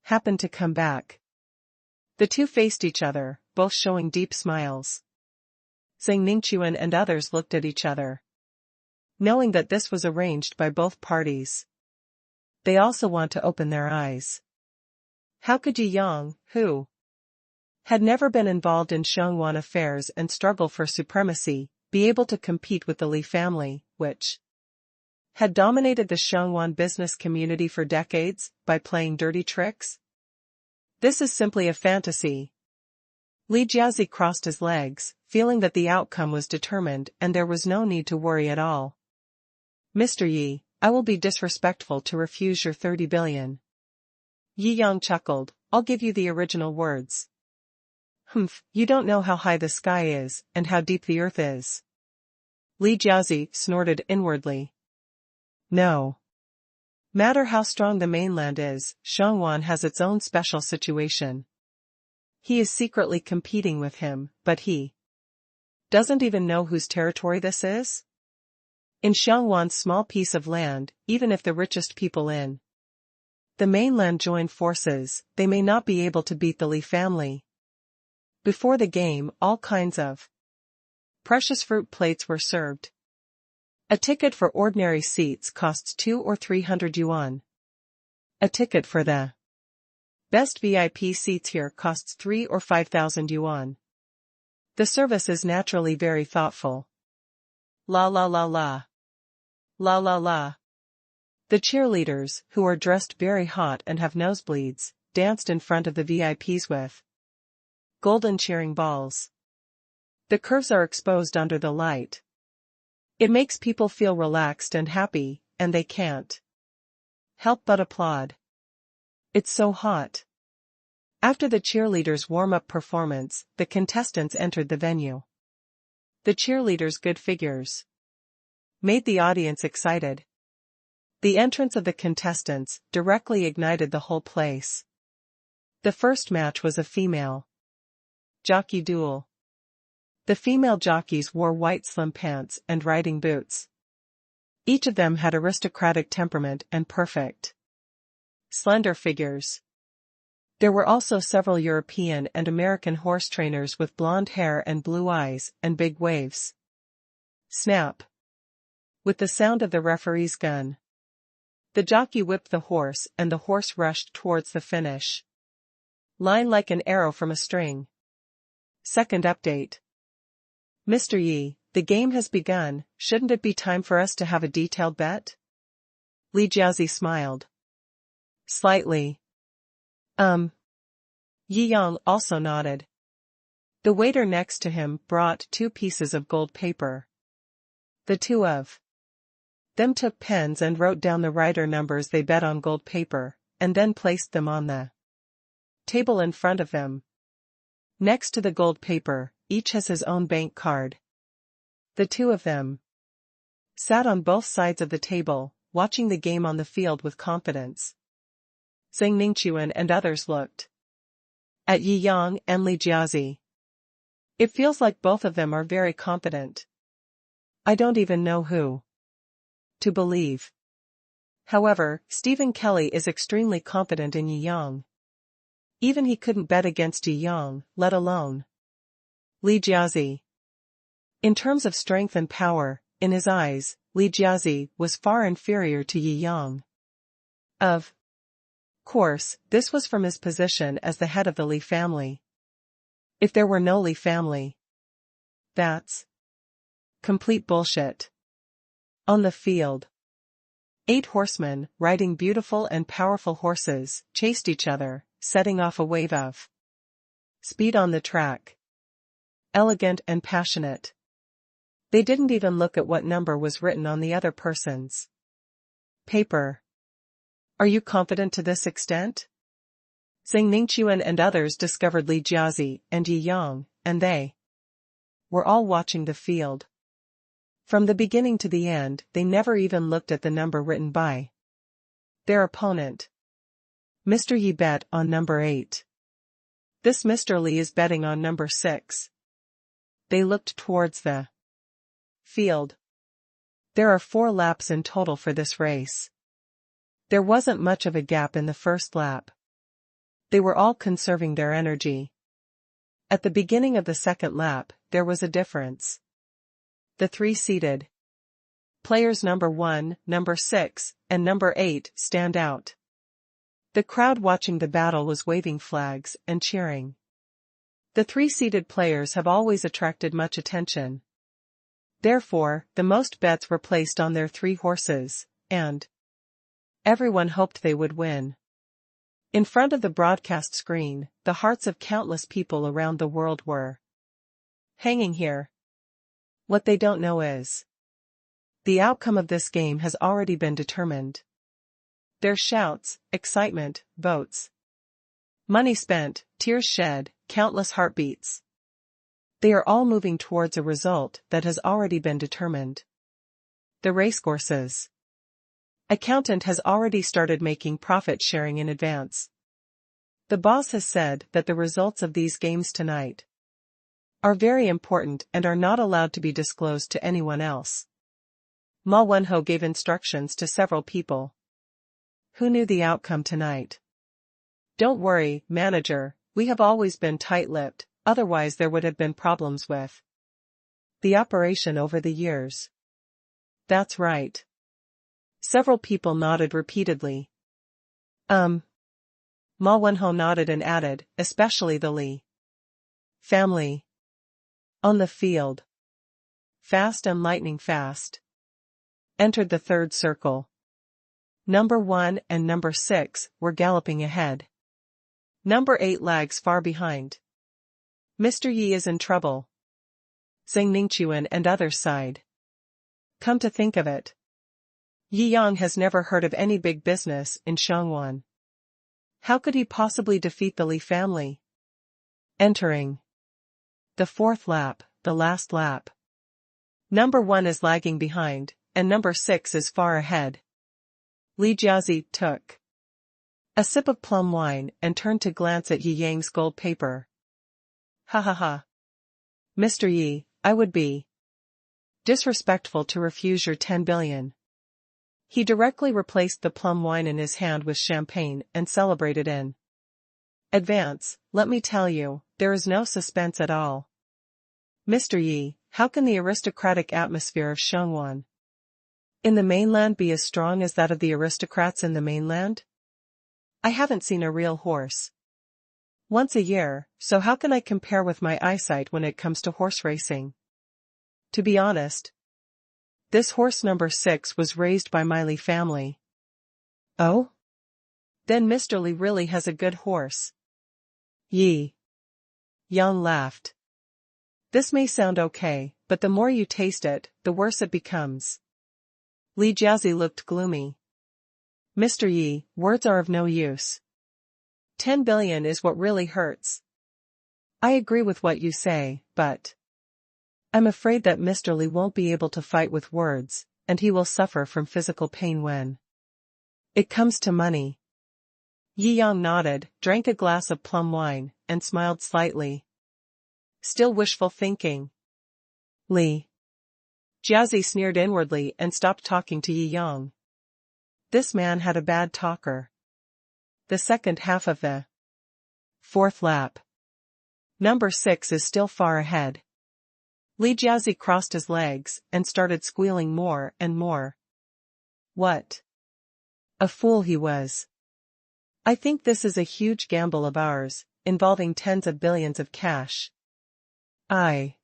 A: happened to come back. The two faced each other, both showing deep smiles. Zhang Ningquan and others looked at each other, knowing that this was arranged by both parties. They also want to open their eyes. How could Yi Yang, who had never been involved in Shangwan affairs and struggle for supremacy, be able to compete with the Li family, which had dominated the Shangwan business community for decades, by playing dirty tricks? This is simply a fantasy. Li Jiazi crossed his legs, feeling that the outcome was determined and there was no need to worry at all. Mr. Yi, I will be disrespectful to refuse your 30 billion. Yi Yang chuckled. I'll give you the original words. Humph, you don't know how high the sky is, and how deep the earth is. Li Jiazi snorted inwardly. No matter how strong the mainland is, Shangwan has its own special situation. He is secretly competing with him, but he doesn't even know whose territory this is? In Shangwan's small piece of land, even if the richest people in the mainland join forces, they may not be able to beat the Li family. Before the game, all kinds of precious fruit plates were served. A ticket for ordinary seats costs 2 or 300 yuan. A ticket for the best VIP seats here costs 3 or 5,000 yuan. The service is naturally very thoughtful. La la la la. La la la. The cheerleaders, who are dressed very hot and have nosebleeds, danced in front of the VIPs with golden cheering balls. The curves are exposed under the light. It makes people feel relaxed and happy, and they can't help but applaud. It's so hot. After the cheerleaders' warm-up performance, the contestants entered the venue. The cheerleaders' good figures made the audience excited. The entrance of the contestants directly ignited the whole place. The first match was a female jockey duel. The female jockeys wore white slim pants and riding boots. Each of them had aristocratic temperament and perfect, slender figures. There were also several European and American horse trainers with blonde hair and blue eyes and big waves. Snap! With the sound of the referee's gun, the jockey whipped the horse and the horse rushed towards the finish line like an arrow from a string. Second update. Mr. Yi, the game has begun, shouldn't it be time for us to have a detailed bet? Li Jiazi smiled slightly. Yi Yang also nodded. The waiter next to him brought 2 pieces of gold paper. The two of them took pens and wrote down the rider numbers they bet on gold paper, and then placed them on the table in front of them. Next to the gold paper, each has his own bank card. The two of them sat on both sides of the table, watching the game on the field with confidence. Zheng Ningquan and others looked at Yi Yang and Li Jiazi. It feels like both of them are very competent. I don't even know who to believe. However, Stephen Kelly is extremely confident in Yi Yang. Even he couldn't bet against Yi Yang, let alone Li Jiazi. In terms of strength and power, in his eyes, Li Jiazi was far inferior to Yi Yang. Of course, this was from his position as the head of the Li family. If there were no Li family, that's complete bullshit. On the field, 8 horsemen, riding beautiful and powerful horses, chased each other, setting off a wave of speed on the track. Elegant and passionate. They didn't even look at what number was written on the other person's paper. Are you confident to this extent? Zheng Ningquan and others discovered Li Jiazi and Yi Yang, and they were all watching the field. From the beginning to the end, they never even looked at the number written by their opponent. Mr. Yi bet on number 8. This Mr. Li is betting on number 6. They looked towards the field. There are 4 laps in total for this race. There wasn't much of a gap in the first lap. They were all conserving their energy. At the beginning of the second lap, there was a difference. The 3 seeded players number 1, number 6, and number 8 stand out. The crowd watching the battle was waving flags and cheering. The 3 seeded players have always attracted much attention. Therefore, the most bets were placed on their 3 horses, and everyone hoped they would win. In front of the broadcast screen, the hearts of countless people around the world were hanging here. What they don't know is the outcome of this game has already been determined. Their shouts, excitement, votes, money spent, tears shed, countless heartbeats. They are all moving towards a result that has already been determined. The racecourses accountant has already started making profit sharing in advance. The boss has said that the results of these games tonight are very important and are not allowed to be disclosed to anyone else. Ma Wenho gave instructions to several people who knew the outcome tonight. Don't worry, manager, we have always been tight-lipped, otherwise there would have been problems with the operation over the years. That's right. Several people nodded repeatedly. Ma Wenho nodded and added, especially the Li family. On the field. Fast and lightning fast. Entered the third circle. Number 1 and number 6 were galloping ahead. Number 8 lags far behind. Mr. Yi is in trouble. Zhang Ningquan and others sighed. Come to think of it, Yi Yang has never heard of any big business in Shangwan. How could he possibly defeat the Li family? Entering the fourth lap, the last lap. Number 1 is lagging behind, and number 6 is far ahead. Li Jiazi took a sip of plum wine and turned to glance at Yi Yang's gold paper. Ha ha ha. Mr. Yi, I would be disrespectful to refuse your 10 billion. He directly replaced the plum wine in his hand with champagne and celebrated in advance. Let me tell you, there is no suspense at all. Mr. Yi, how can the aristocratic atmosphere of Shangwan in the mainland be as strong as that of the aristocrats in the mainland? I haven't seen a real horse once a year, so how can I compare with my eyesight when it comes to horse racing? To be honest, this horse number 6 was raised by my Li family. Oh? Then Mr. Li really has a good horse. Yi Yang laughed. This may sound okay, but the more you taste it, the worse it becomes. Li Jiazi looked gloomy. Mr. Yi, words are of no use. 10 billion is what really hurts. I agree with what you say, but I'm afraid that Mr. Li won't be able to fight with words, and he will suffer from physical pain when it comes to money. Yi Yang nodded, drank a glass of plum wine, and smiled slightly. Still wishful thinking. Li Jiazi sneered inwardly and stopped talking to Yi Yang. This man had a bad talker. The second half of the fourth lap. Number 6 is still far ahead. Li Jiazi crossed his legs and started squealing more and more. What a fool he was. I think this is a huge gamble of ours, involving tens of billions of cash. I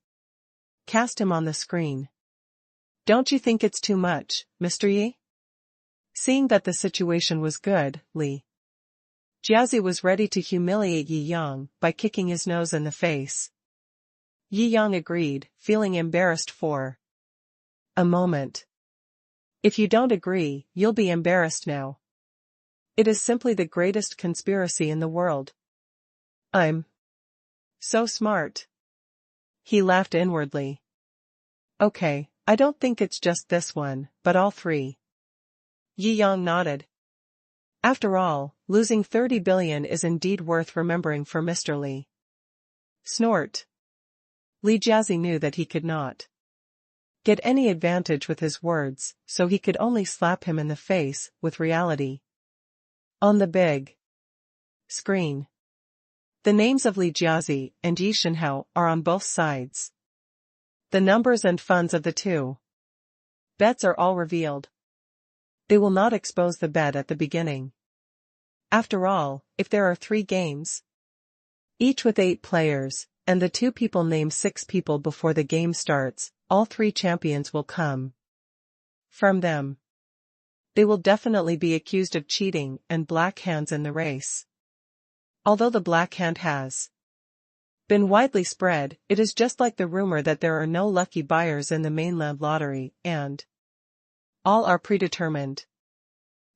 A: cast him on the screen. Don't you think it's too much, Mr. Yi? Seeing that the situation was good, Li Jiazi was ready to humiliate Yi Yang by kicking his nose in the face. Yi Yang agreed, feeling embarrassed for a moment. If you don't agree, you'll be embarrassed now. It is simply the greatest conspiracy in the world. I'm so smart. He laughed inwardly. Okay, I don't think it's just this one, but all three. Yi Yang nodded. After all, losing 30 billion is indeed worth remembering for Mr. Li. Snort. Li Jiazi knew that he could not get any advantage with his words, so he could only slap him in the face with reality. On the big screen, the names of Li Jiazi and Yi Shenhao are on both sides. The numbers and funds of the two bets are all revealed. They will not expose the bet at the beginning. After all, if there are 3 games, each with 8 players, and the 2 people name 6 people before the game starts, all 3 champions will come from them. They will definitely be accused of cheating and black hands in the race. Although the black hand has been widely spread, it is just like the rumor that there are no lucky buyers in the mainland lottery, and all are predetermined.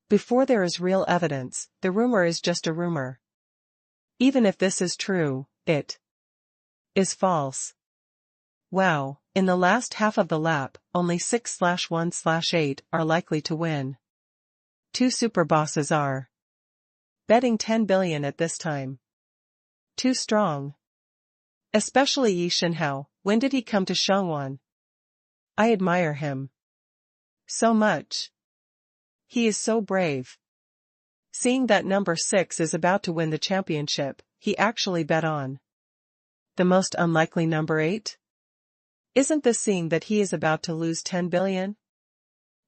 A: Before there is real evidence, the rumor is just a rumor. Even if this is true, it is false. Wow, in the last half of the lap, only 6/1/8 are likely to win. 2 super bosses are betting 10 billion at this time. Too strong. Especially Yi Shenhao. When did he come to Shangwan? I admire him so much. He is so brave. Seeing that number 6 is about to win the championship, he actually bet on the most unlikely number 8? Isn't this seeing that he is about to lose 10 billion?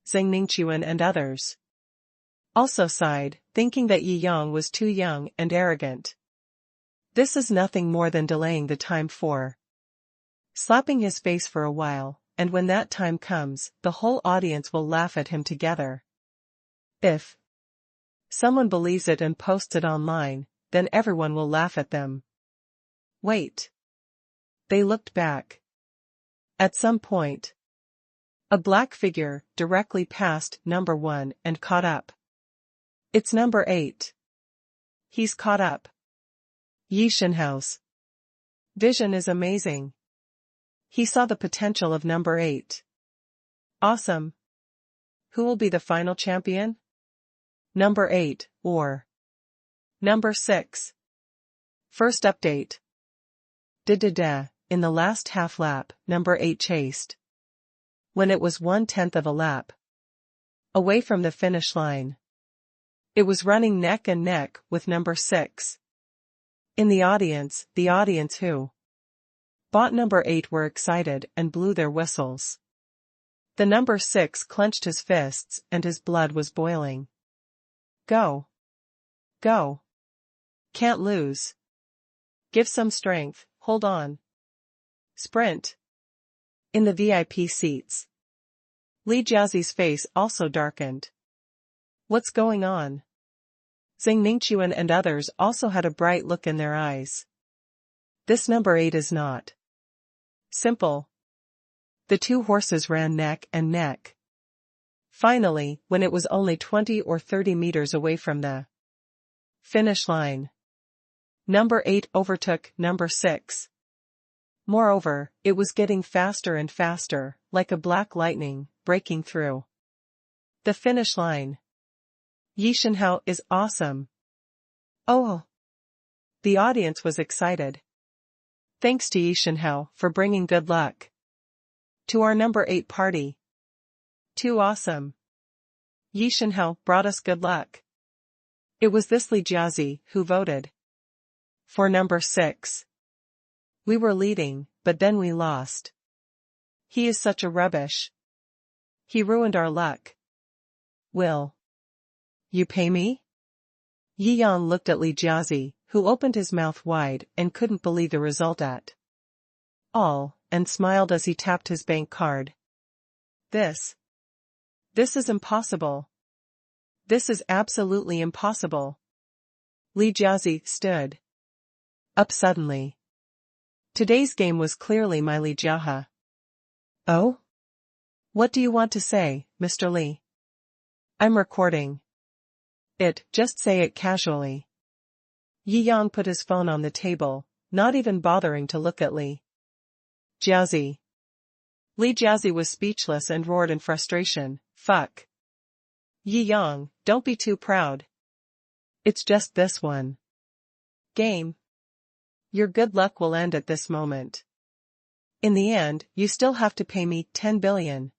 A: Zhang Ningqiuan and others also sighed, thinking that Yi Yang was too young and arrogant. This is nothing more than delaying the time for slapping his face for a while, and when that time comes, the whole audience will laugh at him together. If someone believes it and posts it online, then everyone will laugh at them. Wait. They looked back. At some point, a black figure directly passed number 1 and caught up. It's number 8. He's caught up. Yi Shenhao's vision is amazing. He saw the potential of number 8. Awesome. Who will be the final champion? Number 8, or number 6? First update. In the last half lap, number 8 chased. When it was 1/10 of a lap away from the finish line, it was running neck and neck with number 6. In the audience who bought number 8 were excited and blew their whistles. The number 6 clenched his fists and his blood was boiling. Go. Go. Can't lose. Give some strength, hold on. Sprint. In the VIP seats, Li Jiazi's face also darkened. What's going on? Zhang Ningqiuan and others also had a bright look in their eyes. This number 8 is not simple. The two horses ran neck and neck. Finally, when it was only 20 or 30 meters away from the finish line, number 8 overtook number 6. Moreover, it was getting faster and faster, like a black lightning, breaking through the finish line. Yi Shenhao is awesome. Oh! The audience was excited. Thanks to Yi Shenhao for bringing good luck to our number 8 party. Too awesome. Yi Shenhao brought us good luck. It was this Li Jiazi who voted for number 6. We were leading, but then we lost. He is such a rubbish. He ruined our luck. Will you pay me? Yi Yang looked at Li Jiazi, who opened his mouth wide and couldn't believe the result at all, and smiled as he tapped his bank card. This is impossible. This is absolutely impossible. Li Jiazi stood up suddenly. Today's game was clearly my Li Jiahe. Oh? What do you want to say, Mr. Li? I'm recording it, just say it casually. Yi Yang put his phone on the table, not even bothering to look at Li Jiazi. Li Jiazi was speechless and roared in frustration, fuck. Yi Yang, don't be too proud. It's just this one game. Your good luck will end at this moment. In the end, you still have to pay me 10 billion.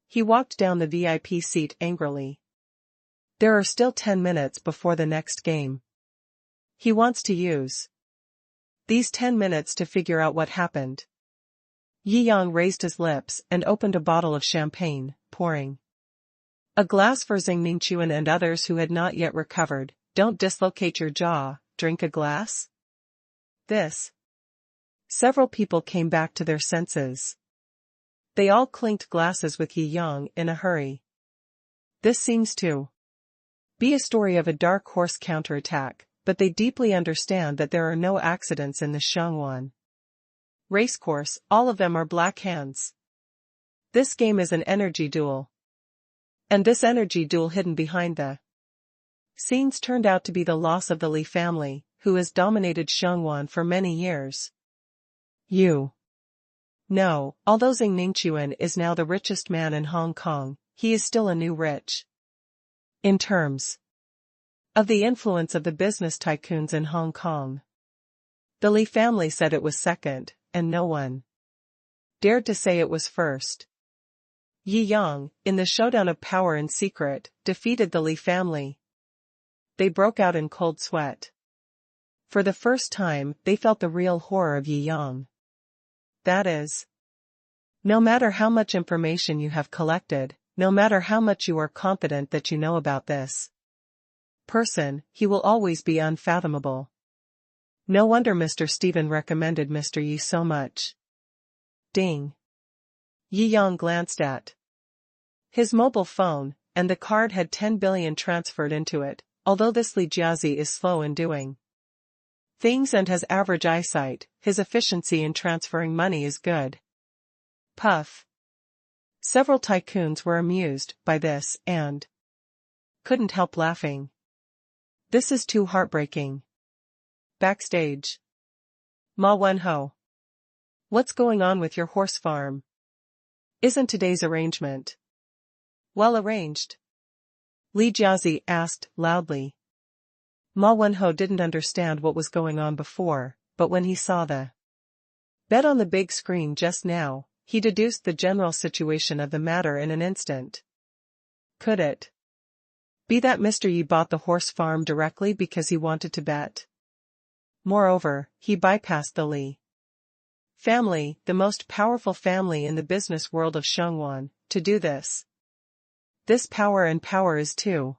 A: He walked down the VIP seat angrily. There are still 10 minutes before the next game. He wants to use these 10 minutes to figure out what happened. Yi Yang raised his lips and opened a bottle of champagne, pouring a glass for Zhang Ningqiuan and others who had not yet recovered. Don't dislocate your jaw, drink a glass? Several people came back to their senses. They all clinked glasses with Yi Yang in a hurry. This seems to be a story of a dark horse counterattack, but they deeply understand that there are no accidents in the Shangwan racecourse, all of them are black hands. This game is an energy duel. And this energy duel hidden behind the scenes turned out to be the loss of the Li family, who has dominated Shangwan for many years. No, although Zhang Ningqiuan is now the richest man in Hong Kong, he is still a new rich. In terms of the influence of the business tycoons in Hong Kong, the Li family said it was second, and no one dared to say it was first. Yi Yang, in the showdown of power in secret, defeated the Li family. They broke out in cold sweat. For the first time, they felt the real horror of Yi Yang. That is, no matter how much information you have collected, no matter how much you are confident that you know about this person, he will always be unfathomable. No wonder Mr. Stephen recommended Mr. Yi so much. Ding. Yi Yang glanced at his mobile phone, and the card had 10 billion transferred into it, although this Li Jiazi is slow in doing things and has average eyesight, his efficiency in transferring money is good. Puff. Several tycoons were amused by this and couldn't help laughing. This is too heartbreaking. Backstage. Ma Wenho. What's going on with your horse farm? Isn't today's arrangement well arranged? Li Jiazi asked loudly. Ma Wenho didn't understand what was going on before, but when he saw the bet on the big screen just now, he deduced the general situation of the matter in an instant. Could it be that Mr. Yi bought the horse farm directly because he wanted to bet? Moreover, he bypassed the Li family, the most powerful family in the business world of Shangwan, to do this. This power is too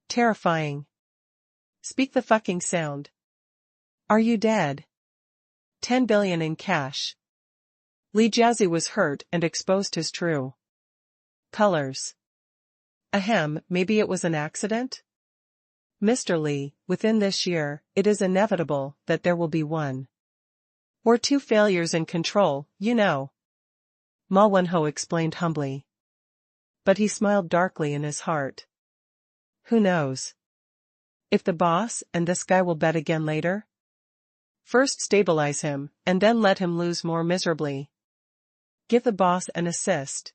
A: terrifying. Speak the fucking sound. Are you dead? 10 billion in cash. Li Jiazi was hurt and exposed his true colors. Ahem, maybe it was an accident? Mr. Li, within this year, it is inevitable that there will be one or two failures in control, you know. Ma Wenho explained humbly. But he smiled darkly in his heart. Who knows? If the boss and this guy will bet again later? First stabilize him, and then let him lose more miserably. Give the boss an assist.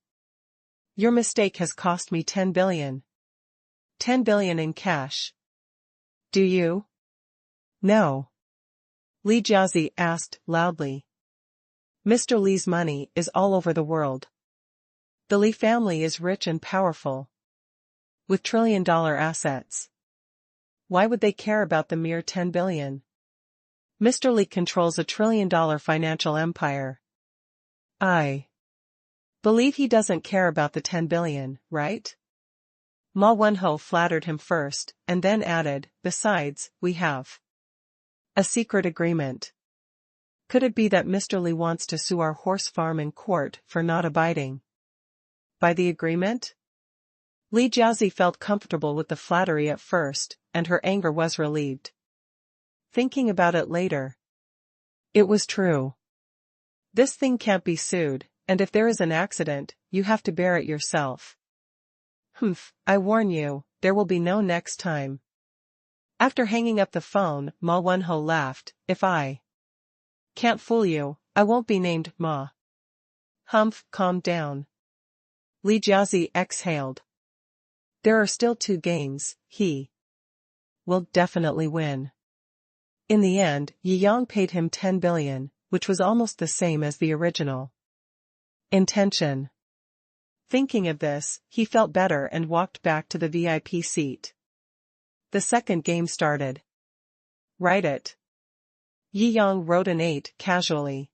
A: Your mistake has cost me 10 billion. 10 billion in cash. Do you? No. Li Jiazi asked loudly. Mr. Li's money is all over the world. The Li family is rich and powerful, with trillion-dollar assets. Why would they care about the mere 10 billion? Mr. Li controls a trillion-dollar financial empire. I believe he doesn't care about the 10 billion, right? Ma Wenho flattered him first, and then added, besides, we have a secret agreement. Could it be that Mr. Li wants to sue our horse farm in court for not abiding by the agreement? Li Jiazi felt comfortable with the flattery at first, and her anger was relieved. Thinking about it later, it was true. This thing can't be sued, and if there is an accident, you have to bear it yourself. Humph, I warn you, there will be no next time. After hanging up the phone, Ma Wenho laughed. If I can't fool you, I won't be named Ma. Humph, calm down. Li Jiazi exhaled. There are still 2 games, he will definitely win. In the end, Yi Yang paid him 10 billion, which was almost the same as the original intention. Thinking of this, he felt better and walked back to the VIP seat. The second game started. Write it. Yi Yang wrote an 8 casually.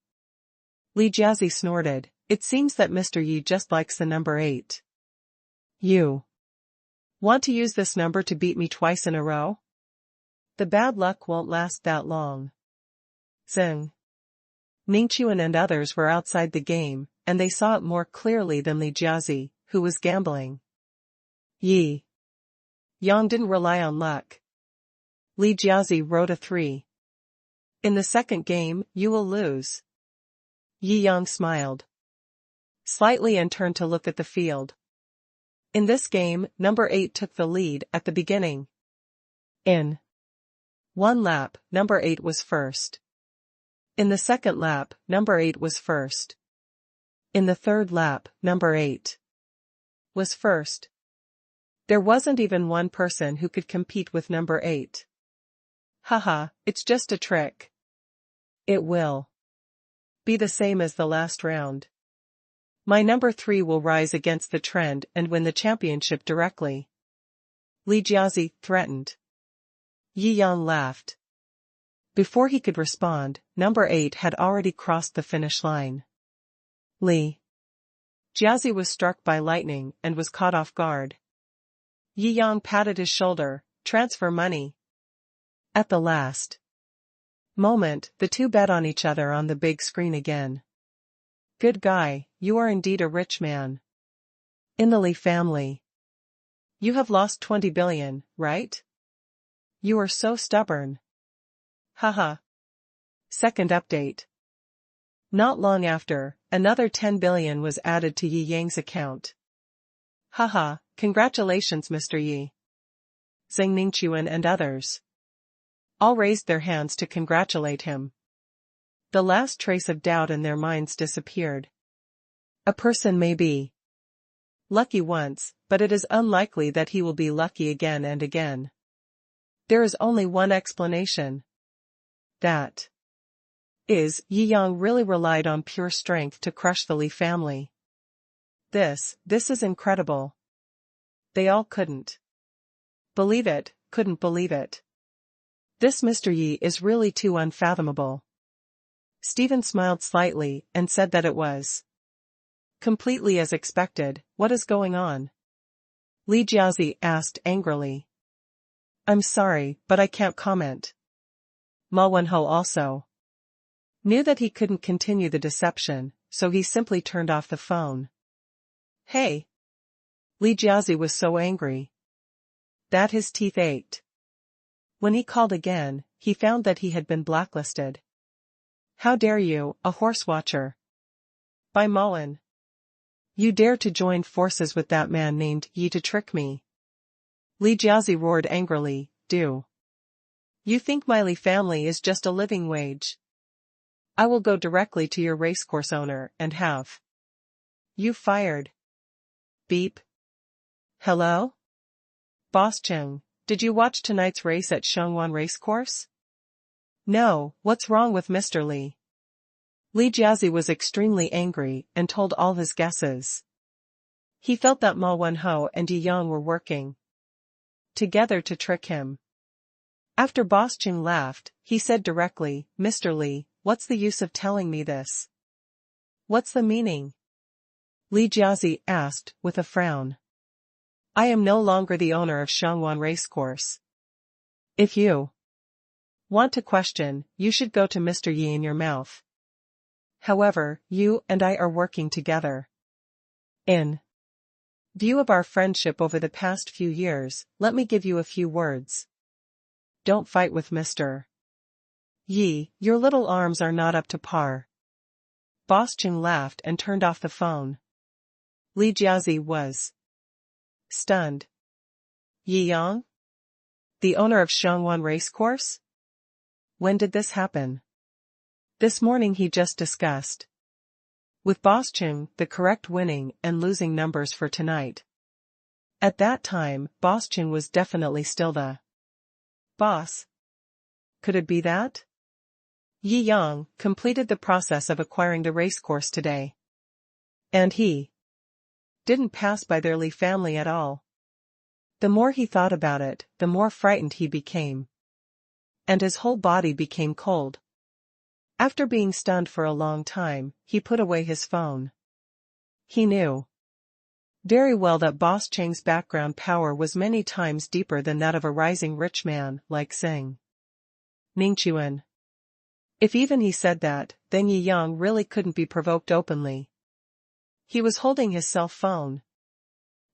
A: Li Jiazi snorted. It seems that Mr. Yi just likes the number 8. You want to use this number to beat me twice in a row? The bad luck won't last that long. Zeng. Ningquan and others were outside the game, and they saw it more clearly than Li Jiazi, who was gambling. Yi Yang didn't rely on luck. Li Jiazi wrote a 3. In the second game, you will lose. Yi Yang smiled slightly and turned to look at the field. In this game, number 8 took the lead at the beginning. In one lap, number 8 was first. In the second lap, number 8 was first. In the third lap, number 8 was first. There wasn't even one person who could compete with number 8. Haha, it's just a trick. It will be the same as the last round. My number 3 will rise against the trend and win the championship directly. Li Jiazi threatened. Yi Yang laughed. Before he could respond, number 8 had already crossed the finish line. Li Jiazi was struck by lightning and was caught off guard. Yi Yang patted his shoulder. Transfer money. At the last moment, the two bet on each other on the big screen again. Good guy, you are indeed a rich man. In the Li family. You have lost 20 billion, right? You are so stubborn. Haha. Second update. Not long after, another 10 billion was added to Yi Yang's account. Haha, congratulations Mr. Yi. Zheng Ningquan and others all raised their hands to congratulate him. The last trace of doubt in their minds disappeared. A person may be lucky once, but it is unlikely that he will be lucky again and again. There is only one explanation. That is, Yi Yang really relied on pure strength to crush the Li family. This is incredible. They all couldn't believe it, couldn't believe it. This Mr. Yi is really too unfathomable. Stephen smiled slightly and said that it was completely as expected. What is going on? Li Jiazi asked angrily. I'm sorry, but I can't comment. Ma Wenho also knew that he couldn't continue the deception, so he simply turned off the phone. Hey! Li Jiazi was so angry that his teeth ached. When he called again, he found that he had been blacklisted. How dare you, a horse watcher? By Mullen. You dare to join forces with that man named Yi to trick me? Li Jiazi roared angrily. Do you think my Li family is just a living wage? I will go directly to your racecourse owner and have you fired. Beep. Hello? Boss Cheng, did you watch tonight's race at Shangwan Racecourse? No, what's wrong with Mr. Li? Li Jiazi was extremely angry and told all his guesses. He felt that Ma Wenho and Yi Yang were working together to trick him. After Boss Cheng laughed, he said directly, Mr. Li, what's the use of telling me this? What's the meaning? Li Jiazi asked, with a frown. I am no longer the owner of Shangwan Racecourse. If you want to question, you should go to Mr. Yi in your mouth. However, you and I are working together. In view of our friendship over the past few years, let me give you a few words. Don't fight with Mr. Yi, your little arms are not up to par. Boss Cheng laughed and turned off the phone. Li Jiazi was stunned. Yi Yang? The owner of Shangwan Racecourse? When did this happen? This morning he just discussed with Boss Cheng the correct winning and losing numbers for tonight. At that time, Boss Cheng was definitely still the boss. Could it be that Yi Yang completed the process of acquiring the racecourse today? And he didn't pass by their Li family at all. The more he thought about it, the more frightened he became. And his whole body became cold. After being stunned for a long time, he put away his phone. He knew very well that Boss Cheng's background power was many times deeper than that of a rising rich man like Zheng Ningquan. If even he said that, then Yi Yang really couldn't be provoked openly. He was holding his cell phone,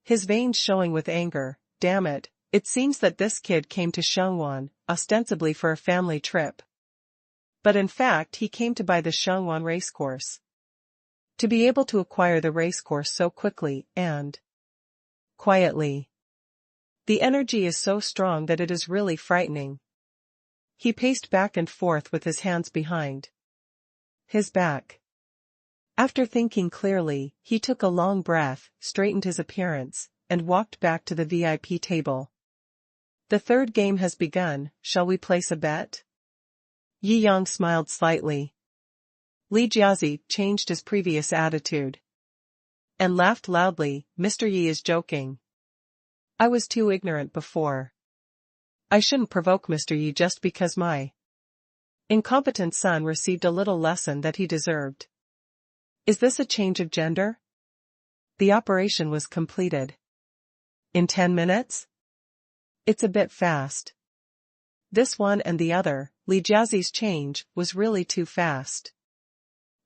A: his veins showing with anger. Damn it, it seems that this kid came to Shangwan, ostensibly for a family trip. But in fact he came to buy the Shangwan racecourse. To be able to acquire the racecourse so quickly and quietly. The energy is so strong that it is really frightening. He paced back and forth with his hands behind his back. After thinking clearly, he took a long breath, straightened his appearance, and walked back to the VIP table. The third game has begun, shall we place a bet? Yi Yang smiled slightly. Li Jiazi changed his previous attitude and laughed loudly. Mr. Yi is joking. I was too ignorant before. I shouldn't provoke Mr. Yi just because my incompetent son received a little lesson that he deserved. Is this a change of gender? The operation was completed. In 10 minutes? It's a bit fast. This one and the other, Li Jiazi's change, was really too fast.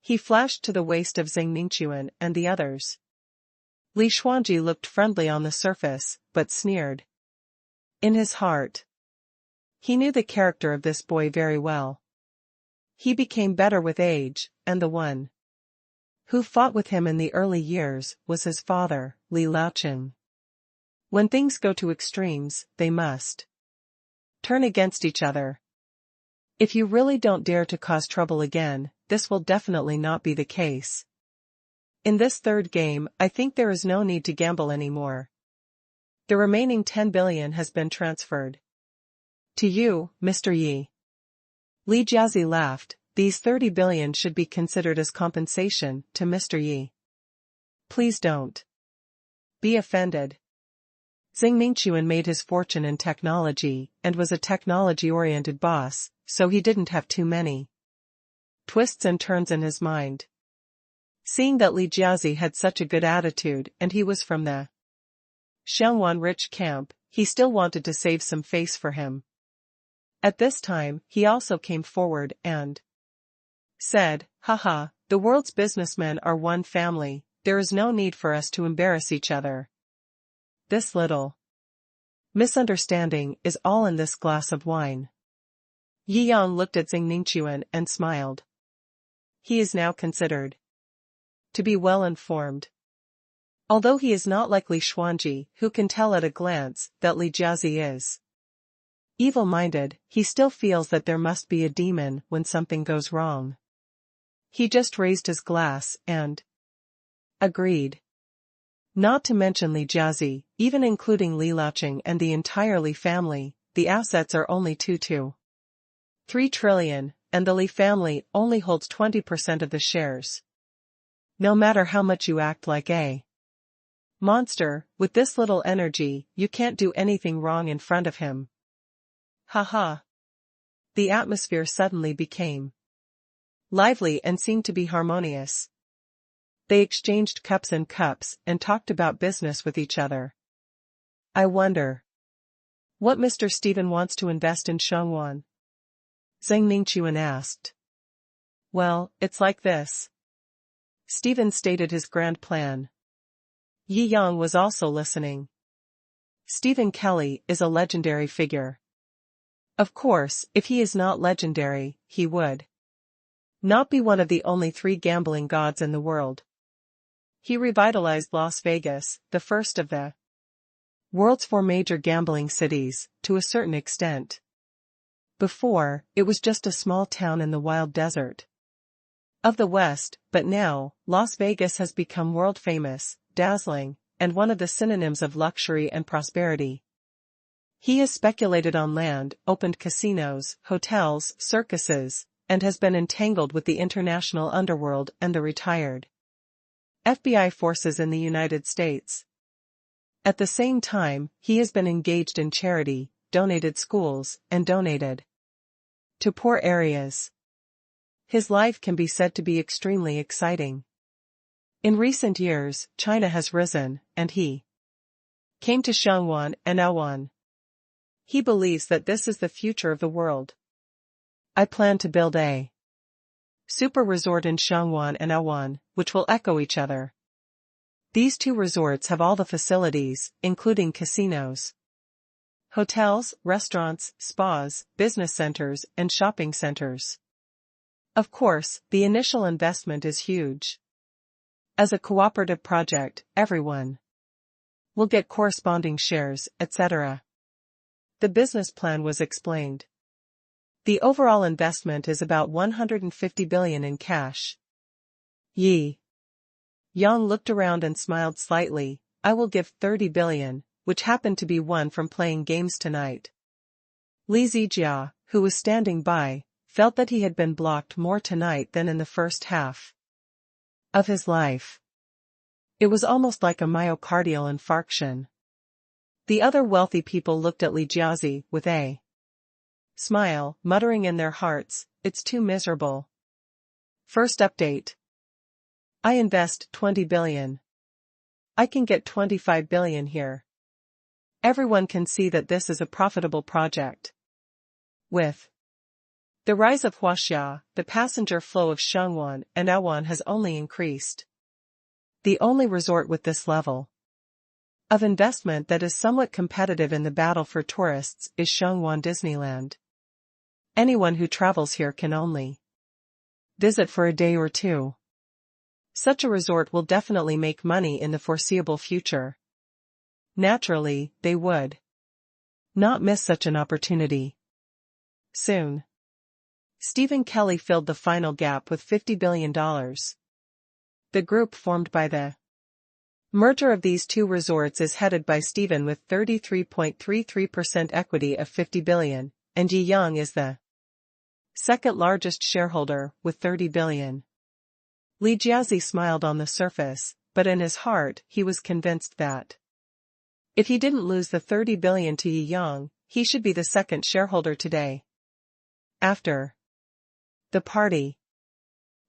A: He flashed to the waist of Zheng Ningquan and the others. Li Xuanji looked friendly on the surface, but sneered. In his heart, he knew the character of this boy very well. He became better with age, and the one who fought with him in the early years was his father, Li Laocheng. When things go to extremes, they must turn against each other. If you really don't dare to cause trouble again, this will definitely not be the case. In this third game, I think there is no need to gamble anymore. The remaining 10 billion has been transferred to you, Mr. Yi. Li Jiazi laughed. These 30 billion should be considered as compensation to Mr. Yi. Please don't be offended. Zheng Ningquan made his fortune in technology and was a technology-oriented boss, so he didn't have too many twists and turns in his mind. Seeing that Li Jiazi had such a good attitude and he was from the Xiangwan rich camp, he still wanted to save some face for him. At this time, he also came forward and said, "Haha, the world's businessmen are one family, there is no need for us to embarrass each other. This little misunderstanding is all in this glass of wine." Yi Yang looked at Zheng Ningquan and smiled. He is now considered to be well informed. Although he is not like Li Xuanji, who can tell at a glance that Li Jiazi is evil-minded, he still feels that there must be a demon when something goes wrong. He just raised his glass and agreed. Not to mention Li Jiazi, even including Li Laocheng and the entire Li family, the assets are only 2.3 trillion, and the Li family only holds 20% of the shares. No matter how much you act like a monster, with this little energy, you can't do anything wrong in front of him. Haha. The atmosphere suddenly became lively and seemed to be harmonious. They exchanged cups and talked about business with each other. I wonder what Mr. Stephen wants to invest in Xiangwan? Zheng Ningquan asked. Well, it's like this. Stephen stated his grand plan. Yi Yang was also listening. Stephen Kelly is a legendary figure. Of course, if he is not legendary, he would not be one of the only 3 gambling gods in the world. He revitalized Las Vegas, the first of the world's 4 major gambling cities, to a certain extent. Before, it was just a small town in the wild desert of the West, but now, Las Vegas has become world-famous, dazzling, and one of the synonyms of luxury and prosperity. He has speculated on land, opened casinos, hotels, circuses, and has been entangled with the international underworld and the retired FBI forces in the United States. At the same time, he has been engaged in charity, donated schools, and donated to poor areas. His life can be said to be extremely exciting. In recent years, China has risen, and he came to Xiangwan and Aowan. He believes that this is the future of the world. I plan to build a super resort in Xiangwan and Aowan, which will echo each other. These 2 resorts have all the facilities, including casinos, hotels, restaurants, spas, business centers, and shopping centers. Of course, the initial investment is huge. As a cooperative project, everyone will get corresponding shares, etc. The business plan was explained. The overall investment is about 150 billion in cash. Yi Yang looked around and smiled slightly. I will give 30 billion, which happened to be won from playing games tonight. Li Zijia, who was standing by, felt that he had been blocked more tonight than in the first half of his life. It was almost like a myocardial infarction. The other wealthy people looked at Li Jiazi with a smile, muttering in their hearts, it's too miserable. First update. I invest 20 billion. I can get 25 billion here. Everyone can see that this is a profitable project. With the rise of Huaxia, the passenger flow of Shangwan and Awan has only increased. The only resort with this level of investment that is somewhat competitive in the battle for tourists is Shangwan Disneyland. Anyone who travels here can only visit for a day or two. Such a resort will definitely make money in the foreseeable future. Naturally, they would not miss such an opportunity. Soon, Stephen Kelly filled the final gap with $50 billion. The group formed by the merger of these two resorts is headed by Stephen with 33.33% equity of $50 billion, and Yi Yang is the second largest shareholder with $30 billion. Li Jiazi smiled on the surface, but in his heart he was convinced that if he didn't lose the $30 billion to Yi Yang, he should be the second shareholder today. After the party,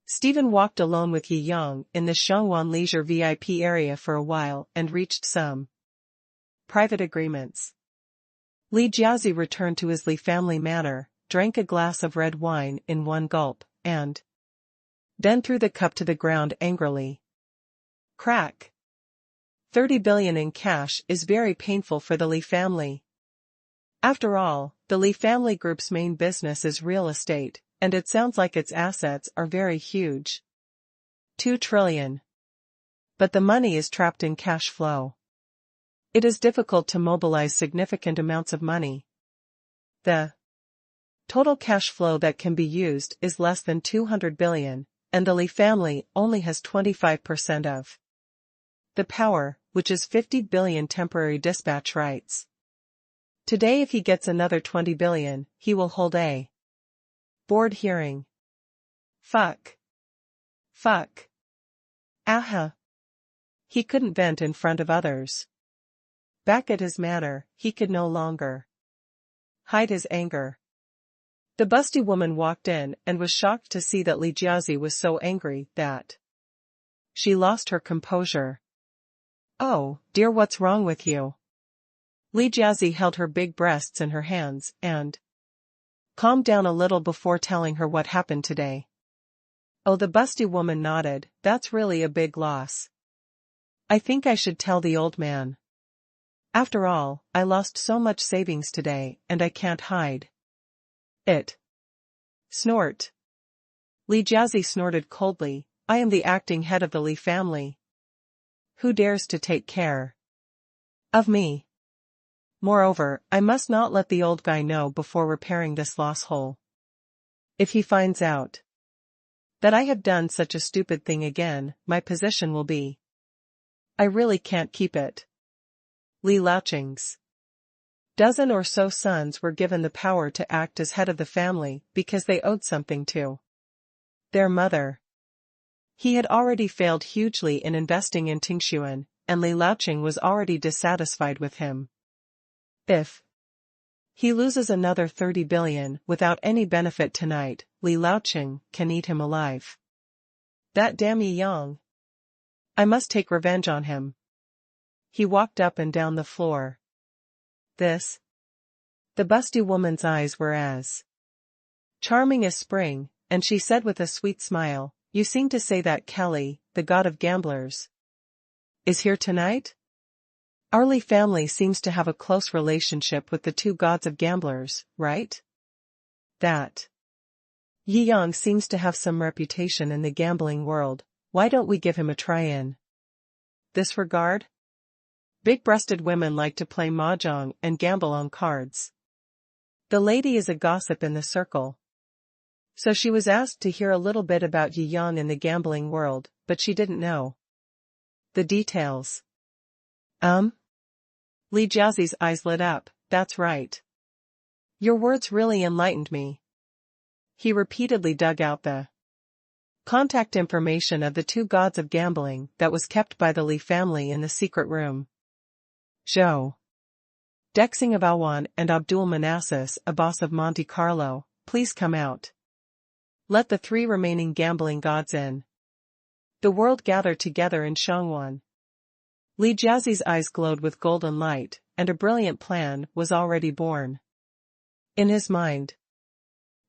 A: Stephen walked alone with Yi Yang in the Shangwan Leisure VIP area for a while and reached some private agreements. Li Jiazi returned to his Li family manor, drank a glass of red wine in one gulp, and then threw the cup to the ground angrily. Crack. 30 billion in cash is very painful for the Li family. After all, the Li family group's main business is real estate, and it sounds like its assets are very huge. 2 trillion. But the money is trapped in cash flow. It is difficult to mobilize significant amounts of money. The total cash flow that can be used is less than 200 billion, and the Li family only has 25% of the power, which is 50 billion temporary dispatch rights. Today if he gets another 20 billion, he will hold a board hearing. Fuck. Fuck. Aha. He couldn't vent in front of others. Back at his manor, he could no longer hide his anger. The busty woman walked in and was shocked to see that Li Jiazi was so angry that she lost her composure. Oh, dear, what's wrong with you? Li Jiazi held her big breasts in her hands and calmed down a little before telling her what happened today. Oh, the busty woman nodded. That's really a big loss. I think I should tell the old man. After all, I lost so much savings today, and I can't hide it. Snort. Li Jiazi snorted coldly. I am the acting head of the Li family. Who dares to take care of me? Moreover, I must not let the old guy know before repairing this loss hole. If he finds out that I have done such a stupid thing again, my position will be I really can't keep it. Li Laoqing's dozen or so sons were given the power to act as head of the family because they owed something to their mother. He had already failed hugely in investing in Tingshuan, and Li Laoqing was already dissatisfied with him. If he loses another 30 billion without any benefit tonight, Li Laoqing can eat him alive. That damn Yi Yang. I must take revenge on him. He walked up and down the floor. This. The busty woman's eyes were as charming as spring, and she said with a sweet smile, You seem to say that Kelly, the god of gamblers, is here tonight? Our Li family seems to have a close relationship with the two gods of gamblers, right? That Yi Yang seems to have some reputation in the gambling world. Why don't we give him a try in this regard? Big-breasted women like to play mahjong and gamble on cards. The lady is a gossip in the circle. So she was asked to hear a little bit about Yi Yang in the gambling world, but she didn't know the details. Li Jiazi's eyes lit up. That's right. Your words really enlightened me. He repeatedly dug out the contact information of the two gods of gambling that was kept by the Li family in the secret room. Shou, Dexing of Awan and Abdul Manasses, a boss of Monte Carlo, please come out. Let the 3 remaining gambling gods in. The world gathered together in Shangwan. Li Jiazi's eyes glowed with golden light, and a brilliant plan was already born. In his mind.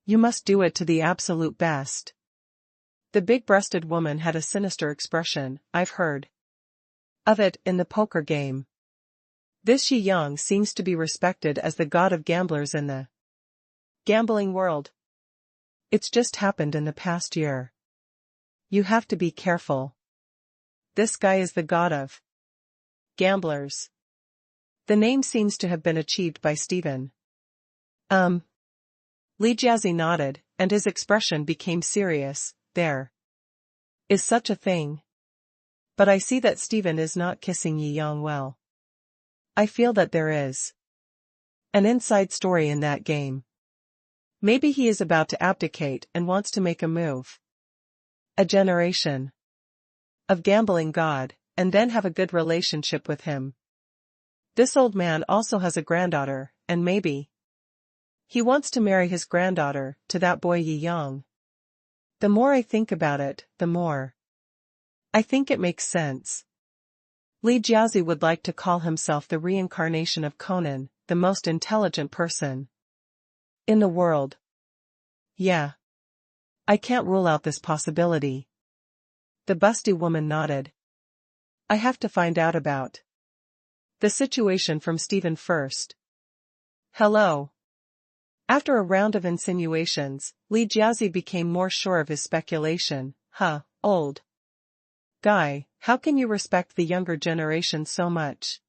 A: You must do it to the absolute best. The big-breasted woman had a sinister expression. I've heard of it in the poker game. This Yi Yang seems to be respected as the god of gamblers in the gambling world. It's just happened in the past year. You have to be careful. This guy is the god of gamblers. The name seems to have been achieved by Stephen. Li Jiazi nodded, and his expression became serious. There is such a thing. But I see that Stephen is not kissing Yi Yang well. I feel that there is an inside story in that game. Maybe he is about to abdicate and wants to make a move. A generation of gambling god, and then have a good relationship with him. This old man also has a granddaughter, and maybe he wants to marry his granddaughter to that boy Yi Yang. The more I think about it, the more I think it makes sense. Li Jiazi would like to call himself the reincarnation of Conan, the most intelligent person in the world. Yeah. I can't rule out this possibility. The busty woman nodded. I have to find out about the situation from Stephen first. Hello. After a round of insinuations, Li Jiazi became more sure of his speculation. Old guy, how can you respect the younger generation so much?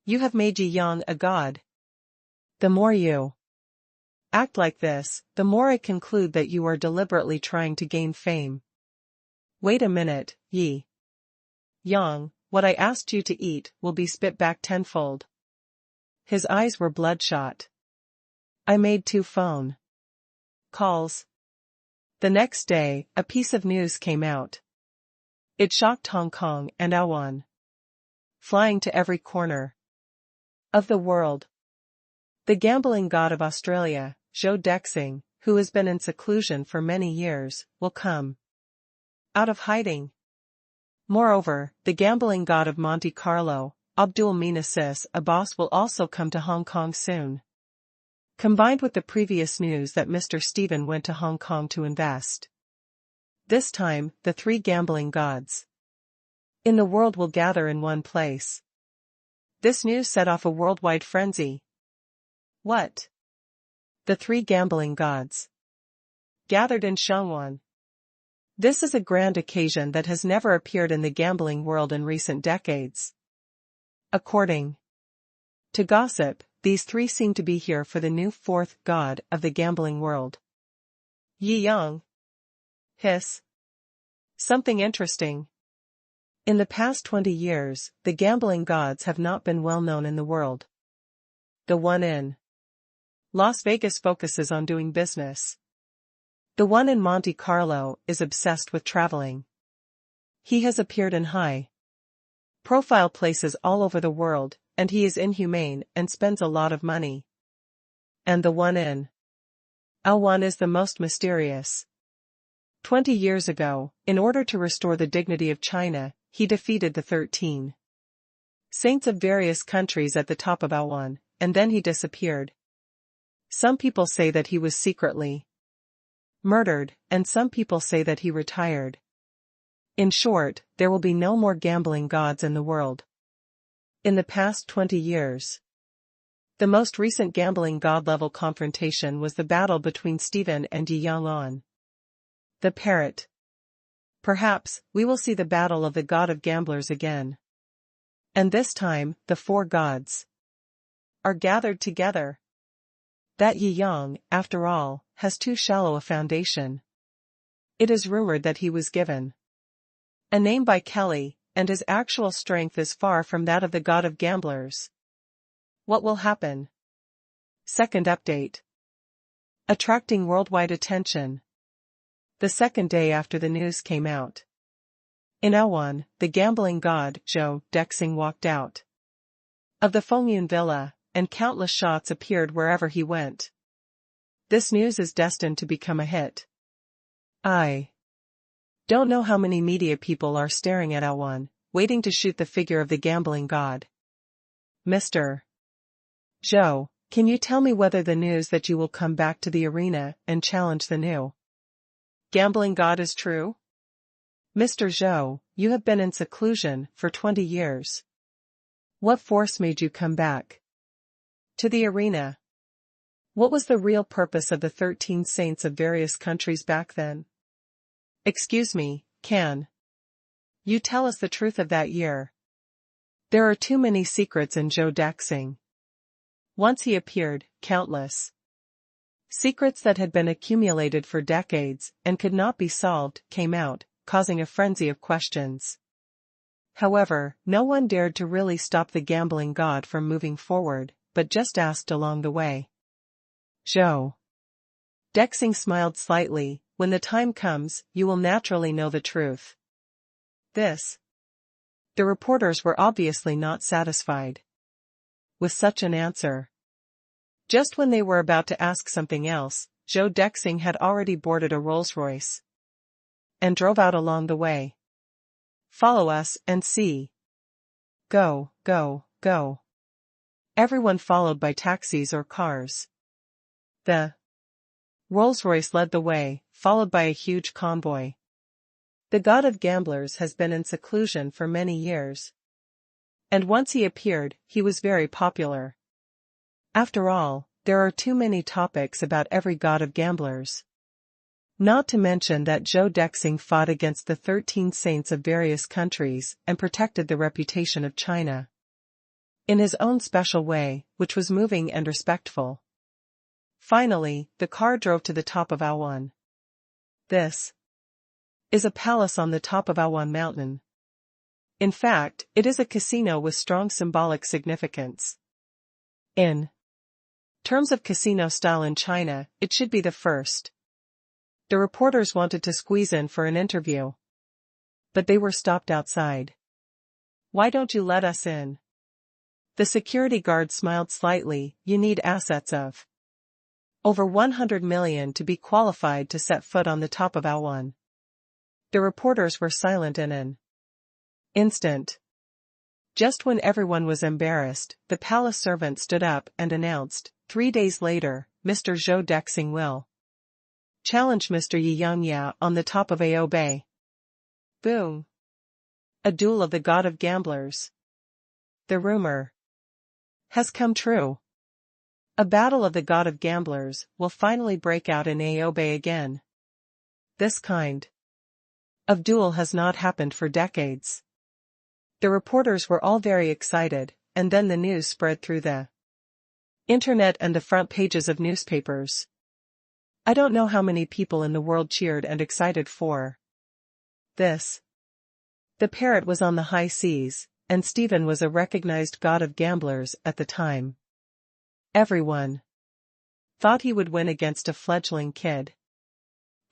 A: You have made Yi Yang a god. The more you act like this, the more I conclude that you are deliberately trying to gain fame. Wait a minute, Yi Yang, what I asked you to eat will be spit back tenfold. His eyes were bloodshot. I made 2 phone calls. The next day, a piece of news came out. It shocked Hong Kong and Awan, flying to every corner of the world. The gambling god of Australia, Shou, who has been in seclusion for many years, will come out of hiding. Moreover, the gambling god of Monte Carlo, Abdul Minasis Abbas, will also come to Hong Kong soon. Combined with the previous news that Mr. Stephen went to Hong Kong to invest. This time, the 3 gambling gods in the world will gather in one place. This news set off a worldwide frenzy. What? The 3 gambling gods gathered in Shangwan. This is a grand occasion that has never appeared in the gambling world in recent decades. According to gossip, these 3 seem to be here for the new 4th god of the gambling world. Yi Yang. Hiss. Something interesting. In the past 20 years, the gambling gods have not been well known in the world. The one in Las Vegas focuses on doing business. The one in Monte Carlo is obsessed with traveling. He has appeared in high-profile places all over the world, and he is inhumane and spends a lot of money. And the one in Awan is the most mysterious. 20 years ago, in order to restore the dignity of China, he defeated the 13 saints of various countries at the top of Awan, and then he disappeared. Some people say that he was secretly murdered, and some people say that he retired. In short, there will be no more gambling gods in the world. In the past 20 years, the most recent gambling god-level confrontation was the battle between Stephen and Yi Yang on the parrot. Perhaps, we will see the battle of the god of gamblers again. And this time, the 4 gods are gathered together. That Yi Yang, after all, has too shallow a foundation. It is rumored that he was given a name by Kelly, and his actual strength is far from that of the god of gamblers. What will happen? Second update. Attracting worldwide attention. The second day after the news came out. In Awan, the gambling god, Shou, walked out of the Fengyun villa, and countless shots appeared wherever he went. This news is destined to become a hit. I don't know how many media people are staring at Awan, waiting to shoot the figure of the gambling god. Mr. Shou, can you tell me whether the news that you will come back to the arena and challenge the new gambling god is true? Mr. Shou, you have been in seclusion for 20 years. What force made you come back to the arena? What was the real purpose of the 13 saints of various countries back then? Excuse me, can you tell us the truth of that year? There are too many secrets in Shou Daxing. Once he appeared, countless secrets that had been accumulated for decades and could not be solved came out, causing a frenzy of questions. However, no one dared to really stop the gambling god from moving forward, but just asked along the way. Shou Daxing smiled slightly, when the time comes, you will naturally know the truth. The reporters were obviously not satisfied with such an answer. Just when they were about to ask something else, Shou Daxing had already boarded a Rolls-Royce and drove out along the way. Follow us and see. Go, go, go. Everyone followed by taxis or cars. The Rolls-Royce led the way, followed by a huge convoy. The god of gamblers has been in seclusion for many years. And once he appeared, he was very popular. After all, there are too many topics about every god of gamblers. Not to mention that Shou Daxing fought against the 13 saints of various countries and protected the reputation of China in his own special way, which was moving and respectful. Finally, the car drove to the top of Awan. This is a palace on the top of Awan Mountain. In fact, it is a casino with strong symbolic significance. In terms of casino style in China, it should be the first. The reporters wanted to squeeze in for an interview, but they were stopped outside. Why don't you let us in? The security guard smiled slightly. You need assets of over 100 million to be qualified to set foot on the top of Awan. The reporters were silent in an instant. Just when everyone was embarrassed, the palace servant stood up and announced, 3 days later, Mr. Shou Daxing will challenge Mr. Jiangjing on the top of Ao Bay. Boom. A duel of the god of gamblers. The rumor has come true. A battle of the god of gamblers will finally break out in Ao Bay again. This kind of duel has not happened for decades. The reporters were all very excited, and then the news spread through the internet and the front pages of newspapers. I don't know how many people in the world cheered and excited for this. The parrot was on the high seas, and Stephen was a recognized god of gamblers at the time. Everyone thought he would win against a fledgling kid.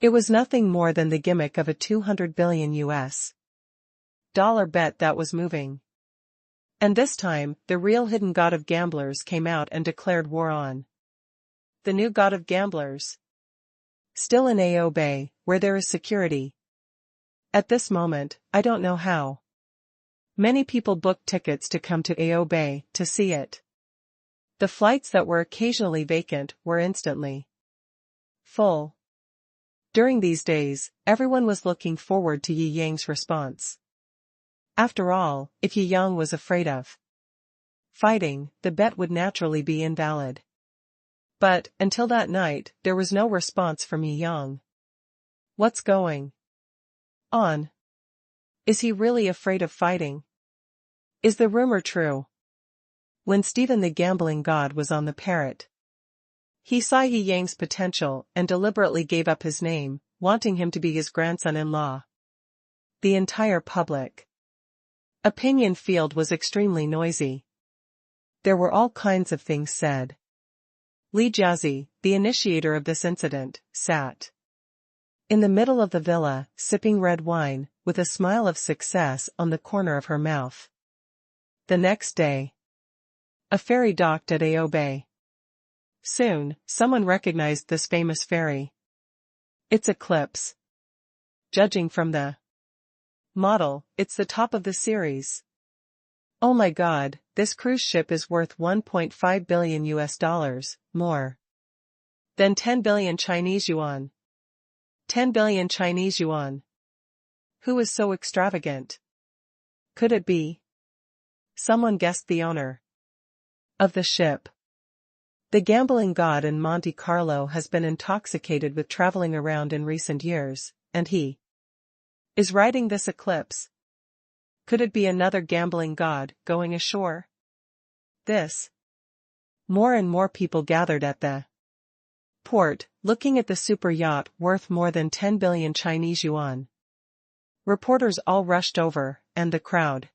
A: It was nothing more than the gimmick of a $200 billion US dollar bet that was moving. And this time, the real hidden god of gamblers came out and declared war on the new god of gamblers. Still in Ao Bay, where there is security. At this moment, I don't know how many people booked tickets to come to Ao Bay to see it. The flights that were occasionally vacant were instantly full. During these days, everyone was looking forward to Yi Yang's response. After all, if Yi Yang was afraid of fighting, the bet would naturally be invalid. But, until that night, there was no response from Yi Yang. What's going on? Is he really afraid of fighting? Is the rumor true? When Stephen the gambling god was on the parrot, he saw Yi Yang's potential and deliberately gave up his name, wanting him to be his grandson-in-law. The entire public opinion field was extremely noisy. There were all kinds of things said. Li Jiazi, the initiator of this incident, sat in the middle of the villa, sipping red wine, with a smile of success on the corner of her mouth. The next day, a ferry docked at Ao Bay. Soon, someone recognized this famous ferry. Its eclipse. Judging from the Model, it's the top of the series. Oh my god, this cruise ship is worth 1.5 billion US dollars, more than 10 billion Chinese yuan. 10 billion Chinese yuan. Who is so extravagant? Could it be? Someone guessed the owner of the ship. The gambling god in Monte Carlo has been intoxicated with traveling around in recent years, and he is riding this eclipse. Could it be another gambling god going ashore? More and more people gathered at the port, looking at the super yacht worth more than 10 billion Chinese yuan. Reporters all rushed over, and the crowd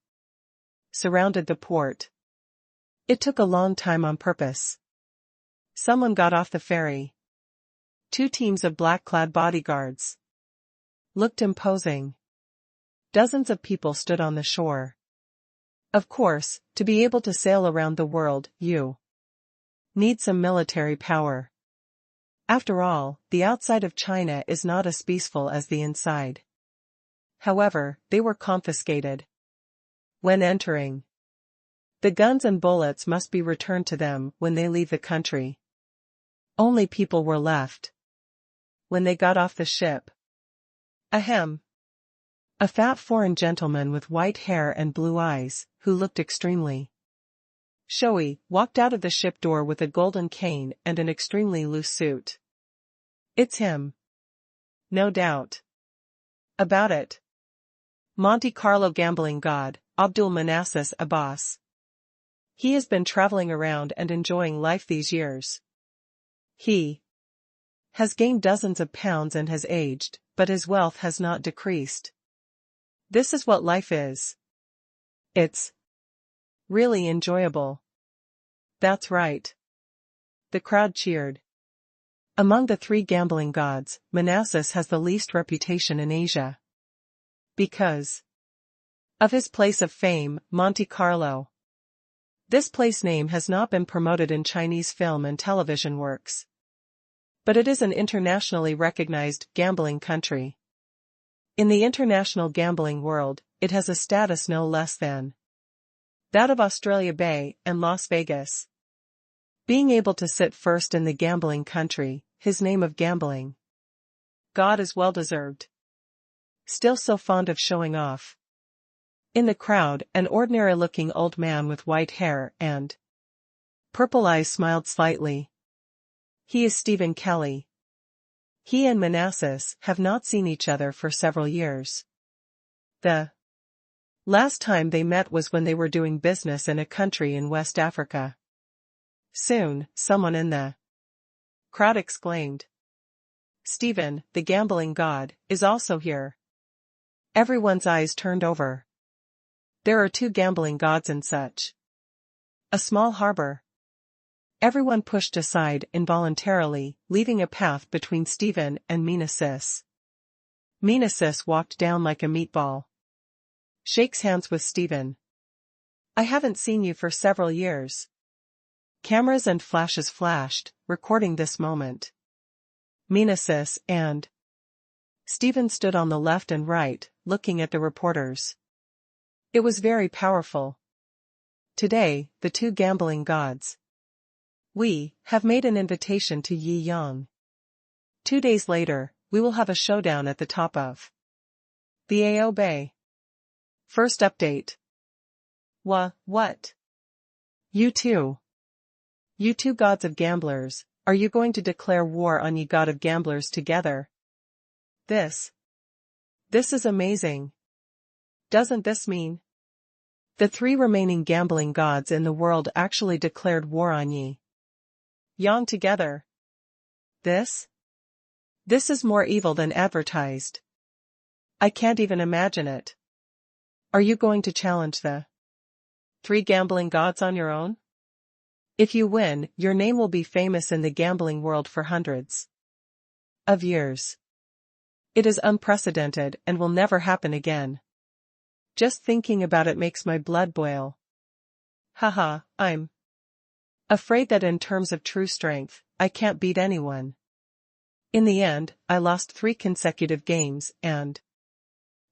A: surrounded the port. It took a long time on purpose. Someone got off the ferry. 2 teams of black-clad bodyguards looked imposing. Dozens of people stood on the shore. Of course, to be able to sail around the world, you need some military power. After all, the outside of China is not as peaceful as the inside. However, they were confiscated when entering. The guns and bullets must be returned to them when they leave the country. Only people were left when they got off the ship. Ahem. A fat foreign gentleman with white hair and blue eyes, who looked extremely showy, walked out of the ship door with a golden cane and an extremely loose suit. It's him. No doubt about it. Monte Carlo gambling god, Abdul Manassas Abbas. He has been traveling around and enjoying life these years. He has gained dozens of pounds and has aged, but his wealth has not decreased. This is what life is. It's really enjoyable. That's right. The crowd cheered. Among the 3 gambling gods, Manassas has the least reputation in Asia. Because of his place of fame, Monte Carlo. This place name has not been promoted in Chinese film and television works. But it is an internationally recognized gambling country. In the international gambling world, it has a status no less than that of Australia Bay and Las Vegas. Being able to sit first in the gambling country, his name of gambling god is well deserved. Still so fond of showing off. In the crowd, an ordinary-looking old man with white hair and purple eyes smiled slightly. He is Stephen Kelly. He and Manassas have not seen each other for several years. The last time they met was when they were doing business in a country in West Africa. Soon, someone in the crowd exclaimed, "Stephen, the gambling god, is also here." Everyone's eyes turned over. There are 2 gambling gods in such a small harbor. Everyone pushed aside involuntarily, leaving a path between Stephen and Manassas. Manassas walked down like a meatball. Shakes hands with Stephen. I haven't seen you for several years. Cameras and flashes flashed, recording this moment. Manassas and Stephen stood on the left and right, looking at the reporters. It was very powerful. Today, the 2 gambling gods. We have made an invitation to Yi Yang. 2 days later, we will have a showdown at the top of the Ao Bay. First update. What? You two gods of gamblers, are you going to declare war on ye god of gamblers together? This is amazing. Doesn't this mean the 3 remaining gambling gods in the world actually declared war on Yi Yang together? This is more evil than advertised. I can't even imagine it. Are you going to challenge the 3 gambling gods on your own? If you win, your name will be famous in the gambling world for hundreds of years. It is unprecedented and will never happen again. Just thinking about it makes my blood boil. Haha, I'm afraid that in terms of true strength, I can't beat anyone. In the end, I lost 3 consecutive games and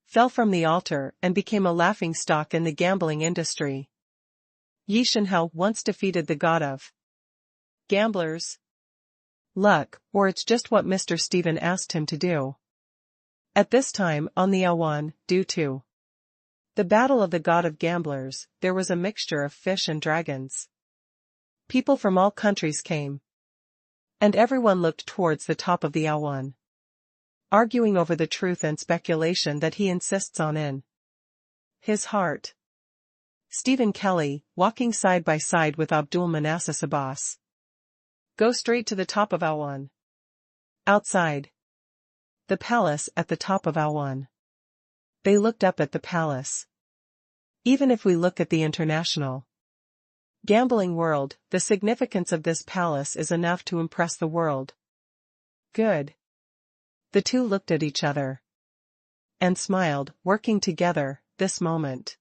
A: fell from the altar and became a laughingstock in the gambling industry. Yi Shenhao once defeated the god of gamblers' luck, or it's just what Mr. Stephen asked him to do. At this time on the Awan, due to the battle of the god of gamblers, there was a mixture of fish and dragons. People from all countries came, and everyone looked towards the top of the Awan, arguing over the truth and speculation that he insists on in his heart. Stephen Kelly, walking side by side with Abdul Manassas Abbas, go straight to the top of Awan. Outside the palace at the top of Awan. They looked up at the palace. Even if we look at the international gambling world, the significance of this palace is enough to impress the world. Good. The two looked at each other and smiled, working together, this moment.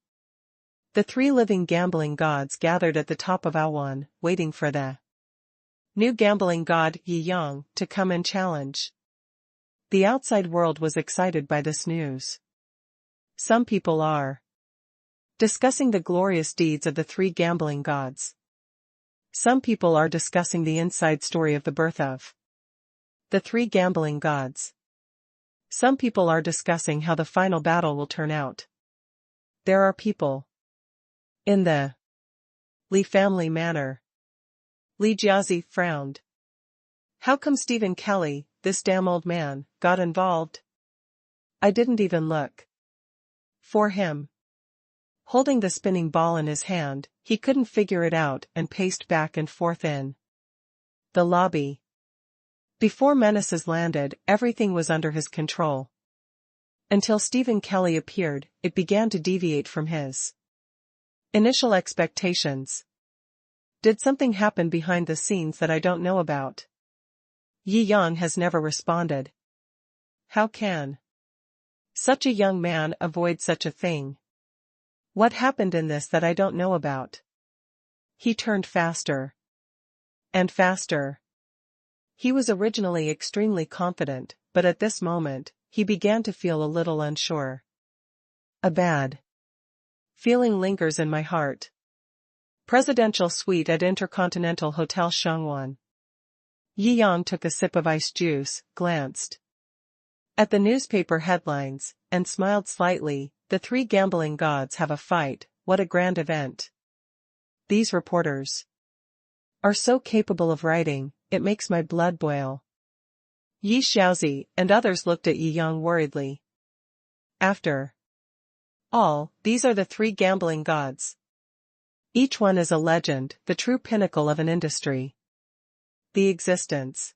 A: The three living gambling gods gathered at the top of Awan, waiting for the new gambling god, Yi Yang, to come and challenge. The outside world was excited by this news. Some people are discussing the glorious deeds of the three gambling gods. Some people are discussing the inside story of the birth of the three gambling gods. Some people are discussing how the final battle will turn out. There are people in the Li family manor. Li Jiazi frowned. How come Stephen Kelly, this damn old man, got involved? I didn't even look for him. Holding the spinning ball in his hand, he couldn't figure it out and paced back and forth in the lobby. Before menaces landed, everything was under his control. Until Stephen Kelly appeared, it began to deviate from his initial expectations. Did something happen behind the scenes that I don't know about? Yi Yang has never responded. How can such a young man avoid such a thing? What happened in this that I don't know about? He turned faster and faster. He was originally extremely confident, but at this moment, he began to feel a little unsure. A bad feeling lingers in my heart. Presidential suite at Intercontinental Hotel Shangwan. Yi Yang took a sip of iced juice, glanced at the newspaper headlines, and smiled slightly. The three gambling gods have a fight, what a grand event. These reporters are so capable of writing, it makes my blood boil. Yi Xiaozi and others looked at Yi Yang worriedly. After all, these are the three gambling gods. Each one is a legend, the true pinnacle of an industry. The existence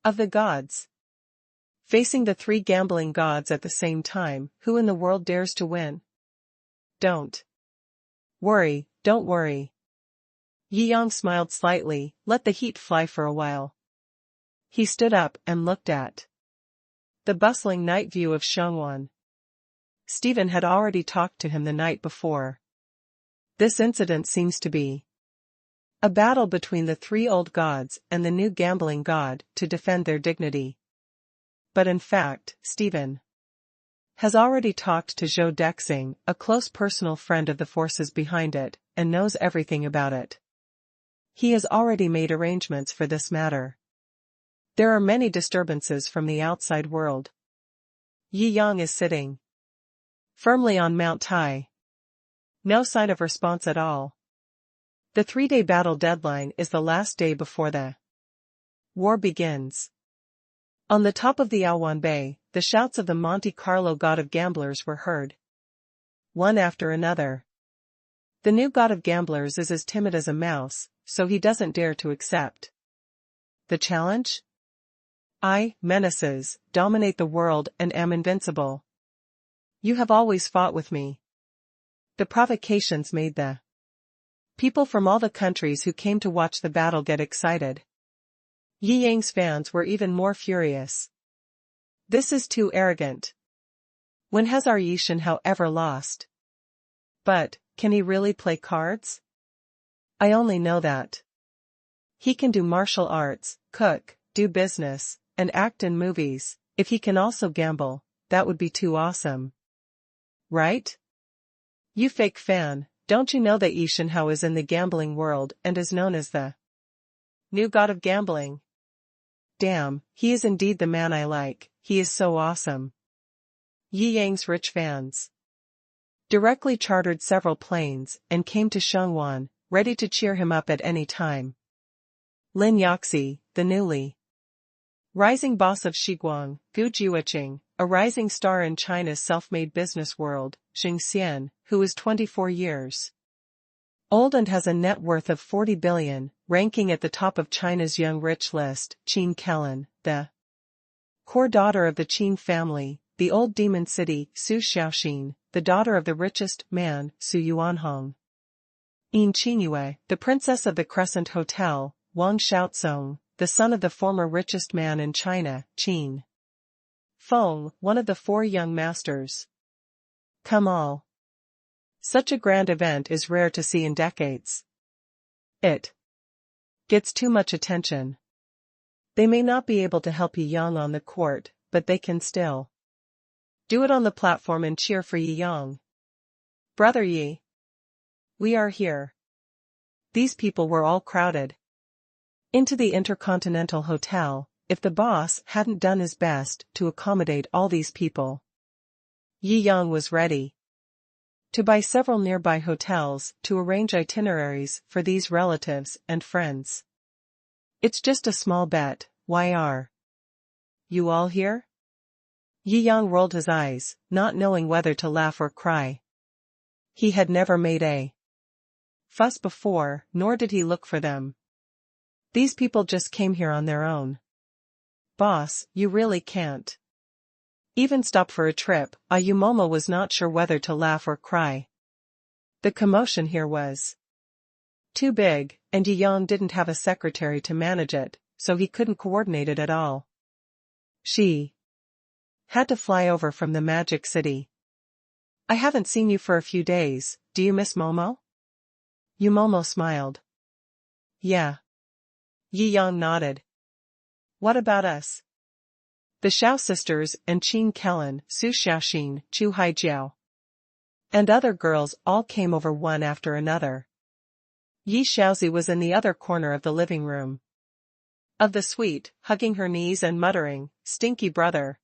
A: of the gods. Facing the three gambling gods at the same time, who in the world dares to win? Don't worry, don't worry. Yi Yang smiled slightly, let the heat fly for a while. He stood up and looked at the bustling night view of Shangwan. Stephen had already talked to him the night before. This incident seems to be a battle between the three old gods and the new gambling god to defend their dignity. But in fact, Stephen has already talked to Zhou Dexing, a close personal friend of the forces behind it, and knows everything about it. He has already made arrangements for this matter. There are many disturbances from the outside world. Yi Yang is sitting firmly on Mount Tai. No sign of response at all. The 3-day battle deadline is the last day before the war begins. On the top of the Awan Bay, the shouts of the Monte Carlo god of gamblers were heard, one after another. The new god of gamblers is as timid as a mouse, so he doesn't dare to accept the challenge. I, menaces, dominate the world and am invincible. You have always fought with me. The provocations made the people from all the countries who came to watch the battle get excited. Yi Yang's fans were even more furious. This is too arrogant. When has our Yi Shenhao ever lost? But, can he really play cards? I only know that he can do martial arts, cook, do business, and act in movies. If he can also gamble, that would be too awesome. right? You fake fan, don't you know that Yi Shenhao is in the gambling world and is known as the new god of gambling? Damn, he is indeed the man I like, he is so awesome. Yi Yang's rich fans directly chartered several planes and came to Shangwan, ready to cheer him up at any time. Lin Yaxi, the newly rising boss of Shiguang, Gu Jiuqing, a rising star in China's self-made business world, Xing Xian, who is 24 years old and has a net worth of 40 billion, ranking at the top of China's young rich list, Qin Kellen, the core daughter of the Qin family, the old demon city, Su Xiaoxin, the daughter of the richest man, Su Yuanhong. Yin Qinyue, the princess of the Crescent Hotel, Wang Xiaozong, the son of the former richest man in China, Qin Feng, one of the 4 young masters. Come all. Such a grand event is rare to see in decades. It gets too much attention. They may not be able to help Yi Yang on the court, but they can still do it on the platform and cheer for Yi Yang. Brother Yi. We are here. These people were all crowded into the Intercontinental Hotel, if the boss hadn't done his best to accommodate all these people. Yi Yang was ready to buy several nearby hotels to arrange itineraries for these relatives and friends. It's just a small bet, why are you all here? Yi Yang rolled his eyes, not knowing whether to laugh or cry. He had never made a fuss before, nor did he look for them. These people just came here on their own. Boss, you really can't even stop for a trip. Yu Momo was not sure whether to laugh or cry. The commotion here was too big, and Yi Yang didn't have a secretary to manage it, so he couldn't coordinate it at all. She had to fly over from the Magic City. I haven't seen you for a few days, do you miss Momo? Yu Momo smiled. Yeah. Yi Yang nodded. What about us? The Shou sisters and Qin Kellen, Su Xiaoxin, Chu Haijiao, and other girls all came over one after another. Yi Xiaozi was in the other corner of the living room of the suite, hugging her knees and muttering, "Stinky brother.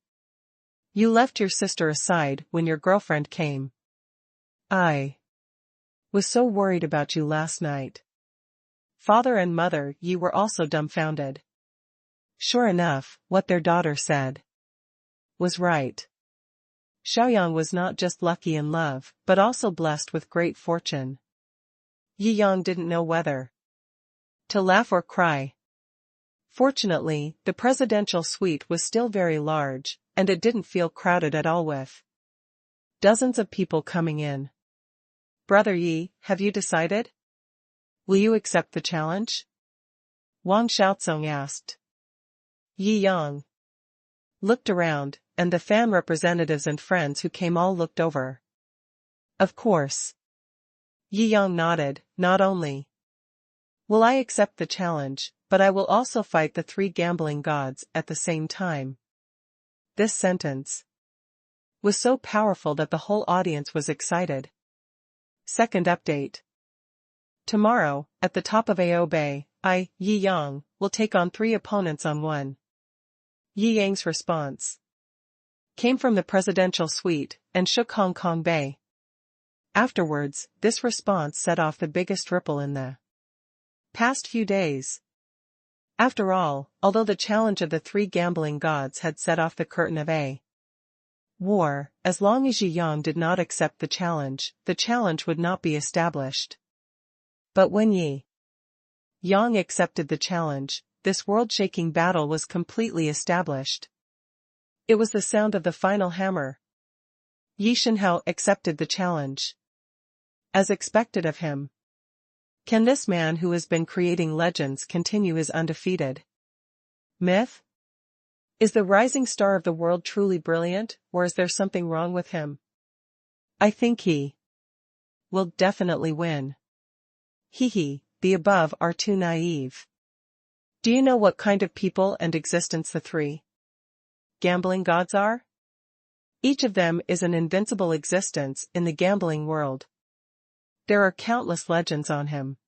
A: You left your sister aside when your girlfriend came. I was so worried about you last night." Father and Mother Yi were also dumbfounded. Sure enough, what their daughter said was right. Xiaoyang was not just lucky in love, but also blessed with great fortune. Yi Yang didn't know whether to laugh or cry. Fortunately, the presidential suite was still very large, and it didn't feel crowded at all with dozens of people coming in. Brother Yi, have you decided? Will you accept the challenge? Wang Xiaozong asked. Yi Yang looked around, and the fan representatives and friends who came all looked over. Of course. Yi Yang nodded. Not only will I accept the challenge, but I will also fight the 3 gambling gods at the same time. This sentence was so powerful that the whole audience was excited. Second update. Tomorrow, at the top of Ao Bay, I, Yi Yang, will take on 3 opponents on one. Yi Yang's response came from the presidential suite and shook Hong Kong Bay. Afterwards, this response set off the biggest ripple in the past few days. After all, although the challenge of the 3 gambling gods had set off the curtain of a war, as long as Yi Yang did not accept the challenge would not be established. But when Yi Yang accepted the challenge, this world-shaking battle was completely established. It was the sound of the final hammer. Yi Shenhao accepted the challenge. As expected of him. Can this man who has been creating legends continue his undefeated myth? Is the rising star of the world truly brilliant, or is there something wrong with him? I think he will definitely win. The above are too naive. Do you know what kind of people and existence the 3 gambling gods are? Each of them is an invincible existence in the gambling world. There are countless legends on him.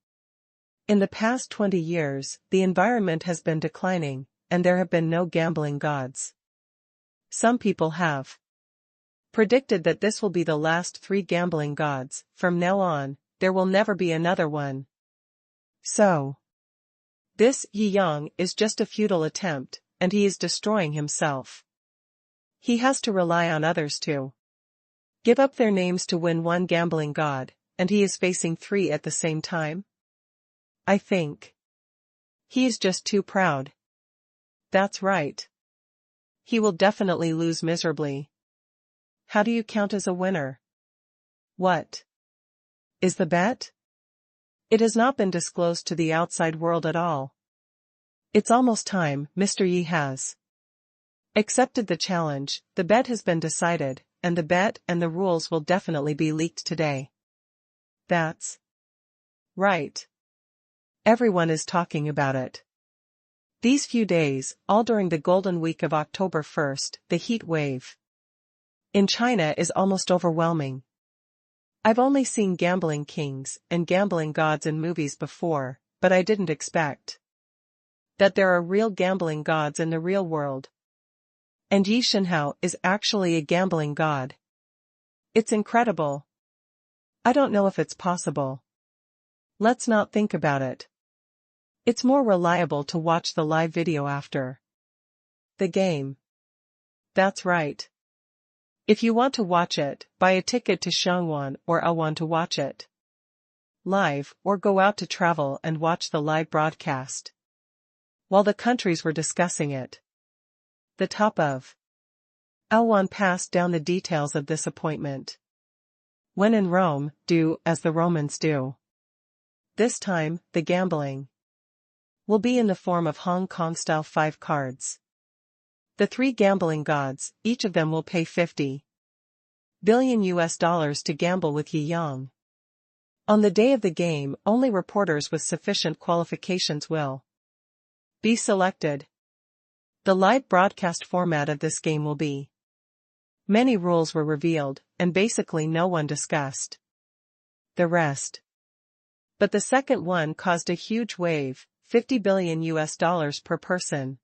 A: In the past 20 years, the environment has been declining, and there have been no gambling gods. Some people have predicted that this will be the last 3 gambling gods. From now on, there will never be another one. So, this Jiangjing is just a futile attempt, and he is destroying himself. He has to rely on others to give up their names to win one gambling god, and he is facing 3 at the same time? I think he is just too proud. That's right. He will definitely lose miserably. How do you count as a winner? What is the bet? It has not been disclosed to the outside world at all. It's almost time. Mr. Yi has accepted the challenge. The bet has been decided, and the bet and the rules will definitely be leaked today. That's right. Everyone is talking about it. These few days, all during the golden week of October 1st, the heat wave in China is almost overwhelming. I've only seen gambling kings and gambling gods in movies before, but I didn't expect that there are real gambling gods in the real world. And Yi Shenhao is actually a gambling god. It's incredible. I don't know if it's possible. Let's not think about it. It's more reliable to watch the live video after the game. That's right. If you want to watch it, buy a ticket to Shangwan or Awan to watch it live, or go out to travel and watch the live broadcast. While the countries were discussing it, the top of Awan passed down the details of this appointment. When in Rome, do as the Romans do. This time, the gambling will be in the form of Hong Kong-style 5 cards. The 3 gambling gods, each of them will pay $50 billion to gamble with Jiangjing. On the day of the game, only reporters with sufficient qualifications will be selected. The live broadcast format of this game will be. Many rules were revealed, and basically no one discussed the rest. But the second one caused a huge wave, $50 billion per person.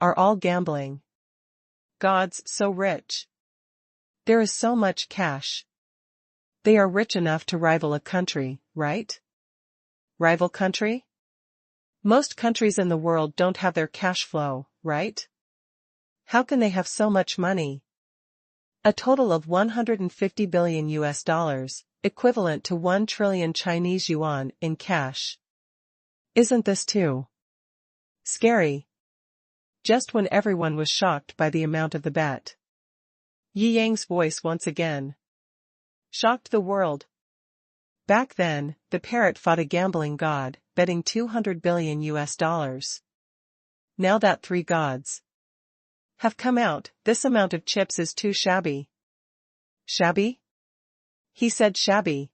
A: Are all gambling gods so rich? There is so much cash. They are rich enough to rival a country, right? Rival country? Most countries in the world don't have their cash flow, right? How can they have so much money? A total of $150 billion, equivalent to 1 trillion Chinese yuan in cash. Isn't this too scary? Just when everyone was shocked by the amount of the bet, Jiangjing's voice once again shocked the world. Back then, the parrot fought a gambling god, betting $200 billion. Now that 3 gods have come out, this amount of chips is too shabby. Shabby? He said shabby.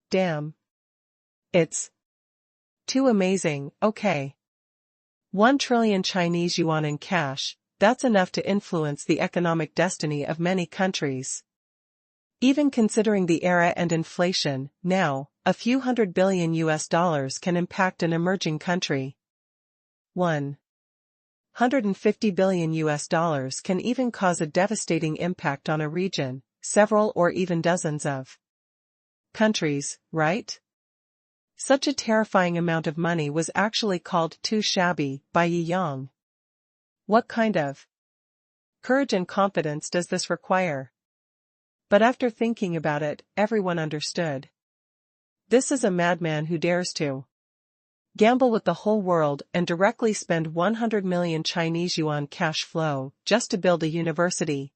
A: Damn. It's too amazing. Okay. 1 trillion Chinese yuan in cash, that's enough to influence the economic destiny of many countries. Even considering the era and inflation, now, a few $100 billion can impact an emerging country. $150 billion can even cause a devastating impact on a region, several or even dozens of countries, right? Such a terrifying amount of money was actually called too shabby by Jiangjing. What kind of courage and confidence does this require? But after thinking about it, everyone understood. This is a madman who dares to gamble with the whole world and directly spend 100 million Chinese yuan cash flow just to build a university.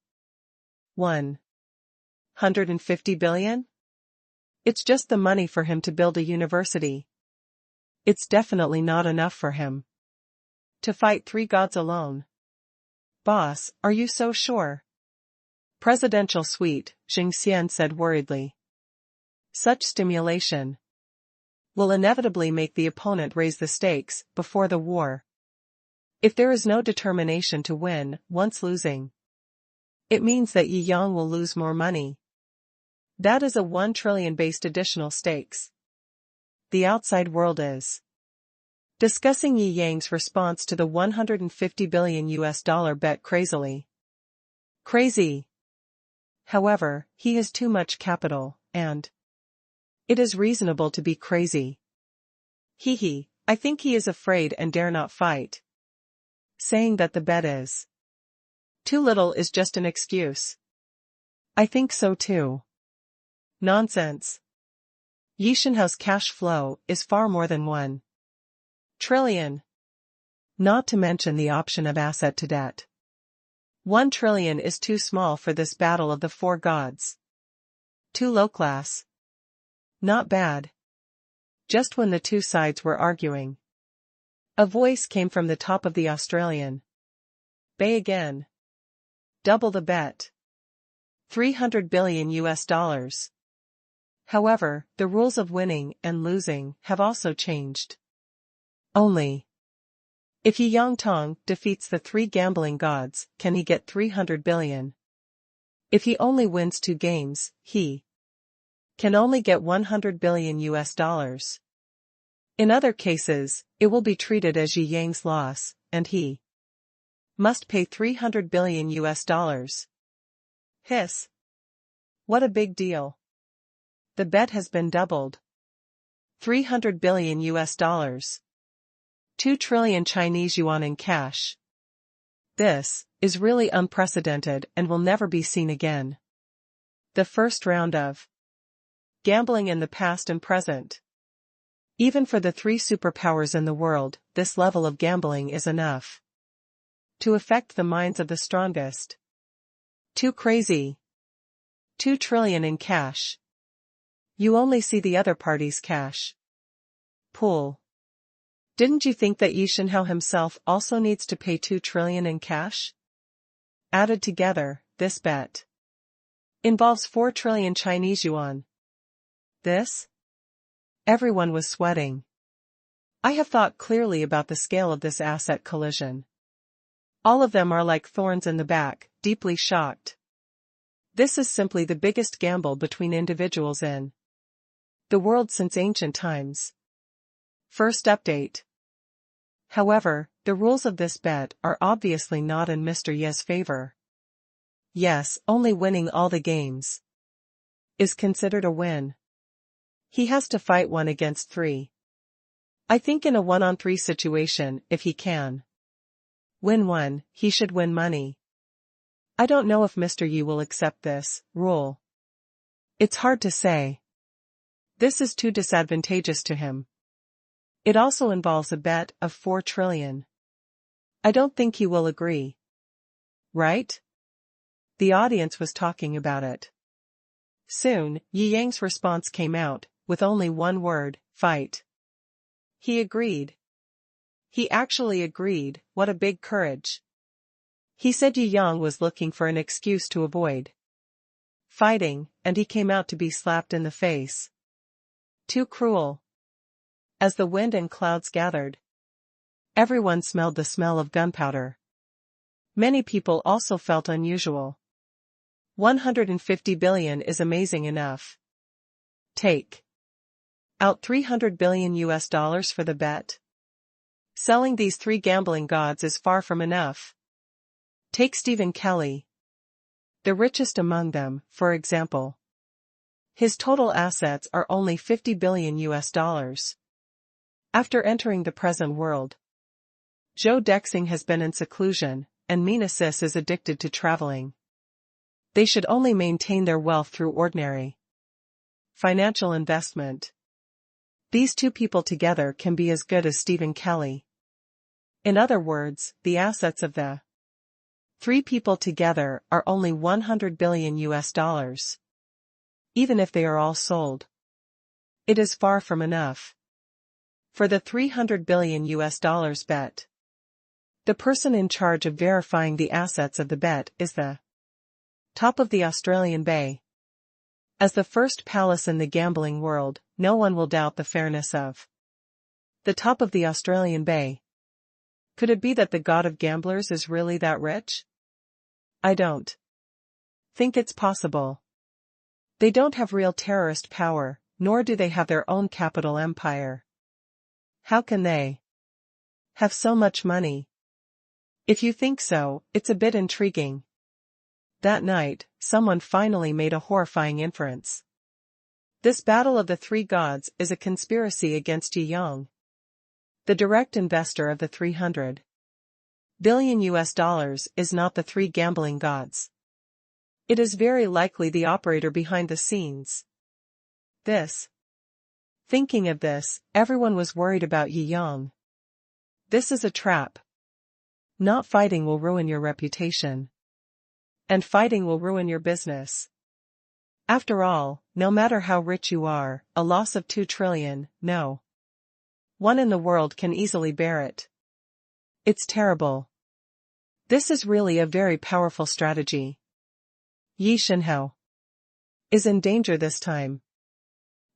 A: 150 billion? It's just the money for him to build a university. It's definitely not enough for him to fight 3 gods alone. Boss, are you so sure? Presidential suite, Xing Xian said worriedly. Such stimulation will inevitably make the opponent raise the stakes before the war. If there is no determination to win, once losing, It means that Yi Yang will lose more money. That is a 1 trillion based additional stakes. The outside world is discussing Yi Yang's response to the $150 billion bet crazily. Crazy. However, he has too much capital, and it is reasonable to be crazy. Hee, I think he is afraid and dare not fight. Saying that the bet is too little is just an excuse. I think so too. Nonsense. Yishenhao's cash flow is far more than 1 trillion. Not to mention the option of asset to debt. 1 trillion is too small for this battle of the 4 gods. Too low class. Not bad. Just when the two sides were arguing, a voice came from the top of the Australian bay again. Double the bet. $300 billion. However, the rules of winning and losing have also changed. Only if Yi Yang defeats the 3 gambling gods, can he get $300 billion. If he only wins 2 games, he can only get $100 billion. In other cases, it will be treated as Yi Yang's loss, and he must pay $300 billion. Hiss. What a big deal. The bet has been doubled. $300 billion. 2 trillion Chinese yuan in cash. This is really unprecedented and will never be seen again. The first round of gambling in the past and present. Even for the 3 superpowers in the world, this level of gambling is enough to affect the minds of the strongest. Too crazy. 2 trillion in cash. You only see the other party's cash pool. Didn't you think that Yishenhao himself also needs to pay 2 trillion in cash? Added together, this bet involves 4 trillion Chinese yuan. This? Everyone was sweating. I have thought clearly about the scale of this asset collision. All of them are like thorns in the back, deeply shocked. This is simply the biggest gamble between individuals in the world since ancient times. First update. However, the rules of this bet are obviously not in Mr. Ye's favor. Yes, only winning all the games is considered a win. He has to fight 1 against 3. I think in a 1-on-3 situation, if he can win 1, he should win money. I don't know if Mr. Yi will accept this rule. It's hard to say. This is too disadvantageous to him. It also involves a bet of 4 trillion. I don't think he will agree. Right? The audience was talking about it. Soon, Yi Yang's response came out, with only 1 word, fight. He agreed. He actually agreed. What a big courage. He said Yi Yang was looking for an excuse to avoid fighting, and he came out to be slapped in the face. Too cruel. As the wind and clouds gathered, everyone smelled the smell of gunpowder. Many people also felt unusual. 150 billion is amazing enough. Take out $300 billion for the bet. Selling these 3 gambling gods is far from enough. Take Stephen Kelly, the richest among them, for example. His total assets are only $50 billion. After entering the present world, Zhou Dexing has been in seclusion, and Mina Sis is addicted to traveling. They should only maintain their wealth through ordinary financial investment. These 2 people together can be as good as Stephen Kelly. In other words, the assets of the 3 people together are only $100 billion. Even if they are all sold, it is far from enough. For the $300 billion bet, the person in charge of verifying the assets of the bet is the top of the Australian Bay. As the first palace in the gambling world, no one will doubt the fairness of the top of the Australian Bay. Could it be that the god of gamblers is really that rich? I don't think it's possible. They don't have real terrorist power, nor do they have their own capital empire. How can they have so much money? If you think so, it's a bit intriguing. That night, someone finally made a horrifying inference. This battle of the three gods is a conspiracy against Jiangjing, the direct investor of the $300 billion is not the three gambling gods. It is very likely the operator behind the scenes. Thinking of this, everyone was worried about Jiangjing. This is a trap. Not fighting will ruin your reputation. And fighting will ruin your business. After all, no matter how rich you are, a loss of 2 trillion, no one in the world can easily bear it. It's terrible. This is really a very powerful strategy. Yi Shenhao is in danger this time.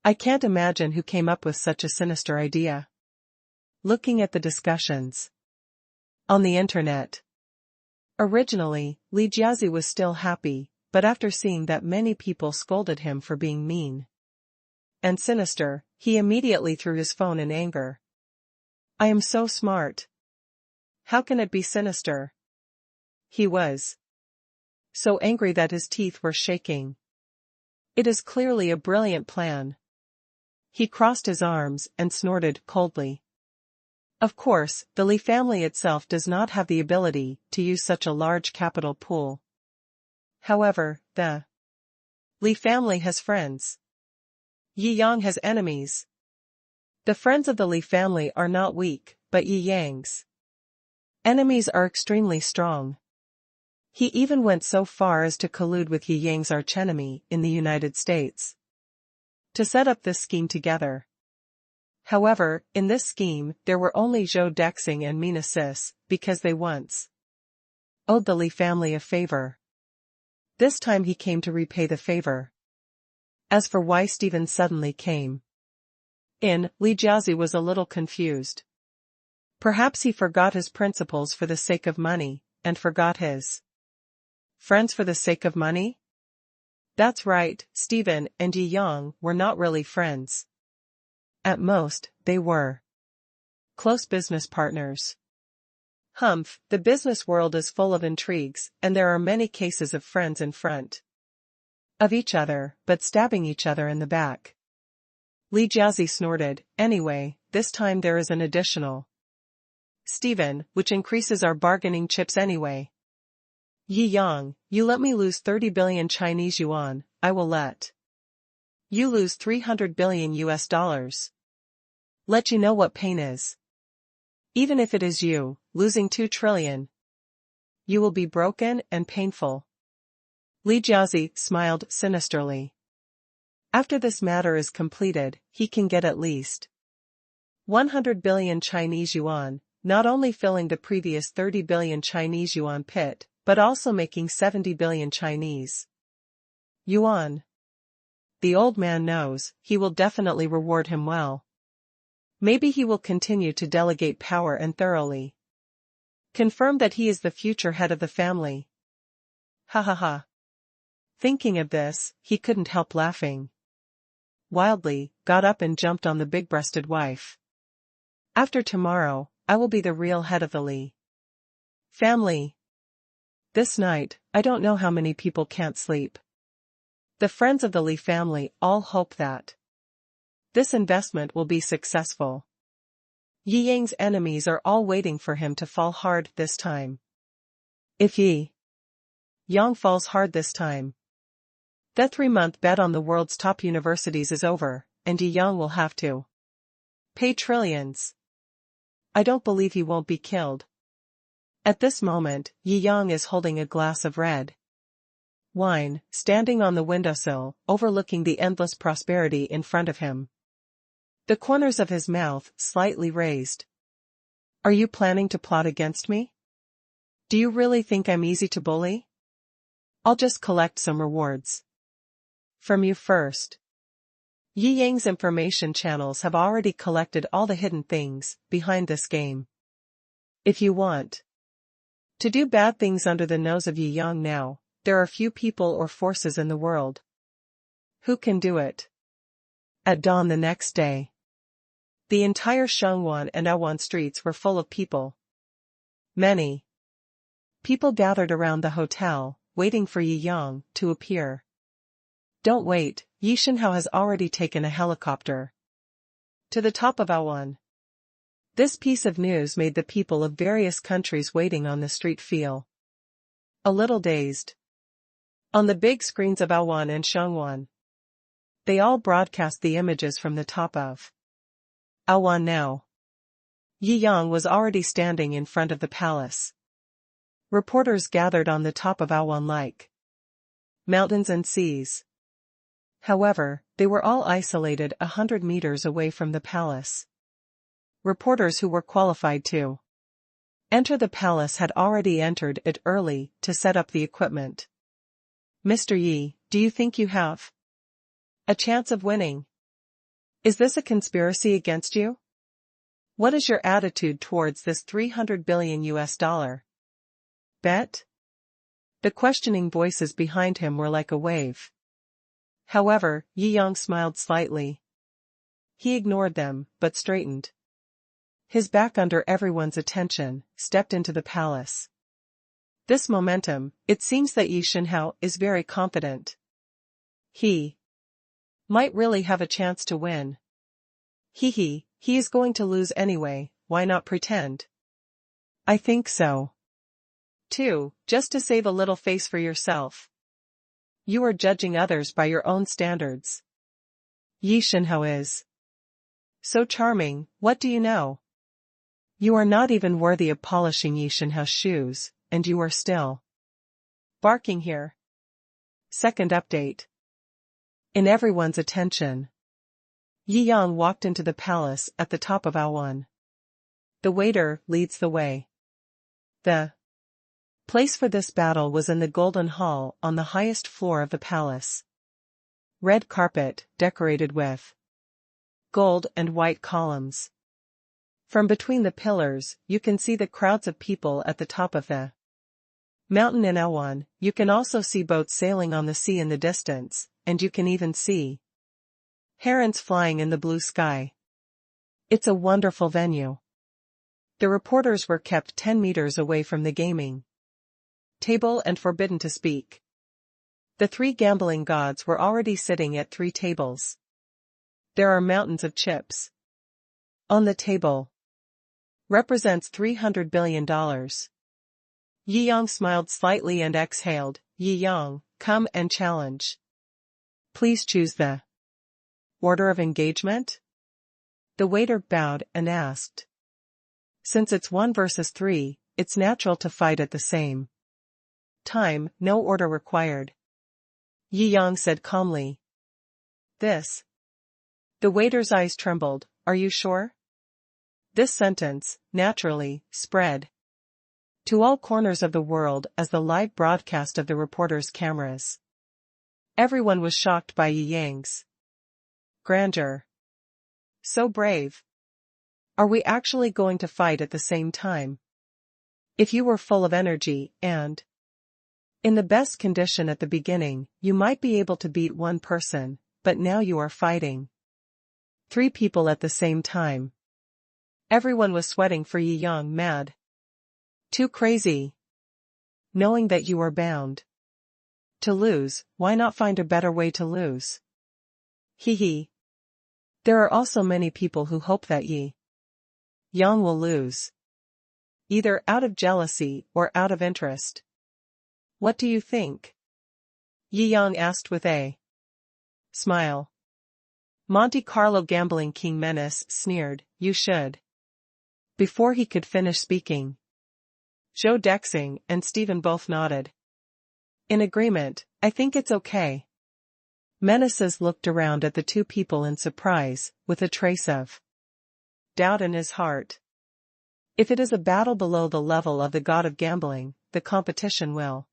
A: I can't imagine who came up with such a sinister idea. Looking at the discussions on the internet. Originally, Li Jiazi was still happy, but after seeing that many people scolded him for being mean and sinister, he immediately threw his phone in anger. I am so smart. How can it be sinister? He was so angry that his teeth were shaking. It is clearly a brilliant plan. He crossed his arms and snorted coldly. Of course, the Li family itself does not have the ability to use such a large capital pool. However, the Li family has friends. Jiangjing has enemies. The friends of the Li family are not weak, but Jiangjing's enemies are extremely strong. He even went so far as to collude with Jiangjing's archenemy in the United States to set up this scheme together. However, in this scheme, there were only Zhou Dexing and Mina Sis, because they once owed the Li family a favor. This time he came to repay the favor. As for why Stephen suddenly came in, Li Jiazi was a little confused. Perhaps he forgot his principles for the sake of money, and forgot his friends for the sake of money? That's right, Stephen and Jiangjing were not really friends. At most, they were close business partners. Humph, the business world is full of intrigues, and there are many cases of friends in front of each other, but stabbing each other in the back. Li Jiazi snorted, anyway, this time there is an additional Stephen, which increases our bargaining chips anyway. Jiangjing, you let me lose 30 billion Chinese yuan, I will let you lose $300 billion. Let you know what pain is. Even if it is you, losing 2 trillion. You will be broken and painful. Li Jiazi smiled sinisterly. After this matter is completed, he can get at least 100 billion Chinese yuan, not only filling the previous 30 billion Chinese yuan pit, but also making 70 billion Chinese yuan. The old man knows, he will definitely reward him well. Maybe he will continue to delegate power and thoroughly confirm that he is the future head of the family. Ha ha ha. Thinking of this, he couldn't help laughing wildly, got up and jumped on the big-breasted wife. After tomorrow, I will be the real head of the Li family. This night, I don't know how many people can't sleep. The friends of the Li family all hope that this investment will be successful. Jiangjing's enemies are all waiting for him to fall hard this time. If Jiangjing falls hard this time, the 3-month bet on the world's top universities is over, and Jiangjing will have to pay trillions. I don't believe he won't be killed. At this moment, Jiangjing is holding a glass of red wine, standing on the windowsill, overlooking the endless prosperity in front of him. The corners of his mouth slightly raised. Are you planning to plot against me? Do you really think I'm easy to bully? I'll just collect some rewards from you first. Jiangjing's information channels have already collected all the hidden things behind this game. If you want to do bad things under the nose of Jiangjing now, there are few people or forces in the world who can do it. At dawn the next day, the entire Shangwan and Awan streets were full of people. Many people gathered around the hotel, waiting for Yi Yang to appear. Don't wait, Yi Shenhao has already taken a helicopter to the top of Awan. This piece of news made the people of various countries waiting on the street feel a little dazed. On the big screens of Awan and Shangwan, they all broadcast the images from the top of Awan now. Yi Yang was already standing in front of the palace. Reporters gathered on the top of Awan like mountains and seas. However, they were all isolated 100 meters away from the palace. Reporters who were qualified to enter the palace had already entered it early to set up the equipment. Mr. Yi, do you think you have a chance of winning? Is this a conspiracy against you? What is your attitude towards this $300 billion bet? The questioning voices behind him were like a wave. However, Yi Yang smiled slightly. He ignored them, but straightened his back under everyone's attention, stepped into the palace. This momentum, it seems that Yi Shenhao is very confident. He might really have a chance to win. He is going to lose anyway, why not pretend? I think so. Too, just to save a little face for yourself. You are judging others by your own standards. Yi Shenhao is so charming, what do you know? You are not even worthy of polishing Yi Shenhao's shoes, and you are still barking here. Second update. In everyone's attention, Yi Yang walked into the palace at the top of Awan. The waiter leads the way. The place for this battle was in the Golden Hall on the highest floor of the palace. Red carpet, decorated with gold and white columns. From between the pillars, you can see the crowds of people at the top of the mountain in Awan. You can also see boats sailing on the sea in the distance, and you can even see herons flying in the blue sky. It's a wonderful venue. The reporters were kept 10 meters away from the gaming table and forbidden to speak. The 3 gambling gods were already sitting at 3 tables. There are mountains of chips on the table. Represents $300 billion. Yi Yang smiled slightly and exhaled. Yi Yang, come and challenge. Please choose the order of engagement? The waiter bowed and asked. Since it's 1 versus 3, it's natural to fight at the same time, no order required. Yi Yang said calmly. This. The waiter's eyes trembled. Are you sure? This sentence, naturally, spread to all corners of the world as the live broadcast of the reporters' cameras. Everyone was shocked by Yi Yang's grandeur. So brave. Are we actually going to fight at the same time? If you were full of energy and in the best condition at the beginning, you might be able to beat 1 person, but now you are fighting 3 people at the same time. Everyone was sweating for Yi Yang. Mad. Too crazy. Knowing that you are bound to lose, why not find a better way to lose? There are also many people who hope that Yi Yang will lose. Either out of jealousy or out of interest. What do you think? Yi Yang asked with a smile. Monte Carlo gambling king Menace sneered, you should. Before he could finish speaking, Zhou Dexing and Stephen both nodded. In agreement, I think it's okay. Menaces looked around at the 2 people in surprise, with a trace of doubt in his heart. If it is a battle below the level of the god of gambling, the competition will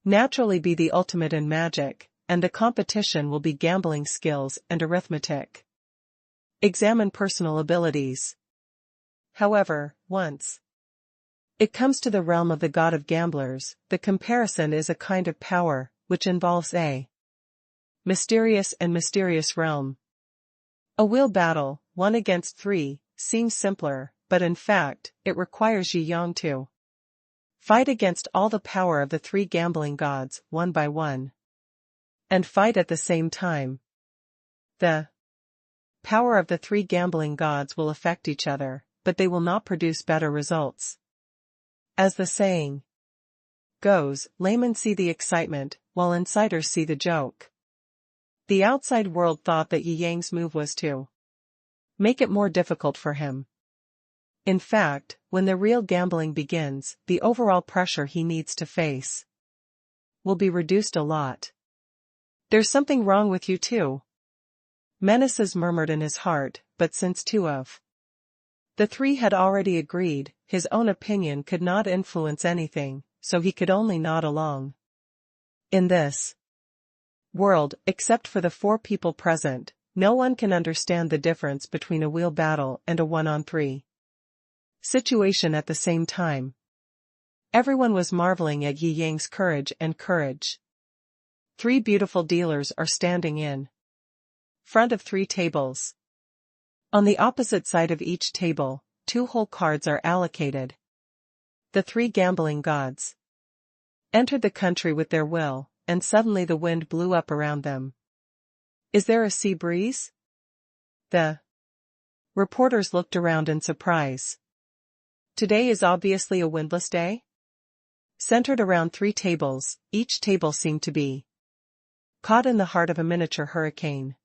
A: naturally be the ultimate in magic, and the competition will be gambling skills and arithmetic. Examine personal abilities. However, once It comes to the realm of the god of gamblers. The comparison is a kind of power, which involves a mysterious realm. A wheel battle, 1 against 3, seems simpler, but in fact, it requires Jiangjing to fight against all the power of the 3 gambling gods, one by one. And fight at the same time. The power of the 3 gambling gods will affect each other, but they will not produce better results. As the saying goes, laymen see the excitement, while insiders see the joke. The outside world thought that Jiangjing's move was to make it more difficult for him. In fact, when the real gambling begins, the overall pressure he needs to face will be reduced a lot. There's something wrong with you too. Menaces murmured in his heart, but since 2 of the 3 had already agreed, his own opinion could not influence anything, so he could only nod along. In this world, except for the 4 people present, no one can understand the difference between a wheel battle and a 1-on-3 situation at the same time. Everyone was marveling at Jiangjing's courage. 3 beautiful dealers are standing in front of 3 tables. On the opposite side of each table, 2 whole cards are allocated. The 3 gambling gods entered the country with their will, and suddenly the wind blew up around them. Is there a sea breeze? The reporters looked around in surprise. Today is obviously a windless day? Centered around 3 tables, each table seemed to be caught in the heart of a miniature hurricane.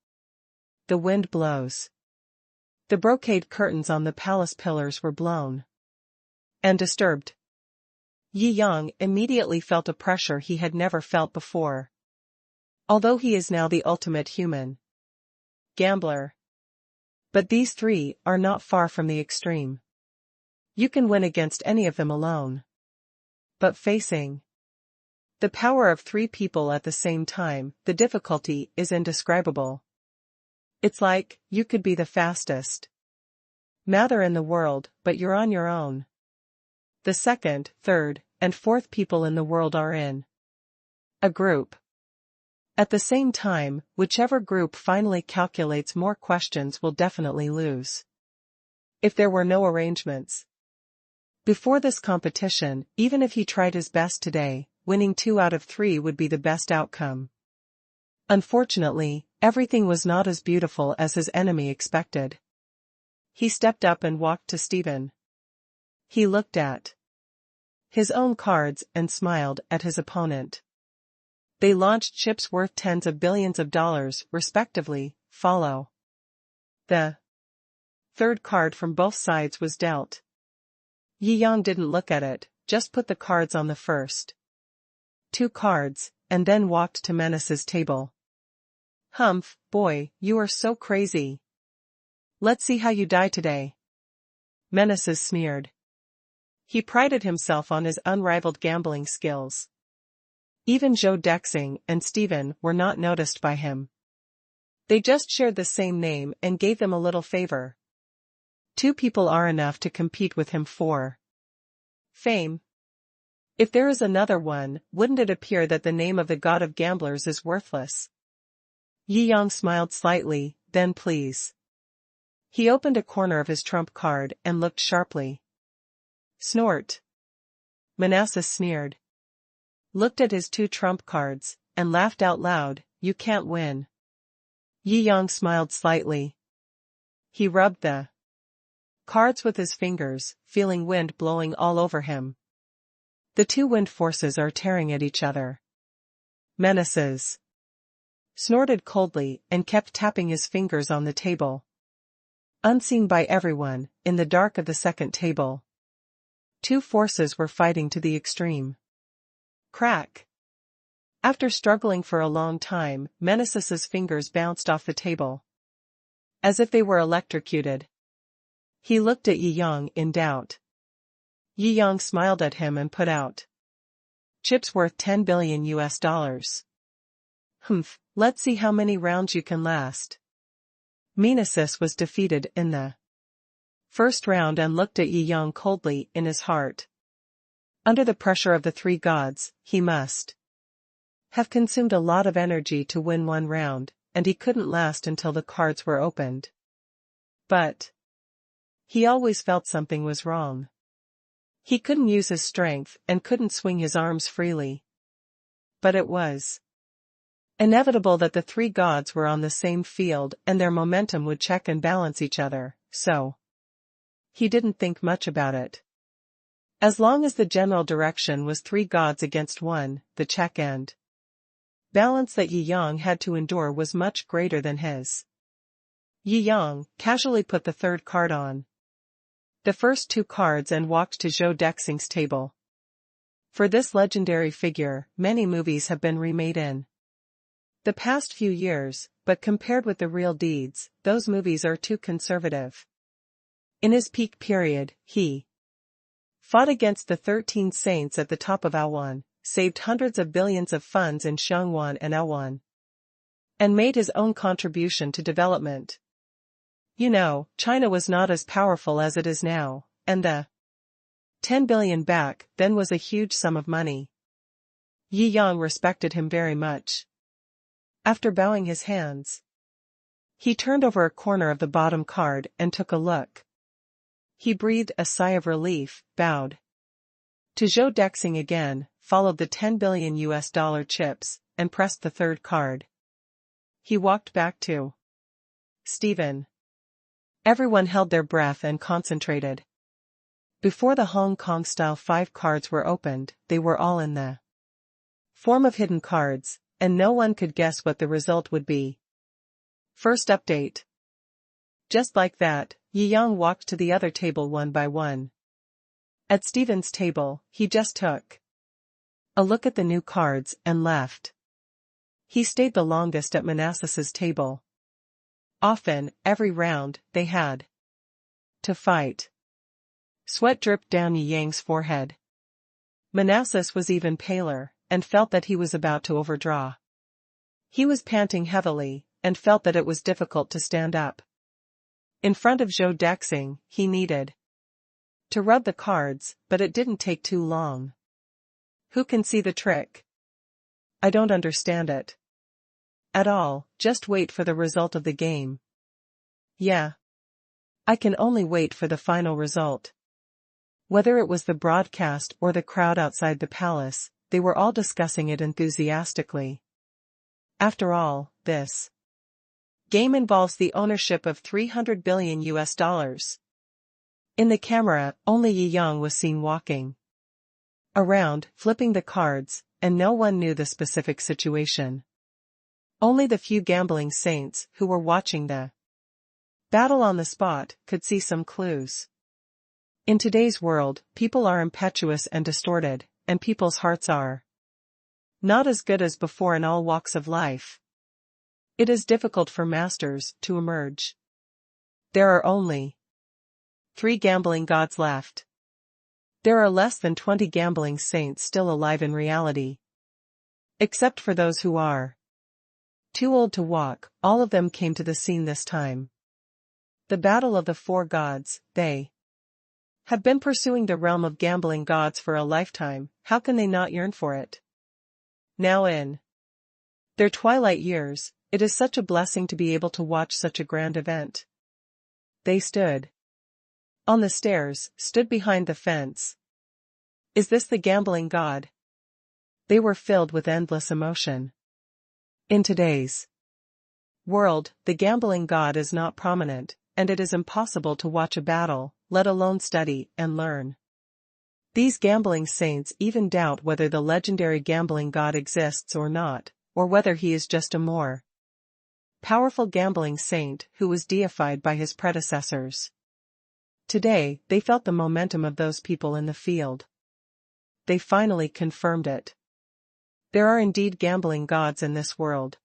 A: The wind blows. The brocade curtains on the palace pillars were blown and disturbed. Jiangjing immediately felt a pressure he had never felt before. Although he is now the ultimate human gambler. But these 3 are not far from the extreme. You can win against any of them alone. But facing the power of 3 people at the same time, the difficulty is indescribable. It's like, you could be the fastest mather in the world, but you're on your own. The 2nd, 3rd, and 4th people in the world are in a group. At the same time, whichever group finally calculates more questions will definitely lose. If there were no arrangements before this competition, even if he tried his best today, winning 2 out of 3 would be the best outcome. Unfortunately, everything was not as beautiful as his enemy expected. He stepped up and walked to Stephen. He looked at his own cards and smiled at his opponent. They launched chips worth tens of billions of dollars, respectively. Follow. The 3rd card from both sides was dealt. Jiangjing didn't look at it, just put the cards on the first 2 cards, and then walked to Menace's table. Humph, boy, you are so crazy. Let's see how you die today. Menaces sneered. He prided himself on his unrivaled gambling skills. Even Zhou Dexing and Stephen were not noticed by him. They just shared the same name and gave them a little favor. 2 people are enough to compete with him for fame. If there is another one, wouldn't it appear that the name of the god of gamblers is worthless? Jiangjing smiled slightly, then please. He opened a corner of his trump card and looked sharply. Snort. Manasseh sneered. Looked at his 2 trump cards, and laughed out loud. You can't win. Jiangjing smiled slightly. He rubbed the cards with his fingers, feeling wind blowing all over him. The 2 wind forces are tearing at each other. Menaces snorted coldly and kept tapping his fingers on the table. Unseen by everyone, in the dark of the 2nd table, 2 forces were fighting to the extreme. Crack. After struggling for a long time, Menaces's fingers bounced off the table, as if they were electrocuted. He looked at Jiangjing in doubt. Jiangjing smiled at him and put out chips worth 10 billion US dollars. Humph, let's see how many rounds you can last. Menaces was defeated in the first round and looked at Jiangjing coldly in his heart. Under the pressure of the three gods, he must have consumed a lot of energy to win one round, and he couldn't last until the cards were opened. But he always felt something was wrong. He couldn't use his strength and couldn't swing his arms freely. But it was inevitable that the three gods were on the same field and their momentum would check and balance each other, so he didn't think much about it. As long as the general direction was three gods against one, the check and balance that Yi Yang had to endure was much greater than his. Yi Yang casually put the third card on the first two cards and walked to Zhou Dexing's table. For this legendary figure, many movies have been remade in the past few years, but compared with the real deeds, those movies are too conservative. In his peak period, he fought against the 13 saints at the top of Aowan, saved hundreds of billions of funds in Xiangwan and Aowan, and made his own contribution to development. You know, China was not as powerful as it is now, and the 10 billion back then was a huge sum of money. Yi Yang respected him very much. After bowing his hands, he turned over a corner of the bottom card and took a look. He breathed a sigh of relief, bowed to Zhou Dexing again, followed the 10 billion US dollar chips, and pressed the third card. He walked back to Stephen. Everyone held their breath and concentrated. Before the Hong Kong-style 5 cards were opened, they were all in the form of hidden cards, and no one could guess what the result would be. First update. Just like that, Yi Yang walked to the other table one by one. At Stephen's table, he just took a look at the new cards and left. He stayed the longest at Manassas's table. Often, every round, they had to fight. Sweat dripped down Yi Yang's forehead. Manassas was even paler, and felt that he was about to overdraw. He was panting heavily, and felt that it was difficult to stand up. In front of Zhou Dexing, he needed to rub the cards, but it didn't take too long. Who can see the trick? I don't understand it at all, just wait for the result of the game. Yeah. I can only wait for the final result. Whether it was the broadcast or the crowd outside the palace, they were all discussing it enthusiastically. After all, this game involves the ownership of 300 billion US dollars. In the camera, only Yi Yang was seen walking around, flipping the cards, and no one knew the specific situation. Only the few gambling saints who were watching the battle on the spot could see some clues. In today's world, people are impetuous and distorted, and people's hearts are not as good as before in all walks of life. It is difficult for masters to emerge. There are only 3 gambling gods left. There are less than 20 gambling saints still alive in reality. Except for those who are too old to walk, all of them came to the scene this time. The battle of the 4 gods, they have been pursuing the realm of gambling gods for a lifetime, how can they not yearn for it? Now in their twilight years, it is such a blessing to be able to watch such a grand event. They stood on the stairs, stood behind the fence. Is this the gambling god? They were filled with endless emotion. In today's world, the gambling god is not prominent, and it is impossible to watch a battle, let alone study and learn. These gambling saints even doubt whether the legendary gambling god exists or not, or whether he is just a more powerful gambling saint who was deified by his predecessors. Today, they felt the momentum of those people in the field. They finally confirmed it. There are indeed gambling gods in this world.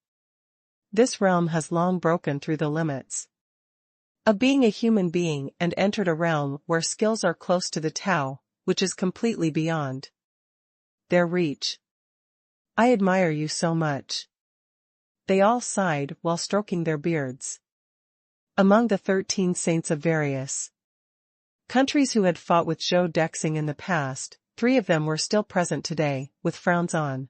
A: This realm has long broken through the limits of being a human being and entered a realm where skills are close to the Tao, which is completely beyond their reach. I admire you so much. They all sighed while stroking their beards. Among the 13 saints of various countries who had fought with Zhou Dexing in the past, 3 of them were still present today, with frowns on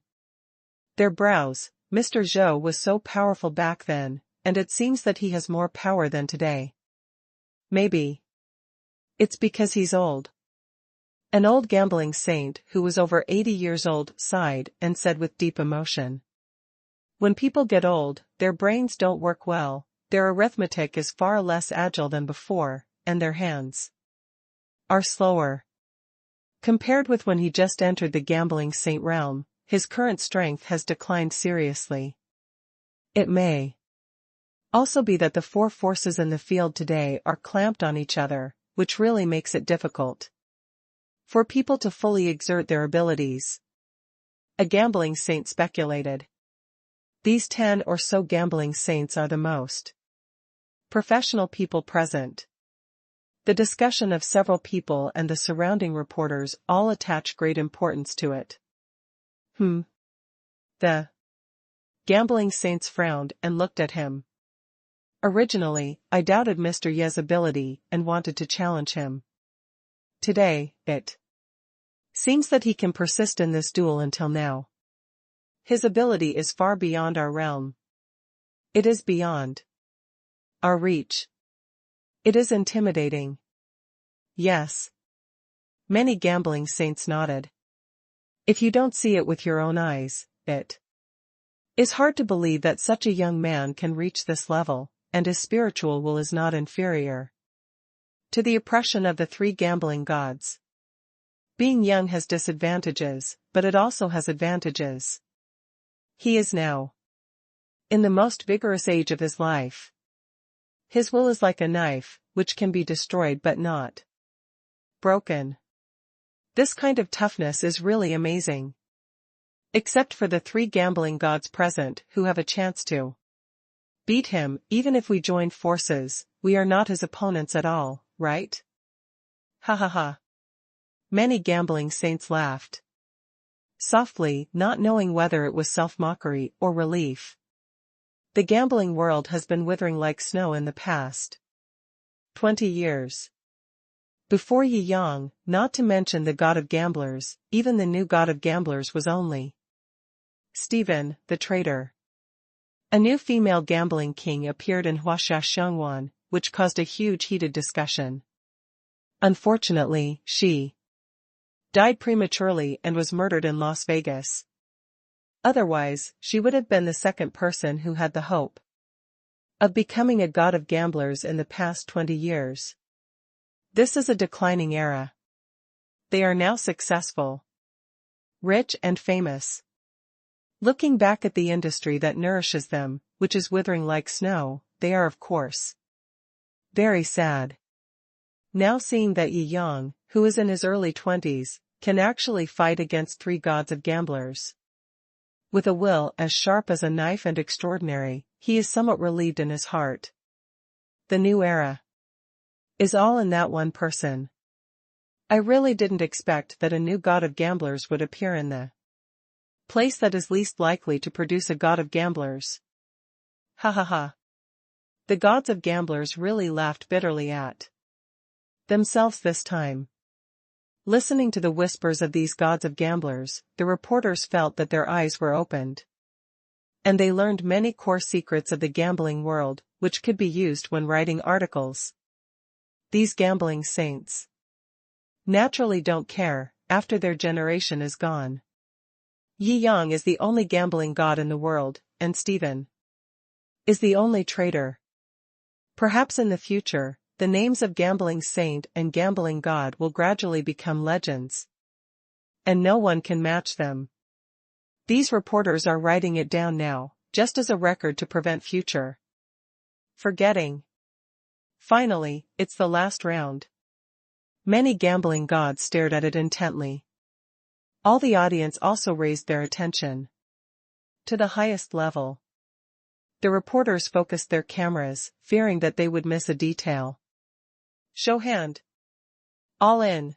A: their brows. Mr. Shou was so powerful back then, and it seems that he has more power than today. Maybe it's because he's old. An old gambling saint who was over 80 years old sighed and said with deep emotion, "When people get old, their brains don't work well, their arithmetic is far less agile than before, and their hands are slower." Compared with when he just entered the gambling saint realm, his current strength has declined seriously. It may also be that the 4 forces in the field today are clamped on each other, which really makes it difficult for people to fully exert their abilities. A gambling saint speculated. These 10 or so gambling saints are the most professional people present. The discussion of several people and the surrounding reporters all attach great importance to it. The gambling saints frowned and looked at him. Originally, I doubted Mr. Ye's ability and wanted to challenge him. Today, it seems that he can persist in this duel until now. His ability is far beyond our realm. It is beyond our reach. It is intimidating. Yes. Many gambling saints nodded. If you don't see it with your own eyes, it is hard to believe that such a young man can reach this level, and his spiritual will is not inferior to the oppression of the 3 gambling gods. Being young has disadvantages, but it also has advantages. He is now in the most vigorous age of his life. His will is like a knife, which can be destroyed but not broken. This kind of toughness is really amazing. Except for the 3 gambling gods present who have a chance to beat him. Even if we join forces, we are not his opponents at all, right? Ha ha ha. Many gambling saints laughed softly, not knowing whether it was self-mockery or relief. The gambling world has been withering like snow in the past 20 years. Before Yi Yang, not to mention the god of gamblers, even the new god of gamblers was only Stephen, the traitor. A new female gambling king appeared in Huaxia Xiangwan, which caused a huge heated discussion. Unfortunately, she died prematurely and was murdered in Las Vegas. Otherwise, she would have been the second person who had the hope of becoming a god of gamblers in the past 20 years. This is a declining era. They are now successful, rich and famous. Looking back at the industry that nourishes them, which is withering like snow, they are of course very sad. Now seeing that Yi Yang, who is in his early 20s, can actually fight against 3 gods of gamblers with a will as sharp as a knife and extraordinary, he is somewhat relieved in his heart. The new era is all in that one person. I really didn't expect that a new god of gamblers would appear in the place that is least likely to produce a god of gamblers. Ha ha ha. The gods of gamblers really laughed bitterly at themselves this time. Listening to the whispers of these gods of gamblers, the reporters felt that their eyes were opened. And they learned many core secrets of the gambling world, which could be used when writing articles. These gambling saints naturally don't care, after their generation is gone. Yi Yang is the only gambling god in the world, and Stephen is the only traitor. Perhaps in the future, the names of gambling saint and gambling god will gradually become legends. And no one can match them. These reporters are writing it down now, just as a record to prevent future forgetting. Finally, it's the last round. Many gambling gods stared at it intently. All the audience also raised their attention to the highest level. The reporters focused their cameras, fearing that they would miss a detail. Show hand. All in.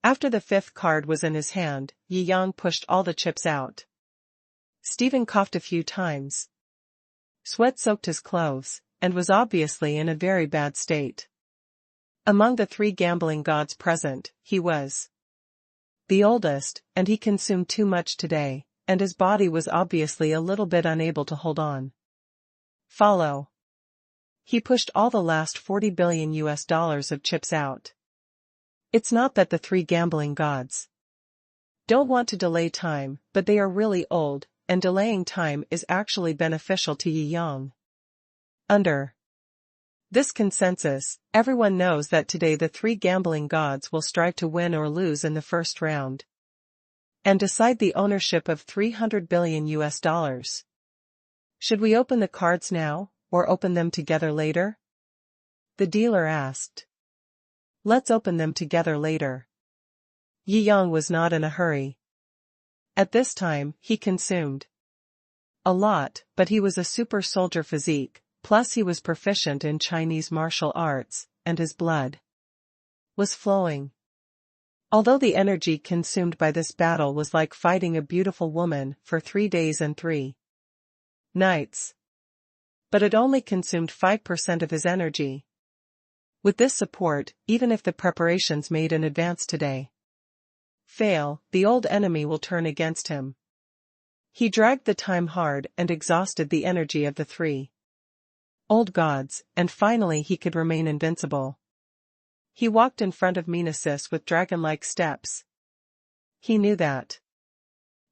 A: After the 5th card was in his hand, Yi Yang pushed all the chips out. Stephen coughed a few times. Sweat soaked his clothes, and was obviously in a very bad state. Among the 3 gambling gods present, he was the oldest, and he consumed too much today, and his body was obviously a little bit unable to hold on. Follow. He pushed all the last $40 billion of chips out. It's not that the three gambling gods don't want to delay time, but they are really old, and delaying time is actually beneficial to Jiangjing. Under this consensus, everyone knows that today the three gambling gods will strive to win or lose in the first round and decide the ownership of $300 billion. Should we open the cards now, or open them together later? The dealer asked. Let's open them together later. Jiangjing was not in a hurry. At this time, he consumed a lot, but he was a super soldier physique, plus he was proficient in Chinese martial arts, and his blood was flowing. Although the energy consumed by this battle was like fighting a beautiful woman for 3 days and 3 nights. But it only consumed 5% of his energy. With this support, even if the preparations made in advance today fail, the old enemy will turn against him. He dragged the time hard and exhausted the energy of the three old gods, and finally he could remain invincible. He walked in front of Mimesis with dragon-like steps. He knew that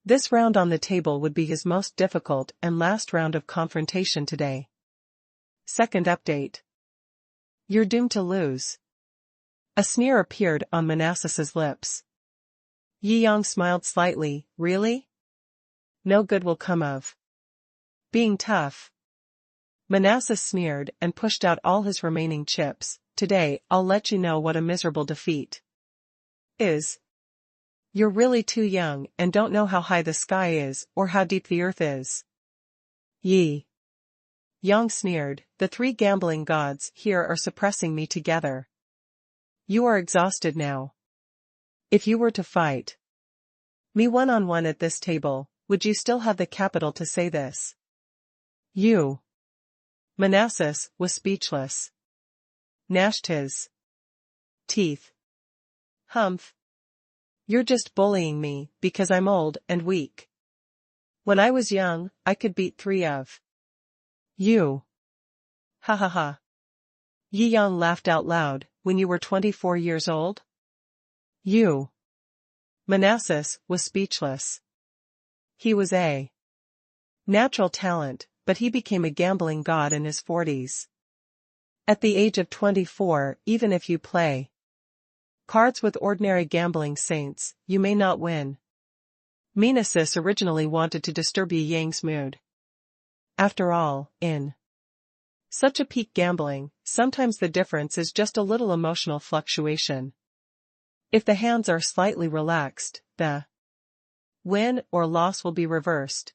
A: this round on the table would be his most difficult and last round of confrontation today. Second update. You're doomed to lose. A sneer appeared on Manasis's lips. Jiangjing smiled slightly. Really? No good will come of being tough. Manasis sneered and pushed out all his remaining chips. Today, I'll let you know what a miserable defeat is. You're really too young and don't know how high the sky is or how deep the earth is. Jiangjing sneered, the three gambling gods here are suppressing me together. You are exhausted now. If you were to fight me one-on-one at this table, would you still have the capital to say this? You. Manasis was speechless. Gnashed his teeth. Humph. You're just bullying me because I'm old and weak. When I was young, I could beat 3 of you. Ha ha ha. Jiangjing laughed out loud. When you were 24 years old? You. Manasis was speechless. He was a natural talent, but he became a gambling god in his 40s. At the age of 24, even if you play cards with ordinary gambling saints, you may not win. Mimesis originally wanted to disturb Jiangjing's mood. After all, in such a peak gambling, sometimes the difference is just a little emotional fluctuation. If the hands are slightly relaxed, the win or loss will be reversed.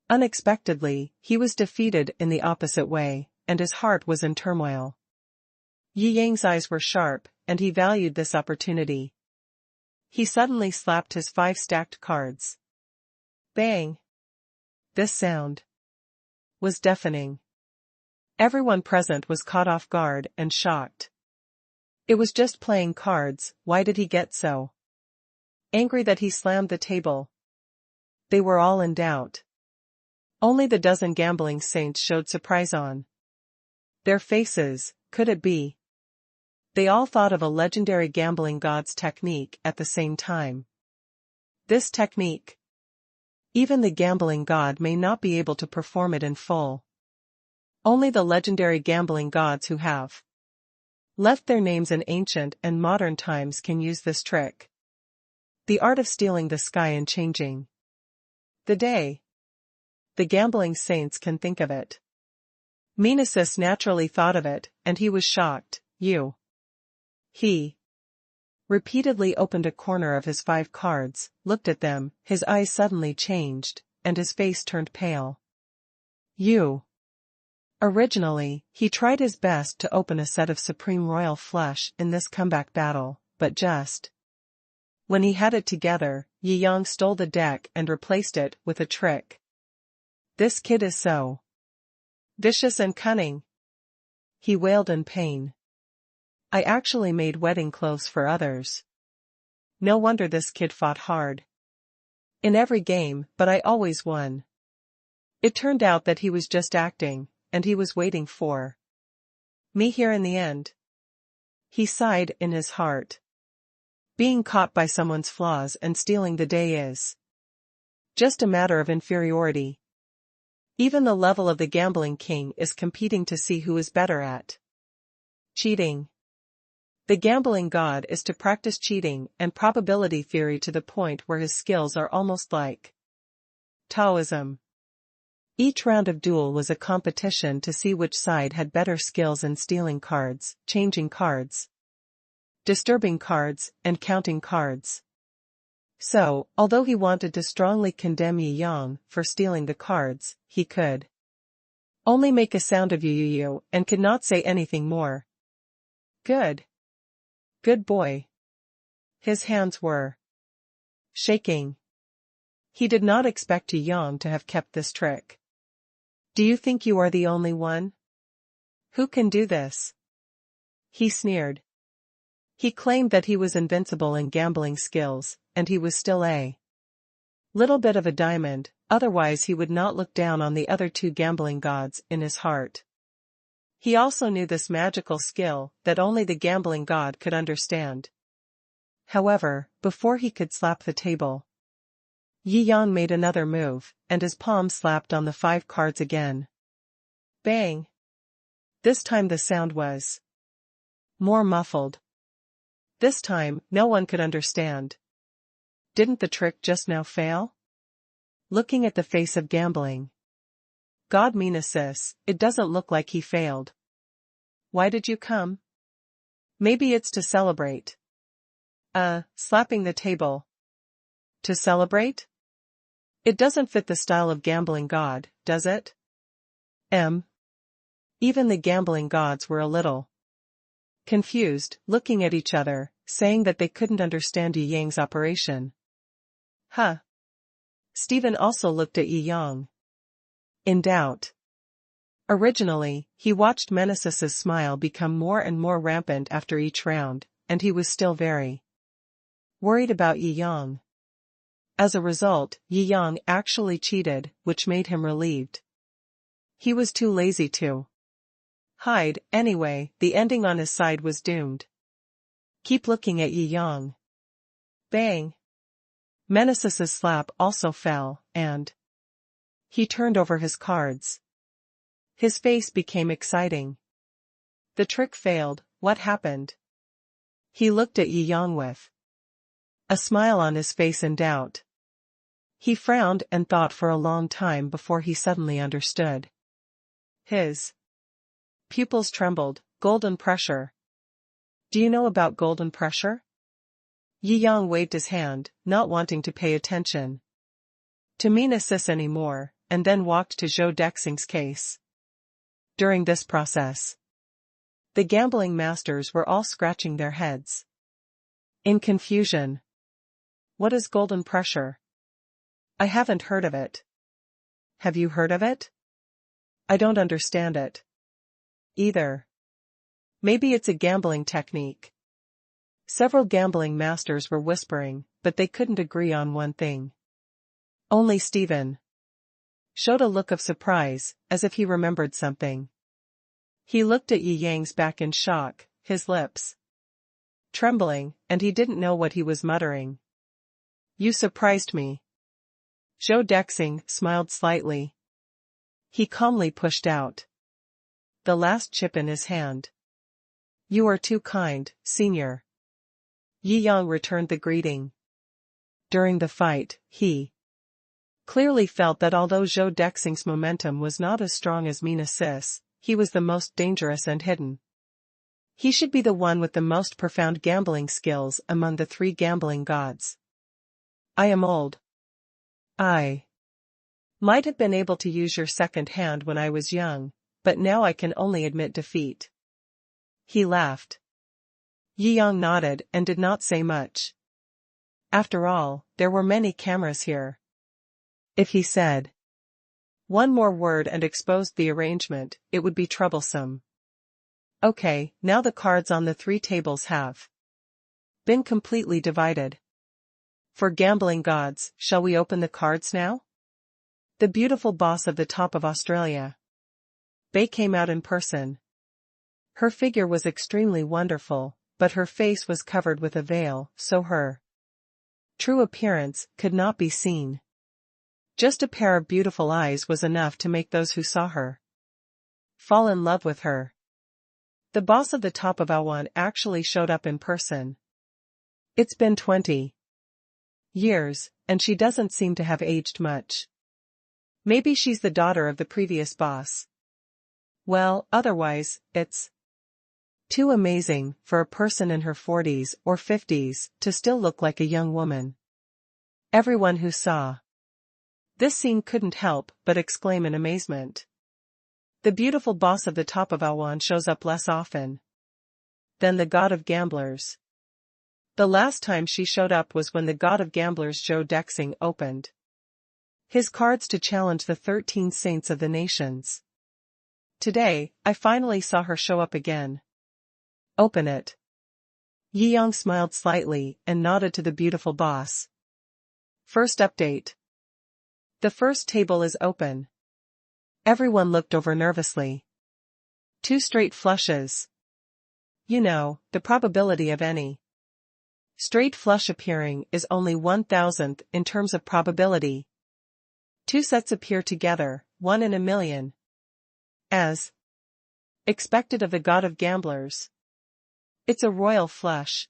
A: Unexpectedly, he was defeated in the opposite way, and his heart was in turmoil. Jiangjing's eyes were sharp, and he valued this opportunity. He suddenly slapped his 5 stacked cards. Bang! This sound was deafening. Everyone present was caught off guard and shocked. It was just playing cards. Why did he get so angry that he slammed the table? They were all in doubt. Only the dozen gambling saints showed surprise on their faces. Could it be? They all thought of a legendary gambling god's technique at the same time. This technique. Even the gambling god may not be able to perform it in full. Only the legendary gambling gods who have left their names in ancient and modern times can use this trick. The art of stealing the sky and changing the day. The gambling saints can think of it. Mimesis naturally thought of it, and he was shocked. You. He repeatedly opened a corner of his 5 cards, looked at them, his eyes suddenly changed, and his face turned pale. You. Originally, he tried his best to open a set of Supreme Royal Flush in this comeback battle, but just when he had it together, Jiangjing stole the deck and replaced it with a trick. This kid is so vicious and cunning. He wailed in pain. I actually made wedding clothes for others. No wonder this kid fought hard. In every game, but I always won. It turned out that he was just acting, and he was waiting for me here in the end. He sighed in his heart. Being caught by someone's flaws and stealing the day is just a matter of inferiority. Even the level of the gambling king is competing to see who is better at cheating. The gambling god is to practice cheating and probability theory to the point where his skills are almost like Taoism. Each round of duel was a competition to see which side had better skills in stealing cards, changing cards, disturbing cards, and counting cards. So, although he wanted to strongly condemn Yi Yang for stealing the cards, he could only make a sound of yu and could not say anything more. Good. Good boy. His hands were shaking. He did not expect Yi Yang to have kept this trick. Do you think you are the only one who can do this? He sneered. He claimed that he was invincible in gambling skills, and he was still a little bit of a diamond, otherwise he would not look down on the other two gambling gods in his heart. He also knew this magical skill that only the gambling god could understand. However, before he could slap the table, Yi Yang made another move, and his palm slapped on the 5 cards again. Bang! This time the sound was more muffled. This time, no one could understand. Didn't the trick just now fail? Looking at the face of gambling god Minasis, it doesn't look like he failed. Why did you come? Maybe it's to celebrate. Slapping the table. To celebrate? It doesn't fit the style of gambling god, does it? Even the gambling gods were a little confused, looking at each other, saying that they couldn't understand Yi Yang's operation. Huh. Stephen also looked at Yi Yang in doubt. Originally, he watched Menasis's smile become more and more rampant after each round, and he was still very worried about Yi Yang. As a result, Yi Yang actually cheated, which made him relieved. He was too lazy to hide, anyway, the ending on his side was doomed. Keep looking at Yi Yang. Bang! Menasis's slap also fell, and he turned over his cards. His face became exciting. The trick failed. What happened? He looked at Yi Yang with a smile on his face in doubt. He frowned and thought for a long time before he suddenly understood. His pupils trembled. Golden pressure. Do you know about golden pressure? Yi Yang waved his hand, not wanting to pay attention to Minasis anymore, and then walked to Zhou Dexing's case. During this process, the gambling masters were all scratching their heads in confusion. What is golden pressure? I haven't heard of it. Have you heard of it? I don't understand it either. Maybe it's a gambling technique. Several gambling masters were whispering, but they couldn't agree on one thing. Only Stephen showed a look of surprise, as if he remembered something. He looked at Yi Yang's back in shock, his lips trembling, and he didn't know what he was muttering. You surprised me. Zhou Dexing smiled slightly. He calmly pushed out the last chip in his hand. You are too kind, senior. Yi Yang returned the greeting. During the fight, he clearly felt that although Zhou Dexing's momentum was not as strong as Minasis, he was the most dangerous and hidden. He should be the one with the most profound gambling skills among the 3 gambling gods. I am old. I might have been able to use your second hand when I was young, but now I can only admit defeat. He laughed. Yi Yang nodded and did not say much. After all, there were many cameras here. If he said one more word and exposed the arrangement, it would be troublesome. Okay, now the cards on the 3 tables have been completely divided. For gambling gods, shall we open the cards now? The beautiful boss of the top of Australia. Bay came out in person. Her figure was extremely wonderful, but her face was covered with a veil, so her true appearance could not be seen. Just a pair of beautiful eyes was enough to make those who saw her fall in love with her. The boss of the top of Awan actually showed up in person. It's been 20 years, and she doesn't seem to have aged much. Maybe she's the daughter of the previous boss. Well, otherwise, it's too amazing for a person in her 40s or 50s to still look like a young woman. Everyone who saw this scene couldn't help but exclaim in amazement. The beautiful boss of the top of Awan shows up less often than the god of gamblers. The last time she showed up was when the god of gamblers Shou opened his cards to challenge the 13 saints of the nations. Today, I finally saw her show up again. Open it. Yi Yang smiled slightly and nodded to the beautiful boss. First update. The first table is open. Everyone looked over nervously. 2 straight flushes. You know, the probability of any straight flush appearing is only 1,000th in terms of probability. 2 sets appear together, 1 in a million. As expected of the god of gamblers. It's a royal flush.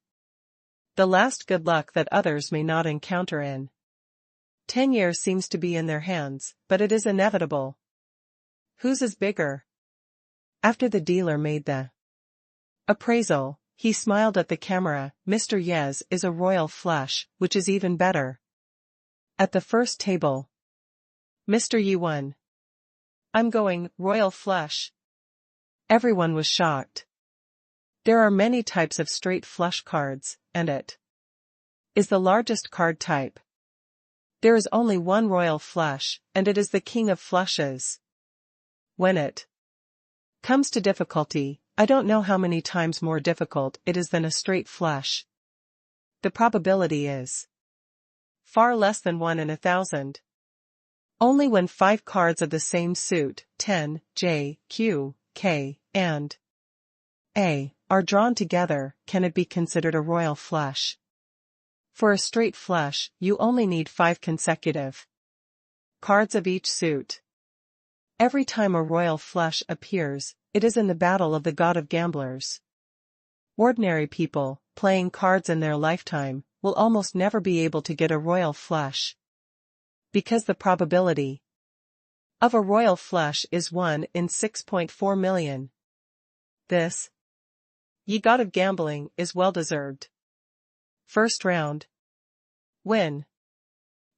A: The last good luck that others may not encounter in 10 years seems to be in their hands, but it is inevitable. Whose is bigger? After the dealer made the appraisal, he smiled at the camera. Mr. Yes is a royal flush, which is even better. At the first table, Mr. Yi won. I'm going royal flush. Everyone was shocked. There are many types of straight flush cards, and it is the largest card type. There is only one royal flush, and it is the king of flushes. When it comes to difficulty, I don't know how many times more difficult it is than a straight flush. The probability is far less than 1 in 1,000. Only when 5 cards of the same suit, 10, J, Q, K, and A, are drawn together, can it be considered a royal flush. For a straight flush, you only need 5 consecutive cards of each suit. Every time a royal flush appears, it is in the battle of the god of gamblers. Ordinary people, playing cards in their lifetime, will almost never be able to get a royal flush. Because the probability of a royal flush is 1 in 6.4 million. This Ye god of gambling is well deserved. First round. Win.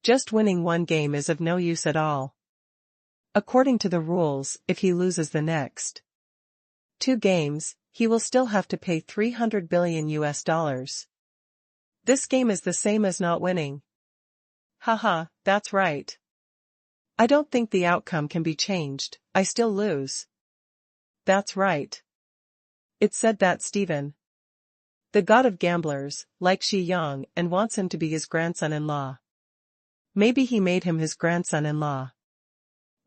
A: Just winning one game is of no use at all. According to the rules, if he loses the next 2 games, he will still have to pay $300 billion US. This game is the same as not winning. Haha, that's right. I don't think the outcome can be changed, I still lose. That's right. It said that Stephen, the god of gamblers, likes Xi Yang and wants him to be his grandson-in-law. Maybe he made him his grandson-in-law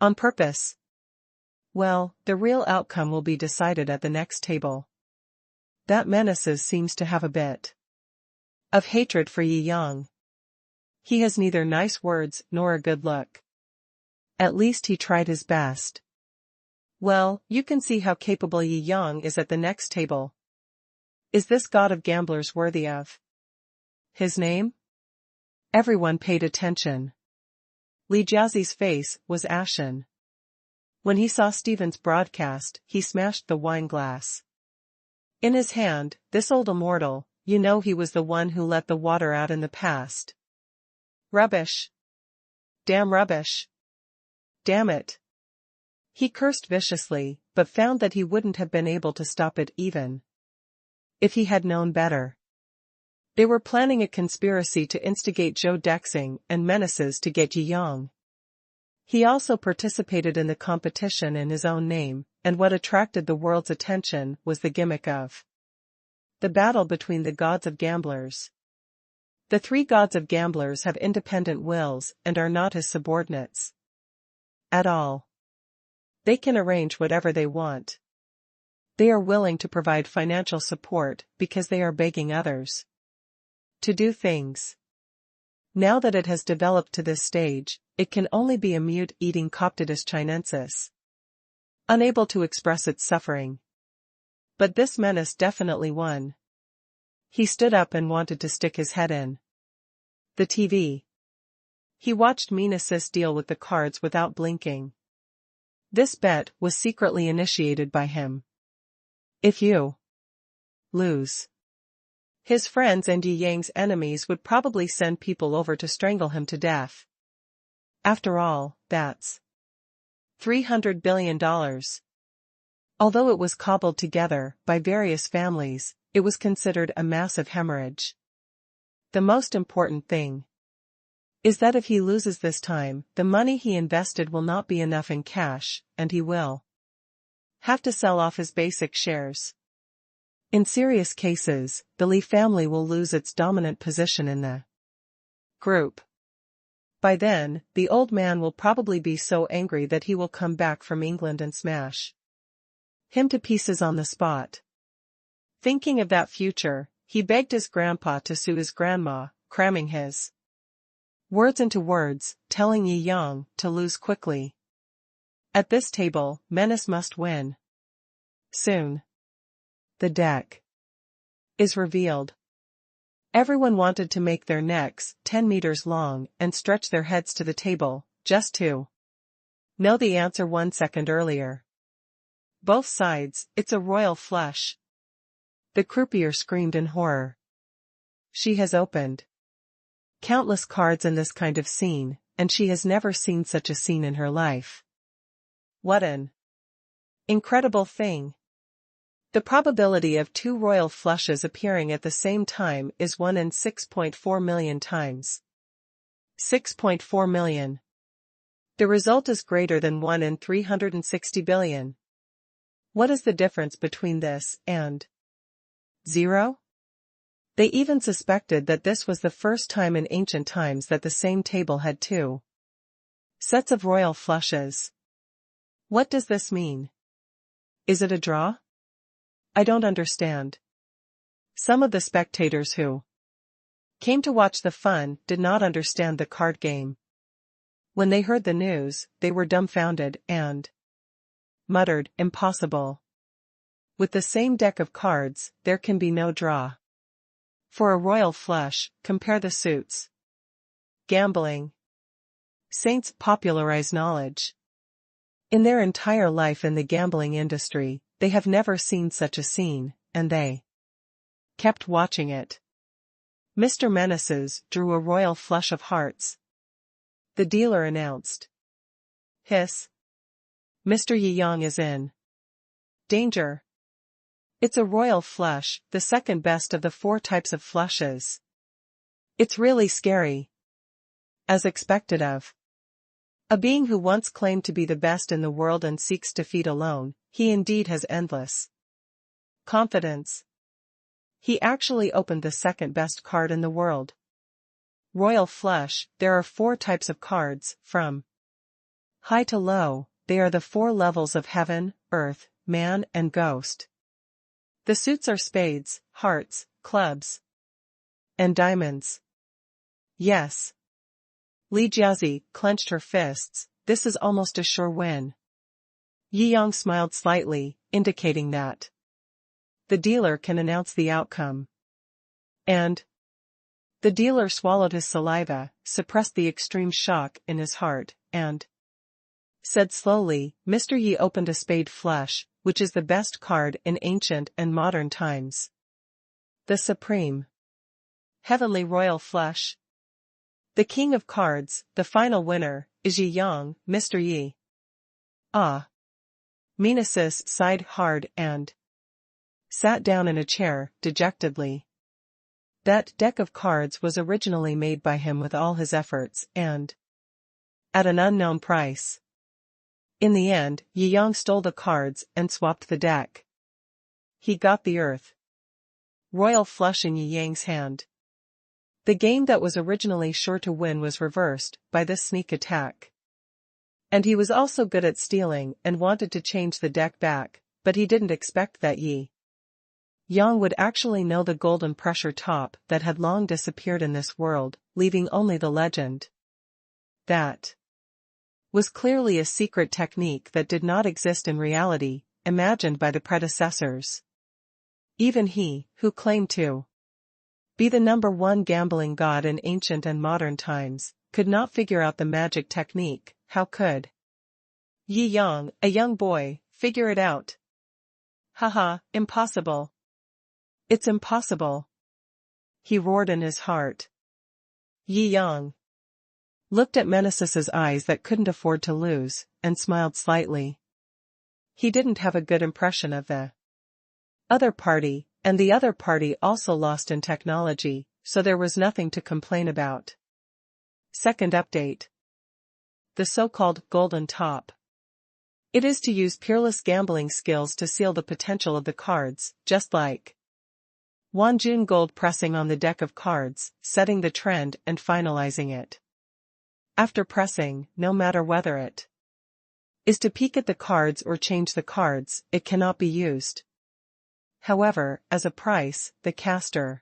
A: on purpose. Well, the real outcome will be decided at the next table. That Meneses seems to have a bit of hatred for Yi Yang. He has neither nice words nor a good look. At least he tried his best. Well, you can see how capable Yi Yang is at the next table. Is this god of gamblers worthy of his name? Everyone paid attention. Li Jiazi's face was ashen. When he saw Stephen's broadcast, he smashed the wine glass in his hand. This old immortal, you know, he was the one who let the water out in the past. Rubbish. Damn rubbish. Damn it. He cursed viciously, but found that he wouldn't have been able to stop it even if he had known better. They were planning a conspiracy to instigate Zhou Dexing and Meneses to get Yi Yang. He also participated in the competition in his own name, and what attracted the world's attention was the gimmick of the battle between the gods of gamblers. The three gods of gamblers have independent wills and are not his subordinates. At all. They can arrange whatever they want. They are willing to provide financial support because they are begging others to do things. Now that it has developed to this stage, it can only be a mute eating Coptidus chinensis, unable to express its suffering. But this menace definitely won. He stood up and wanted to stick his head in the TV. He watched Menesis deal with the cards without blinking. This bet was secretly initiated by him. If you lose, his friends and Yi Yang's enemies would probably send people over to strangle him to death. After all, that's $300 billion. Although it was cobbled together by various families, it was considered a massive hemorrhage. The most important thing is that if he loses this time, the money he invested will not be enough in cash, and he will have to sell off his basic shares. In serious cases, the Li family will lose its dominant position in the group. By then, the old man will probably be so angry that he will come back from England and smash him to pieces on the spot. Thinking of that future, he begged his grandpa to sue his grandma, cramming his words into words, telling Yi Yang to lose quickly. At this table, Menace must win. Soon. The deck is revealed. Everyone wanted to make their necks 10 meters long and stretch their heads to the table, just to know the answer 1 second earlier. Both sides, it's a royal flush. The croupier screamed in horror. She has opened countless cards in this kind of scene, and she has never seen such a scene in her life. What an incredible thing. The probability of 2 royal flushes appearing at the same time is 1 in 6.4 million times. 6.4 million. The result is greater than 1 in 360 billion. What is the difference between this and 0? They even suspected that this was the first time in ancient times that the same table had 2 sets of royal flushes. What does this mean? Is it a draw? I don't understand. Some of the spectators who came to watch the fun did not understand the card game. When they heard the news, they were dumbfounded and muttered, "Impossible. With the same deck of cards, there can be no draw. For a royal flush, compare the suits." Gambling saints popularize knowledge. In their entire life in the gambling industry, they have never seen such a scene, and they kept watching it. Mr. Meneses drew a royal flush of hearts. The dealer announced. Hiss. Mr. Yi Yang is in danger. It's a royal flush, the second best of the 4 types of flushes. It's really scary. As expected of a being who once claimed to be the best in the world and seeks defeat alone, he indeed has endless confidence. He actually opened the second best card in the world. Royal flush, there are 4 types of cards, from high to low, they are the 4 levels of heaven, earth, man and ghost. The suits are spades, hearts, clubs, and diamonds. Yes. Li Jiazi clenched her fists, this is almost a sure win. Yi Yang smiled slightly, indicating that the dealer can announce the outcome. And the dealer swallowed his saliva, suppressed the extreme shock in his heart, and said slowly, Mr. Yi opened a spade flush, which is the best card in ancient and modern times. The supreme heavenly royal flush. The king of cards, the final winner, is Yi Yang, Mr. Yi. Ah. Meneses sighed hard and sat down in a chair, dejectedly. That deck of cards was originally made by him with all his efforts and at an unknown price. In the end, Yi Yang stole the cards and swapped the deck. He got the earth royal flush in Yi Yang's hand. The game that was originally sure to win was reversed by this sneak attack. And he was also good at stealing and wanted to change the deck back, but he didn't expect that Yang would actually know the golden pressure top that had long disappeared in this world, leaving only the legend. That was clearly a secret technique that did not exist in reality, imagined by the predecessors. Even he, who claimed to be the #1 gambling god in ancient and modern times, could not figure out the magic technique. How could Yang, a young boy, figure it out? Haha, impossible. It's impossible. He roared in his heart. Yang looked at Menasis's eyes that couldn't afford to lose, and smiled slightly. He didn't have a good impression of the other party, and the other party also lost in technology, so there was nothing to complain about. Second update. The so-called golden top. It is to use peerless gambling skills to seal the potential of the cards, just like Wanjun gold pressing on the deck of cards, setting the trend and finalizing it. After pressing, no matter whether it is to peek at the cards or change the cards, it cannot be used. However, as a price, the caster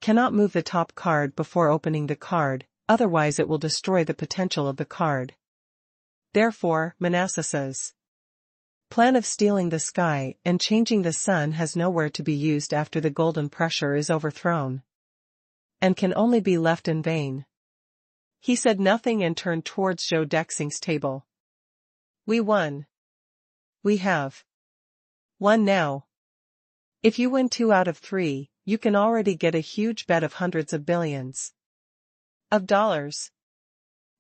A: cannot move the top card before opening the card, otherwise it will destroy the potential of the card. Therefore, Menasis's plan of stealing the sky and changing the sun has nowhere to be used after the golden pressure is overthrown, and can only be left in vain. He said nothing and turned towards Zhou Dexing's table. We won. We have won now. If you win 2 out of 3, you can already get a huge bet of hundreds of billions of dollars.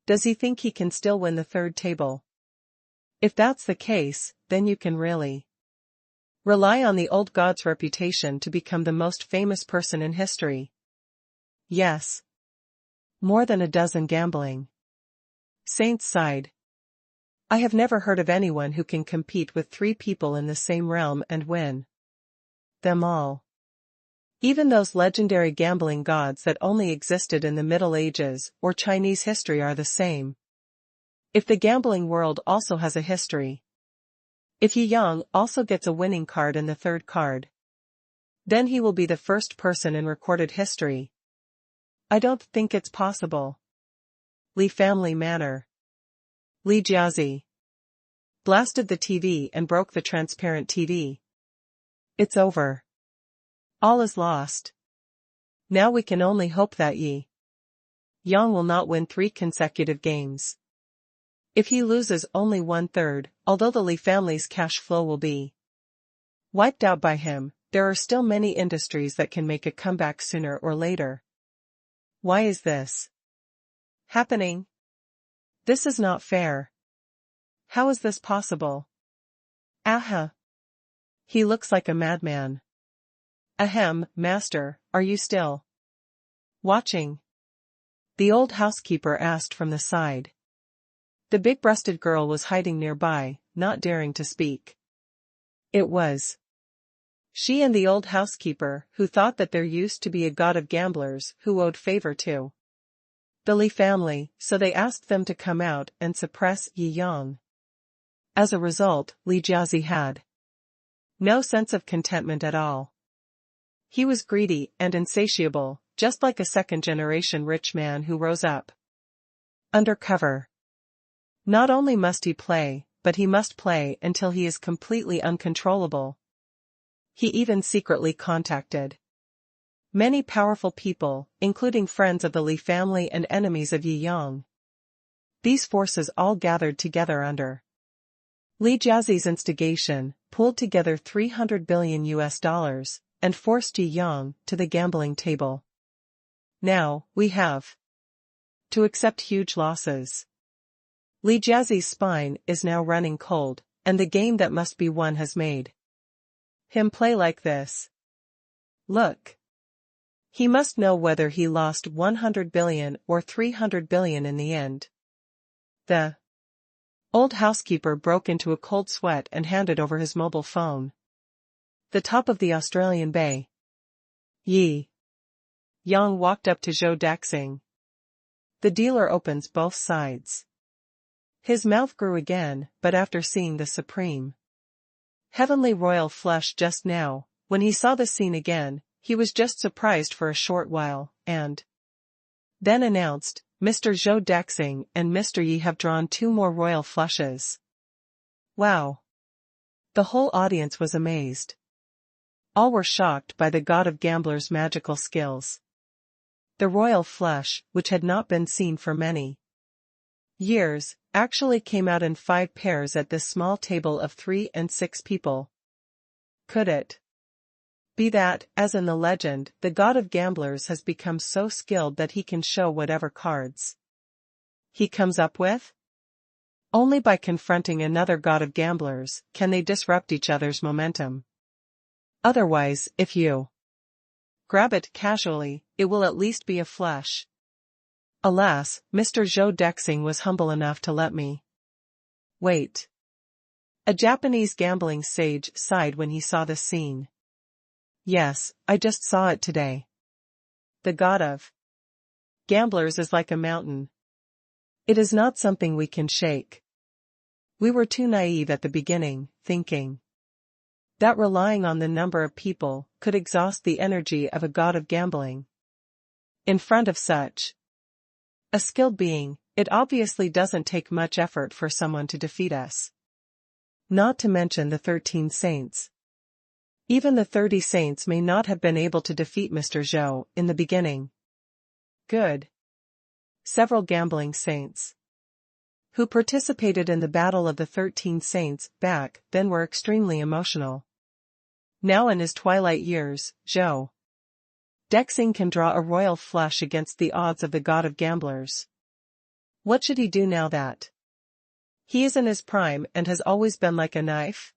A: Does he think he can still win the third table? If that's the case, then you can really rely on the old god's reputation to become the most famous person in history. Yes. More than a dozen gambling saints sighed. I have never heard of anyone who can compete with 3 people in the same realm and win them all. Even those legendary gambling gods that only existed in the Middle Ages or Chinese history are the same. If the gambling world also has a history, if Yang also gets a winning card in the third card, then he will be the first person in recorded history. I don't think it's possible. Li family manor. Li Jiazi blasted the TV and broke the transparent TV. It's over. All is lost. Now we can only hope that Yang will not win 3 consecutive games. If he loses only 1/3, although the Li family's cash flow will be wiped out by him, there are still many industries that can make a comeback sooner or later. Why is this happening? This is not fair. How is this possible? Aha. He looks like a madman. Ahem, master, are you still watching? The old housekeeper asked from the side. The big-breasted girl was hiding nearby, not daring to speak. It was she and the old housekeeper who thought that there used to be a god of gamblers who owed favor to the Li family, so they asked them to come out and suppress Yang. As a result, Li Jiazi had no sense of contentment at all. He was greedy and insatiable, just like a second-generation rich man who rose up undercover. Not only must he play, but he must play until he is completely uncontrollable. He even secretly contacted many powerful people, including friends of the Li family and enemies of Yang. These forces all gathered together under Li Jiazi's instigation, pulled together $300 billion and forced Yang to the gambling table. Now, we have to accept huge losses. Li Jiazi's spine is now running cold, and the game that must be won has made him play like this. Look. He must know whether he lost 100 billion or 300 billion in the end. The old housekeeper broke into a cold sweat and handed over his mobile phone. The top of the Australian Bay. Yang walked up to Zhou Daxing. The dealer opens both sides. His mouth grew again, but after seeing the supreme heavenly royal flush just now, when he saw the scene again, he was just surprised for a short while, and then announced, Mr. Zhou Daxing and Mr. Yi have drawn 2 more royal flushes. Wow! The whole audience was amazed. All were shocked by the god of gamblers' magical skills. The royal flush, which had not been seen for many years, actually came out in 5 pairs at this small table of 3 and 6 people. Could it be that, as in the legend, the god of gamblers has become so skilled that he can show whatever cards he comes up with? Only by confronting another god of gamblers can they disrupt each other's momentum. Otherwise, if you grab it casually, it will at least be a flush. Alas, Mr. Zhou Daxing was humble enough to let me wait. A Japanese gambling sage sighed when he saw the scene. Yes, I just saw it today. The god of gamblers is like a mountain. It is not something we can shake. We were too naive at the beginning, thinking that relying on the number of people could exhaust the energy of a god of gambling. In front of such a skilled being, it obviously doesn't take much effort for someone to defeat us. Not to mention the 13 saints. Even the 30 saints may not have been able to defeat Mr. Zhou in the beginning. Good. Several gambling saints who participated in the battle of the 13 saints back then were extremely emotional. Now in his twilight years, Zhou Daxing can draw a royal flush against the odds of the god of gamblers. What should he do now that he is in his prime and has always been like a knife?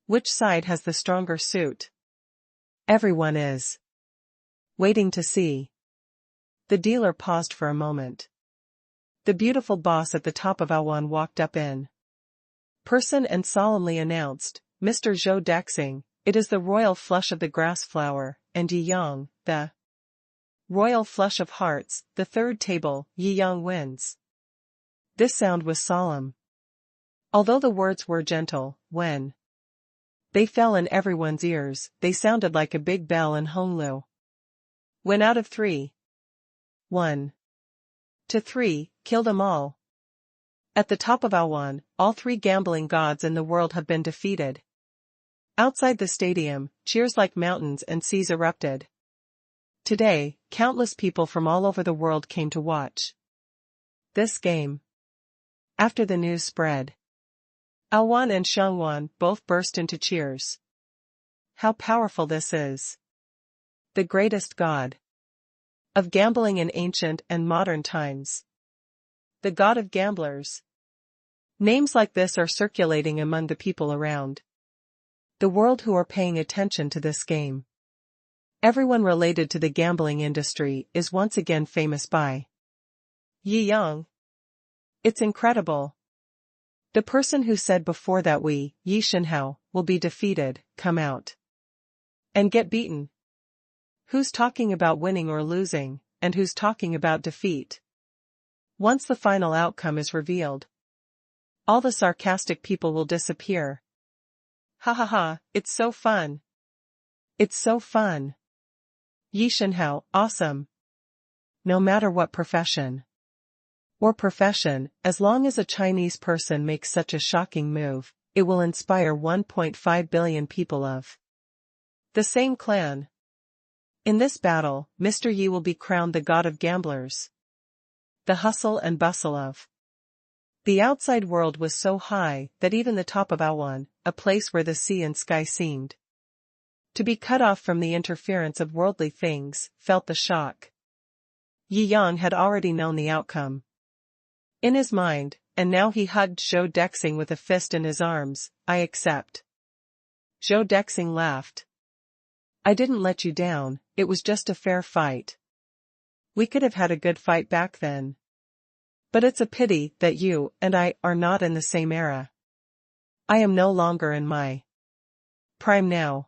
A: Which side has the stronger suit? Everyone is waiting to see. The dealer paused for a moment. The beautiful boss at the top of Awan walked up in person and solemnly announced, Mr. Zhou Daxing, it is the royal flush of the grass flower, and Yi Yang, the royal flush of hearts, the 3rd table, Yi Yang wins. This sound was solemn. Although the words were gentle, when they fell in everyone's ears, they sounded like a big bell in Honglu. When out of 3, 1 to 3, kill them all. At the top of Awan, all 3 gambling gods in the world have been defeated. Outside the stadium, cheers like mountains and seas erupted. Today, countless people from all over the world came to watch this game. After the news spread, Awan and Shangwan both burst into cheers. How powerful this is! The greatest god of gambling in ancient and modern times. The god of gamblers. Names like this are circulating among the people around the world who are paying attention to this game. Everyone related to the gambling industry is once again famous by Yi Yang. It's incredible. The person who said before that we, Yi Shenhao, will be defeated, come out and get beaten. Who's talking about winning or losing, and who's talking about defeat? Once the final outcome is revealed, all the sarcastic people will disappear. Ha ha ha, it's so fun. It's so fun. Yi Shenhao, awesome. No matter what profession, as long as a Chinese person makes such a shocking move, it will inspire 1.5 billion people of the same clan. In this battle, Mr. Yi will be crowned the god of gamblers. The hustle and bustle of the outside world was so high that even the top of Awan, a place where the sea and sky seemed to be cut off from the interference of worldly things, felt the shock. Yi Yang had already known the outcome in his mind, and now he hugged Zhou Daxing with a fist in his arms. I accept. Zhou Daxing laughed. I didn't let you down, it was just a fair fight. We could have had a good fight back then. But it's a pity that you and I are not in the same era. I am no longer in my prime now.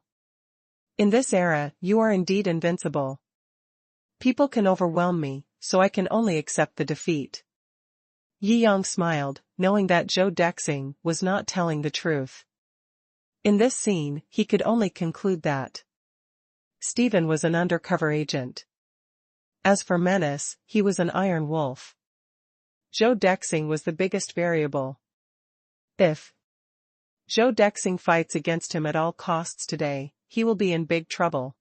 A: In this era, you are indeed invincible. People can overwhelm me, so I can only accept the defeat. Yi Yang smiled, knowing that Zhou Dexing was not telling the truth. In this scene, he could only conclude that Stephen was an undercover agent. As for Menace, he was an iron wolf. Zhou Dexing was the biggest variable. If Zhou Dexing fights against him at all costs today, he will be in big trouble.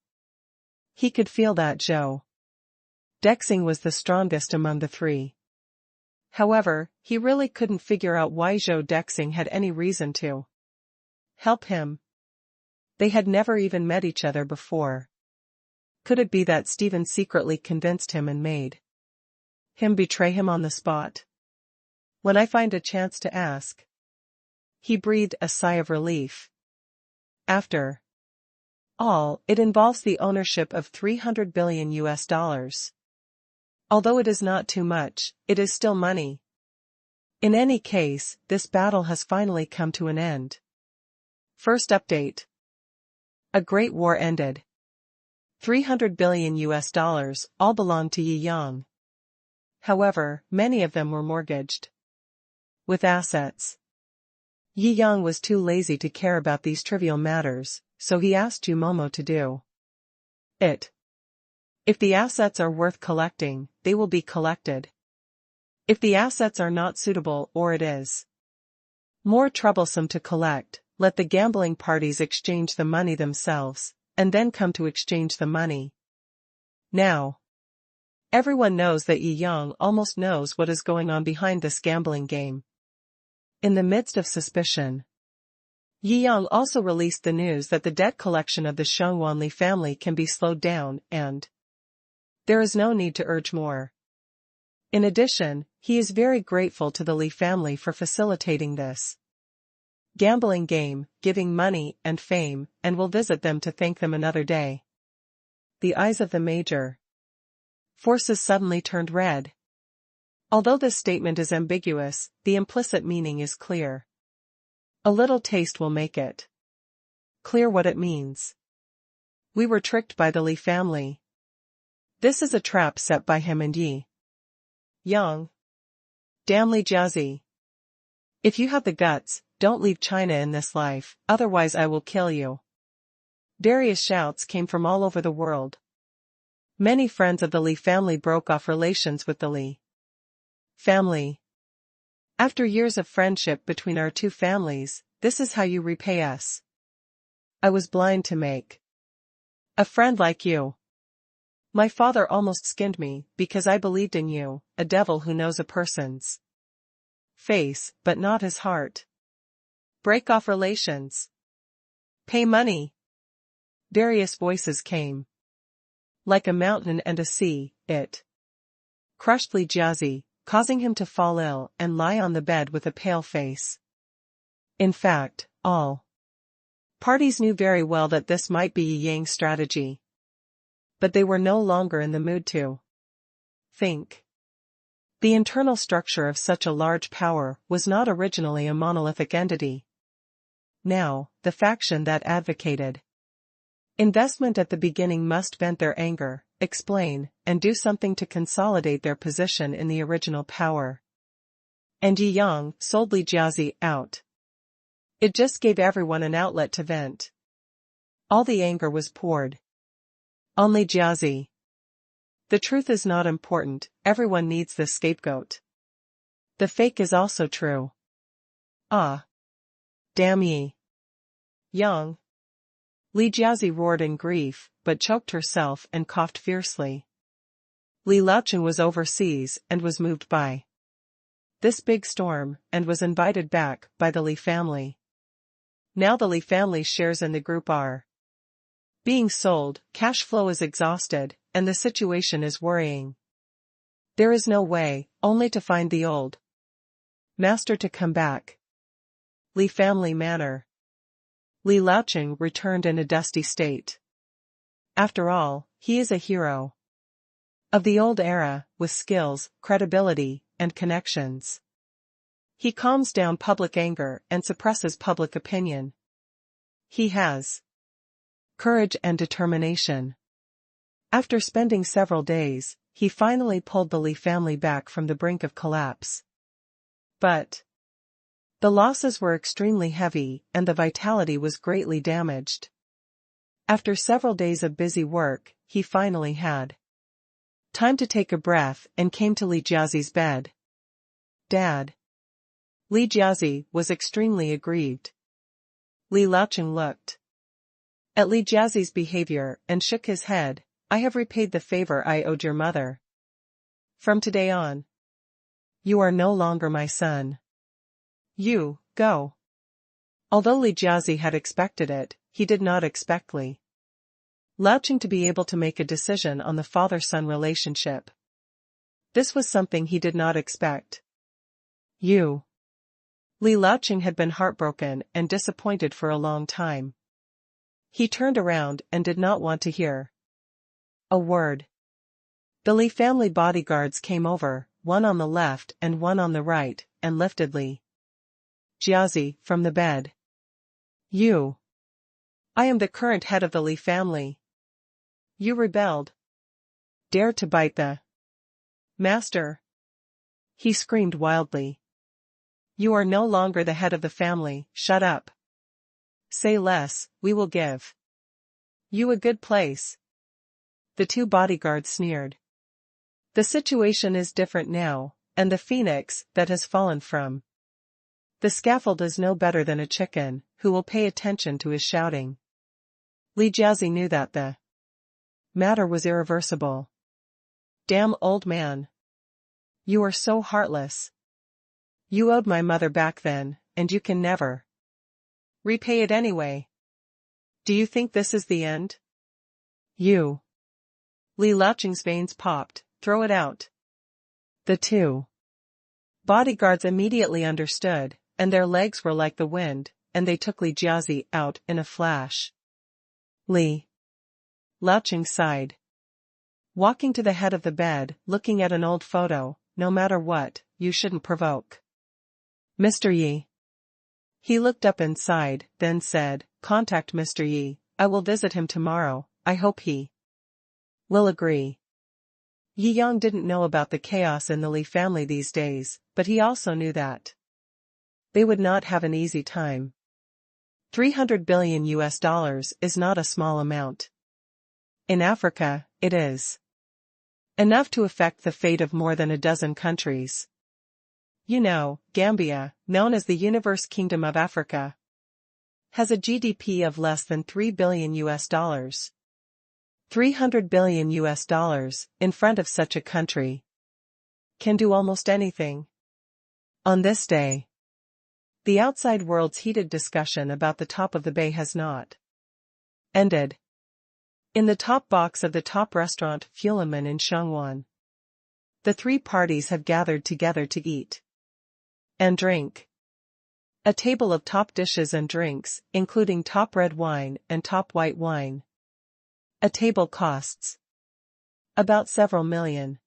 A: He could feel that Zhou Dexing was the strongest among the three. However, he really couldn't figure out why Zhou Dexing had any reason to help him. They had never even met each other before. Could it be that Stephen secretly convinced him and made him betray him on the spot? When I find a chance to ask. He breathed a sigh of relief. After all, it involves the ownership of $300 billion US. Although it is not too much, it is still money. In any case, this battle has finally come to an end. First update. A great war ended. $300 billion US all belonged to Yi Yang. However, many of them were mortgaged with assets. Yi Yang was too lazy to care about these trivial matters, so he asked Momo to do it. If the assets are worth collecting, they will be collected. If the assets are not suitable or it is more troublesome to collect, let the gambling parties exchange the money themselves, and then come to exchange the money. Now, everyone knows that Yi Yang almost knows what is going on behind this gambling game. In the midst of suspicion, Yi Yang also released the news that the debt collection of the Shou family can be slowed down and there is no need to urge more. In addition, he is very grateful to the Li family for facilitating this gambling game, giving money and fame, and will visit them to thank them another day. The eyes of the major forces suddenly turned red. Although this statement is ambiguous, the implicit meaning is clear. A little taste will make it clear what it means. We were tricked by the Li family. This is a trap set by him and Yi Yang. Damn Li Jiazi. If you have the guts, don't leave China in this life, otherwise I will kill you. Various shouts came from all over the world. Many friends of the Li family broke off relations with the Li family. After years of friendship between our two families, this is how you repay us. I was blind to make a friend like you. My father almost skinned me because I believed in you, a devil who knows a person's face, but not his heart. Break off relations. Pay money. Various voices came. Like a mountain and a sea, it crushed Li Jiazi, causing him to fall ill and lie on the bed with a pale face. In fact, all parties knew very well that this might be Yi Yang's strategy. But they were no longer in the mood to think. The internal structure of such a large power was not originally a monolithic entity. Now, the faction that advocated investment at the beginning must vent their anger, explain, and do something to consolidate their position in the original power. And Yi Yang sold Li Jiazi out. It just gave everyone an outlet to vent. All the anger was poured on Li Jiazi. The truth is not important, everyone needs this scapegoat. The fake is also true. Ah. Damn Yi Yang. Li Jiazi roared in grief, but choked herself and coughed fiercely. Li Laochun was overseas and was moved by this big storm, and was invited back by the Li family. Now the Li family shares in the group are being sold, cash flow is exhausted, and the situation is worrying. There is no way, only to find the old master to come back. Li family manor. Li Laochun returned in a dusty state. After all, he is a hero of the old era, with skills, credibility, and connections. He calms down public anger and suppresses public opinion. He has courage and determination. After spending several days, he finally pulled the Li family back from the brink of collapse. But the losses were extremely heavy and the vitality was greatly damaged. After several days of busy work, he finally had time to take a breath and came to Li Jiazi's bed. "Dad." Li Jiazi was extremely aggrieved. Li Laocheng looked at Li Jiazi's behavior and shook his head. "I have repaid the favor I owed your mother. From today on, you are no longer my son. You, go." Although Li Jiazi had expected it, he did not expect Li Laocheng to be able to make a decision on the father-son relationship. This was something he did not expect. "You." Li Laocheng had been heartbroken and disappointed for a long time. He turned around and did not want to hear a word. The Li family bodyguards came over, one on the left and one on the right, and lifted Li Jiazi from the bed. "You. I am the current head of the Li family. You rebelled. Dared to bite the master." He screamed wildly. "You are no longer the head of the family, shut up. Say less, we will give you a good place." The two bodyguards sneered. "The situation is different now, and the phoenix that has fallen from the scaffold is no better than a chicken, who will pay attention to his shouting." Li Jiazi knew that the matter was irreversible. "Damn old man. You are so heartless. You owed my mother back then, and you can never repay it anyway. Do you think this is the end? You." Li Laocheng's veins popped. "Throw it out." The two bodyguards immediately understood, and their legs were like the wind, and they took Li Jiazi out in a flash. Li Laocheng sighed. Walking to the head of the bed, looking at an old photo, "No matter what, you shouldn't provoke Mr. Yi." He looked up and sighed, then said, "Contact Mr. Yi, I will visit him tomorrow, I hope he will agree." Yi Yang didn't know about the chaos in the Li family these days, but he also knew that they would not have an easy time. $300 billion is not a small amount. In Africa, it is enough to affect the fate of more than a dozen countries. You know, Gambia, known as the Universe Kingdom of Africa, has a GDP of less than $3 billion. $300 billion in front of such a country can do almost anything. On this day, the outside world's heated discussion about the top of the bay has not ended. In the top box of the top restaurant Fuleman in Shangwan, the three parties have gathered together to eat and drink. A table of top dishes and drinks, including top red wine and top white wine. A table costs about several million.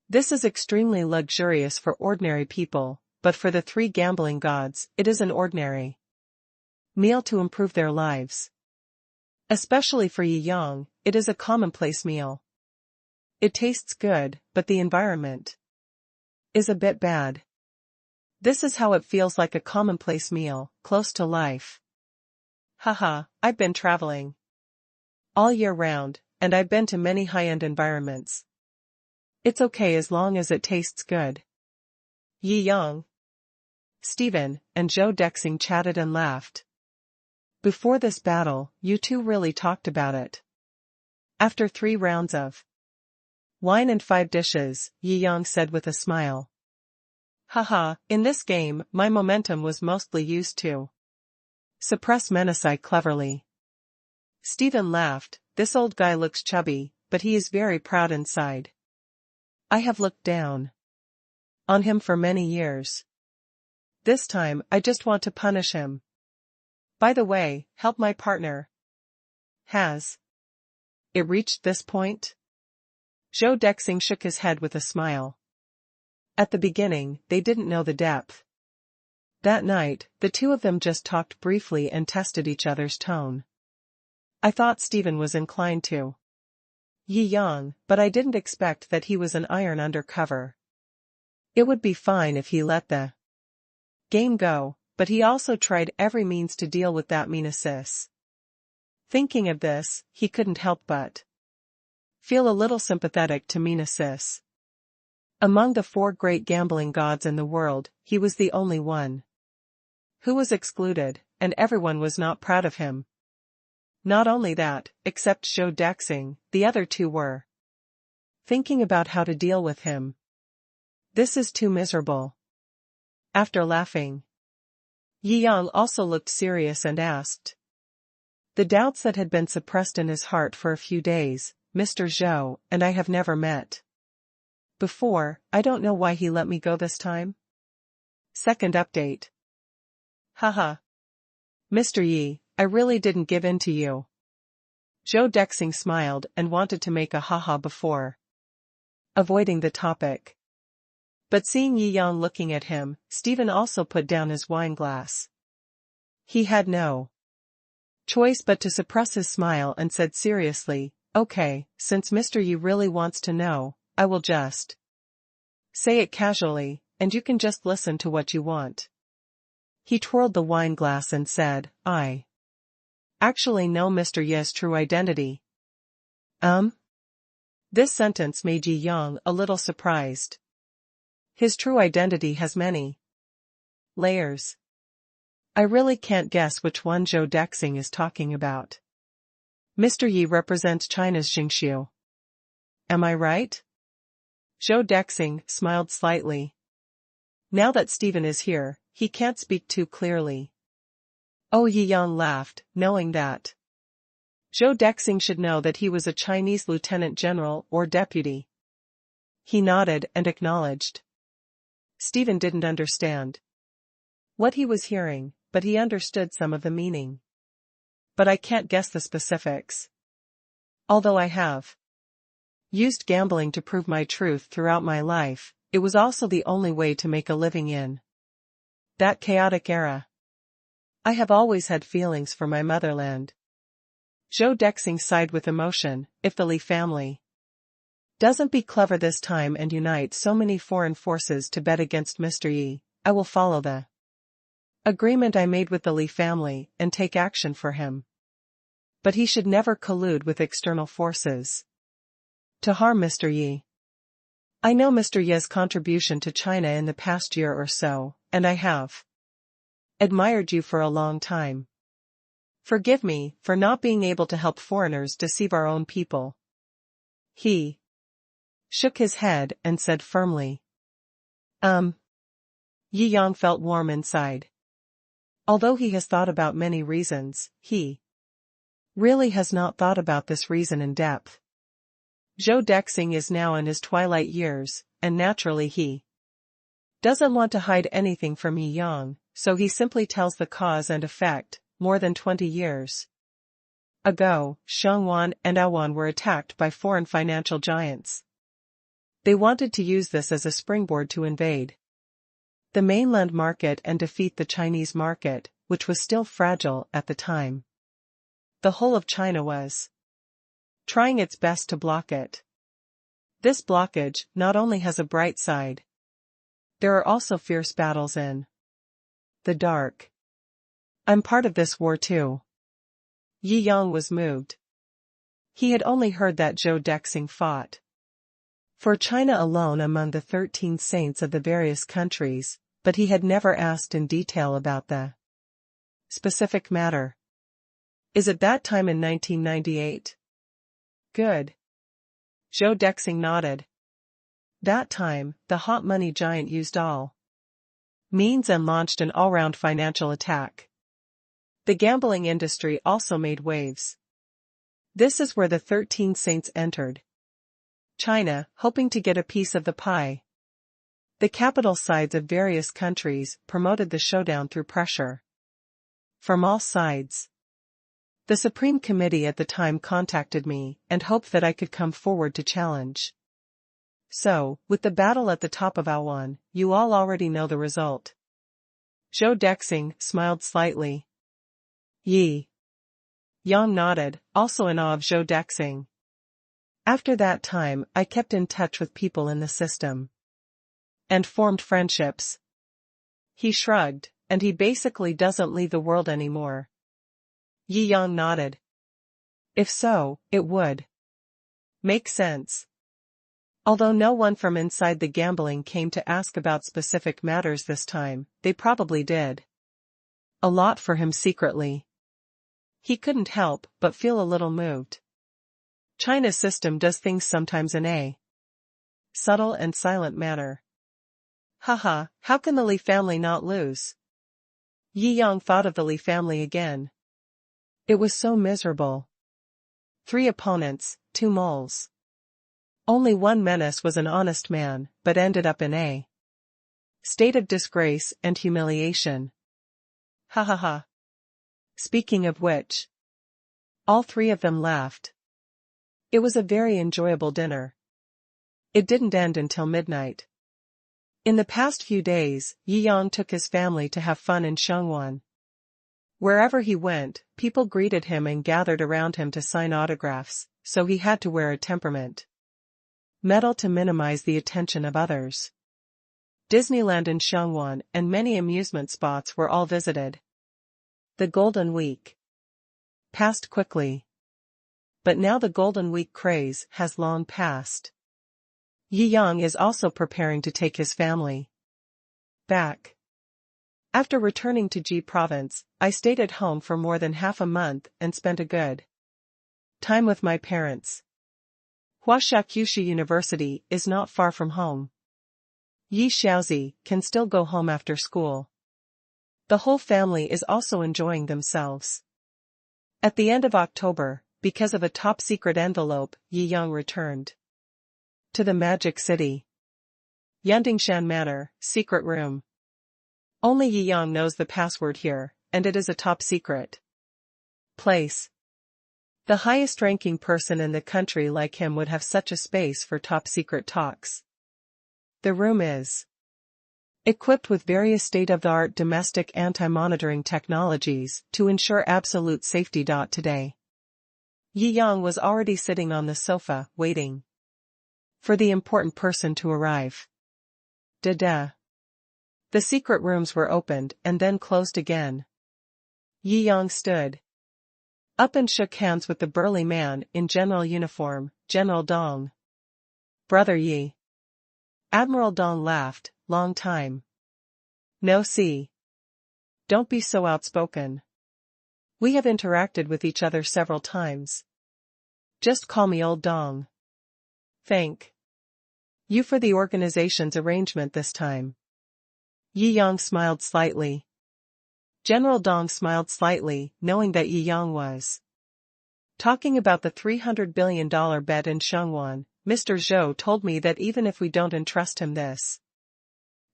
A: This is extremely luxurious for ordinary people, but for the three gambling gods, it is an ordinary meal to improve their lives. Especially for Yi Yang, it is a commonplace meal. It tastes good, but the environment is a bit bad. This is how it feels like a commonplace meal, close to life. Haha, I've been traveling all year round, and I've been to many high-end environments. It's okay as long as it tastes good. Yi Yang, Stephen, and Zhou Dexing chatted and laughed. Before this battle, you two really talked about it. After 3 rounds of wine and 5 dishes, Yi Yang said with a smile. Haha, in this game, my momentum was mostly used to suppress Menasai cleverly. Stephen laughed. This old guy looks chubby, but he is very proud inside. I have looked down on him for many years. This time, I just want to punish him. By the way, help my partner. Has it reached this point? Zhou Dexing shook his head with a smile. At the beginning, they didn't know the depth. That night, the two of them just talked briefly and tested each other's tone. I thought Stephen was inclined to Yi Yang, but I didn't expect that he was an iron undercover. It would be fine if he let the game go, but he also tried every means to deal with that mean sis. Thinking of this, he couldn't help but feel a little sympathetic to Mina sis. Among the 4 great gambling gods in the world, he was the only one who was excluded, and everyone was not proud of him. Not only that, except Shou Dexing, the other 2 were thinking about how to deal with him. This is too miserable. After laughing, Yi Yang also looked serious and asked the doubts that had been suppressed in his heart for a few days, Mr. Zhou and I have never met before. I don't know why he let me go this time. Second update. Haha. Mr. Yi, I really didn't give in to you. Zhou Dexing smiled and wanted to make a haha before avoiding the topic. But seeing Yi Yang looking at him, Stephen also put down his wine glass. He had no choice but to suppress his smile and said seriously, okay, since Mr. Yi really wants to know, I will just say it casually, and you can just listen to what you want. He twirled the wine glass and said, I actually know Mr. Yi's true identity. This sentence made Yi Yang a little surprised. His true identity has many layers. I really can't guess which one Zhou Dexing is talking about. Mr. Yi represents China's Jingshu. Am I right? Zhou Dexing smiled slightly. Now that Stephen is here, he can't speak too clearly. Oh, Yi Yang laughed, knowing that Zhou Dexing should know that he was a Chinese lieutenant general or deputy. He nodded and acknowledged. Stephen didn't understand what he was hearing, but he understood some of the meaning. But I can't guess the specifics. Although I have used gambling to prove my truth throughout my life, it was also the only way to make a living in that chaotic era. I have always had feelings for my motherland. Zhou Dexing sighed with emotion. If the Li family doesn't be clever this time and unite so many foreign forces to bet against Mr. Yi, I will follow the agreement I made with the Li family and take action for him. But he should never collude with external forces to harm Mr. Yi. I know Mr. Yi's contribution to China in the past year or so, and I have admired you for a long time. Forgive me for not being able to help foreigners deceive our own people. He shook his head and said firmly. Yi Yang felt warm inside. Although he has thought about many reasons, he really has not thought about this reason in depth. Zhou Dexing is now in his twilight years, and naturally he doesn't want to hide anything from Yi Yang, so he simply tells the cause and effect. More than 20 years ago, Shangwan and Awan were attacked by foreign financial giants. They wanted to use this as a springboard to invade the mainland market and defeat the Chinese market, which was still fragile at the time. The whole of China was trying its best to block it. This blockage not only has a bright side. There are also fierce battles in the dark. I'm part of this war too. Yi Yang was moved. He had only heard that Zhou Dexing fought for China alone among the 13 saints of the various countries, but he had never asked in detail about the specific matter. Is it that time in 1998? Good. Zhou Dexing nodded. That time, the hot money giant used all means and launched an all-round financial attack. The gambling industry also made waves. This is where the 13 saints entered China, hoping to get a piece of the pie. The capital sides of various countries promoted the showdown through pressure from all sides. The Supreme Committee at the time contacted me and hoped that I could come forward to challenge. So, with the battle at the top of Awan, you all already know the result. Zhou Dexing smiled slightly. Yi Yang nodded, also in awe of Zhou Dexing. After that time, I kept in touch with people in the system. And formed friendships. He shrugged, and he basically doesn't leave the world anymore. Yi Yang nodded. If so, it would make sense. Although no one from inside the gambling came to ask about specific matters this time, they probably did a lot for him secretly. He couldn't help but feel a little moved. China's system does things sometimes in a subtle and silent manner. Haha, how can the Li family not lose? Yi Yang thought of the Li family again. It was so miserable. 3 opponents, 2 moles. Only one menace was an honest man, but ended up in a state of disgrace and humiliation. Ha ha ha. Speaking of which, all 3 of them laughed. It was a very enjoyable dinner. It didn't end until midnight. In the past few days, Yi Yang took his family to have fun in Shou. Wherever he went, people greeted him and gathered around him to sign autographs, so he had to wear a temperament medal to minimize the attention of others. Disneyland in Shou and many amusement spots were all visited. The Golden Week passed quickly. But now the Golden Week craze has long passed. Yi Yang is also preparing to take his family back. After returning to Ji province, I stayed at home for more than half a month and spent a good time with my parents. Huashakyushi University is not far from home. Yi Xiaozi can still go home after school. The whole family is also enjoying themselves. At the end of October, because of a top-secret envelope, Yi Yang returned to the Magic City. Yandingshan Manor, secret room. Only Yi Yang knows the password here, and it is a top-secret place. The highest-ranking person in the country like him would have such a space for top-secret talks. The room is equipped with various state-of-the-art domestic anti-monitoring technologies to ensure absolute safety. Today, Yi Yang was already sitting on the sofa, waiting for the important person to arrive. Da-da. The secret rooms were opened and then closed again. Yi Yang stood up and shook hands with the burly man in general uniform, General Dong. Brother Yi. Admiral Dong laughed. Long time no see. Don't be so outspoken. We have interacted with each other several times. Just call me Old Dong. Thank you for the organization's arrangement this time. Yi Yang smiled slightly. General Dong smiled slightly, knowing that Yi Yang was talking about the $300 billion bet in Shou. Mr. Shou told me that even if we don't entrust him this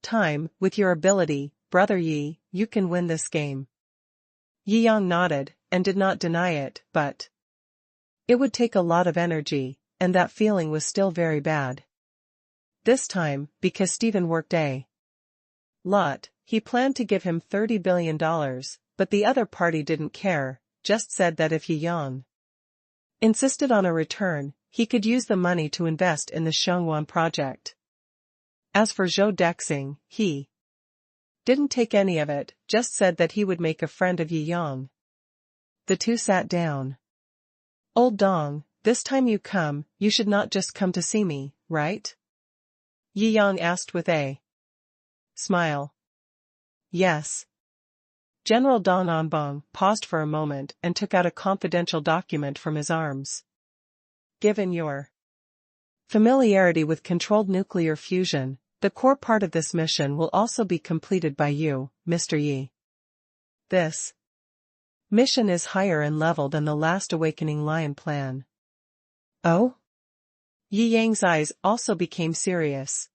A: time, with your ability, Brother Yi, you can win this game. Yi Yang nodded, and did not deny it, but it would take a lot of energy, and that feeling was still very bad. This time, because Stephen worked a lot, he planned to give him $30 billion, but the other party didn't care, just said that if Yi Yang insisted on a return, he could use the money to invest in the Shou project. As for Zhou Dexing, he didn't take any of it, just said that he would make a friend of Yi Yang. The two sat down. Old Dong, this time you come, you should not just come to see me, right? Yi Yang asked with a smile. Yes. General Dong Anbong paused for a moment and took out a confidential document from his arms. Given your familiarity with controlled nuclear fusion, the core part of this mission will also be completed by you, Mr. Yi. This mission is higher in level than the last Awakening Lion plan. Oh? Yi Yang's eyes also became serious.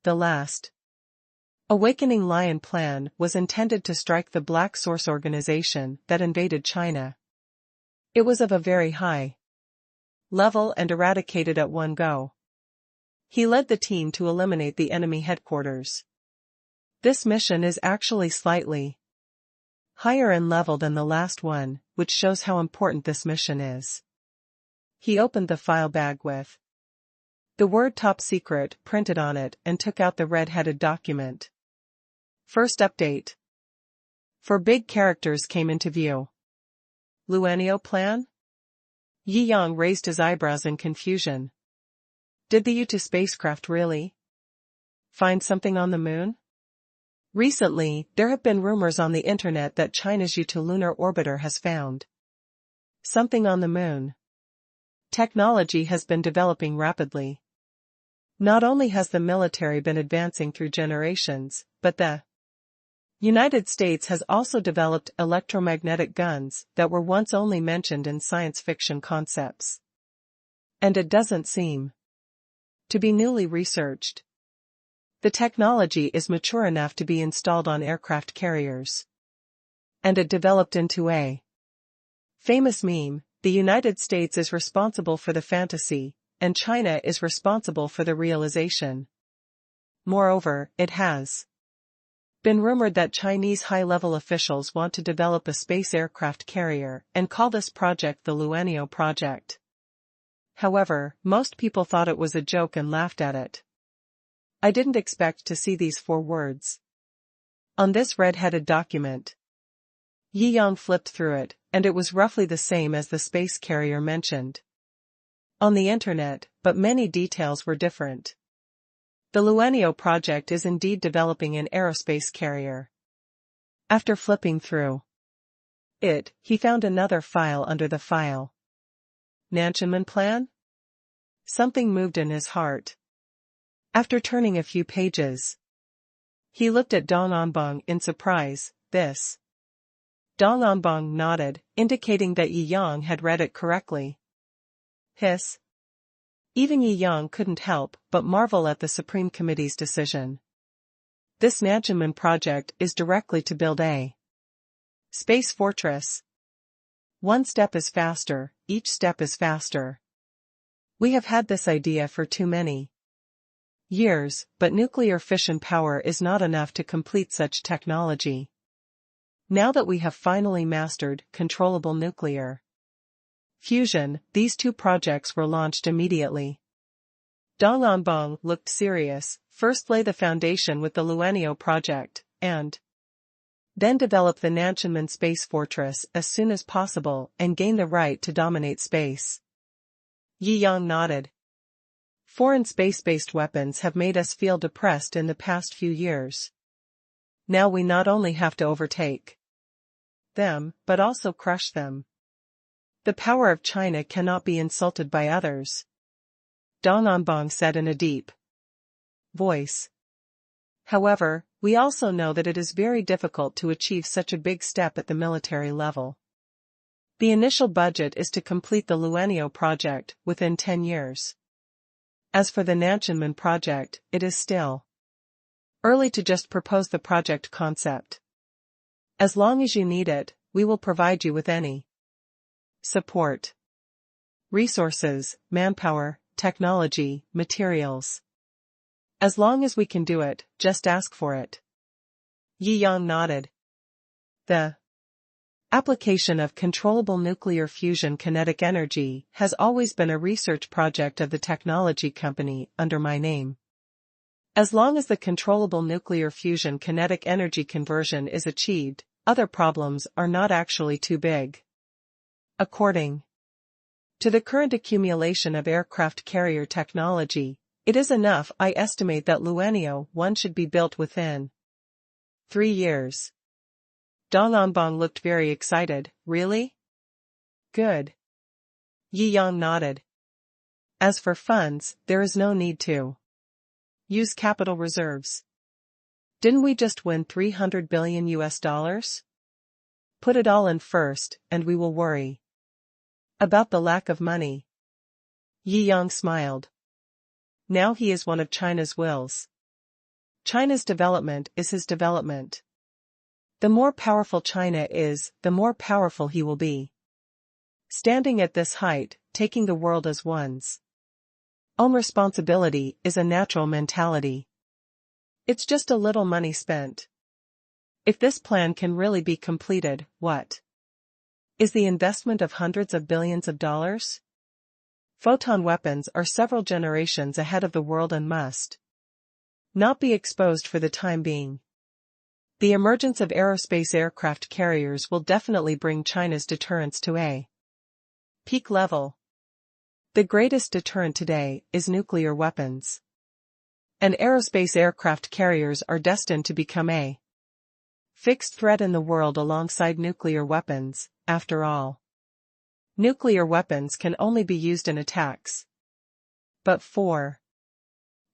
A: The last Awakening Lion plan was intended to strike the Black Source organization that invaded China. It was of a very high level and eradicated at one go. He led the team to eliminate the enemy headquarters. This mission is actually slightly higher in level than the last one, which shows how important this mission is. He opened the file bag with the word top secret printed on it and took out the red-headed document. First update. Four big characters came into view. Luanio plan? Yi Yang raised his eyebrows in confusion. Did the U-2 spacecraft really find something on the moon? Recently, there have been rumors on the internet that China's U-2 lunar orbiter has found something on the moon. Technology has been developing rapidly. Not only has the military been advancing through generations, but the United States has also developed electromagnetic guns that were once only mentioned in science fiction concepts. And it doesn't seem to be newly researched. The technology is mature enough to be installed on aircraft carriers. And it developed into a famous meme: the United States is responsible for the fantasy, and China is responsible for the realization. Moreover, it has been rumored that Chinese high-level officials want to develop a space aircraft carrier and call this project the Luanio project. However, most people thought it was a joke and laughed at it. I didn't expect to see these 4 words on this red-headed document. Yi Yang flipped through it, and it was roughly the same as the space carrier mentioned on the internet, but many details were different. The Luanio project is indeed developing an aerospace carrier. After flipping through it, he found another file under the file. Nanchunman plan? Something moved in his heart. After turning a few pages, he looked at Dong Anbang in surprise. This? Dong Anbang nodded, indicating that Yi Yang had read it correctly. Hiss. Even Yi Yang couldn't help but marvel at the Supreme Committee's decision. This Nanchunman project is directly to build a space fortress. One step is faster, each step is faster. We have had this idea for too many years, but nuclear fission power is not enough to complete such technology. Now that we have finally mastered controllable nuclear fusion, these 2 projects were launched immediately. Dong Anbang looked serious. First lay the foundation with the Luanio project, and then develop the Nanchunman space fortress as soon as possible and gain the right to dominate space. Yi Yang nodded. Foreign space-based weapons have made us feel depressed in the past few years. Now we not only have to overtake them, but also crush them. The power of China cannot be insulted by others, Dong Anbang said in a deep voice. However, we also know that it is very difficult to achieve such a big step at the military level. The initial budget is to complete the Luanio project within 10 years. As for the Nanchunman project, it is still early to just propose the project concept. As long as you need it, we will provide you with any support, resources, manpower, technology, materials. As long as we can do it, just ask for it. Yi Yang nodded. The application of controllable nuclear fusion kinetic energy has always been a research project of the technology company under my name. As long as the controllable nuclear fusion kinetic energy conversion is achieved, other problems are not actually too big. According to the current accumulation of aircraft carrier technology, it is enough. I estimate that Luanio 1 should be built within 3 years. Dong Anbang looked very excited. Really? Good. Yi Yang nodded. As for funds, there is no need to use capital reserves. Didn't we just win $300 billion US? Put it all in first, and we will worry about the lack of money. Yi Yang smiled. Now he is one of China's wills. China's development is his development. The more powerful China is, the more powerful he will be. Standing at this height, taking the world as one's own responsibility is a natural mentality. It's just a little money spent. If this plan can really be completed, what is the investment of hundreds of billions of dollars? Photon weapons are several generations ahead of the world and must not be exposed for the time being. The emergence of aerospace aircraft carriers will definitely bring China's deterrence to a peak level. The greatest deterrent today is nuclear weapons. And aerospace aircraft carriers are destined to become a fixed threat in the world alongside nuclear weapons. After all, nuclear weapons can only be used in attacks. But for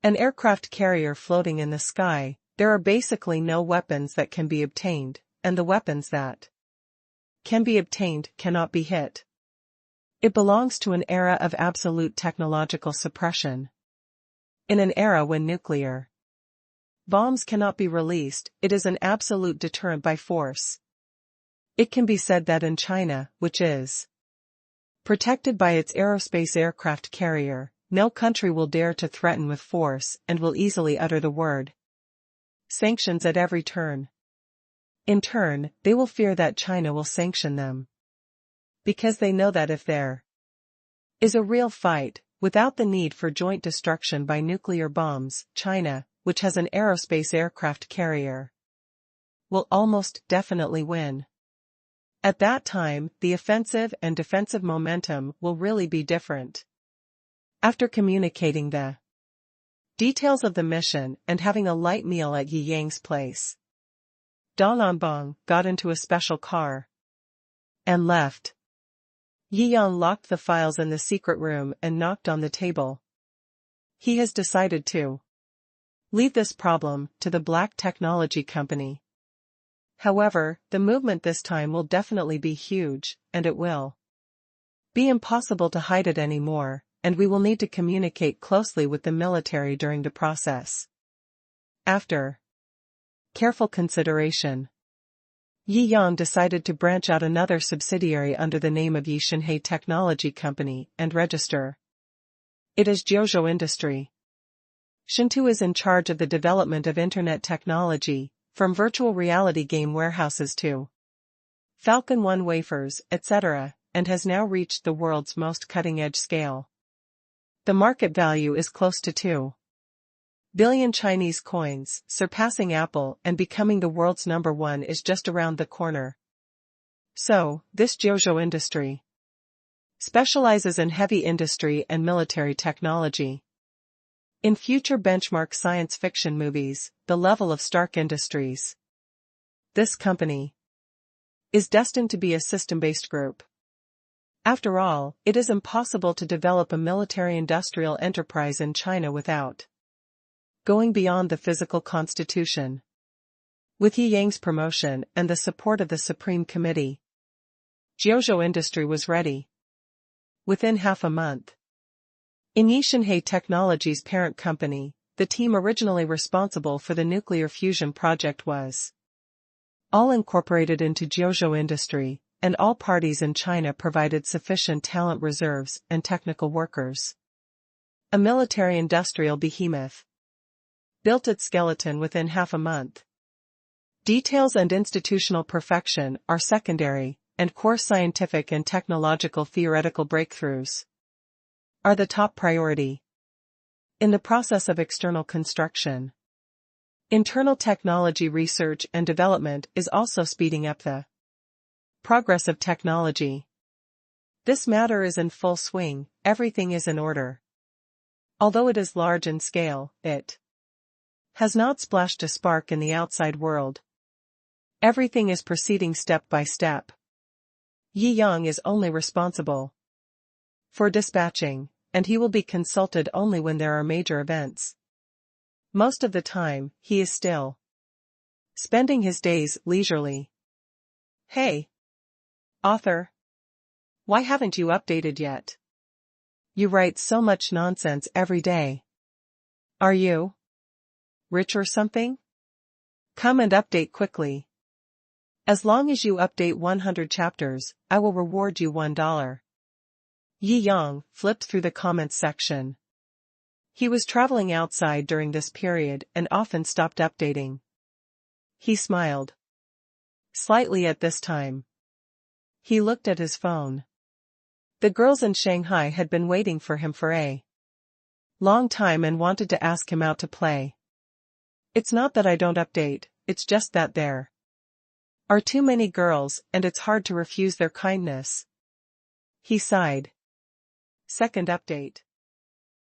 A: an aircraft carrier floating in the sky, there are basically no weapons that can be obtained, and the weapons that can be obtained cannot be hit. It belongs to an era of absolute technological suppression. In an era when nuclear bombs cannot be released, it is an absolute deterrent by force. It can be said that in China, which is protected by its aerospace aircraft carrier, no country will dare to threaten with force and will easily utter the word sanctions at every turn. In turn, they will fear that China will sanction them. Because they know that if there is a real fight, without the need for joint destruction by nuclear bombs, China, which has an aerospace aircraft carrier, will almost definitely win. At that time, the offensive and defensive momentum will really be different. After communicating the details of the mission and having a light meal at Yi Yang's place, Dan Anbang got into a special car and left. Yi Yang locked the files in the secret room and knocked on the table. He has decided to leave this problem to the Black Technology Company. However, the movement this time will definitely be huge, and it will be impossible to hide it anymore, and we will need to communicate closely with the military during the process. After careful consideration, Yi Yang decided to branch out another subsidiary under the name of Yixinhe Technology Company and register it as Jiuzhou Industry. Shou is in charge of the development of internet technology, from virtual reality game warehouses to Falcon 1 wafers, etc., and has now reached the world's most cutting-edge scale. The market value is close to 2 billion Chinese coins, surpassing Apple and becoming the world's #1 is just around the corner. So, this Jiuzhou Industry specializes in heavy industry and military technology. In future benchmark science fiction movies, the level of Stark Industries, this company is destined to be a system-based group. After all, it is impossible to develop a military-industrial enterprise in China without going beyond the physical constitution. With Yi Yang's promotion and the support of the Supreme Committee, Jiuzhou Industry was ready. Within half a month, in Yixinhe Technology's parent company, the team originally responsible for the nuclear fusion project was all incorporated into Jiuzhou Industry, and all parties in China provided sufficient talent reserves and technical workers. A military-industrial behemoth built its skeleton within half a month. Details and institutional perfection are secondary, and core scientific and technological theoretical breakthroughs are the top priority. In the process of external construction, internal technology research and development is also speeding up the progress of technology. This matter is in full swing, everything is in order. Although it is large in scale, it has not splashed a spark in the outside world. Everything is proceeding step by step. Yi Yang is only responsible for dispatching, and he will be consulted only when there are major events. Most of the time, he is still spending his days leisurely. Hey, author. Why haven't you updated yet? You write so much nonsense every day. Are you rich or something? Come and update quickly. As long as you update 100 chapters, I will reward you $1. Yi Yang flipped through the comments section. He was traveling outside during this period and often stopped updating. He smiled slightly at this time. He looked at his phone. The girls in Shanghai had been waiting for him for a long time and wanted to ask him out to play. It's not that I don't update, it's just that there are too many girls and it's hard to refuse their kindness. He sighed. Second update.